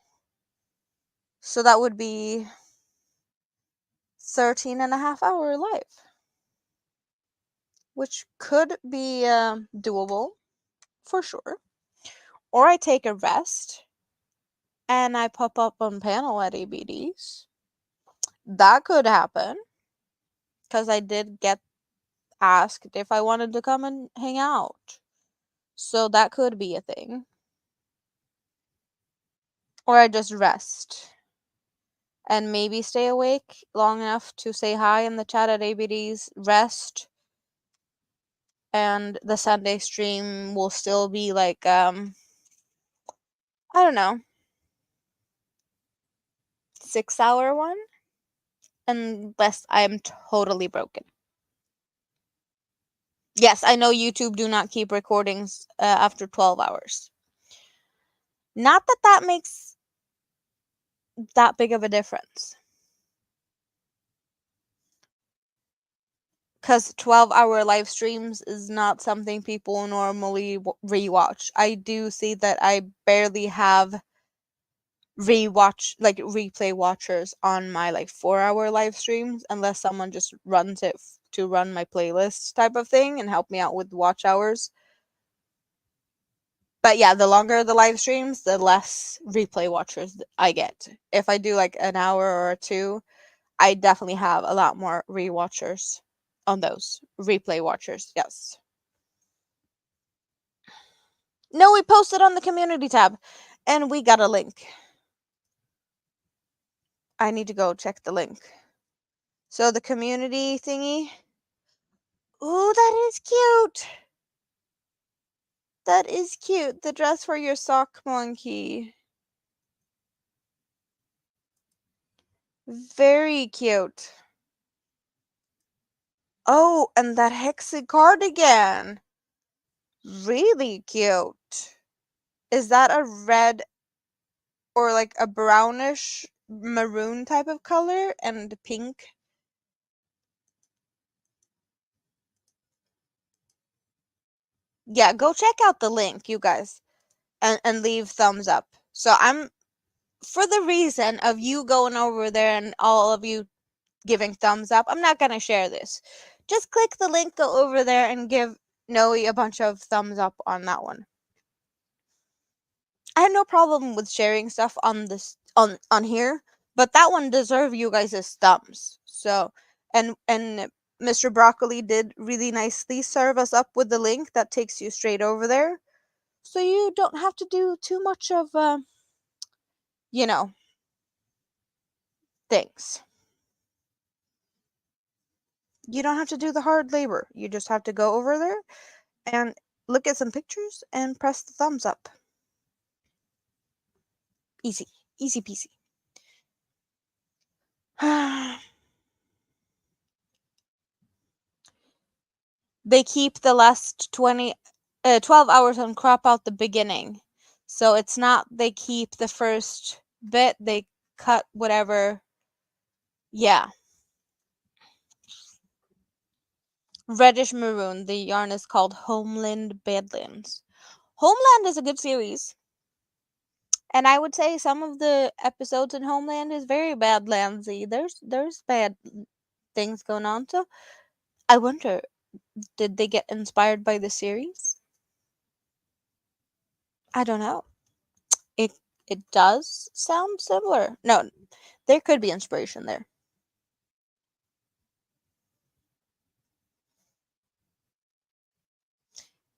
So that would be 13 and a half hour live. Which could be doable, for sure. Or I take a rest and I pop up on panel at ABDs. That could happen. Because I did get asked if I wanted to come and hang out. So that could be a thing. Or I just rest. And maybe stay awake long enough to say hi in the chat at ABDs, rest. And the Sunday stream will still be like, I don't know, 6-hour one? Unless I am totally broken. Yes, I know YouTube do not keep recordings after 12 hours. Not that that makes that big of a difference. Because 12-hour live streams is not something people normally rewatch. I do see that I barely have replay watchers on my like 4-hour live streams, unless someone just runs it to run my playlist type of thing and help me out with watch hours. But yeah, the longer the live streams, the less replay watchers I get. If I do like an hour or 2, I definitely have a lot more rewatchers on those. Replay watchers, yes. No, we posted on the community tab, and we got a link. I need to go check the link. So the community thingy. Ooh, that is cute. That is cute. The dress for your sock monkey. Very cute. Oh, and that hexy cardigan. Really cute. Is that a red or like a brownish maroon type of color and pink? Yeah, go check out the link, you guys, and leave thumbs up. So I'm, for the reason of you going over there and all of you giving thumbs up, I'm not gonna share this. Just click the link, go over there, and give Noe a bunch of thumbs up on that one. I have no problem with sharing stuff on this on here, but that one deserves you guys' thumbs. So, and Mr. Broccoli did really nicely serve us up with the link that takes you straight over there, so you don't have to do too much of you know, things. You don't have to do the hard labor. You just have to go over there and look at some pictures and press the thumbs up. Easy. Easy peasy. They keep the last 12 hours and crop out the beginning. So it's not they keep the first bit, they cut whatever. Yeah. Reddish maroon. The yarn is called Homeland Badlands. Homeland is a good series. And I would say some of the episodes in Homeland is very Badlandsy. There's bad things going on. So I wonder, did they get inspired by the series? I don't know. It it does sound similar. No, there could be inspiration there.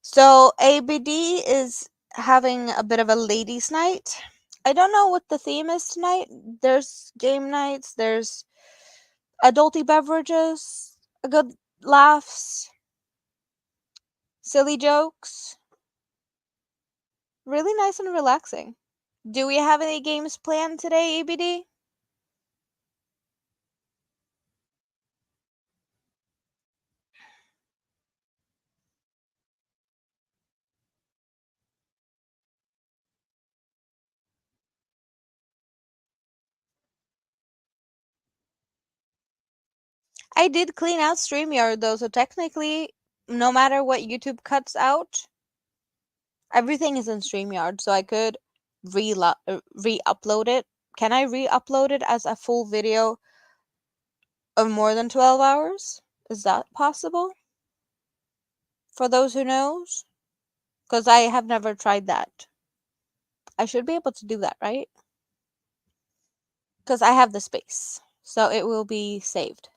So ABD is having a bit of a ladies' night. I don't know what the theme is tonight. There's game nights, there's adulty beverages, good laughs, silly jokes. Really nice and relaxing. Do we have any games planned today, ABD? I did clean out StreamYard though, so technically, no matter what YouTube cuts out, everything is in StreamYard, so I could re-upload it. Can I re-upload it as a full video of more than 12 hours? Is that possible? For those who knows? Because I have never tried that. I should be able to do that, right? Because I have the space, so it will be saved.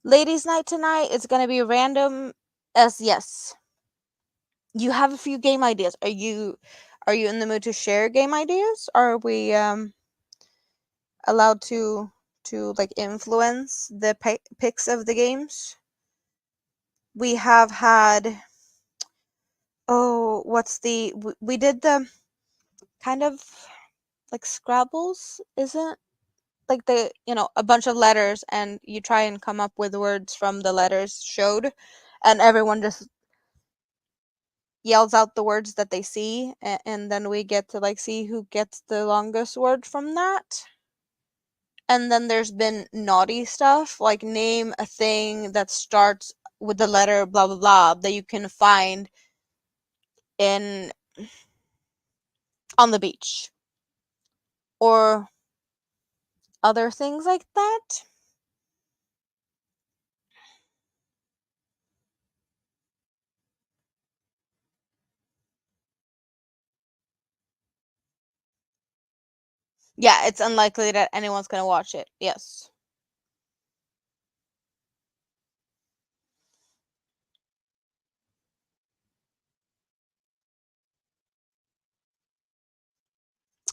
Ladies' night tonight is gonna be random as yes. You have a few game ideas. Are you in the mood to share game ideas? Are we allowed to like influence the picks of the games? We have had we did the kind of like Scrabbles, isn't like a bunch of letters and you try and come up with words from the letters showed and everyone just yells out the words that they see and then we get to like see who gets the longest word from that. And then there's been naughty stuff, like name a thing that starts with the letter blah blah blah that you can find in on the beach or other things like that. Yeah, it's unlikely that anyone's gonna watch it. Yes.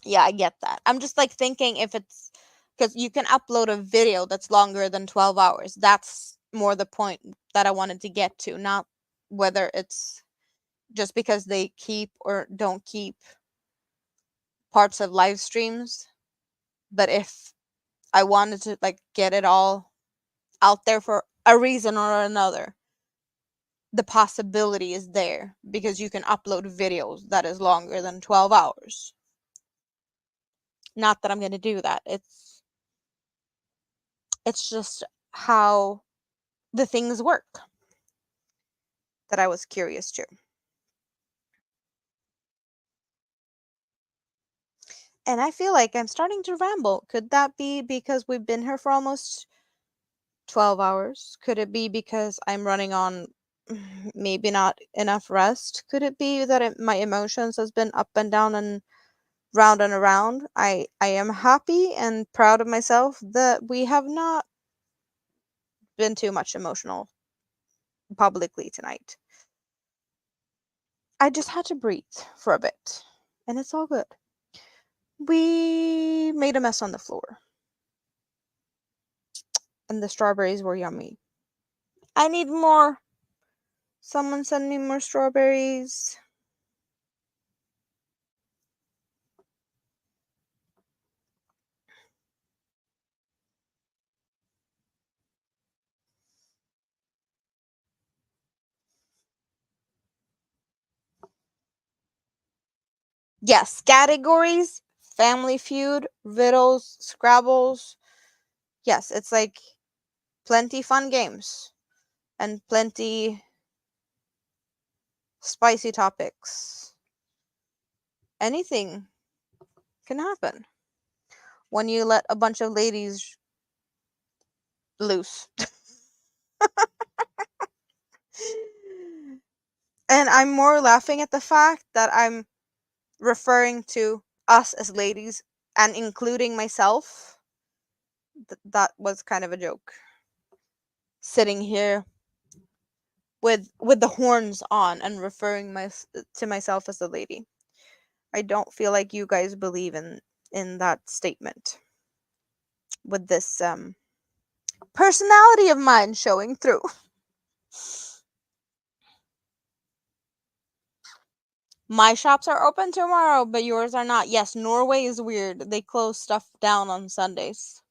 Yeah, I get that. I'm just like thinking if it's because you can upload a video that's longer than 12 hours. That's more the point that I wanted to get to, not whether it's just because they keep or don't keep parts of live streams, but if I wanted to like get it all out there for a reason or another, the possibility is there because you can upload videos that is longer than 12 hours. Not that I'm going to do that. It's just how the things work that I was curious to. And I feel like I'm starting to ramble. Could that be because we've been here for almost 12 hours? Could it be because I'm running on maybe not enough rest? Could it be that my emotions has been up and down and round and around? I am happy and proud of myself that we have not been too much emotional publicly tonight. I just had to breathe for a bit, and it's all good. We made a mess on the floor, and the strawberries were yummy. I need more. Someone send me more strawberries. Yes, categories, Family Feud, riddles, Scrabbles. Yes, it's like plenty fun games and plenty spicy topics. Anything can happen when you let a bunch of ladies loose. And I'm more laughing at the fact that I'm referring to us as ladies and including myself. That was kind of a joke. Sitting here with the horns on and referring to myself as a lady. I don't feel like you guys believe in that statement with this personality of mine showing through. My shops are open tomorrow, but yours are not. Yes, Norway is weird. They close stuff down on Sundays.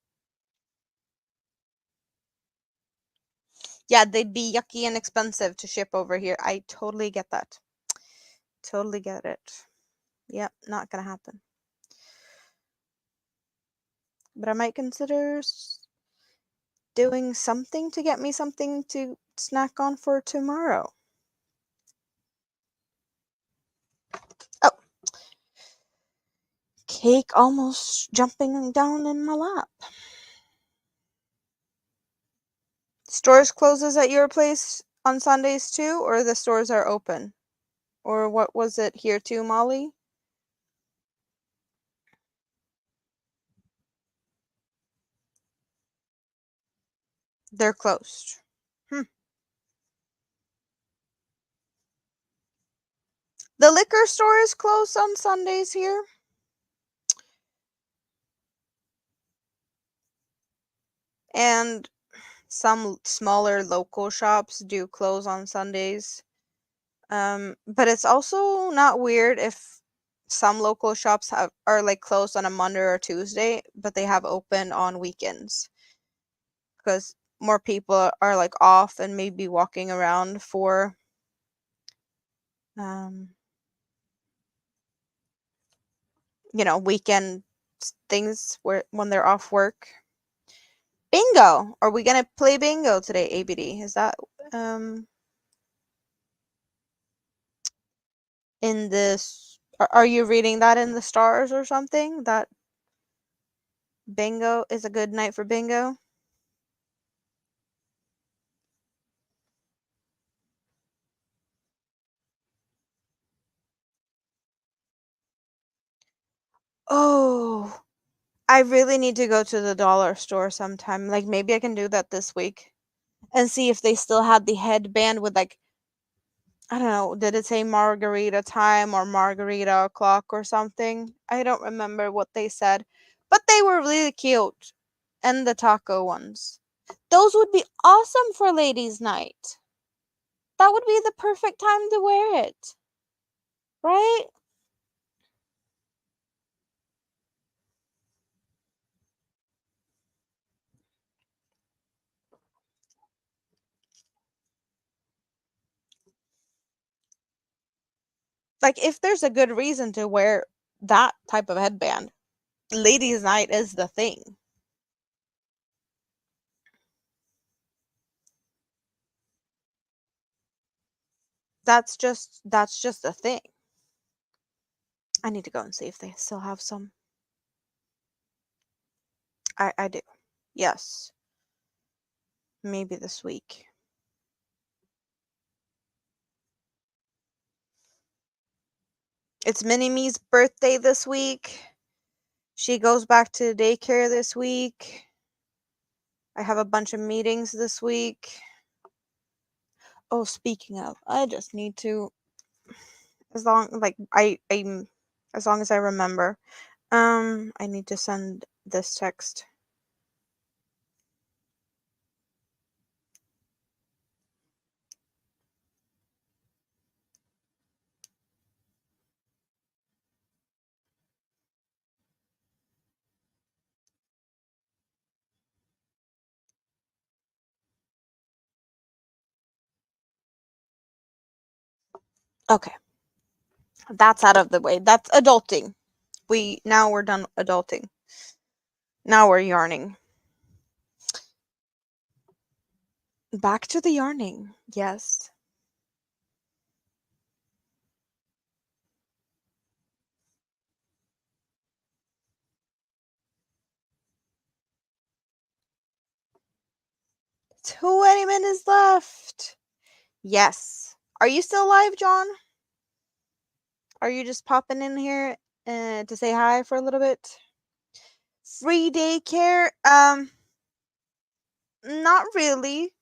Yeah, they'd be yucky and expensive to ship over here. I totally get that. Totally get it. Yep, not gonna happen. But I might consider doing something to get me something to snack on for tomorrow. Oh, cake almost jumping down in my lap. Stores closes at your place on Sundays too, or the stores are open? Or what was it here too, Molly? They're closed. The liquor store is closed on Sundays here. And some smaller local shops do close on Sundays. But it's also not weird if some local shops are like closed on a Monday or Tuesday, but they have open on weekends because more people are like off and maybe walking around for um weekend things where when they're off work. Bingo! Are we gonna play bingo today, ABD? Is that um in this? Are you reading that in the stars or something? That bingo is a good night for bingo. Oh, I really need to go to the dollar store sometime. Like maybe I can do that this week and see if they still had the headband with like I don't know, did it say margarita time or margarita o'clock or something? I don't remember what they said, but they were really cute. And the taco ones. Those would be awesome for ladies' night. That would be the perfect time to wear it. Right? Like if there's a good reason to wear that type of headband, ladies' night is the thing. That's just a thing. I need to go and see if they still have some. I do. Yes. Maybe this week. It's Mini Me's birthday this week. She goes back to daycare this week. I have a bunch of meetings this week. Oh, speaking of, I just need to as long like I as long as I remember. I need to send this text. Okay, that's out of the way. That's adulting. We're done adulting. Now we're yarning. Back to the yarning. Yes. Twenty minutes left. Yes. Are you still live, John? Are you just popping in here to say hi for a little bit? Free daycare? Not really,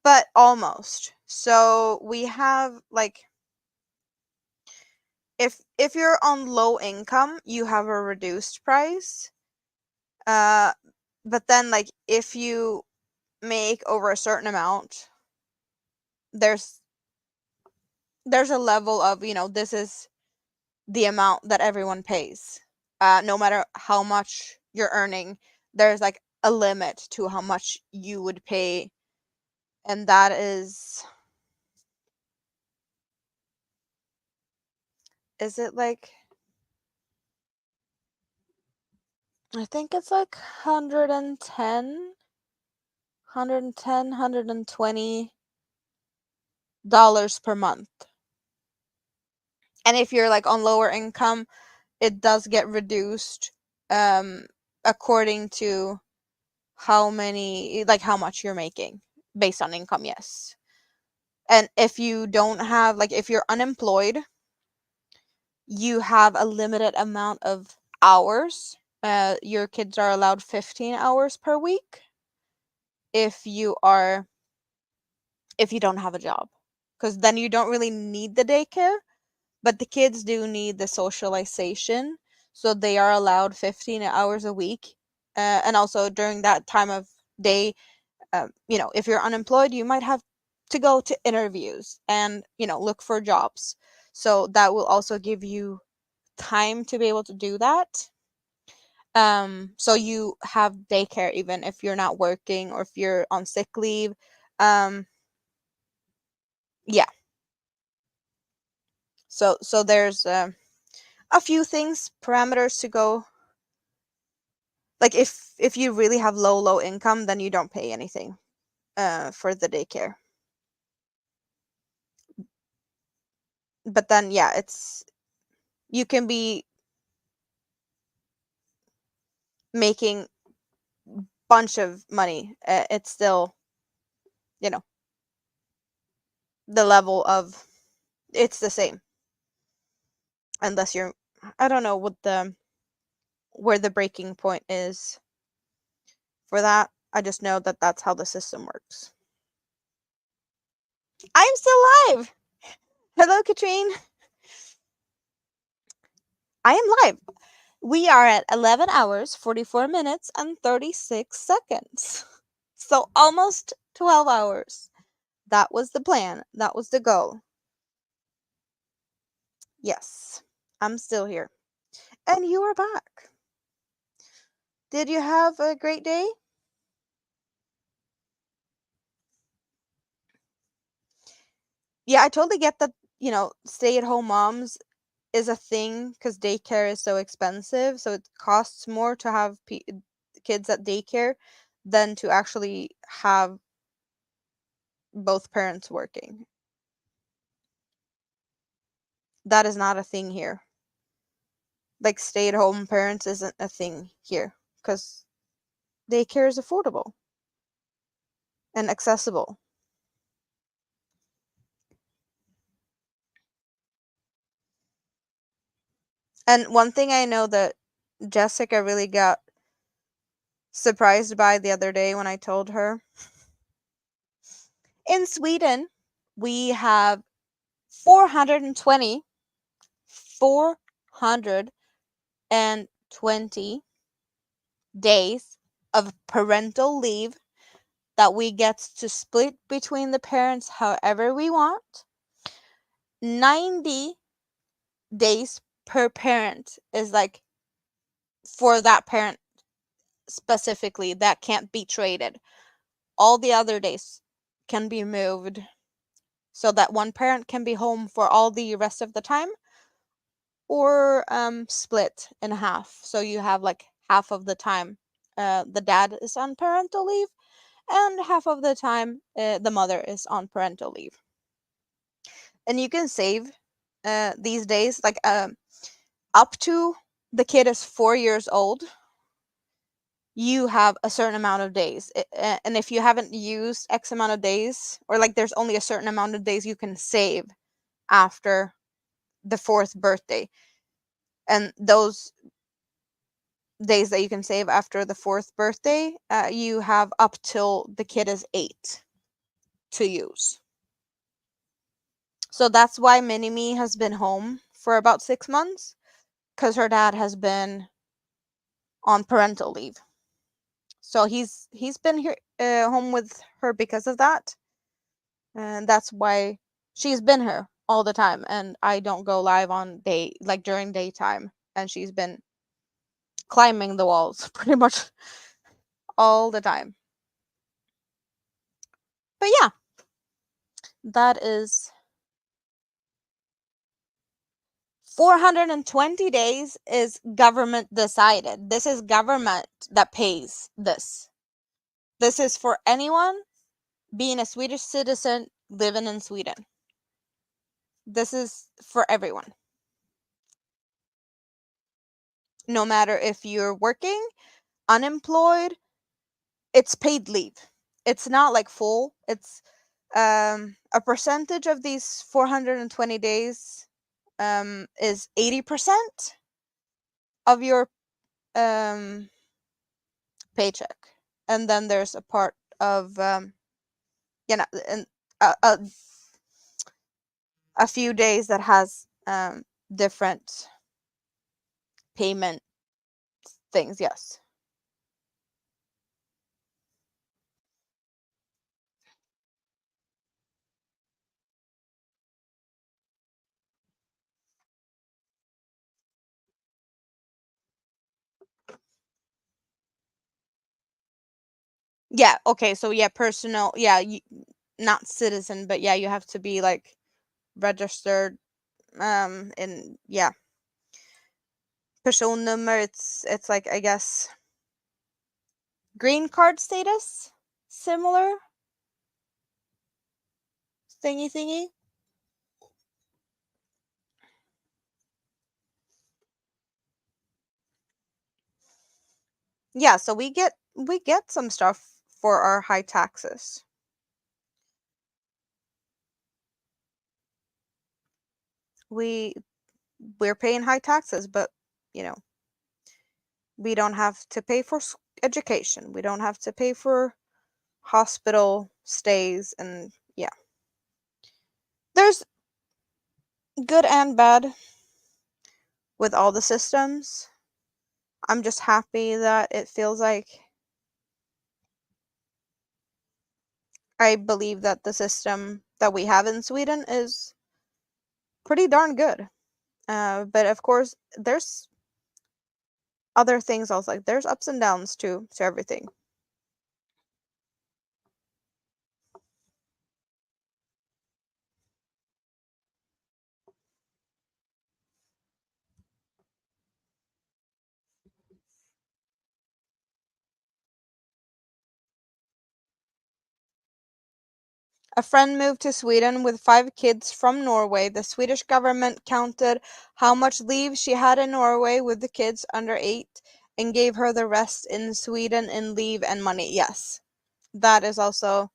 but almost. So we have like if you're on low income, you have a reduced price. Uh, but then like if you make over a certain amount, there's there's a level of, this is the amount that everyone pays. No matter how much you're earning, there's like a limit to how much you would pay, and that is it like I think it's like 110, $120 per month. And if you're like on lower income, it does get reduced um according to how much you're making based on income, yes. And if you don't have like if you're unemployed, you have a limited amount of hours. Your kids are allowed 15 hours per week if you don't have a job, because then you don't really need the daycare, but the kids do need the socialization, so they are allowed 15 hours a week. And also during that time of day, if you're unemployed, you might have to go to interviews and look for jobs, so that will also give you time to be able to do that. So you have daycare even if you're not working or if you're on sick leave. Yeah. So there's a few things, parameters to go. Like if you really have low income, then you don't pay anything for the daycare. But then yeah, it's you can be making bunch of money. It's still, you know, the level of it's the same unless you're I don't know what the where the breaking point is for that. I just know that that's how the system works. I'm still live. Hello, Katrine. I am live. We are at 11 hours, 44 minutes, and 36 seconds. So almost 12 hours. That was the plan. That was the goal. Yes, I'm still here. And you are back. Did you have a great day? Yeah, I totally get that, stay-at-home moms is a thing because daycare is so expensive. So it costs more to have kids at daycare than to actually have both parents working. That is not a thing here. Like stay-at-home parents isn't a thing here because daycare is affordable and accessible. And one thing I know that Jessica really got surprised by the other day when I told her, in Sweden, we have 420 420 days of parental leave that we get to split between the parents however we want. 90 days per parent is like for that parent specifically that can't be traded. All the other days can be moved so that one parent can be home for all the rest of the time, or split in half. So you have like half of the time the dad is on parental leave, and half of the time the mother is on parental leave. And you can save these days, like up to the kid is 4 years old, you have a certain amount of days. And if you haven't used X amount of days, or like there's only a certain amount of days you can save after the fourth birthday. And those days that you can save after the fourth birthday, you have up till the kid is 8 to use. So that's why Mini-Me has been home for about 6 months, because her dad has been on parental leave. So he's been here home with her because of that, and that's why she's been here all the time. And I don't go live on during daytime, and she's been climbing the walls pretty much all the time. But yeah, that is 420 days is government decided. This is government that pays this. This is for anyone being a Swedish citizen living in Sweden. This is for everyone. No matter if you're working, unemployed, it's paid leave. It's not like full. It's a percentage of these 420 days is 80% of your paycheck, and then there's a part of and a, a, a few days that has different payment things. Yes. Yeah. Okay. So yeah, personal. Yeah. Not citizen, but yeah, you have to be like registered. And yeah, personnummer. It's like, I guess, green card status, similar thingy thingy. Yeah. So we get some stuff for our high taxes. We we're paying high taxes, but you know we don't have to pay for education. We don't have to pay for hospital stays, and yeah, there's good and bad with all the systems. I'm just happy that it feels like I believe that the system that we have in Sweden is pretty darn good. But of course, there's other things also. Like there's ups and downs to everything. A friend moved to Sweden with 5 kids from Norway. The Swedish government counted how much leave she had in Norway with the kids under 8 and gave her the rest in Sweden in leave and money. Yes. That is also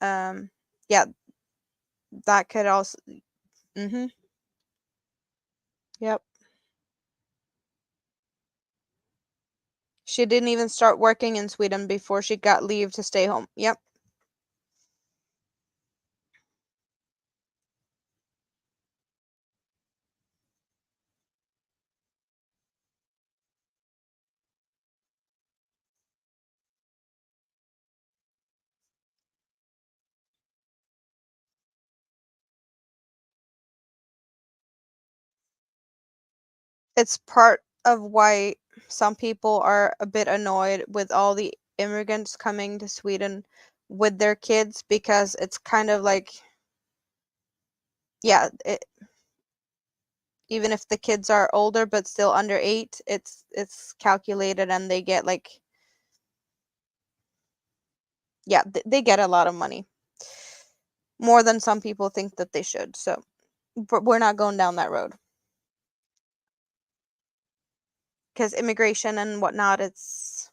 yeah, that could also mhm. Yep. She didn't even start working in Sweden before she got leave to stay home. Yep. It's part of why some people are a bit annoyed with all the immigrants coming to Sweden with their kids, because it's kind of like Yeah, even if the kids are older but still under 8, it's calculated and they get like, yeah, they get a lot of money. More than some people think that they should. So, but we're not going down that road. Because immigration and whatnot, it's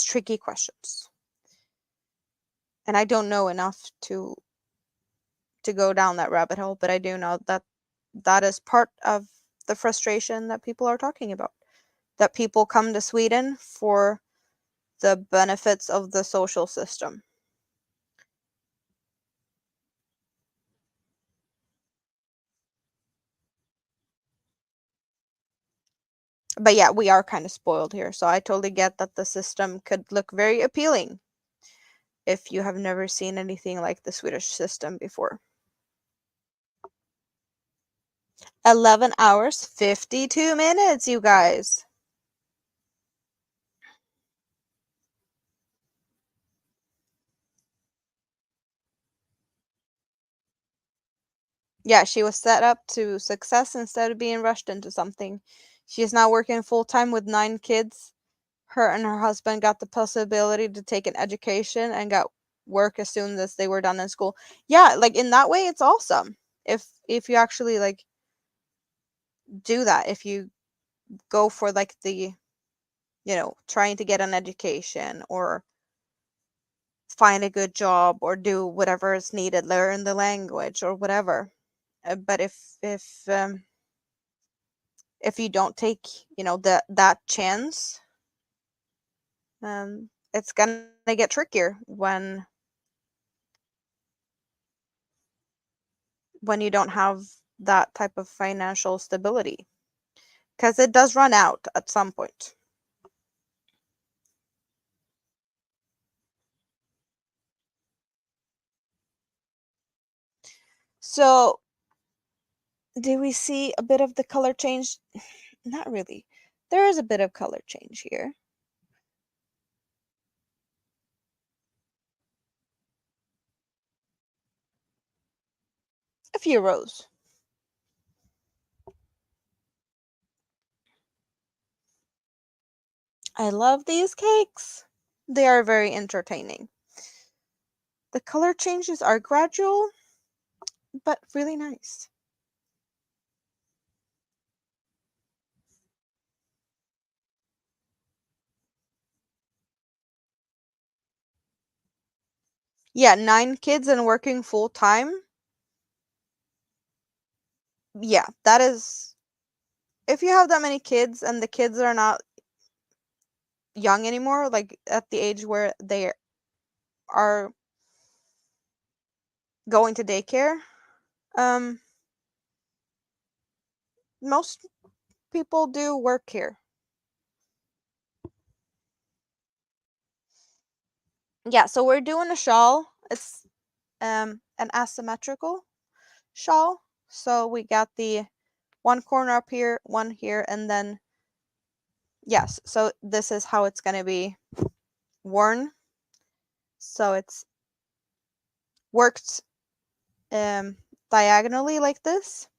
tricky questions. And I don't know enough to go down that rabbit hole, but I do know that that is part of the frustration that people are talking about. That people come to Sweden for the benefits of the social system. But yeah, we are kind of spoiled here, so I totally get that the system could look very appealing if you have never seen anything like the Swedish system before. 11 hours, 52 minutes, you guys. Yeah, she was set up to success instead of being rushed into something. She is now working full time with 9 kids. Her and her husband got the possibility to take an education and got work as soon as they were done in school. Yeah, like in that way it's awesome. If you actually like do that, if you go for like the, trying to get an education or find a good job or do whatever is needed, learn the language or whatever. But if you don't take, that chance, it's gonna get trickier when you don't have that type of financial stability, because it does run out at some point. So, do we see a bit of the color change? Not really. There is a bit of color change here. A few rows. I love these cakes. They are very entertaining. The color changes are gradual, but really nice. Yeah, 9 kids and working full time. Yeah, that is, if you have that many kids and the kids are not young anymore, like at the age where they are going to daycare, um, most people do work here. Yeah, so we're doing a shawl. It's an asymmetrical shawl. So we got the one corner up here, one here, and then yes, so this is how it's gonna be worn. So it's worked um diagonally like this.